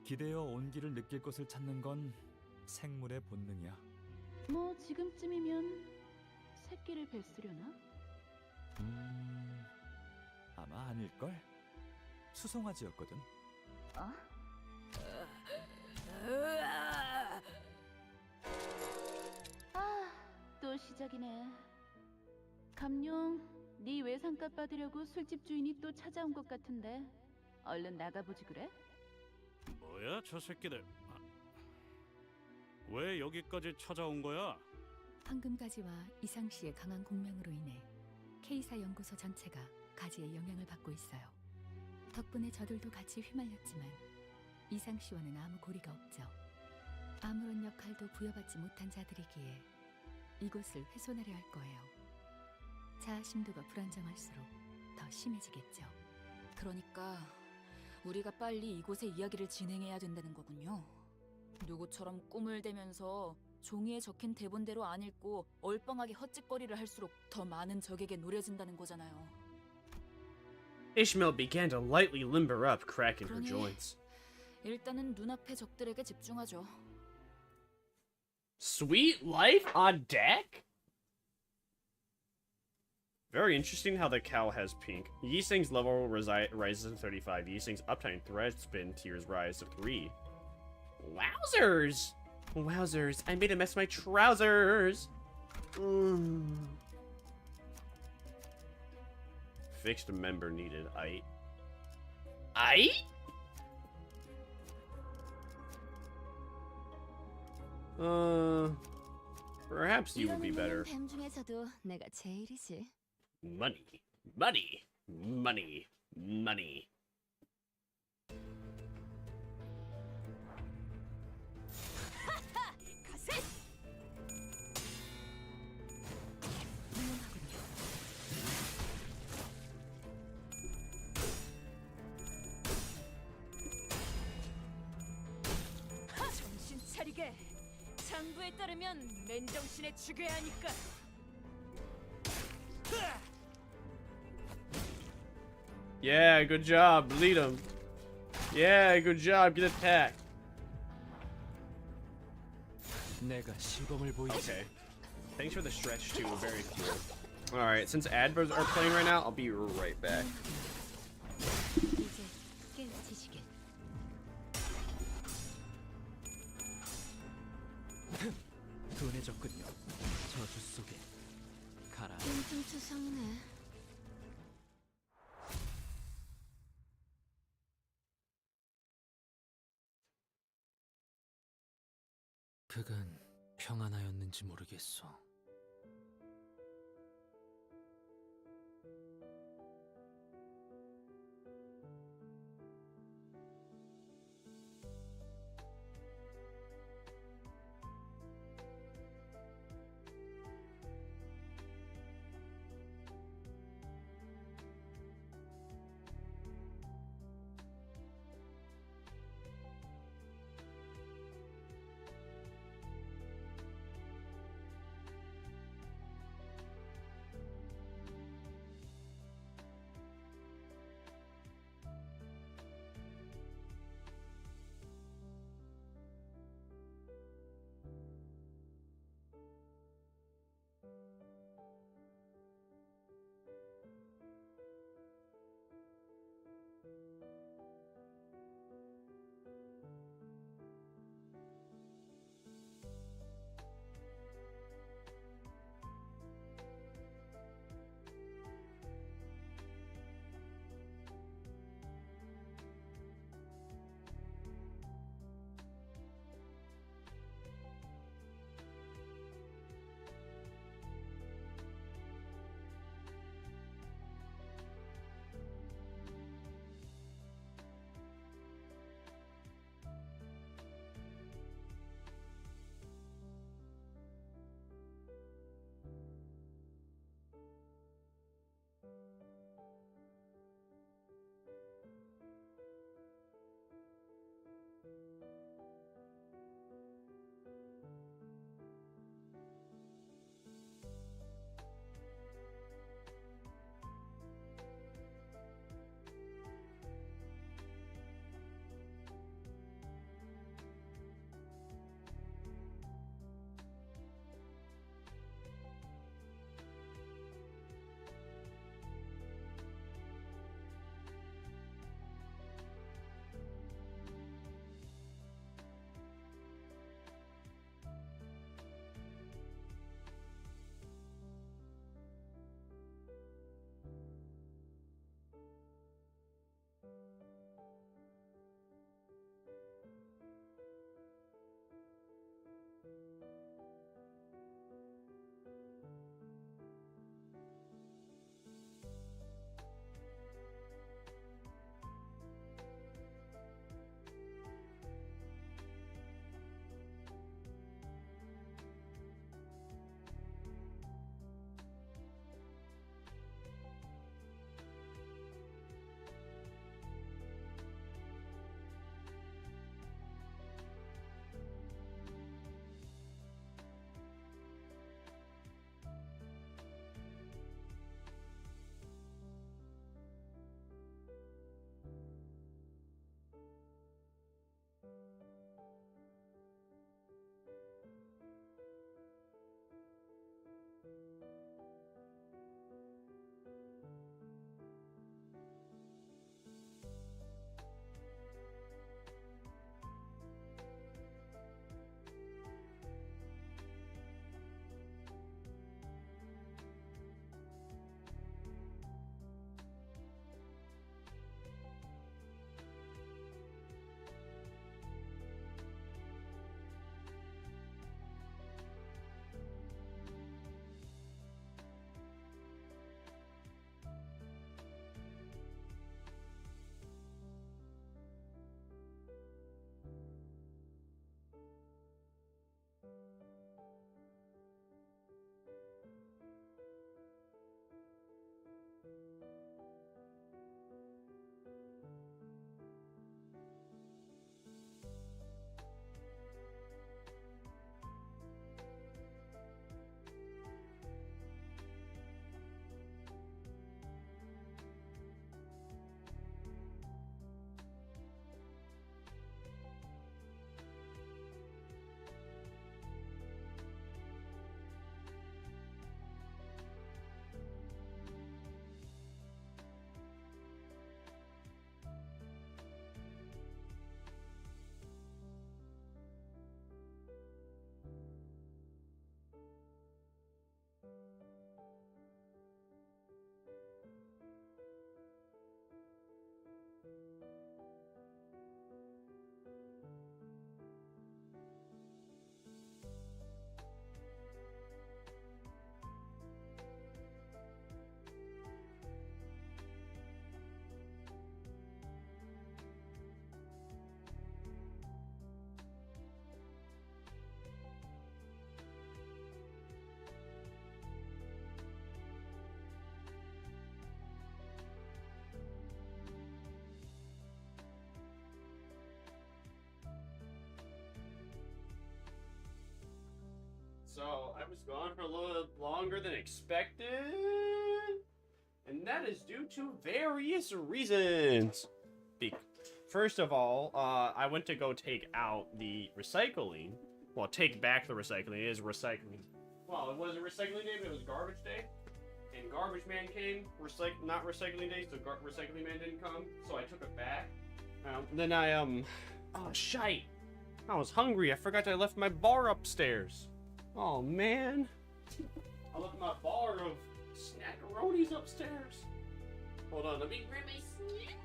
기대어 온기를 느낄 것을 찾는 건 생물의 본능이야. 뭐 지금쯤이면 새끼를 뱄으려나? 아마 아닐걸? 수송아지였거든. 어? 아, 또 시작이네. 감룡, 네 외상값 받으려고 술집 주인이 또 찾아온 것 같은데 얼른 나가보지 그래? 뭐야 저 새끼들? 왜 여기까지 찾아온 거야? 황금가지와 이상 씨의 강한 공명으로 인해 K사 연구소 전체가 가지의 영향을 받고 있어요. 덕분에 저들도 같이 휘말렸지만 이상 씨와는 아무 고리가 없죠. 아무런 역할도 부여받지 못한 자들이기에 이곳을 훼손하려 할 거예요. 자아심도가 불안정할수록 더 심해지겠죠. 그러니까 우리가 빨리 이곳의 이야기를 진행해야 된다는 거군요. 누구처럼 꿈을 대면서 종이에 적힌 대본대로 안 읽고 얼빵하게 헛짓거리를 할수록 더 많은 적에게 노려진다는 거잖아요. Ishmael began to lightly limber up, cracking her 그러니 joints. 일단은 눈앞의 적들에게 집중하죠. Sweet life on deck? Very interesting how the cow has pink. Yising's level rises to 35. Yising's uptime thread spin tiers rise to 3. Wowzers! Wowzers, I made a mess of my trousers! Fixed member needed. Aight? Perhaps you would be better. 뱀 중에서도 내가 제일이지. Money, money, money, money. 가세! 정신 차리게. 장부에 따르면 맨정신에 죽여야 하니까. Yeah, good job. Lead him. Yeah, good job. Get attacked. 내가 시범을 보이지. Okay. Thanks for the stretch too. Very cool. All right. Since adverbs are playing right now, I'll be right back. 이제 깨우치시길. 둔해졌군요. 저주 속에 가라. 뚱뚱투성이네. 그간 평안하였는지 모르겠소. So I was gone for a little longer than expected, and that is due to various reasons. First of all, I went to go take out the recycling. Well, take back the recycling. It is recycling. Well, it wasn't recycling day, but it was garbage day. And garbage man came. Not recycling day, so recycling man didn't come. So I took it back. Then I oh shite! I was hungry. I forgot I left my bar upstairs. Oh man! I left my bar of snackaronis upstairs. Hold on, let me grab my snack.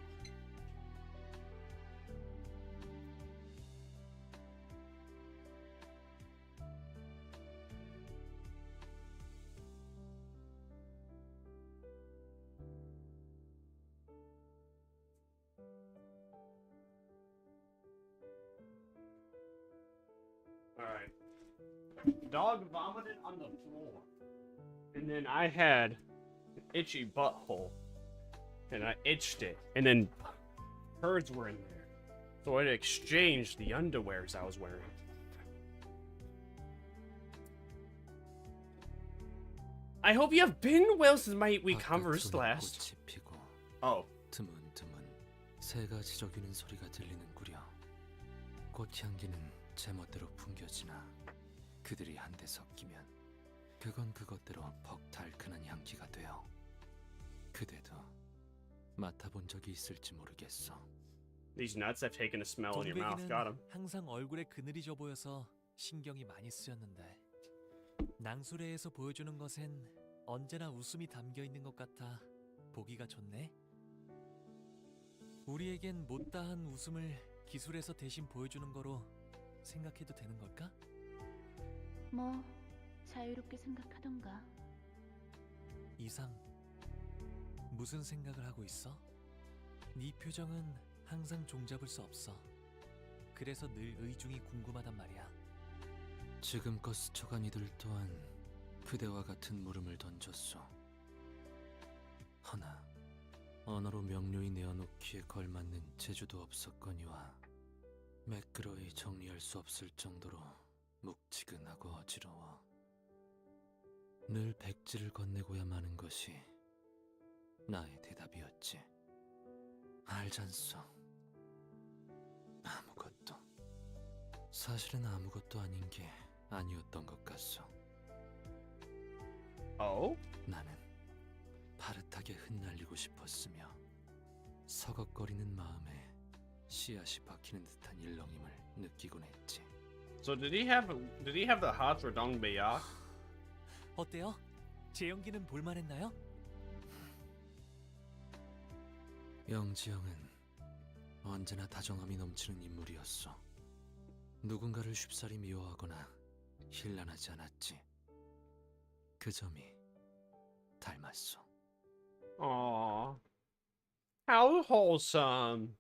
Alright. Dog vomited on the floor. And then I had an itchy butthole. And I itched it. And then birds were in there. So I exchanged the underwears I was wearing. I hope you have been well since we conversed last. Oh. 드문드문 새가 지저귀는 소리가 들리는구려. 꽃향기는 제멋대로 풍겨지나 그들이 한데 섞이면 그건 그것대로 벅달큰한 향기가 되어 그대도 맡아본 적이 있을지 모르겠어. These nuts have taken a smell in your mouth. Got 'em. 항상 얼굴에 그늘이 져 보여서 신경이 많이 쓰였는데 낭수레에서 보여주는 것엔 언제나 웃음이 담겨 있는 것 같아 보기가 좋네. 우리에겐 못다한 웃음을 기술에서 대신 보여주는 거로 생각해도 되는 걸까? 뭐 자유롭게 생각하던가. 이상 무슨 생각을 하고 있어? 네 표정은 항상 종잡을 수 없어. 그래서 늘 의중이 궁금하단 말이야. 지금껏 스쳐간 이들 또한 그대와 같은 물음을 던졌소. 허나 언어로 명료히 내어놓기에 걸맞는 재주도 없었거니와 매끄러이 정리할 수 없을 정도로 묵지근하고 어지러워. 늘 백지를 건네고야 마는 것이 나의 대답이었지. 알잖소. 아무것도. 사실은 아무것도 아닌 게 아니었던 것 같소. 나는 파릇하게 흩날리고 싶었으며 서걱거리는 마음에 씨앗이 박히는 듯한 일렁임을 느끼곤 했지. So did he have the hots for Dong Bayak? 어때요? 제 연기는 볼만했나요? 영지영은 언제나 다정함이 넘치는 인물이었어. 누군가를 쉽사리 미워하거나 힐난하지 않았지. 그 점이 닮았어. Aww. How wholesome.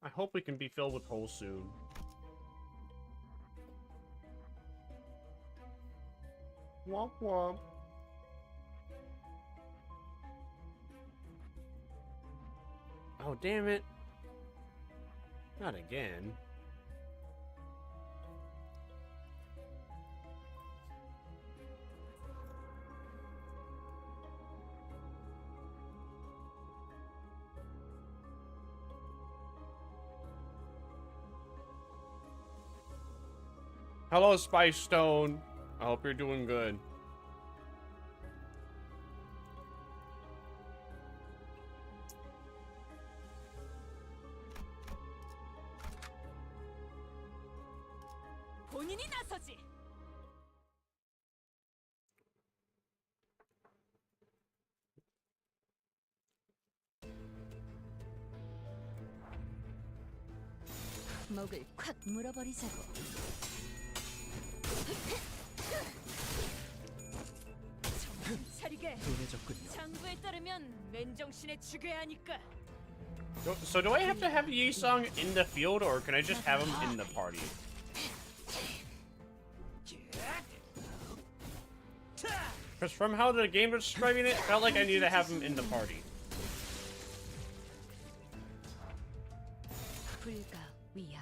I hope we can be filled with holes soon. Womp womp. Oh, damn it. Not again. Hello, Spice Stone. I hope you're doing good. 본인이 나서지. 목을 콱 물어버리자고. 정신 차리게. 둔해졌군요. 장부에 따르면 맨정신에 죽여야 하니까. So do I have to have Yi-Sung in the field, or can I just have him in the party? Because from how the game was describing it, it felt like I needed to have him in the party. 불가 위야.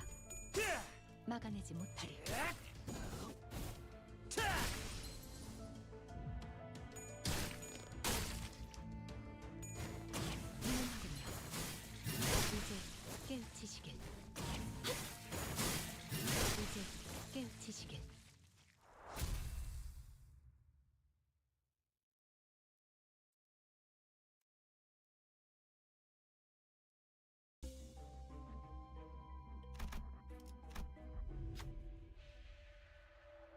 막아내지 못하리. 깨우치시길. 이제 깨우치시길.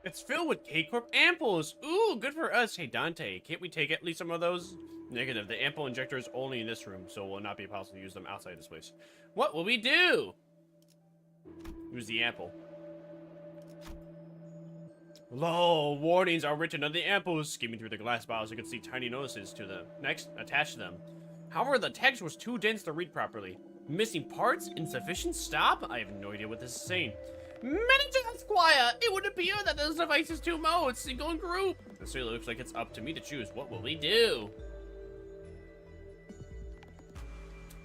It's filled with K-Corp ampoules. Ooh, good for us. Hey, Dante, can't we take at least some of those? Negative. The ampoule injector is only in this room, so it will not be possible to use them outside this place. What will we do? Use the ampoule. Low warnings are written on the ampoules. Skimming through the glass bottles, you can see tiny notices to them. Next, attach them. However, the text was too dense to read properly. Missing parts? Insufficient? Stop? I have no idea what this is saying. Manager Esquire, it would appear that this device is two modes, single and group. This really looks like it's up to me to choose. What will we do?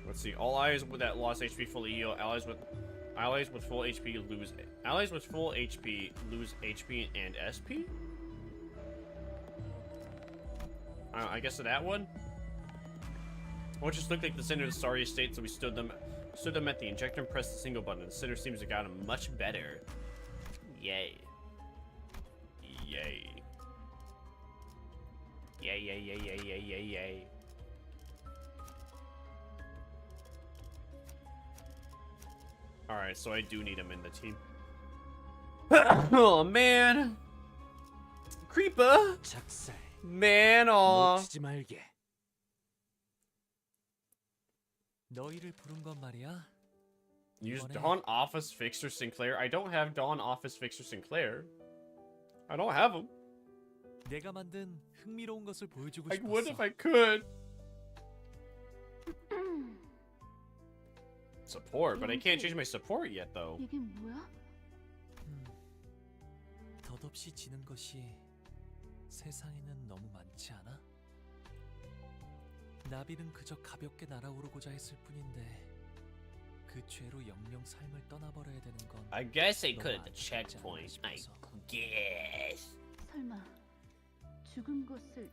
Let's see. All allies with that lost HP fully heal. Allies with full HP lose. Allies with full HP lose HP and SP. I guess that one. Or just looked like the center of the sorry state, so we stood them at the injector and pressed the single button. The center seems to have gotten much better. Yay. Yay. Yay, yay, yay, yay, yay, yay, yay. Alright, so I do need him in the team. Oh, man. Creeper. Man, aw. 놓치지 말게. 너희를 부른 건 말이야. Use Dawn Office Fixer Sinclair. I don't have Dawn Office Fixer Sinclair. I don't have him. 내가 만든 흥미로운 것을 보여주고 I 싶었어. would if I could. Support, but I can't change my support yet, though. 이게 뭐야? 덧없이 지는 것이 세상에는 너무 많지 않아? 나비는 그저 가볍게 날아오르고자 했을 뿐인데 그 죄로 영영 삶을 떠나버려야 되는 건 I guess I 너무 could at the 안타깝지 checkpoint. 않나 I 싶어서. guess. 설마 죽은 것을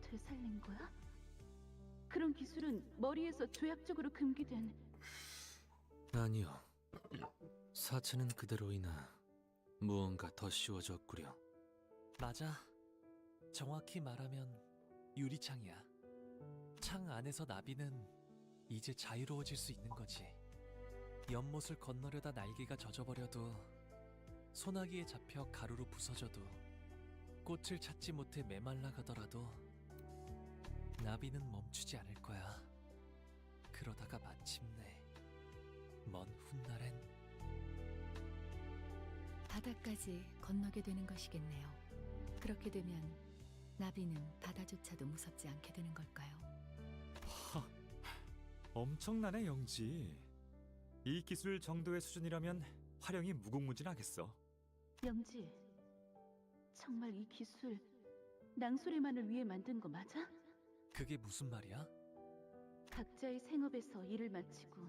되살린 거야? 그런 기술은 머리에서 죄악적으로 금기된 아니요. 사체는 그대로이나 무언가 더 쉬워졌구려. 맞아. 정확히 말하면 유리창이야. 창 안에서 나비는 이제 자유로워질 수 있는 거지. 연못을 건너려다 날개가 젖어버려도 소나기에 잡혀 가루로 부서져도 꽃을 찾지 못해 메말라 가더라도 나비는 멈추지 않을 거야. 그러다가 마침내 먼 훗날엔 바다까지 건너게 되는 것이겠네요. 그렇게 되면 나비는 바다조차도 무섭지 않게 되는 걸까요? 엄청나네 영지. 이 기술 정도의 수준이라면 활용이 무궁무진하겠어. 영지, 정말 이 기술 낭소래만을 위해 만든 거 맞아? 그게 무슨 말이야? 각자의 생업에서 일을 마치고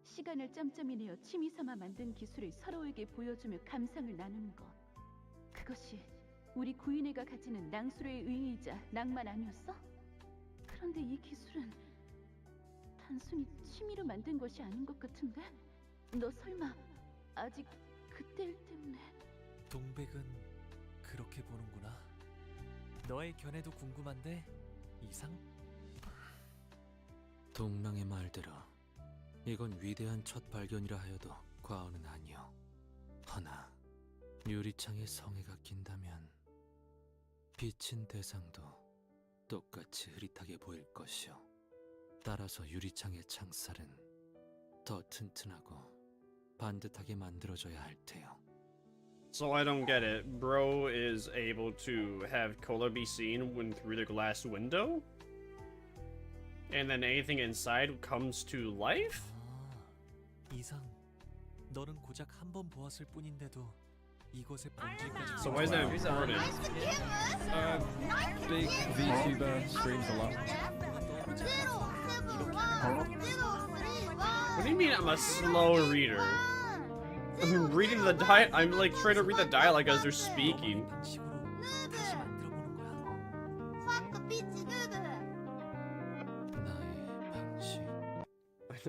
시간을 짬짬이 내어 취미 삼아 만든 기술을 서로에게 보여주며 감상을 나누는 것. 그것이 우리 구인회가 가지는 낭수래의 의의이자 낭만 아니었어? 그런데 이 기술은 단순히 취미로 만든 것이 아닌 것 같은데? 너 설마 아직 그때 일 때문에... 동백은 그렇게 보는구나. 너의 견해도 궁금한데 이상? 동랑의 말대로 이건 위대한 첫 발견이라 하여도 과언은 아니오. 허나 유리창에 성에가 낀다면 비친 대상도 똑같이 흐릿하게 보일 것이오. 따라서 유리창의 창살은 더 튼튼하고 반듯하게 만들어져야 할 테요. So I don't get it. Bro is able to have color be seen when through the glass window? And then anything inside comes to life? 이상. 너는 고작 한 번 보았을 뿐인데도 이곳의 본질까지. So why is that important? Big Vtuber, streams a lot. What do you mean I'm a slow reader? I'm reading the I'm like trying to read the dialogue as they're speaking.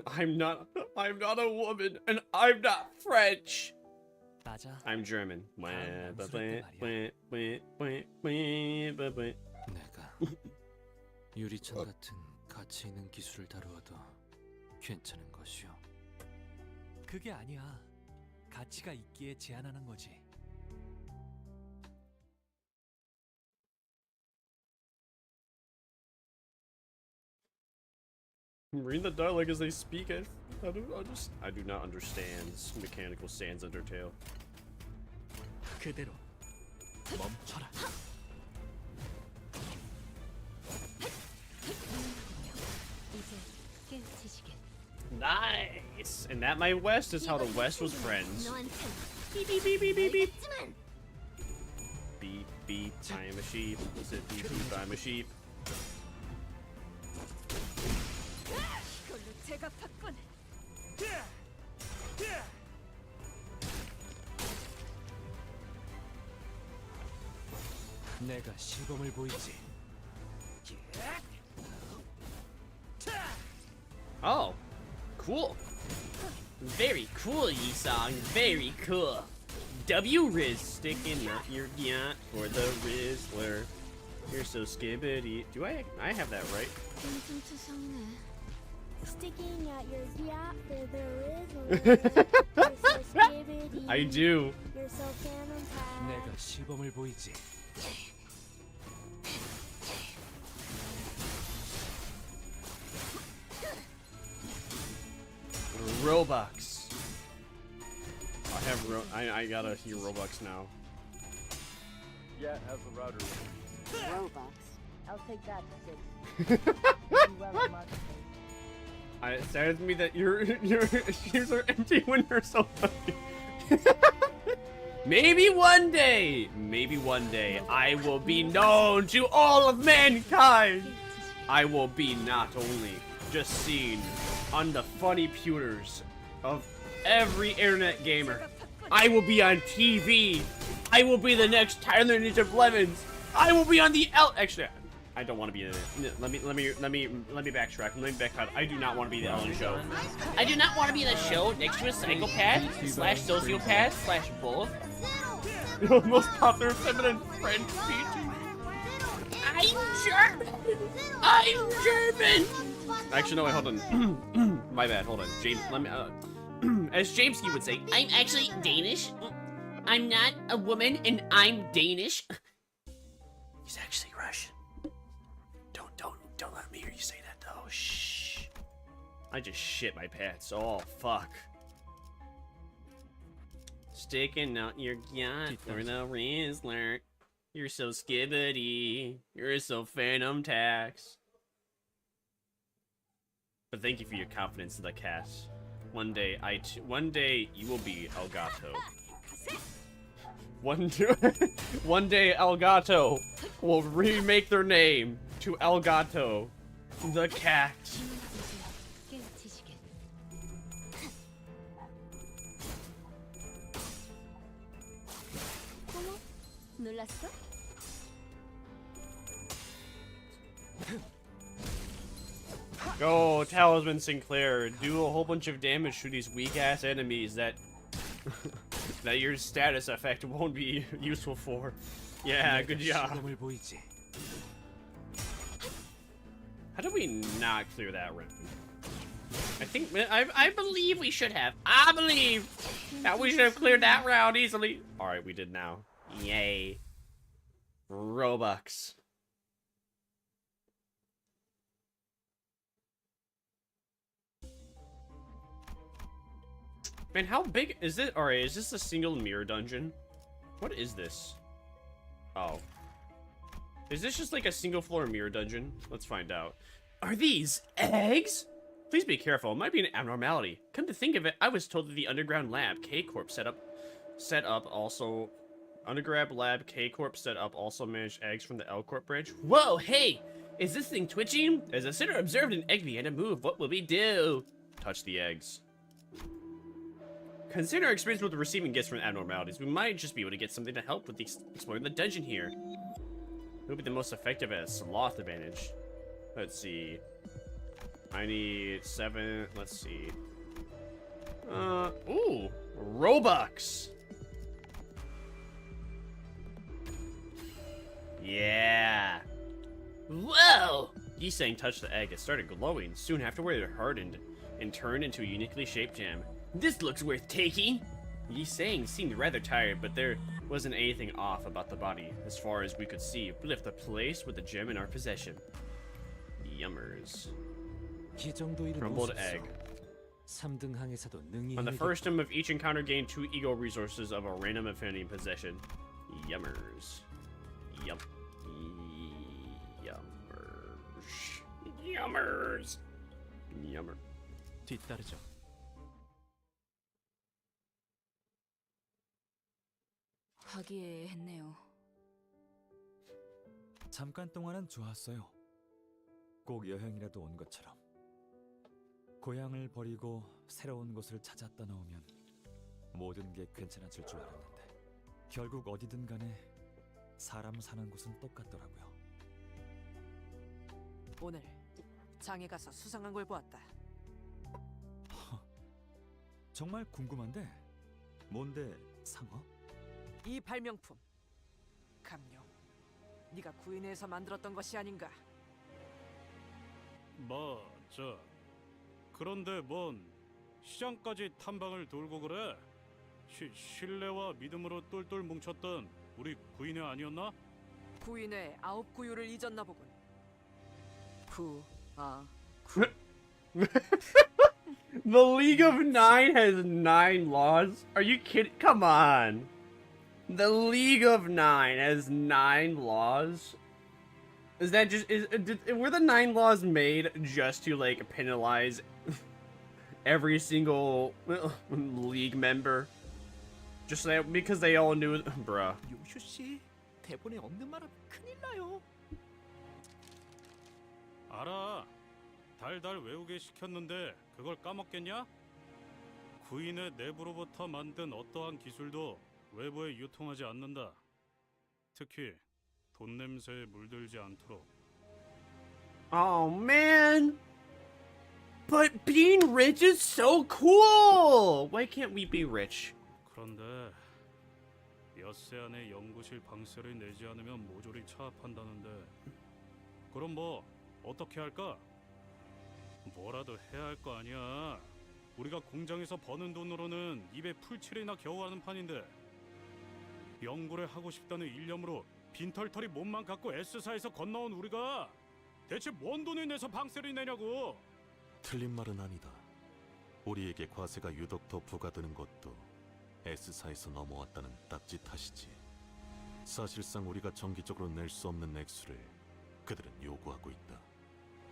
I'm not a woman, and I'm not French. 맞아. I'm German. 내가 유리창 같은 가치 있는 기술을 다루어도 괜찮은 것이오. 그게 아니야. 가치가 있기에 제한하는 거지. I'm reading the dialogue as they speak. I do not understand Mechanical Sans Undertale. 그대로 멈춰라. 이제 깨우치시게. Nice! And that, my West, is how the West was friends. Beep beep beep beep beep beep. Beep beep, I am a sheep. Is it beep beep, I'm a sheep? 이걸로 제가 탔군. 내가 시범을 보이지. Oh, cool. Very cool, Yisong. Very cool. W Riz sticking up your yacht for the Rizzler. You're so skibbity. Do I have that right? 좀 투성이네. Sticking out your yacht for the Rizzler. You're so skibbity. I do. You're so phantom pack. 내가 시범을 보이지. Robux. I gotta hear Robux now. Yeah, has the router. Robux. I'll take that for 6. Well, on Marketplace. It saddens me that your shoes are empty when you're so funny. Maybe one day, I will be known to all of mankind. I will be not only just seen on the funny pewters of every internet gamer. I will be on TV. I will be the next Tyler Ninja Blevins. I will be on the Actually, I don't want to be in it. Let me backtrack. Let me backtrack. I do not want to be the Ellen show. I do not want to be in a show next to a psychopath / sociopath / both. The most popular feminine French speech. I'm German. Actually, no, wait, hold on. My bad, hold on. James, let me, as Jamesky would say, I'm actually Danish. I'm not a woman, and I'm Danish. He's actually Russian. Don't let me hear you say that, though. Shh. I just shit my pants. Oh, fuck. Sticking out your yacht for the Rizzler. You're so skibbity. You're so phantom tax. But thank you for your confidence in the cast. One day you will be Elgato. One day Elgato will remake their name to Elgato, the cat. 놀랐어? Go, Talisman Sinclair, do a whole bunch of damage to these weak-ass enemies that that your status effect won't be useful for. Yeah, good job. How did we not clear that round? I believe we should have. I believe that we should have cleared that round easily. Alright, we did now. Yay. Robux. Man, how big is it? Alright, is this a single mirror dungeon? What is this? Oh. Is this just like a single floor mirror dungeon? Let's find out. Are these eggs? Please be careful, it might be an abnormality. Come to think of it, I was told that the underground lab K-Corp set up also managed eggs from the L-Corp branch. Whoa, hey! Is this thing twitching? As a sitter observed an egg began to move, what will we do? Touch the eggs. Consider our experience with receiving gifts from abnormalities. We might just be able to get something to help with exploring the dungeon here. It would be the most effective at a sloth advantage. Let's see. I need 7. Let's see. Ooh, Robux. Yeah. Whoa! Yisang touched the egg. It started glowing. Soon afterward, it hardened and turned into a uniquely shaped gem. This looks worth taking. Yisang seemed rather tired, but there wasn't anything off about the body. As far as we could see, we left the place with the gem in our possession. Yummers. Crumbled egg. 3등 항에서도 능히 On the first time of each encounter, gain 2 ego resources of a random affinity possession. Yummers. Yum. Yummers. Yummers. Yummer. 뒤따르죠. 화기애애했네요. 잠깐 동안은 좋았어요. 꼭 여행이라도 온 것처럼. 고향을 버리고 새로운 곳을 찾아 떠나오면 모든 게 괜찮아질 줄 알았는데 결국 어디든 간에 사람 사는 곳은 똑같더라고요. 오늘 장에 가서 수상한 걸 보았다. 정말 궁금한데 뭔데 상어? 이 발명품 감룡 네가 구인회에서 만들었던 것이 아닌가? 그런데 뭔 시장까지 탐방을 돌고 그래? 신뢰와 믿음으로 똘똘 뭉쳤던 우리 구인회 아니었나? 구인회 9구유를 잊었나 보군. The League of Nine has 9 laws? Are you kidding? Come on. The League of Nine has 9 laws? Is that just were the 9 laws made just to like penalize every single league member? Just that because they all knew, bruh. 요슈 씨, 대본에 없는 말은 큰일 나요. 알아. 달달 외우게 시켰는데 그걸 까먹겠냐? 구인의 내부로부터 만든 어떠한 기술도 외부에 유통하지 않는다. 특히 돈 냄새에 물들지 않도록. Oh man. But being rich is so cool. Why can't we be rich? 그런데 엿새 안에 연구실 방세를 내지 않으면 모조리 차압한다는데. 그럼 뭐 어떻게 할까? 뭐라도 해야 할 거 아니야. 우리가 공장에서 버는 돈으로는 입에 풀칠이나 겨우 하는 판인데. 연구를 하고 싶다는 일념으로 빈털터리 몸만 갖고 S사에서 건너온 우리가 대체 뭔 돈을 내서 방세를 내냐고. 틀린 말은 아니다. 우리에게 과세가 유독 더 부과되는 것도 S사에서 넘어왔다는 딱지 탓이지. 사실상 우리가 정기적으로 낼 수 없는 액수를 그들은 요구하고 있다.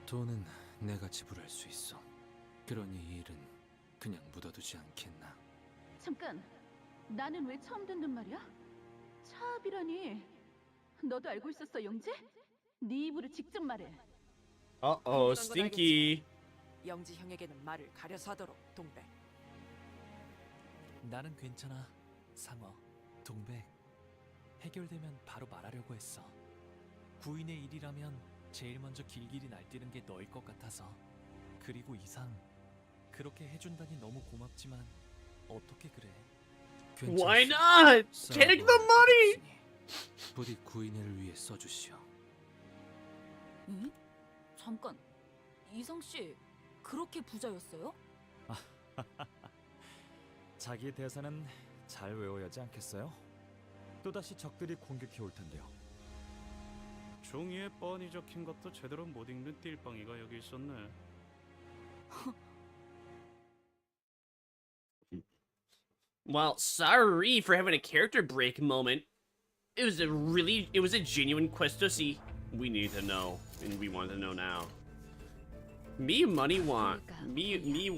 돈은 내가 지불할 수 있어. 그러니 이 일은 그냥 묻어두지 않겠나. 잠깐, 나는 왜 처음 듣는 말이야? 차압이라니. 너도 알고 있었어, 영재? 네 입으로 직접 말해. Uh-oh, stinky. 영지 형에게는 말을 가려서 하도록, 동백. 나는 괜찮아, 상어, 동백. 해결되면 바로 말하려고 했어. 구인의 일이라면 제일 먼저 길길이 날뛰는 게 너일 것 같아서. 그리고 이상 그렇게 해준다니 너무 고맙지만 어떻게 그래? Why not? Take the money. 부디 구인회를 위해 써주시오. 응? 잠깐, 이상 씨 그렇게 부자였어요? 자기 대사는 잘 외워야 하지 않겠어요? 또다시 적들이 공격해 올 텐데요. 종이에 뻔히 적힌 것도 제대로 못 읽는 띨빵이가 여기 있었네. Well, sorry for having a character break moment. It was a genuine quest to see. We need to know, and we want to know now. Me money want. Me money.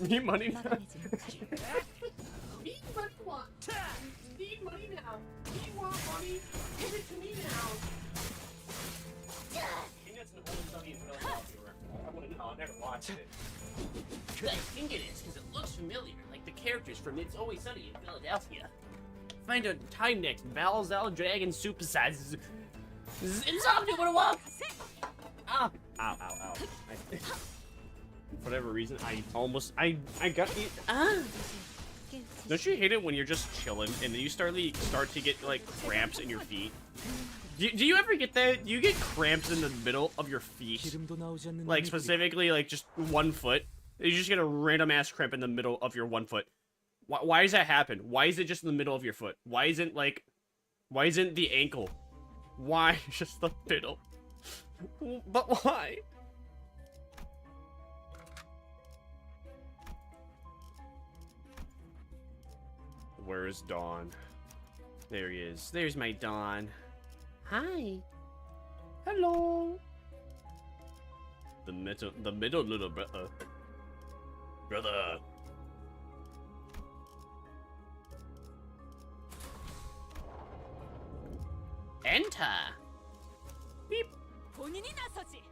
Me money want. Need money now. Me want money. Give it to me now. I think that's an old Sunny in Philadelphia reference. I wouldn't know. I never watched it. I think it is because it looks familiar, like the characters from It's Always Sunny in Philadelphia. Find a time next. Valzal Dragon Supersizes. Insomnia, what a walk! Ow, ow, ow, ow. For whatever reason, I got it. Don't you hate it when you're just chilling and then you start to get like cramps in your feet? Do you ever get that? You get cramps in the middle of your feet, like specifically like just one foot. You just get a random ass cramp in the middle of your one foot. Why does that happen? Why is it just in the middle of your foot? Why isn't the ankle? Why just the middle? But why? Where is Dawn? There he is. There's my Dawn. Hi. Hello. The middle little brother. Brother. Enter. Beep. 본인이 나서지.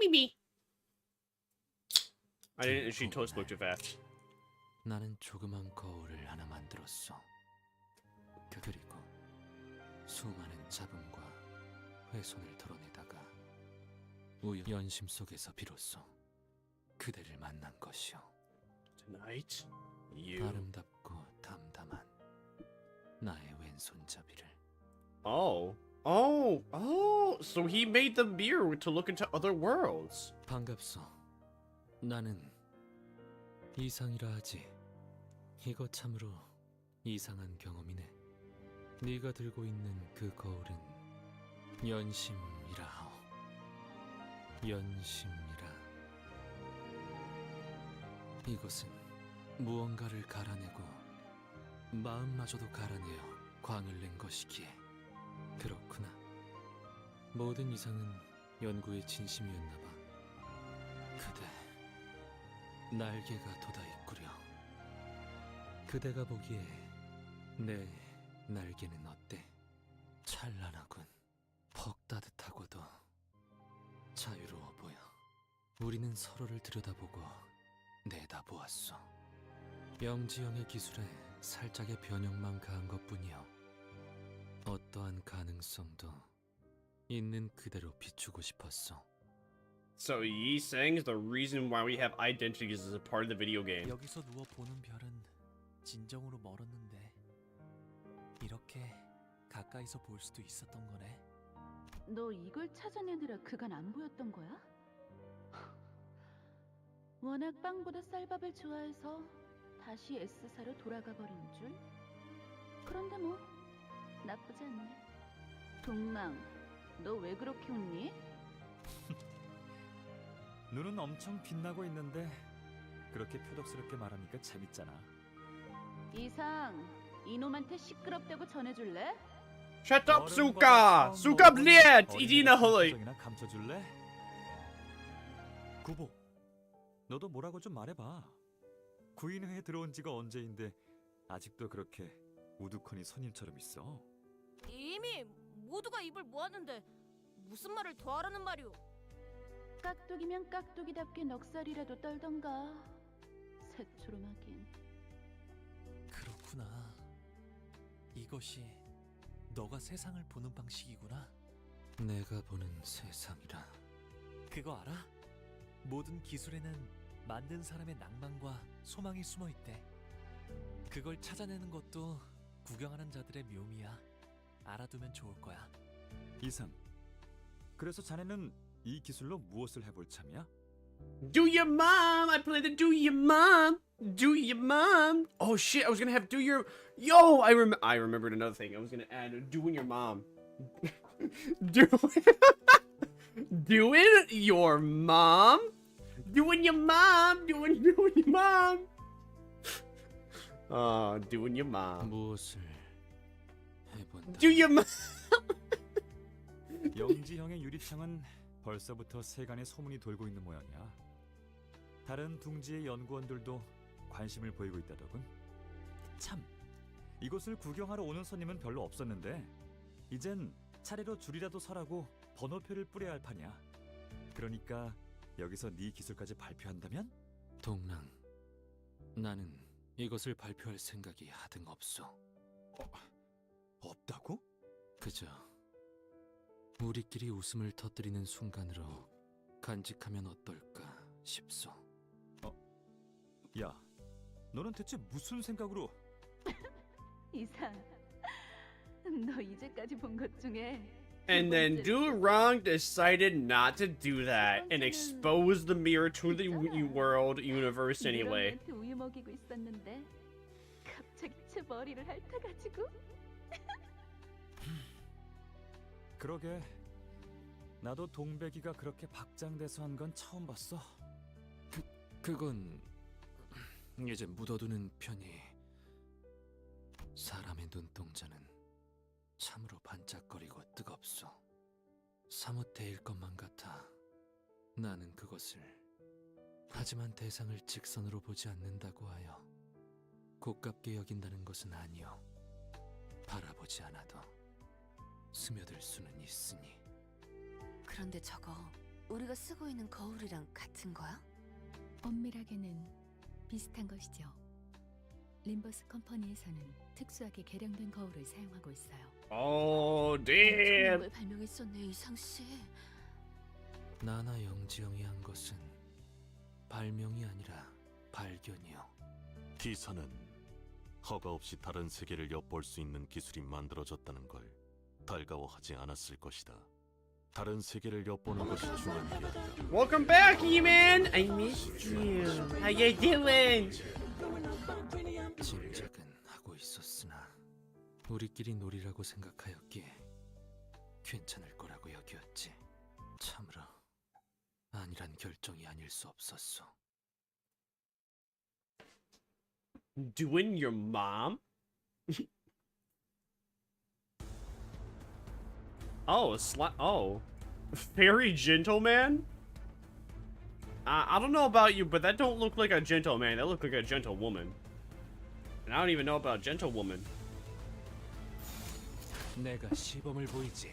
Me. I didn't. She totally spoke too fast. 나는 조그만 거울을 하나 만들었어. 그리고 수많은 잡음과 훼손을 덜어내다가 연심 속에서 비로소 그대를 만난 것이오. Tonight, you. 아름답고 담담한 나의 왼손잡이를. Oh. So he made the mirror to look into other worlds. 반갑소. 나는 이상이라 하지. 이거 참으로 이상한 경험이네. 네가 들고 있는 그 거울은 연심이라 하오. 연심이라. 이것은 무언가를 갈아내고 마음마저도 갈아내어 광을 낸 것이기에. 그렇구나. 모든 이상은 연구의 진심이었나 봐. 그대, 날개가 돋아있구려. 그대가 보기에 내 날개는 어때? 찬란하군. 퍽 따뜻하고도 자유로워 보여. 우리는 서로를 들여다보고 내다보았어. 영지형의 기술에 살짝의 변형만 가한 것뿐이여. 어떠한 가능성도 있는 그대로 비추고 싶었어. So Yi saying is the reason why we have identities as a part of the video game. 여기서 누워 보는 별은 진정으로 멀었는데 이렇게 가까이서 볼 수도 있었던 거네. 너 이걸 찾아내느라 그간 안 보였던 거야? 워낙 빵보다 쌀밥을 좋아해서 다시 S사로 돌아가 버린 줄? 그런데 뭐 나쁘지 않네. 동망, 너 왜 그렇게 웃니? 눈은 엄청 빛나고 있는데 그렇게 표독스럽게 말하니까 재밌잖아. 이상, 이놈한테 시끄럽다고 전해줄래? Shut up, Suka! Suka, блядь! 이디 나홀이. 감춰줄래? 구보, 너도 뭐라고 좀 말해봐. 구인회에 들어온 지가 언제인데 아직도 그렇게 우두커니 선임처럼 있어. 이미 모두가 입을 모았는데 무슨 말을 더 하라는 말이오? 깍두기면 깍두기답게 넉살이라도 떨던가. 새초롬하긴. 그렇구나. 이것이 너가 세상을 보는 방식이구나. 내가 보는 세상이라. 그거 알아? 모든 기술에는 만든 사람의 낭만과 소망이 숨어 있대. 그걸 찾아내는 것도 구경하는 자들의 묘미야. 알아두면 좋을 거야. 이상. 그래서 자네는 이 기술로 무엇을 해볼 참이야? Do your mom! I played the do your mom! Do your mom! Oh shit, I was gonna have do your... Yo! I remembered another thing. I was gonna add doing your mom. Doing your mom? Doing your mom! Doing your mom! Doing your mom. 무엇을 해본다. Do your mom! 영지형의 유리창은 벌써부터 세간의 소문이 돌고 있는 모양이야. 다른 둥지의 연구원들도 관심을 보이고 있다더군. 참, 이곳을 구경하러 오는 손님은 별로 없었는데 이젠 차례로 줄이라도 서라고 번호표를 뿌려야 할 판이야. 그러니까 여기서 네 기술까지 발표한다면? 동랑, 나는 이것을 발표할 생각이 하등 없어. 없다고? 그저 우리끼리 웃음을 터뜨리는 순간으로 간직하면 어떨까 싶소. 야, 너는 대체 무슨 생각으로? 이상. 너 이제까지 본 것 중에 And then Do Wrong decided not to do that and expose the mirror to the world universe anyway. 이런한테 우유 먹이고 있었는데 갑자기 제 머리를 핥아가지고. 그러게. 나도 동백이가 그렇게 박장대소 한 건 처음 봤어. 그건 이제 묻어두는 편이. 사람의 눈동자는 참으로 반짝거리고 뜨겁소. 사뭇 데일 것만 같아. 나는 그것을 하지만 대상을 직선으로 보지 않는다고 하여 고깝게 여긴다는 것은 아니오. 바라보지 않아도 스며들 수는 있으니. 그런데 저거 우리가 쓰고 있는 거울이랑 같은 거야? 엄밀하게는 비슷한 것이죠. 림버스 컴퍼니에서는 특수하게 개량된 거울을 사용하고 있어요. Oh, damn. 걸 발명했었네, 이상 씨. 나나 영지영이 한 것은 발명이 아니라 발견이요. 기사는 허가 없이 다른 세계를 엿볼 수 있는 기술이 만들어졌다는 걸 달가워하지 않았을 것이다. 다른 세계를 엿보는 것이 중요한 게 아니라. Welcome back, He-Man. I missed you. How you doing? 짐작은 하고 있었으나 우리끼리 놀이라고 생각하였기에 괜찮을 거라고 여겼지. 참으로 아니란 결정이 아닐 수 없었소. Doing your mom? Oh, fairy gentleman? I don't know about you, but that don't look like a gentleman. That look like a gentlewoman. And I don't even know about gentlewoman. 내가 시범을 보이지.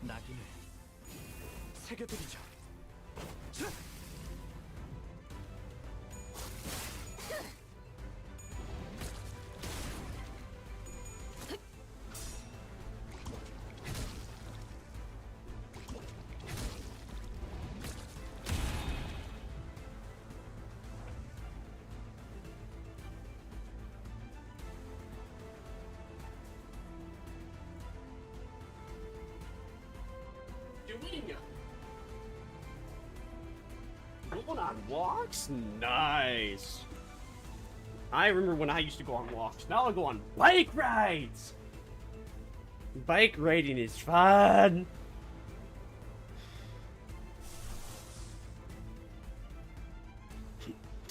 낙인을 새겨드리죠. Going on walks? Nice. I remember when I used to go on walks. Now I go on bike rides. Bike riding is fun.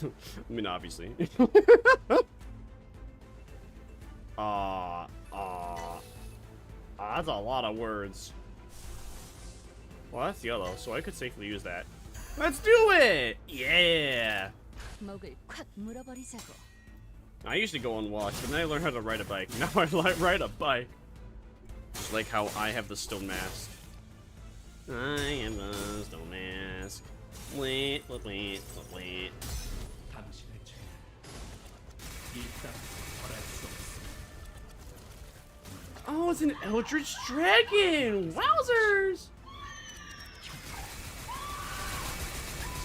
I mean, obviously. That's a lot of words. Well, that's yellow, so I could safely use that. Let's do it! Yeah! 목을 콱 물어버리자고. I used to go on walks, but then I learned how to ride a bike. Now I ride a bike. Just like how I have the stone mask. I have the stone mask. Wait. 당신의 죄. 이따 벌할 수 없어. Oh, it's an Eldritch Dragon! Wowzers!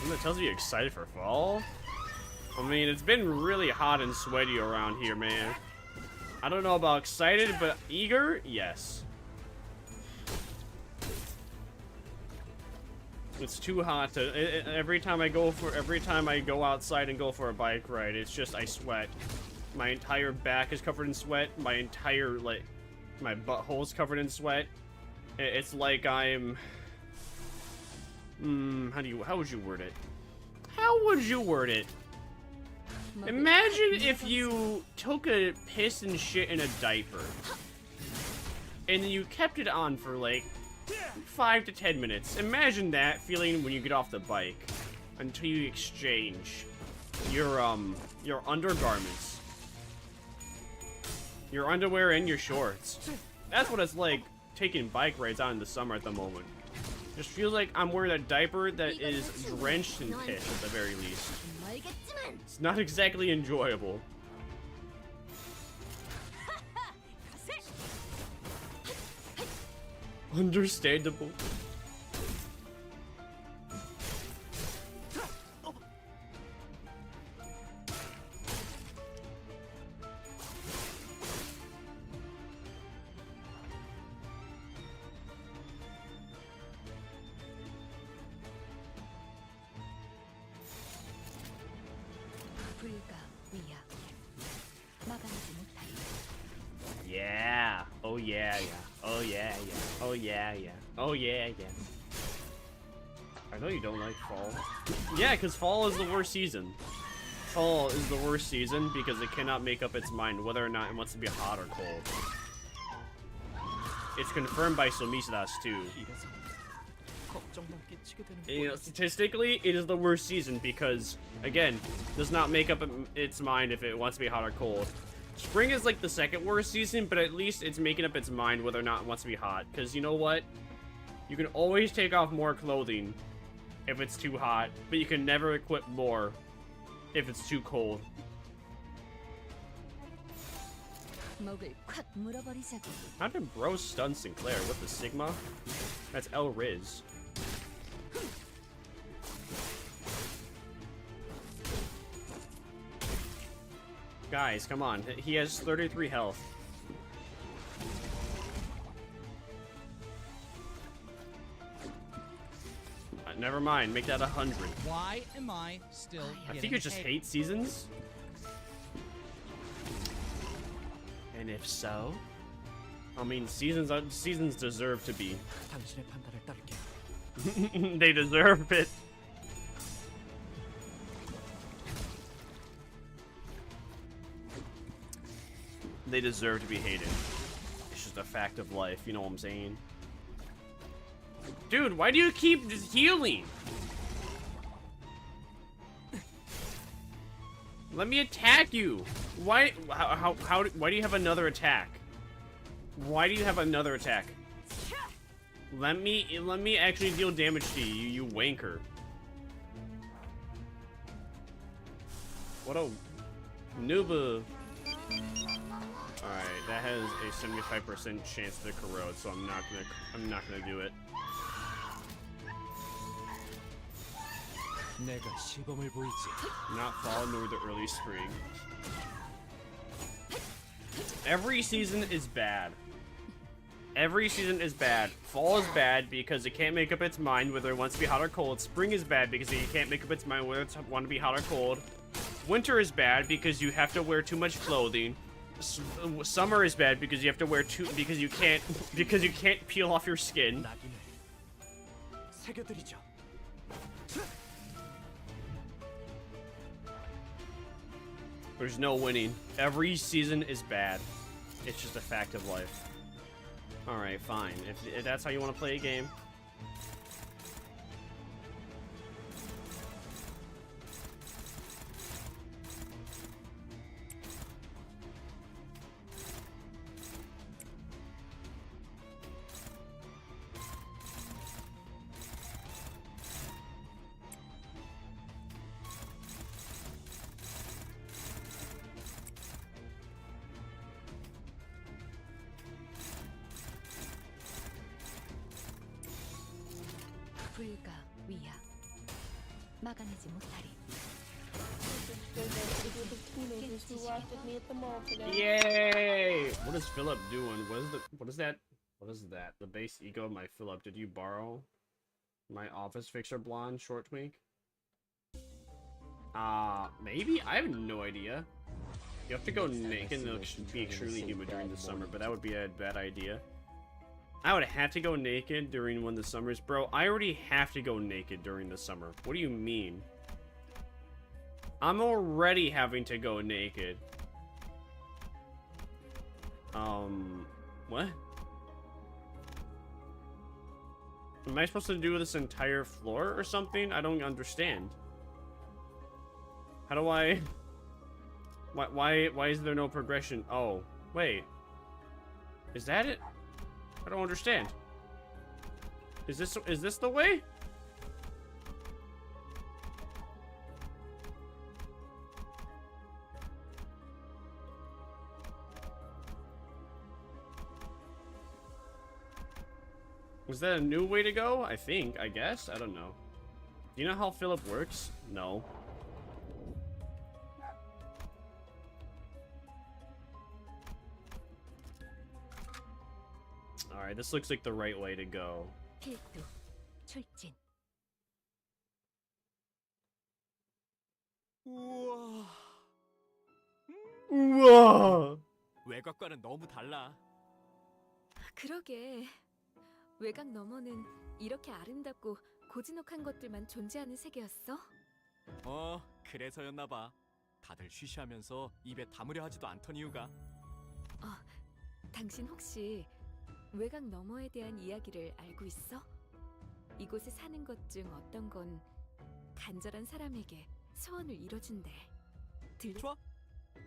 Something that tells me you're excited for fall? I mean, it's been really hot and sweaty around here, man. I don't know about excited, but eager? Yes. It's too hot to... Every time I go outside and go for a bike ride, it's just I sweat. My entire back is covered in sweat. My entire, like... My butthole's covered in sweat. It's like I'm... how would you word it? How would you word it? Imagine if you took a piss and shit in a diaper, and then you kept it on for like 5 to 10 minutes. Imagine that feeling when you get off the bike until you exchange your undergarments, your underwear, and your shorts. That's what it's like taking bike rides out in the summer at the moment. Just feels like I'm wearing a diaper that is drenched in piss at the very least. It's not exactly enjoyable. Understandable. 불가 위야 막아내지 못하리. Yeah. Oh yeah, yeah. Oh yeah, yeah. Oh yeah, yeah. Oh yeah, yeah. I know you don't like fall. Yeah, because fall is the worst season. Fall is the worst season because it cannot make up its mind whether or not it wants to be hot or cold. It's confirmed by Somicidas too. You know, statistically, it is the worst season because, again, does not make up its mind if it wants to be hot or cold. Spring is like the second worst season, but at least it's making up its mind whether or not it wants to be hot. Because you know what? You can always take off more clothing if it's too hot, but you can never equip more if it's too cold. 목을 콱 물어버리자고. How did bro stun Sinclair? What the Sigma? That's El Riz. Guys, come on. He has 33 health. Never mind. Make that 100. Why am I still I think you just hate seasons. And if so, I mean, seasons deserve to be. 당신의 판단을 따를게요. They deserve it. They deserve to be hated. It's just a fact of life, you know what I'm saying? Dude, why do you keep just healing? Let me attack you. Why do you have another attack? Why do you have another attack? Let me actually deal damage to you, you wanker. What a noob. Alright, that has a 75% chance to corrode, so I'm not gonna do it. 내가 시범을 보이지. Not fall nor the early spring. Every season is bad. Every season is bad. Fall is bad because it can't make up its mind whether it wants to be hot or cold. Spring is bad because it can't make up its mind whether it wants to be hot or cold. Winter is bad because you have to wear too much clothing. Summer is bad because you have to wear because you can't peel off your skin. 새겨드리죠. There's no winning. Every season is bad. It's just a fact of life. Alright, fine. If that's how you want to play a game. 불가 위야 막아내지 못하리. Yay! What is Philip doing? What is that? The base ego of my Philip. Did you borrow my office fixer blonde short twink? Maybe? I have no idea. You have to go naked and it'll be extremely humid during the summer, but that would be a bad idea. I would have to go naked during when the summer's... Bro, I already have to go naked during the summer. What do you mean? I'm already having to go naked. What? Am I supposed to do this entire floor or something? I don't understand. How do I... Why is there no progression? Oh, wait. Is that it? I don't understand. Is this the way? Was that a new way to go? I think, I guess? I don't know. Do you know how Philip works? No. Alright, this looks like the right way to go. 필두, 출진. 우와. 우와. 외곽과는 너무 달라. 그러게. 외곽 너머는 이렇게 아름답고 고즈넉한 것들만 존재하는 세계였어? 그래서였나 봐. 다들 쉬쉬하면서 입에 담으려 하지도 않던 이유가. 당신 혹시 외곽 너머에 대한 이야기를 알고 있어? 이곳에 사는 것 중 어떤 건 간절한 사람에게 소원을 이뤄준대. 좋아.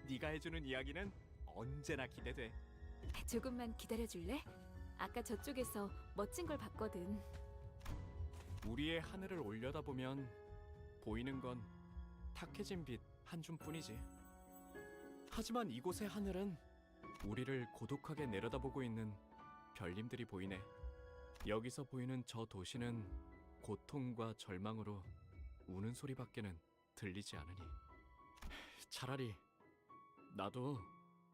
네가 해주는 이야기는 언제나 기대돼. 조금만 기다려줄래? 아까 저쪽에서 멋진 걸 봤거든. 우리의 하늘을 올려다보면 보이는 건 탁해진 빛 한 줌뿐이지. 하지만 이곳의 하늘은 우리를 고독하게 내려다보고 있는 별님들이 보이네. 여기서 보이는 저 도시는 고통과 절망으로 우는 소리밖에는 들리지 않으니 차라리 나도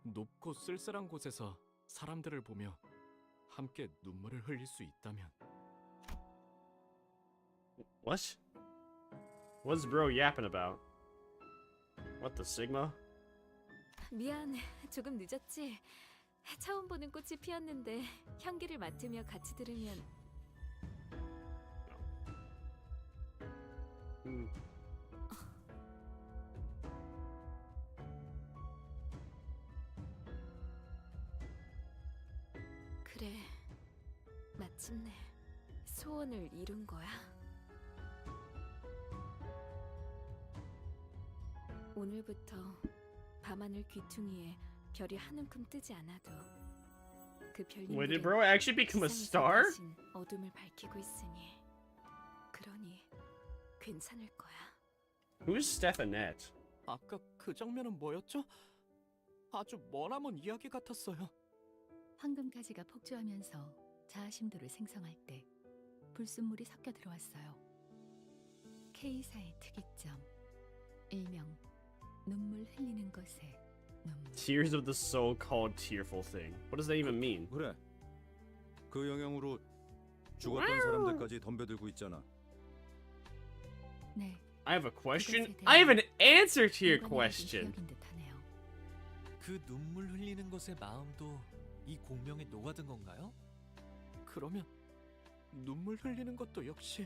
높고 쓸쓸한 곳에서 사람들을 보며 함께 눈물을 흘릴 수 있다면. What? What's bro yapping about? What the Sigma? 미안, 조금 늦었지? 처음 보는 꽃이 피었는데 향기를 맡으며 같이 들으면 그래, 마침내 소원을 이룬 거야. 오늘부터 밤하늘 귀퉁이에 별이 한 움큼 뜨지 않아도 그 Wait, did bro actually become a star? 어둠을 밝히고 있으니 그러니 괜찮을 거야. Who's Stephanette? 아까 그 장면은 뭐였죠? 아주 머나먼 이야기 같았어요. 황금가지가 폭주하면서 자아심도를 생성할 때 불순물이 섞여 들어왔어요. K사의 특이점, 일명 눈물 흘리는 것에 눈물. Tears of the so-called tearful thing. What does that even mean? 그래. 그 영향으로 죽었던 사람들까지 덤벼들고 있잖아. 네. I have a question. I have an answer to your question. 그 눈물 흘리는 것의 마음도 이 공명에 녹아든 건가요? 그러면 눈물 흘리는 것도 역시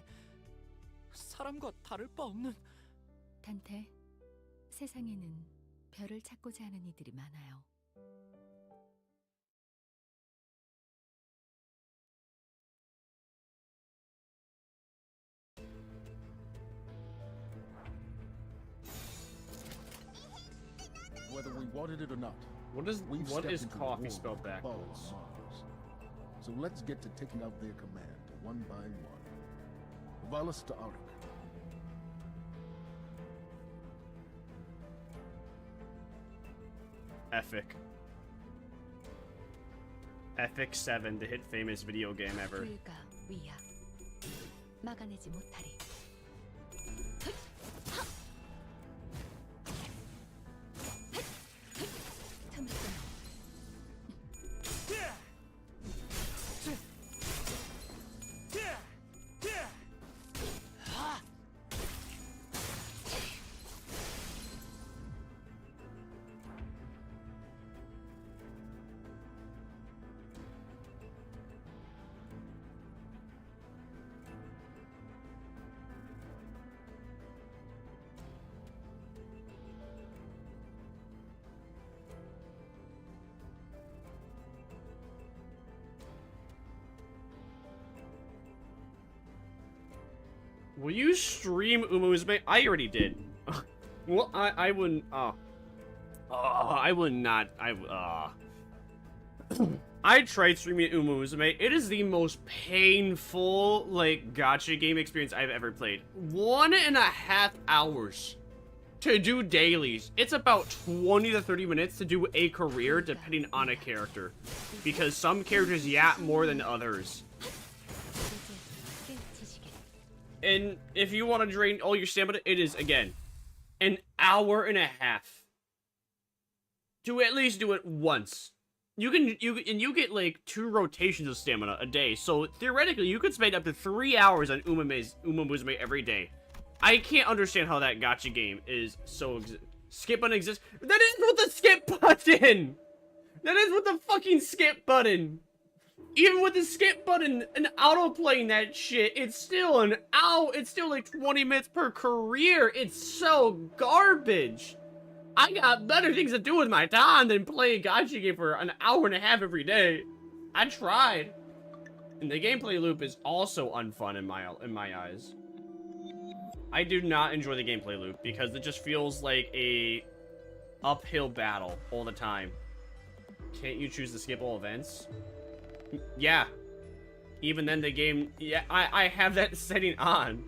사람과 다를 바 없는. 단테, 세상에는 별을 찾고자 하는 이들이 많아요. Whether we wanted it or not, What is stepped into coffee war spelled with backwards? Mars. So let's get to taking out their command one by one. Valis to Auric. Epic. Epic 7, the hit famous video game ever. 불가 위야 막아내지 못하리. Will you stream Umuzume? I already did. Well, I wouldn't. I would not. I tried streaming Umuzume. It is the most painful, like, gacha game experience I've ever played. 1.5 hours to do dailies. It's about 20 to 30 minutes to do a career, depending on a character. Because some characters yap more than others. And if you want to drain all your stamina, it is, again, an hour and a half. To at least do it once. You get like 2 rotations of stamina a day, so theoretically you could spend up to 3 hours on Uma Musume every day. I can't understand how that gacha game is so skip button exists. That is with the skip button! That is with the fucking skip button! Even with the skip button and auto-playing that shit, it's still an hour, it's still like 20 minutes per career. It's so garbage. I got better things to do with my time than play a gacha game for an hour and a half every day. I tried. And the gameplay loop is also unfun in my eyes. I do not enjoy the gameplay loop because it just feels like a uphill battle all the time. Can't you choose to skip all events? Yeah. Even then the game, yeah, I have that setting on.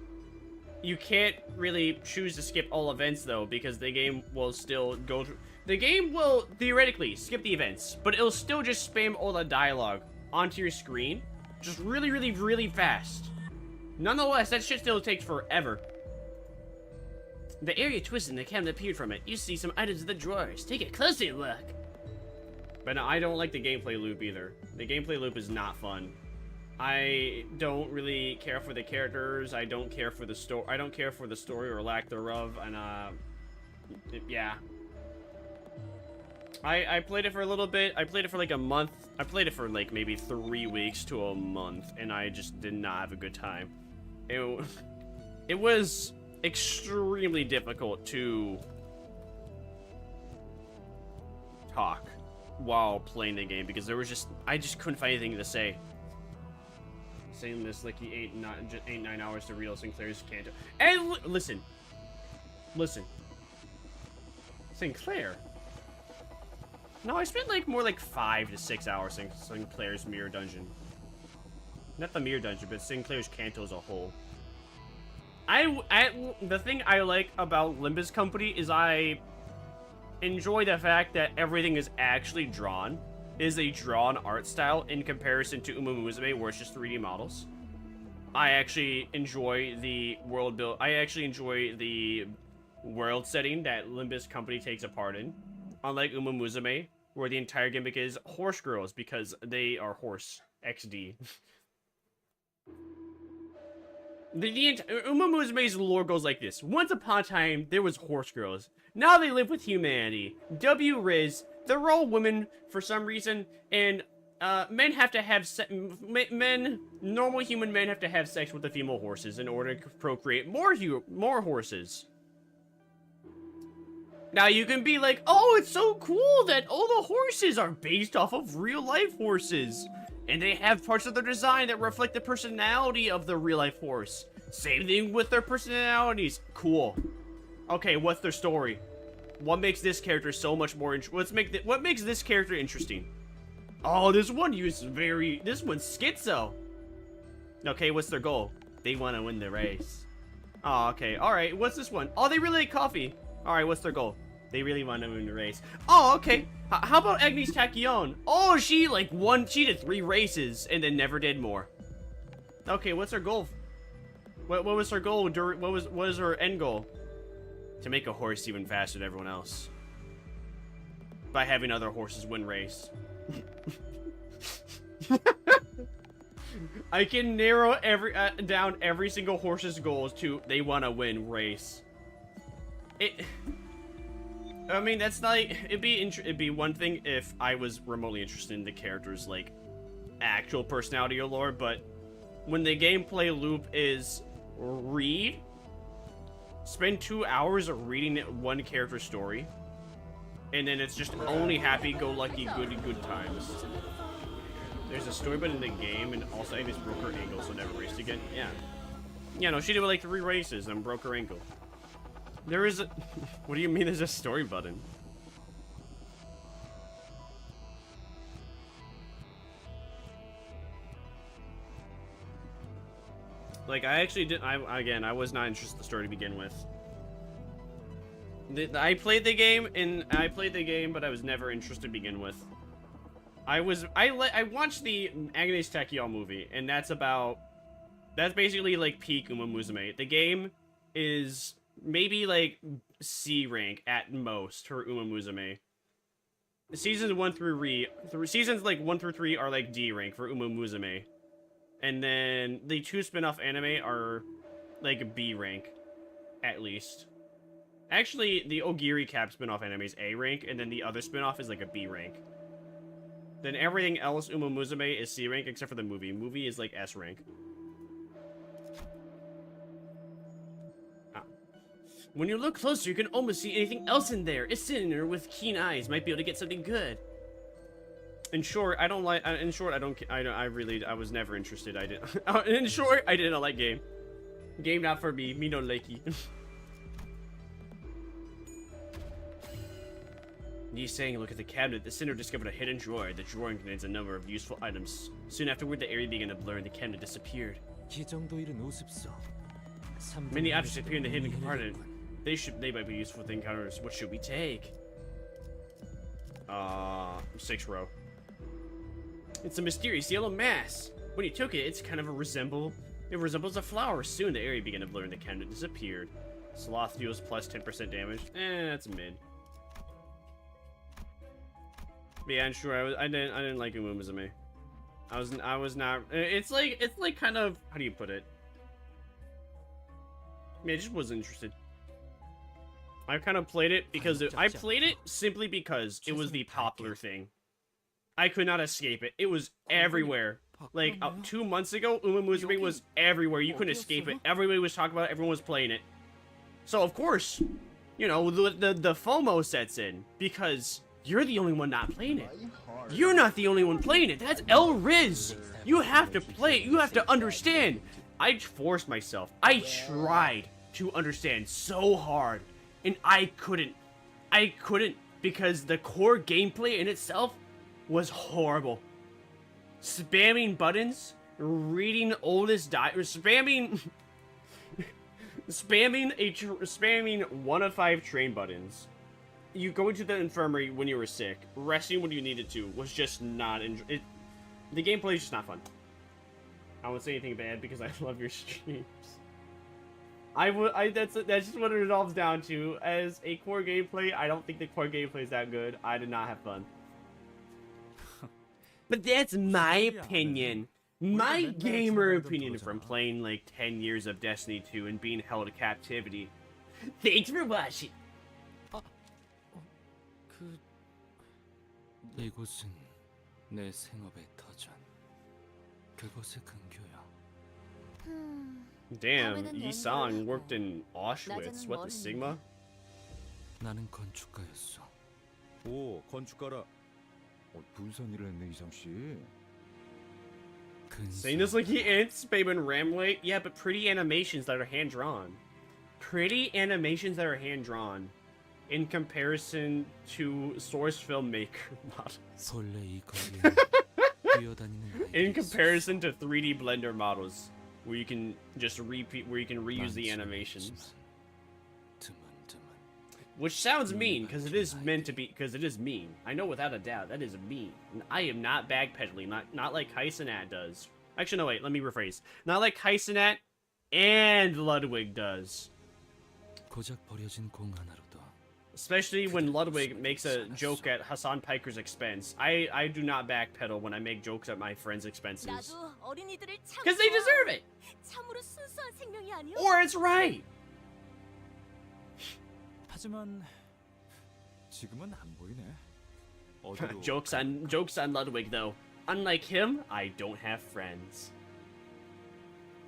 You can't really choose to skip all events though, because the game will still go through. The game will theoretically skip the events, but it'll still just spam all the dialogue onto your screen. Just really, really, really fast. Nonetheless, that shit still takes forever. The area twisted and the cabinet appeared from it. You see some items in the drawers. Take a closer look. But no, I don't like the gameplay loop either. The gameplay loop is not fun. I don't really care for the characters. I don't care for the story. I don't care for the story or lack thereof. And yeah. I played it for a little bit. I played it for like a month. I played it for like maybe 3 weeks to a month, and I just did not have a good time. It was extremely difficult to talk while playing the game because there was I just couldn't find anything to say. Saying this like he 8-9 hours to real Sinclair's canto. And listen, Sinclair. No, I spent like more like 5 to 6 hours in Sinclair's mirror dungeon. Not the mirror dungeon, but Sinclair's canto as a whole. The thing I like about Limbus Company is I enjoy the fact that everything is actually drawn. Is a drawn art style in comparison to Uma Musume, where it's just 3D models. I actually enjoy the world build. I actually enjoy the world setting that Limbus Company takes a part in. Unlike Uma Musume, where the entire gimmick is horse girls because they are horse XD. Uma Musume's lore goes like this. Once upon a time, there was horse girls. Now they live with humanity. W-Riz, they're all women for some reason, and men have to have normal human men have to have sex with the female horses in order to procreate more horses. Now you can be like, oh, it's so cool that all the horses are based off of real life horses. And they have parts of their design that reflect the personality of the real life horse. Same thing with their personalities. Cool. Okay, what's their story? What makes this character so much more what makes this character interesting? Oh, this one's schizo. Okay, what's their goal? They want to win the race. Oh, okay. Alright, what's this one? Oh, they really like coffee. Alright, what's their goal? They really want to win the race. Oh, okay. How about Agnes Tachyon? Oh, she did 3 races and then never did more. Okay, what's her goal? What was her goal? What was her end goal? To make a horse even faster than everyone else. By having other horses win race. I can narrow down every single horse's goals to they want to win race. I mean, that's like it'd be one thing if I was remotely interested in the character's like actual personality or lore, but when the gameplay loop is spend 2 hours reading one character's story, and then it's just only happy-go-lucky, good times. There's a story but in the game, and also Agnes broke her ankle, so never raced again. Yeah. Yeah, no, she did like 3 races and broke her ankle. There is a... What do you mean there's a story button? Like, I actually did... I was not interested in the story to begin with. I played the game, but I was never interested to begin with. I watched the Agnes Tachyon movie, and that's about That's basically like peak Uma Musume. The game is maybe like C rank at most for Uma Musume. Seasons 1 through seasons like 1 through 3 are like D rank for Uma Musume. And then the 2 spin-off anime are like B rank, at least. Actually, the Ogiri Cap spin-off anime is A rank, and then the other spin-off is like a B rank. Then everything else Uma Musume is C rank except for the movie. Movie is like S rank. When you look closer, you can almost see anything else in there. A sinner with keen eyes might be able to get something good. In short, I don't like. In short, I was never interested. I didn't. In short, I didn't like game. Game not for me. Me no likey. Yi saying, look at the cabinet. The sinner discovered a hidden drawer. The drawer contains a number of useful items. Soon afterward, the area began to blur and the cabinet disappeared. Many objects appear in the hidden compartment. They might be useful to encounters. What should we take? 6th row. It's a mysterious yellow mass. When you took it, it's kind of it resembles a flower. Soon the area began to blur and the cabinet disappeared. Sloth deals plus 10% damage. That's mid. But yeah, I'm sure I didn't like Uma Musume. I was not. It's like kind of, how do you put it? I just wasn't interested. I kind of played it because I played it simply because it was the popular thing. I could not escape it. It was everywhere. Like 2 months ago, Uma Musume was everywhere. You couldn't escape it. Everybody was talking about it. Everyone was playing it. So of course, you know, the FOMO sets in because you're the only one not playing it. You're not the only one playing it. That's El Riz. You have to play it. You have to understand. I forced myself. I tried to understand so hard, and I couldn't. I couldn't because the core gameplay in itself was horrible. Spamming buttons, reading oldest spamming spamming 1 of 5 train buttons. You go into the infirmary when you were sick, resting when you needed to was just not the gameplay is just not fun. I won't say anything bad because I love your streams. That's just what it resolves down to. As a core gameplay, I don't think the core gameplay is that good. I did not have fun. But that's my opinion. My gamer opinion from playing like 10 years of Destiny 2 and being held in captivity. Thanks for watching. 이곳은 내 생업의 터전. 그곳의 근교야. Damn, Yi-sang worked in Auschwitz. What the Sigma? 나는 건축가였어. 오, 건축가라. 불선 일을 했네, 이상 씨. Saying this like he anticipated Ramway? Yeah, but pretty animations that are hand-drawn. Pretty animations that are hand-drawn. In comparison to source filmmaker models. In comparison to 3D Blender models, where you can just reuse the animations. Which sounds mean, because it is meant to be, because it is mean. I know without a doubt, that is mean. And I am not backpedaling, not like Heisenat does. Actually, no, wait, let me rephrase. Not like Heisenat and Ludwig does. Especially when Ludwig makes a joke at Hassan Piker's expense. I do not backpedal when I make jokes at my friends' expenses. Because they deserve it! Or it's right! 하지만 지금은 안 보이네. Jokes on Ludwig though. Unlike him, I don't have friends.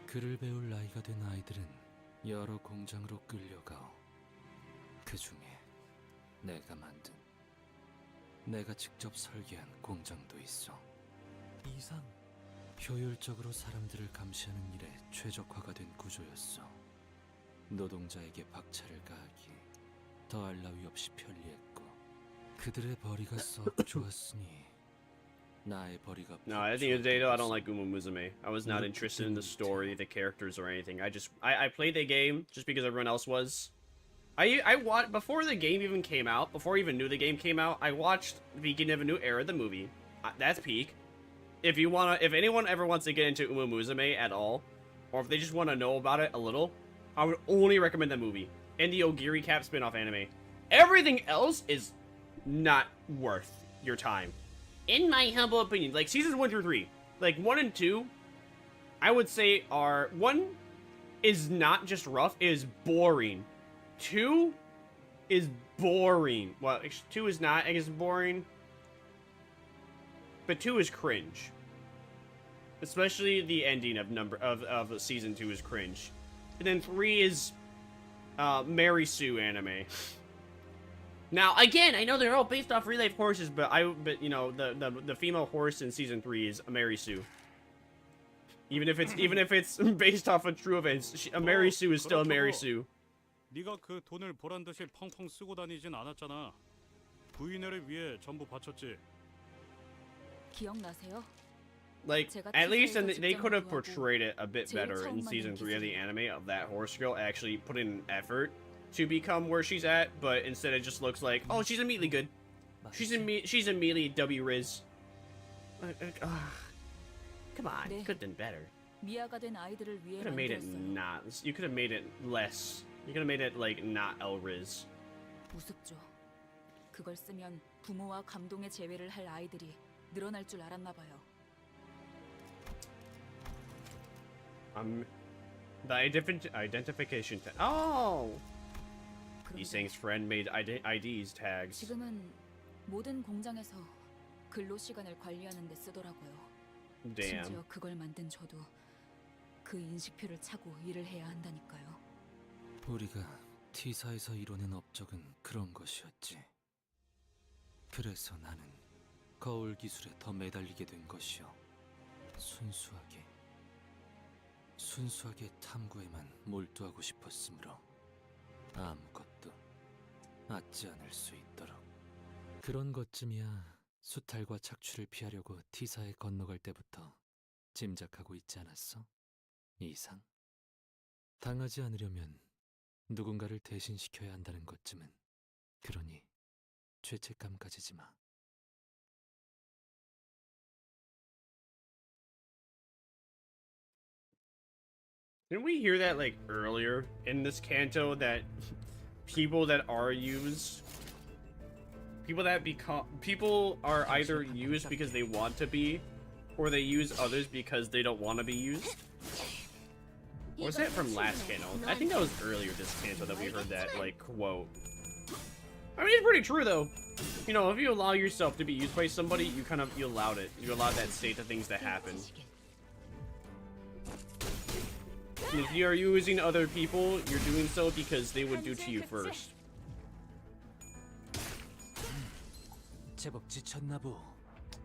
글을 배울 나이가 된 아이들은 여러 공장으로 끌려가. 그 중에 내가 직접 설계한 공장도 있어. 이상 효율적으로 사람들을 감시하는 일에 최적화가 된 구조였어. 노동자에게 박차를 가하기 더할 나위 없이 편리했고 그들의 벌이가 썩 좋았으니 나의 벌이가. No, at the end of the day though, I don't like Uma Musume. I was not interested in the story, the characters, or anything. I played the game just because everyone else was. I watched before the game even came out, before I even knew the game came out. I watched the beginning of a new era, the movie. That's peak. If anyone ever wants to get into Uma Musume at all, or if they just want to know about it a little, I would only recommend that movie and the Ogiri Cap spin-off anime. Everything else is not worth your time, in my humble opinion. Like seasons 1 through 3, like 1 and 2, I would say are 1 is not just rough, it is boring. 2 is boring. Well, 2 is not, I guess, boring, but 2 is cringe. Especially the ending of season 2 is cringe. And then 3 is Mary Sue anime. Now, again, I know they're all based off real life horses, but you know, the female horse in season 3 is a Mary Sue. Even if it's based off of true events, a Mary Sue is still a Mary Sue. 네가 그 돈을 보란 듯이 펑펑 쓰고 다니진 않았잖아. 부인애를 위해 전부 바쳤지. 기억나세요? Like, at least they could have portrayed it a bit better in season 3 of the anime, of that horse girl actually put in an effort to become where she's at, but instead it just looks like, oh, she's immediately good. She's immediately W Riz. Come on, 네. could have done better. 미아가 된 아이들을 위해 Could have made it 만들었어요. not. You could have made it less. You could have made it like not L Riz. 우습죠. 그걸 쓰면 부모와 감동의 재회를 할 아이들이 늘어날 줄 알았나 봐요. The identification tag. Oh! Isang's friend made IDs tags. 지금은 모든 공장에서 근로 시간을 관리하는 데 쓰더라고요. Damn. 심지어 그걸 만든 저도 그 인식표를 차고 일을 해야 한다니까요. 우리가 T사에서 이루는 업적은 그런 것이었지. 그래서 나는 거울 기술에 더 매달리게 된 것이요. 순수하게 탐구에만 몰두하고 싶었으므로 아무것도 얻지 않을 수 있도록. 그런 것쯤이야 수탈과 착취를 피하려고 T사에 건너갈 때부터 짐작하고 있지 않았어? 이상? 당하지 않으려면 누군가를 대신시켜야 한다는 것쯤은. 그러니 죄책감 가지지 마. Didn't we hear that like earlier in this canto, that people that are used, people are either used because they want to be, or they use others because they don't want to be used? Or was that from last canto? I think that was earlier this canto that we heard that like quote. I mean, it's pretty true though. You know, if you allow yourself to be used by somebody, you allowed it. You allowed that state of things to happen. If you're using other people, you're doing so because they would do to you first. 제법 지쳤나 보.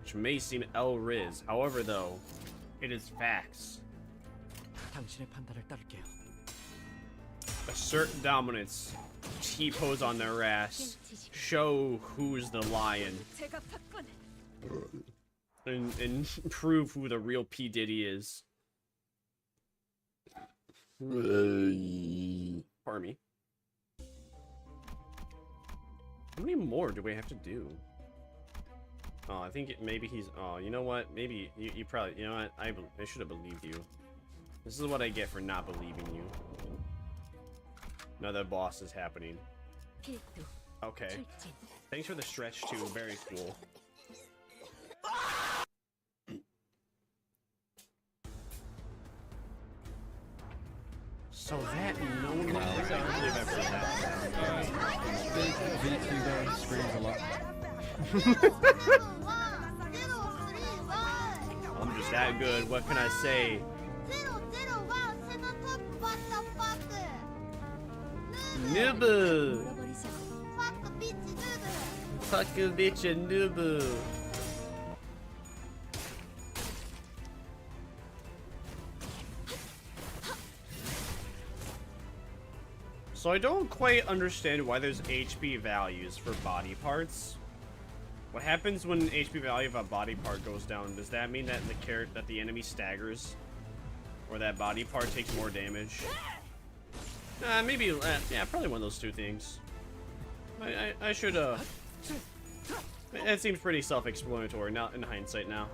Which may seem L-Riz. However, though, it is facts. 당신의 판단을 따를게요. Assert dominance. T-pose on their ass. Show who's the lion. And prove who the real P. Diddy is. Pardon me. How many more do we have to do? Oh, I think maybe he's... Oh, you know what? Maybe you probably... You know what? I should have believed you. This is what I get for not believing you. Another boss is happening. Okay. Thanks for the stretch, too. Very cool. So that no one else I don't believe I've heard that. Big Vtuber screams a lot. I'm just that good. What can I say? Nubu! Fuck a bitch and Nubu. So I don't quite understand why there's HP values for body parts. What happens when HP value of a body part goes down? Does that mean that the enemy staggers, or that body part takes more damage? Maybe. Yeah, probably one of those two things. I should. It seems pretty self-explanatory now in hindsight now.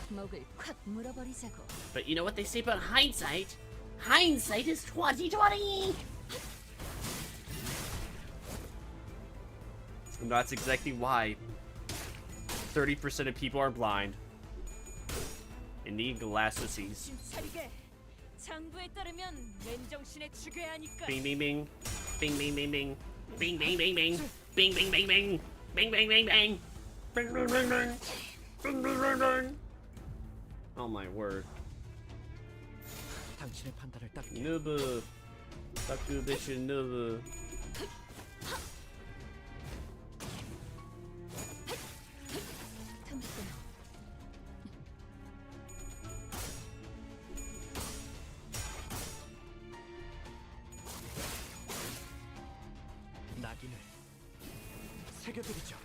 목을 콱 물어버리자고. But you know what they say about hindsight? Hindsight is 20/20. And that's exactly why 30% of people are blind and need glasses. 장부에 따르면 맨정신에 죽여야 하니까. Bing bing bing. Bing bing bing bing. Bing bing bing bing. Bing bing bing bing. Bing bing bing bing. Bing bing bing bing. Bing bing bing bing. Oh my word. 당신의 판단을 딱. Nubu. Taku bitch nubu. 낙인을 새겨드리죠.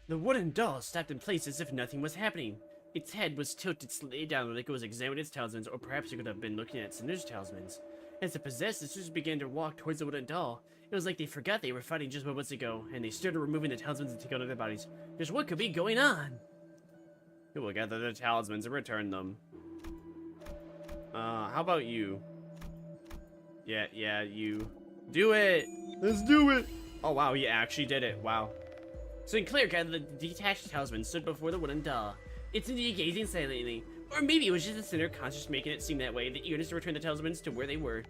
The wooden doll snapped in place as if nothing was happening. Its head was tilted slightly down like it was examining its talismans, or perhaps it could have been looking at Sinu's talismans. As the possessed sisters began to walk towards the wooden doll, it was like they forgot they were fighting just moments ago, and they started removing the talismans and taking out of their bodies. Just what could be going on? We will gather the talismans and return them. How about you? Yeah, you. Do it! Let's do it! Oh wow, he actually did it. Wow. Sinclair gathered the detached talisman, stood before the wooden doll. It's indeed gazing silently. Or maybe it was just the center conscious making it seem that way, the eagerness to return the talismans to where they were.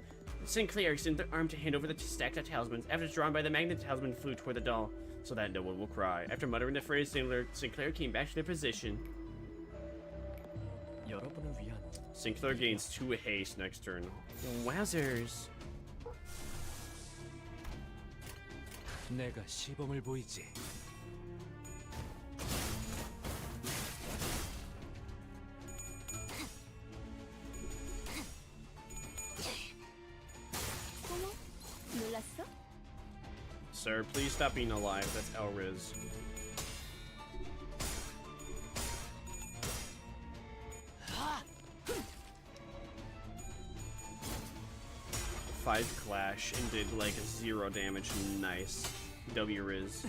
Sinclair extended the arm to hand over the stack of talismans. After drawn by the magnet, the talisman flew toward the doll, so that no one will cry. After muttering the phrase, Sinclair came back to their position. Sinclair gains 2 haste next turn. Wowzers. 내가 시범을 보이지. 놀랐어? Sir, please stop being alive. That's Elriz. Five clash and did like 0 damage. Nice. W Riz.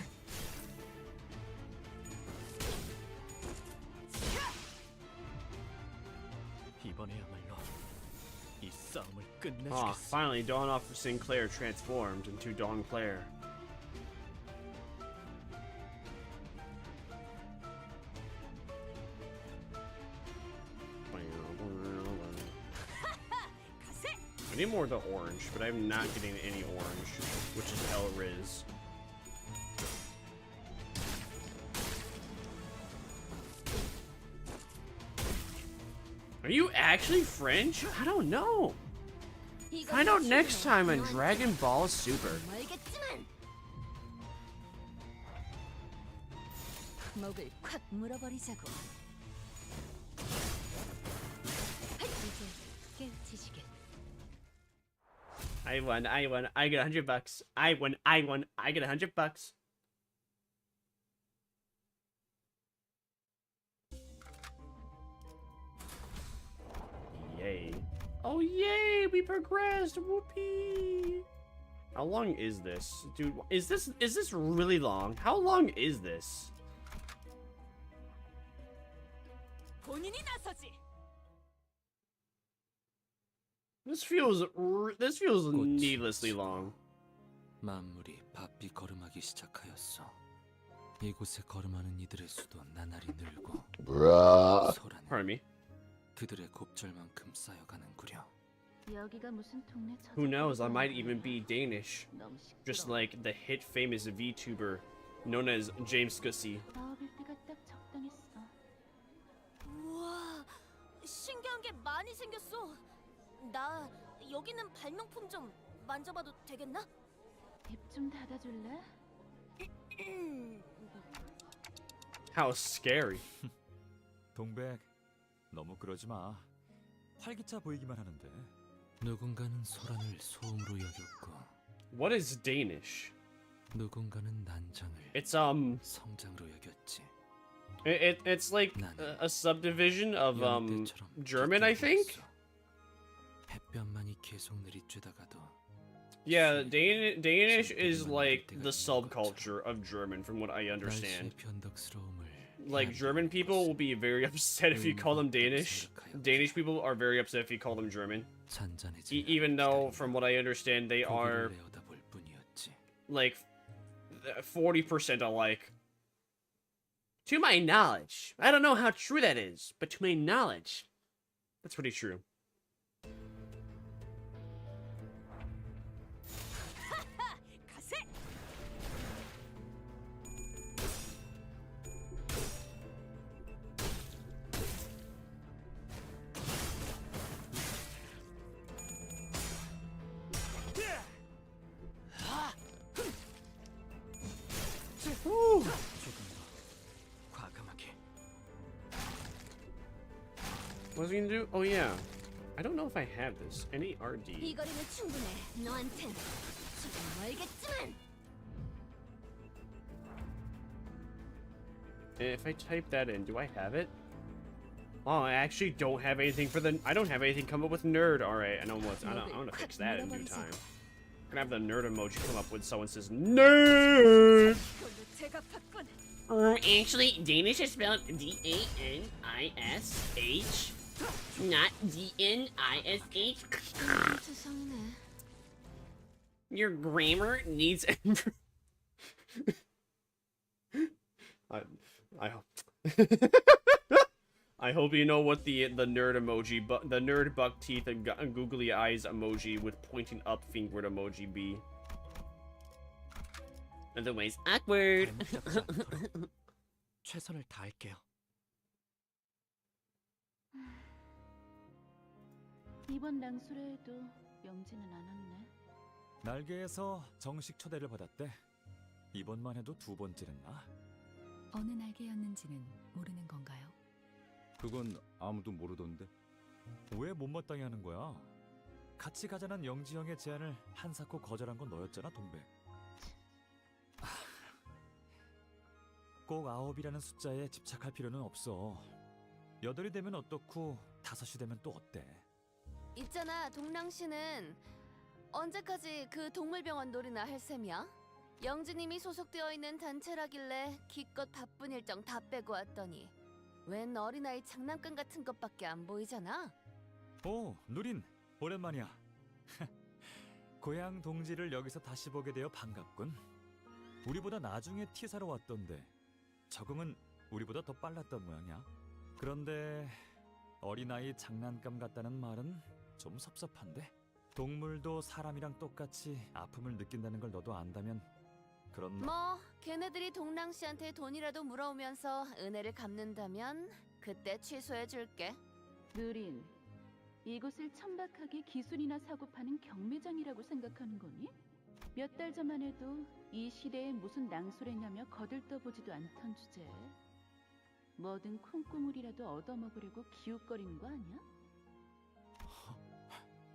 Oh, finally, Dawn off of Sinclair transformed into Dawn Claire. I need more of the orange, but I'm not getting any orange, which is El Riz. Are you actually French? I don't know. Find out next time on Dragon Ball Super. 목을 콱 물어버리자고. 이제 깨우치시길. I won, I get $100. I won, I get $100. Yay. Oh yay, we progressed, whoopee. How long is this? Dude, is this really long? How long is this? This feels needlessly long. 만물이 바삐 걸음하기 시작하였어. 이곳에 걸음하는 이들의 수도 나날이 늘고 소란은 Pardon me. 그들의 곱절만큼 쌓여가는구려. 여기가 무슨 동네 Who knows, I might even be Danish. Just like the hit famous VTuber known as James Gussie. 나와볼 때가 딱 적당했어. 우와, 신기한 게 많이 생겼어. 나 여기 있는 발명품 좀 만져봐도 되겠나? 입 좀 닫아줄래? How scary. 동백, 너무 그러지 마. 활기차 보이기만 하는데. 누군가는 소란을 소음으로 여겼고. What is Danish? 누군가는 난장을 It's 성장으로 여겼지. It's like a subdivision of German, I think. 햇볕만이 계속 내리쬐다가도 Yeah, Danish is like the subculture of German, from what I understand. Like, German people will be very upset if you call them Danish. Danish people are very upset if you call them German. Even though, from what I understand, they are like 40% alike. To my knowledge. I don't know how true that is, but to my knowledge, that's pretty true. What was he gonna do? Oh yeah. I don't know if I have this. Any RD. 이 거리는 충분해. 너한텐 조금 멀겠지만. If I type that in, do I have it? Oh, I actually don't have anything for the. I don't have anything come up with nerd. All right, I know what's. I'm gonna fix that in due time. I'm gonna have the nerd emoji come up when someone says nerd. Actually, Danish is spelled D-A-N-I-S-H, not D-N-I-S-H. Your grammar needs. I hope. I hope you know what the nerd emoji, but the nerd buck teeth and googly eyes emoji with pointing up fingered emoji be. Otherwise awkward. 최선을 다할게요. 이번 낭수레에도 영지는 안 왔네. 날개에서 정식 초대를 받았대. 이번만 해도 두 번째랬나? 어느 날개였는지는 모르는 건가요? 그건 아무도 모르던데. 왜 못마땅해 하는 거야? 같이 가자는 영지 형의 제안을 한사코 거절한 건 너였잖아, 동배. 꼭 9이라는 숫자에 집착할 필요는 없어. 8이 되면 어떻고 5이 되면 또 어때? 있잖아, 동랑 씨는 언제까지 그 동물병원 놀이나 할 셈이야? 영지님이 소속되어 있는 단체라길래 기껏 바쁜 일정 다 빼고 왔더니 웬 어린아이 장난감 같은 것밖에 안 보이잖아? 오, 누린, 오랜만이야. 고향 동지를 여기서 다시 보게 되어 반갑군. 우리보다 나중에 티사로 왔던데 적응은 우리보다 더 빨랐던 모양이야. 그런데 어린아이 장난감 같다는 말은 좀 섭섭한데? 동물도 사람이랑 똑같이 아픔을 느낀다는 걸 너도 안다면 그런... 뭐 걔네들이 동랑 씨한테 돈이라도 물어오면서 은혜를 갚는다면 그때 취소해줄게. 느린, 이곳을 천박하게 기술이나 사고 파는 경매장이라고 생각하는 거니? 몇 달 전만 해도 이 시대에 무슨 낭수래냐며 거들떠보지도 않던 주제에 뭐든 콩고물이라도 얻어먹으려고 기웃거리는 거 아니야?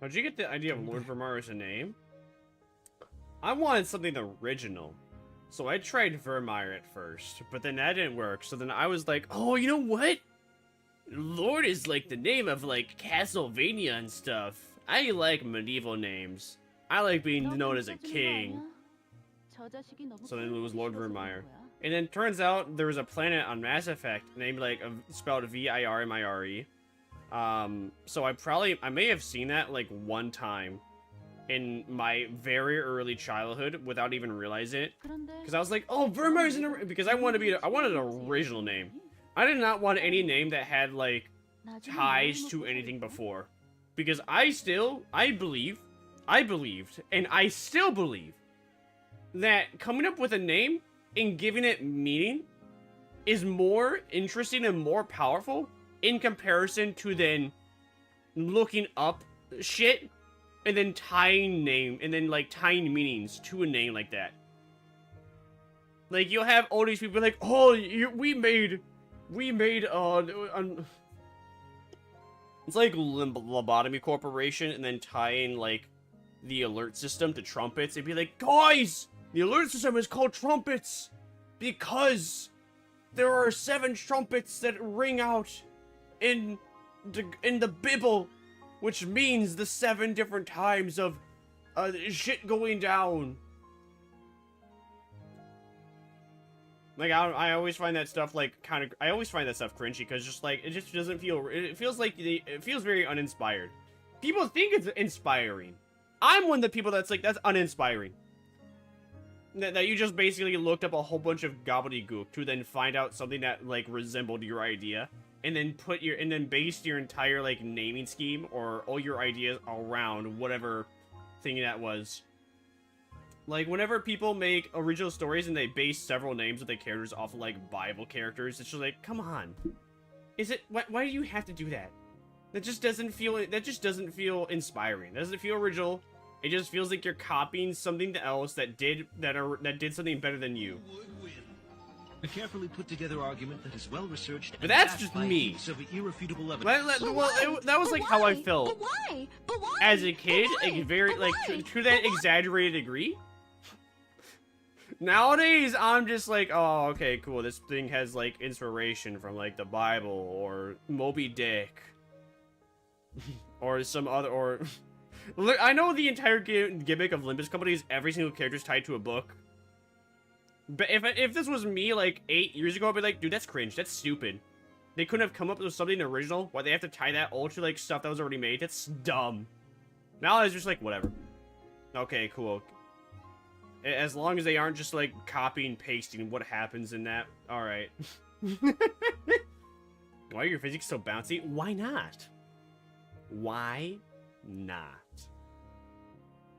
How'd you get the idea of Lord Vermire as a name? I wanted something original. So I tried Vermire at first, but then that didn't work. So then I was like, oh, you know what? Lord is like the name of like Castlevania and stuff. I like medieval names. I like being known as a king. So then it was Lord Vermire. And then turns out there was a planet on Mass Effect named like spelled V-I-R-M-I-R-E. So I may have seen that like one time in my very early childhood without even realizing it. Because I was like, oh, Vermire's because I wanted an original name. I did not want any name that had like ties to anything before. Because I believed, and I still believe that coming up with a name and giving it meaning is more interesting and more powerful in comparison to then looking up shit and then tying tying meanings to a name like that. Like, you'll have all these people like, oh, we made it's like Lobotomy Corporation and then tying like the alert system to trumpets. It'd be like, guys, the alert system is called trumpets because there are 7 trumpets that ring out in the Bible, which means the 7 different times of shit going down. Like, I always find that stuff, like, I always find that stuff cringy, because just, like, it just doesn't feel, it feels like, it feels very uninspired. People think it's inspiring. I'm one of the people that's like, that's uninspiring. That you just basically looked up a whole bunch of gobbledygook to then find out something that, like, resembled your idea, and then based your entire, like, naming scheme, or all your ideas around whatever thing that was. Like, whenever people make original stories and they base several names of the characters off of, like, Bible characters, it's just like, come on. Why do you have to do that? That just doesn't feel inspiring. It doesn't feel original. It just feels like you're copying something else that did something better than you. A carefully put together argument that is well researched. But that's just me. That was like how I felt. But why? As a kid, like, very, like, to that exaggerated degree. Nowadays, I'm just like, oh, okay, cool. This thing has, like, inspiration from, like, the Bible or Moby Dick. Or some other, or... Look, I know the entire gimmick of Limbus Company is every single character is tied to a book. But if this was me, like, 8 years ago, I'd be like, dude, that's cringe. That's stupid. They couldn't have come up with something original. Why they have to tie that all to, like, stuff that was already made? That's dumb. Now it's just like, whatever. Okay, cool. As long as they aren't just, like, copying and pasting what happens in that. Alright. Why are your physics so bouncy? Why not? Why not?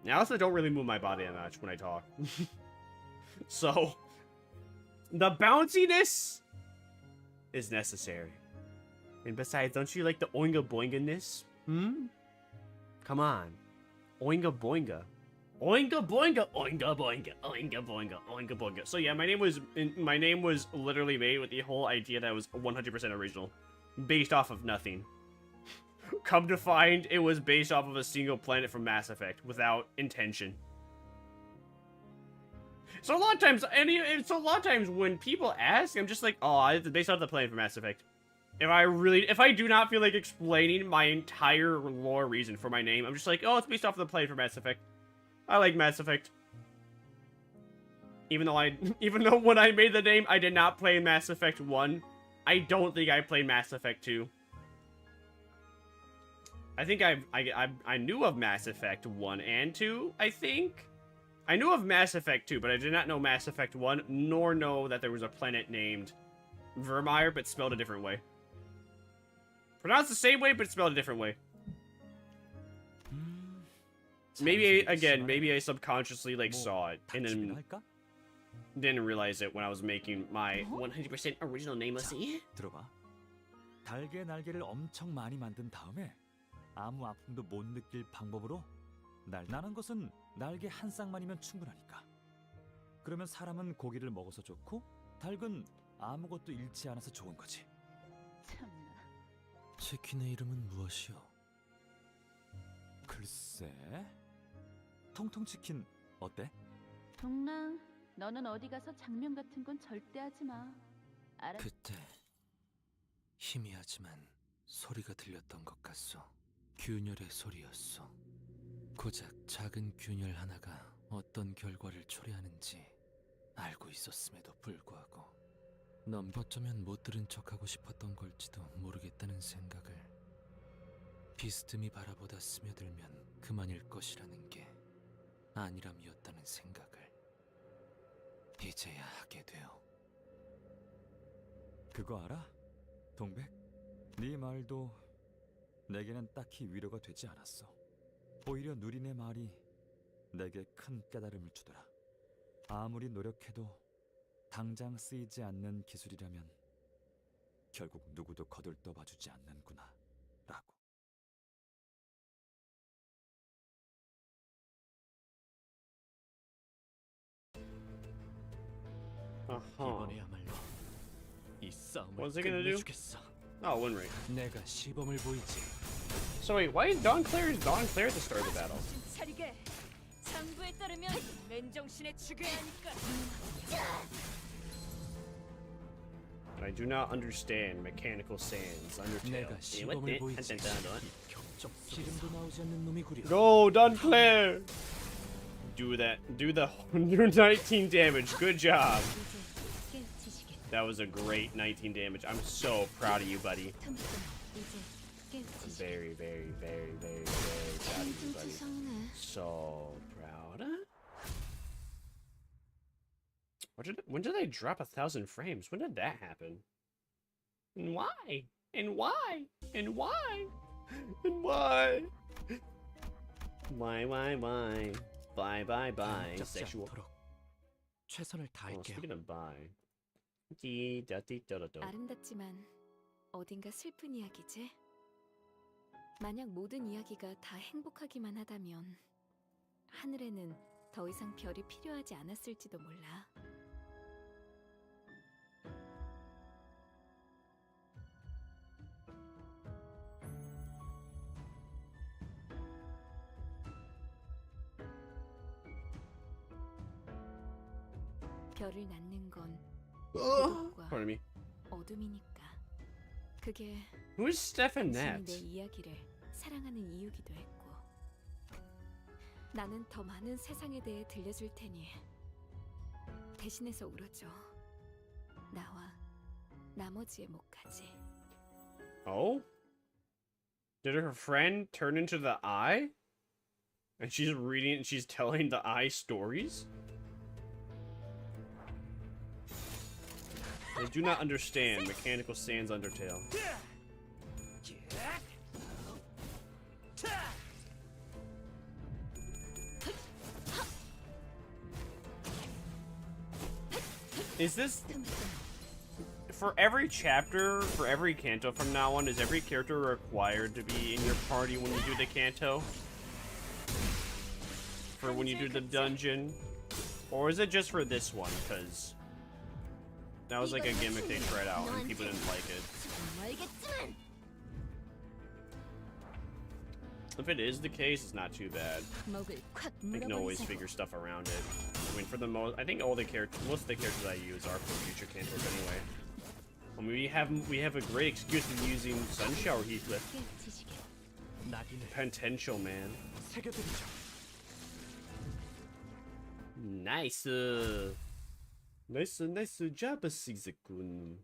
Now, I also don't really move my body that much when I talk. So, the bounciness is necessary. And besides, don't you like the oinga boinga-ness? Hmm? Come on. Oinga boinga. Oinga boinga, oinga boinga, oinga boinga, oinga boinga. So yeah, my name was literally made with the whole idea that it was 100% original. Based off of nothing. Come to find, it was based off of a single planet from Mass Effect, without intention. So a lot of times when people ask, I'm just like, oh, it's based off the planet from Mass Effect. If I do not feel like explaining my entire lore reason for my name, I'm just like, oh, it's based off of the planet from Mass Effect. I like Mass Effect. Even though when I made the name, I did not play Mass Effect 1. I don't think I played Mass Effect 2. I think I knew of Mass Effect 1 and 2, I think. I knew of Mass Effect 2, but I did not know Mass Effect 1, nor know that there was a planet named Vermire, but spelled a different way. Pronounced the same way, but spelled a different way. Maybe, again, maybe I subconsciously, like, saw it, and then didn't realize it when I was making my 100% original name. Let's see. 들어봐. 달개 날개를 엄청 많이 만든 다음에 아무 아픔도 못 느낄 방법으로 날나는 것은 날개 한 쌍만이면 충분하니까. 그러면 사람은 고기를 먹어서 좋고 닭은 아무것도 잃지 않아서 좋은 거지. 참나. 치킨의 이름은 무엇이오? 글쎄. 통통치킨 어때? 동랑, 너는 어디 가서 장면 같은 건 절대 하지 마. 알았? 그때 희미하지만 소리가 들렸던 것 같소. 균열의 소리였소. 고작 작은 균열 하나가 어떤 결과를 초래하는지 알고 있었음에도 불구하고 넌 어쩌면 못 들은 척하고 싶었던 걸지도 모르겠다는 생각을 비스듬히 바라보다 스며들면 그만일 것이라는 게 아니람이었다는 생각을 이제야 하게 되어. 그거 알아? 동백? 네 말도 내게는 딱히 위로가 되지 않았어. 오히려 누린의 말이 내게 큰 깨달음을 주더라. 아무리 노력해도 당장 쓰이지 않는 기술이라면 결국 누구도 거들떠봐주지 않는구나 라고. 이번에야말로 이 싸움을 What's it gonna do? 끝내주겠어. Oh, win rate. 내가 시범을 보이지. So wait, why is Dawn Claire at the start of the battle? 차리게. 장부에 따르면 맨정신에 죽여야 하니까. I do not understand mechanical sands. Undertale. 내가 시범을 보이지. 격정 기름도 나오지 않는 놈이 구려. Go, Dunclair! Do that. Do the 19 damage. Good job. That was a great 19 damage. I'm so proud of you, buddy. Very, very, very, very, very proud of you, buddy. So proud. When did they drop 1,000 frames? When did that happen? And why? And why? And why? And why? Why? Bye. Sexual. 최선을 다할게요. Speaking of bye. 아름답지만 어딘가 슬픈 이야기지? 만약 모든 이야기가 다 행복하기만 하다면 하늘에는 더 이상 별이 필요하지 않았을지도 몰라. 별을 낳는 건 고독과 Pardon me. 어둠이니까. 그게 Who's Stefan 당신이 내 Nat? 이야기를 사랑하는 이유기도 했고, 나는 더 많은 세상에 대해 들려줄 테니 대신해서 울어줘. 나와 나머지의 목까지. Oh? Did her friend turn into the eye? And she's reading, she's telling the eye stories? I do not understand Mechanical Sans Undertale. Is this... For every chapter, for every canto from now on, is every character required to be in your party when you do the canto? For when you do the dungeon? Or is it just for this one? Because that was like a gimmick they tried out and people didn't like it. If it is the case, it's not too bad. They can always figure stuff around it. I mean, for the most, I think all the characters, most of the characters I use are for future cantos anyway. I mean, we have a great excuse of using Sunshower Heathcliff. Potential, man. Nice. Nice job, Sizakun.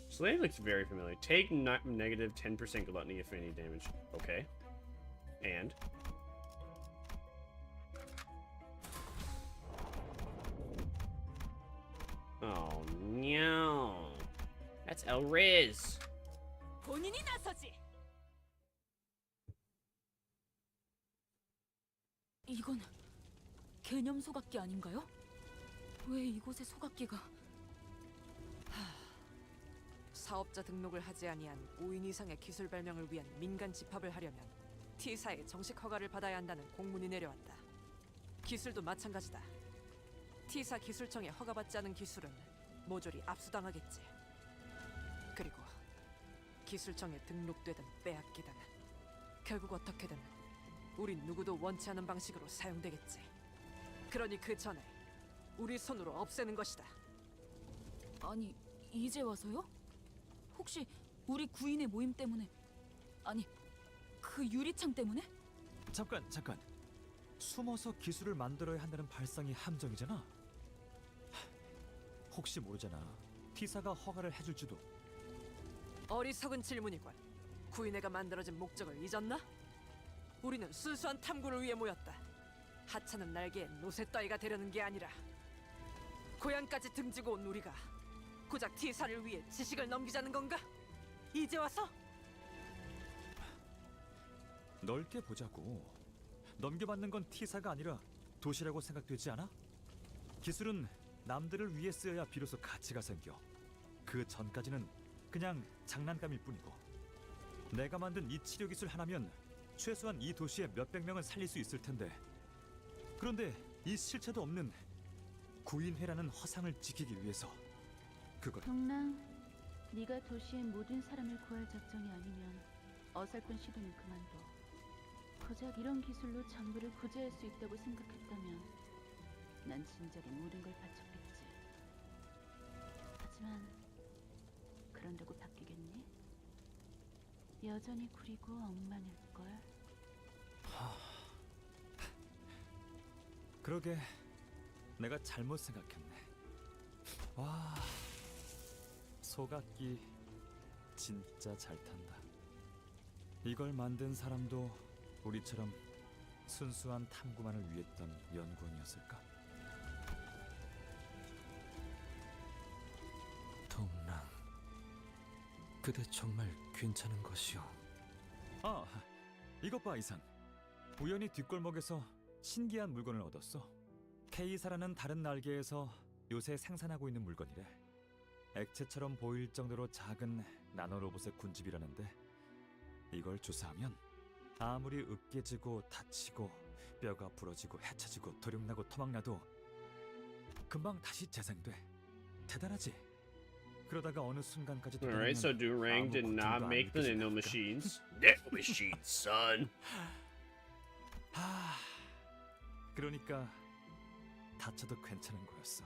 Slave looks very familiar. Take negative 10% gluttony if any damage. Okay. And oh no. That's El Riz. 이건 개념 소각기 아닌가요? 왜 이곳에 소각기가? 사업자 등록을 하지 아니한 5인 이상의 기술 발명을 위한 민간 집합을 하려면 T사의 정식 허가를 받아야 한다는 공문이 내려왔다. 기술도 마찬가지다. T사 기술청에 허가받지 않은 기술은 모조리 압수당하겠지. 그리고 기술청에 등록되든 빼앗기든 결국 어떻게든 우린 누구도 원치 않은 방식으로 사용되겠지. 그러니 그 전에 우리 손으로 없애는 것이다. 아니, 이제 와서요? 혹시 우리 구인의 모임 때문에? 아니, 그 유리창 때문에? 잠깐. 숨어서 기술을 만들어야 한다는 발상이 함정이잖아. 혹시 모르잖아. T사가 허가를 해줄지도. 어리석은 질문이군. 구인회가 만들어진 목적을 잊었나? 우리는 순수한 탐구를 위해 모였다. 하찮은 날개에 노새 따위가 되려는 게 아니라 고향까지 등지고 온 우리가 고작 T사를 위해 지식을 넘기자는 건가? 이제 와서? 넓게 보자고. 넘겨받는 건 T사가 아니라 도시라고 생각되지 않아? 기술은 남들을 위해 쓰여야 비로소 가치가 생겨. 그 전까지는 그냥 장난감일 뿐이고. 내가 만든 이 치료 기술 하나면 최소한 이 도시의 몇백 명은 살릴 수 있을 텐데. 그런데 이 실체도 없는 구인회라는 허상을 지키기 위해서 그걸... 경랑, 네가 도시의 모든 사람을 구할 작정이 아니면 어설픈 시도는 그만둬. 고작 이런 기술로 전부를 구제할 수 있다고 생각했다면 난 진작에 모든 걸 바쳤겠지. 하지만 그런다고 바뀌겠니? 여전히 구리고 엉망일걸. 그러게 내가 잘못 생각했네. 와, 소각기 진짜 잘 탄다. 이걸 만든 사람도 우리처럼 순수한 탐구만을 위했던 연구원이었을까? 동랑, 그대 정말 괜찮은 것이오? 아, 이것 봐 이상. 우연히 뒷골목에서 신기한 물건을 얻었어. 케이사라는 다른 날개에서 요새 생산하고 있는 물건이래. 액체처럼 보일 정도로 작은 나노로봇의 군집이라는데 이걸 주사하면 아무리 으깨지고 다치고 뼈가 부러지고 해쳐지고 도륙나고 토막나도 금방 다시 재생돼. 대단하지? 그러다가 어느 순간까지 Alright, so Durang did not make the nano machines. Nano machines, son. 그러니까 다쳐도 괜찮은 거였어.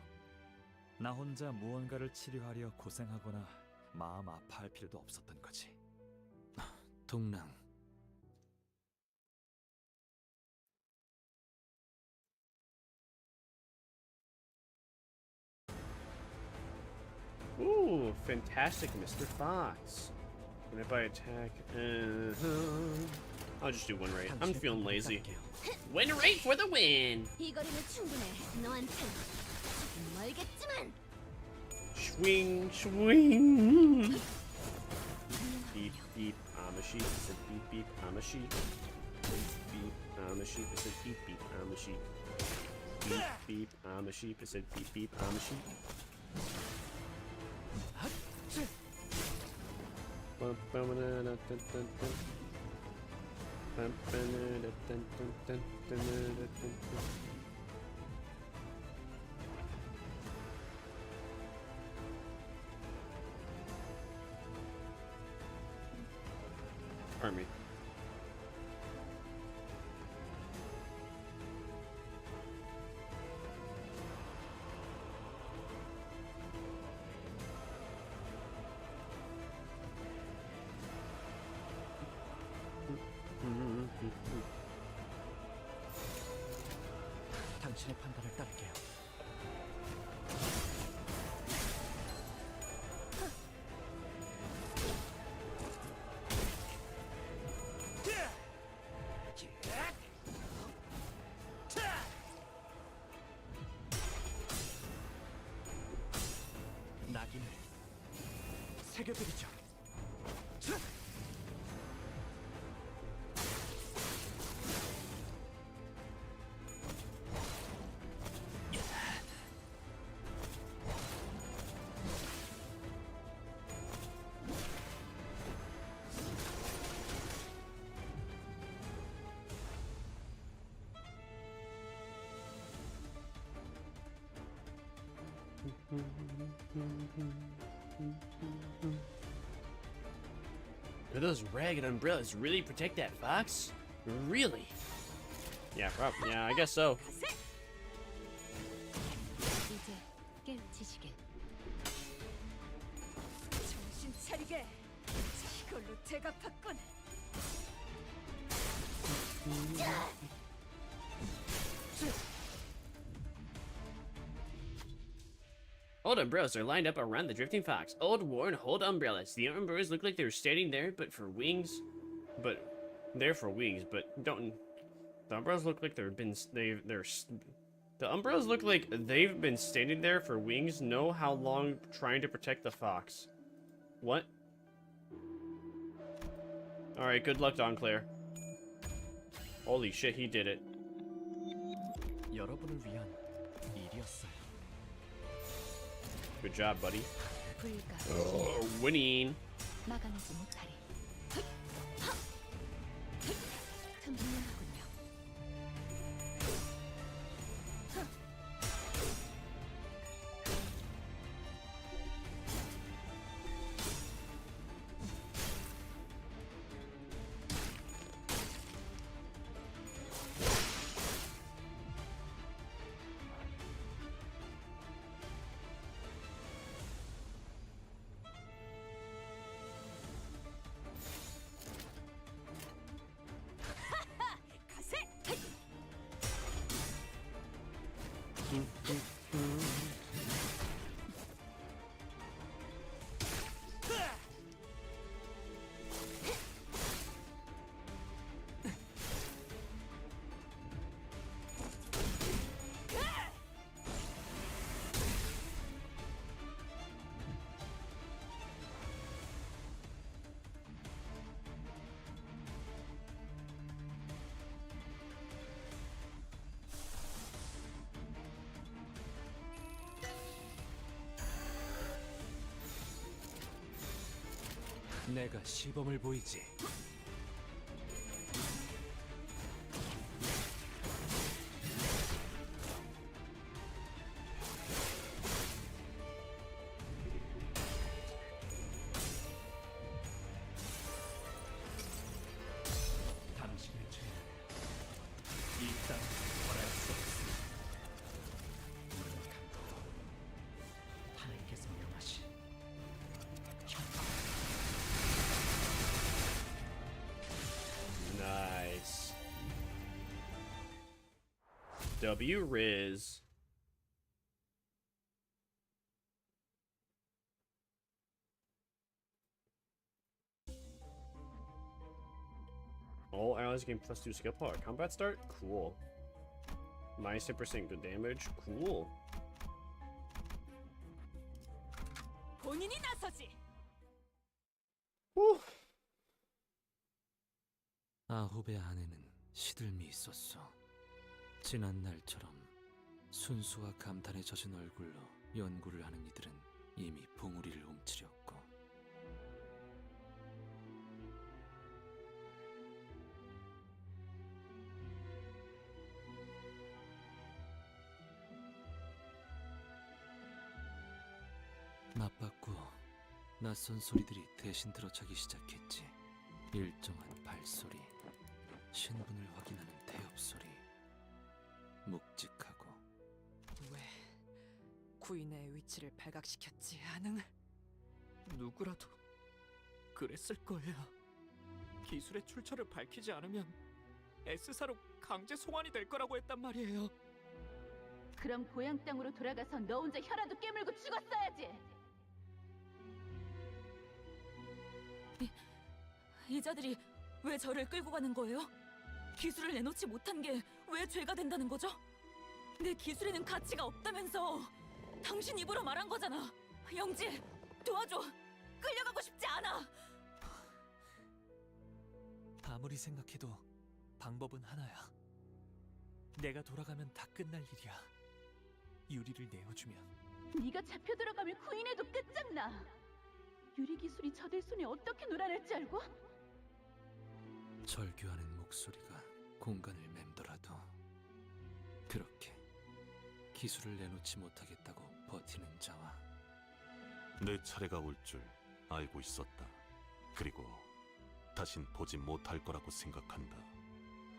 나 혼자 무언가를 치료하려 고생하거나 마음 아파할 필요도 없었던 거지. 동랑, Ooh, fantastic, Mr. Fox. When I attack, I'll just do one rate. I'm feeling lazy. Win rate for the win. 이 거리는 충분해. 너한텐 조금 멀겠지만. Swing, swing. Beep, beep, I'm a sheep. I said beep, beep, I'm a sheep. Beep, beep, I'm a sheep. I said beep, beep, I'm a sheep. Beep, beep, I'm a sheep. I said beep, beep, I'm a sheep. Army. 당신의 판단을 따를게요. 낙인을 새겨드리죠. Do those ragged umbrellas really protect that fox? Really? Yeah, probably. Yeah, I guess so. 이제 깨우치시길. 정신 차리게. 이걸로 대갚았군. Old umbrellas are lined up around the drifting fox. Old, worn, old umbrellas. The umbrellas look like they're standing there, but don't. The umbrellas look like the umbrellas look like they've been standing there for wings. Know how long trying to protect the fox? What? All right, good luck, Don Claire. Holy shit, he did it. 여러분을 위한 일이었어요. Good job, buddy. 불가. Winning. 막아내지 못하리. 틈분명하군요. 내가 시범을 보이지. 당신의 죄는 이 땅 벌할 수 없습니다. 노력한 것 하나님께서 명하신 Nice. W Riz. All allies gain +2 skill power. Combat start? Cool. Minus 10% good damage? Cool. 본인이 나서지. 아홉의 안에는 시들미 있었어. 지난 날처럼 순수와 감탄에 젖은 얼굴로 연구를 하는 이들은 이미 봉우리를 움츠렸고, 맞받고 낯선 소리들이 대신 들어차기 시작했지. 일정한 발소리, 신분을 확인하는 태엽 소리, 묵직하고. 왜 구인의 위치를 발각시켰지 않은? 누구라도 그랬을 거예요. 기술의 출처를 밝히지 않으면 S사로 강제 송환이 될 거라고 했단 말이에요. 그럼 고향 땅으로 돌아가서 너 혼자 혀라도 깨물고 죽었어야지. 이 자들이 왜 저를 끌고 가는 거예요? 기술을 내놓지 못한 게 왜 죄가 된다는 거죠? 내 기술에는 가치가 없다면서 당신 입으로 말한 거잖아. 영지, 도와줘. 끌려가고 싶지 않아. 아무리 생각해도 방법은 하나야. 내가 돌아가면 다 끝날 일이야. 유리를 내어주면. 네가 잡혀 들어가면 구인해도 끝장나. 유리 기술이 저들 손에 어떻게 놀아날지 알고? 절규하는 목소리가 공간을 맴돌아도 그렇게 기술을 내놓지 못하겠다고 버티는 자와 내 차례가 올 줄 알고 있었다. 그리고 다신 보지 못할 거라고 생각한다.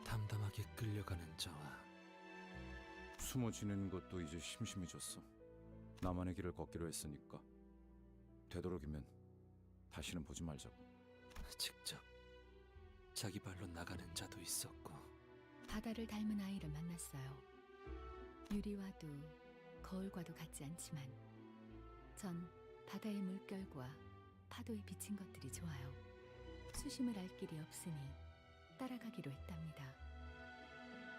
담담하게 끌려가는 자와 숨어 지내는 것도 이제 심심해졌어. 나만의 길을 걷기로 했으니까 되도록이면 다시는 보지 말자고. 직접 자기 발로 나가는 자도 있었고. 바다를 닮은 아이를 만났어요. 유리와도 거울과도 같지 않지만 전 바다의 물결과 파도에 비친 것들이 좋아요. 수심을 알 길이 없으니 따라가기로 했답니다.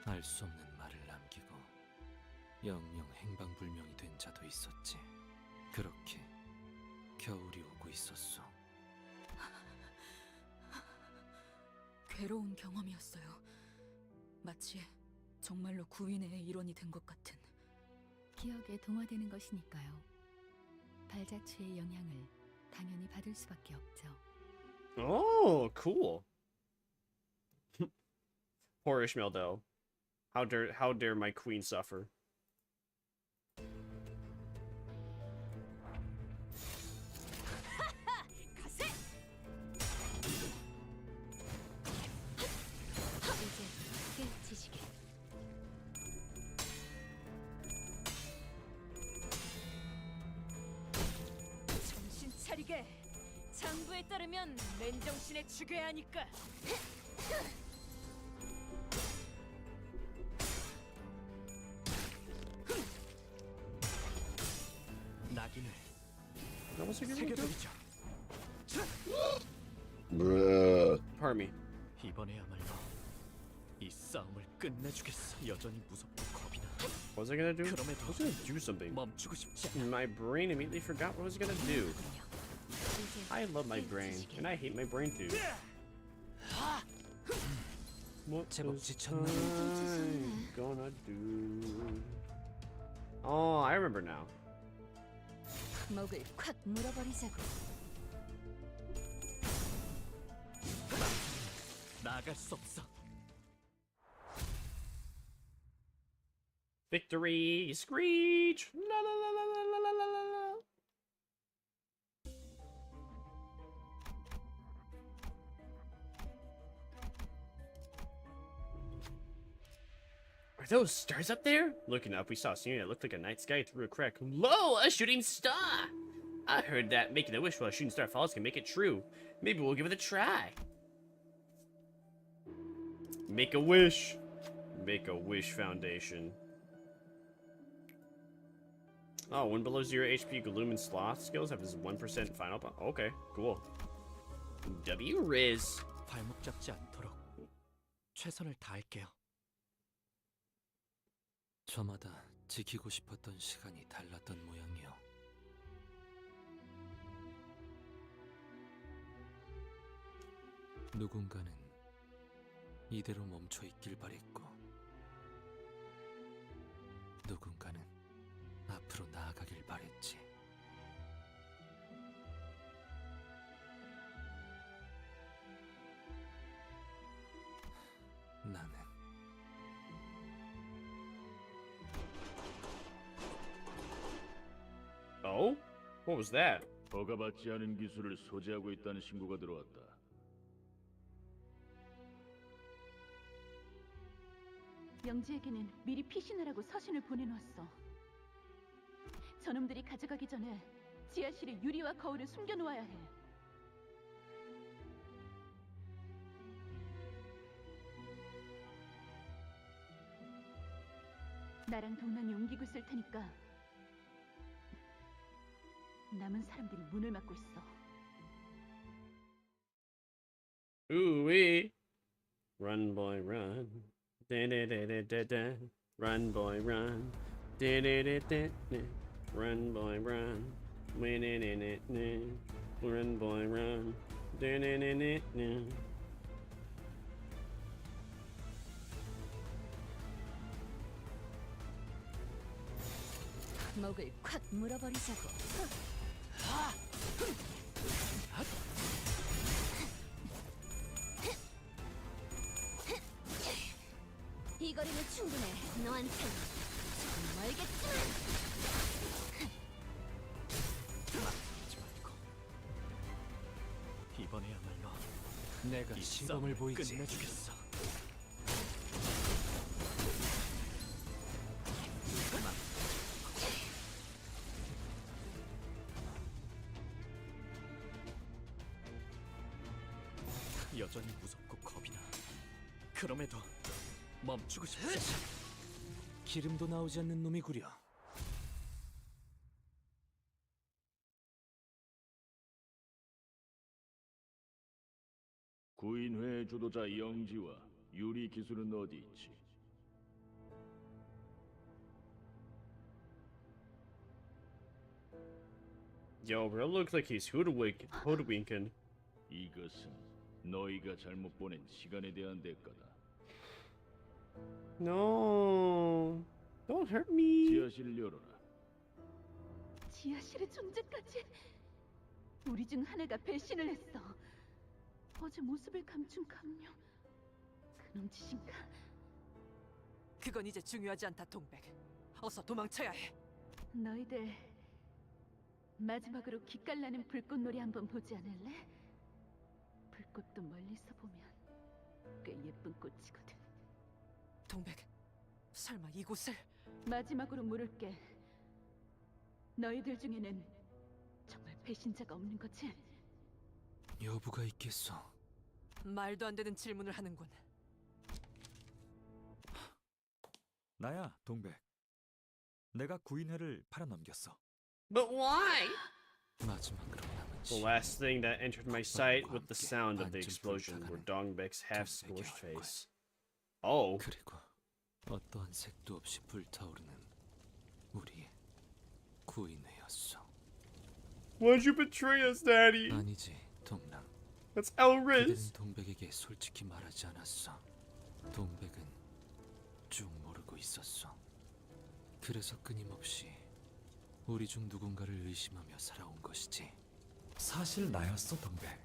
알 수 없는 말을 남기고 영영 행방불명이 된 자도 있었지. 그렇게 겨울이 오고 있었어. 괴로운 경험이었어요. 마치 정말로 구인의 일원이 된 것 같은. 기억에 동화되는 것이니까요. 발자취의 영향을 당연히 받을 수밖에 없죠. Oh, cool. Poor Ishmael, though. How dare my queen suffer? 이제 깨우치시게. 정신 차리게. 장부에 따르면 맨정신에 죽여야 하니까. is it gonna do? Pardon me. 이번에야말로 이 싸움을 끝내주겠어. 여전히 무섭고 겁이 나. What was I gonna do? I 그럼에도 was gonna do something. 멈추고 싶지 않아. My brain immediately forgot what I was gonna do. I love my brain, and I hate my brain too. What was I gonna do? Oh, I remember now. 목을 콱 물어버리자고. 나갈 수 없어. Victory! Screech! La la la la la la la la la. Are those stars up there? Looking up, we saw a scenery that looked like a night sky through a crack. Whoa, a shooting star! I heard that making a wish while a shooting star falls can make it true. Maybe we'll give it a try. Make a wish. Make a wish foundation. Oh, when below 0 HP, Gloom and Sloth skills have his 1% final. Okay, cool. W Riz. 발목 잡지 않도록 최선을 다할게요. 저마다 지키고 싶었던 시간이 달랐던 모양이요. 누군가는 이대로 멈춰 있길 바랬고, 누군가는 앞으로 나아가길 바랬지. 나는 Oh? What was that? 허가받지 않은 기술을 소지하고 있다는 신고가 들어왔다. 영지에게는 미리 피신하라고 서신을 보내놓았어. 저놈들이 가져가기 전에 지하실에 유리와 거울을 숨겨놓아야 해. 나랑 동랑이 옮기고 있을 테니까 남은 사람들이 문을 막고 있어. Ooh-wee. Run, boy, run. Da-da-da-da-da-da. Run, boy, run. Da-da-da-da-da. Run, boy, run. Win-in-in-it-na. Run, boy, run. Da-da-da-da-da. 목을 콱 물어버리자고. 이 거리는 충분해. 너한텐 조금 멀겠지만. 이번에야말로 내가 이 시범을 싸움을 보이지. 끝내주겠어. 여전히 무섭고 겁이 나. 그럼에도 멈추고 싶지 않아. 기름도 나오지 않는 놈이구려. 구인회 주도자 영지와 유리 기술은 어디 있지? Yo, bro, looks like he's hoodwinking. 이것은 너희가 잘못 보낸 시간에 대한 대가다. No, don't hurt me. 지하실을 열어라. 지하실의 존재까지. 우리 중 하나가 배신을 했어. 어제 모습을 감춘 감룡. 그놈 짓인가? 그건 이제 중요하지 않다, 동백. 어서 도망쳐야 해. 너희들 마지막으로 기깔나는 불꽃놀이 한번 보지 않을래? 불꽃도 멀리서 보면 꽤 예쁜 꽃이거든. 동백, 설마 이곳을? 마지막으로 물을게. 너희들 중에는 정말 배신자가 없는 거지? 여부가 있겠어. 말도 안 되는 질문을 하는군. 나야, 동백. 내가 구인회를 팔아넘겼어. But why? 마지막으로 남은 The last thing that entered my sight with the sound of the explosion were Dongbek's half-scorched face. Oh. 그리고 어떠한 색도 없이 불타오르는 우리의 구인회였어. Why'd you betray us, Daddy? 아니지, 동랑. That's Elriz. 그들은 동백에게 솔직히 말하지 않았어. 동백은 쭉 모르고 있었어. 그래서 끊임없이 우리 중 누군가를 의심하며 살아온 것이지. 사실 나였어, 동백.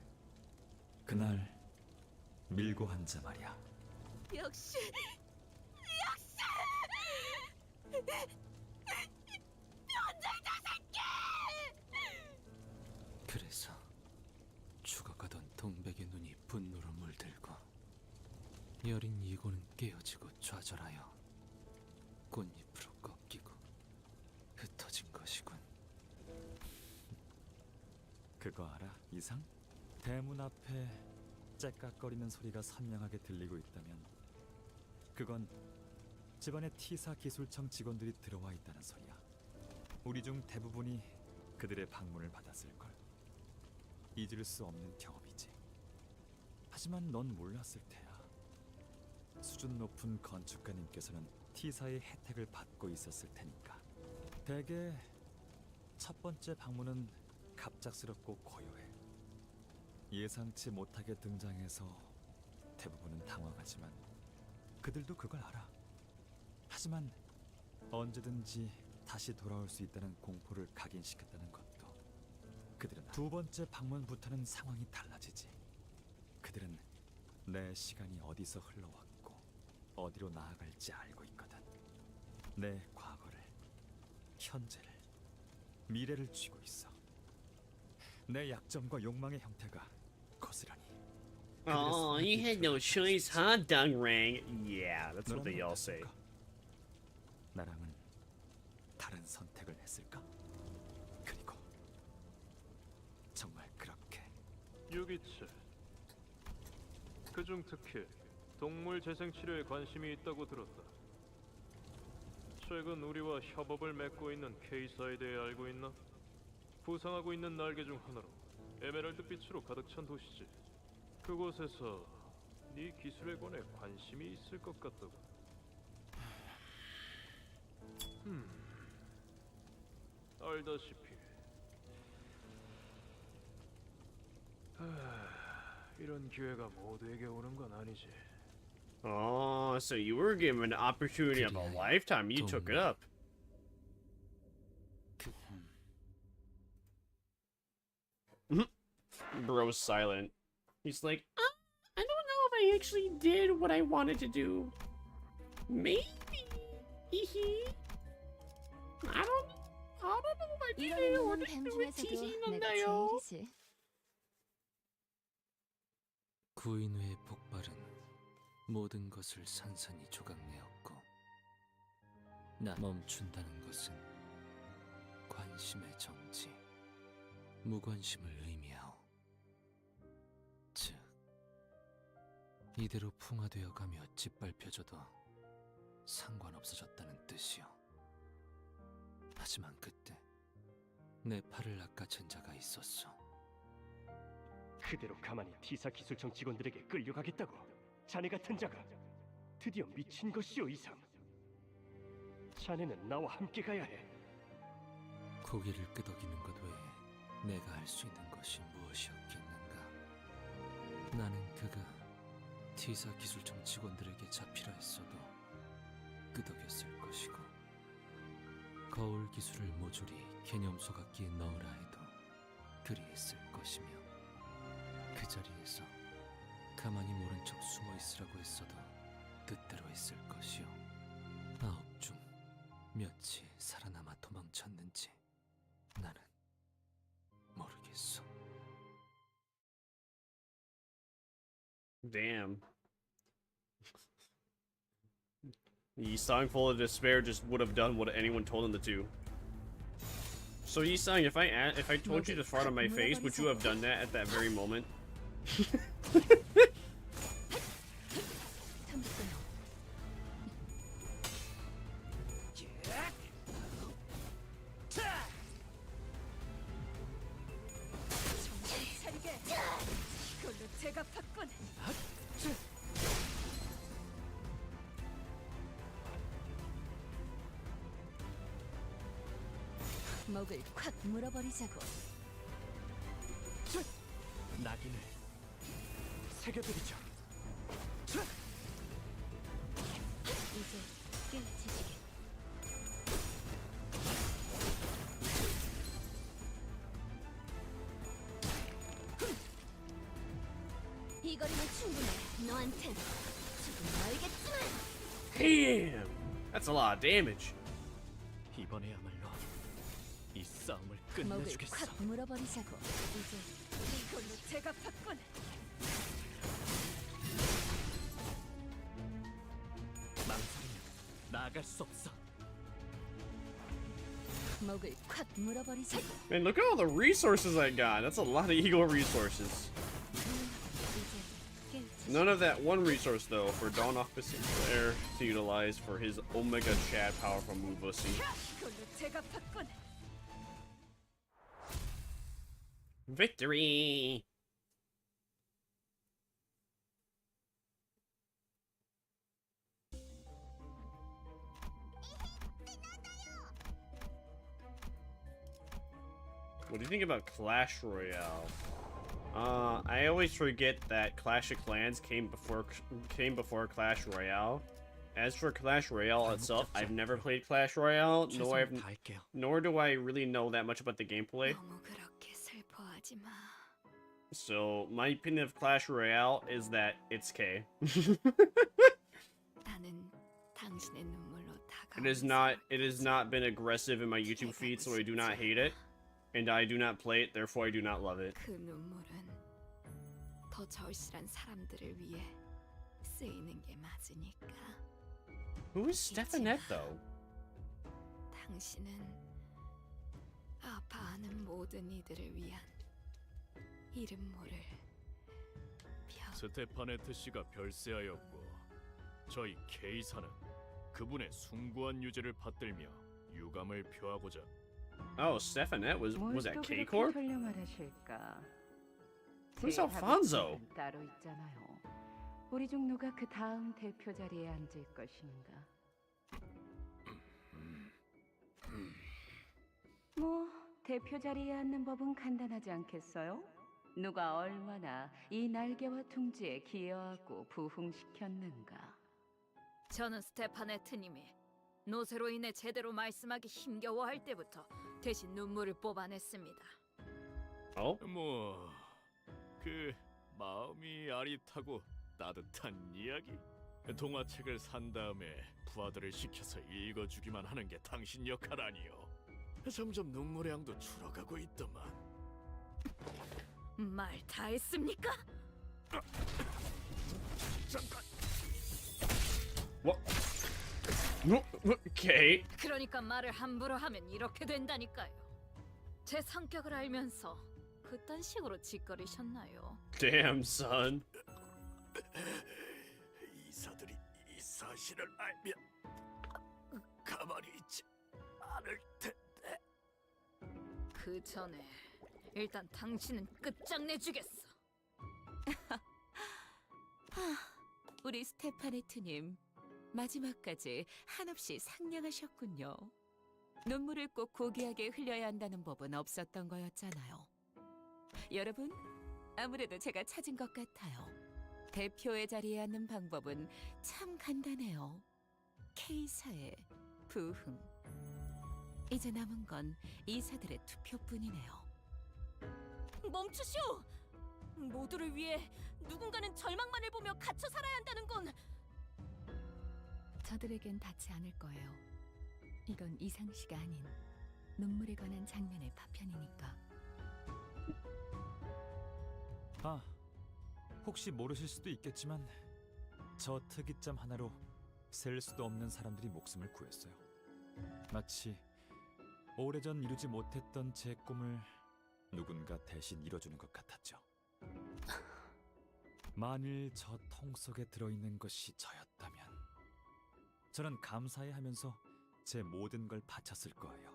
그날 밀고 한 자 말이야. 역시 변절자 새끼! 그래서 죽어가던 동백의 눈이 분노로 물들고 여린 이고는 깨어지고 좌절하여 꽃잎으로 꺾이고 흩어진 것이군. 그거 알아, 이상? 대문 앞에 째깍거리는 소리가 선명하게 들리고 있다면 그건 집안의 T사 기술청 직원들이 들어와 있다는 소리야. 우리 중 대부분이 그들의 방문을 받았을걸. 잊을 수 없는 경험이지. 하지만 넌 몰랐을 테야. 수준 높은 건축가님께서는 T사의 혜택을 받고 있었을 테니까. 대개 첫 번째 방문은 갑작스럽고 고요해. 예상치 못하게 등장해서 대부분은 당황하지만 그들도 그걸 알아. 하지만 언제든지 다시 돌아올 수 있다는 공포를 각인시켰다는 것도 그들은 두 번째 방문부터는 상황이 달라지지. 그들은 내 시간이 어디서 흘러왔고 어디로 나아갈지 알고 있거든. 내 과거를, 현재를, 미래를 쥐고 있어. 내 약점과 욕망의 형태가 거스르니. Oh, you had no choice, huh, Dungrang? Yeah, that's what they all say. 나랑은 다른 선택을 했을까? 그리고 정말 그렇게 유기체. 그중 특히 동물 재생 치료에 관심이 있다고 들었다. 최근 우리와 협업을 맺고 있는 K사에 대해 알고 있나? 부상하고 있는 날개 중 하나로 에메랄드 빛으로 가득 찬 도시지. 그곳에서 네 기술에 관해 관심이 있을 것 같다고. 알다시피 이런 기회가 모두에게 오는 건 아니지. Oh, so you were given an opportunity of a lifetime. You took it up. Bro's silent. He's like, I don't know if I actually did what I wanted to do. Maybe. I don't know if I did it or didn't do it. 티시는데요. 구인회의 폭발은 모든 것을 산산이 조각내었고 나 멈춘다는 것은 관심의 정지, 무관심을 의미하오. 즉, 이대로 풍화되어 가며 짓밟혀져도 상관없어졌다는 뜻이오. 하지만 그때 내 팔을 낚아챈 자가 있었어. 그대로 가만히 T사 기술청 직원들에게 끌려가겠다고? 자네 같은 자가 드디어 미친 것이오, 이상. 자네는 나와 함께 가야 해. 고개를 끄덕이는 것 외에 내가 할 수 있는 것이 무엇이었겠는가. 나는 그가 T사 기술청 직원들에게 잡히라 했어도 끄덕였을 것이고, 거울 기술을 모조리 개념 소각기에 넣으라 해도 그리했을 것이며, 그 자리에서 가만히 모른 척 숨어 있으라고 했어도 뜻대로 했을 것이요. 9 중 몇이 살아남아 도망쳤는지 나는 모르겠어. Damn. Yisang, full of despair, just would have done what anyone told him to do. So Yisang, if I told you to fart on my face, would you have done that at that very moment? 목을 콱 물어버리자고. 낙인을 새겨드리죠. 이제 깨우치시게. 이 거리면 충분해. 너한텐 조금 멀겠지만. Damn! That's a lot of damage. 이번에야말로 이 싸움을 목을 끝내주겠어. 콱 물어버리자고. 이제 이걸로 제가 받군. 망설이면 나아갈 수 없어. 목을 콱 물어버리자고. Man, look at all the resources I got. That's a lot of eagle resources. None of that one resource though for Dawn Officer to utilize for his Omega Chad powerful move. Let's see. 이걸로 제가 받군. Victory! What do you think about Clash Royale? I always forget that Clash of Clans came before Clash Royale. As for Clash Royale itself, I've never played Clash Royale, nor do I really know that much about the gameplay. So my opinion of Clash Royale is that it's K. It has not been aggressive in my YouTube feed, so I do not hate it. And I do not play it, therefore I do not love it. 그 눈물은 더 절실한 사람들을 위해 쓰이는 게 맞으니까. Who is Stephanette though? 당신은 아파하는 모든 이들을 위한 이름 모를 스테파네트 씨가 별세하였고 저희 K사는 그분의 숭고한 유죄를 받들며 유감을 표하고자. Oh, Stephanette was that K Corp? 설명하실까? Who's Alfonso? 따로 있잖아요. 우리 종로가 그 다음 대표 자리에 앉을 것인가? 뭐 대표 자리에 앉는 법은 간단하지 않겠어요? 누가 얼마나 이 날개와 둥지에 기여하고 부흥시켰는가? 저는 스테파네트님이 노세로 인해 제대로 말씀하기 힘겨워할 때부터 대신 눈물을 뽑아냈습니다. 그 마음이 아릿하고 따뜻한 이야기? 동화책을 산 다음에 부하들을 시켜서 읽어주기만 하는 게 당신 역할 아니요. 점점 눈물의 양도 줄어가고 있더만. 말 다 했습니까? 잠깐. Okay. 그러니까 말을 함부로 하면 이렇게 된다니까요. 제 성격을 알면서 그딴 식으로 짓거리셨나요? Damn, son. 이사들이 이 사실을 알면 가만히 있지 않을 텐데. 그 전에 일단 당신은 끝장내주겠어. 우리 스테파네트님 마지막까지 한없이 상냥하셨군요. 눈물을 꼭 고귀하게 흘려야 한다는 법은 없었던 거였잖아요. 여러분, 아무래도 제가 찾은 것 같아요. 대표의 자리에 앉는 방법은 참 간단해요. K사의 부흥. 이제 남은 건 이사들의 투표뿐이네요. 멈추시오! 모두를 위해 누군가는 절망만을 보며 갇혀 살아야 한다는 건 저들에겐 닿지 않을 거예요. 이건 이상시가 아닌 눈물에 관한 장면의 파편이니까. 아, 혹시 모르실 수도 있겠지만 저 특이점 하나로 셀 수도 없는 사람들이 목숨을 구했어요. 마치 오래전 이루지 못했던 제 꿈을 누군가 대신 이뤄주는 것 같았죠. 만일 저 통 속에 들어있는 것이 저였다면 저는 감사해하면서 제 모든 걸 바쳤을 거예요.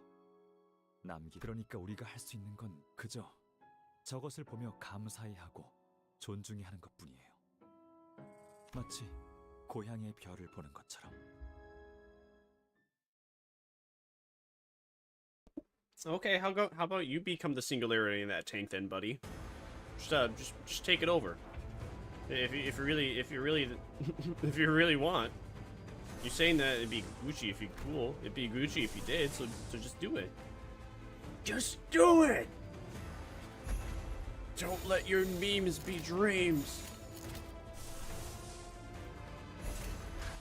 그러니까 우리가 할 수 있는 건 그저 저것을 보며 감사해하고 존중해하는 것뿐이에요. 마치 고향의 별을 보는 것처럼. Okay, how about you become the singularity in that tank then, buddy? Just take it over. If you really if you really want. You're saying that it'd be Gucci if you cool. It'd be Gucci if you did. So just do it. Just do it. Don't let your memes be dreams.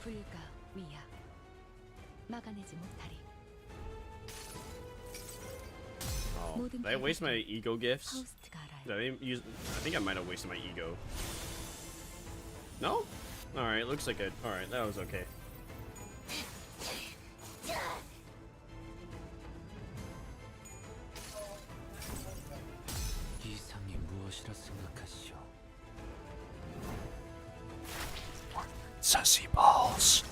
불가 위야 막아내지 못하리. Oh, did I waste my ego gifts? Did I use? I think I might have wasted my ego. No? Alright, looks like it. Alright, that was okay. 이상이 무엇이라 생각하시오? Sassy balls.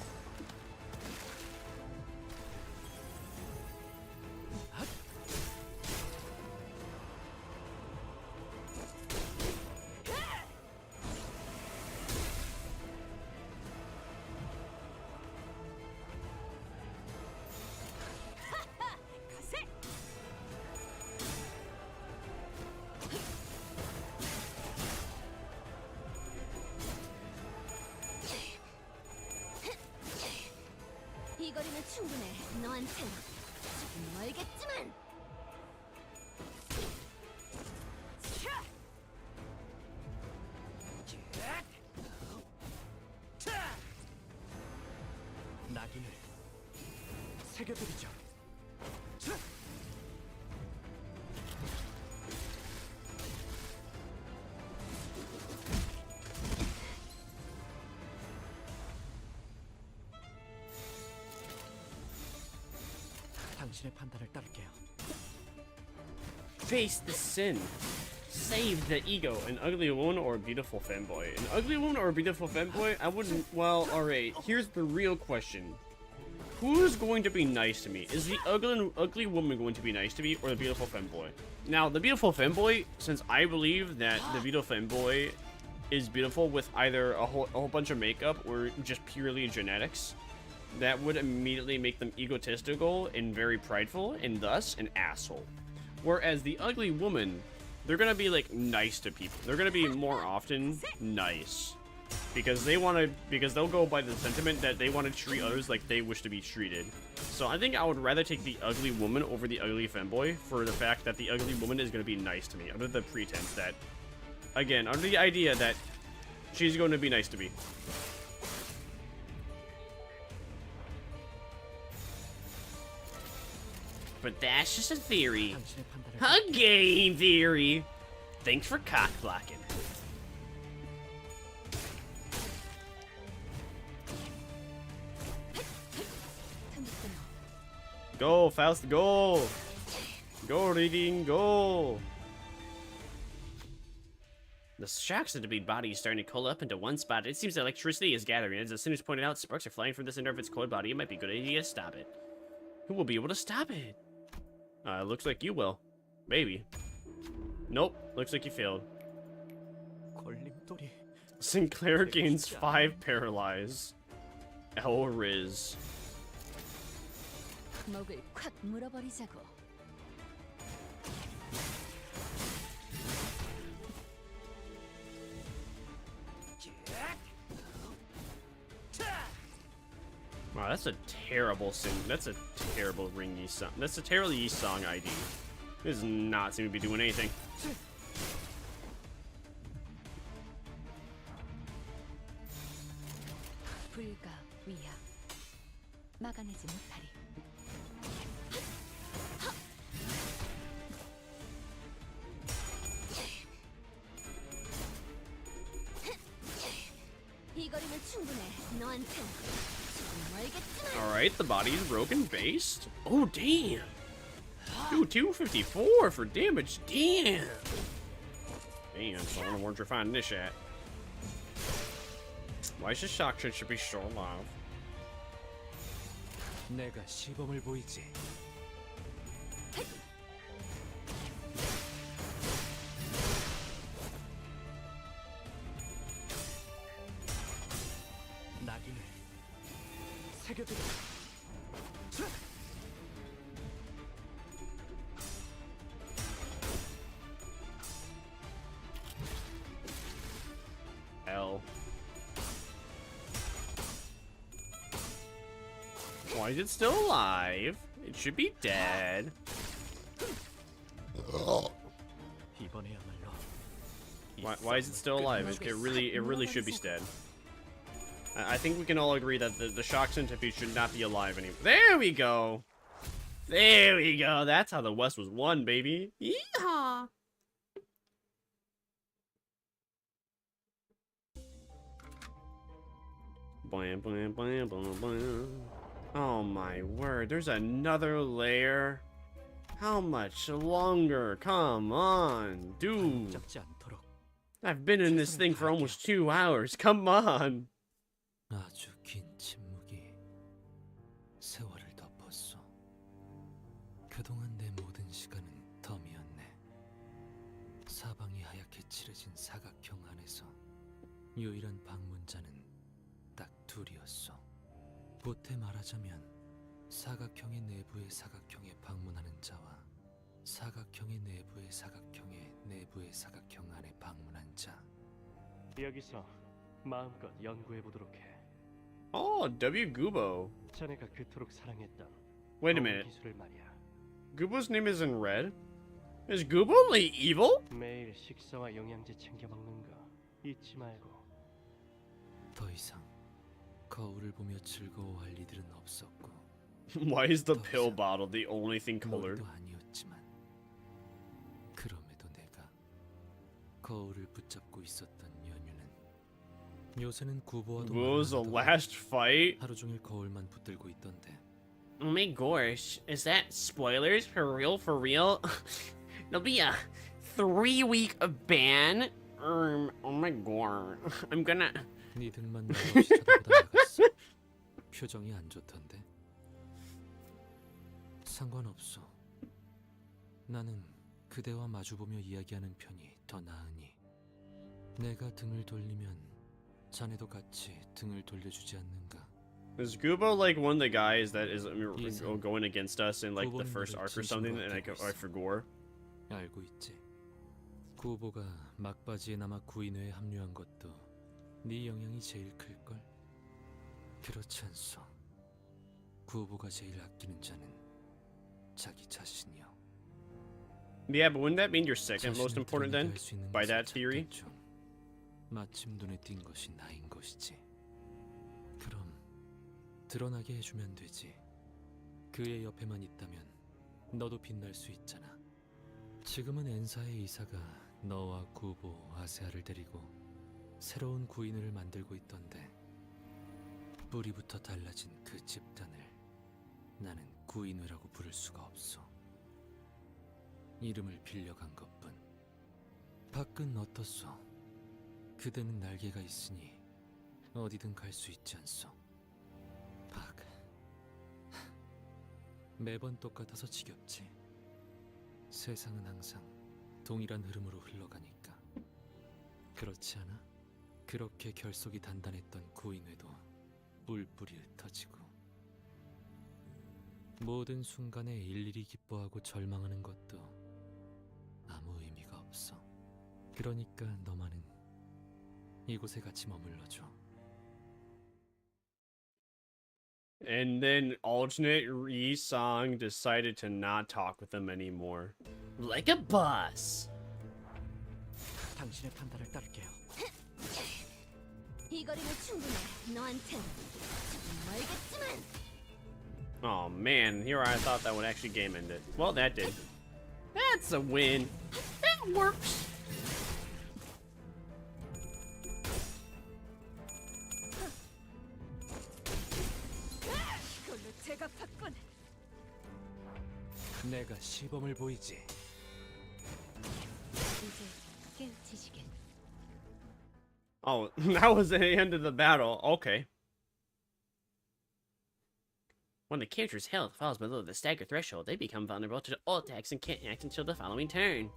이 거리는 충분해. 너한텐 조금 멀겠지만. 낙인을 새겨드리죠. 당신의 판단을 따를게요. Face the sin. Save the ego. An ugly woman or a beautiful femboy? An ugly woman or a beautiful femboy? I wouldn't. Well, alright. Here's the real question. Who's going to be nice to me? Is the ugly woman going to be nice to me, or the beautiful femboy? Now, the beautiful femboy, since I believe that the beautiful femboy is beautiful with either a whole bunch of makeup or just purely genetics, that would immediately make them egotistical and very prideful, and thus an asshole. Whereas the ugly woman, they're gonna be like nice to people. They're gonna be more often nice. Because they'll go by the sentiment that they want to treat others like they wish to be treated. So I think I would rather take the ugly woman over the ugly femboy for the fact that the ugly woman is going to be nice to me, under the pretense that, again, under the idea that she's going to be nice to me. But that's just a theory. A game theory. Thanks for cock blocking. Go, Faust, go! Go, reading, go! The shocks of the big body is starting to coil up into one spot. It seems that electricity is gathering. As the sinners pointed out, sparks are flying from the center of its coiled body. It might be a good idea to stop it. Who will be able to stop it? Looks like you will. Maybe. Nope, looks like you failed. Sinclair gains 5 paralyze. El Riz. 목을 콱 물어버리자고. Wow, that's a terrible That's a terrible ringy song. That's a terribly song ID. This does not seem to be doing anything. 불가 위야 막아내지 못하리. 이 거리는 충분해. 너한텐 조금 멀겠지만. Alright, the body's broken based. Oh, damn. Dude, 254 for damage. Damn. Damn, so I wonder where you're finding this at. Why is this shock should be so alive? 내가 시범을 보이지. 낙인을 새겨드려. Why is it still alive? It should be dead. Why is it still alive? It really should be dead. I think we can all agree that the shock centipede should not be alive anymore. There we go. There we go. That's how the West was won, baby. Yeehaw. Blam, blam, blam, blam, blam. Oh my word, there's another layer. How much longer? Come on, dude. I've been in this thing for almost 2 hours. Come on. 아주 긴 침묵이 세월을 덮었어. 그동안 내 모든 시간은 덤이었네. 사방이 하얗게 칠해진 사각형 안에서 유일한 방문자는 딱 둘이었어. 보태 말하자면 사각형의 내부의 사각형에 방문하는 자와 사각형의 내부의 사각형의 내부의 사각형 안에 방문한 자. 여기서 마음껏 연구해 보도록 해. Oh, W. Gubo. 자네가 그토록 사랑했던 Wait a minute. 기술을 말이야. Gubo's name is in red? Is Gubo like evil? 매일 식사와 영양제 챙겨 먹는 거 잊지 말고. 더 이상 거울을 보며 즐거워할 이들은 없었고. Why is the pill bottle the only thing colored? 아니었지만 그럼에도 내가 거울을 붙잡고 있었던 연유는 요새는 구보와도 was the last fight? 하루 종일 거울만 붙들고 있던데. Oh my gosh, is that spoilers for real? For real? There'll be a 3-week ban. Oh my god, I'm gonna. 니들만 말없이 쳐다보다 나갔어. 표정이 안 좋던데. 상관없어. 나는 그대와 마주보며 이야기하는 편이 더 나으니. 내가 등을 돌리면 자네도 같이 등을 돌려주지 않는가? Is Gubo like one of the guys that is going against us in like the first arc or something, and I forgot? 알고 있지. 구보가 막바지에 남아 구인회에 합류한 것도 네 영향이 제일 클걸? 그렇지 않소. 구보가 제일 아끼는 자는 자기 자신이요. Yeah, but wouldn't that mean you're second most important then? By that theory? 마침 눈에 띈 것이 나인 것이지. 그럼 드러나게 해주면 되지. 그의 옆에만 있다면 너도 빛날 수 있잖아. 지금은 엔사의 이사가 너와 구보, 아세아를 데리고 새로운 구인을 만들고 있던데 뿌리부터 달라진 그 집단을 나는 구인회라고 부를 수가 없어. 이름을 빌려간 것뿐. 밖은 어떻소? 그대는 날개가 있으니 어디든 갈 수 있지 않소? 박. 매번 똑같아서 지겹지. 세상은 항상 동일한 흐름으로 흘러가니까. 그렇지 않아? 그렇게 결속이 단단했던 구인회도 뿔뿔이 흩어지고 모든 순간에 일일이 기뻐하고 절망하는 것도 아무 의미가 없어. 그러니까 너만은 이곳에 같이 머물러줘. And then alternate Yi-sang decided to not talk with them anymore. Like a boss. 당신의 판단을 따를게요. 이 거리는 충분해. 너한텐 조금 멀겠지만. Oh man, here I thought that would actually game end it. Well, that did. That's a win. That works. 이걸로 제각탔군. 내가 시범을 보이지. 이제 깨우치시길. Oh, that was the end of the battle. Okay. When the character's health falls below the stagger threshold, they become vulnerable to all attacks and can't act until the following turn.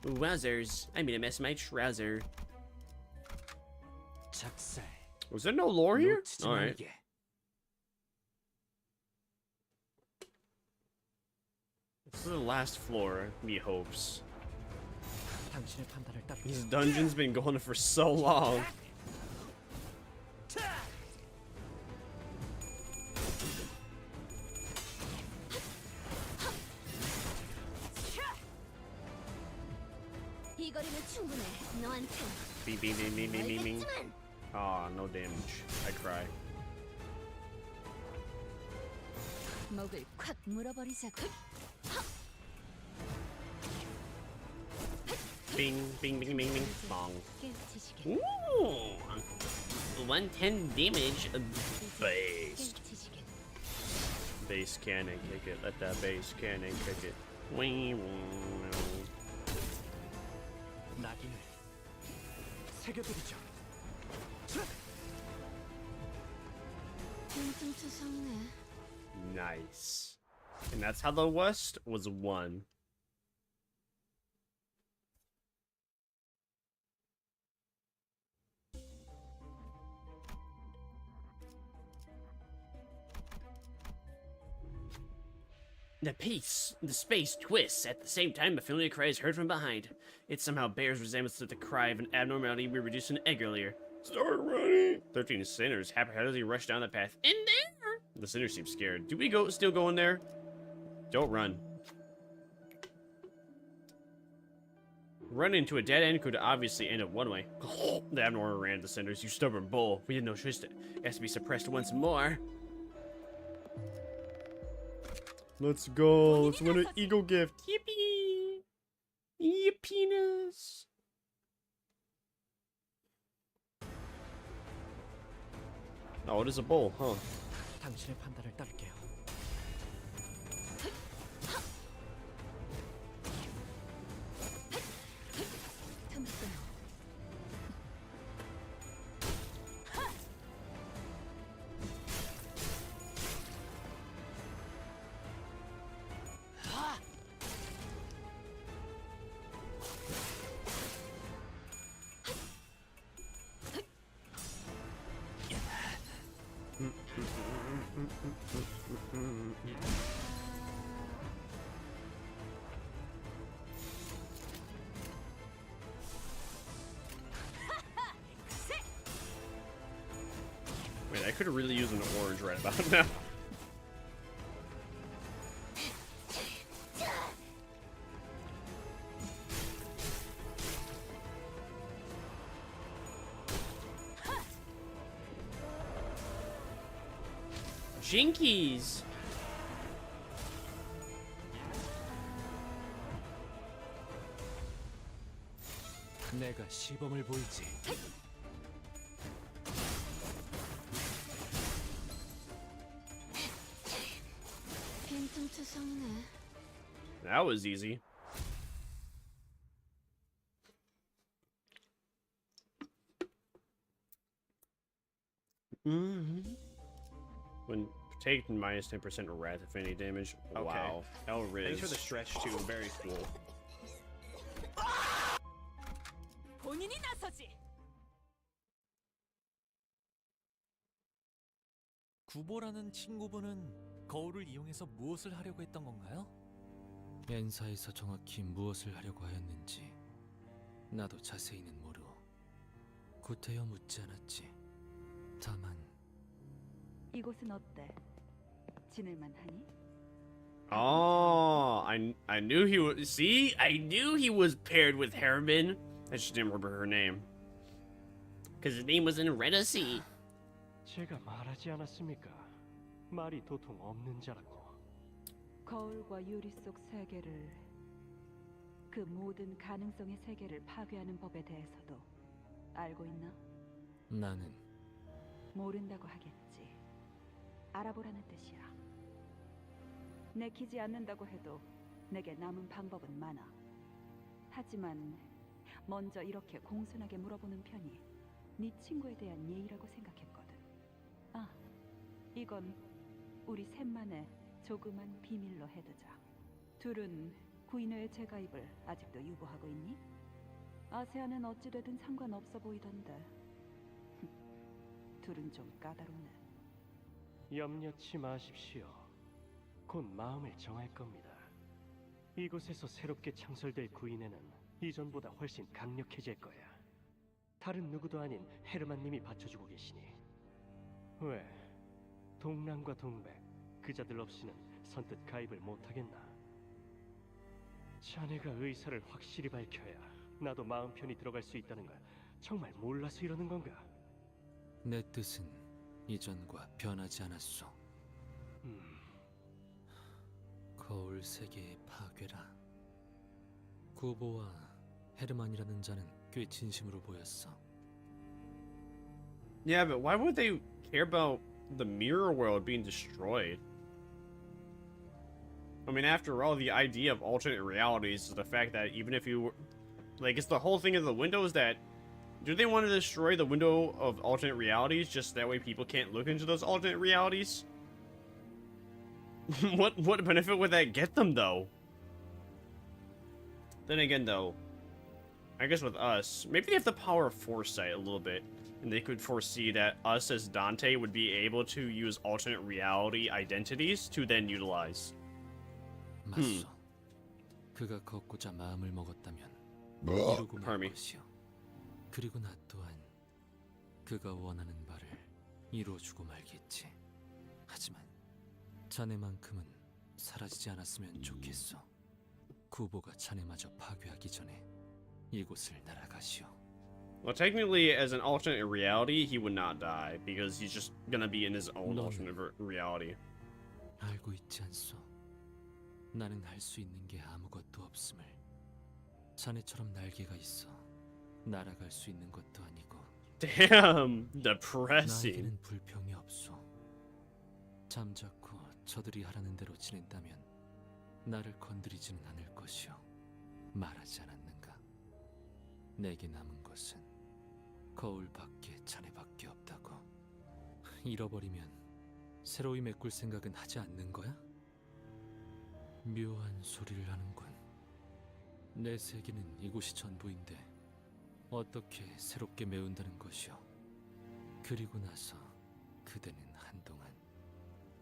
Wowzers. I made a mess of my trouser. 작살. Was there no lore here? Alright. This is the last floor, me hopes. 당신의 판단을 따를게요. This dungeon's been going for so long. 징징거리면 충분해. 너한텐 Bing, bing, bing, bing, bing, bing, bing. 알겠지만 Aw, no damage. I cry. 목을 콱 물어버리자고. Bing, bing, bing, bing, bing. Bong. 깨우치시게. Ooh! 110 damage. Base. 깨우치시게. Base cannon kick it. Let that base cannon kick it. Wing. 낙인을 새겨드리죠. 퉁퉁투성네. Nice. And that's how the West was won. The space twists. At the same time, a familiar cry is heard from behind. It somehow bears resemblance to the cry of an abnormality we reduced an egg earlier. Start running! 13 sinners haphazardly rush down the path. In there! The sinners seem scared. Do we still go in there? Don't run. Run into a dead end could obviously end up one way. The abnormal ran to the sinners. You stubborn bull. We had no choice. It has to be suppressed once more. Let's go. Let's win an eagle gift. Yippee! Yippeeness! Oh, it is a bowl, huh? 당신의 판단을 따를게요. Wait, I could really use an orange right about now. Jinkies! 내가 시범을 보이지. 빈틈투성이네. That was easy. When taken minus 10% wrath if any damage. Okay. Wow. El Riz. Thanks for the stretch too. Very cool. 본인이 나서지. 구보라는 친구분은 거울을 이용해서 무엇을 하려고 했던 건가요? 엔사에서 정확히 무엇을 하려고 하였는지 나도 자세히는 모르. 구태여 묻지 않았지. 다만 이곳은 어때? 지낼만 하니? Oh, I knew he was. See, I knew he was paired with Herman. I just didn't remember her name. Because his name was in Renaissance. 제가 말하지 않았습니까? 말이 도통 없는 자라고. 거울과 유리 속 세계를, 그 모든 가능성의 세계를 파괴하는 법에 대해서도 알고 있나? 나는 모른다고 하겠지. 알아보라는 뜻이야. 내키지 않는다고 해도 내게 남은 방법은 많아. 하지만 먼저 이렇게 공손하게 물어보는 편이 네 친구에 대한 예의라고 생각했거든. 아, 이건 우리 셋만의 조그만 비밀로 해두자. 둘은 구인회의 재가입을 아직도 유보하고 있니? 아세아는 어찌되든 상관없어 보이던데. 둘은 좀 까다롭네. 염려치 마십시오. 곧 마음을 정할 겁니다. 이곳에서 새롭게 창설될 구인회는 이전보다 훨씬 강력해질 거야. 다른 누구도 아닌 헤르만님이 받쳐주고 계시니. 왜? 동남과 동백, 그자들 없이는 선뜻 가입을 못하겠나? 자네가 의사를 확실히 밝혀야 나도 마음 편히 들어갈 수 있다는 걸 정말 몰라서 이러는 건가? 내 뜻은 이전과 변하지 않았소. 거울 세계의 파괴라. 구보와 헤르만이라는 자는 꽤 진심으로 보였어. Yeah, but why would they care about the mirror world being destroyed? I mean, after all, the idea of alternate realities is the fact that even if you were... Like, it's the whole thing of the windows that... Do they want to destroy the window of alternate realities just that way people can't look into those alternate realities? What benefit would that get them, though? Then again, though, I guess with us, maybe they have the power of foresight a little bit, and they could foresee that us as Dante would be able to use alternate reality identities to then utilize. 맞소. 그가 걷고자 마음을 먹었다면 이루고 말 것이요. 그리고 나 또한 그가 원하는 바를 이루어주고 말겠지. 하지만 자네만큼은 사라지지 않았으면 좋겠어. 구보가 자네마저 파괴하기 전에 이곳을 날아가시오. Well, technically, as an alternate reality, he would not die because he's just gonna be in his own alternate reality. 알고 있지 않소? 나는 할 수 있는 게 아무것도 없음을. 자네처럼 날개가 있어 날아갈 수 있는 것도 아니고. Damn, depressing. 나에게는 불평이 없소. 잠자코 저들이 하라는 대로 지낸다면 나를 건드리지는 않을 것이오. 말하지 않았는가? 내게 남은 것은 거울밖에 자네밖에 없다고. 잃어버리면 새로이 메꿀 생각은 하지 않는 거야? 묘한 소리를 하는군. 내 세계는 이곳이 전부인데 어떻게 새롭게 메운다는 것이오. 그리고 나서 그대는 한동안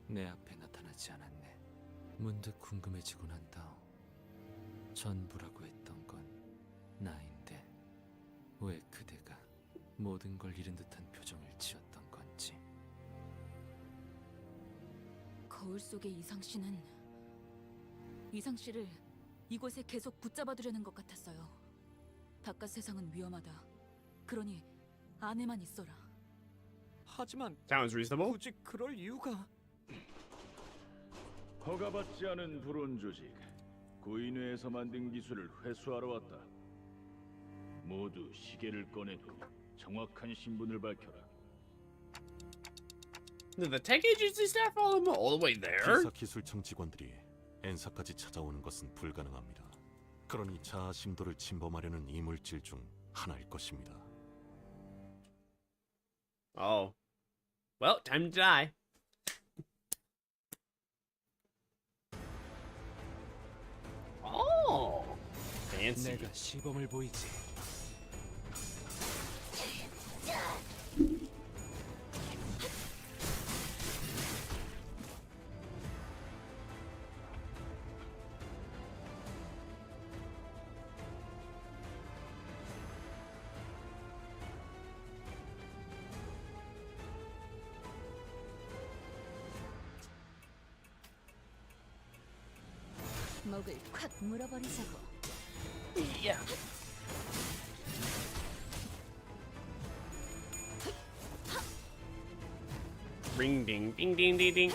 내 앞에 나타나지 않았네. 문득 궁금해지곤 한다오. 전부라고 했던 건 나인데 왜 그대가 모든 걸 잃은 듯한 표정을 지었던 건지. 거울 속의 이상씨를 이곳에 계속 붙잡아두려는 것 같았어요. 바깥 세상은 위험하다. 그러니 안에만 있어라. 하지만 Sounds reasonable. 굳이 그럴 이유가... 허가받지 않은 불온 조직, 구인회에서 만든 기술을 회수하러 왔다. 모두 시계를 꺼내고 정확한 신분을 밝혀라. Did the tech agency staff follow him all the way there? 기사 기술청 직원들이 엔사까지 찾아오는 것은 불가능합니다. 그러니 자아 심도를 침범하려는 이물질 중 하나일 것입니다. Oh. Well, time to die. Oh, fancy. 내가 시범을 보이지. 목을 콱 물어버리자고. Ring ding ding ding ding ding.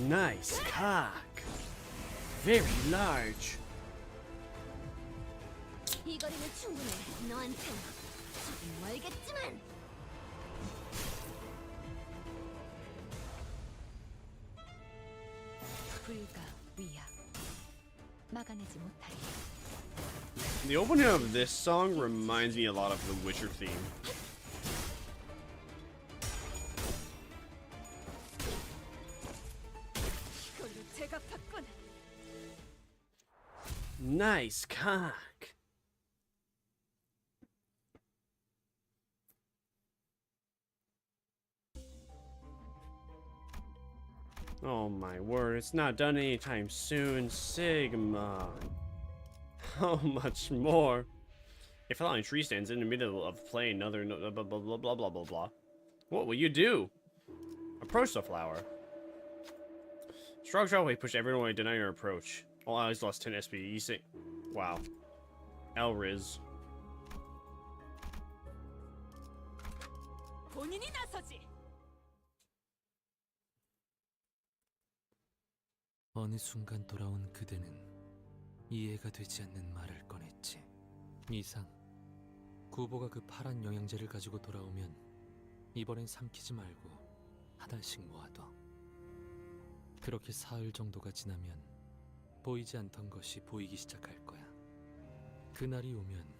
Nice cock. Very large. 이 거리는 충분해. 너한텐 조금 멀겠지만. 불가 위야. 막아내지 못하리. The opening of this song reminds me a lot of the Witcher theme. 이걸로 제각탔군. Nice cock. Oh my word, it's not done anytime soon, Sigma. How much more? A falling tree stands in the middle of playing another blah blah blah blah blah blah blah. What will you do? Approach the flower. Strong shot, he pushed everyone away, denying your approach. All allies lost 10 SP. You say, wow. Elriz. 본인이 나서지. 어느 순간 돌아온 그대는 이해가 되지 않는 말을 꺼냈지. 이상, 구보가 그 파란 영양제를 가지고 돌아오면 이번엔 삼키지 말고 하나씩 모아둬. 그렇게 사흘 정도가 지나면 보이지 않던 것이 보이기 시작할 거야. 그날이 오면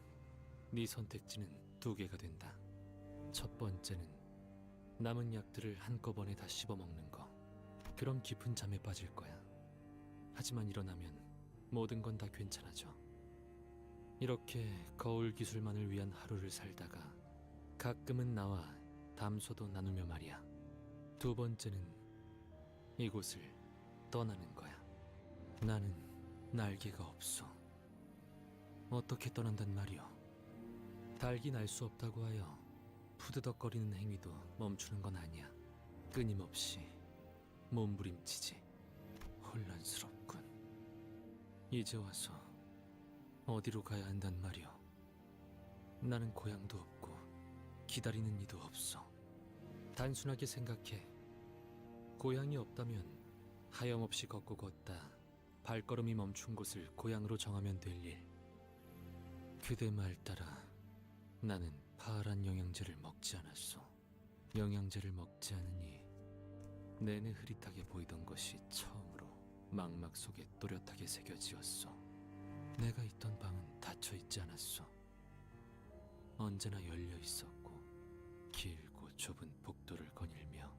네 선택지는 2개가 된다. 첫 번째는 남은 약들을 한꺼번에 다 씹어먹는 거. 그럼 깊은 잠에 빠질 거야. 하지만 일어나면 모든 건 다 괜찮아져. 이렇게 거울 기술만을 위한 하루를 살다가 가끔은 나와 담소도 나누며 말이야. 2번째는 이곳을 떠나는 거야. 나는 날개가 없어. 어떻게 떠난단 말이오. 달기 날 수 없다고 하여 푸드덕거리는 행위도 멈추는 건 아니야. 끊임없이 몸부림치지. 혼란스럽군. 이제 와서 어디로 가야 한단 말이오. 나는 고향도 없고 기다리는 이도 없어. 단순하게 생각해. 고향이 없다면 하염없이 걷고 걷다 발걸음이 멈춘 곳을 고향으로 정하면 될 일. 그대 말 따라 나는 파란 영양제를 먹지 않았어. 영양제를 먹지 않으니 내내 흐릿하게 보이던 것이 처음으로 망막 속에 또렷하게 새겨지었어. 내가 있던 방은 닫혀 있지 않았어. 언제나 열려 있었고 길고 좁은 복도를 거닐며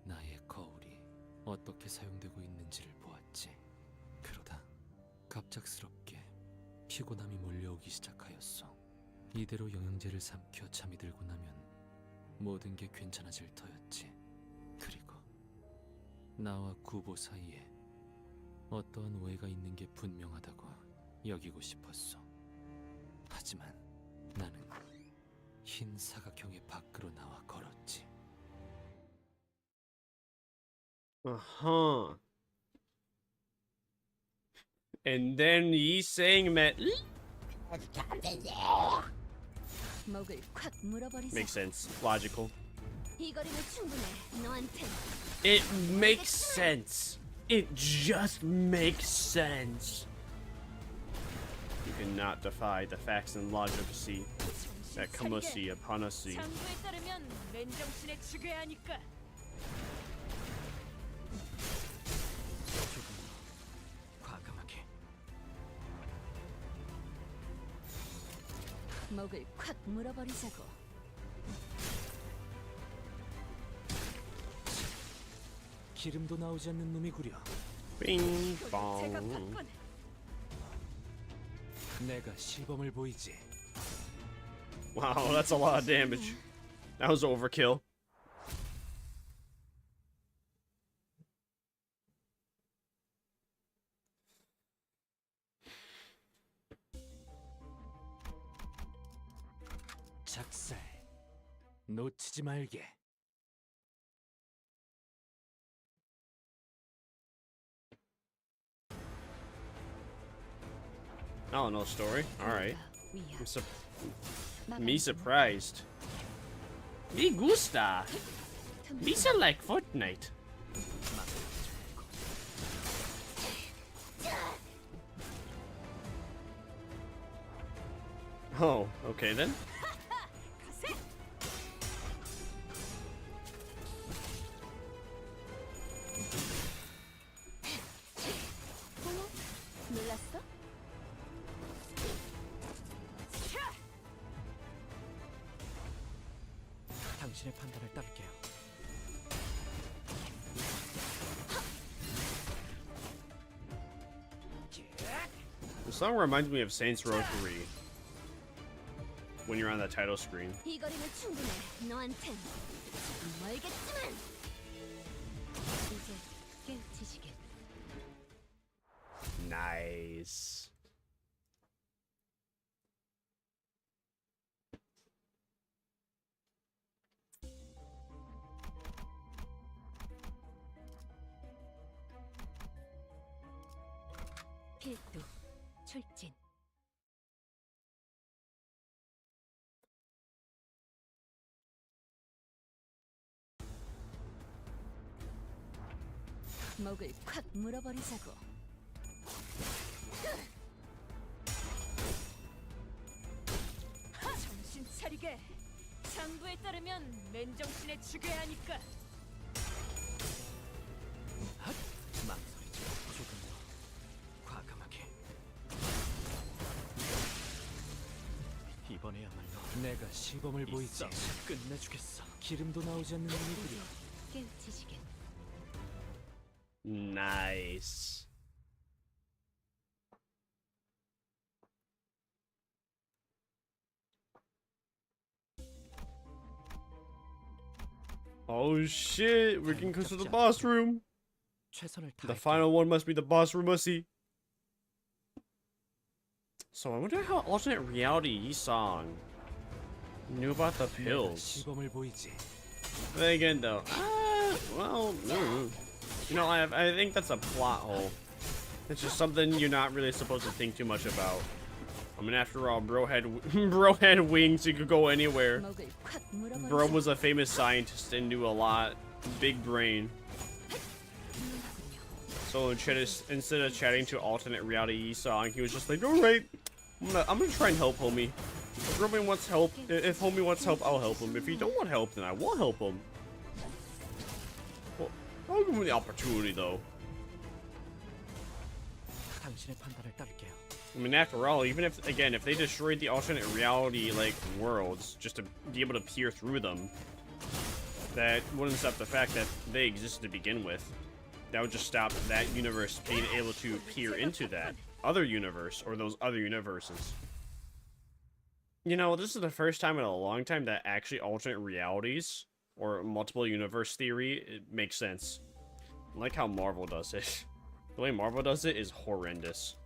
나의 거울이 어떻게 사용되고 있는지를 보았지. 그러다 갑작스럽게 피곤함이 몰려오기 시작하였어. 이대로 영양제를 삼켜 잠이 들고 나면 모든 게 괜찮아질 터였지. 그리고 나와 구보 사이에 어떠한 오해가 있는 게 분명하다고 여기고 싶었어. 하지만 나는 흰 사각형의 밖으로 나와 걸었지. Uh-huh. And then he's saying that 목을 콱 물어버리자. makes sense. Logical. 이 거리는 충분해. 너한텐. It makes sense. It just makes sense. You cannot defy the facts and logic that come upon us. 장부에 따르면 맨정신에 죽여야 하니까. 과감하게. 목을 콱 물어버리자고. 기름도 나오지 않는 놈이구려. Bing 제가 bong. 바쁜. 내가 시범을 보이지. Wow, that's a lot of damage. That was overkill. 작살 놓치지 말게. Oh, no story. All right. Me surprised. Me gusta. Misa like Fortnite. Oh, okay then. 놀랐어? 당신의 판단을 따를게요. The song reminds me of Saints Row 3. When you're on the title screen. 이 거리는 충분해. 너한텐 멀겠지만. 이제 깨우치시길. Nice. 필두 출진. 목을 콱 물어버리자고. 정신 차리게. 장부에 따르면 맨정신에 죽여야 하니까. 망설이지 마. 조금 더 과감하게. 이번에야말로 내가 시범을 보이지. 끝내주겠어. 기름도 나오지 않는 이들이. 깨우치시겠. Nice. Oh shit, we're getting close to the boss room. 최선을 The 다할게. final one must be the boss room, must see. So I wonder how alternate reality Yisong knew about the pills. 시범을 보이지. Then again though, well, you know, I think that's a plot hole. It's just something you're not really supposed to think too much about. I mean, after all, bro had wings, he could go anywhere. Bro was a famous scientist and knew a lot. Big brain. So instead of chatting to alternate reality Yisong, he was just like, alright, I'm gonna try and help homie. If homie wants help, if homie wants help, I'll help him. If he don't want help, then I won't help him. Well, I'll give him the opportunity though. 당신의 판단을 따를게요. I mean, after all, even if, again, if they destroyed the alternate reality, like, worlds, just to be able to peer through them, that wouldn't stop the fact that they exist to begin with. That would just stop that universe being able to peer into that other universe, or those other universes. You know, this is the first time in a long time that actually alternate realities, or multiple universe theory, it makes sense. I like how Marvel does it. The way Marvel does it is horrendous.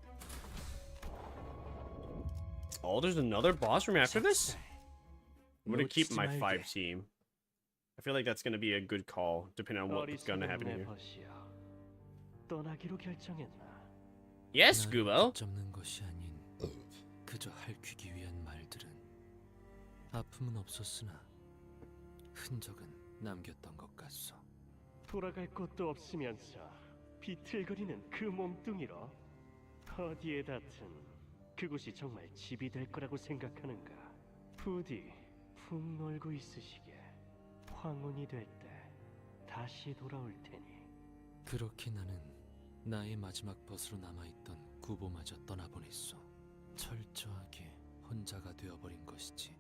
Oh, there's another boss room after this? I'm gonna keep my 5 team. I feel like that's gonna be a good call, depending on what's gonna happen here. 떠나기로 결정했나? Yes, Gubo. 접는 것이 아닌 그저 핥히기 위한 말들은 아픔은 없었으나 흔적은 남겼던 것 같소. 돌아갈 곳도 없으면서 비틀거리는 그 몸뚱이로 어디에 닿든 그곳이 정말 집이 될 거라고 생각하는가? 부디 푹 놀고 있으시게. 황혼이 될 때 다시 돌아올 테니. 그렇게 나는 나의 마지막 벗으로 남아있던 구보마저 떠나보냈소. 철저하게 혼자가 되어버린 것이지.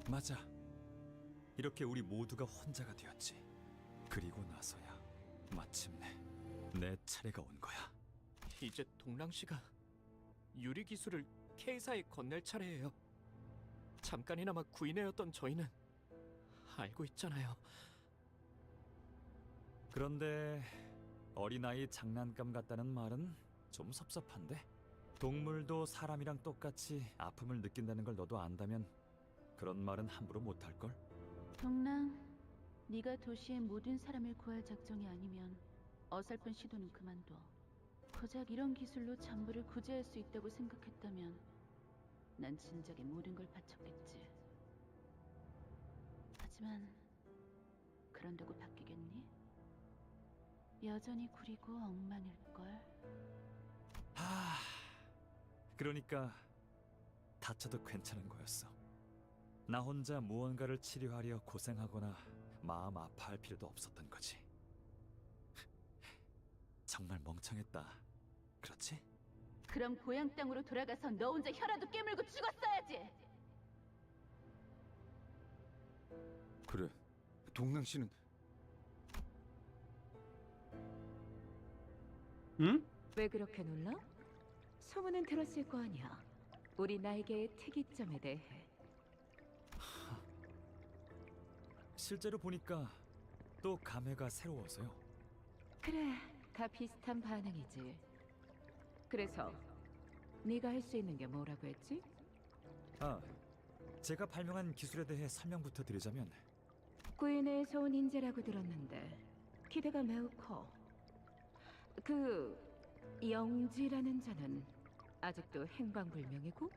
맞아. 이렇게 우리 모두가 혼자가 되었지. 그리고 나서야 마침내 내 차례가 온 거야. 이제 동랑 씨가 유리 기술을 K사에 건넬 차례예요. 잠깐이나마 구인회였던 저희는 알고 있잖아요. 그런데 어린아이 장난감 같다는 말은 좀 섭섭한데? 동물도 사람이랑 똑같이 아픔을 느낀다는 걸 너도 안다면 그런 말은 함부로 못할걸? 동랑, 네가 도시의 모든 사람을 구할 작정이 아니면 어설픈 시도는 그만둬. 고작 이런 기술로 장부를 구제할 수 있다고 생각했다면 난 진작에 모든 걸 바쳤겠지. 하지만 그런다고 바뀌겠니? 여전히 구리고 엉망일걸. 그러니까 다쳐도 괜찮은 거였어. 나 혼자 무언가를 치료하려 고생하거나 마음 아파할 필요도 없었던 거지. 정말 멍청했다. 그렇지? 그럼 고향 땅으로 돌아가서 너 혼자 혀라도 깨물고 죽었어야지. 그래, 동랑 씨는 응? 왜 그렇게 놀라? 소문은 들었을 거 아니야. 우리 나에게의 특이점에 대해. 실제로 보니까 또 감회가 새로워서요. 그래, 다 비슷한 반응이지. 그래서 네가 할 수 있는 게 뭐라고 했지? 제가 발명한 기술에 대해 설명부터 드리자면 구인회에서 온 인재라고 들었는데 기대가 매우 커. 그 영지라는 자는 아직도 행방불명이고?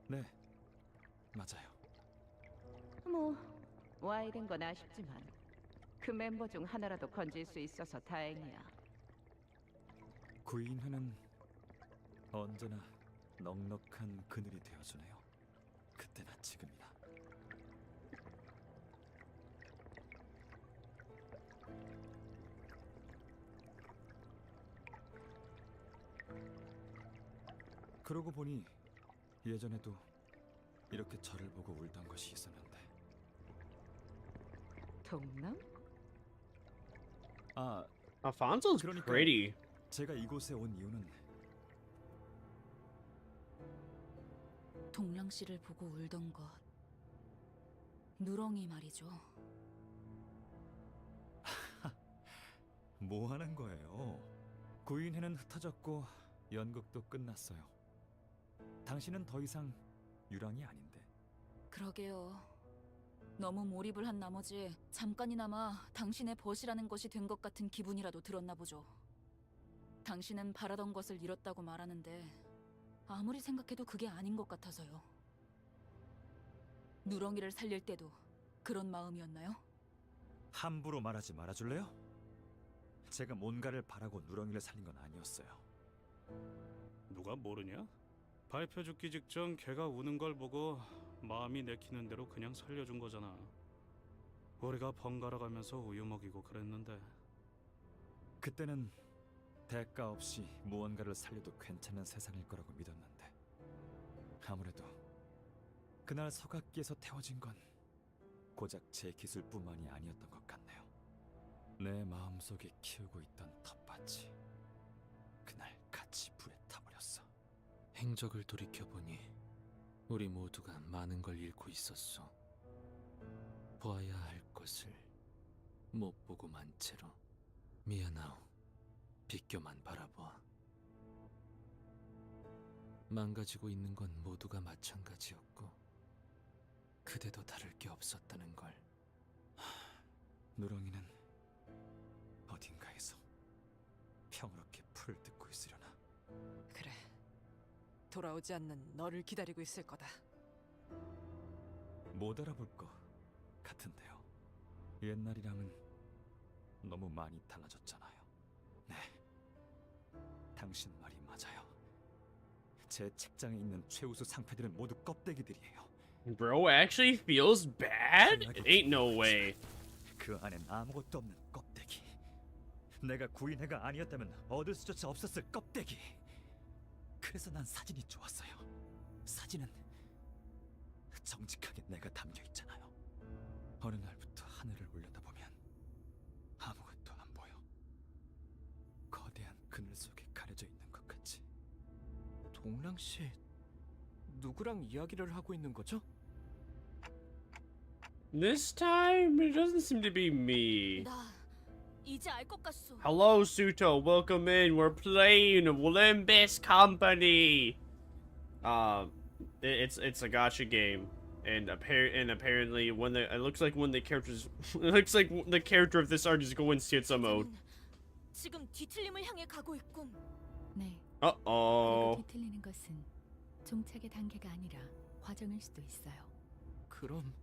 네, 맞아요. 뭐 와야 된 건 아쉽지만 그 멤버 중 하나라도 건질 수 있어서 다행이야. 구인회는 언제나 넉넉한 그늘이 되어주네요. 그때나 지금이나. 그러고 보니 예전에도 이렇게 저를 보고 울던 것이 있었는데. 동남? 아, Alfonso's 그러니까 pretty. 제가 이곳에 온 이유는 동랑 씨를 보고 울던 것. 누렁이 말이죠. 뭐 하는 거예요? 구인회는 흩어졌고 연극도 끝났어요. 당신은 더 이상 유랑이 아닌데. 그러게요. 너무 몰입을 한 나머지 잠깐이나마 당신의 벗이라는 것이 된 것 같은 기분이라도 들었나 보죠. 당신은 바라던 것을 잃었다고 말하는데 아무리 생각해도 그게 아닌 것 같아서요. 누렁이를 살릴 때도 그런 마음이었나요? 함부로 말하지 말아줄래요? 제가 뭔가를 바라고 누렁이를 살린 건 아니었어요. 누가 모르냐? 발표 죽기 직전 걔가 우는 걸 보고 마음이 내키는 대로 그냥 살려준 거잖아. 우리가 번갈아 가면서 우유 먹이고 그랬는데. 그때는 대가 없이 무언가를 살려도 괜찮은 세상일 거라고 믿었는데 아무래도 그날 서각기에서 태워진 건 고작 제 기술뿐만이 아니었던 것 같네요. 내 마음속에 키우고 있던 텃밭이 그날 같이 불에 타버렸어. 행적을 돌이켜보니 우리 모두가 많은 걸 잃고 있었어. 보아야 할 것을 못 보고 만 채로. 미안하오. 비껴만 바라보아. 망가지고 있는 건 모두가 마찬가지였고 그대도 다를 게 없었다는 걸. 누렁이는 어딘가에서 평화롭게 풀을 뜯고 있으려나. 그래. 돌아오지 않는 너를 기다리고 있을 거다. 못 알아볼 것 같은데요. 옛날이랑은 너무 많이 달라졌잖아요. 네, 당신 말이 맞아요. 제 책장에 있는 최우수 상패들은 모두 껍데기들이에요. Bro actually feels bad? It ain't no way. 그 안엔 아무것도 없는 껍데기. 내가 구인회가 아니었다면 얻을 수조차 없었을 껍데기. 그래서 난 사진이 좋았어요. 사진은 정직하게 내가 담겨 있잖아요. 어느 날부터 하늘을 올려다보면 아무것도 안 보여. 거대한 그늘 속에 가려져 있는 것 같이. 동랑 씨, 누구랑 이야기를 하고 있는 거죠? This time, it doesn't seem to be me. 나 이제 알 것 같소. Hello, Suto. Welcome in. We're playing Olympus Company. It's a gacha game, and apparently when it looks like the character of this arc is going Schizo mode. 지금 뒤틀림을 향해 가고 있군. 네. Uh-oh. 그리고 뒤틀리는 것은 종착의 단계가 아니라 과정일 수도 있어요. 그럼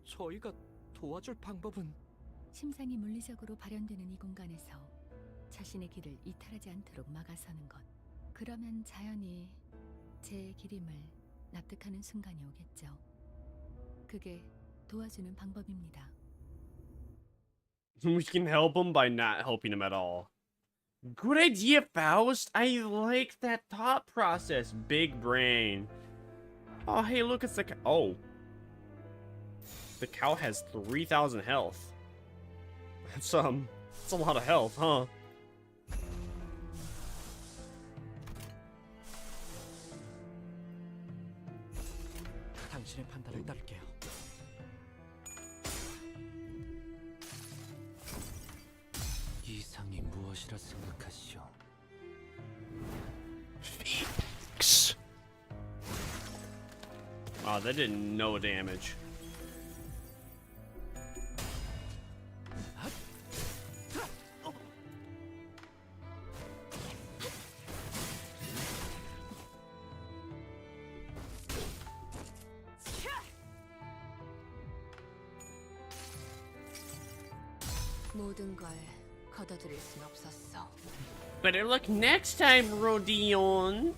저희가 도와줄 방법은? 심상이 물리적으로 발현되는 이 공간에서 자신의 길을 이탈하지 않도록 막아서는 것. 그러면 자연히 제 길임을 납득하는 순간이 오겠죠. 그게 도와주는 방법입니다. We can help him by not helping him at all. Good idea, Faust. I like that thought process. Big brain. Oh, hey, look, it's the cow. Oh. The cow has 3,000 health. That's a lot of health, huh? 당신의 판단을 따를게요. 이상이 무엇이라 생각하시오? Phoenix. Oh, that did no damage. 모든 걸 거둬들일 순 없었어. Better luck next time, Rodion.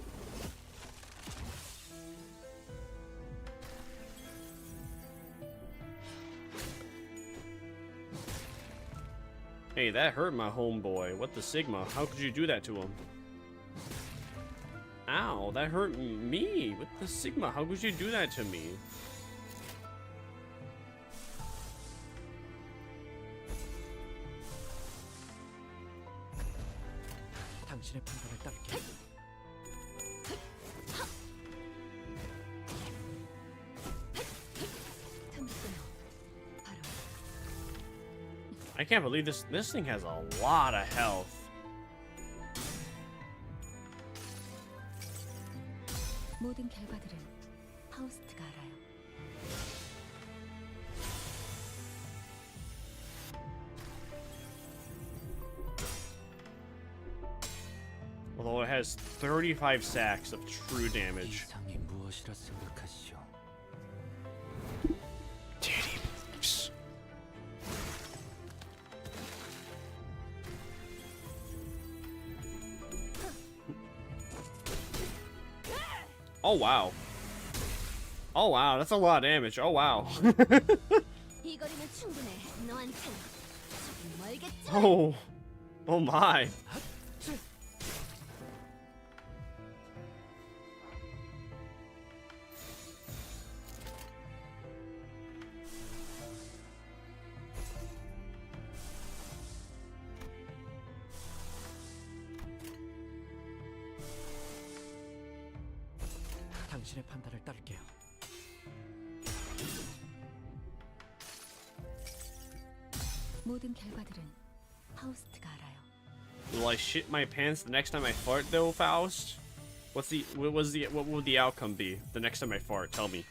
Hey, that hurt my homeboy. What the Sigma? How could you do that to him? Ow, that hurt me. What the Sigma? How could you do that to me? 당신의 판단을 따를게. I can't believe this thing has a lot of health. 모든 결과들은 파우스트가 알아요. Although it has 35 sacks of true damage. 이상이 무엇이라 생각하시오? P.O.Box. Oh wow. Oh wow, that's a lot of damage. Oh wow. 이 거리면 충분해. 너한텐 조금 멀겠지? Oh. Oh my. 당신의 판단을 따를게요. 모든 결과들은 파우스트가 알아요. Will I shit my pants the next time I fart though, Faust? What would the outcome be the next time I fart? Tell me.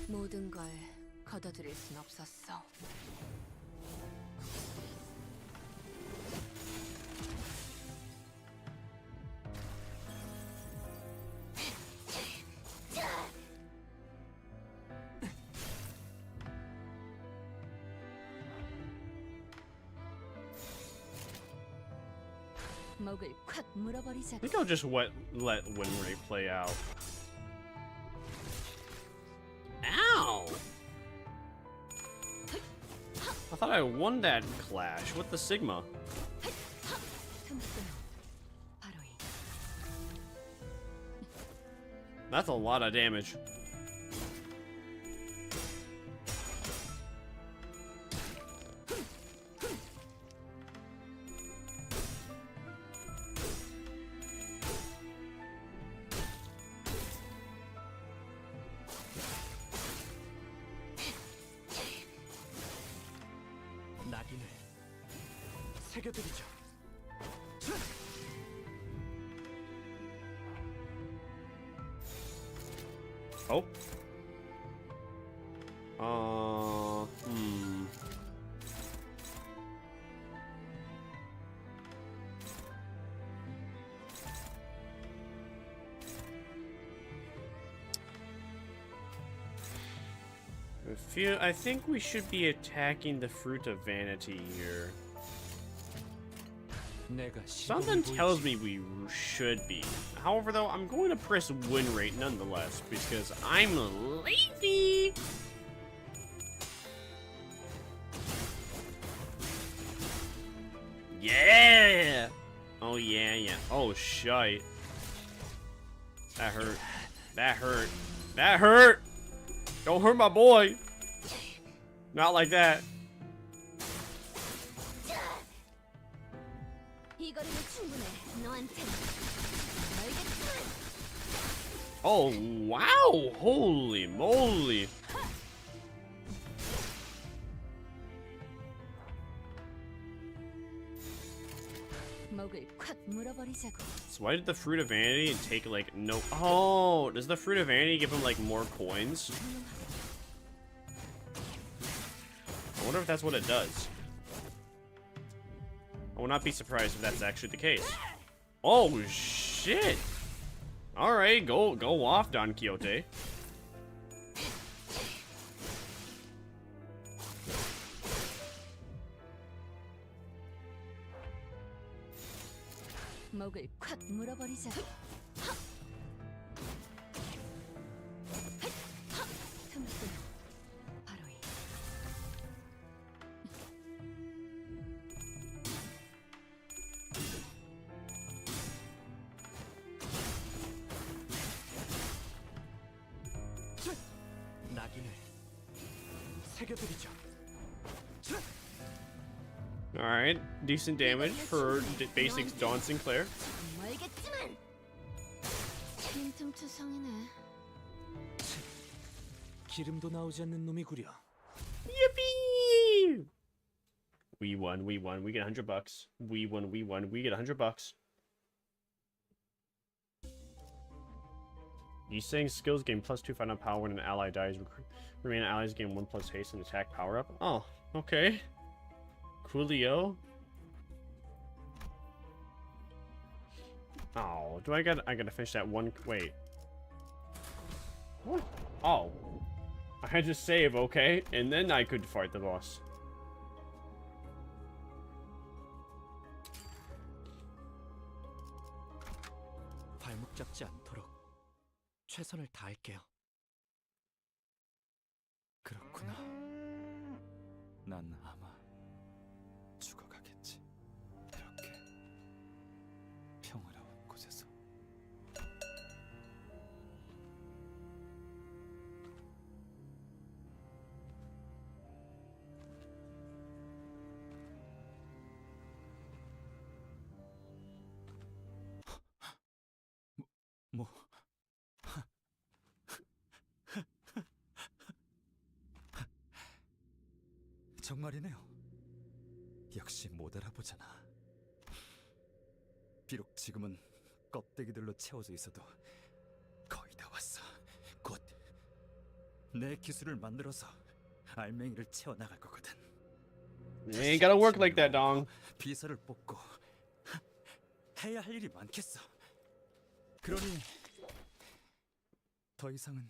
모든 걸 거둬들일 순 없었어. 목을 콱 물어버리자. I think I'll just let Winray play out. Ow! I thought I won that clash. What the Sigma? That's a lot of damage. 낙인을 새겨드리죠. Oh. I think we should be attacking the Fruit of Vanity here. Something tells me we should be. However, though, I'm going to press win rate nonetheless because I'm lazy. Yeah. Oh yeah, yeah. Oh shite. That hurt. That hurt. That hurt. Don't hurt my boy. Not like that. 이 거리면 충분해. 너한텐 멀겠지? Oh wow! Holy moly! 목을 콱 물어버리자고. So why did the Fruit of Vanity take like no? Oh, does the Fruit of Vanity give him like more coins? I wonder if that's what it does. I will not be surprised if that's actually the case. Oh shit! All right, go off, Don Quixote. 목을 콱 물어버리자고. 틈틈 바로 이. 낙인을 새겨드리죠. Alright, decent damage for basic Dawn Sinclair. 멀겠지만 빈틈투성이네. 기름도 나오지 않는 놈이구려. Yippee! We won, we get $100. We won, we get $100. You saying skills gain +2 final power when an ally dies. Remaining allies gain 1+ haste and attack power up. Oh, okay. Coolio. Oh, I gotta finish that one. Wait. What? Oh. I had to save, okay? And then I could fight the boss. 발목 잡지 않도록 최선을 다할게요. 그렇구나. 난 아마 죽어가겠지. 이렇게 평화로운 곳에서. 뭐? 정말이네요. 역시 못 알아보잖아. 비록 지금은 껍데기들로 채워져 있어도 거의 다 왔어. 곧 내 기술을 만들어서 알맹이를 채워 나갈 거거든. You ain't gotta work like that, dong. 비서를 뽑고 해야 할 일이 많겠어. 그러니 더 이상은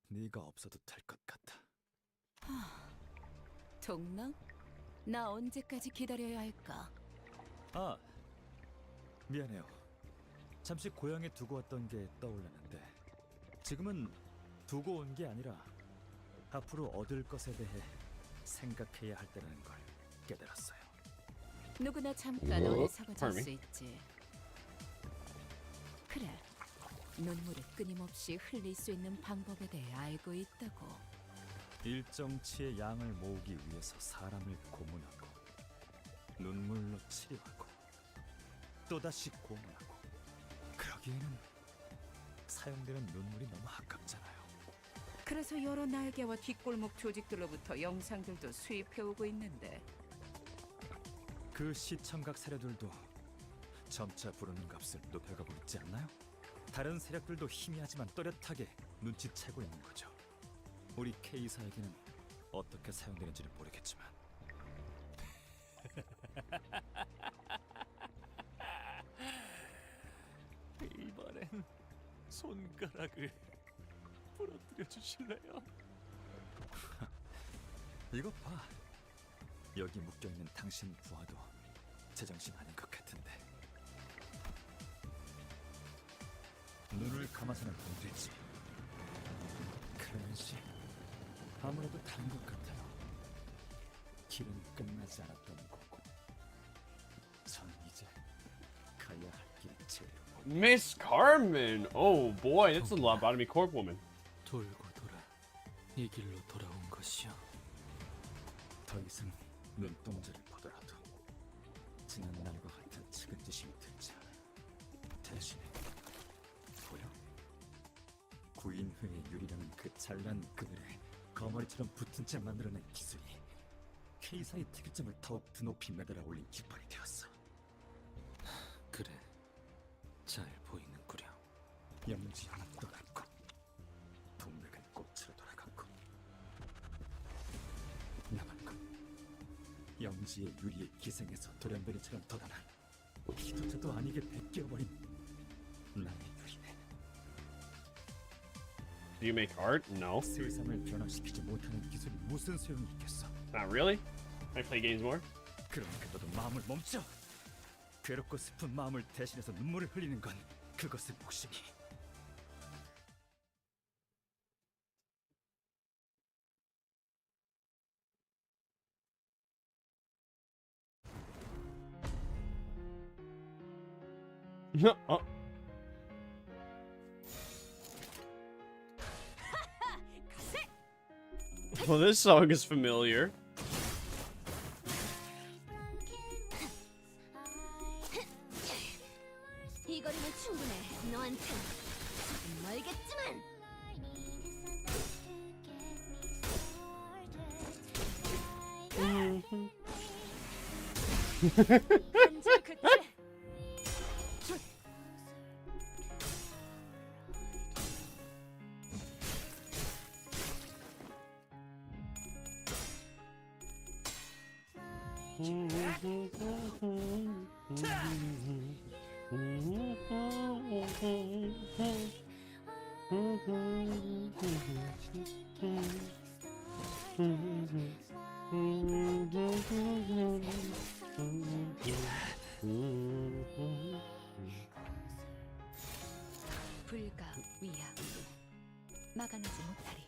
네가 없어도 될 것 같아. 동랑? 나 언제까지 기다려야 할까? 아, 미안해요. 잠시 고향에 두고 왔던 게 떠올랐는데 지금은 두고 온 게 아니라 앞으로 얻을 것에 대해 생각해야 할 때라는 걸 깨달았어요. 누구나 잠깐 어리석어질 수 있지. 그래, 눈물을 끊임없이 흘릴 수 있는 방법에 대해 알고 있다고. 일정치의 양을 모으기 위해서 사람을 고문하고 눈물로 치료하고 또다시 고문하고 그러기에는 사용되는 눈물이 너무 아깝잖아요. 그래서 여러 날개와 뒷골목 조직들로부터 영상들도 수입해오고 있는데 그 시청각 세력들도 점차 부르는 값을 높여가고 있지 않나요? 다른 세력들도 희미하지만 또렷하게 눈치채고 있는 거죠. 우리 K사에게는 어떻게 사용되는지는 모르겠지만 이번엔 손가락을 부러뜨려 주실래요? 이것 봐. 여기 묶여있는 당신 부하도 제정신 아닌 것 같은데. 눈을 감아서는 안 되지. 클레멘시, 아무래도 다른 것 같아요. 길은 끝나지 않았던 거고 전 이제 가야 할 길이 제대로. Miss Carmen! Oh boy, that's a lobotomy corp woman. 돌고 돌아 이 길로 돌아온 것이요. 더 이상 눈동자를 보더라도 지난 날과 같은 측은지심이 들지 않아. 대신에 보여? 구인회의 유리라는 그 잘난 그늘에 거머리처럼 붙은 채 만들어낸 기술이 K사의 특이점을 더욱 드높이 매달아 올린 깃발이 되었어. 의지의 유리에 기생해서 돌연변이처럼 돋아난 기도자도 아니게 베껴버린 나의 유리네. Do you make art? No. 세상을 변화시키지 못하는 기술이 무슨 소용이 있겠어? Not really? I play games more? 그러니까 너도 마음을 멈춰. 괴롭고 슬픈 마음을 대신해서 눈물을 흘리는 건 그것의 몫이니. Oh. Well, this song is familiar. 이 거리면 충분해. 너한텐 조금 멀겠지만. 완전 그치? 불가 위야 막아내지 못하리.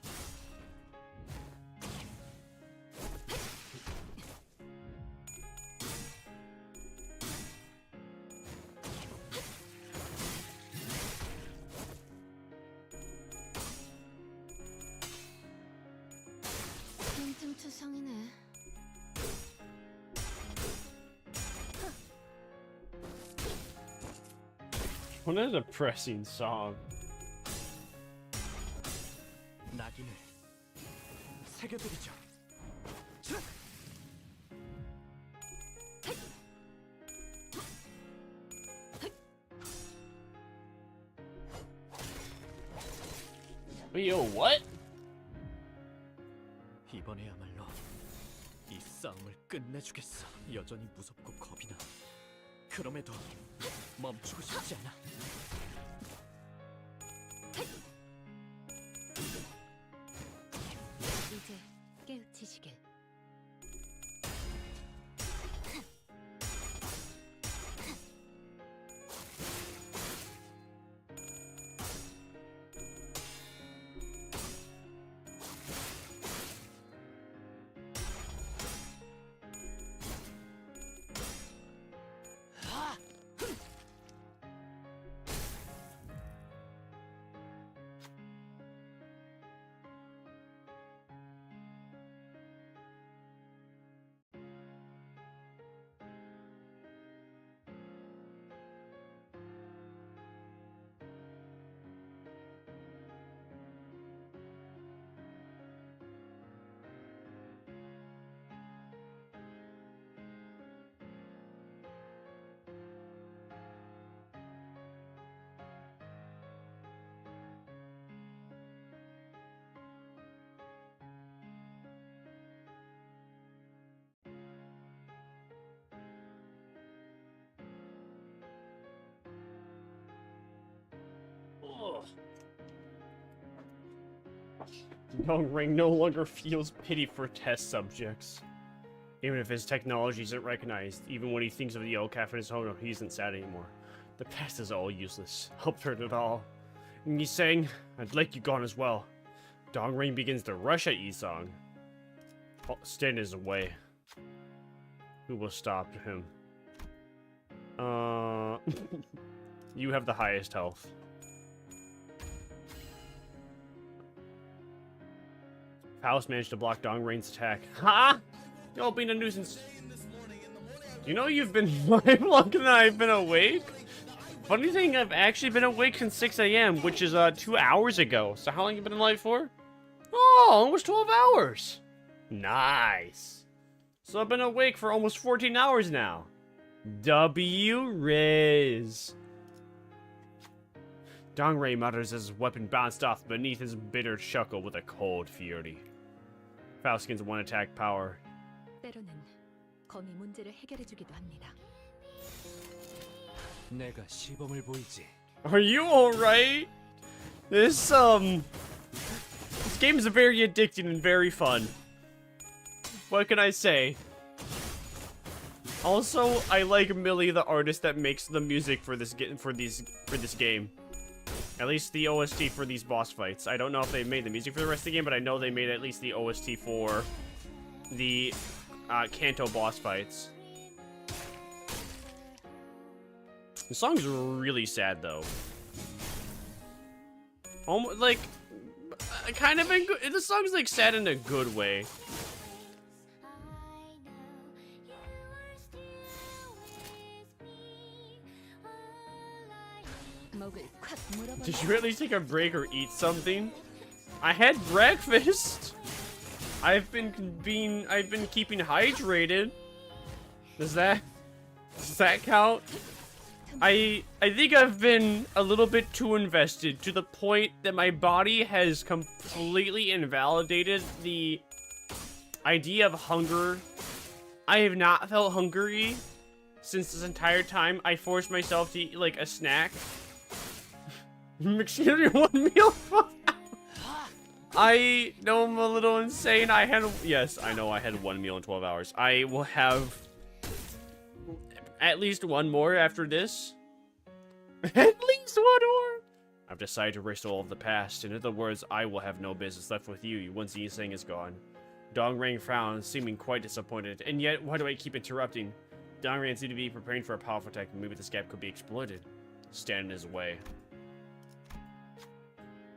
투성이네. What a depressing song. 낙인을 새겨드리죠. Yo, what? 이번에야말로 이 싸움을 끝내주겠어. 여전히 무섭고 겁이 나. 그럼에도 멈추고 싶지 않아. 이제 깨우치시길. Young Ring no longer feels pity for test subjects. Even if his technology isn't recognized, even when he thinks of the Yellow Calf in his home, he isn't sad anymore. The past is all useless. Helped hurt it all. And Yisang, I'd like you gone as well. Dong Ring begins to rush at Yisang. Oh, stand in his way. Who will stop him? You have the highest health. Faust managed to block Dong Rain's attack. Ha! Y'all being a nuisance. Do you know you've been way longer than I've been awake? Funny thing, I've actually been awake since 6 a.m., which is 2 hours ago. So how long you been alive for? Oh, almost 12 hours. Nice. So I've been awake for almost 14 hours now. W-Riz. Dongray mutters as his weapon bounced off beneath his bitter chuckle with a cold fury. Faust gains one attack power. 때로는 검이 문제를 해결해 주기도 합니다. 내가 시범을 보이지. Are you alright? This game is very addicting and very fun. What can I say? Also, I like Millie, the artist that makes the music for this game. At least the OST for these boss fights. I don't know if they made the music for the rest of the game, but I know they made at least the OST for the Kanto boss fights. The song's really sad though. Almost like, kind of in the song's like sad in a good way. Did you at least take a break or eat something? I had breakfast. I've been keeping hydrated. Does that count? I think I've been a little bit too invested to the point that my body has completely invalidated the idea of hunger. I have not felt hungry since this entire time. I forced myself to eat like a snack. McSherry 1 meal. I know I'm a little insane. Yes, I know I had 1 meal in 12 hours. I will have at least one more after this. At least one more. I've decided to erase all of the past. In other words, I will have no business left with you once Yi Sang is gone. Dongrang frowned, seeming quite disappointed. And yet, why do I keep interrupting? Dongrang seemed to be preparing for a powerful attack, and maybe this gap could be exploited. Stand in his way.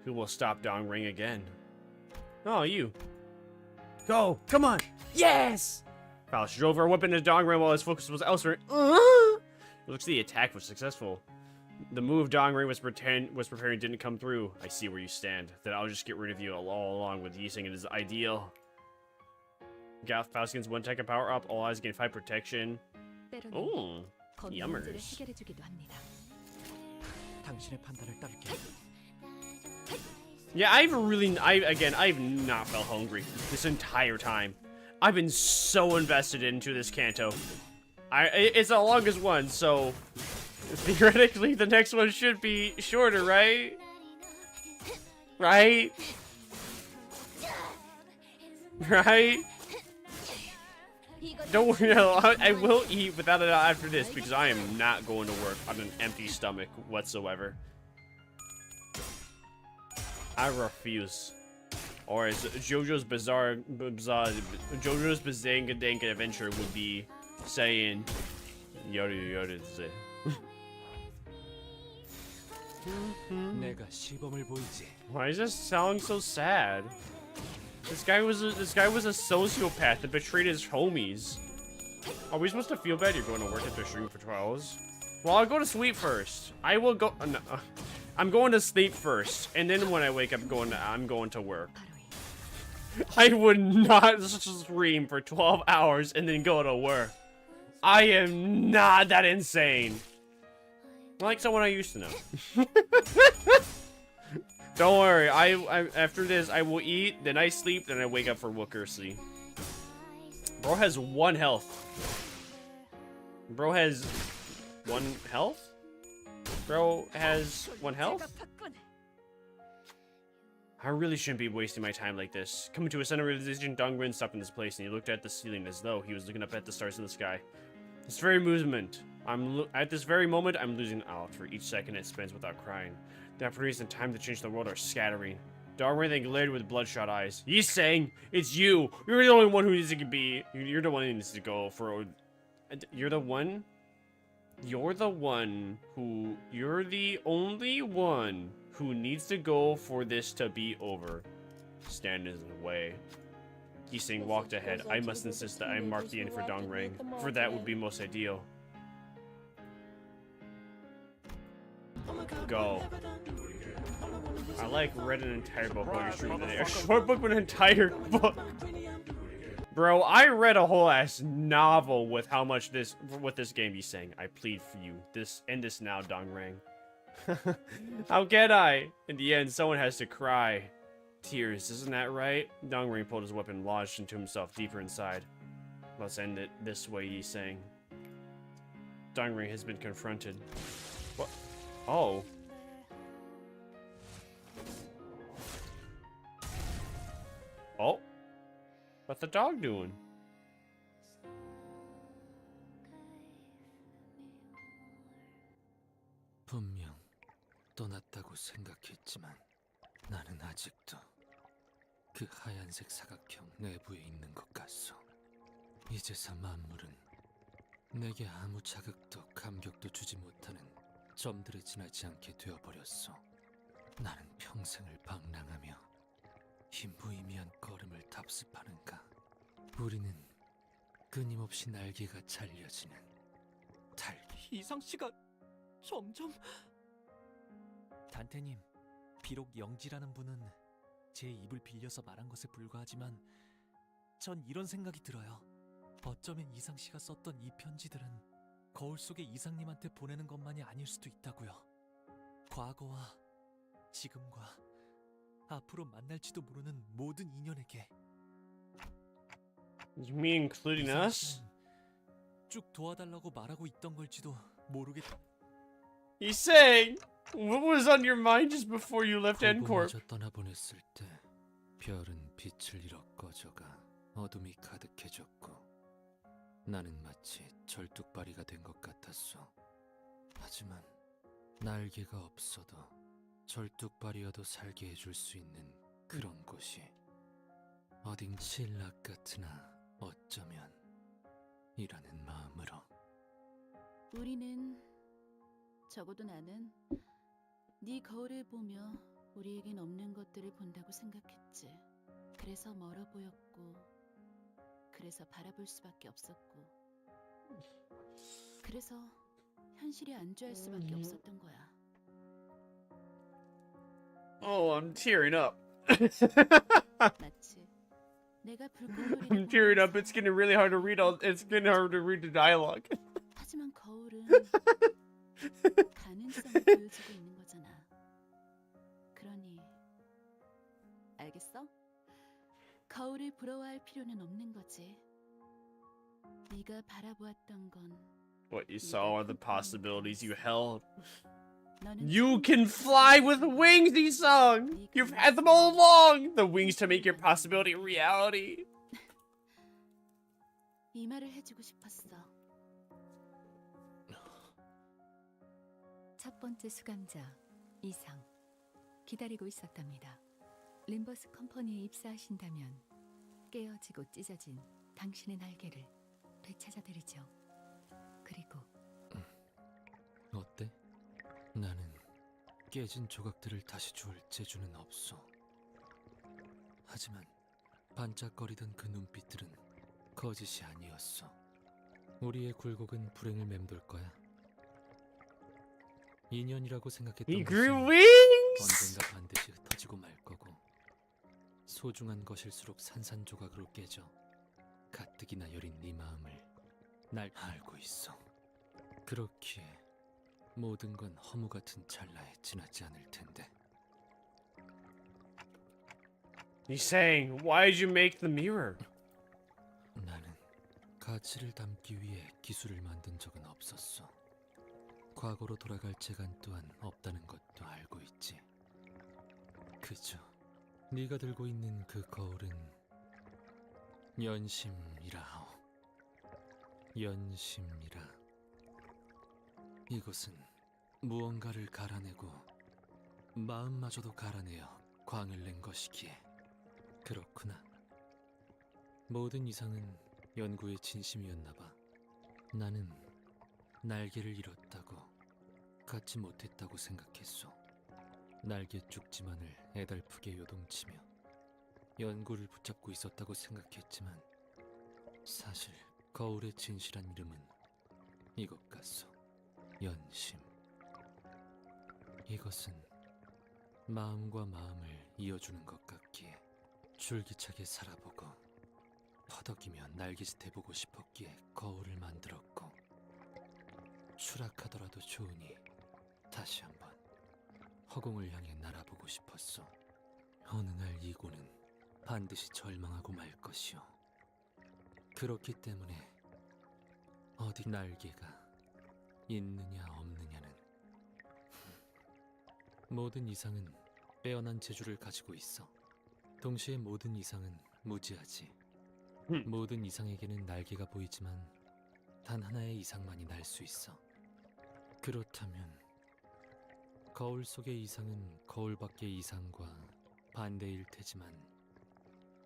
Who will stop Dongrang again? Oh, you. Go! Come on! Yes! Faust drove her weapon into Dongrang while his focus was elsewhere. It looks the attack was successful. The move Dongrang was preparing didn't come through. I see where you stand. Then I'll just get rid of you all along with Yi Sang. It is ideal. Faust gains 1 attack and power up. All eyes gain 5 protection. Oh, yummers. 당신의 판단을 따를게. Yeah, I've not felt hungry this entire time. I've been so invested into this Kanto. It's the longest one, so theoretically the next one should be shorter, right? Right? Right? Don't worry, no, I will eat without a doubt after this because I am not going to work on an empty stomach whatsoever. I refuse. Or as JoJo's Bazanga Danka Adventure would be saying, Yoda Yoda. 내가 시범을 보이지. Why is this song so sad? This guy was a sociopath that betrayed his homies. Are we supposed to feel bad? You're going to work after streaming for 12 hours? Well, I'll go to sleep first. I will go. No, I'm going to sleep first, and then when I wake up, I'm going to work. I would not stream for 12 hours and then go to work. I am not that insane. Like someone I used to know. Don't worry. After this, I will eat, then I sleep, then I wake up for Wookersey. Bro has 1 health. Bro has 1 health? Bro has 1 health? I really shouldn't be wasting my time like this. Coming to a center realization, Dongrang stopped in this place, and he looked at the ceiling as though he was looking up at the stars in the sky. This very moment, at this very moment, I'm losing out. For each second it spends without crying. The opportunities and time to change the world are scattering. Dongrang then glared with bloodshot eyes. He's saying, it's you! You're the only one who needs to be... You're the one who needs to go for... You're the one? You're the only one who needs to go for this to be over. Stand in the way. Yi Sang walked ahead. I must insist that I mark the end for Dongrang, for that would be most ideal. Go. I like read an entire book while you're streaming today. A short book with an entire book. Bro, I read a whole ass novel with what this game is saying. I plead for you. End this now, Dongrang. How can I? In the end, someone has to cry. Tears, isn't that right? Dongrang pulled his weapon and lodged into himself deeper inside. Let's end it this way, Yi saying. Dongring has been confronted. What? Oh. Oh. What's the dog doing? 분명 떠났다고 생각했지만 나는 아직도 그 하얀색 사각형 내부에 있는 것 같소. 이제서 만물은 내게 아무 자극도 감격도 주지 못하는 점들에 지나지 않게 되어버렸소. 나는 평생을 방랑하며 이 무의미한 걸음을 답습하는가. 우리는 끊임없이 날개가 잘려지는 달기. 이상 씨가 점점... 단테님, 비록 영지라는 분은 제 입을 빌려서 말한 것에 불과하지만 전 이런 생각이 들어요. 어쩌면 이상 씨가 썼던 이 편지들은 거울 속에 이상님한테 보내는 것만이 아닐 수도 있다고요. 과거와 지금과 앞으로 만날지도 모르는 모든 인연에게. Me including us? 쭉 도와달라고 말하고 있던 걸지도 모르겠다. He's saying, what was on your mind just before you left N-Corp? 보고마저 떠나보냈을 때 별은 빛을 잃어 꺼져가 어둠이 가득해졌고 나는 마치 절뚝발이가 된 것 같았어. 하지만 날개가 없어도 절뚝발이어도 살게 해줄 수 있는 그런 곳이 어딘 칠락 같으나 어쩌면 이라는 마음으로. 우리는, 적어도 나는 네 거울을 보며 우리에겐 없는 것들을 본다고 생각했지. 그래서 멀어 보였고, 그래서 바라볼 수밖에 없었고, 그래서 현실에 안주할 수밖에 없었던 거야. Oh, I'm tearing up. 마치 내가 불꽃놀이를 I'm tearing up. It's getting really hard to read. It's getting hard to read the dialogue. 하지만 거울은 가능성을 보여주고 있는 거잖아. 그러니 알겠어? 거울을 부러워할 필요는 없는 거지. 네가 바라보았던 건 What you saw are the possibilities you held. 너는 You can fly with wings, Isang! You've had them all along! The wings to make your possibility a reality. 이 말을 해주고 싶었어. 첫 번째 수감자 이상 기다리고 있었답니다. 림버스 컴퍼니에 입사하신다면 깨어지고 찢어진 당신의 날개를 되찾아드리죠. 그리고 어때? 나는 깨진 조각들을 다시 주울 재주는 없어. 하지만 반짝거리던 그 눈빛들은 거짓이 아니었어. 우리의 굴곡은 불행을 맴돌 거야. 인연이라고 생각했던 것은 언젠가 반드시 흩어지고 말 거고 소중한 것일수록 산산조각으로 깨져 가뜩이나 여린 네 마음을 날 알고 있어. 그렇기에 모든 건 허무 같은 찰나에 지나지 않을 텐데. He's saying, why did you make the mirror? 나는 가치를 담기 위해 기술을 만든 적은 없었어. 과거로 돌아갈 재간 또한 없다는 것도 알고 있지. 그저 네가 들고 있는 그 거울은 연심이라오. 연심이라. 이것은 무언가를 갈아내고 마음마저도 갈아내어 광을 낸 것이기에. 그렇구나. 모든 이상은 연구의 진심이었나 봐. 나는 날개를 잃었다고, 갖지 못했다고 생각했소. 날개 쪽지만을 애달프게 요동치며 연구를 붙잡고 있었다고 생각했지만 사실 거울의 진실한 이름은 이것 같소. 연심. 이것은 마음과 마음을 이어주는 것 같기에 줄기차게 살아보고 퍼덕이며 날개짓 해보고 싶었기에 거울을 만들었고 추락하더라도 좋으니 다시 한번 허공을 향해 날아보고 싶었어. 어느 날 이고는 반드시 절망하고 말 것이오. 그렇기 때문에 어디 날개가 있느냐 없느냐는 모든 이상은 빼어난 재주를 가지고 있어. 동시에 모든 이상은 무지하지. 모든 이상에게는 날개가 보이지만 단 하나의 이상만이 날 수 있어. 그렇다면 거울 속의 이상은 거울 밖의 이상과 반대일 테지만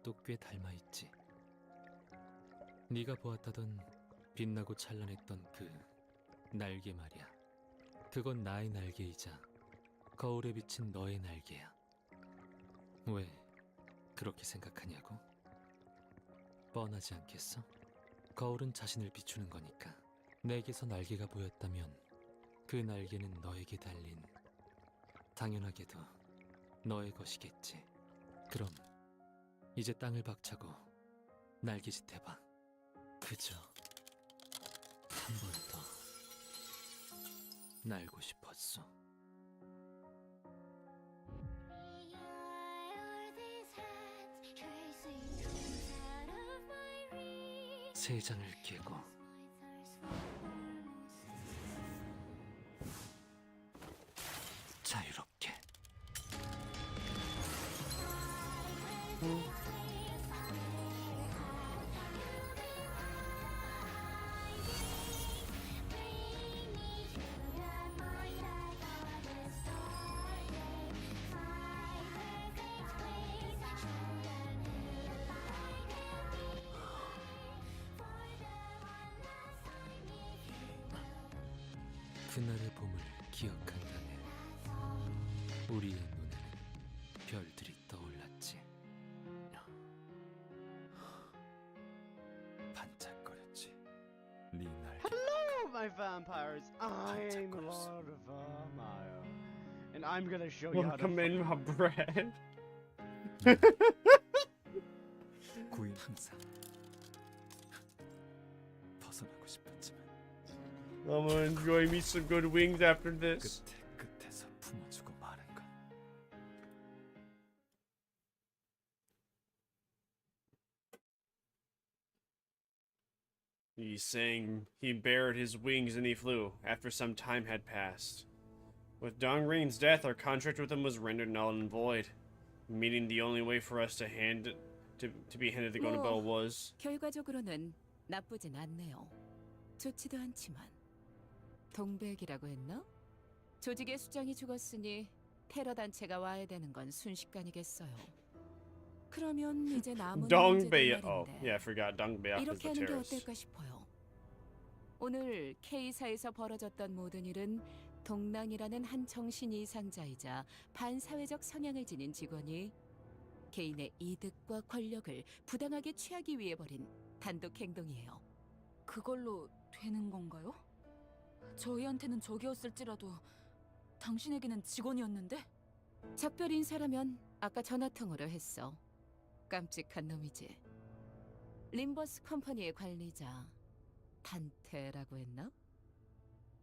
또 꽤 닮아 있지. 네가 보았다던 빛나고 찬란했던 그 날개 말이야. 그건 나의 날개이자 거울에 비친 너의 날개야. 왜 그렇게 생각하냐고? 뻔하지 않겠어? 거울은 자신을 비추는 거니까. 내게서 날개가 보였다면 그 날개는 너에게 달린, 당연하게도 너의 것이겠지. 그럼 이제 땅을 박차고 날개짓 해봐. 그저 한 번 더 날고 싶었어. 세 장을 깨고 자유롭게. 그날의 봄을 기억한다네. 우리의 눈에는 별들이 떠올랐지. 반짝거렸지. 네 날개. Hello, my vampires. I'm Lord Vermire, and I'm gonna show you how to. Welcome in, my bread. 구인 항상 벗어나고 싶었지만 I'm gonna enjoy me some good wings after this. 끝에서 품어주고 마는 건 He's saying he bared his wings and he flew after some time had passed. With Dong Rain's death, our contract with him was rendered null and void, meaning the only way for us to be handed the golden bell was. 결과적으로는 나쁘진 않네요. 좋지도 않지만 동백이라고 했나? 조직의 수장이 죽었으니 테러 단체가 와야 되는 건 순식간이겠어요. 그러면 이제 남은 Dongbei. 문제들 Oh, 말인데 yeah, I forgot. Dongbei is 이렇게 the 하는 게 terrorist. 어떨까 싶어요. 오늘 K사에서 벌어졌던 모든 일은 동랑이라는 한 정신 이상자이자 반사회적 성향을 지닌 직원이 개인의 이득과 권력을 부당하게 취하기 위해 벌인 단독 행동이에요. 그걸로 되는 건가요? 저희한테는 적이었을지라도 당신에게는 직원이었는데? 작별 인사라면 아까 전화통화로 했어. 깜찍한 놈이지. 림버스 컴퍼니의 관리자 단테라고 했나?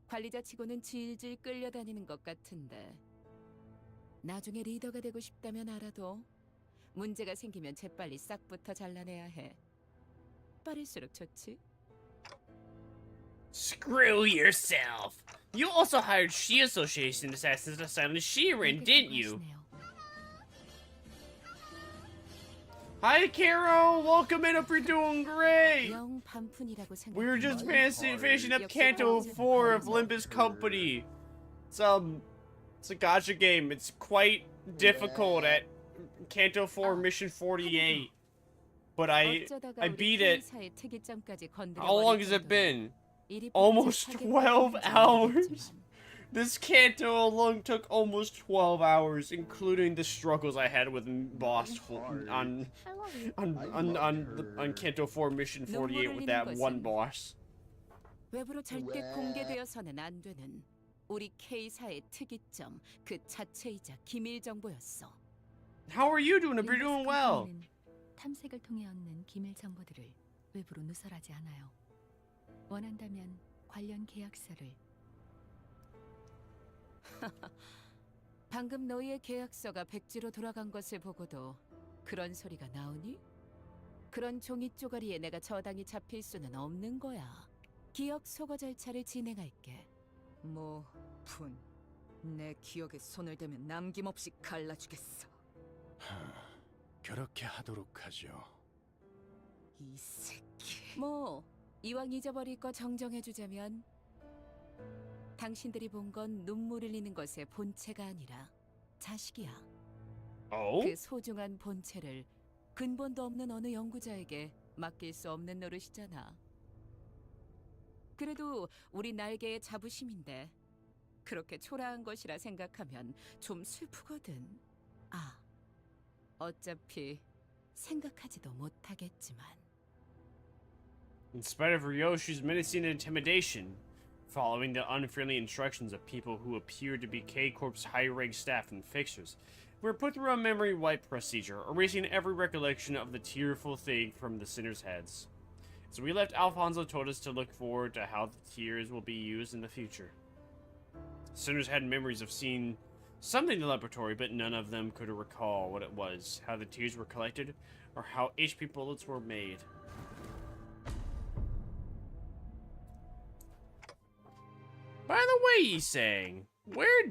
관리자 치고는 질질 끌려다니는 것 같은데 나중에 리더가 되고 싶다면 알아도 문제가 생기면 재빨리 싹부터 잘라내야 해. 빠를수록 좋지. Screw yourself! You also hired She Association assassins to silence Sheeran, didn't you? Hi, Carol! Welcome in, hope you're doing great! 영 반푼이라고 생각. We were just finishing up Canto 4 of Limbus Company. It's a gacha game. It's quite difficult at Canto 4 Mission 48. But I beat it. How long has it been? Almost 12 hours? This Canto alone took almost 12 hours, including the struggles I had with boss on Canto 4 Mission 48 with that one boss. 외부로 절대 공개되어서는 안 되는 우리 K사의 특이점 그 자체이자 기밀 정보였어. How are you doing? You're doing well. 탐색을 통해 얻는 기밀 정보들을 외부로 누설하지 않아요. 원한다면 관련 계약서를. 방금 너희의 계약서가 백지로 돌아간 것을 보고도 그런 소리가 나오니? 그런 종이 쪼가리에 내가 저당이 잡힐 수는 없는 거야. 기억 소거 절차를 진행할게. 내 기억에 손을 대면 남김없이 갈라주겠어. 그렇게 하도록 하죠. 이 새끼. 이왕 잊어버릴 거 정정해주자면 당신들이 본 건 눈물 흘리는 것의 본체가 아니라 자식이야. 그 소중한 본체를 근본도 없는 어느 연구자에게 맡길 수 없는 노릇이잖아. 그래도 우리 날개의 자부심인데 그렇게 초라한 것이라 생각하면 좀 슬프거든. 어차피 생각하지도 못하겠지만. In spite of Ryoshi's menacing intimidation, following the unfriendly instructions of people who appeared to be K-Corp's high-rank staff and fixers, we were put through a memory wipe procedure, erasing every recollection of the tearful thing from the sinners' heads. As we left, Alfonso told us to look forward to how the tears will be used in the future. Sinners had memories of seeing something in the laboratory, but none of them could recall what it was, how the tears were collected, or how HP bullets were made. By the way, Yisang, where